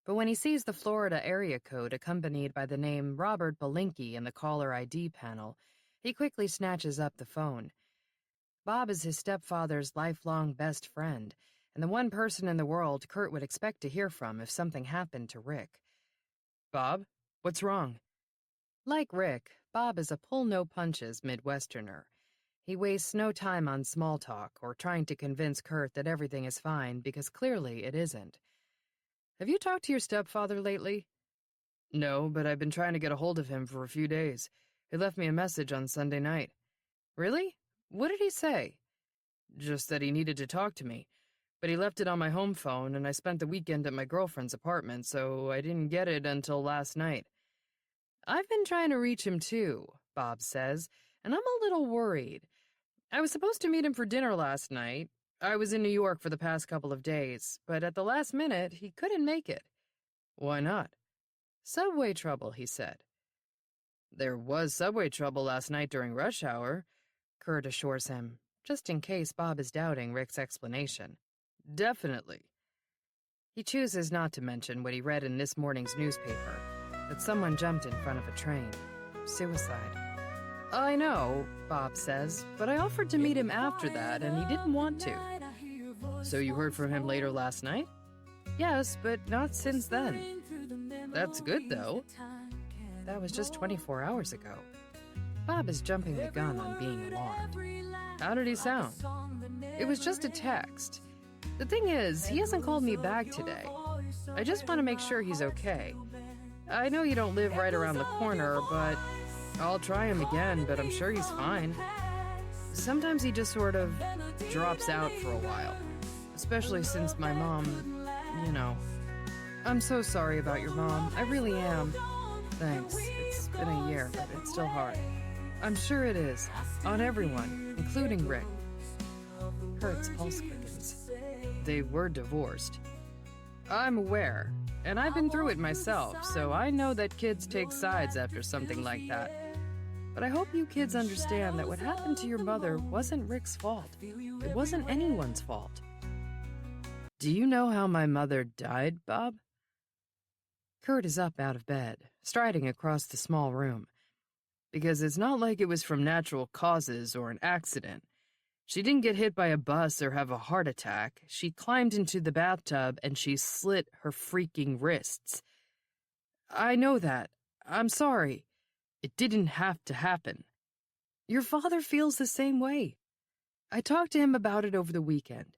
But when he sees the Florida area code accompanied by the name Robert Belinky in the caller ID panel, he quickly snatches up the phone. Bob is his stepfather's lifelong best friend, and the one person in the world Kurt would expect to hear from if something happened to Rick. Bob, what's wrong? Like Rick, Bob is a pull-no-punches Midwesterner. He wastes no time on small talk or trying to convince Kurt that everything is fine because clearly it isn't. Have you talked to your stepfather lately? No, but I've been trying to get a hold of him for a few days. He left me a message on Sunday night. Really? What did he say? Just that he needed to talk to me. But he left it on my home phone, and I spent the weekend at my girlfriend's apartment, so I didn't get it until last night. I've been trying to reach him too, Bob says, and I'm a little worried. I was supposed to meet him for dinner last night. I was in New York for the past couple of days, but at the last minute, he couldn't make it. Why not? Subway trouble, he said. There was subway trouble last night during rush hour, Kurt assures him, just in case Bob is doubting Rick's explanation. Definitely. He chooses not to mention what he read in this morning's newspaper, that someone jumped in front of a train. Suicide. I know, Bob says, but I offered to meet him after that, and he didn't want to. So you heard from him later last night? Yes, but not since then. That's good, though. That was just 24 hours ago. Bob is jumping the gun on being alarmed. How did he sound? It was just a text. The thing is, he hasn't called me back today. I just want to make sure he's okay. I know you don't live right around the corner, but I'll try him again, but I'm sure he's fine. Sometimes he just sort of drops out for a while, especially since my mom, you know. I'm so sorry about your mom. I really am. Thanks. It's been a year, but it's still hard. I'm sure it is. On everyone, including Rick. Kurt's pulse quickens. They were divorced. I'm aware, and I've been through it myself, so I know that kids take sides after something like that. But I hope you kids understand that what happened to your mother wasn't Rick's fault. It wasn't anyone's fault. Do you know how my mother died, Bob? Kurt is up out of bed, striding across the small room. Because it's not like it was from natural causes or an accident. She didn't get hit by a bus or have a heart attack. She climbed into the bathtub and she slit her freaking wrists. I know that. I'm sorry. It didn't have to happen. Your father feels the same way. I talked to him about it over the weekend.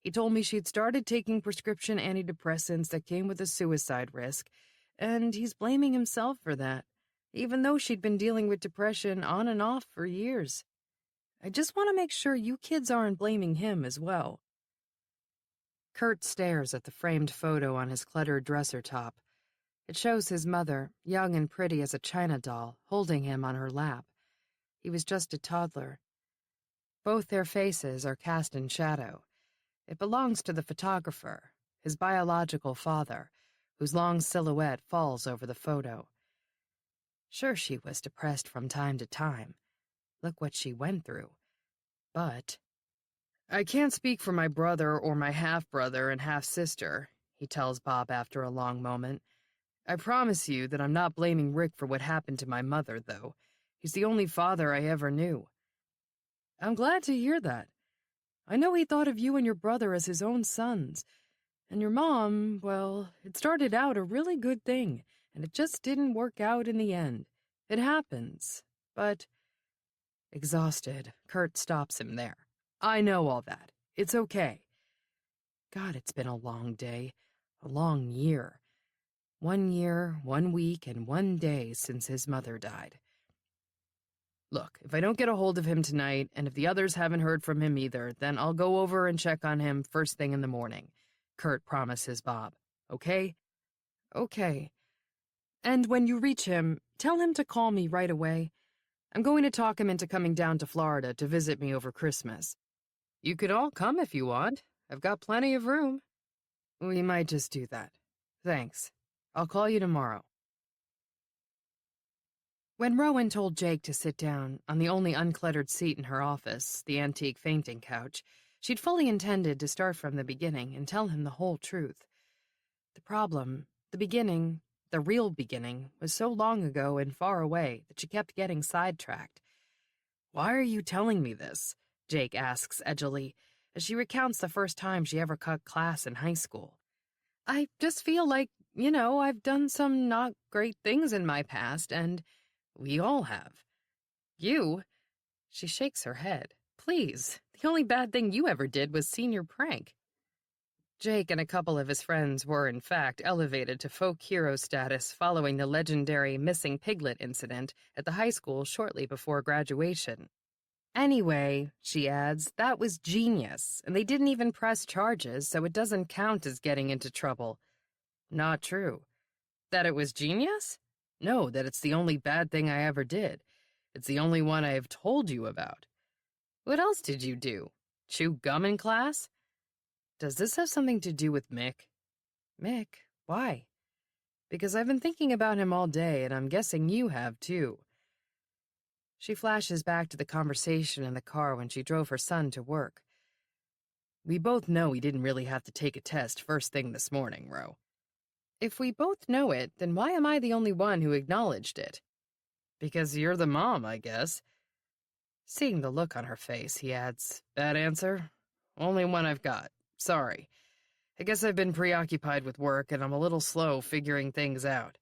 He told me she'd started taking prescription antidepressants that came with a suicide risk, and he's blaming himself for that, even though she'd been dealing with depression on and off for years. I just want to make sure you kids aren't blaming him as well. Kurt stares at the framed photo on his cluttered dresser top. It shows his mother, young and pretty as a china doll, holding him on her lap. He was just a toddler. Both their faces are cast in shadow. It belongs to the photographer, his biological father, whose long silhouette falls over the photo. Sure, she was depressed from time to time. Look what she went through. But I can't speak for my brother or my half-brother and half-sister, he tells Bob after a long moment. I promise you that I'm not blaming Rick for what happened to my mother, though. He's the only father I ever knew. I'm glad to hear that. I know he thought of you and your brother as his own sons. And your mom, well, it started out a really good thing, and it just didn't work out in the end. It happens, but... Exhausted, Kurt stops him there. I know all that. It's okay. God, it's been a long day. A long year. 1 year, 1 week, and 1 day since his mother died. Look, if I don't get a hold of him tonight, and if the others haven't heard from him either, then I'll go over and check on him first thing in the morning, Kurt promises Bob. Okay? Okay. And when you reach him, tell him to call me right away. I'm going to talk him into coming down to Florida to visit me over Christmas. You could all come if you want. I've got plenty of room. We might just do that. Thanks. I'll call you tomorrow. When Rowan told Jake to sit down on the only uncluttered seat in her office, the antique fainting couch, she'd fully intended to start from the beginning and tell him the whole truth. The problem, the real beginning, was so long ago and far away that she kept getting sidetracked. Why are you telling me this? Jake asks edgily, as she recounts the first time she ever cut class in high school. I just feel like, I've done some not great things in my past, and we all have. You? She shakes her head. Please, the only bad thing you ever did was senior prank. Jake and a couple of his friends were, in fact, elevated to folk hero status following the legendary missing piglet incident at the high school shortly before graduation. Anyway, she adds, that was genius, and they didn't even press charges, so it doesn't count as getting into trouble. Not true. That it was genius? No, that it's the only bad thing I ever did. It's the only one I have told you about. What else did you do? Chew gum in class? Does this have something to do with Mick? Mick? Why? Because I've been thinking about him all day, and I'm guessing you have, too. She flashes back to the conversation in the car when she drove her son to work. We both know he didn't really have to take a test first thing this morning, Ro. If we both know it, then why am I the only one who acknowledged it? Because you're the mom, I guess. Seeing the look on her face, he adds, Bad answer? Only one I've got. Sorry. I guess I've been preoccupied with work, and I'm a little slow figuring things out.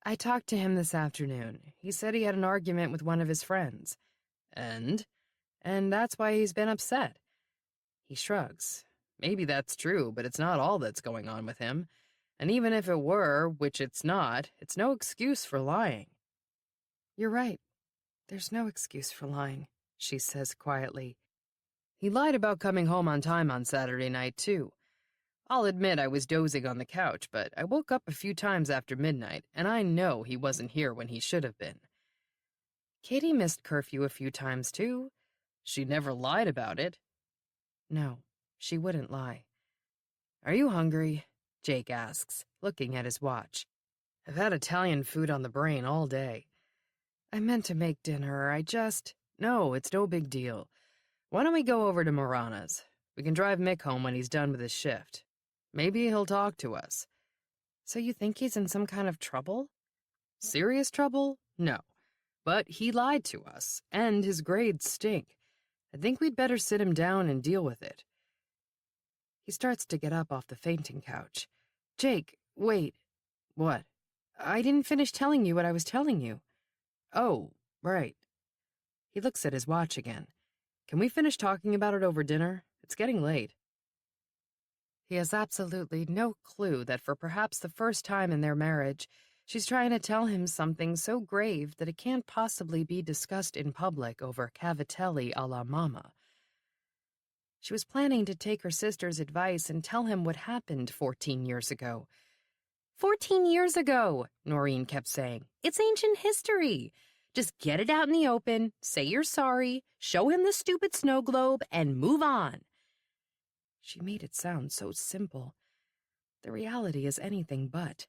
I talked to him this afternoon. He said he had an argument with one of his friends. And? And that's why he's been upset. He shrugs. Maybe that's true, but it's not all that's going on with him. And even if it were, which it's not, it's no excuse for lying. You're right. There's no excuse for lying, she says quietly. He lied about coming home on time on Saturday night, too. I'll admit I was dozing on the couch, but I woke up a few times after midnight, and I know he wasn't here when he should have been. Katie missed curfew a few times, too. She never lied about it. No, she wouldn't lie. Are you hungry? Jake asks, looking at his watch. I've had Italian food on the brain all day. I meant to make dinner, No, it's no big deal. Why don't we go over to Marana's? We can drive Mick home when he's done with his shift. Maybe he'll talk to us. So you think he's in some kind of trouble? Serious trouble? No. But he lied to us, and his grades stink. I think we'd better sit him down and deal with it. He starts to get up off the fainting couch. Jake, wait. What? I didn't finish telling you what I was telling you. Oh, right. He looks at his watch again. Can we finish talking about it over dinner? It's getting late. He has absolutely no clue that for perhaps the first time in their marriage, she's trying to tell him something so grave that it can't possibly be discussed in public over cavatelli alla mamma. She was planning to take her sister's advice and tell him what happened 14 years ago. 14 years ago, Noreen kept saying. It's ancient history. Just get it out in the open, say you're sorry, show him the stupid snow globe, and move on. She made it sound so simple. The reality is anything but.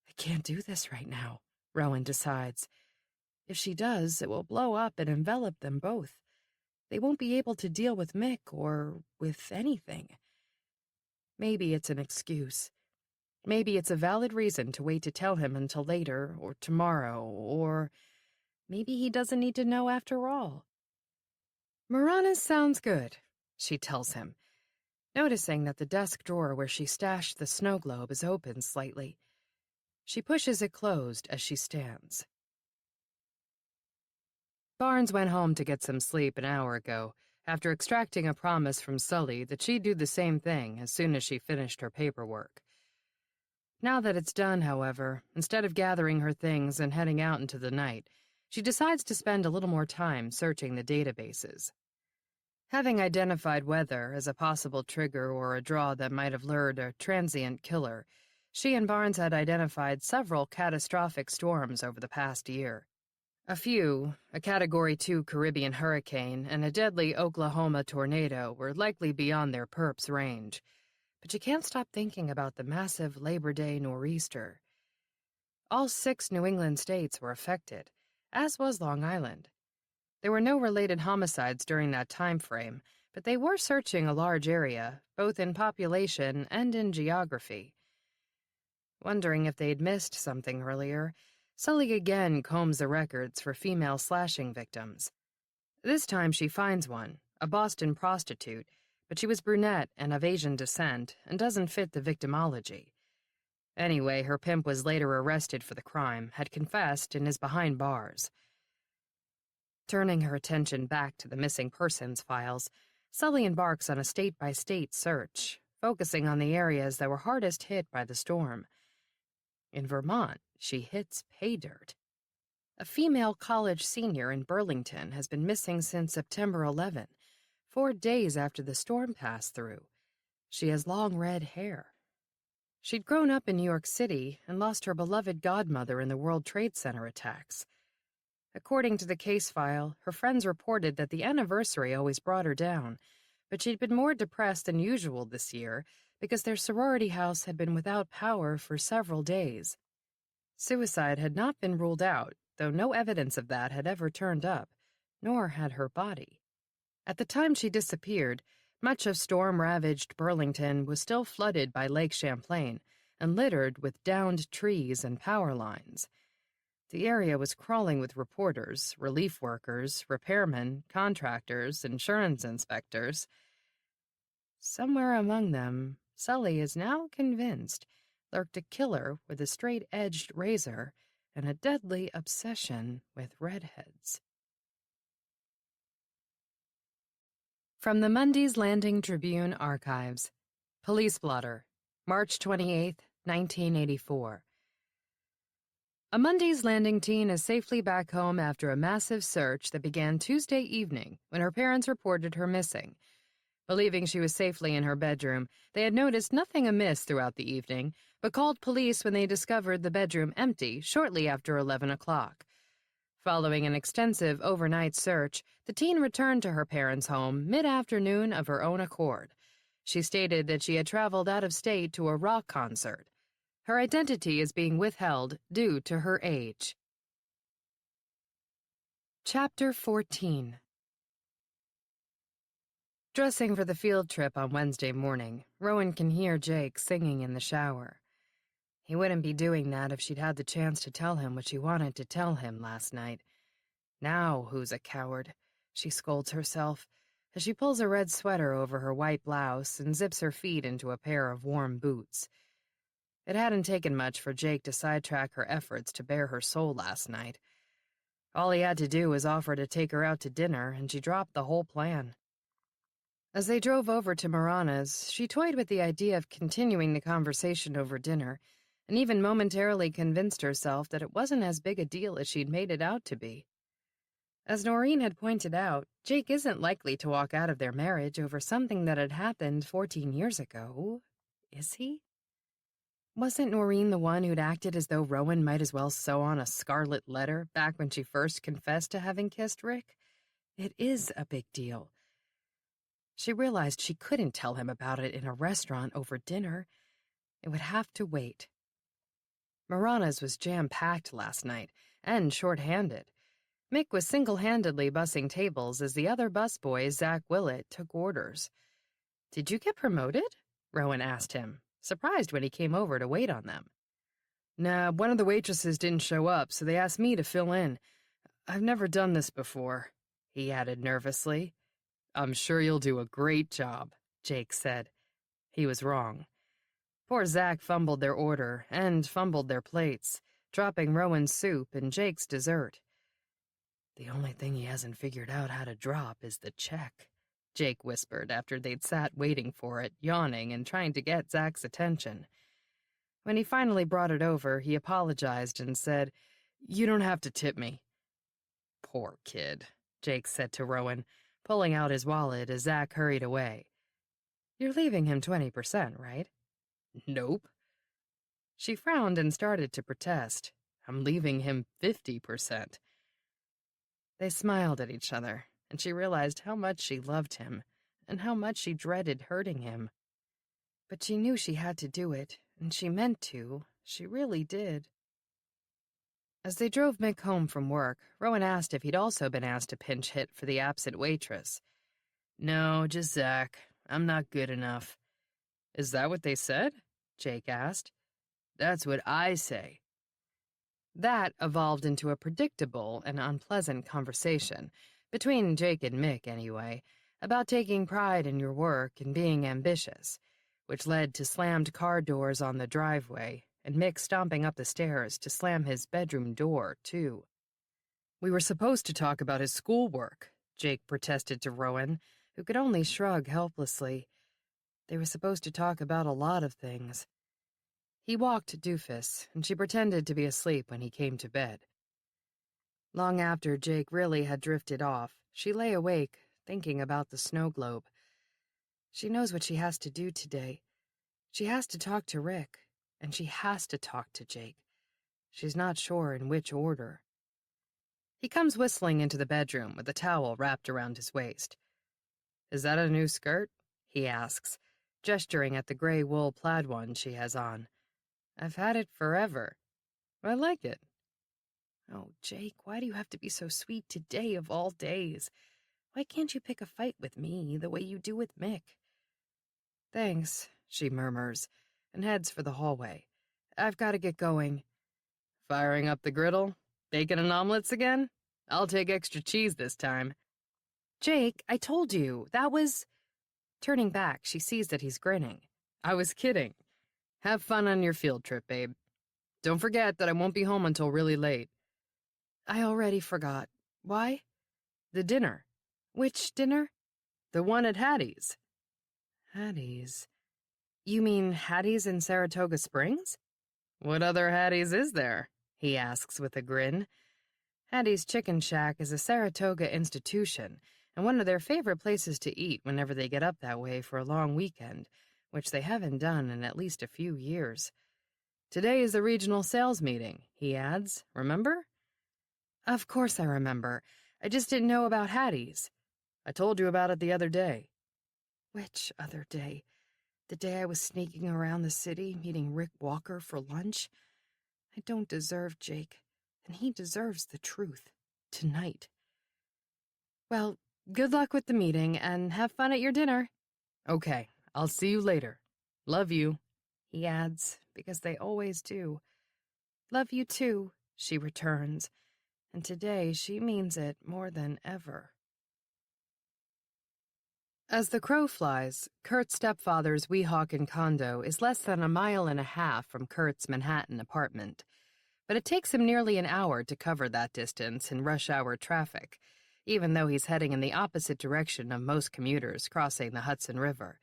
I can't do this right now, Rowan decides. If she does, it will blow up and envelop them both. They won't be able to deal with Mick or with anything. Maybe it's an excuse. Maybe it's a valid reason to wait to tell him until later, or tomorrow, or maybe he doesn't need to know after all. Marana's sounds good, she tells him, noticing that the desk drawer where she stashed the snow globe is open slightly. She pushes it closed as she stands. Barnes went home to get some sleep an hour ago, after extracting a promise from Sully that she'd do the same thing as soon as she finished her paperwork. Now that it's done, however, instead of gathering her things and heading out into the night, she decides to spend a little more time searching the databases. Having identified weather as a possible trigger or a draw that might have lured a transient killer, she and Barnes had identified several catastrophic storms over the past year. A Category 2 Caribbean hurricane and a deadly Oklahoma tornado were likely beyond their perp's range, but you can't stop thinking about the massive Labor Day nor'easter. All 6 New England states were affected, as was Long Island. There were no related homicides during that time frame, but they were searching a large area, both in population and in geography. Wondering if they'd missed something earlier, Sully again combs the records for female slashing victims. This time she finds one, a Boston prostitute, but she was brunette and of Asian descent and doesn't fit the victimology. Anyway, her pimp was later arrested for the crime, had confessed, and is behind bars. Turning her attention back to the missing persons files, Sully embarks on a state-by-state search, focusing on the areas that were hardest hit by the storm. In Vermont, she hits pay dirt. A female college senior in Burlington has been missing since September 11, 4 days after the storm passed through. She has long red hair. She'd grown up in New York City and lost her beloved godmother in the World Trade Center attacks. According to the case file, her friends reported that the anniversary always brought her down, but she'd been more depressed than usual this year because their sorority house had been without power for several days. Suicide had not been ruled out, though no evidence of that had ever turned up, nor had her body. At the time she disappeared, much of storm-ravaged Burlington was still flooded by Lake Champlain and littered with downed trees and power lines. The area was crawling with reporters, relief workers, repairmen, contractors, insurance inspectors. Somewhere among them, Sully is now convinced, lurked a killer with a straight-edged razor and a deadly obsession with redheads. From the Mundy's Landing Tribune Archives, Police Blotter, March 28, 1984. A Mundy's Landing teen is safely back home after a massive search that began Tuesday evening when her parents reported her missing. Believing she was safely in her bedroom, they had noticed nothing amiss throughout the evening, but called police when they discovered the bedroom empty shortly after 11 o'clock. Following an extensive overnight search, the teen returned to her parents' home mid-afternoon of her own accord. She stated that she had traveled out of state to a rock concert. Her identity is being withheld due to her age. Chapter 14. Dressing for the field trip on Wednesday morning, Rowan can hear Jake singing in the shower. He wouldn't be doing that if she'd had the chance to tell him what she wanted to tell him last night. Now who's a coward? She scolds herself as she pulls a red sweater over her white blouse and zips her feet into a pair of warm boots. It hadn't taken much for Jake to sidetrack her efforts to bare her soul last night. All he had to do was offer to take her out to dinner, and she dropped the whole plan. As they drove over to Marana's, she toyed with the idea of continuing the conversation over dinner, and even momentarily convinced herself that it wasn't as big a deal as she'd made it out to be. As Noreen had pointed out, Jake isn't likely to walk out of their marriage over something that had happened 14 years ago, is he? Wasn't Noreen the one who'd acted as though Rowan might as well sew on a scarlet letter back when she first confessed to having kissed Rick? It is a big deal. She realized she couldn't tell him about it in a restaurant over dinner. It would have to wait. Marana's was jam-packed last night, and short-handed. Mick was single-handedly bussing tables as the other busboy, Zach Willett, took orders. "Did you get promoted?" Rowan asked him, surprised when he came over to wait on them. "Nah, one of the waitresses didn't show up, so they asked me to fill in. I've never done this before," he added nervously. "I'm sure you'll do a great job," Jake said. He was wrong. Poor Zach fumbled their order and fumbled their plates, dropping Rowan's soup and Jake's dessert. "The only thing he hasn't figured out how to drop is the check," Jake whispered after they'd sat waiting for it, yawning and trying to get Zach's attention. When he finally brought it over, he apologized and said, "You don't have to tip me." "Poor kid," Jake said to Rowan, pulling out his wallet as Zach hurried away. "You're leaving him 20%, right?" "Nope." She frowned and started to protest. "I'm leaving him 50%. They smiled at each other, and she realized how much she loved him, and how much she dreaded hurting him. But she knew she had to do it, and she meant to. She really did. As they drove Mick home from work, Rowan asked if he'd also been asked to pinch hit for the absent waitress. No, just Zach. I'm not good enough. Is that what they said? Jake asked. That's what I say. That evolved into a predictable and unpleasant conversation, between Jake and Mick anyway, about taking pride in your work and being ambitious, which led to slammed car doors on the driveway and Mick stomping up the stairs to slam his bedroom door, too. We were supposed to talk about his schoolwork, Jake protested to Rowan, who could only shrug helplessly. They were supposed to talk about a lot of things. He walked Doofus, and she pretended to be asleep when he came to bed. Long after Jake really had drifted off, she lay awake, thinking about the snow globe. She knows what she has to do today. She has to talk to Rick, and she has to talk to Jake. She's not sure in which order. He comes whistling into the bedroom with a towel wrapped around his waist. Is that a new skirt? He asks, gesturing at the gray wool plaid one she has on. I've had it forever. I like it. Oh, Jake, why do you have to be so sweet today of all days? Why can't you pick a fight with me the way you do with Mick? Thanks, she murmurs, and heads for the hallway. I've got to get going. Firing up the griddle? Bacon and omelets again? I'll take extra cheese this time. Jake, I told you, that was... Turning back, she sees that he's grinning. I was kidding. Have fun on your field trip, babe. Don't forget that I won't be home until really late. I already forgot. Why? The dinner. Which dinner? The one at Hattie's. Hattie's? You mean Hattie's in Saratoga Springs? What other Hattie's is there? He asks with a grin. Hattie's Chicken Shack is a Saratoga institution, and one of their favorite places to eat whenever they get up that way for a long weekend, which they haven't done in at least a few years. Today is the regional sales meeting, he adds. Remember? Of course I remember. I just didn't know about Hattie's. I told you about it the other day. Which other day? The day I was sneaking around the city, meeting Rick Walker for lunch? I don't deserve Jake, and he deserves the truth. Tonight. Well, good luck with the meeting, and have fun at your dinner. Okay, I'll see you later. Love you, he adds, because they always do. Love you too, she returns, and today she means it more than ever. As the crow flies, Kurt's stepfather's Weehawken condo is less than a mile and a half from Kurt's Manhattan apartment, but it takes him nearly an hour to cover that distance in rush-hour traffic, even though he's heading in the opposite direction of most commuters crossing the Hudson River.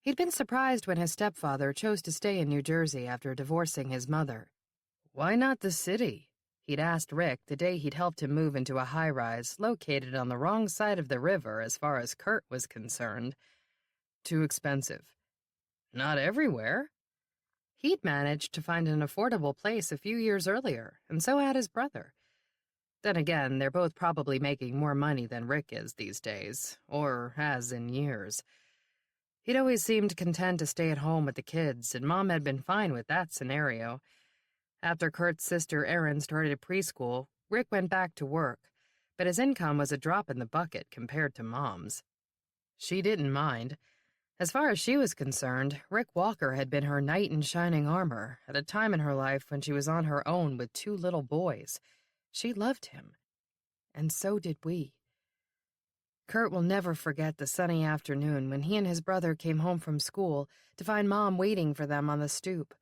He'd been surprised when his stepfather chose to stay in New Jersey after divorcing his mother. Why not the city? He'd asked Rick the day he'd helped him move into a high-rise located on the wrong side of the river as far as Kurt was concerned. Too expensive. Not everywhere. He'd managed to find an affordable place a few years earlier, and so had his brother. Then again, they're both probably making more money than Rick is these days, or has in years. He'd always seemed content to stay at home with the kids, and Mom had been fine with that scenario. After Kurt's sister Erin started preschool, Rick went back to work, but his income was a drop in the bucket compared to Mom's. She didn't mind. As far as she was concerned, Rick Walker had been her knight in shining armor at a time in her life when she was on her own with 2 little boys. She loved him. And so did we. Kurt will never forget the sunny afternoon when he and his brother came home from school to find Mom waiting for them on the stoop.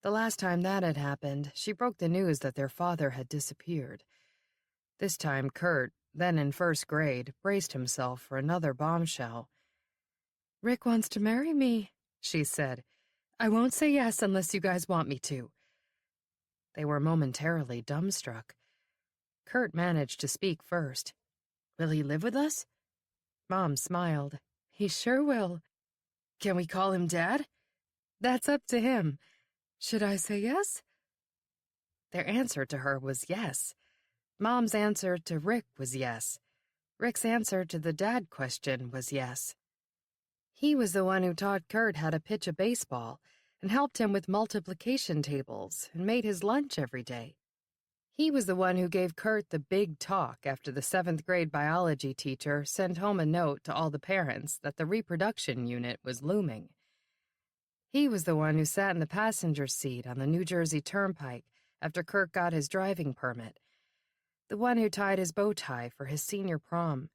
The last time that had happened, she broke the news that their father had disappeared. This time, Kurt, then in first grade, braced himself for another bombshell. "Rick wants to marry me," she said. "I won't say yes unless you guys want me to." They were momentarily dumbstruck. Kurt managed to speak first. "Will he live with us?" Mom smiled. "He sure will." "Can we call him Dad?" "That's up to him. Should I say yes?" Their answer to her was yes. Mom's answer to Rick was yes. Rick's answer to the dad question was yes. He was the one who taught Kurt how to pitch a baseball and helped him with multiplication tables and made his lunch every day. He was the one who gave Kurt the big talk after the 7th grade biology teacher sent home a note to all the parents that the reproduction unit was looming. He was the one who sat in the passenger seat on the New Jersey Turnpike after Kurt got his driving permit. The one who tied his bow tie for his senior prom.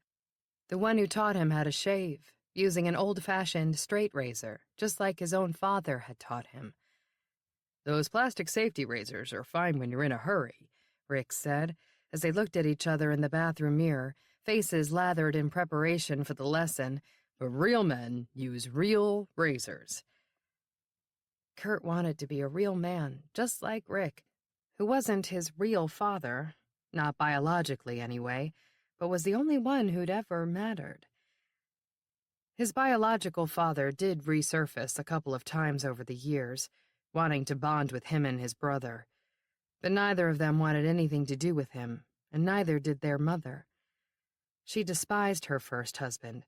The one who taught him how to shave, using an old-fashioned straight razor, just like his own father had taught him. "Those plastic safety razors are fine when you're in a hurry," Rick said, as they looked at each other in the bathroom mirror, faces lathered in preparation for the lesson, "but real men use real razors." Kurt wanted to be a real man, just like Rick, who wasn't his real father, not biologically anyway, but was the only one who'd ever mattered. His biological father did resurface a couple of times over the years, wanting to bond with him and his brother. But neither of them wanted anything to do with him, and neither did their mother. She despised her first husband,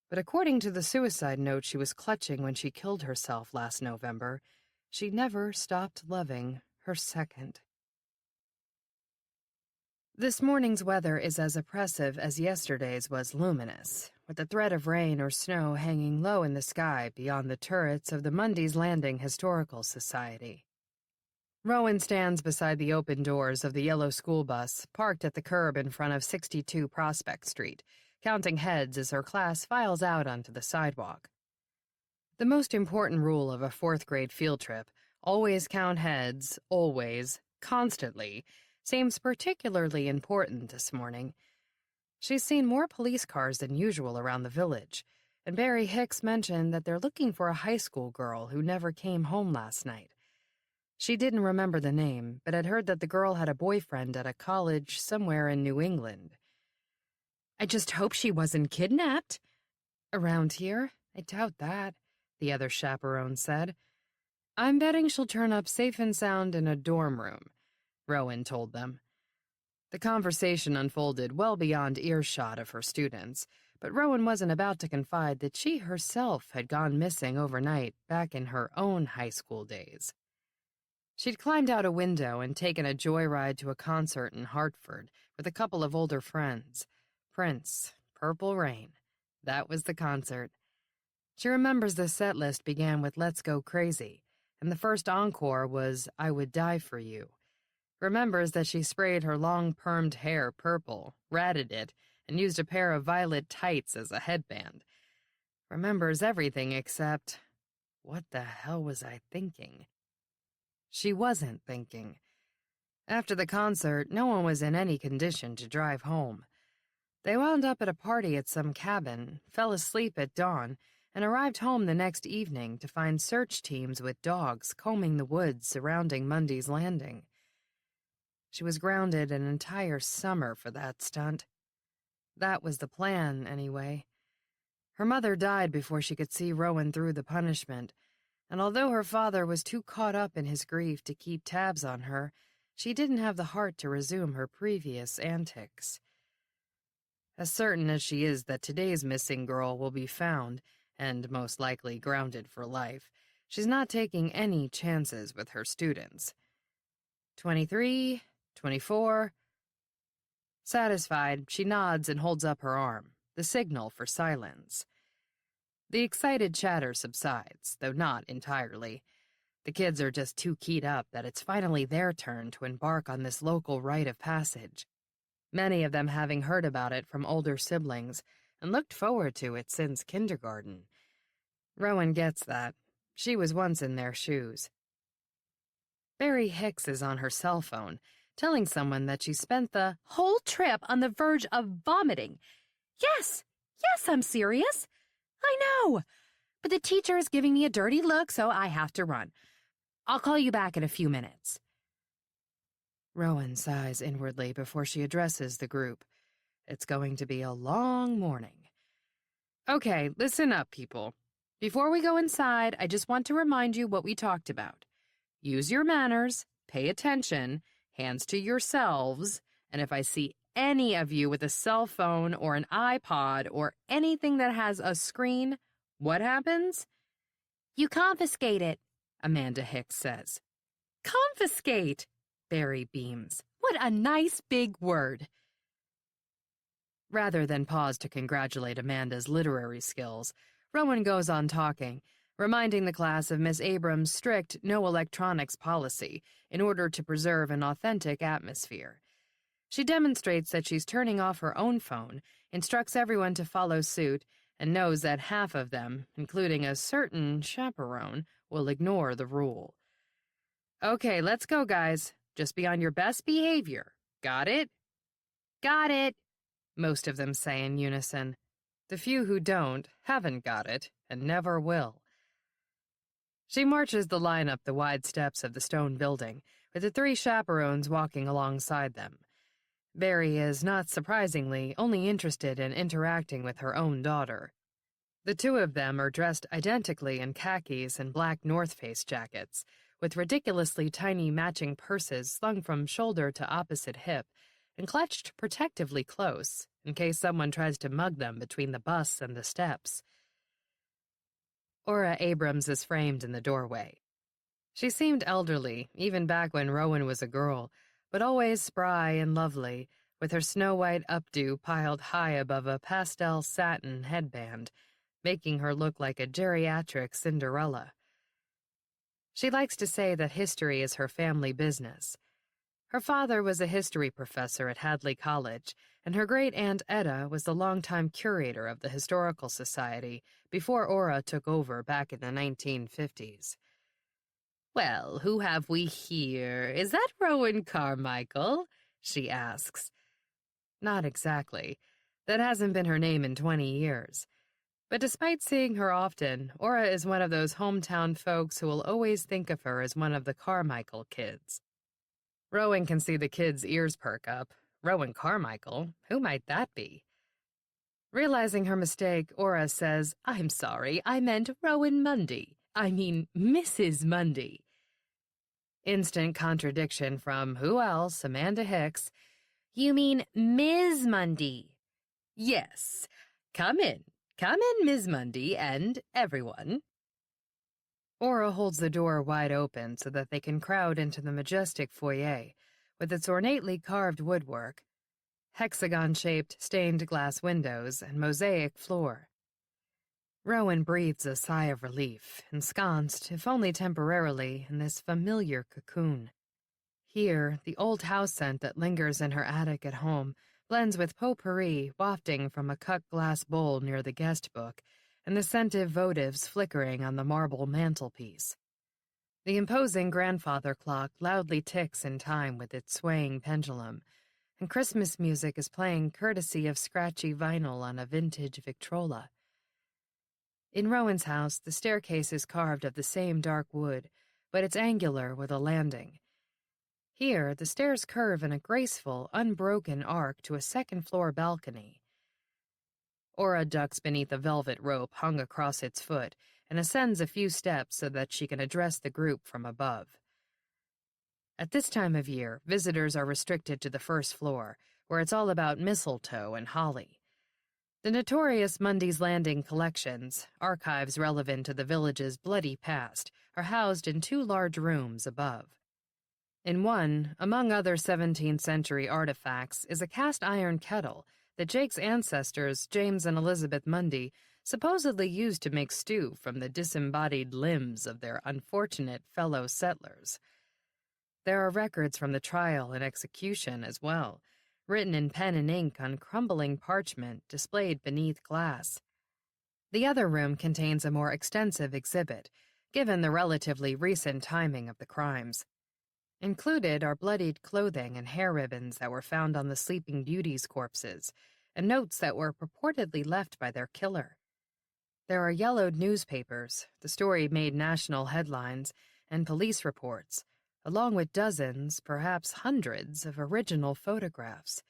but according to the suicide note she was clutching when she killed herself last November, she never stopped loving her second. This morning's weather is as oppressive as yesterday's was luminous, with the threat of rain or snow hanging low in the sky beyond the turrets of the Mundy's Landing Historical Society. Rowan stands beside the open doors of the yellow school bus, parked at the curb in front of 62 Prospect Street, counting heads as her class files out onto the sidewalk. The most important rule of a 4th grade field trip, always count heads, always, constantly, seems particularly important this morning. She's seen more police cars than usual around the village, and Barry Hicks mentioned that they're looking for a high school girl who never came home last night. She didn't remember the name, but had heard that the girl had a boyfriend at a college somewhere in New England. "I just hope she wasn't kidnapped." "Around here? I doubt that," the other chaperone said. "I'm betting she'll turn up safe and sound in a dorm room," Rowan told them. The conversation unfolded well beyond earshot of her students, but Rowan wasn't about to confide that she herself had gone missing overnight back in her own high school days. She'd climbed out a window and taken a joyride to a concert in Hartford with a couple of older friends. Prince, Purple Rain. That was the concert. She remembers the set list began with Let's Go Crazy, and the first encore was I Would Die for You. Remembers that she sprayed her long permed hair purple, ratted it, and used a pair of violet tights as a headband. Remembers everything except, what the hell was I thinking? She wasn't thinking. After the concert, no one was in any condition to drive home. They wound up at a party at some cabin, fell asleep at dawn, and arrived home the next evening to find search teams with dogs combing the woods surrounding Mundy's Landing. She was grounded an entire summer for that stunt. That was the plan, anyway. Her mother died before she could see Rowan through the punishment, and although her father was too caught up in his grief to keep tabs on her, she didn't have the heart to resume her previous antics. As certain as she is that today's missing girl will be found, and most likely grounded for life, she's not taking any chances with her students. 23, 24. Satisfied, she nods and holds up her arm, the signal for silence. The excited chatter subsides, though not entirely. The kids are just too keyed up that it's finally their turn to embark on this local rite of passage, many of them having heard about it from older siblings and looked forward to it since kindergarten. Rowan gets that. She was once in their shoes. Barry Hicks is on her cell phone, telling someone that she spent the whole trip on the verge of vomiting. Yes, I'm serious. I know. But the teacher is giving me a dirty look, so I have to run. I'll call you back in a few minutes. Rowan sighs inwardly before she addresses the group. It's going to be a long morning. Okay, listen up, people. Before we go inside, I just want to remind you what we talked about. Use your manners, pay attention, hands to yourselves, And if I see any of you with a cell phone or an iPod or anything that has a screen, what happens? You confiscate it, Amanda Hicks says. Confiscate, Barry beams. What a nice big word. Rather than pause to congratulate Amanda's literary skills, Rowan goes on talking, reminding the class of Miss Abrams' strict no electronics policy in order to preserve an authentic atmosphere. She demonstrates that she's turning off her own phone, instructs everyone to follow suit, and knows that half of them, including a certain chaperone, will ignore the rule. Okay, let's go, guys. Just be on your best behavior. Got it? Got it, Most of them say in unison. The few who don't haven't got it and never will. She marches the line up the wide steps of the stone building, with the 3 chaperones walking alongside them. Barry is, not surprisingly, only interested in interacting with her own daughter. The 2 of them are dressed identically in khakis and black North Face jackets, with ridiculously tiny matching purses slung from shoulder to opposite hip and clutched protectively close in case someone tries to mug them between the bus and the steps. Aura Abrams is framed in the doorway. She seemed elderly, even back when Rowan was a girl, but always spry and lovely, with her snow-white updo piled high above a pastel satin headband, making her look like a geriatric Cinderella. She likes to say that history is her family business. Her father was a history professor at Hadley College, and her great-aunt Etta was the longtime curator of the Historical Society before Aura took over back in the 1950s. "Well, who have we here? Is that Rowan Carmichael?" she asks. Not exactly. That hasn't been her name in 20 years. But despite seeing her often, Aura is one of those hometown folks who will always think of her as one of the Carmichael kids. Rowan can see the kids' ears perk up. Rowan Carmichael? Who might that be? Realizing her mistake, Aura says, "I'm sorry, I meant Rowan Mundy. I mean, Mrs. Mundy." Instant contradiction from who else? Amanda Hicks. You mean Ms. Mundy. Yes. Come in, Ms. Mundy, and everyone. Aura holds the door wide open so that they can crowd into the majestic foyer, with its ornately carved woodwork, hexagon-shaped stained glass windows, and mosaic floor. Rowan breathes a sigh of relief, ensconced, if only temporarily, in this familiar cocoon. Here, the old house scent that lingers in her attic at home blends with potpourri wafting from a cut glass bowl near the guest book, and the scented votives flickering on the marble mantelpiece. The imposing grandfather clock loudly ticks in time with its swaying pendulum, and Christmas music is playing courtesy of scratchy vinyl on a vintage Victrola. In Rowan's house, the staircase is carved of the same dark wood, but it's angular with a landing. Here, the stairs curve in a graceful, unbroken arc to a second-floor balcony. Aura ducks beneath a velvet rope hung across its foot and ascends a few steps so that she can address the group from above. At this time of year, visitors are restricted to the first floor, where it's all about mistletoe and holly. The notorious Mundy's Landing collections, archives relevant to the village's bloody past, are housed in 2 large rooms above. In one, among other 17th-century artifacts, is a cast-iron kettle that Jake's ancestors, James and Elizabeth Mundy, supposedly used to make stew from the disembodied limbs of their unfortunate fellow settlers. There are records from the trial and execution as well, written in pen and ink on crumbling parchment displayed beneath glass. The other room contains a more extensive exhibit, given the relatively recent timing of the crimes. Included are bloodied clothing and hair ribbons that were found on the Sleeping Beauty's corpses, and notes that were purportedly left by their killer. There are yellowed newspapers, the story made national headlines, and police reports, along with dozens, perhaps hundreds, of original photographs.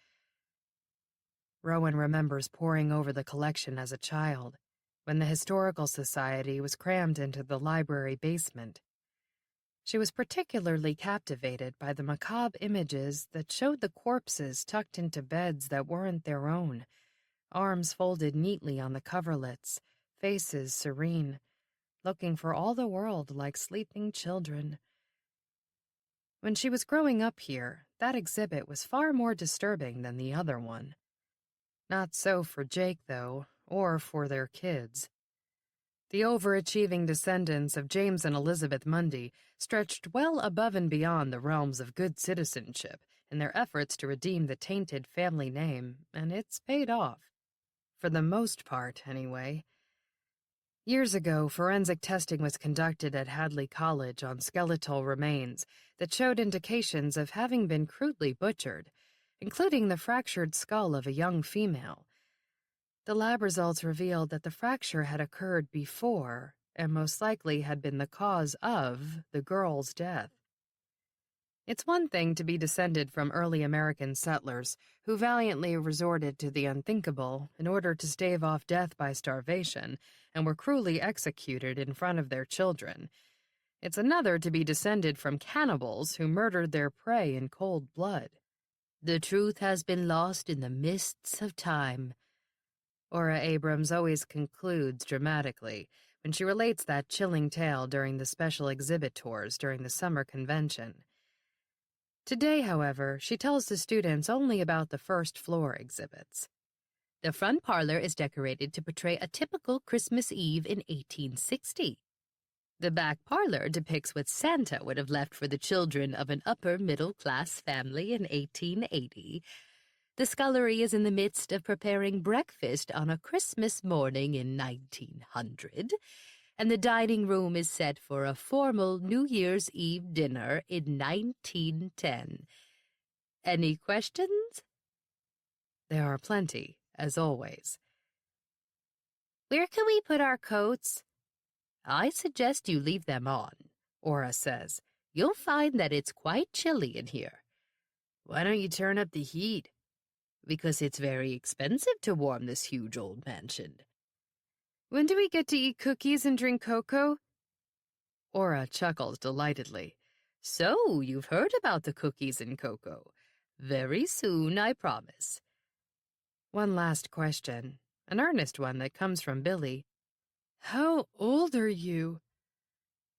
Rowan remembers poring over the collection as a child, when the Historical Society was crammed into the library basement. She was particularly captivated by the macabre images that showed the corpses tucked into beds that weren't their own, arms folded neatly on the coverlets, faces serene, looking for all the world like sleeping children. When she was growing up here, that exhibit was far more disturbing than the other one. Not so for Jake, though, or for their kids. The overachieving descendants of James and Elizabeth Mundy stretched well above and beyond the realms of good citizenship in their efforts to redeem the tainted family name, and it's paid off. For the most part, anyway. Years ago, forensic testing was conducted at Hadley College on skeletal remains that showed indications of having been crudely butchered, including the fractured skull of a young female. The lab results revealed that the fracture had occurred before, and most likely had been the cause of, the girl's death. It's one thing to be descended from early American settlers who valiantly resorted to the unthinkable in order to stave off death by starvation and were cruelly executed in front of their children. It's another to be descended from cannibals who murdered their prey in cold blood. The truth has been lost in the mists of time. Ora Abrams always concludes dramatically when she relates that chilling tale during the special exhibit tours during the summer convention. Today, however, she tells the students only about the first-floor exhibits. The front parlor is decorated to portray a typical Christmas Eve in 1860. The back parlor depicts what Santa would have left for the children of an upper-middle-class family in 1880. The scullery is in the midst of preparing breakfast on a Christmas morning in 1900, and the dining room is set for a formal New Year's Eve dinner in 1910. Any questions? There are plenty, as always. Where can we put our coats? I suggest you leave them on, Ora says. You'll find that it's quite chilly in here. Why don't you turn up the heat? Because it's very expensive to warm this huge old mansion. When do we get to eat cookies and drink cocoa? Ora chuckles delightedly. So, you've heard about the cookies and cocoa. Very soon, I promise. One last question, an earnest one that comes from Billy. How old are you?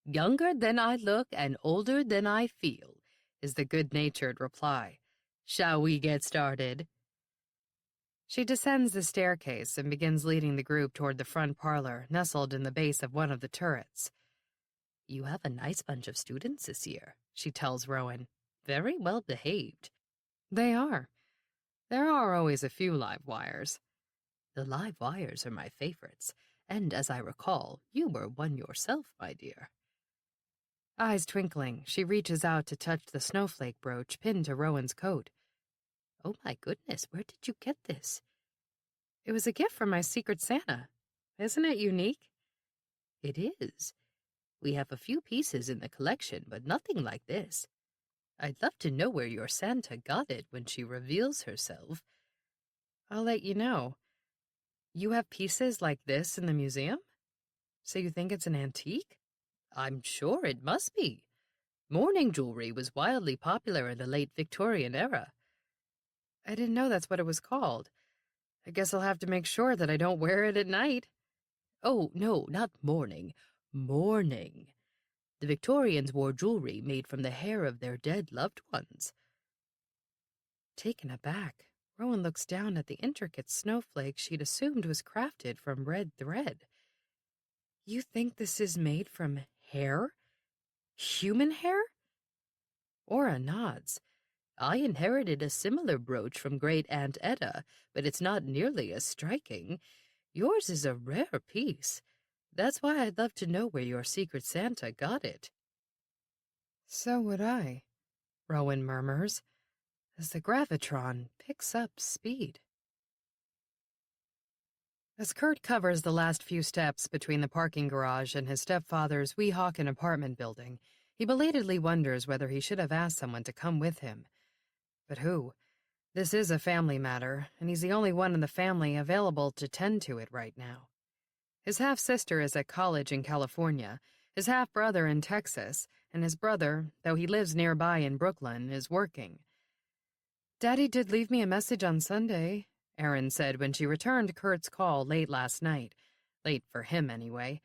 Younger than I look and older than I feel, is the good-natured reply. Shall we get started? She descends the staircase and begins leading the group toward the front parlor, nestled in the base of one of the turrets. You have a nice bunch of students this year, she tells Rowan. Very well behaved. They are. There are always a few live wires. The live wires are my favorites, and as I recall, you were one yourself, my dear. Eyes twinkling, she reaches out to touch the snowflake brooch pinned to Rowan's coat. Oh my goodness, where did you get this? It was a gift from my Secret Santa. Isn't it unique? It is. We have a few pieces in the collection, but nothing like this. I'd love to know where your Santa got it when she reveals herself. I'll let you know. You have pieces like this in the museum? So you think it's an antique? I'm sure it must be. Mourning jewelry was wildly popular in the late Victorian era. I didn't know that's what it was called. I guess I'll have to make sure that I don't wear it at night. Oh, no, not mourning. Mourning. The Victorians wore jewelry made from the hair of their dead loved ones. Taken aback, Rowan looks down at the intricate snowflake she'd assumed was crafted from red thread. You think this is made from hair? Human hair? Ora nods. I inherited a similar brooch from Great-Aunt Etta, but it's not nearly as striking. Yours is a rare piece. That's why I'd love to know where your Secret Santa got it. So would I, Rowan murmurs, as the gravitron picks up speed. As Kurt covers the last few steps between the parking garage and his stepfather's Weehawken apartment building, he belatedly wonders whether he should have asked someone to come with him. But who? This is a family matter, and he's the only one in the family available to tend to it right now. His half-sister is at college in California, his half-brother in Texas, and his brother, though he lives nearby in Brooklyn, is working. "Daddy did leave me a message on Sunday," Erin said when she returned Kurt's call late last night. Late for him, anyway.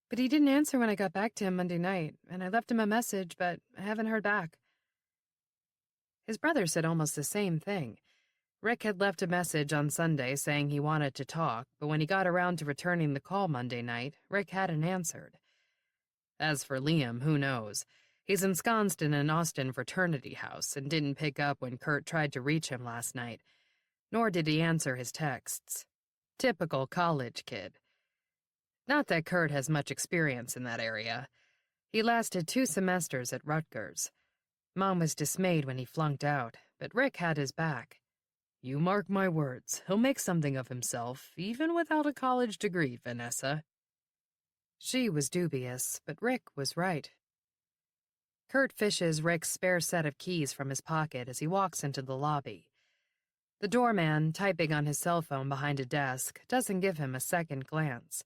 "But he didn't answer when I got back to him Monday night, and I left him a message, but I haven't heard back." His brother said almost the same thing. Rick had left a message on Sunday saying he wanted to talk, but when he got around to returning the call Monday night, Rick hadn't answered. As for Liam, who knows? He's ensconced in an Austin fraternity house and didn't pick up when Kurt tried to reach him last night, nor did he answer his texts. Typical college kid. Not that Kurt has much experience in that area. He lasted 2 semesters at Rutgers. Mom was dismayed when he flunked out, but Rick had his back. "You mark my words, he'll make something of himself, even without a college degree, Vanessa." She was dubious, but Rick was right. Kurt fishes Rick's spare set of keys from his pocket as he walks into the lobby. The doorman, typing on his cell phone behind a desk, doesn't give him a second glance.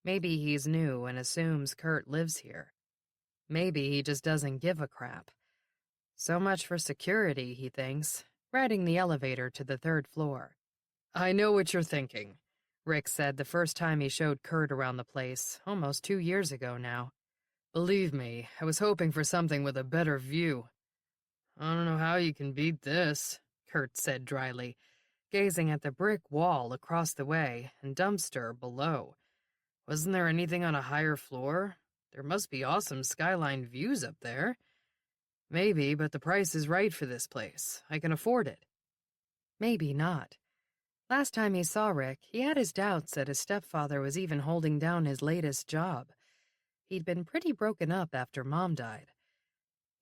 Maybe he's new and assumes Kurt lives here. Maybe he just doesn't give a crap. So much for security, he thinks, riding the elevator to the 3rd floor. "I know what you're thinking," Rick said the first time he showed Kurt around the place, almost 2 years ago now. "Believe me, I was hoping for something with a better view." "I don't know how you can beat this," Kurt said dryly, gazing at the brick wall across the way and dumpster below. "Wasn't there anything on a higher floor? There must be awesome skyline views up there." "Maybe, but the price is right for this place. I can afford it." Maybe not. Last time he saw Rick, he had his doubts that his stepfather was even holding down his latest job. He'd been pretty broken up after Mom died.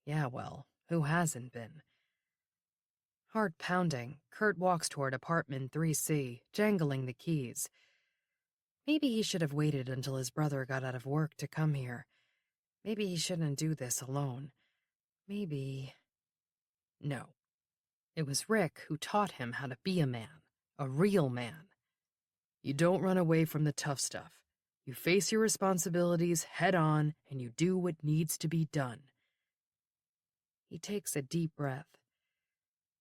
Yeah, well, who hasn't been? Heart pounding, Kurt walks toward apartment 3C, jangling the keys. Maybe he should have waited until his brother got out of work to come here. Maybe he shouldn't do this alone. Maybe... No. It was Rick who taught him how to be a man, a real man. You don't run away from the tough stuff. You face your responsibilities head on, and you do what needs to be done. He takes a deep breath.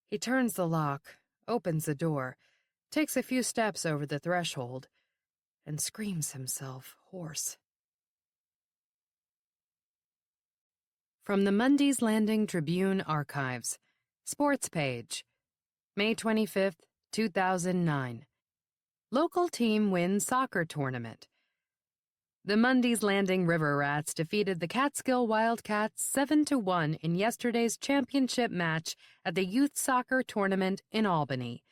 He turns the lock, opens the door, takes a few steps over the threshold, and screams himself hoarse. From the Mundy's Landing Tribune Archives, Sports Page, May 25th, 2009. Local team wins soccer tournament. The Mundy's Landing River Rats defeated the Catskill Wildcats 7-1 in yesterday's championship match at the Youth Soccer Tournament in Albany.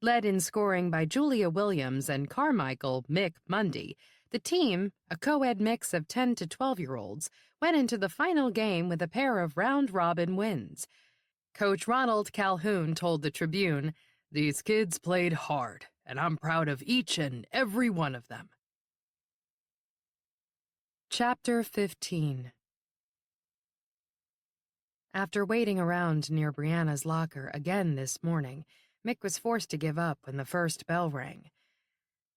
Led in scoring by Julia Williams and Carmichael Mick Mundy, the team, a co-ed mix of 10 to 12-year-olds, went into the final game with a pair of round-robin wins. Coach Ronald Calhoun told the Tribune, "These kids played hard, and I'm proud of each and every one of them." Chapter 15. After waiting around near Brianna's locker again this morning, Mick was forced to give up when the first bell rang.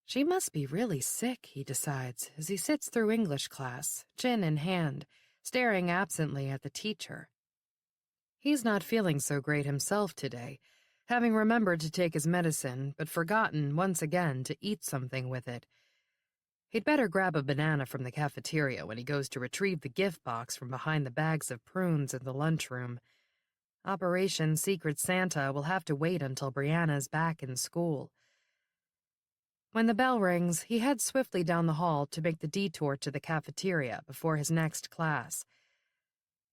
She must be really sick, he decides, as he sits through English class, chin in hand, staring absently at the teacher. He's not feeling so great himself today, having remembered to take his medicine, but forgotten once again to eat something with it. He'd better grab a banana from the cafeteria when he goes to retrieve the gift box from behind the bags of prunes in the lunchroom. Operation Secret Santa will have to wait until Brianna's back in school. When the bell rings, he heads swiftly down the hall to make the detour to the cafeteria before his next class.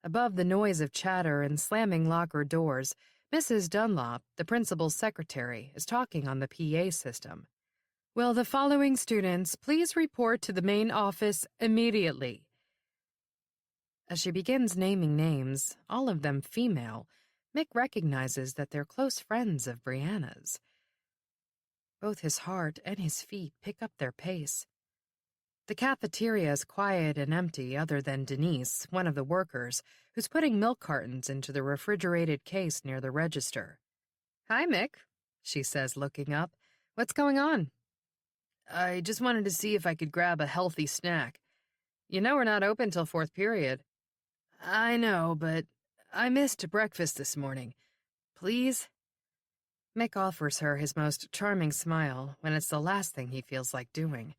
Above the noise of chatter and slamming locker doors, Mrs. Dunlop, the principal's secretary, is talking on the PA system. "Will the following students please report to the main office immediately?" As she begins naming names, all of them female, Mick recognizes that they're close friends of Brianna's. Both his heart and his feet pick up their pace. The cafeteria is quiet and empty other than Denise, one of the workers, who's putting milk cartons into the refrigerated case near the register. "Hi, Mick," she says, looking up. "What's going on?" "I just wanted to see if I could grab a healthy snack. You know we're not open till 4th period." I know, but I missed breakfast this morning. Please? Mick offers her his most charming smile when it's the last thing he feels like doing.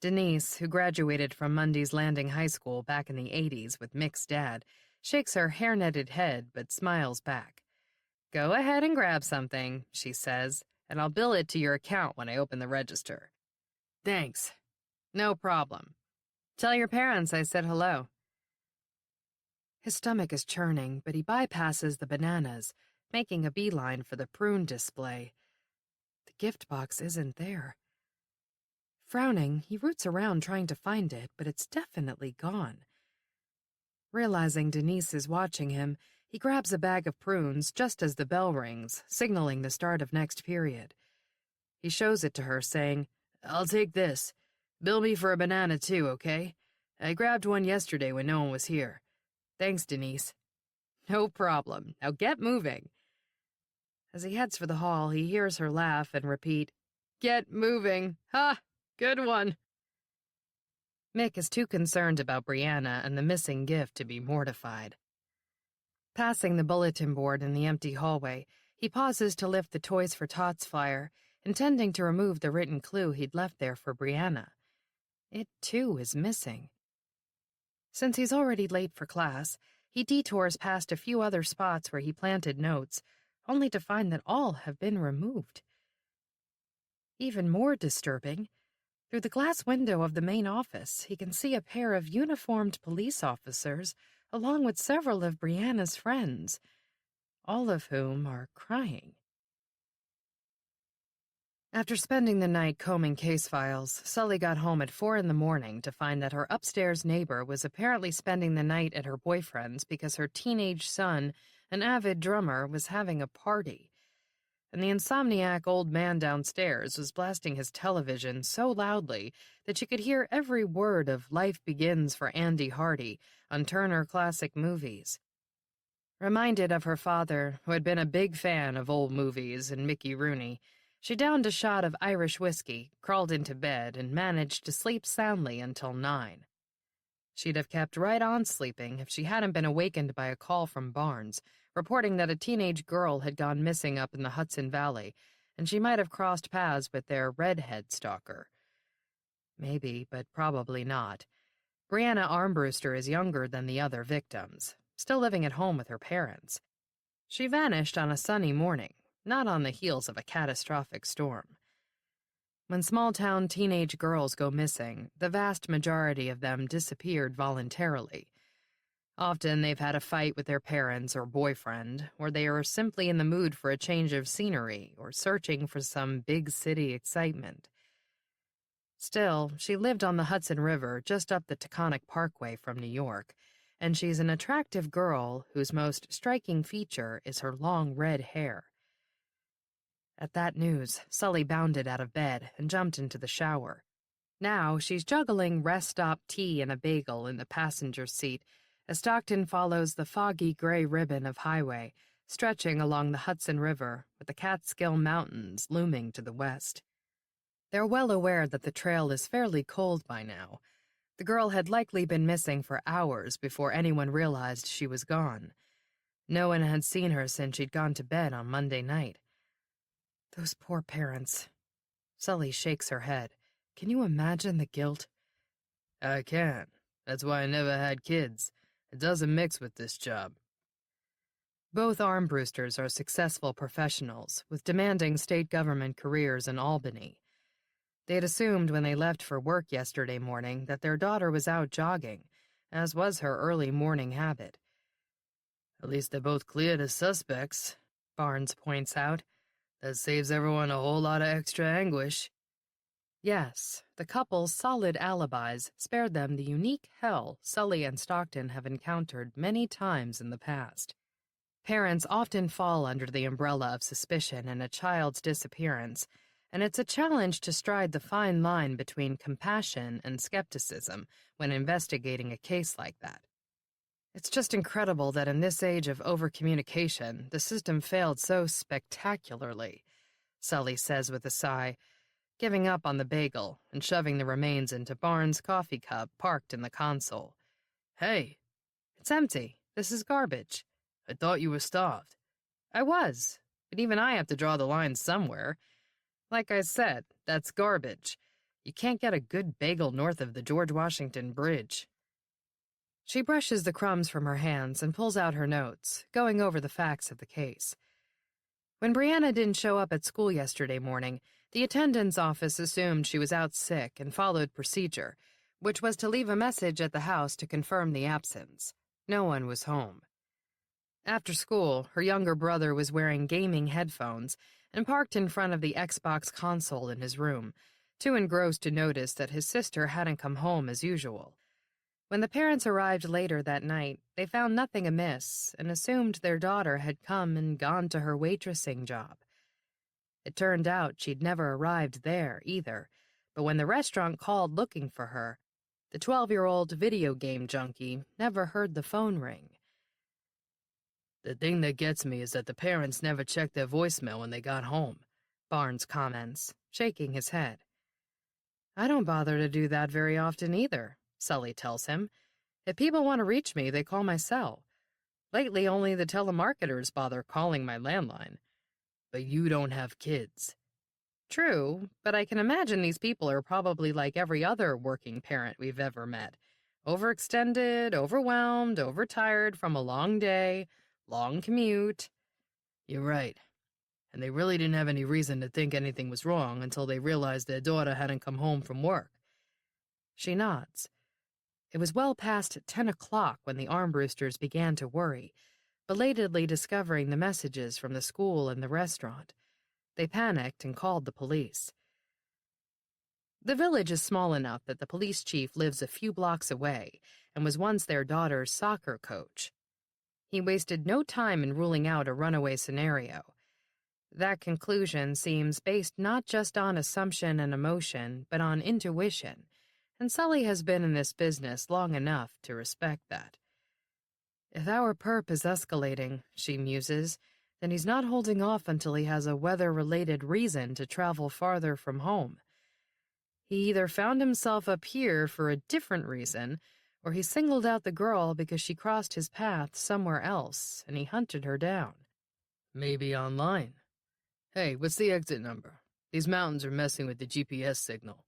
Denise, who graduated from Mundy's Landing High School back in the 80s with Mick's dad, shakes her hair-netted head but smiles back. "Go ahead and grab something," she says, "and I'll bill it to your account when I open the register." Thanks. "No problem. Tell your parents I said hello." His stomach is churning, but he bypasses the bananas, making a beeline for the prune display. The gift box isn't there. Frowning, he roots around trying to find it, but it's definitely gone. Realizing Denise is watching him, he grabs a bag of prunes just as the bell rings, signaling the start of next period. He shows it to her, saying, "I'll take this. Bill me for a banana too, okay? I grabbed one yesterday when no one was here. Thanks, Denise." "No problem. Now get moving." As he heads for the hall, he hears her laugh and repeat, "Get moving. Ha! Good one." Mick is too concerned about Brianna and the missing gift to be mortified. Passing the bulletin board in the empty hallway, he pauses to lift the Toys for Tots flyer, intending to remove the written clue he'd left there for Brianna. It, too, is missing. Since he's already late for class, he detours past a few other spots where he planted notes, only to find that all have been removed. Even more disturbing, through the glass window of the main office, he can see a pair of uniformed police officers, along with several of Brianna's friends, all of whom are crying. After spending the night combing case files, Sully got home at 4 a.m. to find that her upstairs neighbor was apparently spending the night at her boyfriend's because her teenage son, an avid drummer, was having a party. And the insomniac old man downstairs was blasting his television so loudly that you could hear every word of Life Begins for Andy Hardy on Turner Classic Movies. Reminded of her father, who had been a big fan of old movies and Mickey Rooney, she downed a shot of Irish whiskey, crawled into bed, and managed to sleep soundly until 9. She'd have kept right on sleeping if she hadn't been awakened by a call from Barnes, reporting that a teenage girl had gone missing up in the Hudson Valley, and she might have crossed paths with their redhead stalker. Maybe, but probably not. Brianna Armbruster is younger than the other victims, still living at home with her parents. She vanished on a sunny morning, not on the heels of a catastrophic storm. When small-town teenage girls go missing, the vast majority of them disappeared voluntarily. Often they've had a fight with their parents or boyfriend, or they are simply in the mood for a change of scenery or searching for some big city excitement. Still, she lived on the Hudson River just up the Taconic Parkway from New York, and she's an attractive girl whose most striking feature is her long red hair. At that news, Sully bounded out of bed and jumped into the shower. Now she's juggling rest-stop tea and a bagel in the passenger seat as Stockton follows the foggy gray ribbon of highway, stretching along the Hudson River with the Catskill Mountains looming to the west. They're well aware that the trail is fairly cold by now. The girl had likely been missing for hours before anyone realized she was gone. No one had seen her since she'd gone to bed on Monday night. Those poor parents. Sully shakes her head. Can you imagine the guilt? "I can. That's why I never had kids. It doesn't mix with this job." Both Armbrusters are successful professionals with demanding state government careers in Albany. They'd assumed when they left for work yesterday morning that their daughter was out jogging, as was her early morning habit. "At least they're both cleared as suspects," Barnes points out. "That saves everyone a whole lot of extra anguish." Yes, the couple's solid alibis spared them the unique hell Sully and Stockton have encountered many times in the past. Parents often fall under the umbrella of suspicion in a child's disappearance, and it's a challenge to stride the fine line between compassion and skepticism when investigating a case like that. It's just incredible that in this age of overcommunication, the system failed so spectacularly, Sully says with a sigh, giving up on the bagel and shoving the remains into Barnes' coffee cup parked in the console. "Hey, It's empty. This is garbage. I thought you were starved. I was, but even I have to draw the line somewhere. Like I said, that's garbage. You can't get a good bagel north of the George Washington Bridge. She brushes the crumbs from her hands and pulls out her notes, going over the facts of the case. When Brianna didn't show up at school yesterday morning, the attendance office assumed she was out sick and followed procedure, which was to leave a message at the house to confirm the absence. No one was home. After school, her younger brother was wearing gaming headphones and parked in front of the Xbox console in his room, too engrossed to notice that his sister hadn't come home as usual. When the parents arrived later that night, they found nothing amiss and assumed their daughter had come and gone to her waitressing job. It turned out she'd never arrived there either, but when the restaurant called looking for her, the 12-year-old video game junkie never heard the phone ring. The thing that gets me is that the parents never checked their voicemail when they got home, Barnes comments, shaking his head. I don't bother to do that very often either, Sully tells him. If people want to reach me, they call my cell. Lately, only the telemarketers bother calling my landline. But you don't have kids. True, but I can imagine these people are probably like every other working parent we've ever met. Overextended, overwhelmed, overtired from a long day, long commute. You're right. And they really didn't have any reason to think anything was wrong until they realized their daughter hadn't come home from work. She nods. It was well past 10 o'clock when the Armbrusters began to worry, belatedly discovering the messages from the school and the restaurant. They panicked and called the police. The village is small enough that the police chief lives a few blocks away and was once their daughter's soccer coach. He wasted no time in ruling out a runaway scenario. That conclusion seems based not just on assumption and emotion, but on intuition, and Sully has been in this business long enough to respect that. If our perp is escalating, she muses, then he's not holding off until he has a weather-related reason to travel farther from home. He either found himself up here for a different reason, or he singled out the girl because she crossed his path somewhere else, and he hunted her down. Maybe online. Hey, what's the exit number? These mountains are messing with the GPS signal.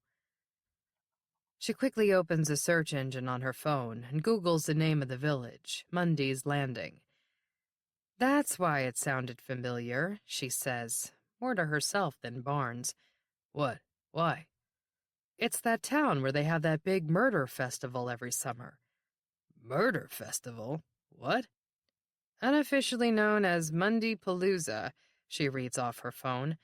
She quickly opens a search engine on her phone and Googles the name of the village, Mundy's Landing. That's why it sounded familiar, she says, more to herself than Barnes. What? Why? It's that town where they have that big murder festival every summer. Murder festival? What? Unofficially known as Mundy Palooza, she reads off her phone.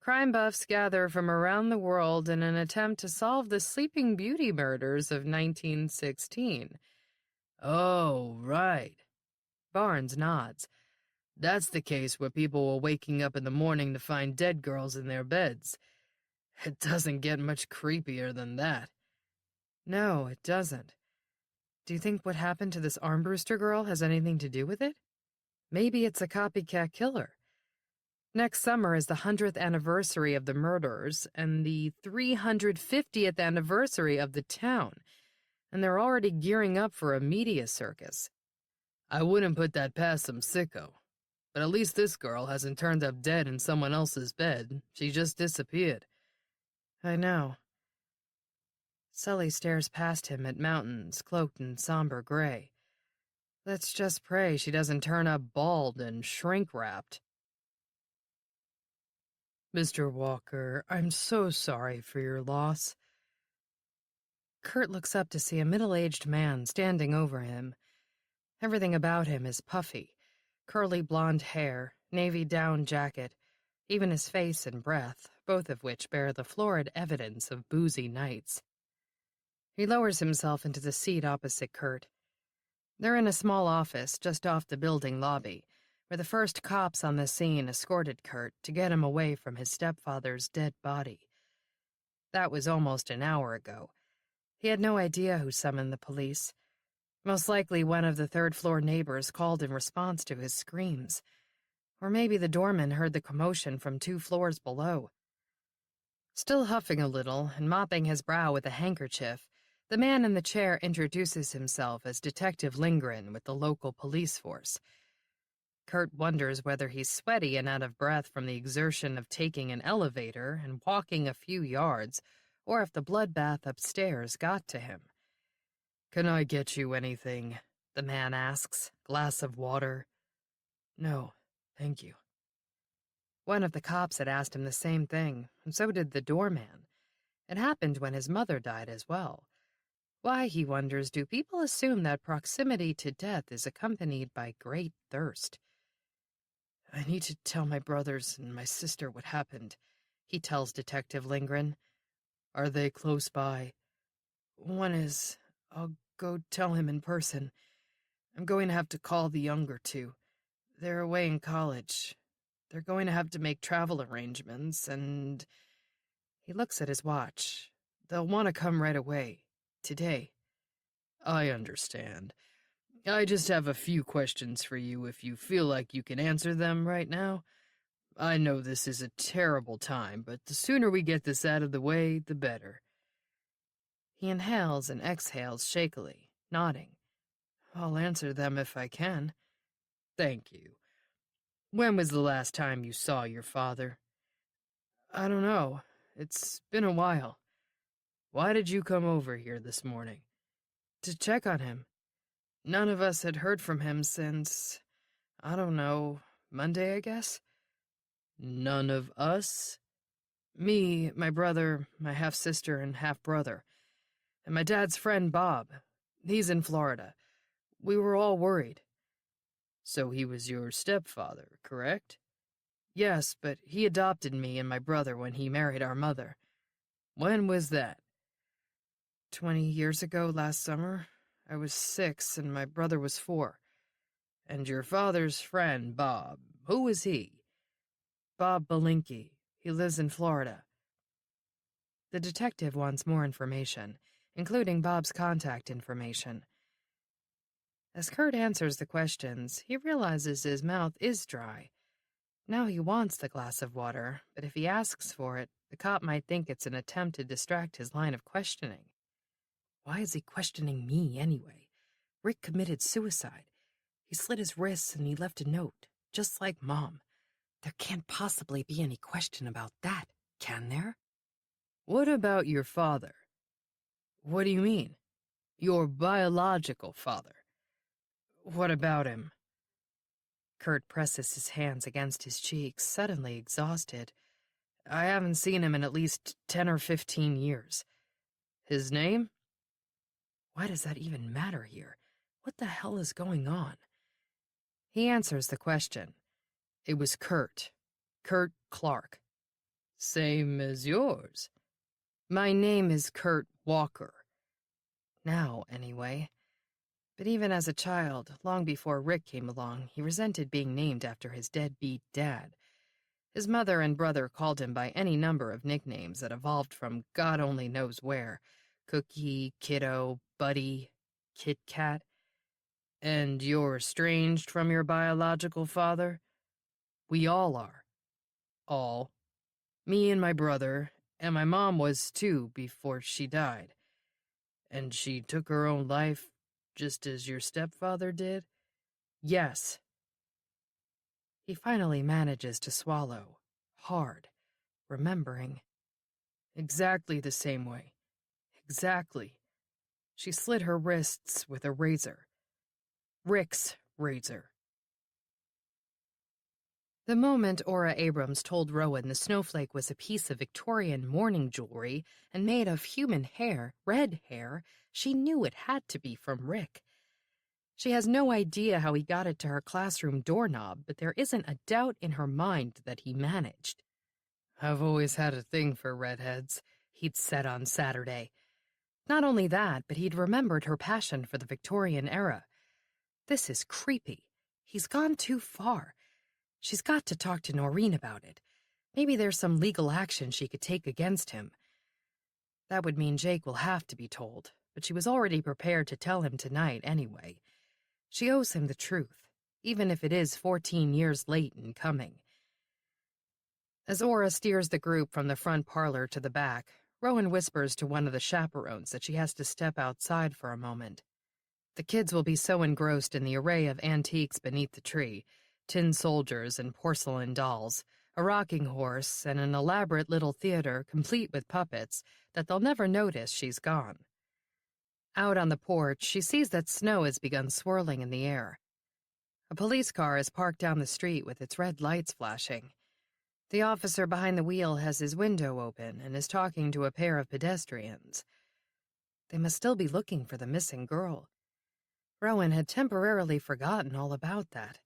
Crime buffs gather from around the world in an attempt to solve the Sleeping Beauty murders of 1916. Oh, right. Barnes nods. That's the case where people were waking up in the morning to find dead girls in their beds. It doesn't get much creepier than that. No, it doesn't. Do you think what happened to this Armbruster girl has anything to do with it? Maybe it's a copycat killer. Next summer is the 100th anniversary of the murders and the 350th anniversary of the town, and they're already gearing up for a media circus. I wouldn't put that past some sicko. But at least this girl hasn't turned up dead in someone else's bed. She just disappeared. I know. Sully stares past him at mountains cloaked in somber gray. Let's just pray she doesn't turn up bald and shrink-wrapped. Mr. Walker, I'm so sorry for your loss. Kurt looks up to see a middle-aged man standing over him. Everything about him is puffy. Curly blonde hair, navy down jacket, even his face and breath, both of which bear the florid evidence of boozy nights. He lowers himself into the seat opposite Kurt. They're in a small office just off the building lobby, where the first cops on the scene escorted Kurt to get him away from his stepfather's dead body. That was almost an hour ago. He had no idea who summoned the police. Most likely one of the third-floor neighbors called in response to his screams. Or maybe the doorman heard the commotion from 2 floors below. Still huffing a little and mopping his brow with a handkerchief, The man in the chair introduces himself as Detective Lindgren with the local police force. Kurt wonders whether he's sweaty and out of breath from the exertion of taking an elevator and walking a few yards, or if the bloodbath upstairs got to him. "Can I get you anything?" the man asks. "Glass of water?" "No, thank you." One of the cops had asked him the same thing, and so did the doorman. It happened when his mother died as well. Why, he wonders, do people assume that proximity to death is accompanied by great thirst? "I need to tell my brothers and my sister what happened," he tells Detective Lindgren. "Are they close by?" "One is. I'll go tell him in person. I'm going to have to call the younger two. They're away in college. They're going to have to make travel arrangements, and..." He looks at his watch. "They'll want to come right away. Today." "I understand. I just have a few questions for you if you feel like you can answer them right now. I know this is a terrible time, but the sooner we get this out of the way, the better." He inhales and exhales shakily, nodding. "I'll answer them if I can." "Thank you. When was the last time you saw your father?" "I don't know. It's been a while." "Why did you come over here this morning?" "To check on him. None of us had heard from him since, I don't know, Monday, I guess." "None of us?" "Me, my brother, my half-sister and half-brother, and my dad's friend Bob. He's in Florida. We were all worried." "So he was your stepfather, correct?" "Yes, but he adopted me and my brother when he married our mother." "When was that?" 20 years ago last summer. I was 6 and my brother was 4. "And your father's friend, Bob, who was he?" "Bob Belinkie. He lives in Florida." The detective wants more information, including Bob's contact information. As Kurt answers the questions, he realizes his mouth is dry. Now he wants the glass of water, but if he asks for it, the cop might think it's an attempt to distract his line of questioning. Why is he questioning me anyway? Rick committed suicide. He slit his wrists and he left a note, just like Mom. There can't possibly be any question about that, can there? "What about your father?" "What do you mean?" "Your biological father. What about him?" Kurt presses his hands against his cheeks, suddenly exhausted. "I haven't seen him in at least 10 or 15 years. "His name?" Why does that even matter here? What the hell is going on? He answers the question. "It was Kurt. Kurt Clark." "Same as yours." "My name is Kurt Walker." Now, anyway. But even as a child, long before Rick came along, he resented being named after his deadbeat dad. His mother and brother called him by any number of nicknames that evolved from God only knows where. Cookie, Kiddo, Buddy, Kit Kat. "And you're estranged from your biological father?" "We all are." "All?" "Me and my brother, and my mom was too before she died." "And she took her own life, just as your stepfather did?" "Yes." He finally manages to swallow, hard, remembering. "Exactly the same way. Exactly. She slit her wrists with a razor. Rick's razor. The moment Ora Abrams told Rowan the snowflake was a piece of Victorian mourning jewelry and made of human hair, red hair, she knew it had to be from Rick. She has no idea how he got it to her classroom doorknob, but there isn't a doubt in her mind that he managed. "I've always had a thing for redheads," he'd said on Saturday. Not only that, but he'd remembered her passion for the Victorian era. This is creepy. He's gone too far. She's got to talk to Noreen about it. Maybe there's some legal action she could take against him. That would mean Jake will have to be told, but she was already prepared to tell him tonight anyway. She owes him the truth, even if it is 14 years late in coming. As Ora steers the group from the front parlor to the back, Rowan whispers to one of the chaperones that she has to step outside for a moment. The kids will be so engrossed in the array of antiques beneath the tree, tin soldiers and porcelain dolls, a rocking horse, and an elaborate little theater complete with puppets, that they'll never notice she's gone. Out on the porch, she sees that snow has begun swirling in the air. A police car is parked down the street with its red lights flashing. The officer behind the wheel has his window open and is talking to a pair of pedestrians. They must still be looking for the missing girl. Rowan had temporarily forgotten all about that.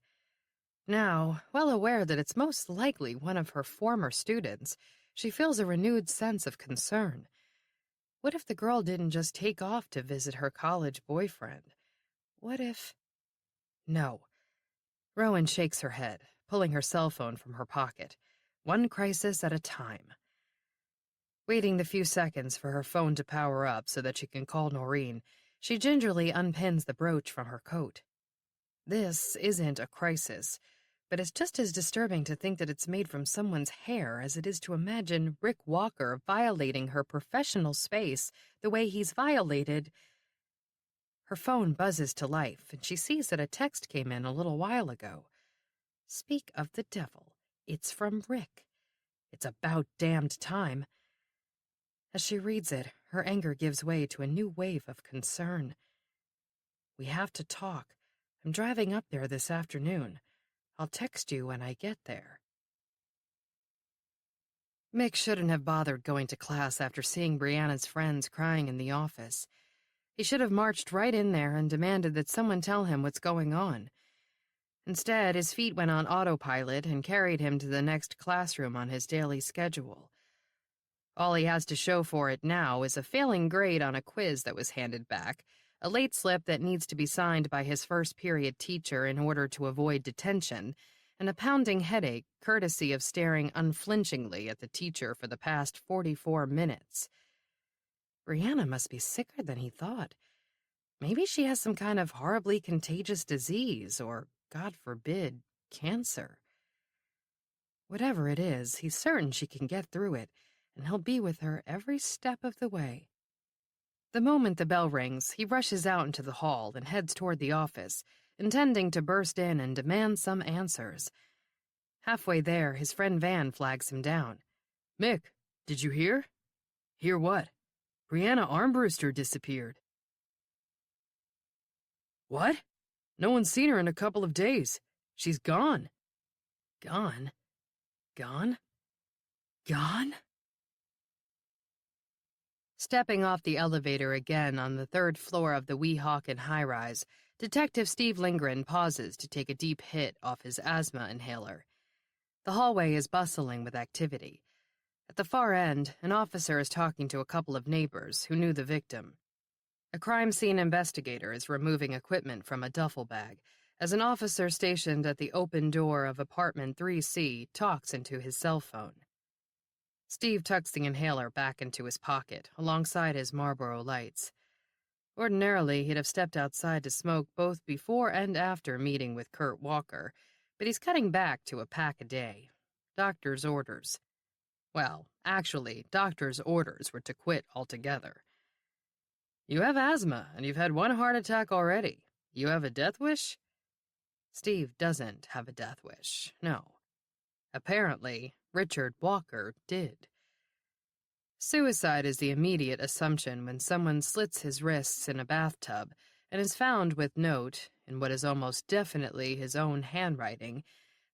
Now, well aware that it's most likely one of her former students, she feels a renewed sense of concern. What if the girl didn't just take off to visit her college boyfriend? What if... No. Rowan shakes her head, pulling her cell phone from her pocket, one crisis at a time. Waiting the few seconds for her phone to power up so that she can call Noreen, she gingerly unpins the brooch from her coat. This isn't a crisis, but it's just as disturbing to think that it's made from someone's hair as it is to imagine Rick Walker violating her professional space the way he's violated... Her phone buzzes to life, and she sees that a text came in a little while ago. Speak of the devil, it's from Rick. It's about damned time. As she reads it, her anger gives way to a new wave of concern. We have to talk. I'm driving up there this afternoon. I'll text you when I get there. Mick shouldn't have bothered going to class after seeing Brianna's friends crying in the office. He should have marched right in there and demanded that someone tell him what's going on. Instead, his feet went on autopilot and carried him to the next classroom on his daily schedule. All he has to show for it now is a failing grade on a quiz that was handed back, a late slip that needs to be signed by his first period teacher in order to avoid detention, and a pounding headache courtesy of staring unflinchingly at the teacher for the past 44 minutes. Brianna must be sicker than he thought. Maybe she has some kind of horribly contagious disease or, God forbid, cancer. Whatever it is, he's certain she can get through it, and he'll be with her every step of the way. The moment the bell rings, he rushes out into the hall and heads toward the office, intending to burst in and demand some answers. Halfway there, his friend Van flags him down. Mick, did you hear? Hear what? Brianna Armbruster disappeared. What? No one's seen her in a couple of days. She's gone. Gone? Gone? Gone? Stepping off the elevator again on the third floor of the Weehawken high-rise, Detective Steve Lindgren pauses to take a deep hit off his asthma inhaler. The hallway is bustling with activity. At the far end, an officer is talking to a couple of neighbors who knew the victim. A crime scene investigator is removing equipment from a duffel bag as an officer stationed at the open door of apartment 3C talks into his cell phone. Steve tucks the inhaler back into his pocket alongside his Marlboro Lights. Ordinarily, he'd have stepped outside to smoke both before and after meeting with Kurt Walker, but he's cutting back to a pack a day. Doctor's orders. Well, actually, doctor's orders were to quit altogether. You have asthma, and you've had one heart attack already. You have a death wish? Steve doesn't have a death wish, no. Apparently, Richard Walker did. Suicide is the immediate assumption when someone slits his wrists in a bathtub and is found with note, in what is almost definitely his own handwriting,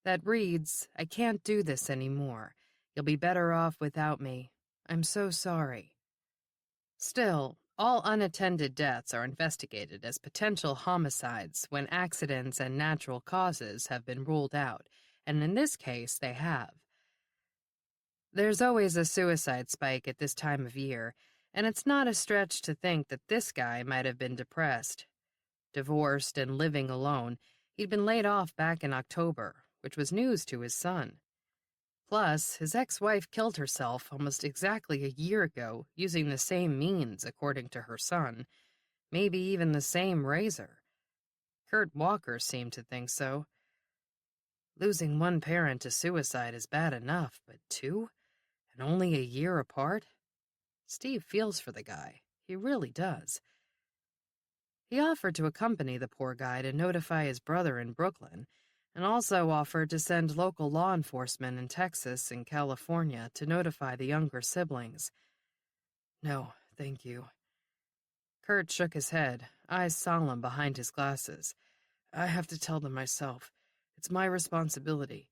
that reads, "I can't do this anymore. You'll be better off without me. I'm so sorry." Still, all unattended deaths are investigated as potential homicides when accidents and natural causes have been ruled out, and in this case they have. There's always a suicide spike at this time of year, and it's not a stretch to think that this guy might have been depressed. Divorced and living alone, he'd been laid off back in October, which was news to his son. Plus, his ex-wife killed herself almost exactly a year ago using the same means, according to her son, maybe even the same razor. Kurt Walker seemed to think so. Losing one parent to suicide is bad enough, but two? And only a year apart? Steve feels for the guy. He really does. He offered to accompany the poor guy to notify his brother in Brooklyn, and also offered to send local law enforcement in Texas and California to notify the younger siblings. No, thank you. Kurt shook his head, eyes solemn behind his glasses. I have to tell them myself. It's my responsibility.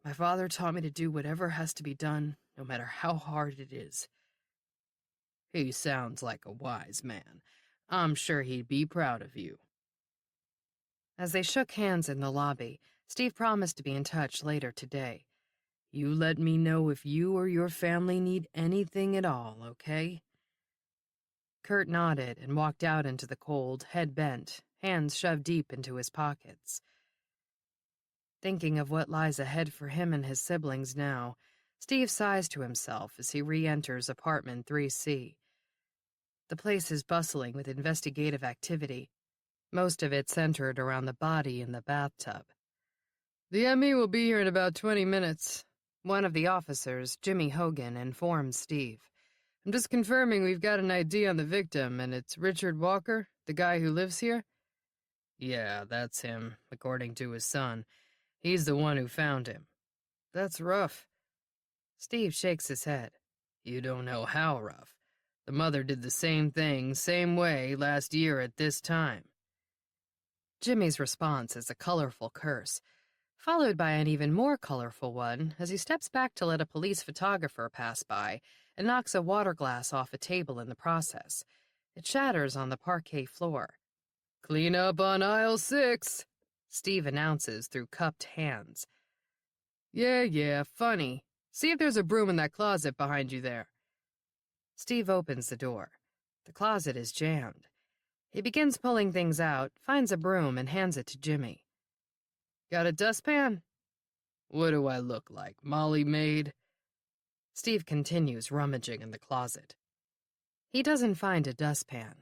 My father taught me to do whatever has to be done, no matter how hard it is. He sounds like a wise man. I'm sure he'd be proud of you. As they shook hands in the lobby, Steve promised to be in touch later today. You let me know if you or your family need anything at all, okay? Kurt nodded and walked out into the cold, head bent, hands shoved deep into his pockets. Thinking of what lies ahead for him and his siblings now, Steve sighs to himself as he re-enters apartment 3C. The place is bustling with investigative activity, most of it centered around the body in the bathtub. The ME will be here in about 20 minutes. One of the officers, Jimmy Hogan, informs Steve. I'm just confirming we've got an ID on the victim, and it's Richard Walker, the guy who lives here? Yeah, that's him, according to his son. He's the one who found him. That's rough. Steve shakes his head. You don't know how rough. The mother did the same thing, same way, last year at this time. Jimmy's response is a colorful curse, followed by an even more colorful one as he steps back to let a police photographer pass by and knocks a water glass off a table in the process. It shatters on the parquet floor. Clean up on aisle 6, Steve announces through cupped hands. Yeah, funny. See if there's a broom in that closet behind you there. Steve opens the door. The closet is jammed. He begins pulling things out, finds a broom, and hands it to Jimmy. Got a dustpan? What do I look like, Molly maid? Steve continues rummaging in the closet. He doesn't find a dustpan.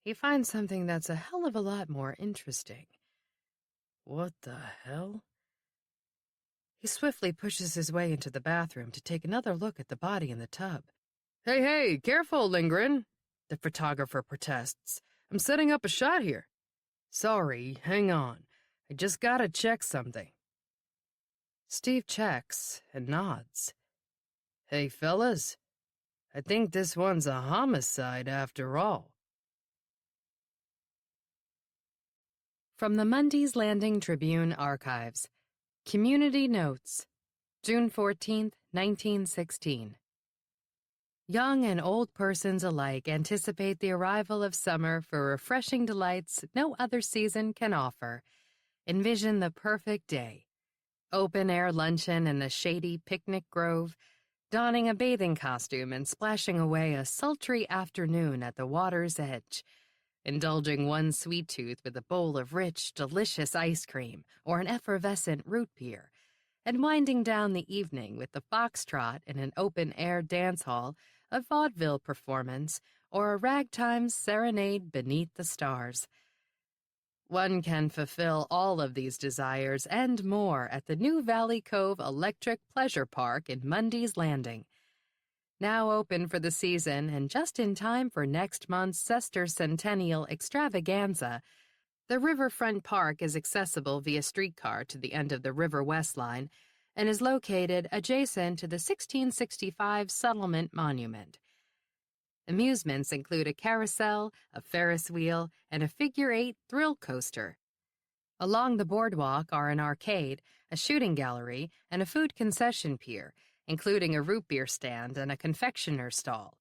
He finds something that's a hell of a lot more interesting. What the hell? He swiftly pushes his way into the bathroom to take another look at the body in the tub. Hey, careful, Lindgren, the photographer protests. I'm setting up a shot here. Sorry, hang on. I just gotta check something. Steve checks and nods. Hey, fellas, I think this one's a homicide after all. From the Mundy's Landing Tribune Archives. Community Notes. June 14th, 1916. Young and old persons alike anticipate the arrival of summer for refreshing delights no other season can offer. Envision the perfect day. Open-air luncheon in a shady picnic grove, donning a bathing costume and splashing away a sultry afternoon at the water's edge, indulging one sweet tooth with a bowl of rich, delicious ice cream or an effervescent root beer, and winding down the evening with the foxtrot in an open-air dance hall, a vaudeville performance, or a ragtime serenade beneath the stars. One can fulfill all of these desires and more at the new Valley Cove Electric Pleasure Park in Mundy's Landing. Now open for the season and just in time for next month's sesquicentennial extravaganza, the riverfront park is accessible via streetcar to the end of the River West Line and is located adjacent to the 1665 Settlement Monument. Amusements include a carousel, a Ferris wheel, and a figure-8 thrill coaster. Along the boardwalk are an arcade, a shooting gallery, and a food concession pier, including a root beer stand and a confectioner's stall.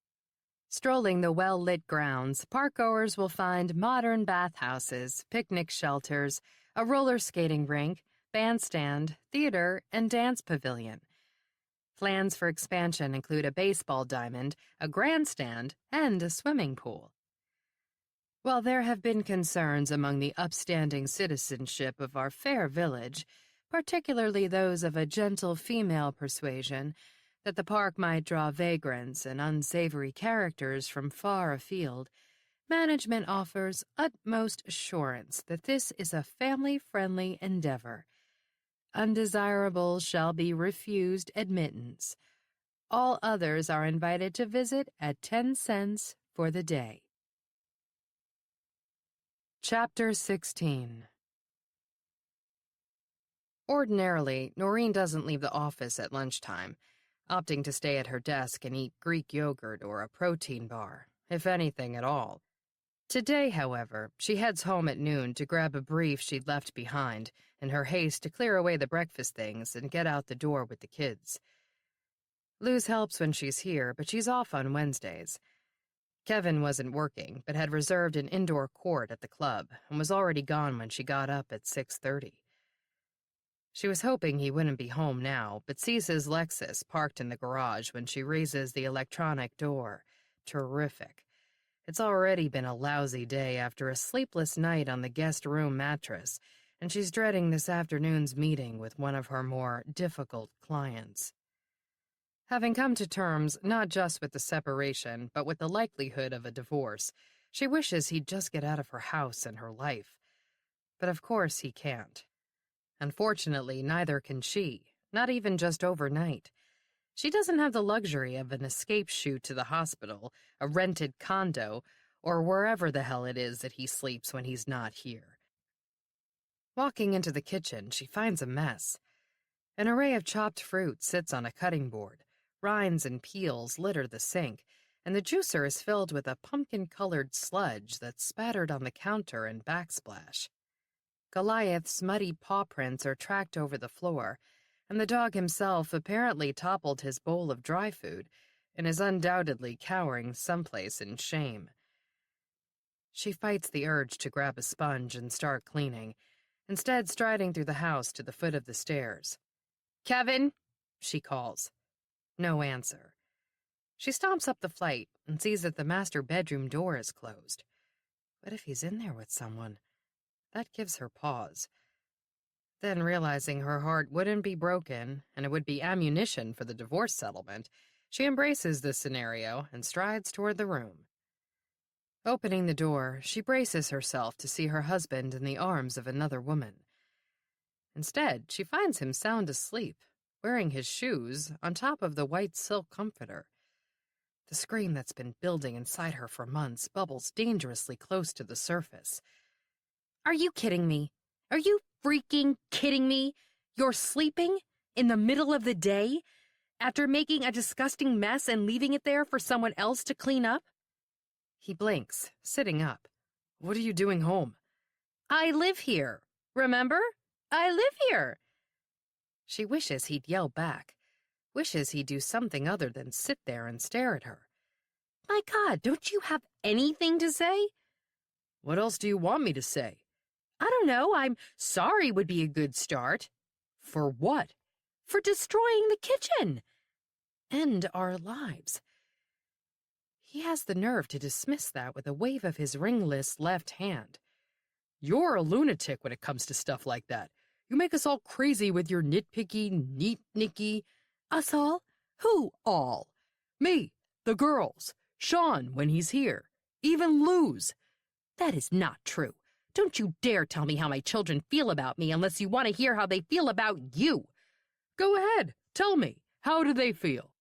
Strolling the well-lit grounds, parkgoers will find modern bathhouses, picnic shelters, a roller skating rink, bandstand, theater, and dance pavilion. Plans for expansion include a baseball diamond, a grandstand, and a swimming pool. While there have been concerns among the upstanding citizenship of our fair village, particularly those of a gentle female persuasion, that the park might draw vagrants and unsavory characters from far afield, management offers utmost assurance that this is a family-friendly endeavor. Undesirables shall be refused admittance. All others are invited to visit at 10 cents for the day. Chapter 16. Ordinarily, Noreen doesn't leave the office at lunchtime, opting to stay at her desk and eat Greek yogurt or a protein bar, if anything at all. Today, however, she heads home at noon to grab a brief she'd left behind in her haste to clear away the breakfast things and get out the door with the kids. Luz helps when she's here, but she's off on Wednesdays. Kevin wasn't working, but had reserved an indoor court at the club and was already gone when she got up at 6:30. She was hoping he wouldn't be home now, but sees his Lexus parked in the garage when she raises the electronic door. Terrific. It's already been a lousy day after a sleepless night on the guest room mattress, and she's dreading this afternoon's meeting with one of her more difficult clients. Having come to terms not just with the separation, but with the likelihood of a divorce, she wishes he'd just get out of her house and her life. But of course he can't. Unfortunately, neither can she, not even just overnight. She doesn't have the luxury of an escape chute to the hospital, a rented condo, or wherever the hell it is that he sleeps when he's not here. Walking into the kitchen, she finds a mess. An array of chopped fruit sits on a cutting board, rinds and peels litter the sink, and the juicer is filled with a pumpkin-colored sludge that's spattered on the counter and backsplash. Goliath's muddy paw prints are tracked over the floor, and the dog himself apparently toppled his bowl of dry food and is undoubtedly cowering someplace in shame. She fights the urge to grab a sponge and start cleaning, instead striding through the house to the foot of the stairs. "Kevin," she calls. No answer. She stomps up the flight and sees that the master bedroom door is closed. What if he's in there with someone? That gives her pause. Then, realizing her heart wouldn't be broken and it would be ammunition for the divorce settlement, she embraces this scenario and strides toward the room. Opening the door, she braces herself to see her husband in the arms of another woman. Instead, she finds him sound asleep, wearing his shoes on top of the white silk comforter. The scream that's been building inside her for months bubbles dangerously close to the surface. "Are you kidding me? Are you freaking kidding me? You're sleeping in the middle of the day after making a disgusting mess and leaving it there for someone else to clean up?" He blinks, sitting up. "What are you doing home?" "I live here. Remember? I live here." She wishes he'd yell back, wishes he'd do something other than sit there and stare at her. "My God, don't you have anything to say?" "What else do you want me to say?" "I don't know. I'm sorry would be a good start." "For what?" "For destroying the kitchen. End our lives." He has the nerve to dismiss that with a wave of his ringless left hand. "You're a lunatic when it comes to stuff like that. You make us all crazy with your nitpicky, neat-nicky." "Us all? Who all?" "Me, the girls, Sean when he's here, even Luz." "That is not true. Don't you dare tell me how my children feel about me unless you want to hear how they feel about you." "Go ahead, tell me. How do they feel?"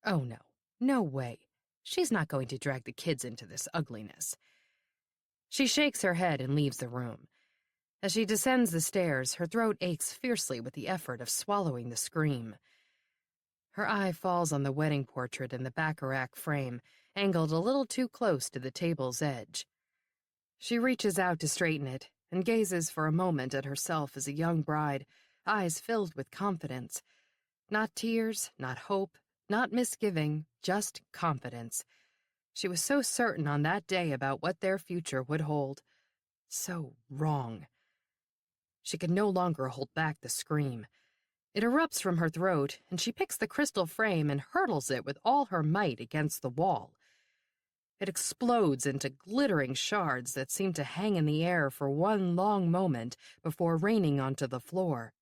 Oh no, no way. She's not going to drag the kids into this ugliness. She shakes her head and leaves the room. As she descends the stairs, her throat aches fiercely with the effort of swallowing the scream. Her eye falls on the wedding portrait in the baccarat frame, angled a little too close to the table's edge. She reaches out to straighten it and gazes for a moment at herself as a young bride, eyes filled with confidence. Not tears, not hope, not misgiving, just confidence. She was so certain on that day about what their future would hold. So wrong. She could no longer hold back the scream. It erupts from her throat, and she picks the crystal frame and hurtles it with all her might against the wall. It explodes into glittering shards that seem to hang in the air for one long moment before raining onto the floor.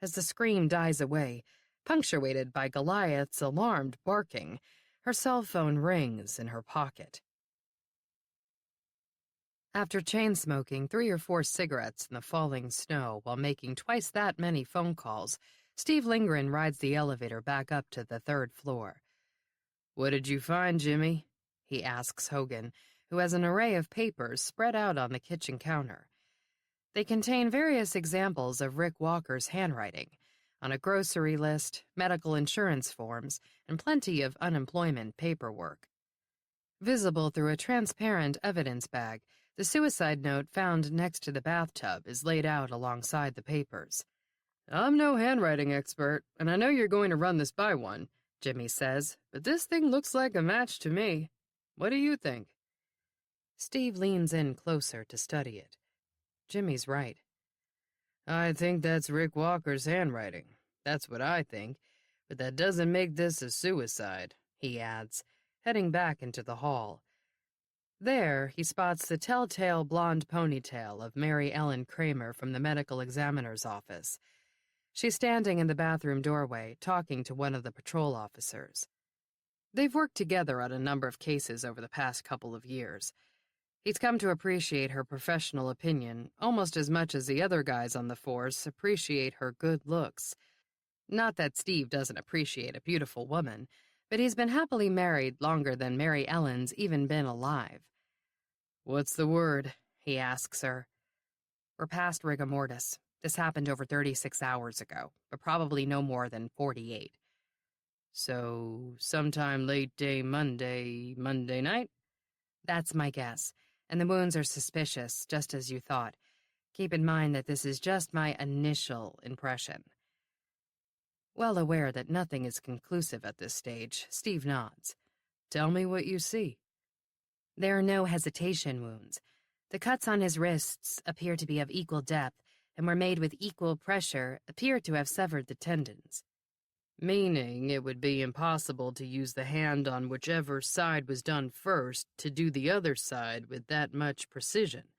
As the scream dies away, punctuated by Goliath's alarmed barking, her cell phone rings in her pocket. After chain-smoking 3 or 4 cigarettes in the falling snow while making twice that many phone calls, Steve Lindgren rides the elevator back up to the 3rd floor. "What did you find, Jimmy?" he asks Hogan, who has an array of papers spread out on the kitchen counter. They contain various examples of Rick Walker's handwriting, on a grocery list, medical insurance forms, and plenty of unemployment paperwork. Visible through a transparent evidence bag, the suicide note found next to the bathtub is laid out alongside the papers. "I'm no handwriting expert, and I know you're going to run this by one," Jimmy says, "but this thing looks like a match to me. What do you think?" Steve leans in closer to study it. Jimmy's right. "I think that's Rick Walker's handwriting. That's what I think, but that doesn't make this a suicide," he adds, heading back into the hall. There, he spots the telltale blonde ponytail of Mary Ellen Kramer from the medical examiner's office. She's standing in the bathroom doorway, talking to one of the patrol officers. They've worked together on a number of cases over the past couple of years. He's come to appreciate her professional opinion almost as much as the other guys on the force appreciate her good looks. Not that Steve doesn't appreciate a beautiful woman, but he's been happily married longer than Mary Ellen's even been alive. "What's the word?" he asks her. We're past rigor mortis. This happened over 36 hours ago, but probably no more than 48. So, sometime late day Monday night? That's my guess, and the wounds are suspicious, just as you thought. Keep in mind that this is just my initial impression. Well aware that nothing is conclusive at this stage, Steve nods. "Tell me what you see." There are no hesitation wounds. The cuts on his wrists appear to be of equal depth, and were made with equal pressure, appear to have severed the tendons. "Meaning it would be impossible to use the hand on whichever side was done first to do the other side with that much precision.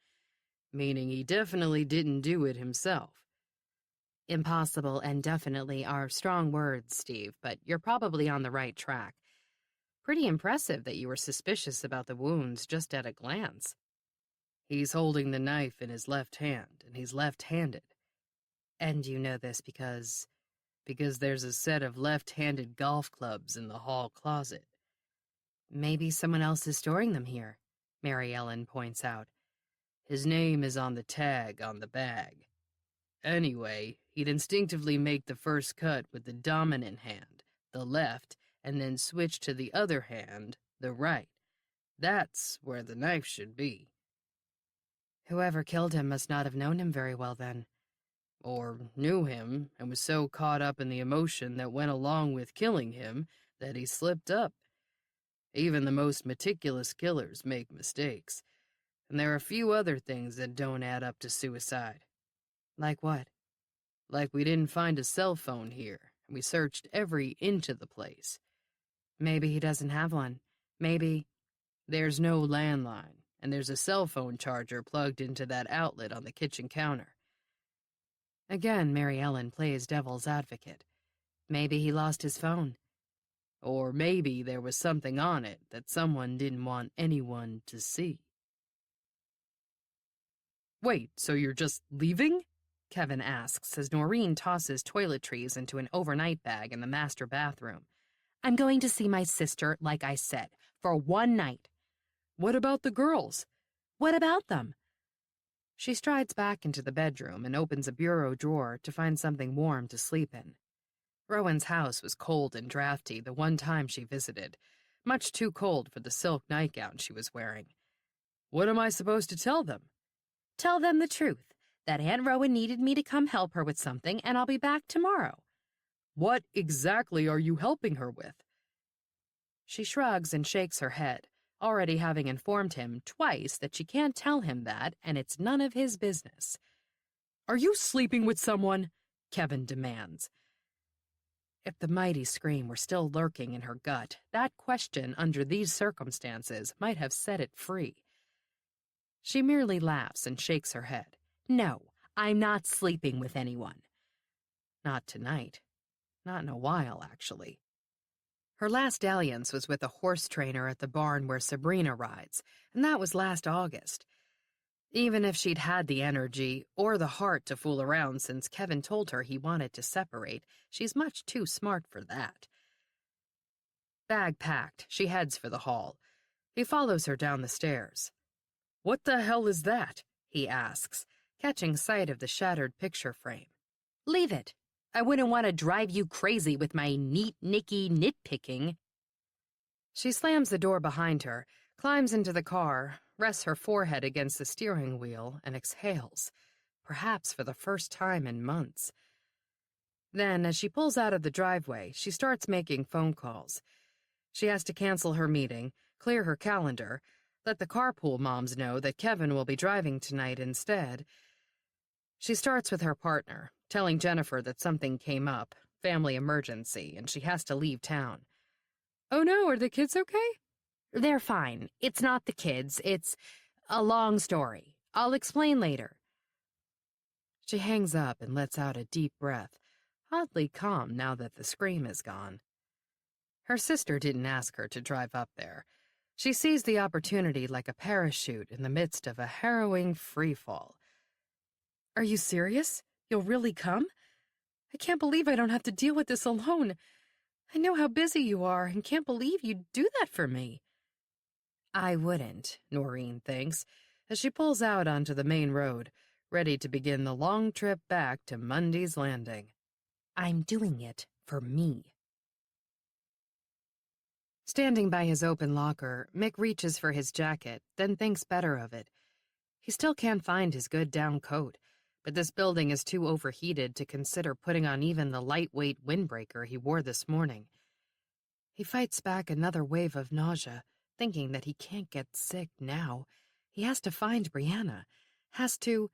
Meaning he definitely didn't do it himself." Impossible and definitely are strong words, Steve, but you're probably on the right track. Pretty impressive that you were suspicious about the wounds just at a glance. "He's holding the knife in his left hand, and he's left-handed." "And you know this because there's a set of left-handed golf clubs in the hall closet." "Maybe someone else is storing them here," Mary Ellen points out. "His name is on the tag on the bag. Anyway, he'd instinctively make the first cut with the dominant hand, the left, and then switch to the other hand, the right. That's where the knife should be." "Whoever killed him must not have known him very well then." "Or knew him, and was so caught up in the emotion that went along with killing him that he slipped up. Even the most meticulous killers make mistakes, and there are a few other things that don't add up to suicide." "Like what?" "Like we didn't find a cell phone here, and we searched every inch of the place." "Maybe he doesn't have one. Maybe—" "There's no landline, and there's a cell phone charger plugged into that outlet on the kitchen counter." Again, Mary Ellen plays devil's advocate. "Maybe he lost his phone." "Or maybe there was something on it that someone didn't want anyone to see." "Wait, so you're just leaving?" Kevin asks as Noreen tosses toiletries into an overnight bag in the master bathroom. "I'm going to see my sister, like I said, for one night." "What about the girls?" "What about them?" She strides back into the bedroom and opens a bureau drawer to find something warm to sleep in. Rowan's house was cold and drafty the one time she visited, much too cold for the silk nightgown she was wearing. "What am I supposed to tell them?" "Tell them the truth, that Aunt Rowan needed me to come help her with something, and I'll be back tomorrow." "What exactly are you helping her with?" She shrugs and shakes her head, already having informed him twice that she can't tell him that, and it's none of his business. "Are you sleeping with someone?" Kevin demands. If the mighty scream were still lurking in her gut, that question, under these circumstances, might have set it free. She merely laughs and shakes her head. "No, I'm not sleeping with anyone." Not tonight. Not in a while, actually. Her last dalliance was with a horse trainer at the barn where Sabrina rides, and that was last August. Even if she'd had the energy or the heart to fool around since Kevin told her he wanted to separate, she's much too smart for that. Bag packed, she heads for the hall. He follows her down the stairs. "What the hell is that?" he asks, catching sight of the shattered picture frame. "Leave it. I wouldn't want to drive you crazy with my neat-nicky nitpicking." She slams the door behind her, climbs into the car, rests her forehead against the steering wheel, and exhales, perhaps for the first time in months. Then, as she pulls out of the driveway, she starts making phone calls. She has to cancel her meeting, clear her calendar, let the carpool moms know that Kevin will be driving tonight instead. She starts with her partner, telling Jennifer that something came up, family emergency, and she has to leave town. "Oh no, are the kids okay?" "They're fine. It's not the kids. It's a long story. I'll explain later." She hangs up and lets out a deep breath, oddly calm now that the scream is gone. Her sister didn't ask her to drive up there. She sees the opportunity like a parachute in the midst of a harrowing freefall. "Are you serious? You'll really come? I can't believe I don't have to deal with this alone. I know how busy you are and can't believe you'd do that for me." "I wouldn't," Noreen thinks, as she pulls out onto the main road, ready to begin the long trip back to Mundy's Landing. "I'm doing it for me." Standing by his open locker, Mick reaches for his jacket, then thinks better of it. He still can't find his good down coat, but this building is too overheated to consider putting on even the lightweight windbreaker he wore this morning. He fights back another wave of nausea, thinking that he can't get sick now. He has to find Brianna. Has to...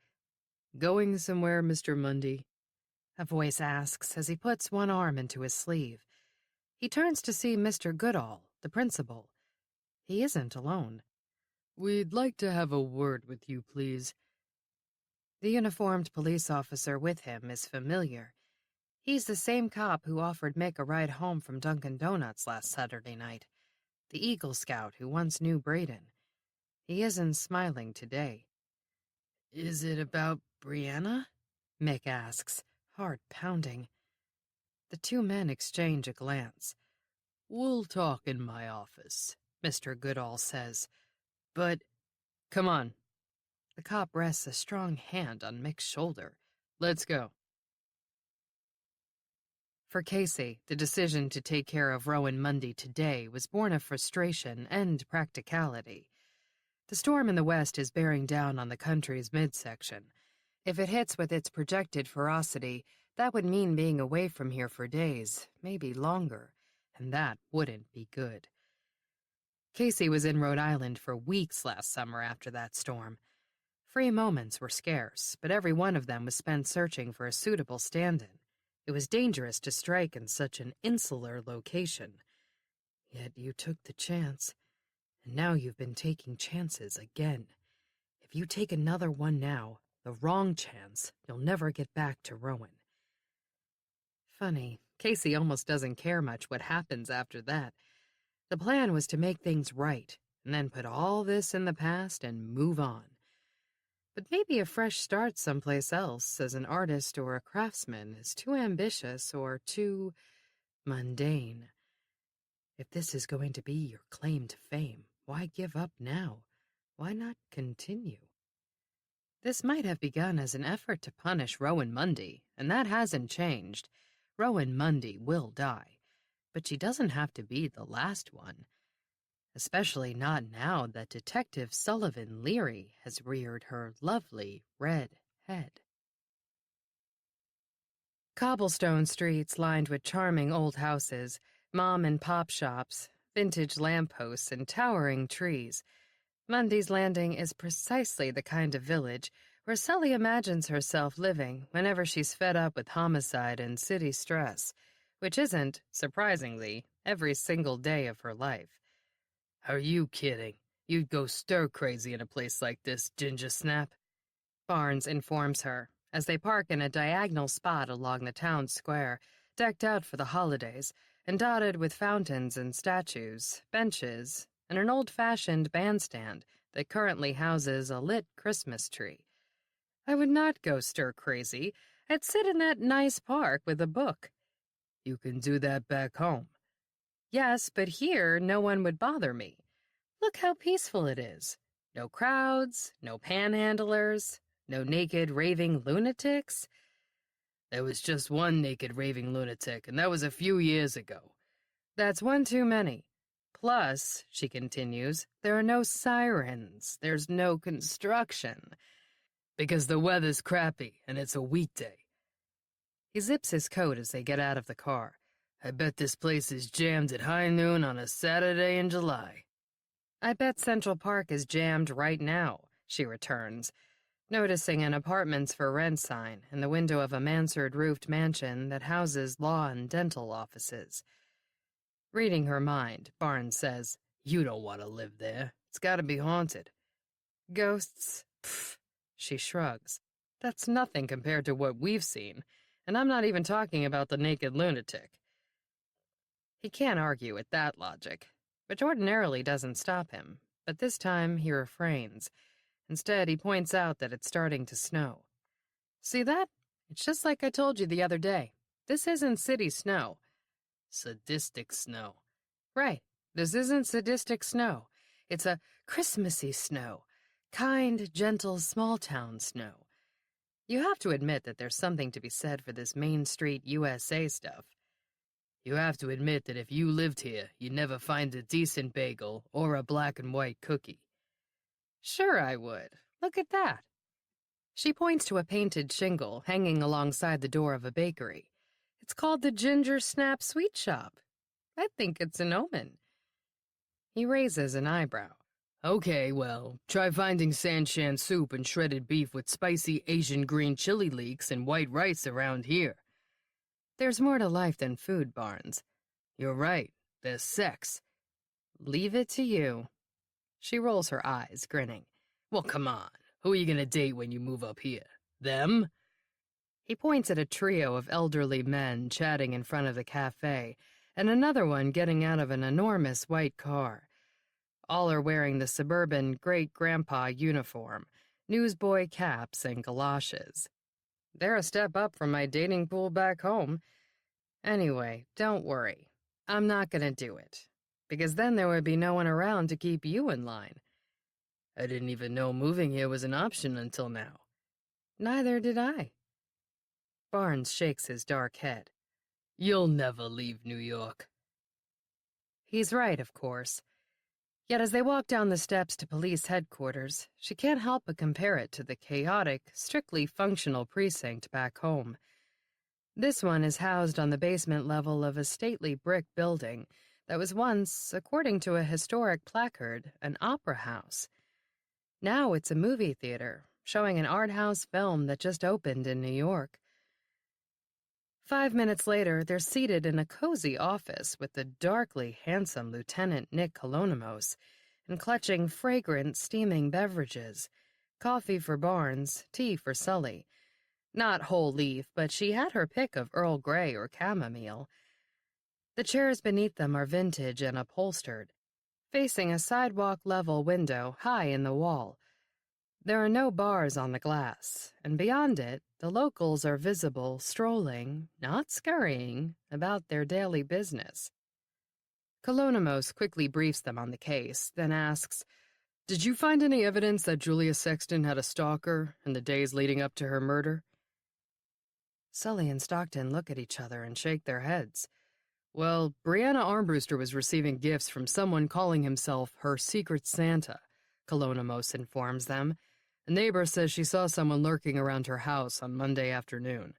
"Going somewhere, Mr. Mundy?" a voice asks as he puts one arm into his sleeve. He turns to see Mr. Goodall, the principal. He isn't alone. "We'd like to have a word with you, please." The uniformed police officer with him is familiar. He's the same cop who offered Mick a ride home from Dunkin' Donuts last Saturday night. The Eagle Scout who once knew Braden. He isn't smiling today. "Is it about Brianna?" Mick asks, heart pounding. The two men exchange a glance. "We'll talk in my office," Mr. Goodall says. "But, come on." The cop rests a strong hand on Mick's shoulder. "Let's go." For Casey, the decision to take care of Rowan Mundy today was born of frustration and practicality. The storm in the west is bearing down on the country's midsection. If it hits with its projected ferocity, that would mean being away from here for days, maybe longer, and that wouldn't be good. Casey was in Rhode Island for weeks last summer after that storm. Free moments were scarce, but every one of them was spent searching for a suitable stand-in. It was dangerous to strike in such an insular location. Yet you took the chance, and now you've been taking chances again. If you take another one now, the wrong chance, you'll never get back to Rowan. Funny, Casey almost doesn't care much what happens after that. The plan was to make things right, and then put all this in the past and move on. But maybe a fresh start someplace else as an artist or a craftsman is too ambitious or too mundane. If this is going to be your claim to fame, why give up now? Why not continue? This might have begun as an effort to punish Rowan Mundy, and that hasn't changed. Rowan Mundy will die, but she doesn't have to be the last one. Especially not now that Detective Sullivan Leary has reared her lovely red head. Cobblestone streets lined with charming old houses, mom and pop shops, vintage lampposts, and towering trees. Mundy's Landing is precisely the kind of village where Sully imagines herself living whenever she's fed up with homicide and city stress, which isn't, surprisingly, every single day of her life. "Are you kidding? You'd go stir-crazy in a place like this, Ginger Snap," Barnes informs her, as they park in a diagonal spot along the town square, decked out for the holidays, and dotted with fountains and statues, benches, and an old-fashioned bandstand that currently houses a lit Christmas tree. I would not go stir-crazy. I'd sit in that nice park with a book. You can do that back home. Yes, but here no one would bother me. Look how peaceful it is. No crowds, no panhandlers, no naked raving lunatics. There was just one naked raving lunatic, and that was a few years ago. That's one too many. Plus, she continues, there are no sirens. There's no construction. Because the weather's crappy, and it's a weekday. He zips his coat as they get out of the car. I bet this place is jammed at high noon on a Saturday in July. I bet Central Park is jammed right now, she returns, noticing an apartments for rent sign in the window of a mansard-roofed mansion that houses law and dental offices. Reading her mind, Barnes says, You don't want to live there. It's got to be haunted. Ghosts? Pfft, she shrugs. That's nothing compared to what we've seen, and I'm not even talking about the naked lunatic. He can't argue with that logic, which ordinarily doesn't stop him, but this time he refrains. Instead, he points out that it's starting to snow. See that? It's just like I told you the other day. This isn't city snow. Sadistic snow. Right. This isn't sadistic snow. It's a Christmassy snow. Kind, gentle, small-town snow. You have to admit that there's something to be said for this Main Street USA stuff. You have to admit that if you lived here, you'd never find a decent bagel or a black and white cookie. Sure I would. Look at that. She points to a painted shingle hanging alongside the door of a bakery. It's called the Ginger Snap Sweet Shop. I think it's an omen. He raises an eyebrow. Okay, well, try finding sanshan soup and shredded beef with spicy Asian green chili leeks and white rice around here. There's more to life than food, Barnes. You're right. There's sex. Leave it to you. She rolls her eyes, grinning. Well, come on. Who are you gonna date when you move up here? Them? He points at a trio of elderly men chatting in front of the cafe, and another one getting out of an enormous white car. All are wearing the suburban great-grandpa uniform, newsboy caps and galoshes. They're a step up from my dating pool back home. Anyway, don't worry. I'm not gonna do it, because then there would be no one around to keep you in line. I didn't even know moving here was an option until now. Neither did I. Barnes shakes his dark head. You'll never leave New York. He's right, of course. Yet as they walk down the steps to police headquarters, she can't help but compare it to the chaotic, strictly functional precinct back home. This one is housed on the basement level of a stately brick building that was once, according to a historic placard, an opera house. Now it's a movie theater, showing an art house film that just opened in New York. 5 minutes later, they're seated in a cozy office with the darkly handsome Lieutenant Nick Colonimos and clutching fragrant, steaming beverages. Coffee for Barnes, tea for Sully. Not whole leaf, but she had her pick of Earl Grey or chamomile. The chairs beneath them are vintage and upholstered, facing a sidewalk-level window high in the wall. There are no bars on the glass, and beyond it, the locals are visible strolling, not scurrying, about their daily business. Colonimos quickly briefs them on the case, then asks, Did you find any evidence that Julia Sexton had a stalker in the days leading up to her murder? Sully and Stockton look at each other and shake their heads. Well, Brianna Armbruster was receiving gifts from someone calling himself her Secret Santa, Colonimos informs them. A neighbor says she saw someone lurking around her house on Monday afternoon.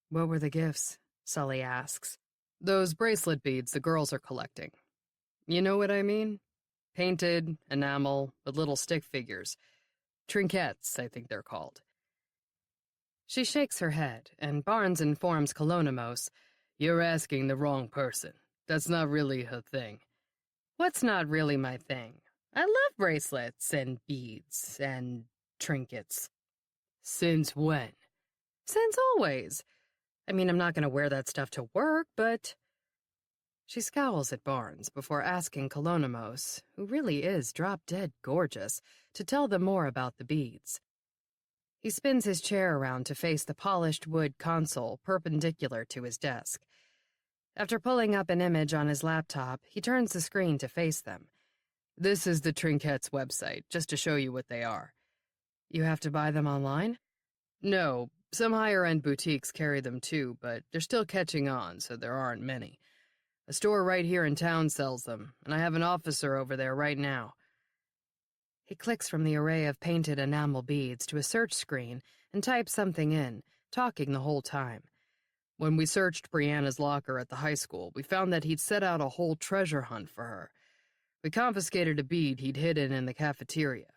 What were the gifts? Sully asks. Those bracelet beads the girls are collecting. You know what I mean? Painted, enamel, with little stick figures. Trinkets, I think they're called. She shakes her head, and Barnes informs Colonimos, You're asking the wrong person. That's not really her thing. What's not really my thing? I love bracelets and beads and trinkets. Since when? Since always. I mean, I'm not going to wear that stuff to work, but... She scowls at Barnes before asking Kolonimos, who really is drop-dead gorgeous, to tell them more about the beads. He spins his chair around to face the polished wood console perpendicular to his desk. After pulling up an image on his laptop, he turns the screen to face them. This is the Trinkets website, just to show you what they are. You have to buy them online? No, some higher-end boutiques carry them too, but they're still catching on, so there aren't many. A store right here in town sells them, and I have an officer over there right now. He clicks from the array of painted enamel beads to a search screen and types something in, talking the whole time. When we searched Brianna's locker at the high school, we found that he'd set out a whole treasure hunt for her. We confiscated a bead he'd hidden in the cafeteria.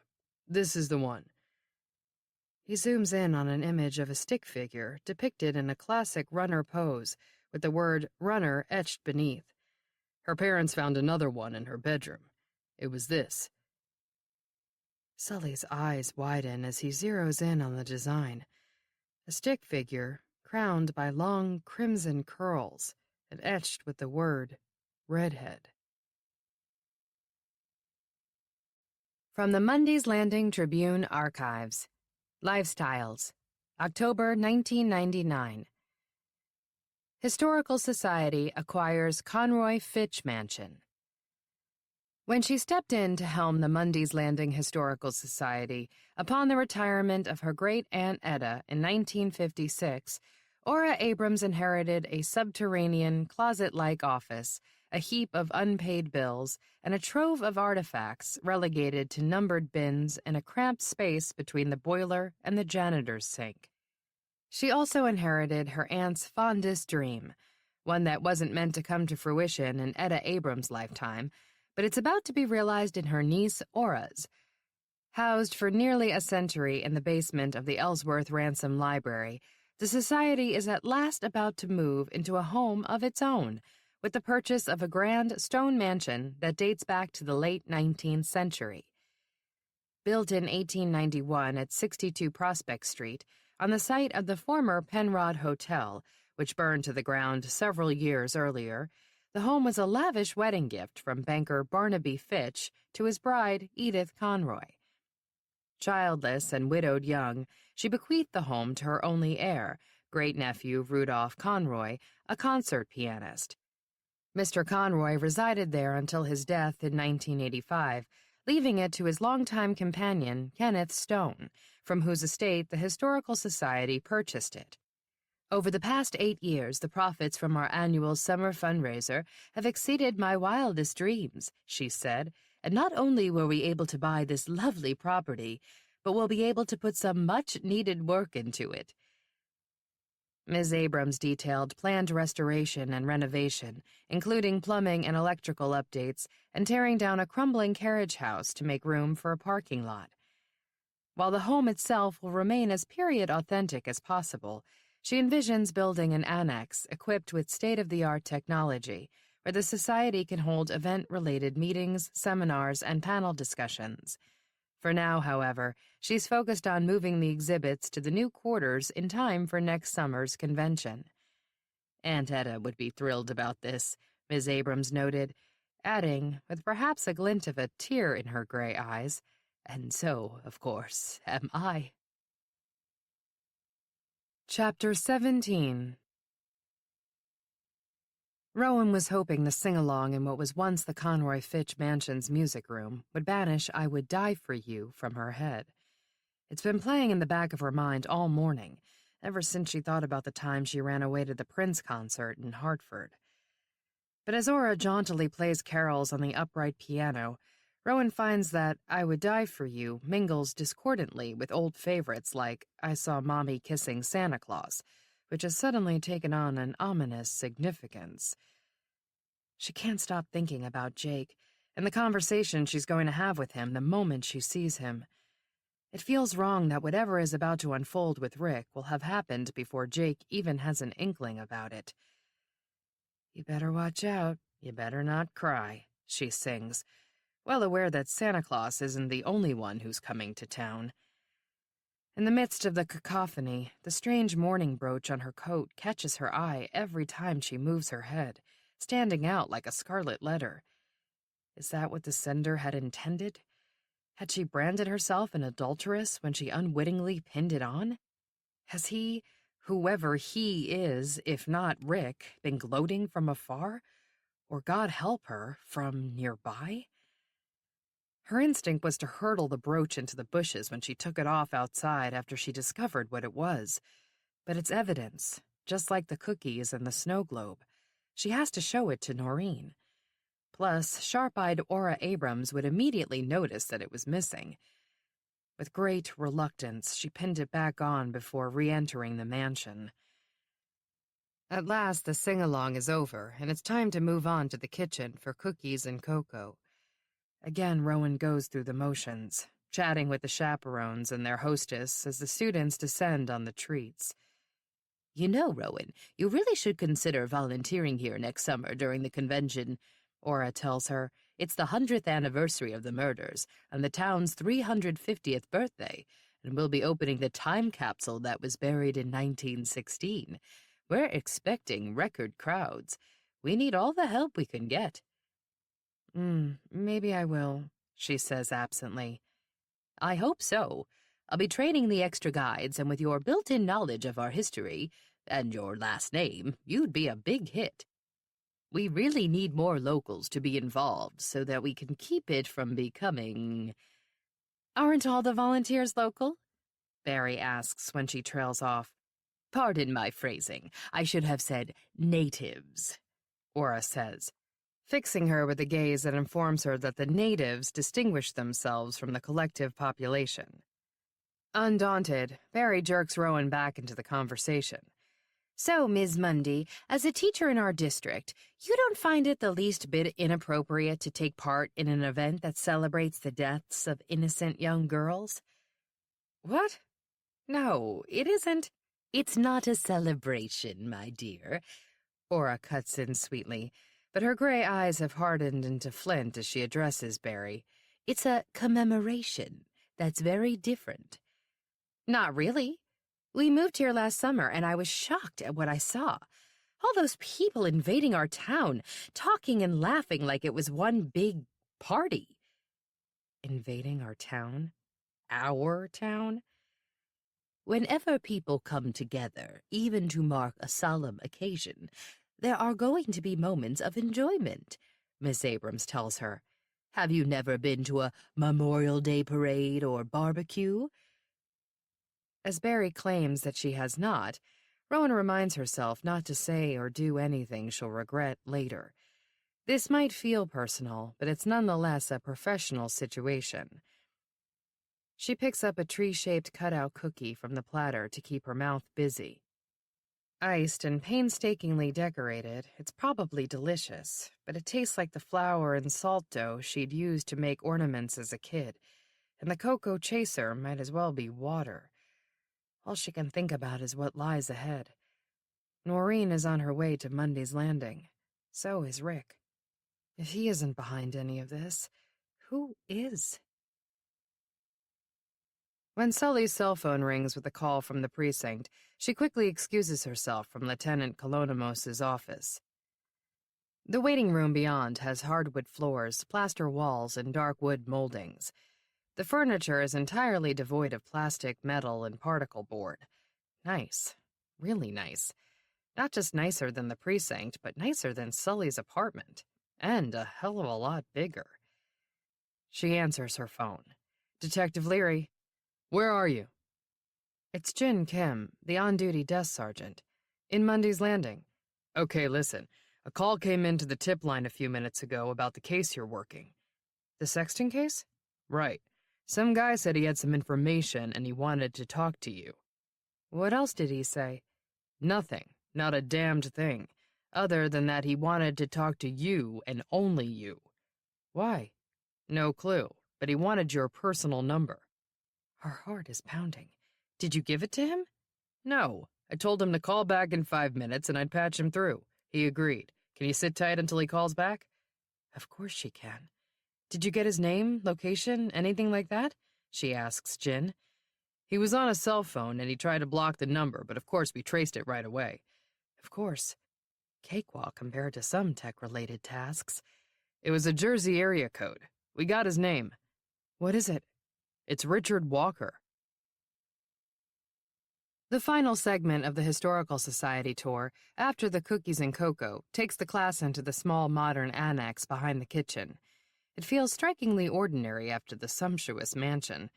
This is the one. He zooms in on an image of a stick figure depicted in a classic runner pose, with the word runner etched beneath. Her parents found another one in her bedroom. It was this. Sully's eyes widen as he zeroes in on the design. A stick figure, crowned by long crimson curls, and etched with the word redhead. From the Mundy's Landing Tribune Archives. Lifestyles. October 1999. Historical Society acquires Conroy Fitch Mansion. When she stepped in to helm the Mundy's Landing Historical Society upon the retirement of her great-aunt Etta in 1956, Ora Abrams inherited a subterranean, closet-like office, a heap of unpaid bills, and a trove of artifacts relegated to numbered bins in a cramped space between the boiler and the janitor's sink. She also inherited her aunt's fondest dream, one that wasn't meant to come to fruition in Etta Abrams' lifetime, but it's about to be realized in her niece Aura's. Housed for nearly a century in the basement of the Ellsworth Ransom Library, the Society is at last about to move into a home of its own, with the purchase of a grand stone mansion that dates back to the late 19th century. Built in 1891 at 62 Prospect Street, on the site of the former Penrod Hotel, which burned to the ground several years earlier, the home was a lavish wedding gift from banker Barnaby Fitch to his bride, Edith Conroy. Childless and widowed young, she bequeathed the home to her only heir, great-nephew Rudolph Conroy, a concert pianist. Mr. Conroy resided there until his death in 1985, leaving it to his longtime companion, Kenneth Stone, from whose estate the Historical Society purchased it. Over the past 8 years, the profits from our annual summer fundraiser have exceeded my wildest dreams, she said, and not only were we able to buy this lovely property, but we'll be able to put some much-needed work into it. Ms. Abrams detailed planned restoration and renovation, including plumbing and electrical updates, and tearing down a crumbling carriage house to make room for a parking lot. While the home itself will remain as period-authentic as possible, she envisions building an annex equipped with state-of-the-art technology, where the Society can hold event-related meetings, seminars, and panel discussions. For now, however, she's focused on moving the exhibits to the new quarters in time for next summer's convention. Aunt Etta would be thrilled about this, Ms. Abrams noted, adding, with perhaps a glint of a tear in her gray eyes, and so, of course, am I. Chapter 17. Rowan was hoping the sing-along in what was once the Conroy Fitch Mansion's music room would banish I Would Die For You from her head. It's been playing in the back of her mind all morning, ever since she thought about the time she ran away to the Prince concert in Hartford. But as Ora jauntily plays carols on the upright piano, Rowan finds that I Would Die For You mingles discordantly with old favorites like I Saw Mommy Kissing Santa Claus, which has suddenly taken on an ominous significance. She can't stop thinking about Jake and the conversation she's going to have with him the moment she sees him. It feels wrong that whatever is about to unfold with Rick will have happened before Jake even has an inkling about it. You better watch out. You better not cry, she sings, well aware that Santa Claus isn't the only one who's coming to town. In the midst of the cacophony, the strange mourning brooch on her coat catches her eye every time she moves her head, standing out like a scarlet letter. Is that what the sender had intended? Had she branded herself an adulteress when she unwittingly pinned it on? Has he, whoever he is, if not Rick, been gloating from afar? Or, God help her, from nearby? Her instinct was to hurtle the brooch into the bushes when she took it off outside after she discovered what it was. But it's evidence, just like the cookies and the snow globe. She has to show it to Noreen. Plus, sharp-eyed Aura Abrams would immediately notice that it was missing. With great reluctance, she pinned it back on before re-entering the mansion. At last, the sing-along is over, and it's time to move on to the kitchen for cookies and cocoa. Again, Rowan goes through the motions, chatting with the chaperones and their hostess as the students descend on the treats. You know, Rowan, you really should consider volunteering here next summer during the convention, Aura tells her. It's the 100th anniversary of the murders and the town's 350th birthday, and we'll be opening the time capsule that was buried in 1916. We're expecting record crowds. We need all the help we can get. Maybe I will, she says absently. I hope so. I'll be training the extra guides, and with your built-in knowledge of our history and your last name, you'd be a big hit. We really need more locals to be involved so that we can keep it from becoming... Aren't all the volunteers local? Barry asks when she trails off. Pardon my phrasing. I should have said natives, Aura says, fixing her with a gaze that informs her that the natives distinguish themselves from the collective population. Undaunted, Barry jerks Rowan back into the conversation. So, Ms. Mundy, as a teacher in our district, you don't find it the least bit inappropriate to take part in an event that celebrates the deaths of innocent young girls? What? No, it isn't. It's not a celebration, my dear. Aura cuts in sweetly, but her gray eyes have hardened into flint as she addresses Barry. It's a commemoration. That's very different. Not really. We moved here last summer, and I was shocked at what I saw. All those people invading our town, talking and laughing like it was one big party. Invading our town? Our town? Whenever people come together, even to mark a solemn occasion, there are going to be moments of enjoyment, Miss Abrams tells her. Have you never been to a Memorial Day parade or barbecue? As Barry claims that she has not, Rowan reminds herself not to say or do anything she'll regret later. This might feel personal, but it's nonetheless a professional situation. She picks up a tree-shaped cutout cookie from the platter to keep her mouth busy. Iced and painstakingly decorated, it's probably delicious, but it tastes like the flour and salt dough she'd used to make ornaments as a kid, and the cocoa chaser might as well be water. All she can think about is what lies ahead. Noreen is on her way to Mundy's Landing. So is Rick. If he isn't behind any of this, who is? When Sully's cell phone rings with a call from the precinct, she quickly excuses herself from Lieutenant Kolonimos' office. The waiting room beyond has hardwood floors, plaster walls, and dark wood moldings. The furniture is entirely devoid of plastic, metal, and particle board. Nice. Really nice. Not just nicer than the precinct, but nicer than Sully's apartment. And a hell of a lot bigger. She answers her phone. Detective Leary. Where are you? It's Jin Kim, the on-duty desk sergeant. In Mundy's Landing. Okay, listen. A call came into the tip line a few minutes ago about the case you're working. The Sexton case? Right. Some guy said he had some information and he wanted to talk to you. What else did he say? Nothing. Not a damned thing. Other than that he wanted to talk to you and only you. Why? No clue, but he wanted your personal number. Her heart is pounding. Did you give it to him? No. I told him to call back in 5 minutes and I'd patch him through. He agreed. Can you sit tight until he calls back? Of course she can. Did you get his name, location, anything like that? She asks Jin. He was on a cell phone and he tried to block the number, but of course we traced it right away. Of course. Cakewalk compared to some tech-related tasks. It was a Jersey area code. We got his name. What is it? It's Richard Walker. The final segment of the Historical Society tour, after the cookies and cocoa, takes the class into the small modern annex behind the kitchen. It feels strikingly ordinary after the sumptuous mansion.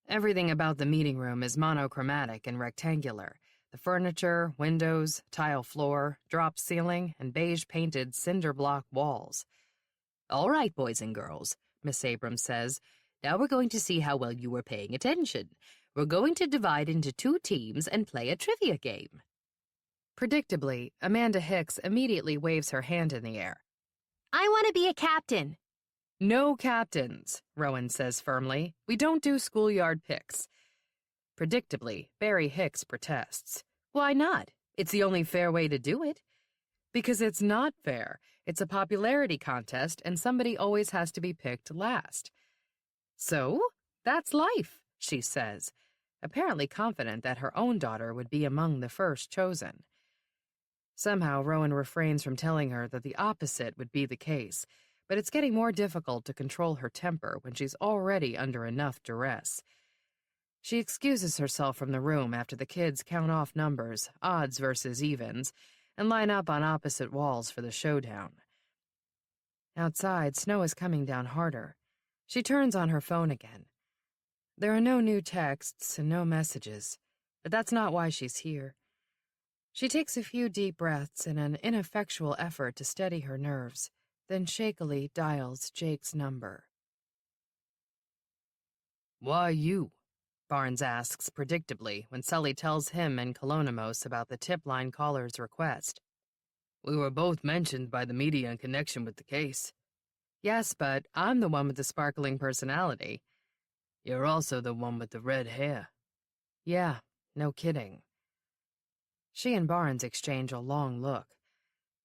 Everything about the meeting room is monochromatic and rectangular. The furniture, windows, tile floor, drop ceiling, and beige-painted cinder block walls. "All right, boys and girls," Miss Abrams says. "Now we're going to see how well you were paying attention. We're going to divide into 2 teams and play a trivia game." Predictably, Amanda Hicks immediately waves her hand in the air. "I want to be a captain." "No captains," Rowan says firmly. "We don't do schoolyard picks." Predictably, Barry Hicks protests. "Why not? It's the only fair way to do it." "Because it's not fair. It's a popularity contest, and somebody always has to be picked last." "So? That's life," she says, apparently confident that her own daughter would be among the first chosen. Somehow, Rowan refrains from telling her that the opposite would be the case, but it's getting more difficult to control her temper when she's already under enough duress. She excuses herself from the room after the kids count off numbers, odds versus evens, and line up on opposite walls for the showdown. Outside, snow is coming down harder. She turns on her phone again. There are no new texts and no messages, but that's not why she's here. She takes a few deep breaths in an ineffectual effort to steady her nerves, then shakily dials Jake's number. "Why you?" Barnes asks predictably when Sully tells him and Colonimos about the tip line caller's request. "We were both mentioned by the media in connection with the case." "Yes, but I'm the one with the sparkling personality." "You're also the one with the red hair." "Yeah, no kidding." She and Barnes exchange a long look.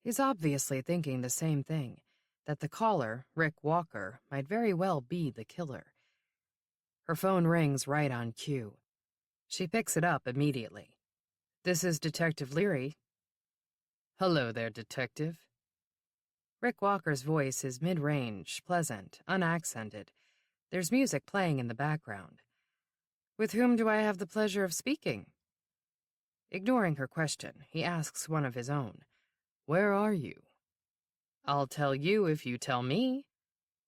He's obviously thinking the same thing, that the caller, Rick Walker, might very well be the killer. Her phone rings right on cue. She picks it up immediately. "This is Detective Leary." "Hello there, Detective." Rick Walker's voice is mid-range, pleasant, unaccented. There's music playing in the background. "With whom do I have the pleasure of speaking?" Ignoring her question, he asks one of his own. "Where are you?" "I'll tell you if you tell me."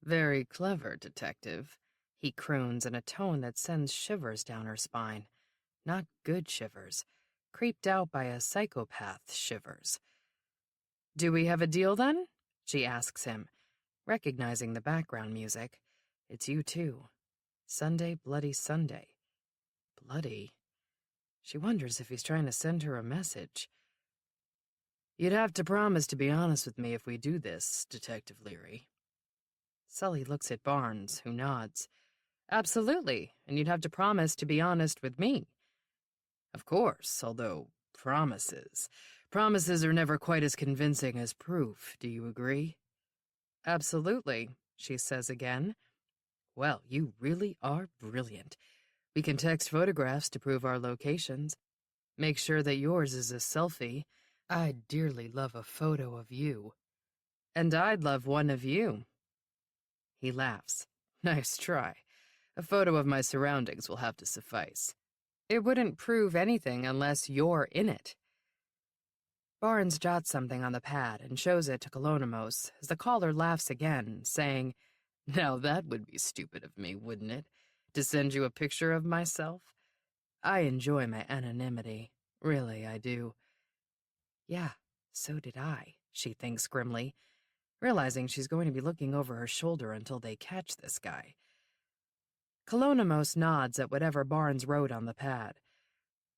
"Very clever, Detective," he croons in a tone that sends shivers down her spine. Not good shivers. Creeped out by a psychopath shivers. "Do we have a deal, then?" she asks him, recognizing the background music. It's U2. Sunday, Bloody Sunday. Bloody? She wonders if he's trying to send her a message. "You'd have to promise to be honest with me if we do this, Detective Leary." Sully looks at Barnes, who nods. "Absolutely, and you'd have to promise to be honest with me." "Of course, although promises are never quite as convincing as proof, do you agree?" "Absolutely," she says again. "Well, you really are brilliant. We can text photographs to prove our locations. Make sure that yours is a selfie. I'd dearly love a photo of you." "And I'd love one of you." He laughs. "Nice try. A photo of my surroundings will have to suffice." "It wouldn't prove anything unless you're in it." Barnes jots something on the pad and shows it to Colonimos as the caller laughs again, saying, "Now that would be stupid of me, wouldn't it? To send you a picture of myself? I enjoy my anonymity. Really, I do." "Yeah, so did I," she thinks grimly, realizing she's going to be looking over her shoulder until they catch this guy. Colonimos nods at whatever Barnes wrote on the pad.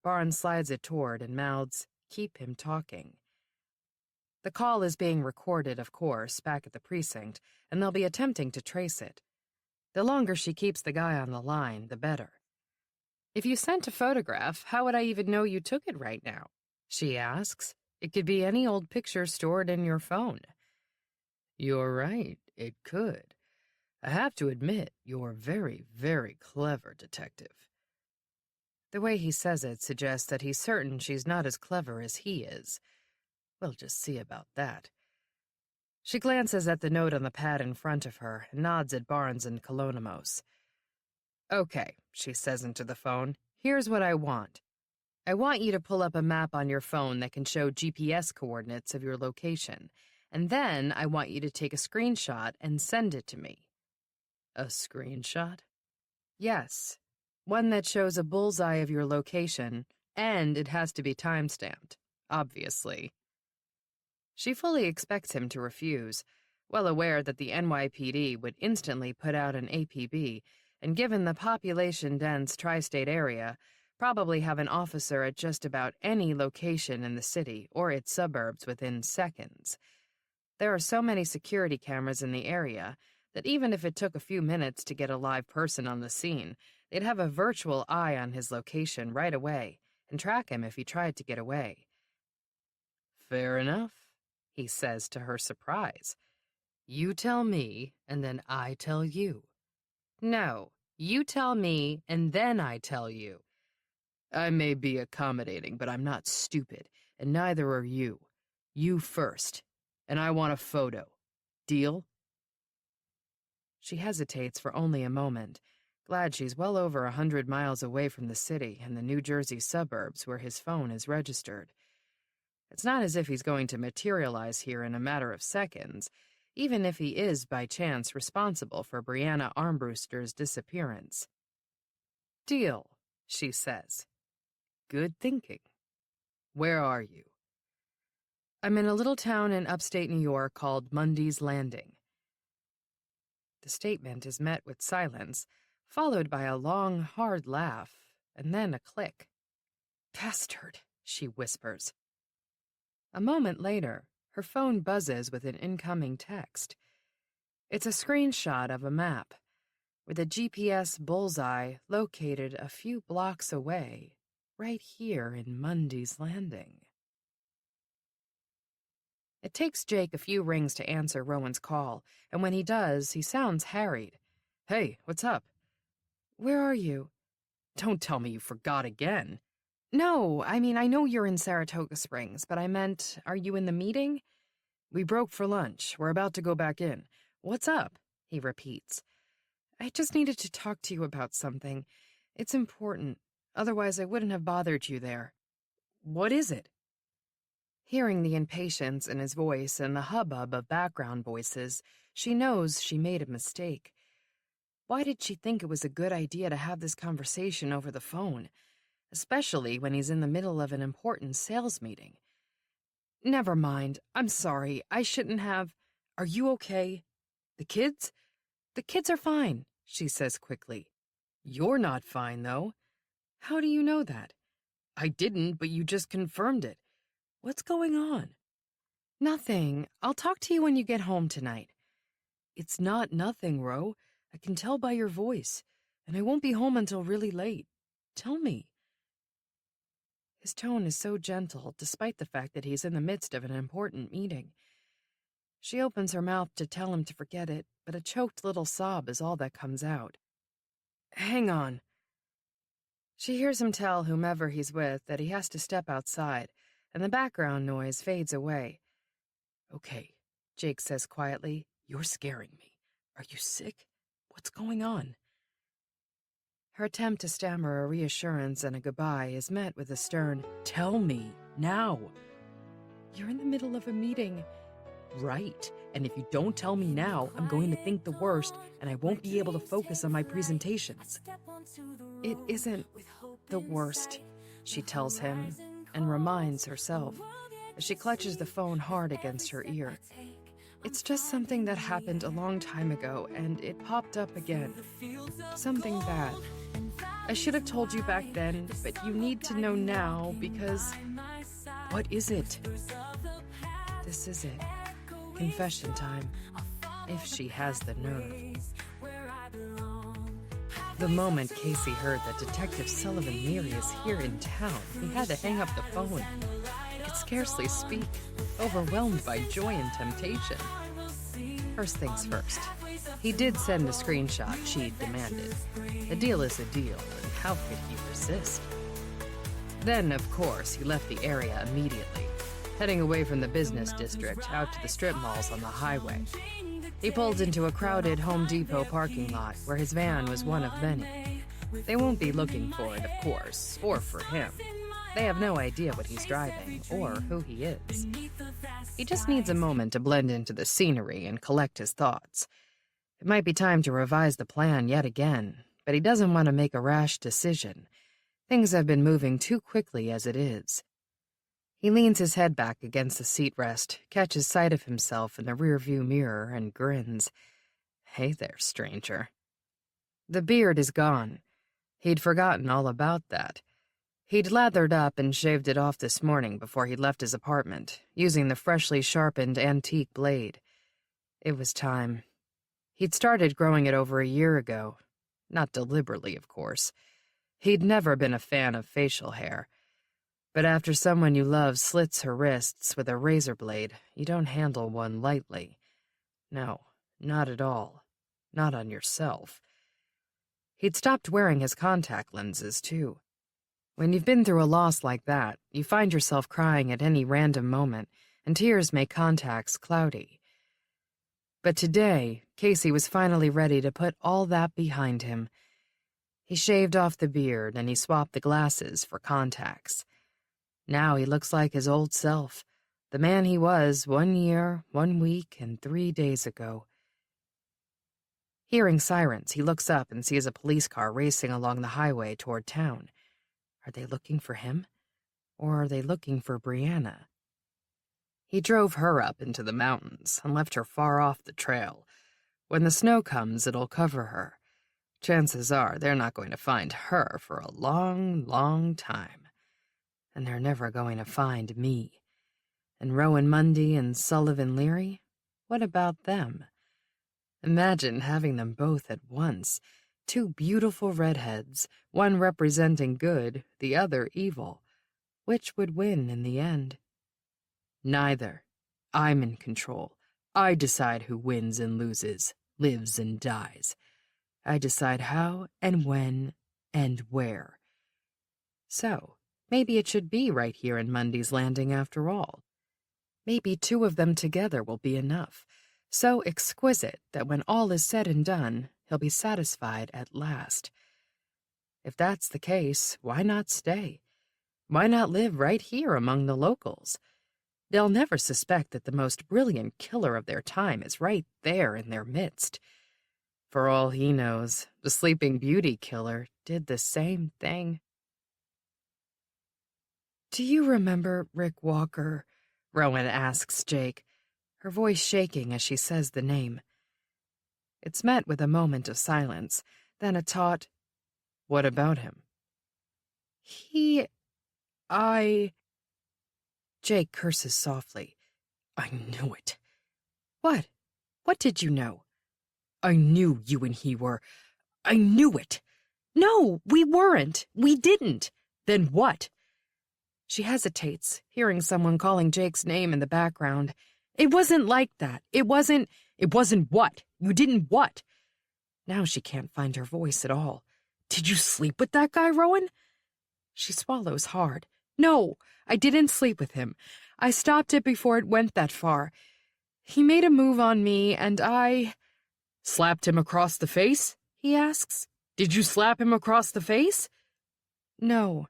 Barnes slides it toward and mouths, "Keep him talking." The call is being recorded, of course, back at the precinct, and they'll be attempting to trace it. The longer she keeps the guy on the line, the better. "If you sent a photograph, how would I even know you took it right now?" she asks. "It could be any old picture stored in your phone." "You're right, it could. I have to admit, you're very, very clever, Detective." The way he says it suggests that he's certain she's not as clever as he is. We'll just see about that. She glances at the note on the pad in front of her and nods at Barnes and Colonimos. Okay, she says into the phone, here's what I want. I want you to pull up a map on your phone that can show GPS coordinates of your location, and then I want you to take a screenshot and send it to me. A screenshot? Yes, one that shows a bullseye of your location, and it has to be timestamped, obviously. She fully expects him to refuse, well aware that the NYPD would instantly put out an APB, and given the population-dense tri-state area, probably have an officer at just about any location in the city or its suburbs within seconds. There are so many security cameras in the area that even if it took a few minutes to get a live person on the scene, they'd have a virtual eye on his location right away and track him if he tried to get away. Fair enough, he says to her surprise. You tell me, and then I tell you. No, you tell me, and then I tell you. I may be accommodating, but I'm not stupid, and neither are you. You first, and I want a photo. Deal? She hesitates for only a moment, glad she's well over 100 miles away from the city and the New Jersey suburbs where his phone is registered. It's not as if he's going to materialize here in a matter of seconds, even if he is by chance responsible for Brianna Armbruster's disappearance. Deal, she says. Good thinking. Where are you? I'm in a little town in upstate New York called Mundy's Landing. The statement is met with silence, followed by a long, hard laugh, and then a click. Bastard, she whispers. A moment later, her phone buzzes with an incoming text. It's a screenshot of a map, with a GPS bullseye located a few blocks away, right here in Mundy's Landing. It takes Jake a few rings to answer Rowan's call, and when he does, he sounds harried. Hey, what's up? Where are you? Don't tell me you forgot again. No, I mean, I know you're in Saratoga Springs, but I meant, are you in the meeting? We broke for lunch. We're about to go back in. What's up? He repeats. I just needed to talk to you about something. It's important. Otherwise, I wouldn't have bothered you there. What is it? Hearing the impatience in his voice and the hubbub of background voices, she knows she made a mistake. Why did she think it was a good idea to have this conversation over the phone, especially when he's in the middle of an important sales meeting? Never mind. I'm sorry. I shouldn't have. Are you okay? The kids? The kids are fine, she says quickly. You're not fine, though. How do you know that? I didn't, but you just confirmed it. What's going on? Nothing. I'll talk to you when you get home tonight. It's not nothing, Ro. I can tell by your voice, and I won't be home until really late. Tell me. His tone is so gentle, despite the fact that he's in the midst of an important meeting. She opens her mouth to tell him to forget it, but a choked little sob is all that comes out. Hang on. She hears him tell whomever he's with that he has to step outside, and the background noise fades away. Okay, Jake says quietly, you're scaring me. Are you sick? What's going on? Her attempt to stammer a reassurance and a goodbye is met with a stern, tell me, now. You're in the middle of a meeting. Right, and if you don't tell me now, I'm going to think the worst, and I won't be able to focus on my presentations. It isn't the worst, she tells him, and reminds herself, as she clutches the phone hard against her ear. It's just something that happened a long time ago, and it popped up again. Something bad. I should have told you back then, but you need to know now because... What is it? This is it. Confession time. If she has the nerve. The moment Casey heard that Detective Sullivan Neary is here in town, he had to hang up the phone. He could scarcely speak, overwhelmed by joy and temptation. First things first. He did send a screenshot she'd demanded. A deal is a deal, and how could he resist? Then, of course, he left the area immediately. heading away from the business district out to the strip malls on the highway. He pulled into a crowded Home Depot parking lot where his van was one of many. They won't be looking for it, of course, or for him. They have no idea what he's driving or who he is. He just needs a moment to blend into the scenery and collect his thoughts. It might be time to revise the plan yet again, but he doesn't want to make a rash decision. Things have been moving too quickly as it is. He leans his head back against the seat rest, catches sight of himself in the rearview mirror, and grins. Hey there, stranger. The beard is gone. He'd forgotten all about that. He'd lathered up and shaved it off this morning before he left his apartment, using the freshly sharpened antique blade. It was time. He'd started growing it over a year ago. Not deliberately, of course. He'd never been a fan of facial hair. But after someone you love slits her wrists with a razor blade, you don't handle one lightly. No, not at all. Not on yourself. He'd stopped wearing his contact lenses, too. When you've been through a loss like that, you find yourself crying at any random moment, and tears make contacts cloudy. But today, Casey was finally ready to put all that behind him. He shaved off the beard and he swapped the glasses for contacts. Now he looks like his old self, the man he was 1 year, 1 week, and 3 days ago. Hearing sirens, he looks up and sees a police car racing along the highway toward town. Are they looking for him? Or are they looking for Brianna? He drove her up into the mountains and left her far off the trail. When the snow comes, it'll cover her. Chances are they're not going to find her for a long, long time. And they're never going to find me. And Rowan Mundy and Sullivan Leary? What about them? Imagine having them both at once. 2 beautiful redheads, one representing good, the other evil. Which would win in the end? Neither. I'm in control. I decide who wins and loses, lives and dies. I decide how and when and where. So, maybe it should be right here in Mundy's Landing after all. Maybe 2 of them together will be enough. So exquisite that when all is said and done, he'll be satisfied at last. If that's the case, why not stay? Why not live right here among the locals? They'll never suspect that the most brilliant killer of their time is right there in their midst. For all he knows, the Sleeping Beauty killer did the same thing. Do you remember Rick Walker? Rowan asks Jake, her voice shaking as she says the name. It's met with a moment of silence, then a taut, "What about him?" Jake curses softly. I knew it. What? What did you know? I knew you and he were. I knew it. No, we weren't. We didn't. Then what? She hesitates, hearing someone calling Jake's name in the background. It wasn't like that. It wasn't what? You didn't what? Now she can't find her voice at all. Did you sleep with that guy, Rowan? She swallows hard. No, I didn't sleep with him. I stopped it before it went that far. He made a move on me, and I... Slapped him across the face? He asks. Did you slap him across the face? No.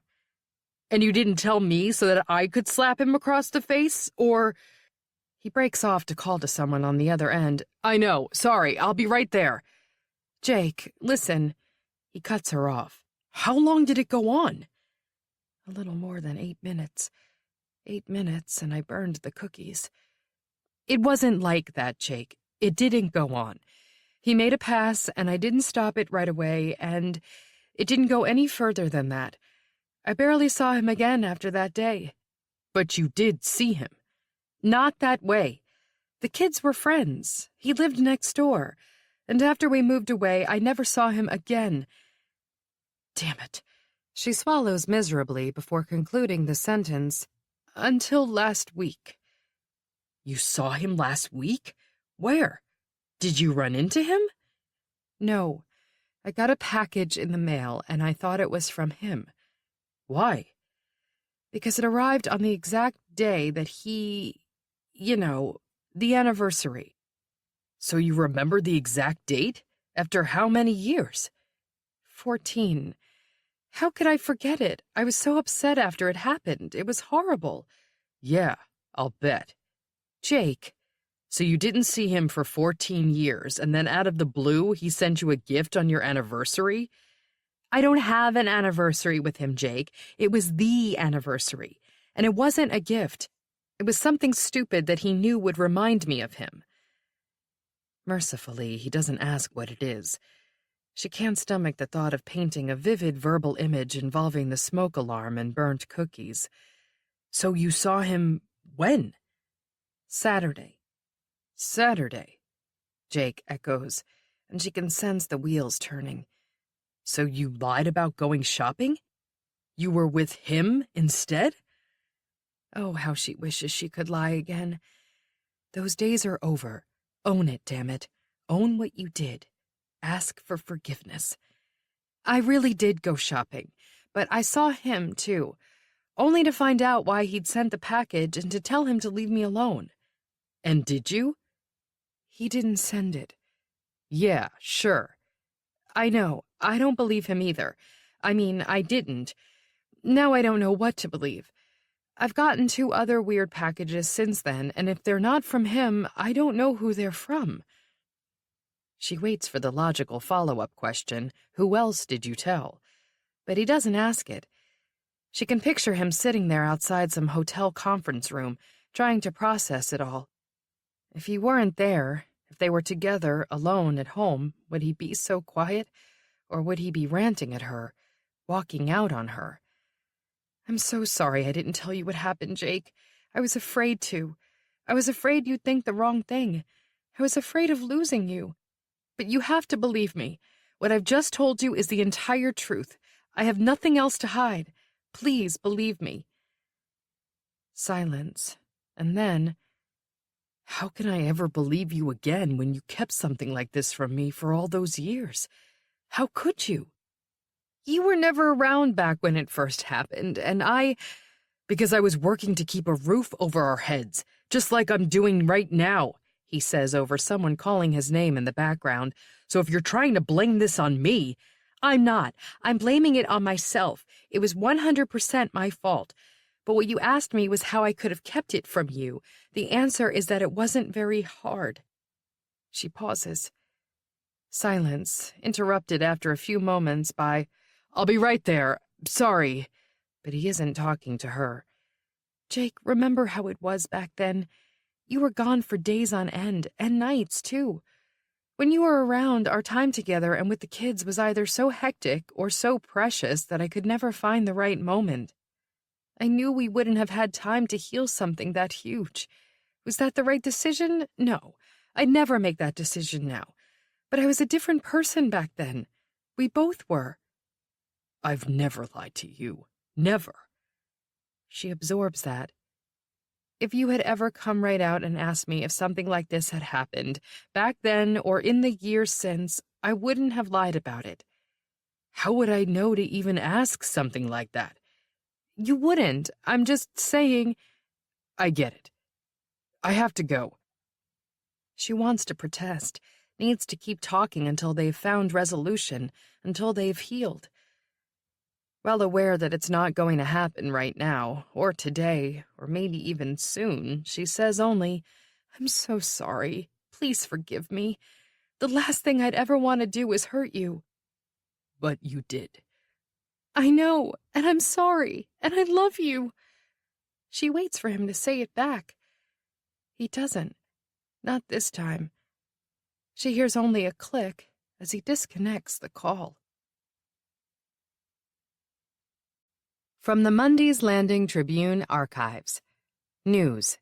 And you didn't tell me so that I could slap him across the face? Or... He breaks off to call to someone on the other end. I know. Sorry, I'll be right there. Jake, listen. He cuts her off. How long did it go on? A little more than 8 minutes. 8 minutes, and I burned the cookies. It wasn't like that, Jake. It didn't go on. He made a pass, and I didn't stop it right away, and it didn't go any further than that. I barely saw him again after that day. But you did see him. Not that way. The kids were friends. He lived next door. And after we moved away, I never saw him again. Damn it. She swallows miserably before concluding the sentence, until last week. You saw him last week? Where? Did you run into him? No. I got a package in the mail, and I thought it was from him. Why? because it arrived on the exact day that the anniversary. So you remember the exact date? After how many years? 14. How could I forget it? I was so upset after it happened. It was horrible. Yeah, I'll bet. Jake. So you didn't see him for 14 years, and then out of the blue, he sent you a gift on your anniversary? I don't have an anniversary with him, Jake. It was the anniversary. And it wasn't a gift. It was something stupid that he knew would remind me of him. Mercifully, he doesn't ask what it is. She can't stomach the thought of painting a vivid verbal image involving the smoke alarm and burnt cookies. So you saw him when? Saturday. Saturday, Jake echoes, and she can sense the wheels turning. So you lied about going shopping? You were with him instead? Oh, how she wishes she could lie again. Those days are over. Own it, damn it. Own what you did. Ask for forgiveness. I really did go shopping, but I saw him, too, only to find out why he'd sent the package and to tell him to leave me alone. And did you? He didn't send it. Yeah, sure. I know. I don't believe him either. I mean, I didn't. Now I don't know what to believe. I've gotten 2 other weird packages since then, and if they're not from him, I don't know who they're from. She waits for the logical follow-up question, who else did you tell? But he doesn't ask it. She can picture him sitting there outside some hotel conference room, trying to process it all. If he weren't there, if they were together, alone at home, would he be so quiet? Or would he be ranting at her, walking out on her? I'm so sorry I didn't tell you what happened, Jake. I was afraid to. I was afraid you'd think the wrong thing. I was afraid of losing you. But you have to believe me. What I've just told you is the entire truth. I have nothing else to hide. Please believe me. Silence. And then, how can I ever believe you again when you kept something like this from me for all those years? How could you? You were never around back when it first happened, and because I was working to keep a roof over our heads, just like I'm doing right now, he says over someone calling his name in the background. So if you're trying to blame this on me, I'm not. I'm blaming it on myself. It was 100% my fault. But what you asked me was how I could have kept it from you. The answer is that it wasn't very hard. She pauses. Silence, interrupted after a few moments by, I'll be right there. Sorry. But he isn't talking to her. Jake, remember how it was back then? You were gone for days on end, and nights, too. When you were around, our time together and with the kids was either so hectic or so precious that I could never find the right moment. I knew we wouldn't have had time to heal something that huge. Was that the right decision? No. I'd never make that decision now. But I was a different person back then. We both were. I've never lied to you. Never. She absorbs that. If you had ever come right out and asked me if something like this had happened, back then or in the years since, I wouldn't have lied about it. How would I know to even ask something like that? You wouldn't. I'm just saying. I get it. I have to go. She wants to protest, needs to keep talking until they've found resolution, until they've healed. Well aware that it's not going to happen right now, or today, or maybe even soon, she says only, I'm so sorry. Please forgive me. The last thing I'd ever want to do is hurt you. But you did. I know, and I'm sorry, and I love you. She waits for him to say it back. He doesn't. Not this time. She hears only a click as he disconnects the call. From the Mundy's Landing Tribune Archives. News.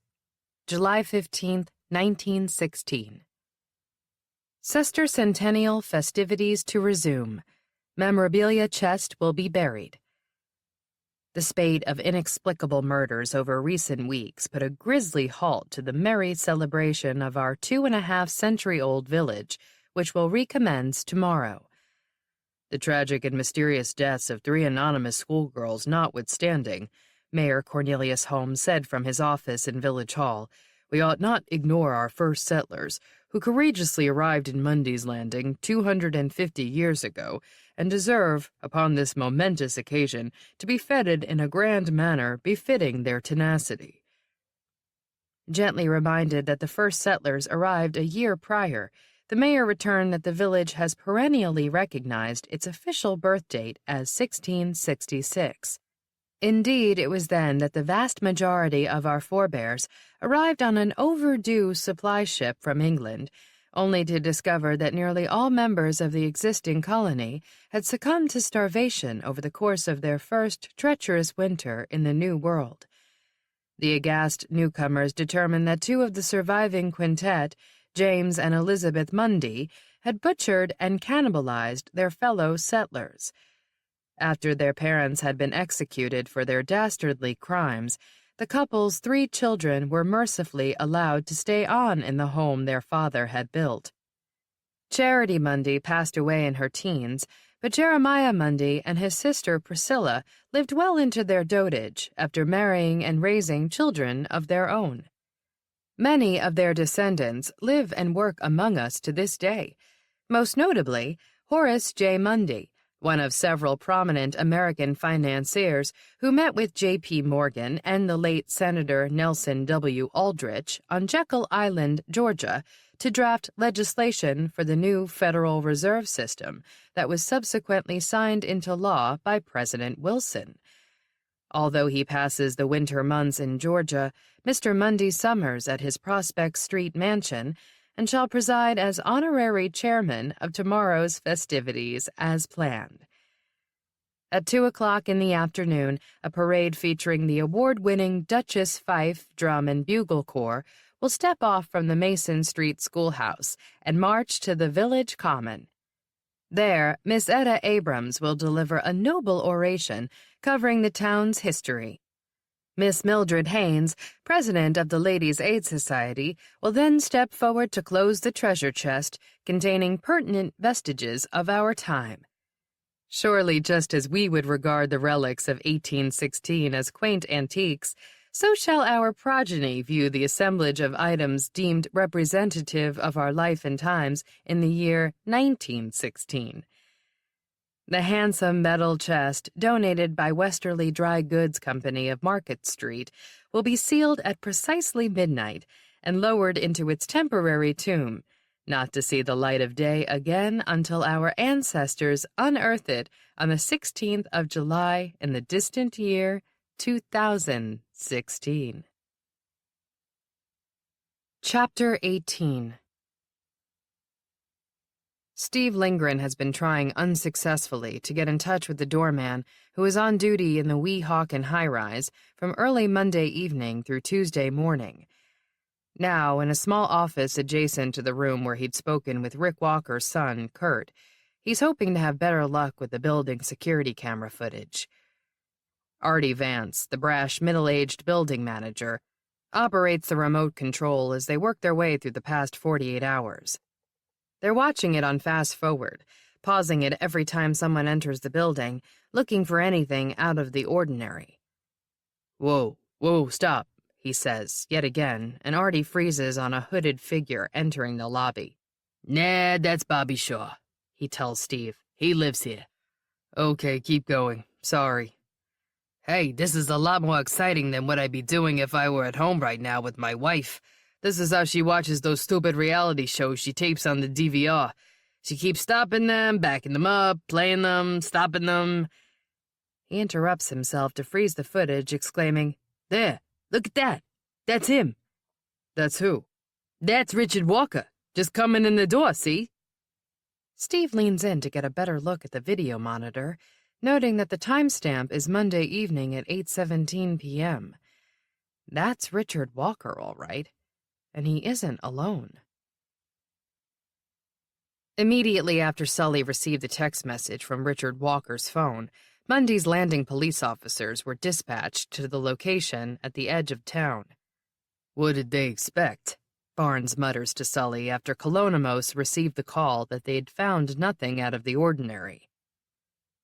July 15th, 1916. Sesquicentennial festivities to resume. Memorabilia chest will be buried. The spate of inexplicable murders over recent weeks put a grisly halt to the merry celebration of our 2.5-century-old village, which will recommence tomorrow. The tragic and mysterious deaths of 3 anonymous schoolgirls notwithstanding, Mayor Cornelius Holmes said from his office in Village Hall. "We ought not ignore our first settlers, who courageously arrived in Mundy's Landing 250 years ago, and deserve, upon this momentous occasion, to be feted in a grand manner befitting their tenacity." Gently reminded that the first settlers arrived a year prior, the mayor returned that the village has perennially recognized its official birth date as 1666. Indeed, it was then that the vast majority of our forebears arrived on an overdue supply ship from England, only to discover that nearly all members of the existing colony had succumbed to starvation over the course of their first treacherous winter in the New World. The aghast newcomers determined that two of the surviving quintet, James and Elizabeth Mundy, had butchered and cannibalized their fellow settlers. After their parents had been executed for their dastardly crimes, the couple's 3 children were mercifully allowed to stay on in the home their father had built. Charity Mundy passed away in her teens, but Jeremiah Mundy and his sister Priscilla lived well into their dotage after marrying and raising children of their own. Many of their descendants live and work among us to this day, most notably Horace J. Mundy, one of several prominent American financiers who met with J.P. Morgan and the late Senator Nelson W. Aldrich on Jekyll Island, Georgia, to draft legislation for the new Federal Reserve System that was subsequently signed into law by President Wilson. Although he passes the winter months in Georgia, Mr. Mundy summers at his Prospect Street mansion and shall preside as honorary chairman of tomorrow's festivities as planned. At 2:00 in the afternoon, a parade featuring the award-winning Duchess Fife Drum and Bugle Corps will step off from the Mason Street Schoolhouse and march to the village common. There, Miss Etta Abrams will deliver a noble oration covering the town's history. Miss Mildred Haynes, president of the Ladies' Aid Society, will then step forward to close the treasure chest containing pertinent vestiges of our time. Surely just as we would regard the relics of 1816 as quaint antiques, so shall our progeny view the assemblage of items deemed representative of our life and times in the year 1916. The handsome metal chest, donated by Westerly Dry Goods Company of Market Street, will be sealed at precisely midnight and lowered into its temporary tomb, not to see the light of day again until our ancestors unearth it on the 16th of July in the distant year 2016. Chapter 18. Steve Lindgren has been trying unsuccessfully to get in touch with the doorman who is on duty in the Weehawken high-rise from early Monday evening through Tuesday morning. Now, in a small office adjacent to the room where he'd spoken with Rick Walker's son, Kurt, he's hoping to have better luck with the building security camera footage. Artie Vance, the brash middle-aged building manager, operates the remote control as they work their way through the past 48 hours. They're watching it on fast-forward, pausing it every time someone enters the building, looking for anything out of the ordinary. "Whoa, stop," he says, yet again, and Artie freezes on a hooded figure entering the lobby. "Nah, that's Bobby Shaw," he tells Steve. "He lives here." "Okay, keep going. Sorry." "Hey, this is a lot more exciting than what I'd be doing if I were at home right now with my wife. This is how she watches those stupid reality shows she tapes on the DVR. She keeps stopping them, backing them up, playing them, stopping them." He interrupts himself to freeze the footage, exclaiming, "There, look at that. That's him." "That's who?" "That's Richard Walker, just coming in the door, see?" Steve leans in to get a better look at the video monitor, noting that the timestamp is Monday evening at 8:17 p.m. That's Richard Walker, all right. And he isn't alone. Immediately after Sully received the text message from Richard Walker's phone, Mundy's Landing police officers were dispatched to the location at the edge of town. "What did they expect?" Barnes mutters to Sully after Colonimos received the call that they'd found nothing out of the ordinary.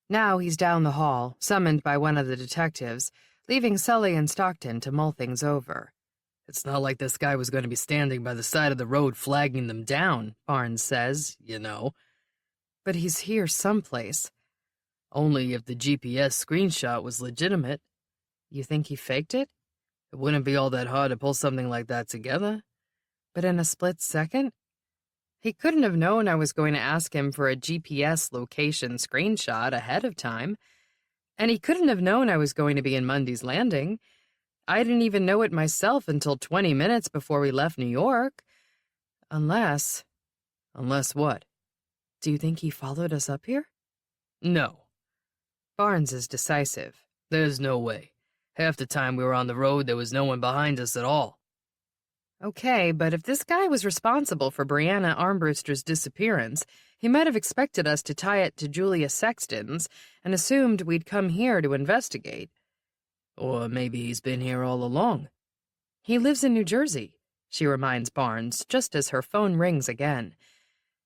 Now he's down the hall, summoned by one of the detectives, leaving Sully and Stockton to mull things over. It's not like this guy was going to be standing by the side of the road flagging them down, Barnes says, you know. But he's here someplace. Only if the GPS screenshot was legitimate. You think he faked it? It wouldn't be all that hard to pull something like that together. But in a split second? He couldn't have known I was going to ask him for a GPS location screenshot ahead of time. And he couldn't have known I was going to be in Mundy's Landing. I didn't even know it myself until 20 minutes before we left New York. Unless... Unless what? Do you think he followed us up here? No. Barnes is decisive. There's no way. Half the time we were on the road, there was no one behind us at all. Okay, but if this guy was responsible for Brianna Armbruster's disappearance, he might have expected us to tie it to Julia Sexton's and assumed we'd come here to investigate. Or maybe he's been here all along. He lives in New Jersey, she reminds Barnes, just as her phone rings again.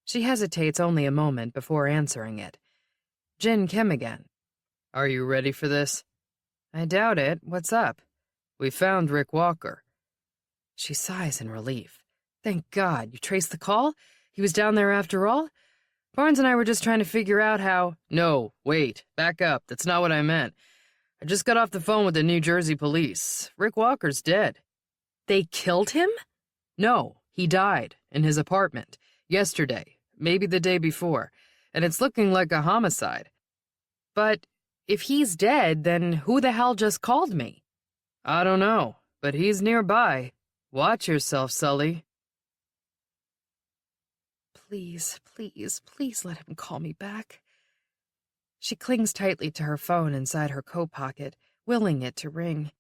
She hesitates only a moment before answering it. Jin Kim again. Are you ready for this? I doubt it. What's up? We found Rick Walker. She sighs in relief. Thank God. You traced the call? He was down there after all? Barnes and I were just trying to figure out how... No, wait. Back up. That's not what I meant. I just got off the phone with the New Jersey police. Rick Walker's dead. They killed him? No, he died in his apartment. Yesterday. Maybe the day before. And it's looking like a homicide. But if he's dead, then who the hell just called me? I don't know, but he's nearby. Watch yourself, Sully. Please, please, please let him call me back. She clings tightly to her phone inside her coat pocket, willing it to ring.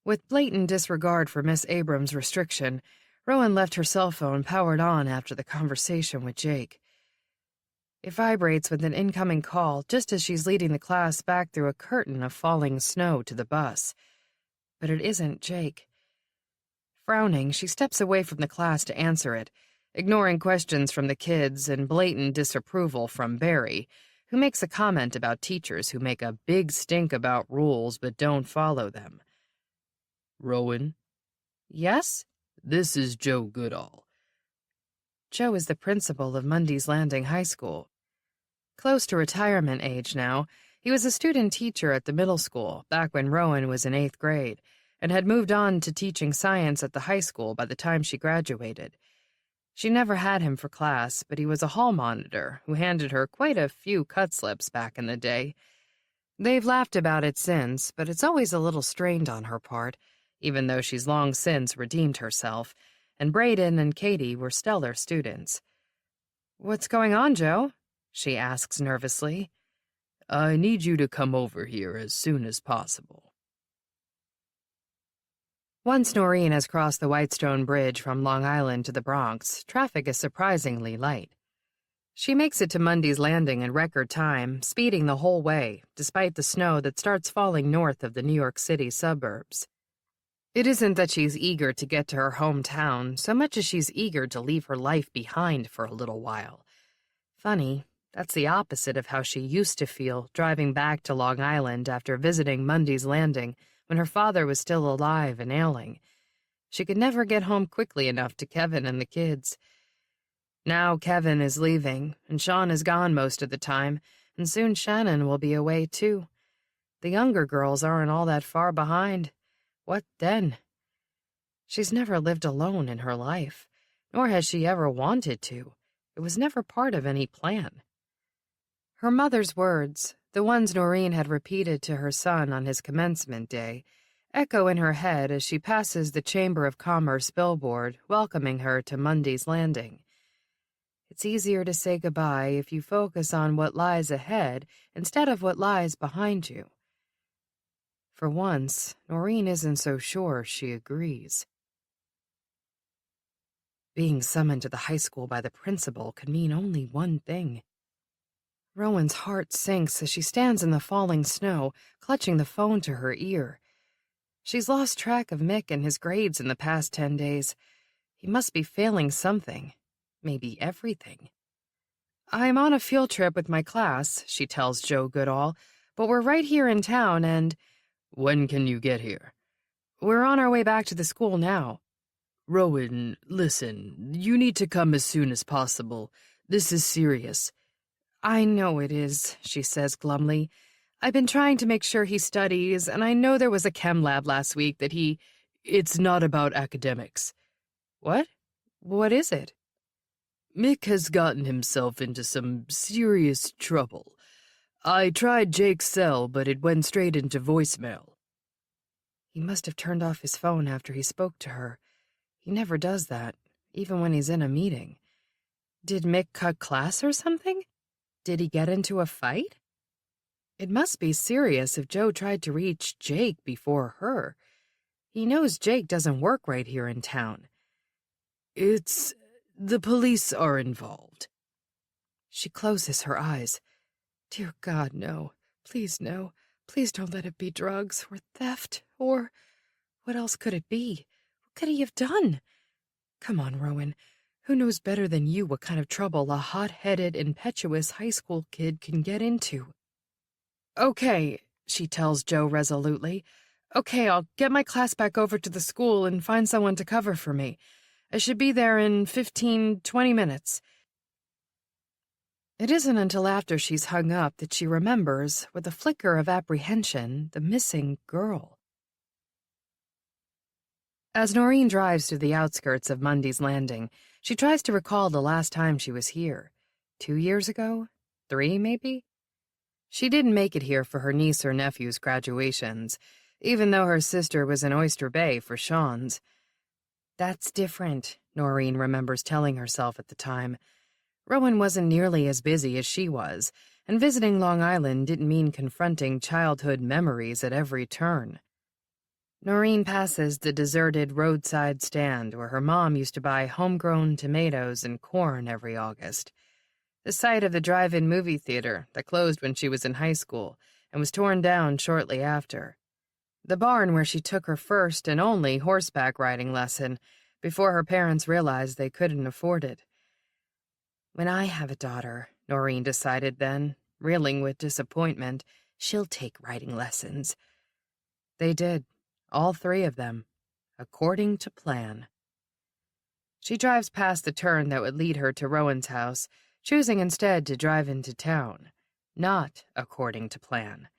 With blatant disregard for Miss Abrams' restriction, Rowan left her cell phone powered on after the conversation with Jake. It vibrates with an incoming call just as she's leading the class back through a curtain of falling snow to the bus. But it isn't Jake. Frowning, she steps away from the class to answer it, ignoring questions from the kids and blatant disapproval from Barry, who makes a comment about teachers who make a big stink about rules but don't follow them. Rowan? Yes? This is Joe Goodall. Joe is the principal of Mundy's Landing High School. Close to retirement age now, he was a student teacher at the middle school back when Rowan was in 8th grade, and had moved on to teaching science at the high school by the time she graduated. She never had him for class, but he was a hall monitor who handed her quite a few cut slips back in the day. They've laughed about it since, but it's always a little strained on her part, even though she's long since redeemed herself, and Braden and Katie were stellar students. "What's going on, Joe?" she asks nervously. I need you to come over here as soon as possible. Once Noreen has crossed the Whitestone Bridge from Long Island to the Bronx, traffic is surprisingly light. She makes it to Mundy's Landing in record time, speeding the whole way, despite the snow that starts falling north of the New York City suburbs. It isn't that she's eager to get to her hometown so much as she's eager to leave her life behind for a little while. Funny, that's the opposite of how she used to feel driving back to Long Island after visiting Mundy's Landing when her father was still alive and ailing. She could never get home quickly enough to Kevin and the kids. Now Kevin is leaving, and Sean is gone most of the time, and soon Shannon will be away too. The younger girls aren't all that far behind. What then? She's never lived alone in her life, nor has she ever wanted to. It was never part of any plan. Her mother's words, the ones Noreen had repeated to her son on his commencement day, echo in her head as she passes the Chamber of Commerce billboard welcoming her to Mundy's Landing. It's easier to say goodbye if you focus on what lies ahead instead of what lies behind you. For once, Noreen isn't so sure she agrees. Being summoned to the high school by the principal could mean only one thing. Rowan's heart sinks as she stands in the falling snow, clutching the phone to her ear. She's lost track of Mick and his grades in the past 10 days. He must be failing something, maybe everything. "I'm on a field trip with my class," she tells Joe Goodall, "but we're right here in town and..." When can you get here? We're on our way back to the school now. Rowan, listen, you need to come as soon as possible. This is serious. I know it is, she says glumly. I've been trying to make sure he studies, and I know there was a chem lab last week that he... It's not about academics. What? What is it? Mick has gotten himself into some serious trouble. I tried Jake's cell, but it went straight into voicemail. He must have turned off his phone after he spoke to her. He never does that, even when he's in a meeting. Did Mick cut class or something? Did he get into a fight? It must be serious if Joe tried to reach Jake before her. He knows Jake doesn't work right here in town. The police are involved. She closes her eyes. Dear God, no. Please, no. Please don't let it be drugs or theft or... What else could it be? What could he have done? Come on, Rowan. Who knows better than you what kind of trouble a hot-headed, impetuous high school kid can get into? Okay, she tells Joe resolutely. Okay, I'll get my class back over to the school and find someone to cover for me. I should be there in 15, 20 minutes. It isn't until after she's hung up that she remembers, with a flicker of apprehension, the missing girl. As Noreen drives through the outskirts of Mundy's Landing, she tries to recall the last time she was here. 2 years ago? 3, maybe? She didn't make it here for her niece or nephew's graduations, even though her sister was in Oyster Bay for Sean's. That's different, Noreen remembers telling herself at the time. Rowan wasn't nearly as busy as she was, and visiting Long Island didn't mean confronting childhood memories at every turn. Noreen passes the deserted roadside stand where her mom used to buy homegrown tomatoes and corn every August. The site of the drive-in movie theater that closed when she was in high school and was torn down shortly after. The barn where she took her first and only horseback riding lesson before her parents realized they couldn't afford it. When I have a daughter, Noreen decided then, reeling with disappointment, she'll take riding lessons. They did, all 3 of them, according to plan. She drives past the turn that would lead her to Rowan's house, choosing instead to drive into town, not according to plan.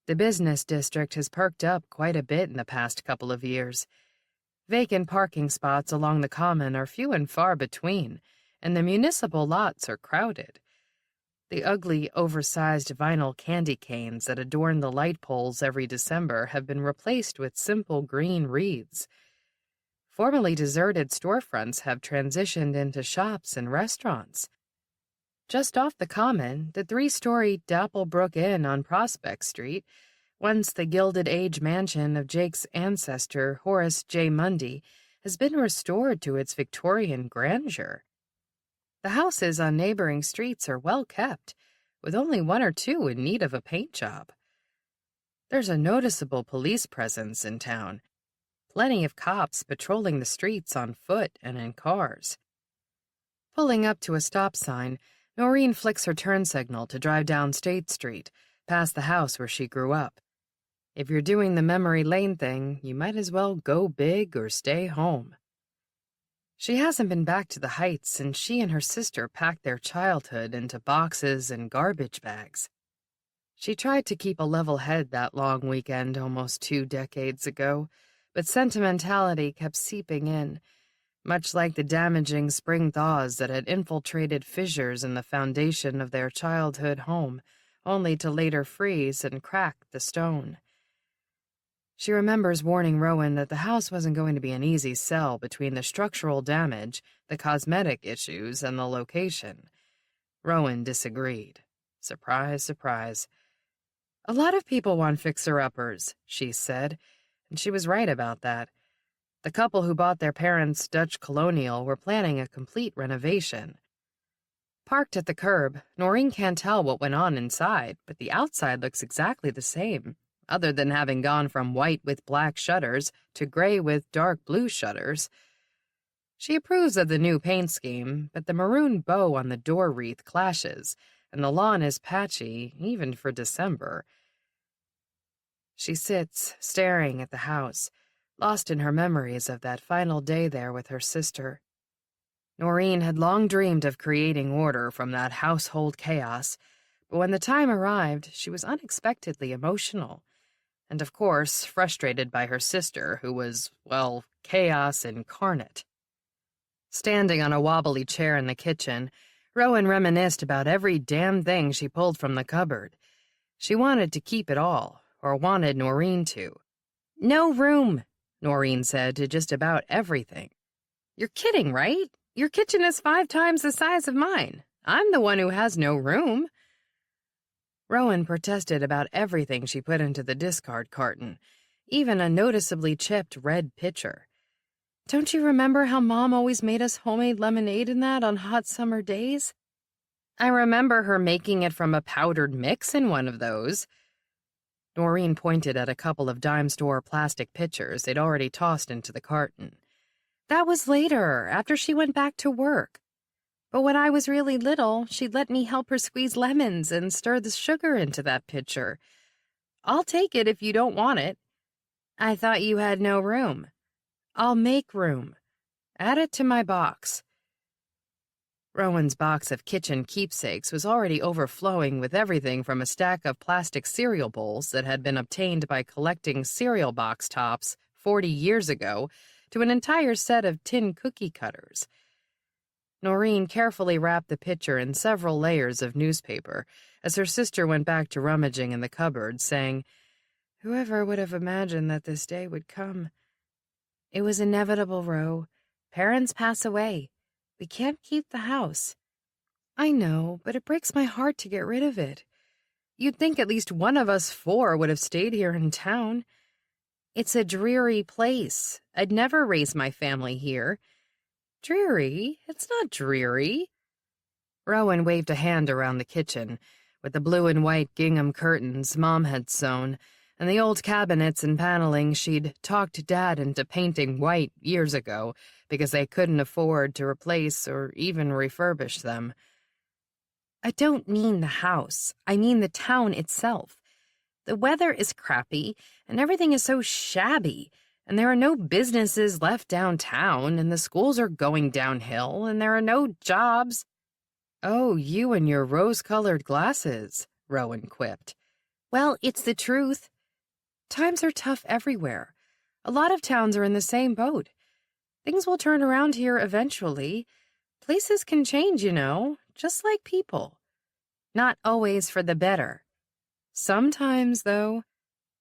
The business district has perked up quite a bit in the past couple of years. Vacant parking spots along the common are few and far between, and the municipal lots are crowded. The ugly, oversized vinyl candy canes that adorn the light poles every December have been replaced with simple green wreaths. Formerly deserted storefronts have transitioned into shops and restaurants. Just off the common, the 3-story Dapplebrook Inn on Prospect Street, once the Gilded Age mansion of Jake's ancestor, Horace J. Mundy, has been restored to its Victorian grandeur. The houses on neighboring streets are well kept, with only 1 or 2 in need of a paint job. There's a noticeable police presence in town. Plenty of cops patrolling the streets on foot and in cars. Pulling up to a stop sign, Noreen flicks her turn signal to drive down State Street, past the house where she grew up. If you're doing the memory lane thing, you might as well go big or stay home. She hasn't been back to the Heights since she and her sister packed their childhood into boxes and garbage bags. She tried to keep a level head that long weekend almost 2 decades ago, but sentimentality kept seeping in, much like the damaging spring thaws that had infiltrated fissures in the foundation of their childhood home, only to later freeze and crack the stone. She remembers warning Rowan that the house wasn't going to be an easy sell between the structural damage, the cosmetic issues, and the location. Rowan disagreed. Surprise, surprise. A lot of people want fixer-uppers, she said, and she was right about that. The couple who bought their parents' Dutch Colonial were planning a complete renovation. Parked at the curb, Noreen can't tell what went on inside, but the outside looks exactly the same, other than having gone from white with black shutters to gray with dark blue shutters. She approves of the new paint scheme, but the maroon bow on the door wreath clashes, and the lawn is patchy, even for December. She sits, staring at the house, lost in her memories of that final day there with her sister. Noreen had long dreamed of creating order from that household chaos, but when the time arrived, she was unexpectedly emotional, and of course frustrated by her sister, who was, well, chaos incarnate. Standing on a wobbly chair in the kitchen, Rowan reminisced about every damn thing she pulled from the cupboard. She wanted to keep it all, or wanted Noreen to. "No room," Noreen said to just about everything. "You're kidding, right? Your kitchen is 5 times the size of mine. I'm the one who has no room." Rowan protested about everything she put into the discard carton, even a noticeably chipped red pitcher. "Don't you remember how Mom always made us homemade lemonade in that on hot summer days? I remember her making it from a powdered mix in one of those." Noreen pointed at a couple of dime store plastic pitchers they'd already tossed into the carton. "That was later, after she went back to work. But when I was really little, she'd let me help her squeeze lemons and stir the sugar into that pitcher. I'll take it if you don't want it." "I thought you had no room." "I'll make room. Add it to my box." Rowan's box of kitchen keepsakes was already overflowing with everything from a stack of plastic cereal bowls that had been obtained by collecting cereal box tops 40 years ago to an entire set of tin cookie cutters. Noreen carefully wrapped the pitcher in several layers of newspaper as her sister went back to rummaging in the cupboard, saying, "Whoever would have imagined that this day would come? It was inevitable, Ro. Parents pass away. We can't keep the house." "I know, but it breaks my heart to get rid of it. You'd think at least one of us 4 would have stayed here in town. It's a dreary place. I'd never raise my family here." "Dreary? It's not dreary." Rowan waved a hand around the kitchen, with the blue and white gingham curtains Mom had sewn, and the old cabinets and paneling she'd talked Dad into painting white years ago because they couldn't afford to replace or even refurbish them. "I don't mean the house. I mean the town itself. The weather is crappy, and everything is so shabby, and there are no businesses left downtown, and the schools are going downhill, and there are no jobs." "Oh, you and your rose-colored glasses," Rowan quipped. "Well, it's the truth. Times are tough everywhere. A lot of towns are in the same boat. Things will turn around here eventually. Places can change, you know, just like people. Not always for the better. Sometimes, though."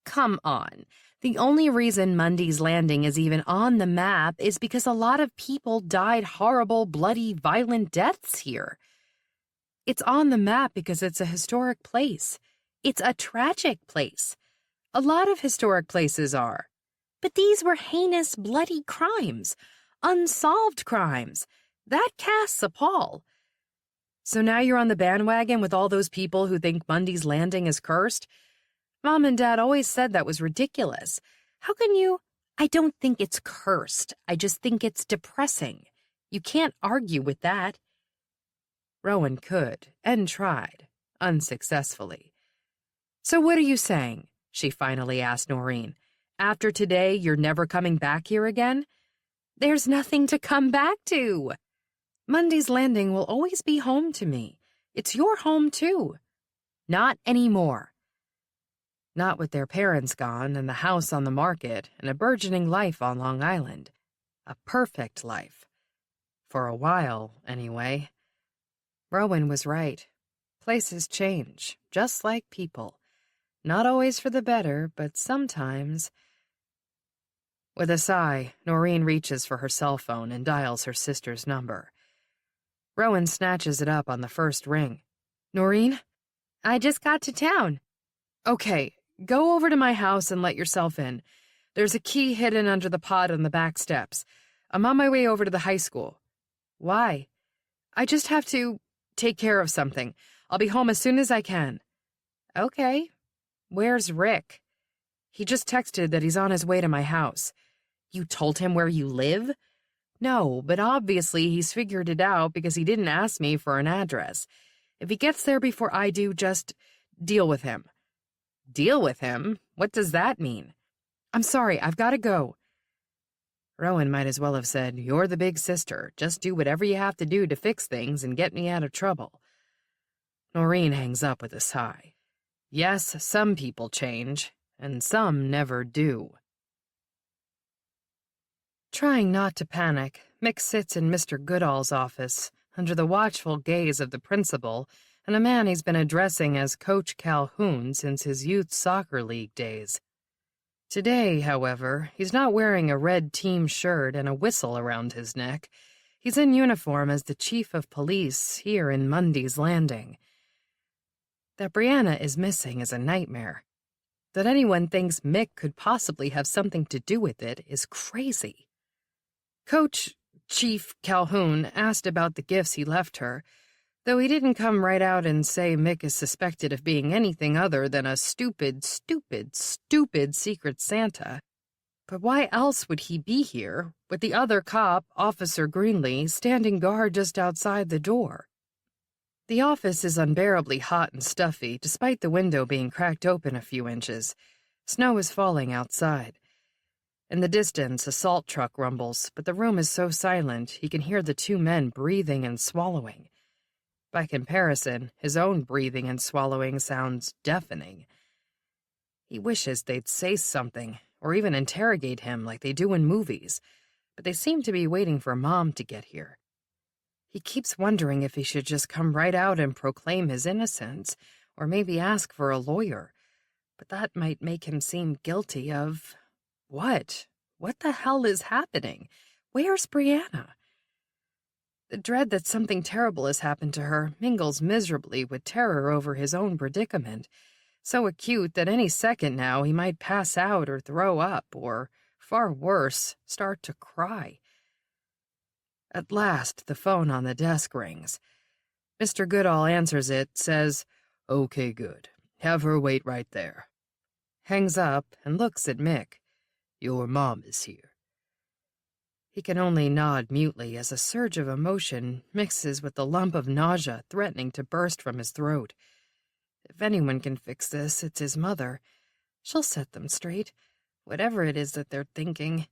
"Come on. The only reason Mundy's Landing is even on the map is because a lot of people died horrible, bloody, violent deaths here. It's on the map because it's a historic place. It's a tragic place. A lot of historic places are. But these were heinous, bloody crimes. Unsolved crimes. That casts a pall." "So now you're on the bandwagon with all those people who think Mundy's Landing is cursed? Mom and Dad always said that was ridiculous. How can you—" "I don't think it's cursed. I just think it's depressing. You can't argue with that." Rowan could, and tried, unsuccessfully. "So what are you saying?" she finally asked Noreen. "After today, you're never coming back here again?" "There's nothing to come back to. Mundy's Landing will always be home to me. It's your home, too." "Not anymore." Not with their parents gone and the house on the market and a burgeoning life on Long Island. A perfect life. For a while, anyway. Rowan was right. Places change, just like people. Not always for the better, but sometimes. With a sigh, Noreen reaches for her cell phone and dials her sister's number. Rowan snatches it up on the first ring. "Noreen?" "I just got to town." "Okay, go over to my house and let yourself in. There's a key hidden under the pot on the back steps. I'm on my way over to the high school." "Why?" "I just have to take care of something. I'll be home as soon as I can." "Okay. Where's Rick?" "He just texted that he's on his way to my house." "You told him where you live?" "No, but obviously he's figured it out because he didn't ask me for an address. If he gets there before I do, just deal with him." "Deal with him? What does that mean? I'm sorry, I've got to go. Rowan might as well have said, "You're the big sister. Just do whatever you have to do to fix things and get me out of trouble." Noreen hangs up with a sigh. Yes, some people change, and some never do. Trying not to panic, Mick sits in Mr. Goodall's office, under the watchful gaze of the principal and a man he's been addressing as Coach Calhoun since his youth soccer league days. Today, however, he's not wearing a red team shirt and a whistle around his neck. He's in uniform as the chief of police here in Mundy's Landing. That Brianna is missing is a nightmare. That anyone thinks Mick could possibly have something to do with it is crazy. Chief Calhoun asked about the gifts he left her, though he didn't come right out and say Mick is suspected of being anything other than a stupid Secret Santa. But why else would he be here, with the other cop, Officer Greenlee, standing guard just outside the door? The office is unbearably hot and stuffy, despite the window being cracked open a few inches. Snow is falling outside. In the distance, a salt truck rumbles, but the room is so silent he can hear the two men breathing and swallowing. By comparison, his own breathing and swallowing sounds deafening. He wishes they'd say something, or even interrogate him like they do in movies, but they seem to be waiting for Mom to get here. He keeps wondering if he should just come right out and proclaim his innocence, or maybe ask for a lawyer, but that might make him seem guilty of... What? What the hell is happening? Where's Brianna? The dread that something terrible has happened to her mingles miserably with terror over his own predicament, so acute that any second now he might pass out or throw up, or, far worse, start to cry. At last, the phone on the desk rings. Mr. Goodall answers it, says, "Okay, good. Have her wait right there." Hangs up and looks at Mick. "Your mom is here." He can only nod mutely as a surge of emotion mixes with the lump of nausea threatening to burst from his throat. If anyone can fix this, it's his mother. She'll set them straight, whatever it is that they're thinking.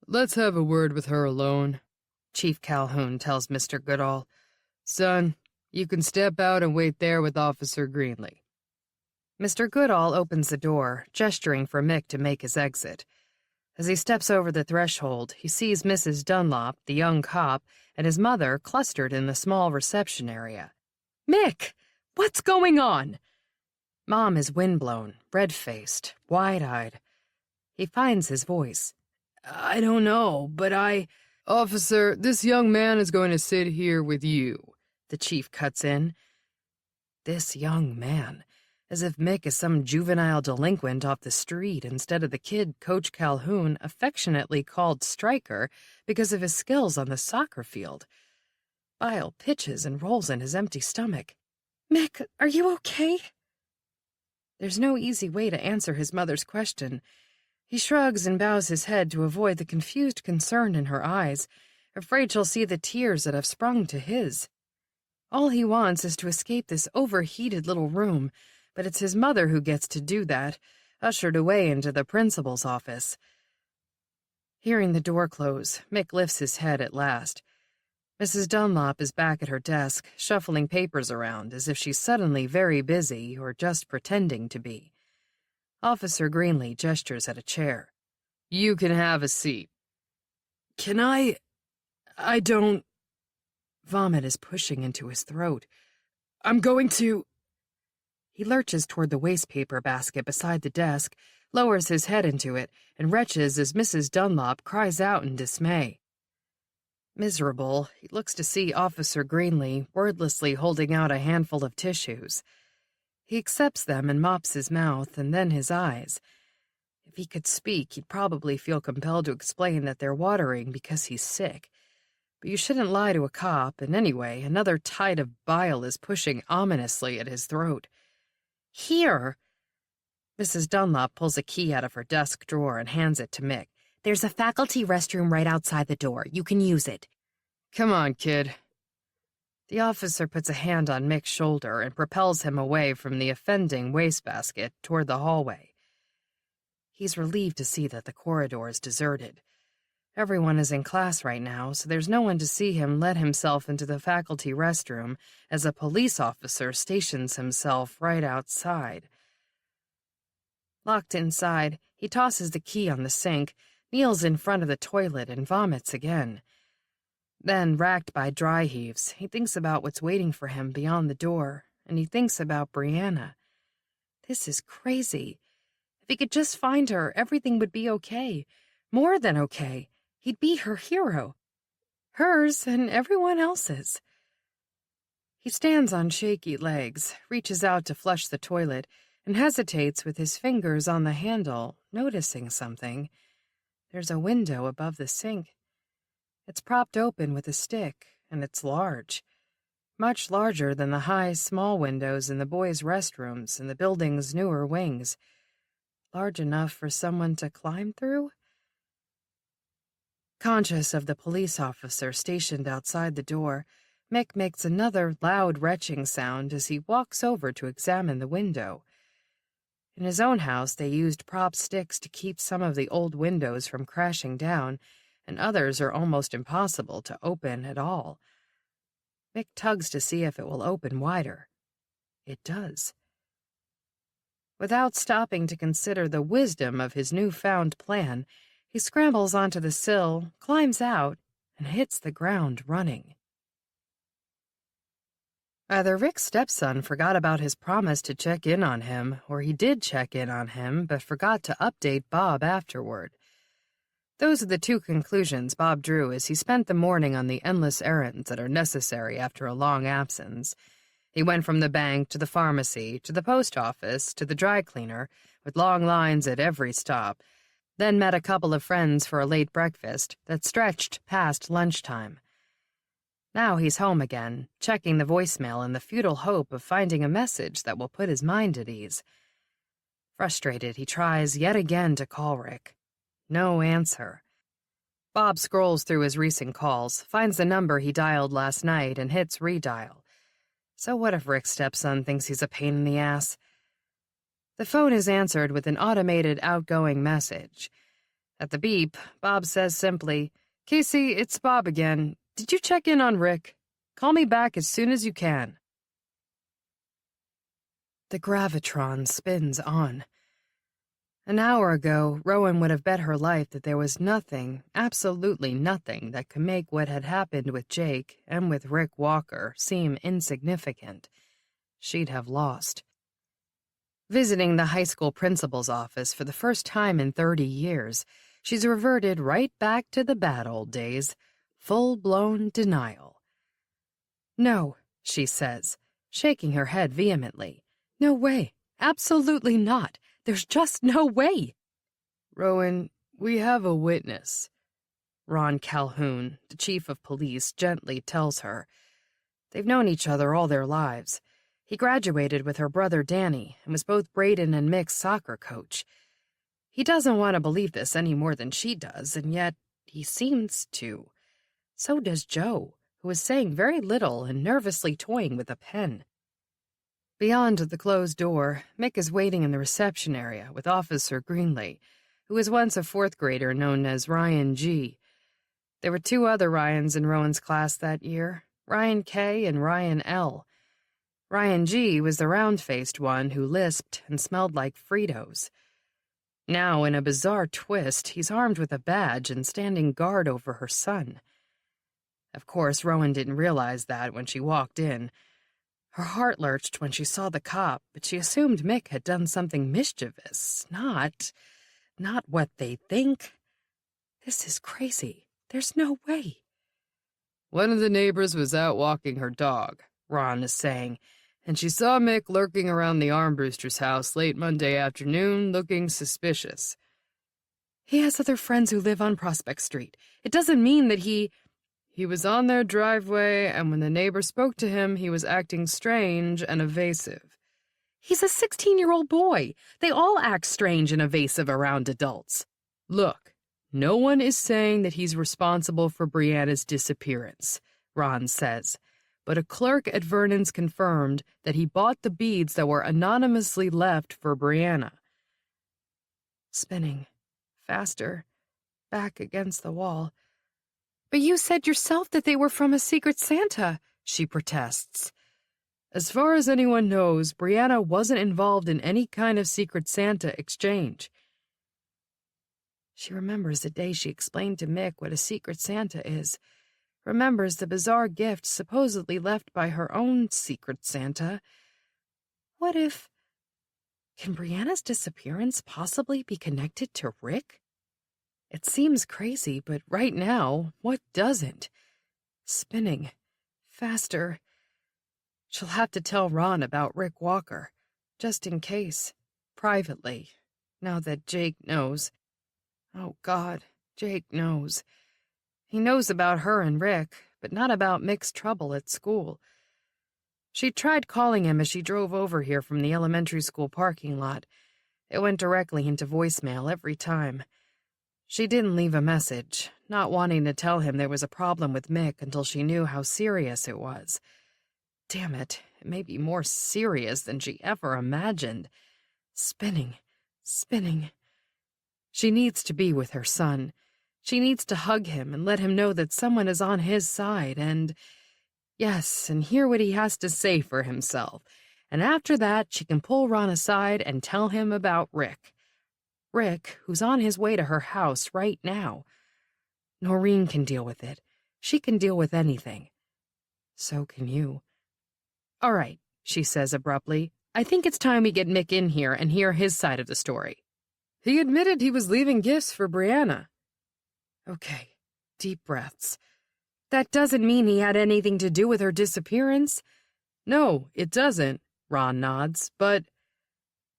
"Let's have a word with her alone," Chief Calhoun tells Mr. Goodall. "Son, you can step out and wait there with Officer Greenlee." Mr. Goodall opens the door, gesturing for Mick to make his exit. As he steps over the threshold, he sees Mrs. Dunlop, the young cop, and his mother clustered in the small reception area. "Mick! What's going on?" Mom is windblown, red-faced, wide-eyed. He finds his voice. "I don't know, but Officer, this young man is going to sit here with you," the chief cuts in. This young man, as if Mick is some juvenile delinquent off the street instead of the kid Coach Calhoun affectionately called Striker because of his skills on the soccer field. Bile pitches and rolls in his empty stomach. "Mick, are you okay?" There's no easy way to answer his mother's question. He shrugs and bows his head to avoid the confused concern in her eyes, afraid she'll see the tears that have sprung to his. All he wants is to escape this overheated little room, but it's his mother who gets to do that, ushered away into the principal's office. Hearing the door close, Mick lifts his head at last. Mrs. Dunlop is back at her desk, shuffling papers around as if she's suddenly very busy or just pretending to be. Officer Greenlee gestures at a chair. "You can have a seat." "Can I don't..." Vomit is pushing into his throat. "I'm going to..." He lurches toward the wastepaper basket beside the desk, lowers his head into it, and retches as Mrs. Dunlop cries out in dismay. Miserable, he looks to see Officer Greenlee wordlessly holding out a handful of tissues. He accepts them and mops his mouth and then his eyes. If he could speak, he'd probably feel compelled to explain that they're watering because he's sick. But you shouldn't lie to a cop, and anyway, another tide of bile is pushing ominously at his throat. "Here!" Mrs. Dunlop pulls a key out of her desk drawer and hands it to Mick. "There's a faculty restroom right outside the door. You can use it." "Come on, kid." The officer puts a hand on Mick's shoulder and propels him away from the offending wastebasket toward the hallway. He's relieved to see that the corridor is deserted. Everyone is in class right now, so there's no one to see him let himself into the faculty restroom as a police officer stations himself right outside. Locked inside, he tosses the key on the sink, kneels in front of the toilet, and vomits again. Then, racked by dry heaves, he thinks about what's waiting for him beyond the door, and he thinks about Brianna. This is crazy. If he could just find her, everything would be okay. More than okay. He'd be her hero. Hers and everyone else's. He stands on shaky legs, reaches out to flush the toilet, and hesitates with his fingers on the handle, noticing something. There's a window above the sink. It's propped open with a stick, and it's large. Much larger than the high, small windows in the boys' restrooms in the building's newer wings. Large enough for someone to climb through? Conscious of the police officer stationed outside the door, Mick makes another loud retching sound as he walks over to examine the window. In his own house, they used prop sticks to keep some of the old windows from crashing down, and others are almost impossible to open at all. Mick tugs to see if it will open wider. It does. Without stopping to consider the wisdom of his newfound plan, he scrambles onto the sill, climbs out, and hits the ground running. Either Rick's stepson forgot about his promise to check in on him, or he did check in on him but forgot to update Bob afterward. Those are the two conclusions Bob drew as he spent the morning on the endless errands that are necessary after a long absence. He went from the bank to the pharmacy, to the post office, to the dry cleaner, with long lines at every stop, then met a couple of friends for a late breakfast that stretched past lunchtime. Now he's home again, checking the voicemail in the futile hope of finding a message that will put his mind at ease. Frustrated, he tries yet again to call Rick. No answer. Bob scrolls through his recent calls, finds the number he dialed last night, and hits redial. So what if Rick's stepson thinks he's a pain in the ass? The phone is answered with an automated outgoing message. At the beep, Bob says simply, "Casey, it's Bob again. Did you check in on Rick? Call me back as soon as you can." The gravitron spins on. An hour ago, Rowan would have bet her life that there was nothing, absolutely nothing, that could make what had happened with Jake and with Rick Walker seem insignificant. She'd have lost. Visiting the high school principal's office for the first time in 30 years, she's reverted right back to the bad old days, full-blown denial. "No," she says, shaking her head vehemently. "No way. Absolutely not. There's just no way." "Rowan, we have a witness," Ron Calhoun, the chief of police, gently tells her. They've known each other all their lives. He graduated with her brother Danny and was both Braden and Mick's soccer coach. He doesn't want to believe this any more than she does, and yet he seems to. So does Joe, who is saying very little and nervously toying with a pen. Beyond the closed door, Mick is waiting in the reception area with Officer Greenlee, who was once a fourth grader known as Ryan G. There were two other Ryans in Rowan's class that year, Ryan K. and Ryan L. Ryan G. was the round-faced one who lisped and smelled like Fritos. Now, in a bizarre twist, he's armed with a badge and standing guard over her son. Of course, Rowan didn't realize that when she walked in. Her heart lurched when she saw the cop, but she assumed Mick had done something mischievous, not what they think. This is crazy. There's no way. "One of the neighbors was out walking her dog," Ron is saying, "and she saw Mick lurking around the Armbruster's house late Monday afternoon, looking suspicious." "He has other friends who live on Prospect Street. It doesn't mean that he was on their driveway, and when the neighbor spoke to him, he was acting strange and evasive." "He's a 16-year-old boy. They all act strange and evasive around adults." "Look, no one is saying that he's responsible for Brianna's disappearance," Ron says, but a clerk at Vernon's confirmed that he bought the beads that were anonymously left for Brianna. spinning, faster, back against the wall. "But you said yourself that they were from a Secret Santa," she protests. "As far as anyone knows, Brianna wasn't involved in any kind of Secret Santa exchange." She remembers the day she explained to Mick what a Secret Santa is, remembers the bizarre gift supposedly left by her own Secret Santa. What if... Can Brianna's disappearance possibly be connected to Rick? It seems crazy, but right now, what doesn't? Spinning. Faster. She'll have to tell Ron about Rick Walker, just in case. Privately. Now that Jake knows. Oh, God, Jake knows. He knows about her and Rick, but not about Mick's trouble at school. She tried calling him as she drove over here from the elementary school parking lot. It went directly into voicemail every time. She didn't leave a message, not wanting to tell him there was a problem with Mick until she knew how serious it was. Damn it, it may be more serious than she ever imagined. Spinning, spinning. She needs to be with her son. She needs to hug him and let him know that someone is on his side and... Yes, and hear what he has to say for himself. And after that, she can pull Ron aside and tell him about Rick. Rick, who's on his way to her house right now. Noreen can deal with it. She can deal with anything. So can you. "All right," she says abruptly. "I think it's time we get Mick in here and hear his side of the story." "He admitted he was leaving gifts for Brianna." Okay, deep breaths. "That doesn't mean he had anything to do with her disappearance." "No, it doesn't," Ron nods, "but..."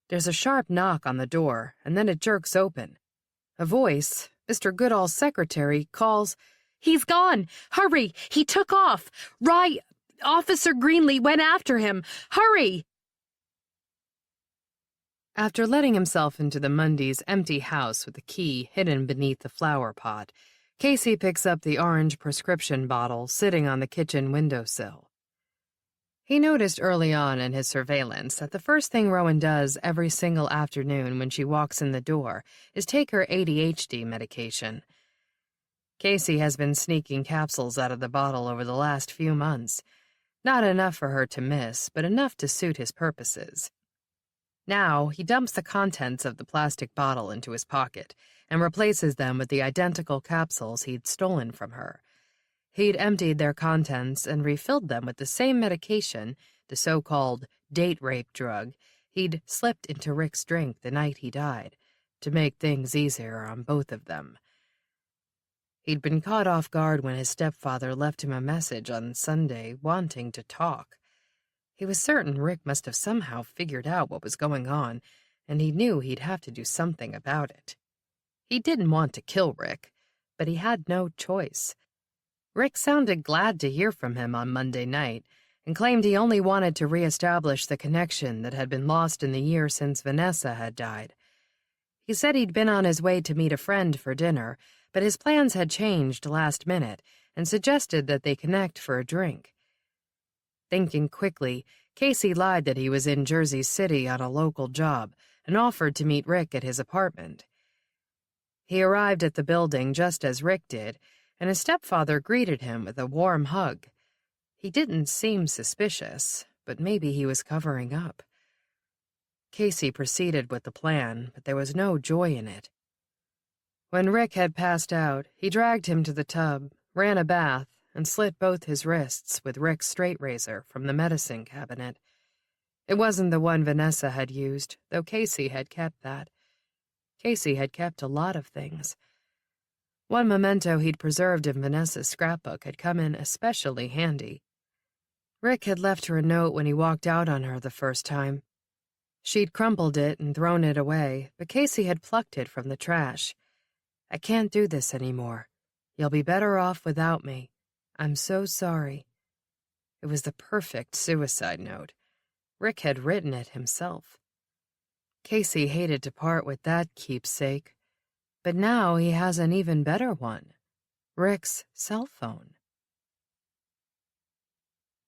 There's a sharp knock on the door, and then it jerks open. A voice, Mr. Goodall's secretary, calls, "He's gone! Hurry! He took off! Officer Greenlee went after him! Hurry!" After letting himself into the Mundy's empty house with the key hidden beneath the flower pot, Casey picks up the orange prescription bottle sitting on the kitchen windowsill. He noticed early on in his surveillance that the first thing Rowan does every single afternoon when she walks in the door is take her ADHD medication. Casey has been sneaking capsules out of the bottle over the last few months. Not enough for her to miss, but enough to suit his purposes. Now, he dumps the contents of the plastic bottle into his pocket and replaces them with the identical capsules he'd stolen from her. He'd emptied their contents and refilled them with the same medication, the so-called date rape drug, he'd slipped into Rick's drink the night he died, to make things easier on both of them. He'd been caught off guard when his stepfather left him a message on Sunday wanting to talk. He was certain Rick must have somehow figured out what was going on, and he knew he'd have to do something about it. He didn't want to kill Rick, but he had no choice. Rick sounded glad to hear from him on Monday night and claimed he only wanted to reestablish the connection that had been lost in the year since Vanessa had died. He said he'd been on his way to meet a friend for dinner, but his plans had changed last minute and suggested that they connect for a drink. Thinking quickly, Casey lied that he was in Jersey City on a local job and offered to meet Rick at his apartment. He arrived at the building just as Rick did, and his stepfather greeted him with a warm hug. He didn't seem suspicious, but maybe he was covering up. Casey proceeded with the plan, but there was no joy in it. When Rick had passed out, he dragged him to the tub, ran a bath, and slit both his wrists with Rick's straight razor from the medicine cabinet. It wasn't the one Vanessa had used, though Casey had kept that. Casey had kept a lot of things. One memento he'd preserved in Vanessa's scrapbook had come in especially handy. Rick had left her a note when he walked out on her the first time. She'd crumpled it and thrown it away, but Casey had plucked it from the trash. "I can't do this anymore. You'll be better off without me. I'm so sorry." It was the perfect suicide note. Rick had written it himself. Casey hated to part with that keepsake, but now he has an even better one. Rick's cell phone.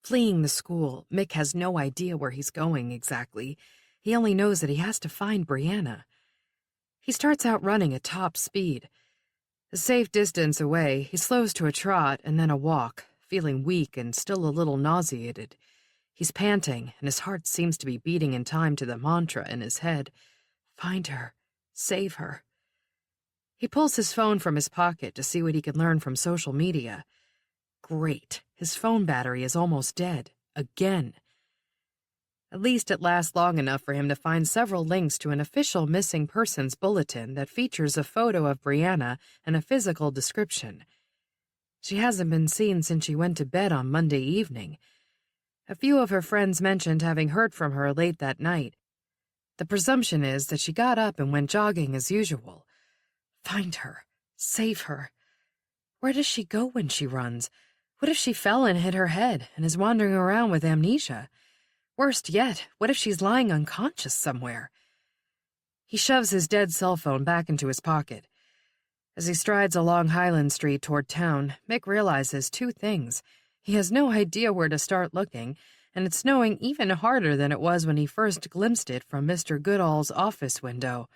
Fleeing the school, Mick has no idea where he's going exactly. He only knows that he has to find Brianna. He starts out running at top speed. A safe distance away, he slows to a trot and then a walk, feeling weak and still a little nauseated. He's panting, and his heart seems to be beating in time to the mantra in his head. Find her. Save her. He pulls his phone from his pocket to see what he can learn from social media. Great. His phone battery is almost dead. Again. At least it lasts long enough for him to find several links to an official missing persons bulletin that features a photo of Brianna and a physical description. She hasn't been seen since she went to bed on Monday evening. A few of her friends mentioned having heard from her late that night. The presumption is that she got up and went jogging as usual. Find her. Save her. Where does she go when she runs? What if she fell and hit her head and is wandering around with amnesia? Worst yet, what if she's lying unconscious somewhere? He shoves his dead cell phone back into his pocket. As he strides along Highland Street toward town, Mick realizes two things. He has no idea where to start looking, and it's snowing even harder than it was when he first glimpsed it from Mr. Goodall's office window.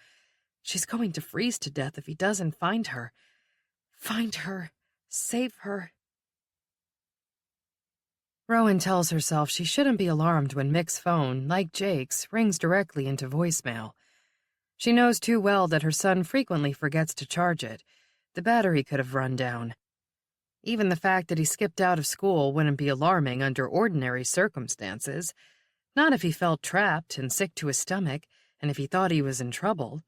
She's going to freeze to death if he doesn't find her. Find her. Save her. Rowan tells herself she shouldn't be alarmed when Mick's phone, like Jake's, rings directly into voicemail. She knows too well that her son frequently forgets to charge it. The battery could have run down. Even the fact that he skipped out of school wouldn't be alarming under ordinary circumstances. Not if he felt trapped and sick to his stomach, and if he thought he was in trouble.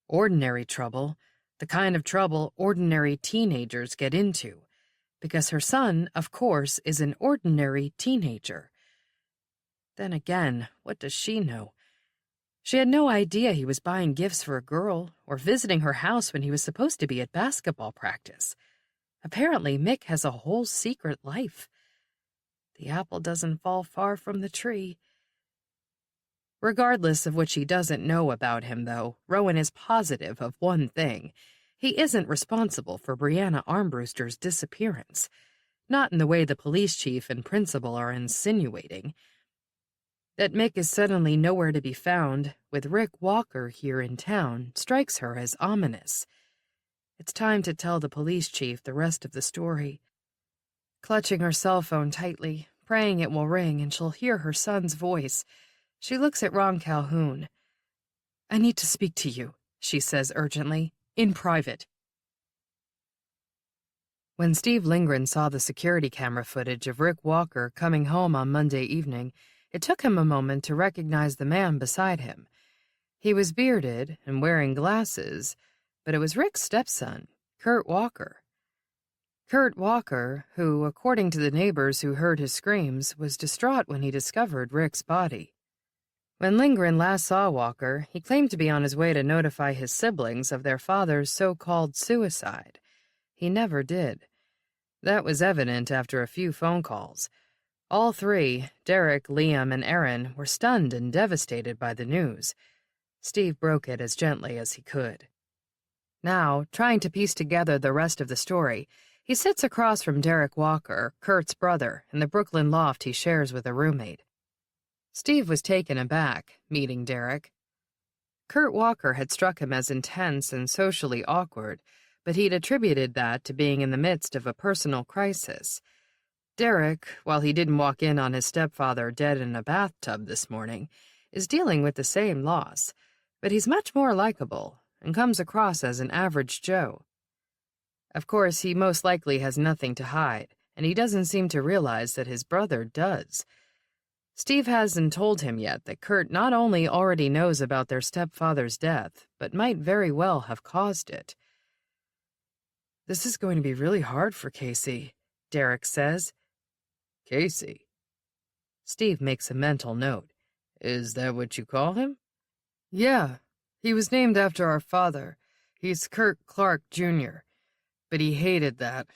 Ordinary trouble, the kind of trouble ordinary teenagers get into. Because her son, of course, is an ordinary teenager. Then again, what does she know? She had no idea he was buying gifts for a girl or visiting her house when he was supposed to be at basketball practice. Apparently, Mick has a whole secret life. The apple doesn't fall far from the tree. Regardless of what she doesn't know about him, though, Rowan is positive of one thing. He isn't responsible for Brianna Armbruster's disappearance. Not in the way the police chief and principal are insinuating. That Mick is suddenly nowhere to be found, with Rick Walker here in town, strikes her as ominous. It's time to tell the police chief the rest of the story. Clutching her cell phone tightly, praying it will ring and she'll hear her son's voice, she looks at Ron Calhoun. "I need to speak to you," she says urgently, "in private." When Steve Lindgren saw the security camera footage of Rick Walker coming home on Monday evening, it took him a moment to recognize the man beside him. He was bearded and wearing glasses, but it was Rick's stepson, Kurt Walker. Kurt Walker, who, according to the neighbors who heard his screams, was distraught when he discovered Rick's body. When Lindgren last saw Walker, he claimed to be on his way to notify his siblings of their father's so-called suicide. He never did. That was evident after a few phone calls. All three, Derek, Liam, and Aaron, were stunned and devastated by the news. Steve broke it as gently as he could. Now, trying to piece together the rest of the story, he sits across from Derek Walker, Kurt's brother, in the Brooklyn loft he shares with a roommate. Steve was taken aback, meeting Derek. Kurt Walker had struck him as intense and socially awkward, but he'd attributed that to being in the midst of a personal crisis. Derek, while he didn't walk in on his stepfather dead in a bathtub this morning, is dealing with the same loss, but he's much more likable and comes across as an average Joe. Of course, he most likely has nothing to hide, and he doesn't seem to realize that his brother does. Steve hasn't told him yet that Kurt not only already knows about their stepfather's death, but might very well have caused it. "This is going to be really hard for Casey," Derek says. Casey? Steve makes a mental note. Is that what you call him? "Yeah, he was named after our father. He's Kurt Clark, Jr., but he hated that.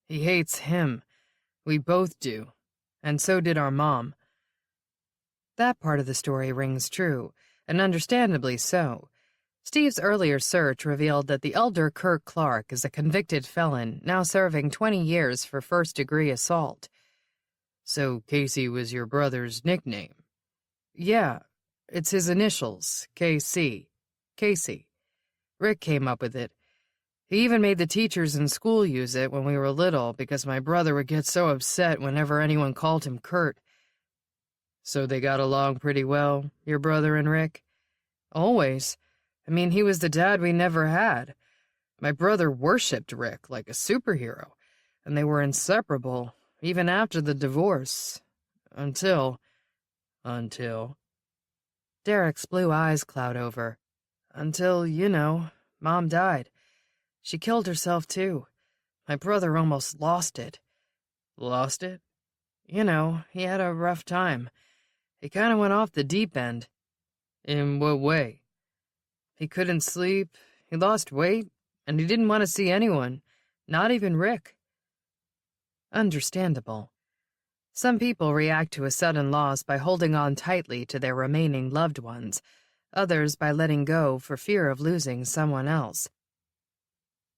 He hates him. We both do. And so did our mom." That part of the story rings true, and understandably so. Steve's earlier search revealed that the elder Kurt Clark is a convicted felon, now serving 20 years for first-degree assault. So Casey was your brother's nickname? Yeah, it's his initials, KC. Casey. Rick came up with it. He even made the teachers in school use it when we were little because my brother would get so upset whenever anyone called him Kurt. So they got along pretty well, your brother and Rick? Always. I mean, he was the dad we never had. My brother worshipped Rick like a superhero, and they were inseparable, even after the divorce. Until... Derek's blue eyes cloud over. Until, Mom died. She killed herself, too. My brother almost lost it. Lost it? He had a rough time. He kind of went off the deep end. In what way? He couldn't sleep, he lost weight, and he didn't want to see anyone, not even Rick. Understandable. Some people react to a sudden loss by holding on tightly to their remaining loved ones, others by letting go for fear of losing someone else.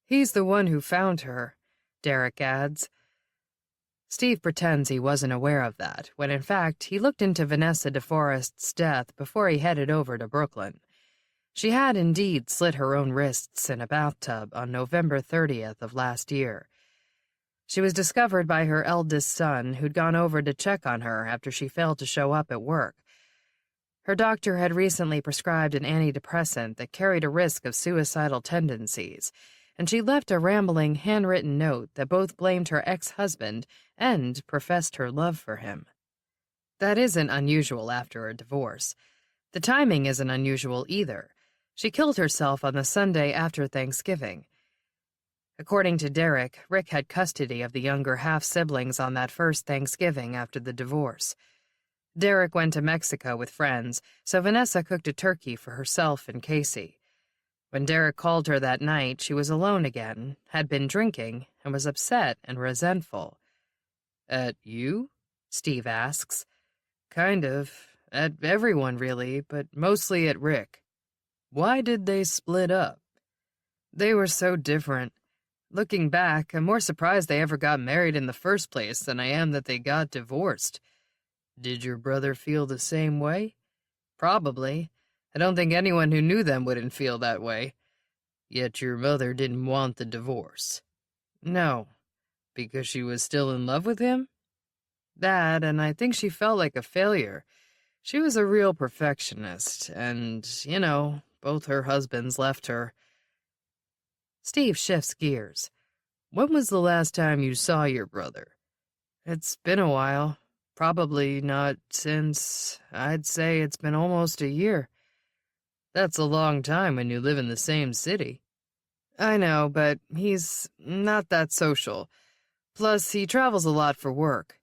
He's the one who found her, Derek adds. Steve pretends he wasn't aware of that, when in fact he looked into Vanessa DeForest's death before he headed over to Brooklyn. She had indeed slit her own wrists in a bathtub on November 30th of last year. She was discovered by her eldest son, who'd gone over to check on her after she failed to show up at work. Her doctor had recently prescribed an antidepressant that carried a risk of suicidal tendencies, and she left a rambling, handwritten note that both blamed her ex-husband and professed her love for him. That isn't unusual after a divorce. The timing isn't unusual either. She killed herself on the Sunday after Thanksgiving. According to Derek, Rick had custody of the younger half-siblings on that first Thanksgiving after the divorce. Derek went to Mexico with friends, so Vanessa cooked a turkey for herself and Casey. When Derek called her that night, she was alone again, had been drinking, and was upset and resentful. "At you?" Steve asks. "Kind of. At everyone, really, but mostly at Rick." "Why did they split up?" "They were so different. Looking back, I'm more surprised they ever got married in the first place than I am that they got divorced." "Did your brother feel the same way?" "Probably. I don't think anyone who knew them wouldn't feel that way." "Yet your mother didn't want the divorce." "No." "Because she was still in love with him?" "That, and I think she felt like a failure. She was a real perfectionist, and, both her husbands left her." Steve shifts gears. "When was the last time you saw your brother?" "It's been a while. Probably not since, I'd say it's been almost a year." "That's a long time when you live in the same city." "I know, but he's not that social. Plus, he travels a lot for work."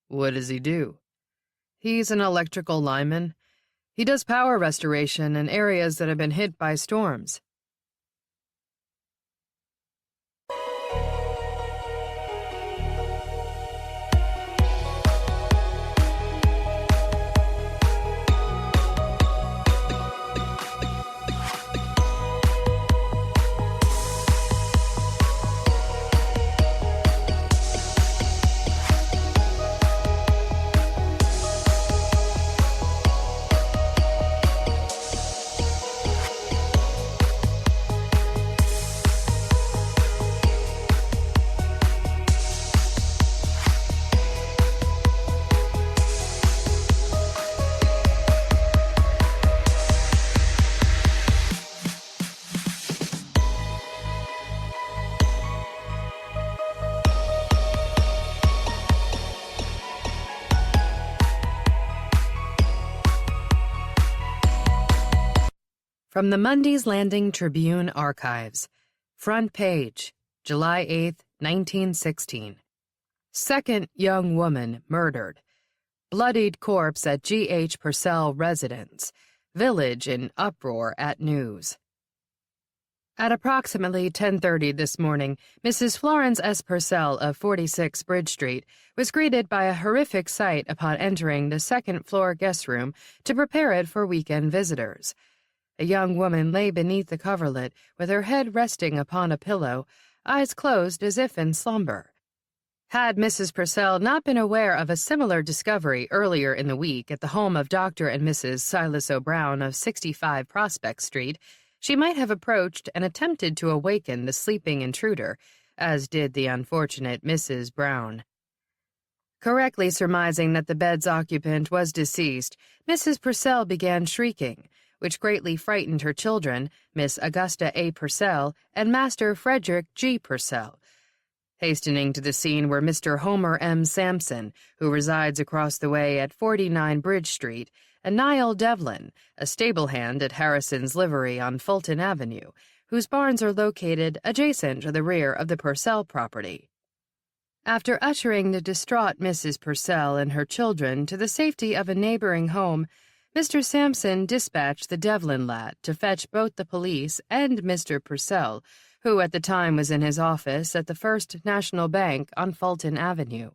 "What does he do?" "He's an electrical lineman. He does power restoration in areas that have been hit by storms." From the Mundy's Landing Tribune Archives. Front page, July 8, 1916. Second young woman murdered. Bloodied corpse at G.H. Purcell residence. Village in uproar at news. At approximately 10:30 this morning, Mrs. Florence S. Purcell of 46 Bridge Street was greeted by a horrific sight upon entering the second-floor guest room to prepare it for weekend visitors. A young woman lay beneath the coverlet, with her head resting upon a pillow, eyes closed as if in slumber. Had Mrs. Purcell not been aware of a similar discovery earlier in the week at the home of Dr. and Mrs. Silas O'Brown of 65 Prospect Street, She might have approached and attempted to awaken the sleeping intruder, as did the unfortunate Mrs. Brown. Correctly surmising that the bed's occupant was deceased, Mrs. Purcell began shrieking, which greatly frightened her children, Miss Augusta A. Purcell and Master Frederick G. Purcell. Hastening to the scene were Mr. Homer M. Sampson, who resides across the way at 49 Bridge Street, and Niall Devlin, a stable hand at Harrison's Livery on Fulton Avenue, whose barns are located adjacent to the rear of the Purcell property. After ushering the distraught Mrs. Purcell and her children to the safety of a neighboring home, Mr. Sampson dispatched the Devlin lad to fetch both the police and Mr. Purcell, who at the time was in his office at the First National Bank on Fulton Avenue.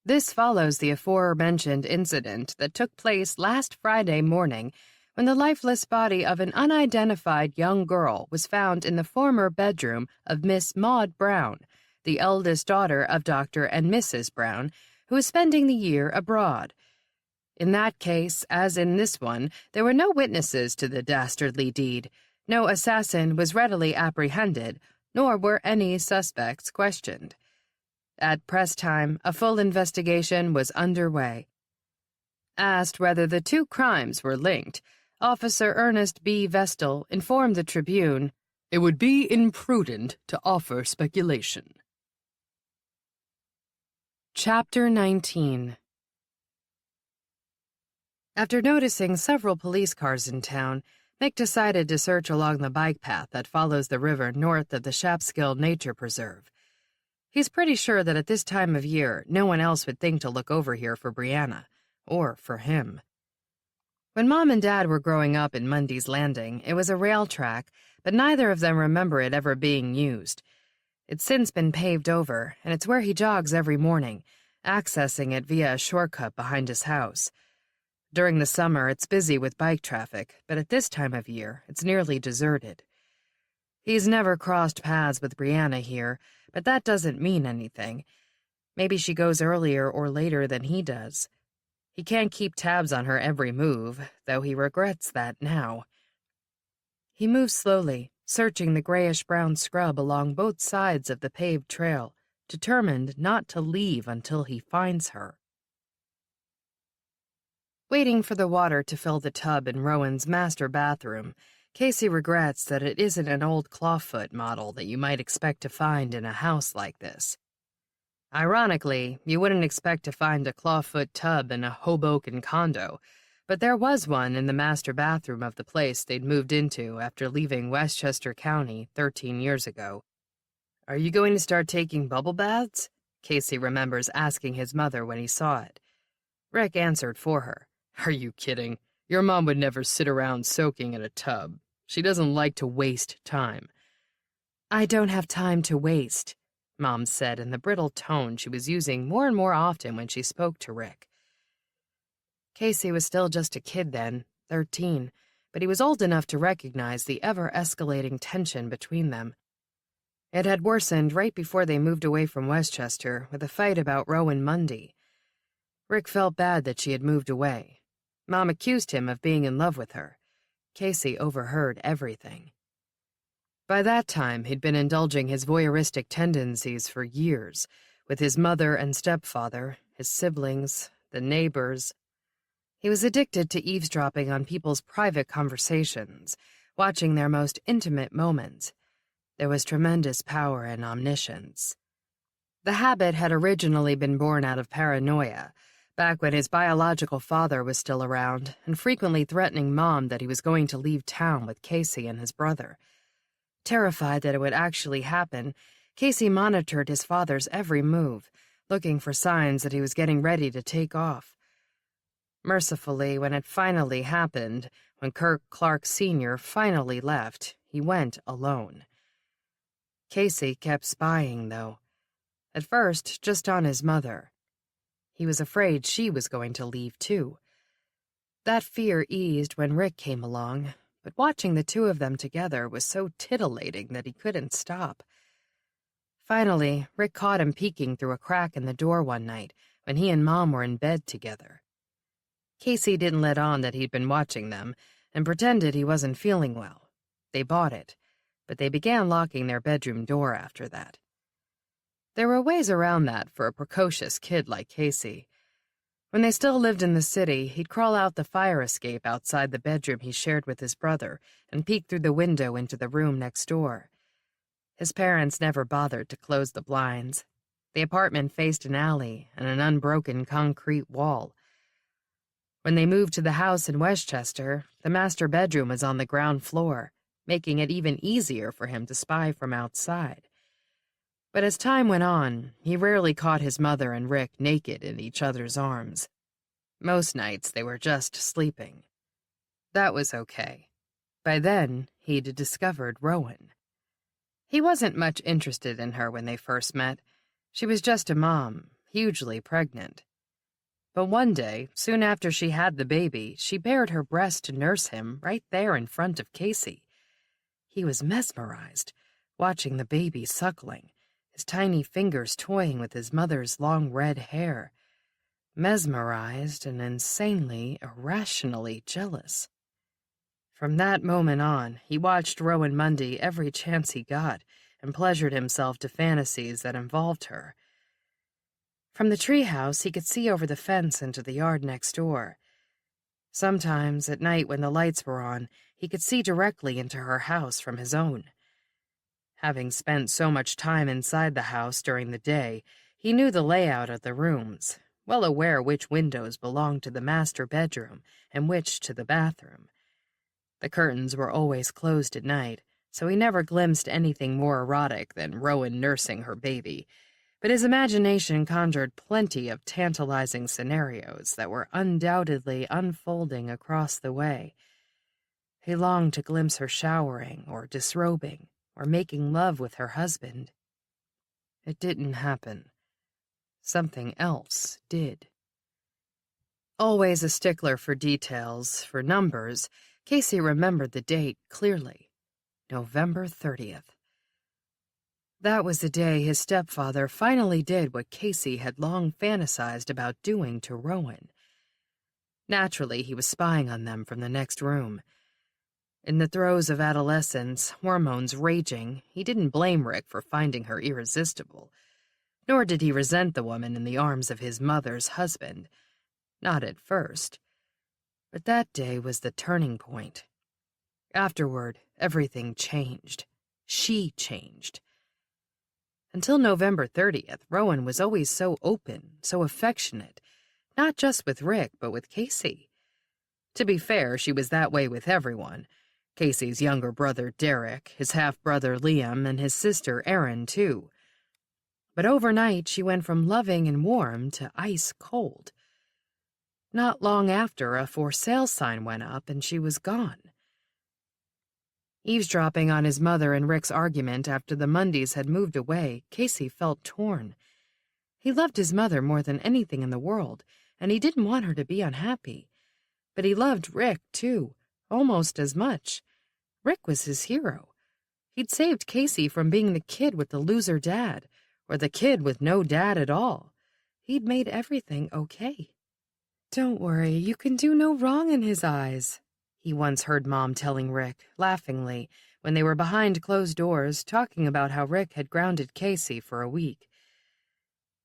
This follows the aforementioned incident that took place last Friday morning when the lifeless body of an unidentified young girl was found in the former bedroom of Miss Maud Brown, the eldest daughter of Dr. and Mrs. Brown, who was spending the year abroad. In that case, as in this one, there were no witnesses to the dastardly deed. No assassin was readily apprehended, nor were any suspects questioned. At press time, a full investigation was underway. Asked whether the two crimes were linked, Officer Ernest B. Vestal informed the Tribune, "It would be imprudent to offer speculation." Chapter 19. After noticing several police cars in town, Mick decided to search along the bike path that follows the river north of the Shapskill Nature Preserve. He's pretty sure that at this time of year, no one else would think to look over here for Brianna, or for him. When Mom and Dad were growing up in Mundy's Landing, it was a rail track, but neither of them remember it ever being used. It's since been paved over, and it's where he jogs every morning, accessing it via a shortcut behind his house. During the summer, it's busy with bike traffic, but at this time of year, it's nearly deserted. He's never crossed paths with Brianna here, but that doesn't mean anything. Maybe she goes earlier or later than he does. He can't keep tabs on her every move, though he regrets that now. He moves slowly, searching the grayish-brown scrub along both sides of the paved trail, determined not to leave until he finds her. Waiting for the water to fill the tub in Rowan's master bathroom, Casey regrets that it isn't an old clawfoot model that you might expect to find in a house like this. Ironically, you wouldn't expect to find a clawfoot tub in a Hoboken condo, but there was one in the master bathroom of the place they'd moved into after leaving Westchester County 13 years ago. "Are you going to start taking bubble baths?" Casey remembers asking his mother when he saw it. Rick answered for her. "Are you kidding? Your mom would never sit around soaking in a tub. She doesn't like to waste time." "I don't have time to waste," Mom said in the brittle tone she was using more and more often when she spoke to Rick. Casey was still just a kid then, 13, but he was old enough to recognize the ever-escalating tension between them. It had worsened right before they moved away from Westchester with a fight about Rowan Mundy. Rick felt bad that she had moved away. Mom accused him of being in love with her. Casey overheard everything. By that time, he'd been indulging his voyeuristic tendencies for years, with his mother and stepfather, his siblings, the neighbors. He was addicted to eavesdropping on people's private conversations, watching their most intimate moments. There was tremendous power in omniscience. The habit had originally been born out of paranoia, back when his biological father was still around and frequently threatening Mom that he was going to leave town with Casey and his brother. Terrified that it would actually happen, Casey monitored his father's every move, looking for signs that he was getting ready to take off. Mercifully, when it finally happened, when Kirk Clark Sr. finally left, he went alone. Casey kept spying, though. At first, just on his mother. He was afraid she was going to leave, too. That fear eased when Rick came along, but watching the two of them together was so titillating that he couldn't stop. Finally, Rick caught him peeking through a crack in the door one night when he and Mom were in bed together. Casey didn't let on that he'd been watching them and pretended he wasn't feeling well. They bought it, but they began locking their bedroom door after that. There were ways around that for a precocious kid like Casey. When they still lived in the city, he'd crawl out the fire escape outside the bedroom he shared with his brother and peek through the window into the room next door. His parents never bothered to close the blinds. The apartment faced an alley and an unbroken concrete wall. When they moved to the house in Westchester, the master bedroom was on the ground floor, making it even easier for him to spy from outside. But as time went on, he rarely caught his mother and Rick naked in each other's arms. Most nights they were just sleeping. That was okay. By then, he'd discovered Rowan. He wasn't much interested in her when they first met. She was just a mom, hugely pregnant. But one day, soon after she had the baby, she bared her breast to nurse him right there in front of Casey. He was mesmerized, watching the baby suckling, his tiny fingers toying with his mother's long red hair. Mesmerized and insanely, irrationally jealous. From that moment on, he watched Rowan Mundy every chance he got and pleasured himself to fantasies that involved her. From the treehouse, he could see over the fence into the yard next door. Sometimes, at night when the lights were on, he could see directly into her house from his own. Having spent so much time inside the house during the day, he knew the layout of the rooms, well aware which windows belonged to the master bedroom and which to the bathroom. The curtains were always closed at night, so he never glimpsed anything more erotic than Rowan nursing her baby, but his imagination conjured plenty of tantalizing scenarios that were undoubtedly unfolding across the way. He longed to glimpse her showering or disrobing or making love with her husband. It didn't happen. Something else did. Always a stickler for details, for numbers, Casey remembered the date clearly. November 30th. That was the day his stepfather finally did what Casey had long fantasized about doing to Rowan. Naturally, he was spying on them from the next room. In the throes of adolescence, hormones raging, he didn't blame Rick for finding her irresistible. Nor did he resent the woman in the arms of his mother's husband. Not at first. But that day was the turning point. Afterward, everything changed. She changed. Until November 30th, Rowan was always so open, so affectionate, not just with Rick, but with Casey. To be fair, she was that way with everyone. Casey's younger brother, Derek, his half-brother, Liam, and his sister, Erin, too. But overnight, she went from loving and warm to ice-cold. Not long after, a for sale sign went up, and she was gone. Eavesdropping on his mother and Rick's argument after the Mundys had moved away, Casey felt torn. He loved his mother more than anything in the world, and he didn't want her to be unhappy. But he loved Rick, too, almost as much. Rick was his hero. He'd saved Casey from being the kid with the loser dad, or the kid with no dad at all. He'd made everything okay. "Don't worry, you can do no wrong in his eyes," he once heard Mom telling Rick, laughingly, when they were behind closed doors talking about how Rick had grounded Casey for a week.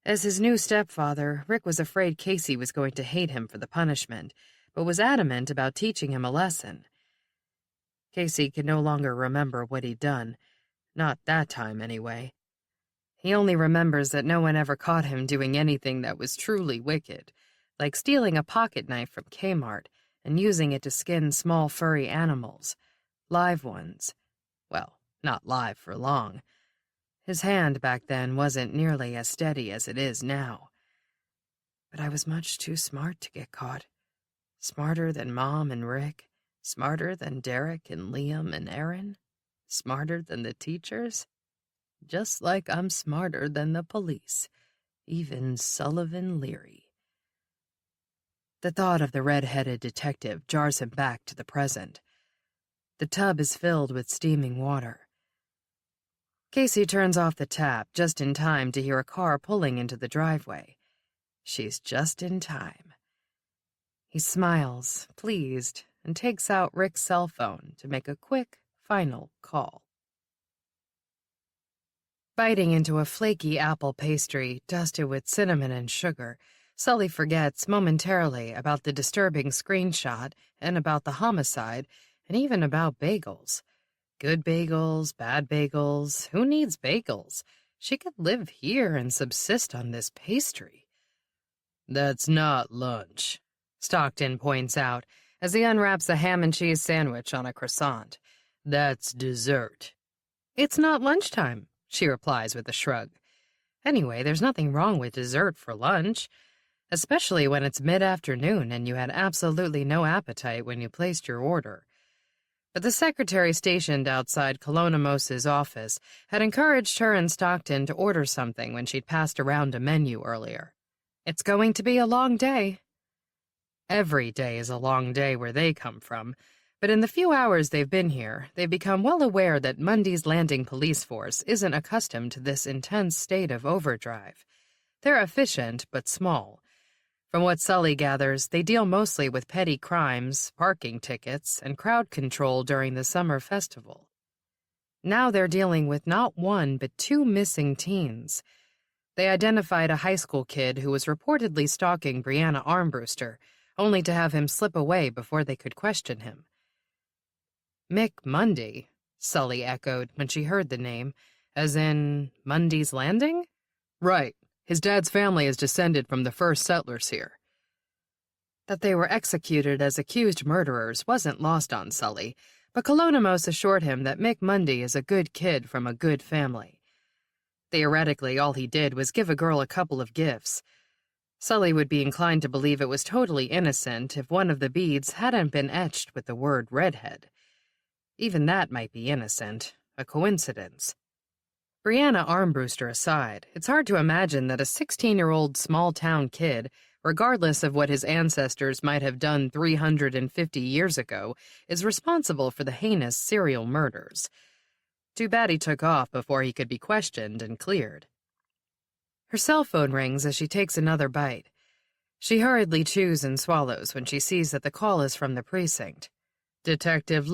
As his new stepfather, Rick was afraid Casey was going to hate him for the punishment, but was adamant about teaching him a lesson. Casey could no longer remember what he'd done. Not that time, anyway. He only remembers that no one ever caught him doing anything that was truly wicked, like stealing a pocket knife from Kmart and using it to skin small furry animals, live ones. Well, not live for long. His hand back then wasn't nearly as steady as it is now. But I was much too smart to get caught. Smarter than Mom and Rick, smarter than Derek and Liam and Erin, smarter than the teachers. Just like I'm smarter than the police, even Sullivan Leary. The thought of the red-headed detective jars him back to the present. The tub is filled with steaming water. Casey turns off the tap just in time to hear a car pulling into the driveway. She's just in time. He smiles, pleased, and takes out Rick's cell phone to make a quick final call. Biting into a flaky apple pastry dusted with cinnamon and sugar, Sully forgets momentarily about the disturbing screenshot and about the homicide and even about bagels. Good bagels, bad bagels, who needs bagels? She could live here and subsist on this pastry. That's not lunch, Stockton points out as he unwraps a ham and cheese sandwich on a croissant. That's dessert. It's not lunchtime, she replies with a shrug. Anyway, there's nothing wrong with dessert for lunch, especially when it's mid-afternoon and you had absolutely no appetite when you placed your order. But the secretary stationed outside Colonimos's office had encouraged her and Stockton to order something when she'd passed around a menu earlier. It's going to be a long day. Every day is a long day where they come from, but in the few hours they've been here, they've become well aware that Mundy's landing police force isn't accustomed to this intense state of overdrive. They're efficient, but small. From what Sully gathers, they deal mostly with petty crimes, parking tickets, and crowd control during the summer festival. Now they're dealing with not one, but two missing teens. They identified a high school kid who was reportedly stalking Brianna Armbruster, only to have him slip away before they could question him. Mick Mundy, Sully echoed when she heard the name, as in Mundy's Landing? Right. His dad's family is descended from the first settlers here. That they were executed as accused murderers wasn't lost on Sully, but Colonimos assured him that Mick Mundy is a good kid from a good family. Theoretically, all he did was give a girl a couple of gifts. Sully would be inclined to believe it was totally innocent if one of the beads hadn't been etched with the word redhead. Even that might be innocent, a coincidence. Brianna Armbruster aside, it's hard to imagine that a 16-year-old small-town kid, regardless of what his ancestors might have done 350 years ago, is responsible for the heinous serial murders. Too bad he took off before he could be questioned and cleared. Her cell phone rings as she takes another bite. She hurriedly chews and swallows when she sees that the call is from the precinct. Detective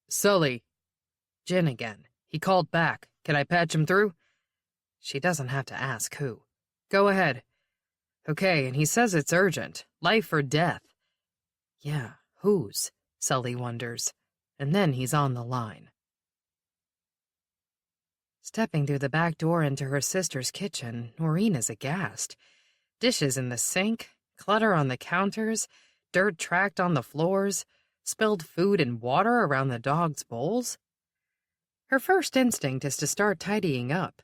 Sully. Jin again. He called back. Can I patch him through? She doesn't have to ask who. Go ahead. Okay, and he says it's urgent. Life or death. Yeah, whose? Sully wonders. And then he's on the line. Stepping through the back door into her sister's kitchen, Noreen is aghast. Dishes in the sink, clutter on the counters, dirt tracked on the floors, spilled food and water around the dog's bowls. Her first instinct is to start tidying up.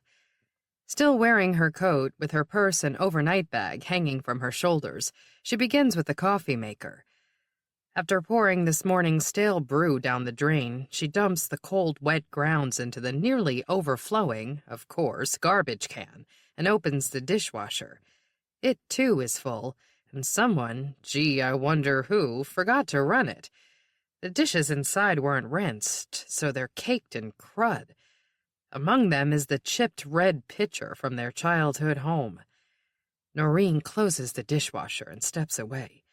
Still wearing her coat, with her purse and overnight bag hanging from her shoulders, she begins with the coffee maker. After pouring this morning's stale brew down the drain, she dumps the cold, wet grounds into the nearly overflowing, of course, garbage can and opens the dishwasher. It, too, is full, and someone, gee, I wonder who, forgot to run it. The dishes inside weren't rinsed, so they're caked in crud. Among them is the chipped red pitcher from their childhood home. Noreen closes the dishwasher and steps away.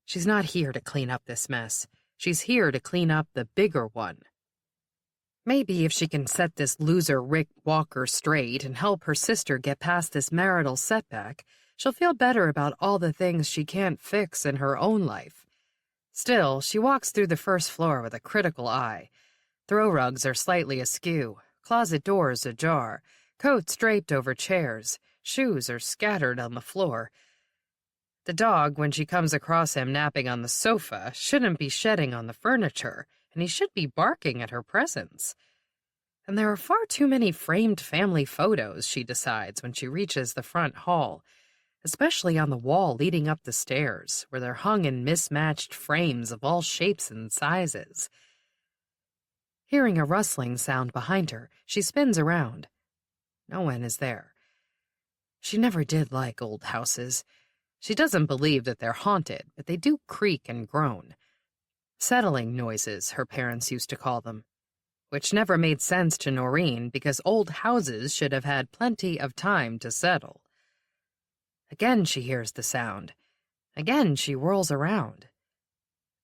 She's not here to clean up this mess. She's here to clean up the bigger one. Maybe if she can set this loser Rick Walker straight and help her sister get past this marital setback, she'll feel better about all the things she can't fix in her own life. Still, she walks through the first floor with a critical eye. Throw rugs are slightly askew, closet doors ajar, coats draped over chairs, shoes are scattered on the floor. The dog, when she comes across him napping on the sofa, shouldn't be shedding on the furniture, and he should be barking at her presence. And there are far too many framed family photos, she decides when she reaches the front hall, especially on the wall leading up the stairs, where they're hung in mismatched frames of all shapes and sizes. Hearing a rustling sound behind her, she spins around. No one is there. She never did like old houses. She doesn't believe that they're haunted, but they do creak and groan. Settling noises, her parents used to call them, which never made sense to Noreen because old houses should have had plenty of time to settle. Again she hears the sound. Again she whirls around.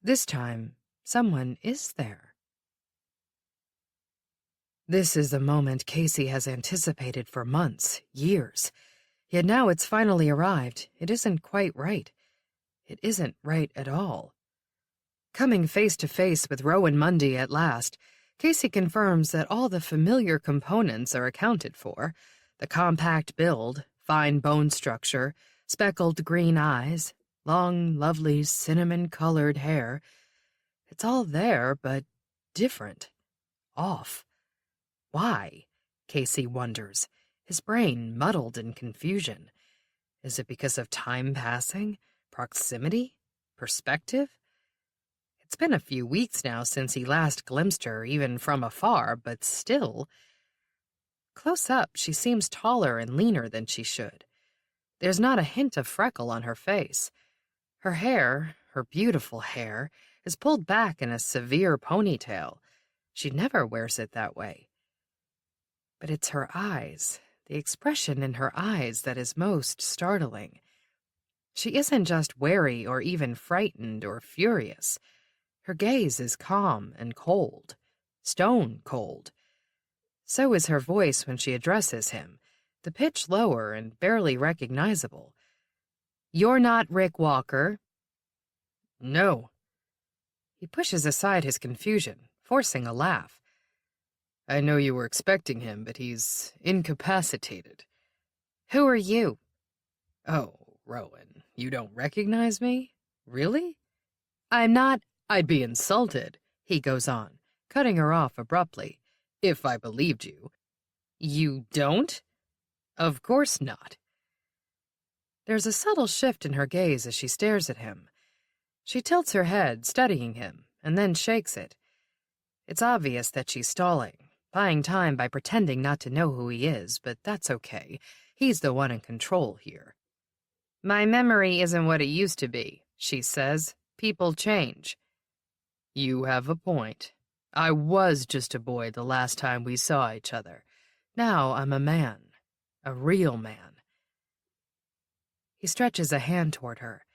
This time, someone is there. This is the moment Casey has anticipated for months, years. Yet now it's finally arrived. It isn't quite right. It isn't right at all. Coming face to face with Rowan Mundy at last, Casey confirms that all the familiar components are accounted for. The compact build, fine bone structure, speckled green eyes, long, lovely cinnamon-colored hair. It's all there, but different. Off. Why? Casey wonders, his brain muddled in confusion. Is it because of time passing? Proximity? Perspective? It's been a few weeks now since he last glimpsed her, even from afar, but still. Close up, she seems taller and leaner than she should. There's not a hint of freckle on her face. Her hair, her beautiful hair, is pulled back in a severe ponytail. She never wears it that way. But it's her eyes, the expression in her eyes that is most startling. She isn't just wary or even frightened or furious. Her gaze is calm and cold, stone cold. So is her voice when she addresses him, the pitch lower and barely recognizable. "You're not Rick Walker." "No." He pushes aside his confusion, forcing a laugh. "I know you were expecting him, but he's incapacitated." "Who are you?" "Oh, Rowan, you don't recognize me? Really?" "I'm not—" "I'd be insulted," he goes on, cutting her off abruptly, "if I believed you." "You don't?" "Of course not." There's a subtle shift in her gaze as she stares at him. She tilts her head, studying him, and then shakes it. It's obvious that she's stalling, buying time by pretending not to know who he is, but that's okay. He's the one in control here. "My memory isn't what it used to be," she says. "People change." "You have a point. I was just a boy the last time we saw each other. Now I'm a man. A real man." He stretches a hand toward her.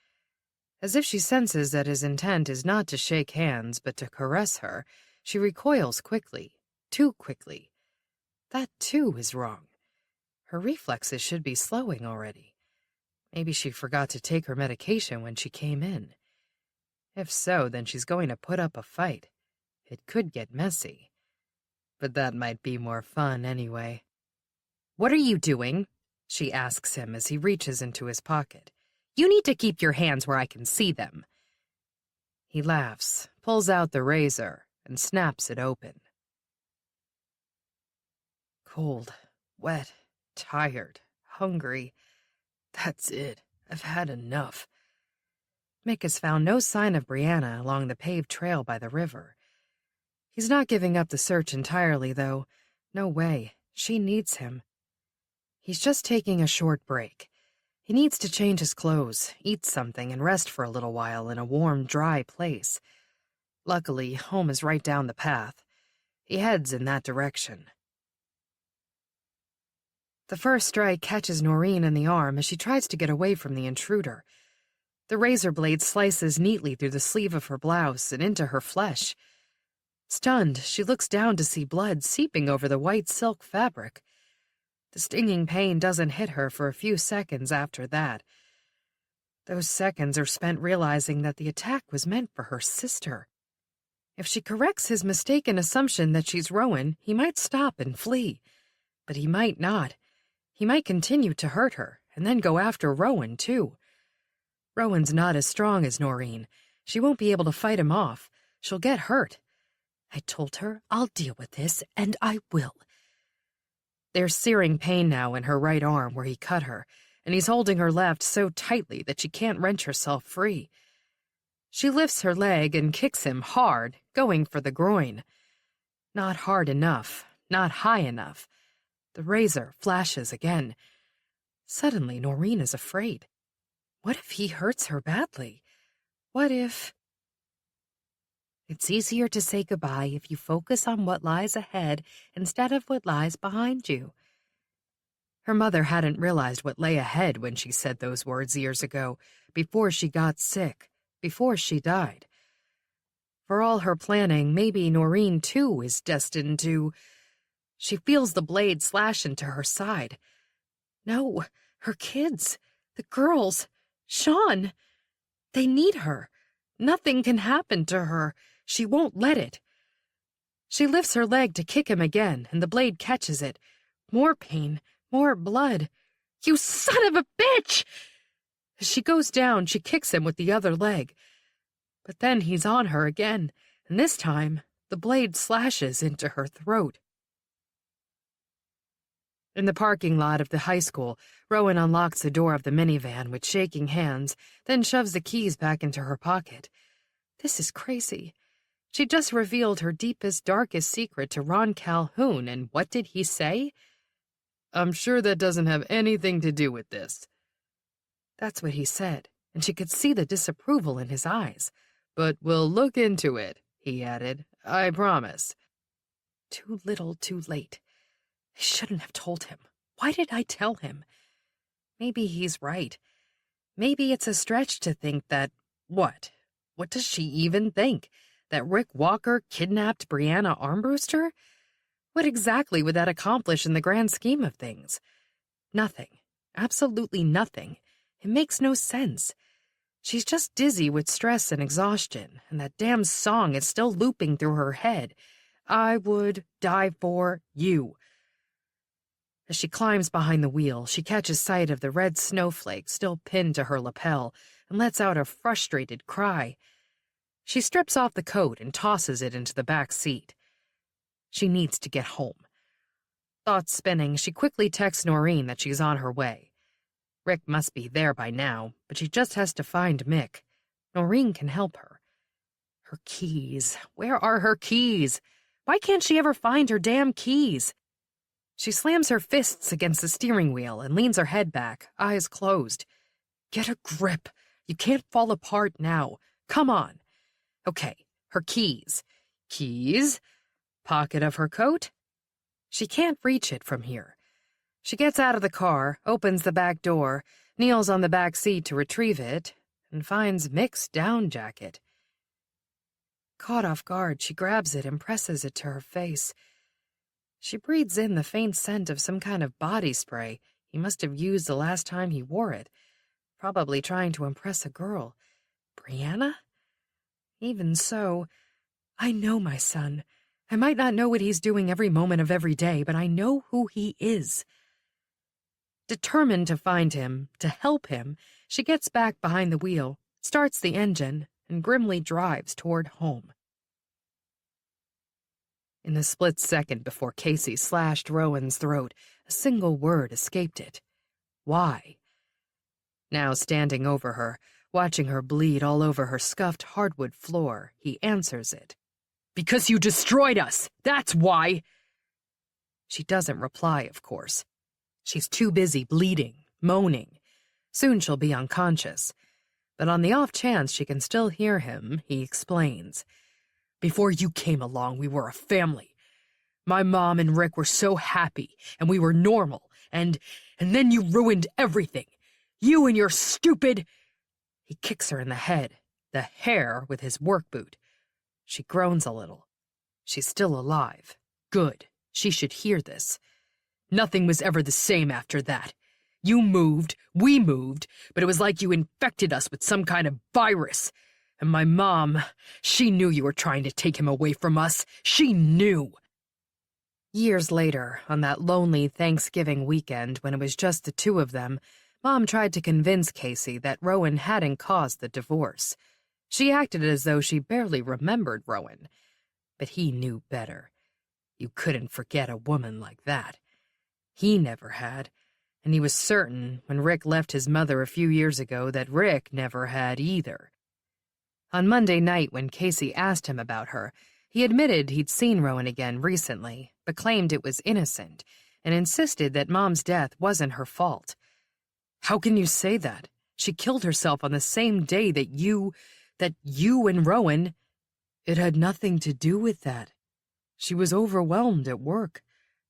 As if she senses that his intent is not to shake hands but to caress her, she recoils quickly, too quickly. That, too, is wrong. Her reflexes should be slowing already. Maybe she forgot to take her medication when she came in. If so, then she's going to put up a fight. It could get messy. But that might be more fun anyway. "What are you doing?" she asks him as he reaches into his pocket. "You need to keep your hands where I can see them." He laughs, pulls out the razor, and snaps it open. Cold, wet, tired, hungry. That's it. I've had enough. Mick has found no sign of Brianna along the paved trail by the river. He's not giving up the search entirely, though. No way. She needs him. He's just taking a short break. He needs to change his clothes, eat something, and rest for a little while in a warm, dry place. Luckily, home is right down the path. He heads in that direction. The first strike catches Noreen in the arm as she tries to get away from the intruder. The razor blade slices neatly through the sleeve of her blouse and into her flesh. Stunned, she looks down to see blood seeping over the white silk fabric. The stinging pain doesn't hit her for a few seconds after that. Those seconds are spent realizing that the attack was meant for her sister. If she corrects his mistaken assumption that she's Rowan, he might stop and flee. But he might not. He might continue to hurt her, and then go after Rowan, too. Rowan's not as strong as Noreen. She won't be able to fight him off. She'll get hurt. I told her I'll deal with this, and I will. There's searing pain now in her right arm where he cut her, and he's holding her left so tightly that she can't wrench herself free. She lifts her leg and kicks him hard, going for the groin. Not hard enough, not high enough. The razor flashes again. Suddenly, Noreen is afraid. What if he hurts her badly? What if... It's easier to say goodbye if you focus on what lies ahead instead of what lies behind you. Her mother hadn't realized what lay ahead when she said those words years ago, before she got sick, before she died. For all her planning, maybe Noreen, too, is destined to... She feels the blade slash into her side. No, her kids, the girls, Sean. They need her. Nothing can happen to her. She won't let it. She lifts her leg to kick him again, and the blade catches it. More pain, more blood. You son of a bitch! As she goes down, she kicks him with the other leg. But then he's on her again, and this time the blade slashes into her throat. In the parking lot of the high school, Rowan unlocks the door of the minivan with shaking hands, then shoves the keys back into her pocket. This is crazy. She just revealed her deepest, darkest secret to Ron Calhoun, and what did he say? I'm sure that doesn't have anything to do with this. That's what he said, and she could see the disapproval in his eyes. But we'll look into it, he added. I promise. Too little, too late. I shouldn't have told him. Why did I tell him? Maybe he's right. Maybe it's a stretch to think that... What? What does she even think? That Rick Walker kidnapped Brianna Armbruster? What exactly would that accomplish in the grand scheme of things? Nothing. Absolutely nothing. It makes no sense. She's just dizzy with stress and exhaustion, and that damn song is still looping through her head. I would die for you. As she climbs behind the wheel, she catches sight of the red snowflake still pinned to her lapel and lets out a frustrated cry. She strips off the coat and tosses it into the back seat. She needs to get home. Thoughts spinning, she quickly texts Noreen that she's on her way. Rick must be there by now, but she just has to find Mick. Noreen can help her. Her keys. Where are her keys? Why can't she ever find her damn keys? She slams her fists against the steering wheel and leans her head back, eyes closed. Get a grip. You can't fall apart now. Come on. Okay, her keys. Keys? Pocket of her coat? She can't reach it from here. She gets out of the car, opens the back door, kneels on the back seat to retrieve it, and finds Mick's down jacket. Caught off guard, she grabs it and presses it to her face. She breathes in the faint scent of some kind of body spray he must have used the last time he wore it, probably trying to impress a girl. Brianna? Even so, I know my son. I might not know what he's doing every moment of every day, but I know who he is. Determined to find him, to help him, she gets back behind the wheel, starts the engine, and grimly drives toward home. In the split second before Casey slashed Rowan's throat, a single word escaped it. Why? Now standing over her, watching her bleed all over her scuffed hardwood floor, he answers it. Because you destroyed us! That's why! She doesn't reply, of course. She's too busy bleeding, moaning. Soon she'll be unconscious. But on the off chance she can still hear him, he explains. Before you came along, we were a family. My mom and Rick were so happy, and we were normal, and then you ruined everything. You and your stupid... He kicks her in the head, the hair with his work boot. She groans a little. She's still alive. Good. She should hear this. Nothing was ever the same after that. You moved, we moved, but it was like you infected us with some kind of virus. And my mom, she knew you were trying to take him away from us. She knew. Years later, on that lonely Thanksgiving weekend when it was just the two of them, Mom tried to convince Casey that Rowan hadn't caused the divorce. She acted as though she barely remembered Rowan. But he knew better. You couldn't forget a woman like that. He never had, and he was certain when Rick left his mother a few years ago that Rick never had either. On Monday night when Casey asked him about her, he admitted he'd seen Rowan again recently, but claimed it was innocent, and insisted that Mom's death wasn't her fault. How can you say that? She killed herself on the same day that you and Rowan... It had nothing to do with that. She was overwhelmed at work.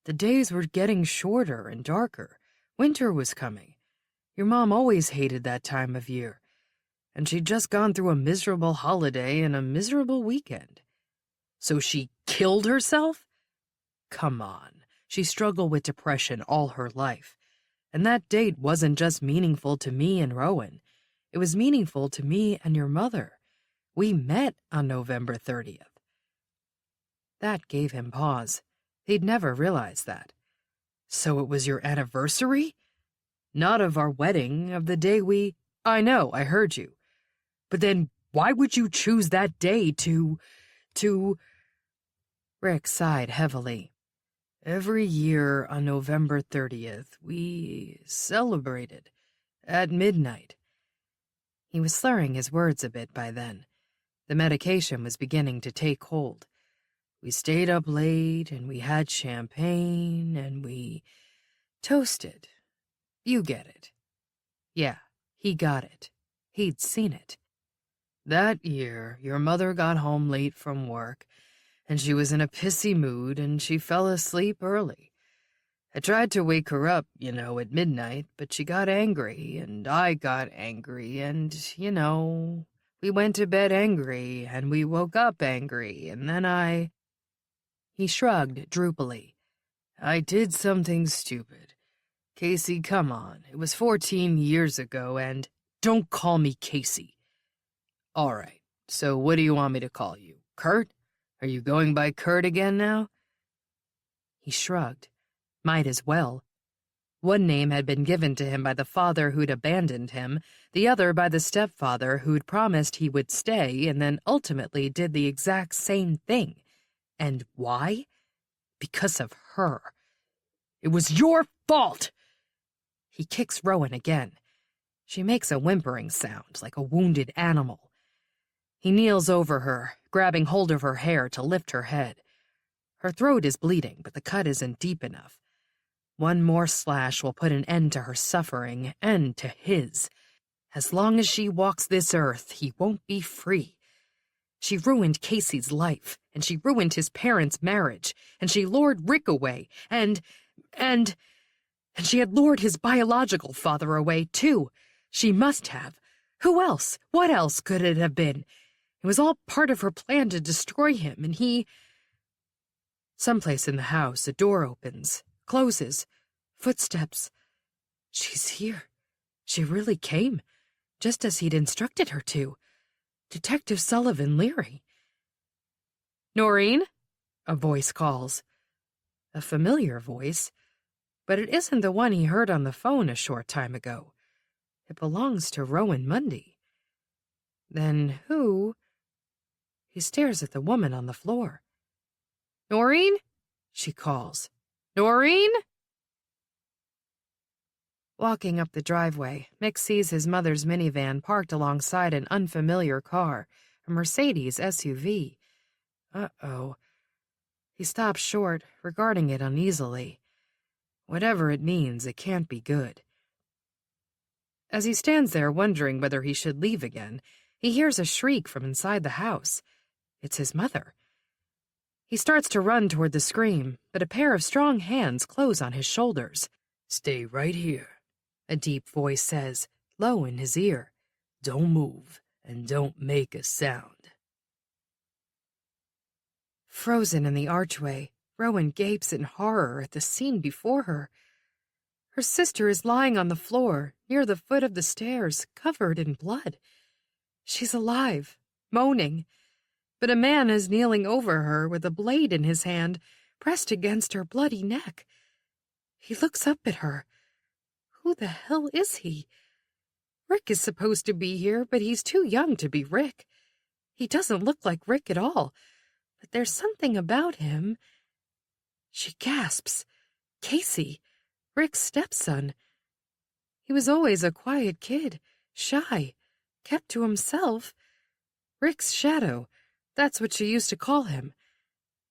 The days were getting shorter and darker. Winter was coming. Your mom always hated that time of year. And she'd just gone through a miserable holiday and a miserable weekend. So she killed herself? Come on. she struggled with depression all her life. And that date wasn't just meaningful to me and Rowan. It was meaningful to me and your mother. We met on November 30th. That gave him pause. He'd never realized that. So it was your anniversary? Not of our wedding, of the day we... I know, I heard you. But then why would you choose that day to... Rick sighed heavily. Every year on November 30th, we celebrated at midnight. He was slurring his words a bit by then. The medication was beginning to take hold. We stayed up late, and we had champagne, and we toasted. You get it. Yeah, he got it. He'd seen it. That year, your mother got home late from work, and she was in a pissy mood, and she fell asleep early. I tried to wake her up, at midnight, but she got angry, and I got angry, and, we went to bed angry, and we woke up angry, and then He shrugged droopily. I did something stupid. Casey, come on. It was 14 years ago, and don't call me Casey. All right, so what do you want me to call you? Kurt? Are you going by Kurt again now? He shrugged. Might as well. One name had been given to him by the father who'd abandoned him, the other by the stepfather who'd promised he would stay and then ultimately did the exact same thing. And why? Because of her. It was your fault! He kicks Rowan again. She makes a whimpering sound, like a wounded animal. He kneels over her, grabbing hold of her hair to lift her head. Her throat is bleeding, but the cut isn't deep enough. One more slash will put an end to her suffering, and to his. As long as she walks this earth, he won't be free. She ruined Casey's life, and she ruined his parents' marriage, and she lured Rick away, and she had lured his biological father away, too. She must have. Who else? What else could it have been? It was all part of her plan to destroy him, and he... Someplace in the house, a door opens, closes, footsteps. She's here. She really came, just as he'd instructed her to. Detective Sullivan Leary. Noreen? A voice calls. A familiar voice, but it isn't the one he heard on the phone a short time ago. It belongs to Rowan Mundy. Then who? He stares at the woman on the floor. Noreen? She calls. Noreen? Walking up the driveway, Mick sees his mother's minivan parked alongside an unfamiliar car, a Mercedes SUV. Uh-oh. He stops short, regarding it uneasily. Whatever it means, it can't be good. As he stands there wondering whether he should leave again, he hears a shriek from inside the house. It's his mother. He starts to run toward the scream, but a pair of strong hands close on his shoulders. Stay right here, a deep voice says, low in his ear. Don't move, and don't make a sound. Frozen in the archway, Rowan gapes in horror at the scene before her. Her sister is lying on the floor, near the foot of the stairs, covered in blood. She's alive, moaning, but a man is kneeling over her with a blade in his hand, pressed against her bloody neck. He looks up at her. Who the hell is he? Rick is supposed to be here, but he's too young to be Rick. He doesn't look like Rick at all, but there's something about him. She gasps. Casey, Rick's stepson. He was always a quiet kid, shy, kept to himself. Rick's shadow, that's what she used to call him.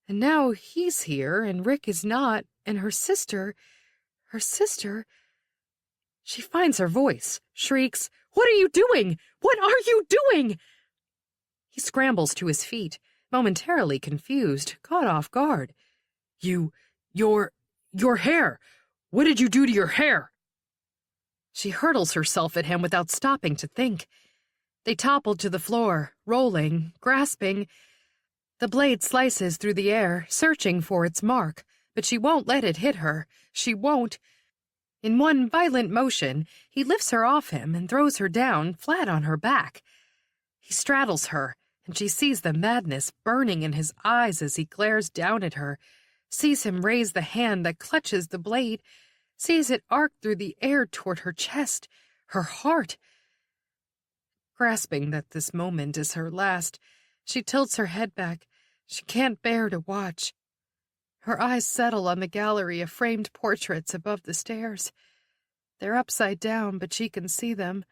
And now he's here, and Rick is not, and her sister... She finds her voice, shrieks, "What are you doing? What are you doing?" He scrambles to his feet, momentarily confused, caught off guard. Your hair! What did you do to your hair?" She hurtles herself at him without stopping to think. They topple to the floor, rolling, grasping. The blade slices through the air, searching for its mark, but she won't let it hit her. She won't. In one violent motion, he lifts her off him and throws her down, flat on her back. He straddles her, and she sees the madness burning in his eyes as he glares down at her, sees him raise the hand that clutches the blade, sees it arc through the air toward her chest, her heart. Grasping that this moment is her last, she tilts her head back. She can't bear to watch. Her eyes settle on the gallery of framed portraits above the stairs. They're upside down, but she can see them.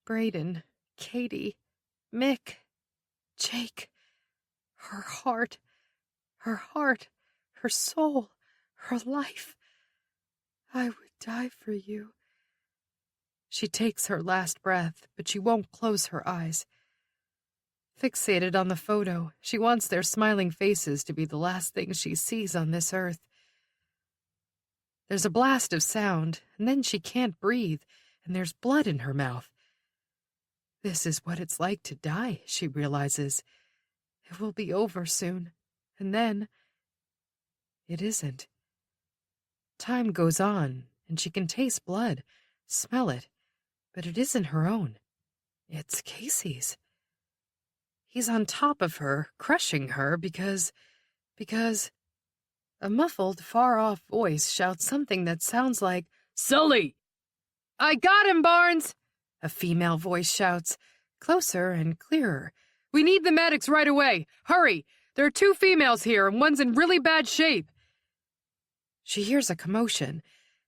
Braden, Katie, Mick, Jake. Her heart, her soul, her life. I would die for you. She takes her last breath, but she won't close her eyes. Fixated on the photo, she wants their smiling faces to be the last thing she sees on this earth. There's a blast of sound, and then she can't breathe, and there's blood in her mouth. This is what it's like to die, she realizes. It will be over soon, and then... It isn't. Time goes on, and she can taste blood, smell it, but it isn't her own. It's Casey's. He's on top of her, crushing her, because... A muffled, far-off voice shouts something that sounds like, "Sully!" "I got him, Barnes!" A female voice shouts, closer and clearer. "We need the medics right away! Hurry! There are 2 females here, and one's in really bad shape." She hears a commotion,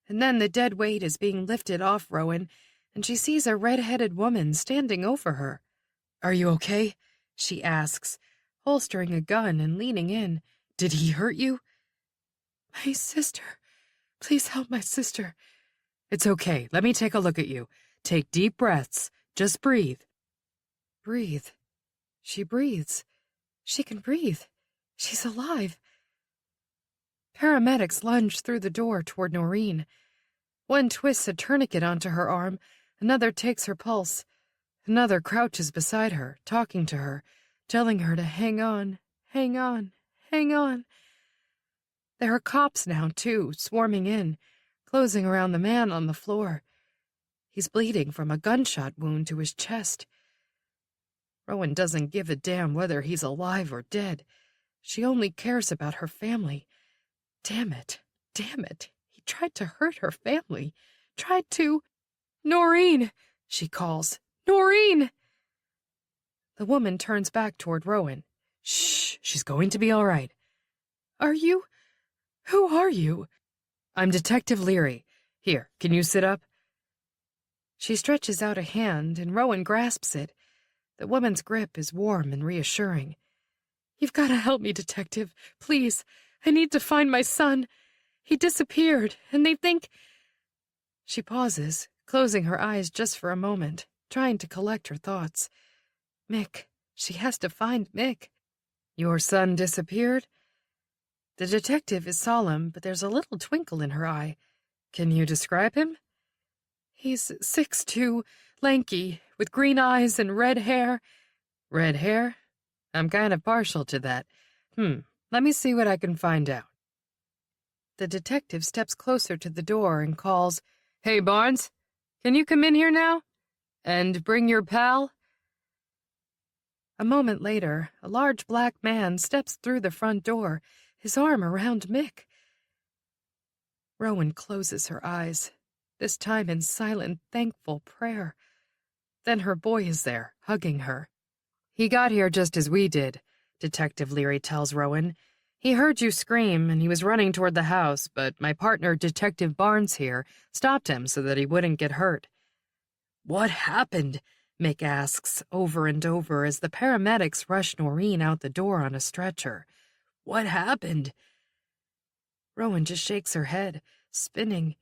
and then the dead weight is being lifted off Rowan, and she sees a red-headed woman standing over her. "Are you okay?" she asks, holstering a gun and leaning in. "Did he hurt you?" "My sister. Please help my sister." "It's okay. Let me take a look at you. Take deep breaths. Just breathe." Breathe. She breathes. She can breathe. She's alive. Paramedics lunge through the door toward Noreen. One twists a tourniquet onto her arm, another takes her pulse. Another crouches beside her, talking to her, telling her to hang on, hang on, hang on. There are cops now, too, swarming in, closing around the man on the floor. He's bleeding from a gunshot wound to his chest. Rowan doesn't give a damn whether he's alive or dead. She only cares about her family. Damn it. He tried to hurt her family. Tried to... "Noreen!" she calls. "Noreen!" The woman turns back toward Rowan. "Shh, she's going to be all right." "Are you... Who are you?" "I'm Detective Leary. Here, can you sit up?" She stretches out a hand, and Rowan grasps it. The woman's grip is warm and reassuring. "You've got to help me, Detective. Please. I need to find my son. He disappeared, and they think..." She pauses, closing her eyes just for a moment, trying to collect her thoughts. Mick. She has to find Mick. "Your son disappeared?" The detective is solemn, but there's a little twinkle in her eye. "Can you describe him?" "He's 6'2", lanky, with green eyes and red hair." "Red hair? I'm kind of partial to that. Let me see what I can find out." The detective steps closer to the door and calls, "Hey, Barnes, can you come in here now? And bring your pal?" A moment later, a large black man steps through the front door, his arm around Mick. Rowan closes her eyes, this time in silent, thankful prayer. Then her boy is there, hugging her. "He got here just as we did," Detective Leary tells Rowan. "He heard you scream, and he was running toward the house, but my partner, Detective Barnes here, stopped him so that he wouldn't get hurt." "What happened?" Mick asks over and over as the paramedics rush Noreen out the door on a stretcher. "What happened?" Rowan just shakes her head, spinning.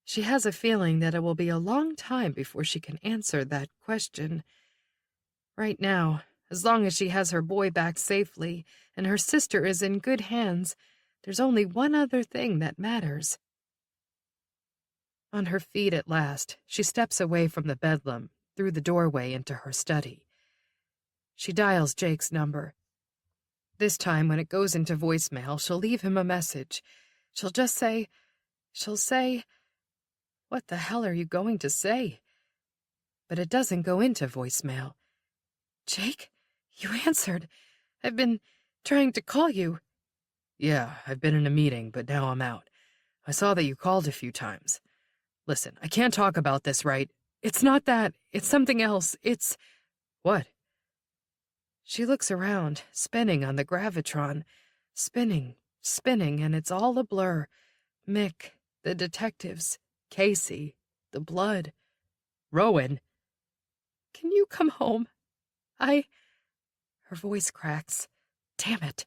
She has a feeling that it will be a long time before she can answer that question. Right now, as long as she has her boy back safely and her sister is in good hands, there's only one other thing that matters. On her feet at last, she steps away from the bedlam, through the doorway into her study. She dials Jake's number. This time, when it goes into voicemail, she'll leave him a message. She'll say, what the hell are you going to say? But it doesn't go into voicemail. Jake, you answered. I've been trying to call you. Yeah, I've been in a meeting, but now I'm out. I saw that you called a few times. Listen, I can't talk about this, right? It's not that. It's something else. It's... What? She looks around, spinning on the gravitron. Spinning, and it's all a blur. Mick, the detectives, Casey, the blood. Rowan! Can you come home? Her voice cracks. Damn it.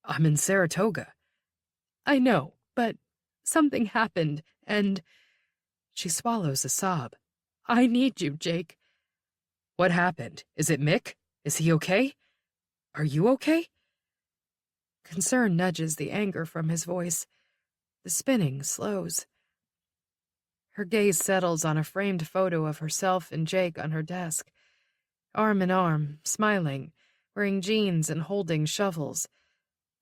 I'm in Saratoga. I know, but something happened, and... She swallows a sob. I need you, Jake. What happened? Is it Mick? Is he okay? Are you okay? Concern nudges the anger from his voice. The spinning slows. Her gaze settles on a framed photo of herself and Jake on her desk. Arm in arm, smiling, wearing jeans and holding shovels.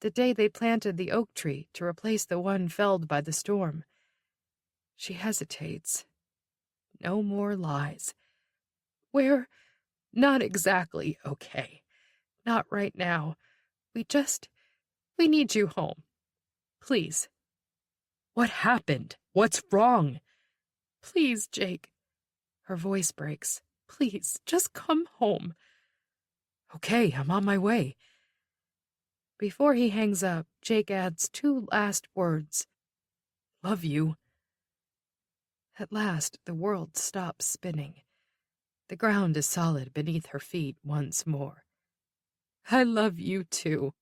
The day they planted the oak tree to replace the one felled by the storm. She hesitates. No more lies. We're not exactly okay. Not right now. We need you home. Please. What happened? What's wrong? Please, Jake. Her voice breaks. Please, just come home. Okay, I'm on my way. Before he hangs up, Jake adds 2 last words. Love you. At last, the world stops spinning. The ground is solid beneath her feet once more. I love you too.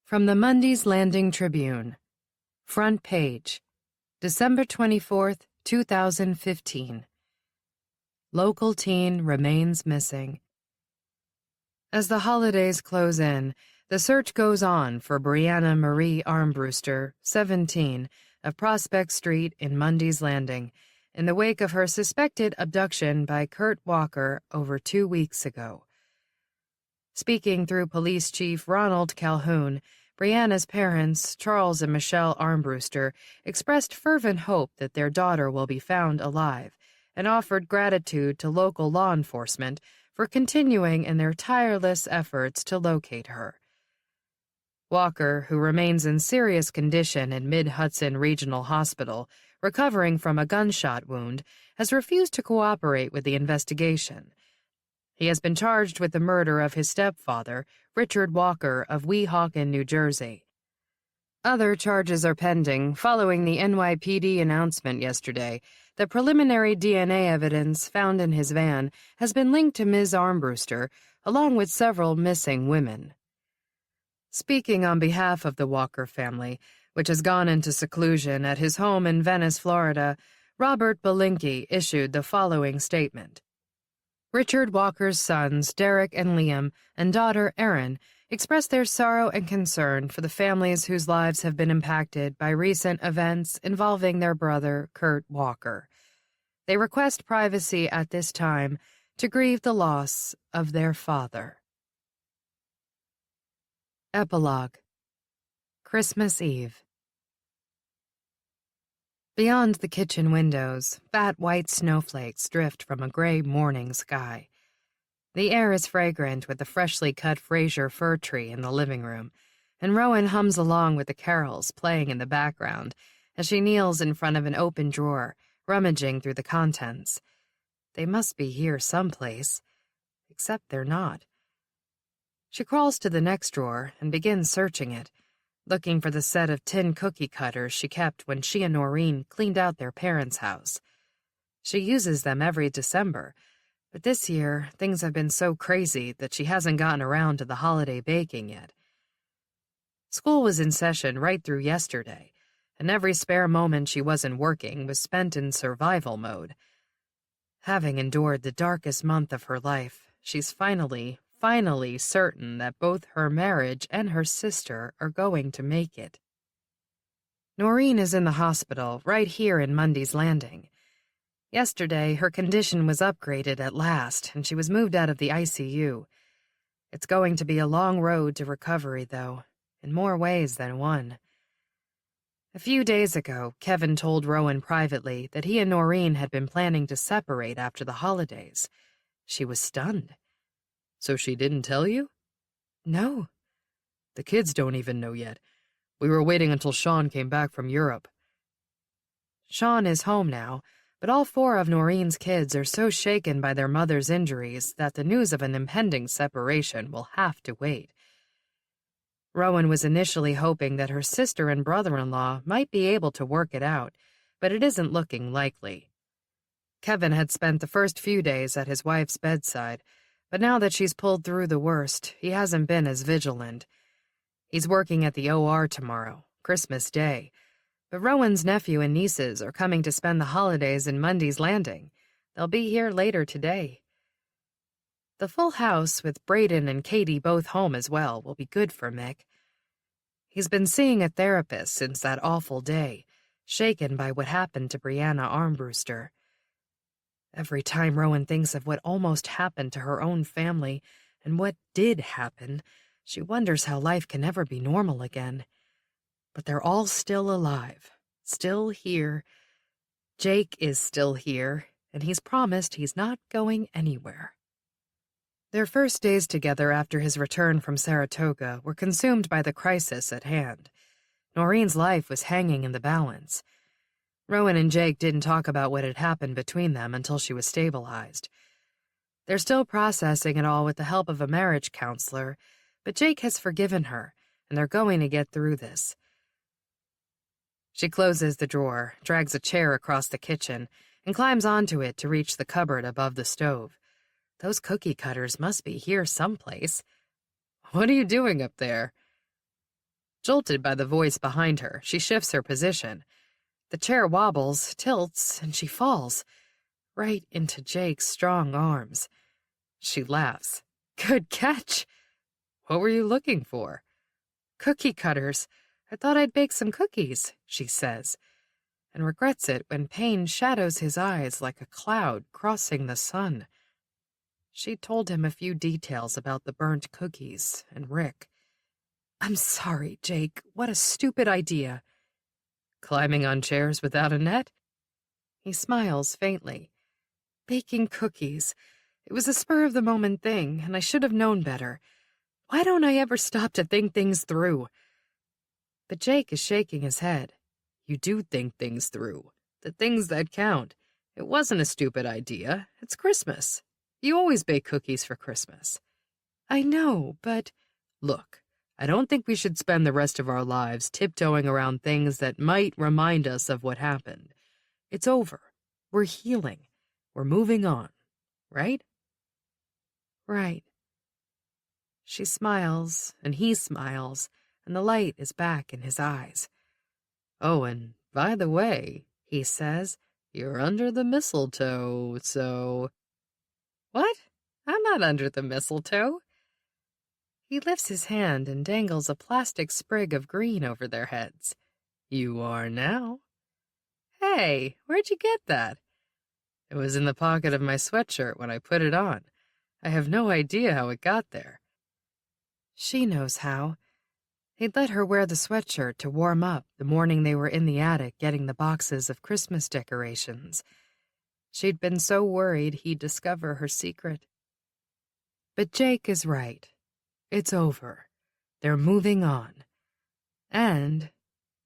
From the Mundy's Landing Tribune. Front page. December 24th, 2015. Local teen remains missing. As the holidays close in, the search goes on for Brianna Marie Armbruster, 17, of Prospect Street in Mundy's Landing, in the wake of her suspected abduction by Kurt Walker over 2 weeks ago. Speaking through Police Chief Ronald Calhoun, Brianna's parents, Charles and Michelle Armbruster, expressed fervent hope that their daughter will be found alive and offered gratitude to local law enforcement for continuing in their tireless efforts to locate her. Walker, who remains in serious condition in Mid-Hudson Regional Hospital, recovering from a gunshot wound, has refused to cooperate with the investigation. He has been charged with the murder of his stepfather, Richard Walker of Weehawken, New Jersey. Other charges are pending following the NYPD announcement yesterday that preliminary DNA evidence found in his van has been linked to Ms. Armbruster, along with several missing women. Speaking on behalf of the Walker family, which has gone into seclusion at his home in Venice, Florida, Robert Belinkie issued the following statement. Richard Walker's sons, Derek and Liam, and daughter, Erin, expressed their sorrow and concern for the families whose lives have been impacted by recent events involving their brother, Kurt Walker. They request privacy at this time to grieve the loss of their father. Epilogue. Christmas Eve. Beyond the kitchen windows, fat white snowflakes drift from a gray morning sky. The air is fragrant with the freshly cut Fraser fir tree in the living room, and Rowan hums along with the carols playing in the background as she kneels in front of an open drawer, rummaging through the contents. They must be here someplace, except they're not. She crawls to the next drawer and begins searching it, looking for the set of tin cookie cutters she kept when she and Noreen cleaned out their parents' house. She uses them every December, but this year things have been so crazy that she hasn't gotten around to the holiday baking yet. School was in session right through yesterday, and every spare moment she wasn't working was spent in survival mode. Having endured the darkest month of her life, she's finally certain that both her marriage and her sister are going to make it. Noreen is in the hospital right here in Mundy's Landing. Yesterday, her condition was upgraded at last, and she was moved out of the ICU. It's going to be a long road to recovery, though, in more ways than one. A few days ago, Kevin told Rowan privately that he and Noreen had been planning to separate after the holidays. She was stunned. So she didn't tell you? No. The kids don't even know yet. We were waiting until Sean came back from Europe. Sean is home now, but all 4 of Noreen's kids are so shaken by their mother's injuries that the news of an impending separation will have to wait. Rowan was initially hoping that her sister and brother-in-law might be able to work it out, but it isn't looking likely. Kevin had spent the first few days at his wife's bedside, but now that she's pulled through the worst, he hasn't been as vigilant. He's working at the OR tomorrow, Christmas Day, but Rowan's nephew and nieces are coming to spend the holidays in Mundy's Landing. They'll be here later today. The full house, with Braden and Katie both home as well, will be good for Mick. He's been seeing a therapist since that awful day, shaken by what happened to Brianna Armbruster. Every time Rowan thinks of what almost happened to her own family and what did happen, she wonders how life can ever be normal again. But they're all still alive, still here. Jake is still here, and he's promised he's not going anywhere. Their first days together after his return from Saratoga were consumed by the crisis at hand. Noreen's life was hanging in the balance. Rowan and Jake didn't talk about what had happened between them until she was stabilized. They're still processing it all with the help of a marriage counselor, but Jake has forgiven her, and they're going to get through this. She closes the drawer, drags a chair across the kitchen, and climbs onto it to reach the cupboard above the stove. Those cookie cutters must be here someplace. What are you doing up there? Jolted by the voice behind her, she shifts her position. The chair wobbles, tilts, and she falls, right into Jake's strong arms. She laughs. Good catch. What were you looking for? Cookie cutters. I thought I'd bake some cookies, she says, and regrets it when pain shadows his eyes like a cloud crossing the sun. She told him a few details about the burnt cookies and Rick. I'm sorry, Jake. What a stupid idea. Climbing on chairs without a net? He smiles faintly. Baking cookies. It was a spur-of-the-moment thing, and I should have known better. Why don't I ever stop to think things through? But Jake is shaking his head. You do think things through. The things that count. It wasn't a stupid idea. It's Christmas. You always bake cookies for Christmas. I know, but... Look, I don't think we should spend the rest of our lives tiptoeing around things that might remind us of what happened. It's over. We're healing. We're moving on. Right? Right. She smiles, and he smiles, and the light is back in his eyes. Oh, and by the way, he says, you're under the mistletoe, so... What? I'm not under the mistletoe. He lifts his hand and dangles a plastic sprig of green over their heads. You are now. Hey, where'd you get that? It was in the pocket of my sweatshirt when I put it on. I have no idea how it got there. She knows how. He'd let her wear the sweatshirt to warm up the morning they were in the attic getting the boxes of Christmas decorations. She'd been so worried he'd discover her secret. But Jake is right. It's over. They're moving on. And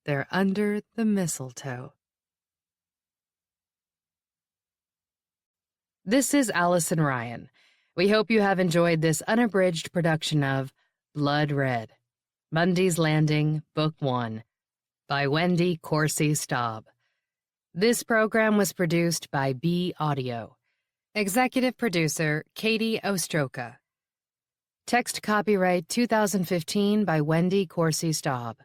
they're under the mistletoe. This is Allison Ryan. We hope you have enjoyed this unabridged production of Blood Red, Mundy's Landing, Book 1, by Wendy Corsi Staub. This program was produced by B Audio. Executive producer, Katie Ostroka. Text copyright 2015 by Wendy Corsi Staub.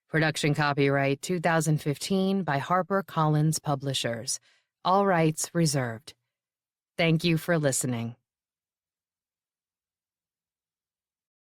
Production copyright 2015 by HarperCollins Publishers. All rights reserved. Thank you for listening.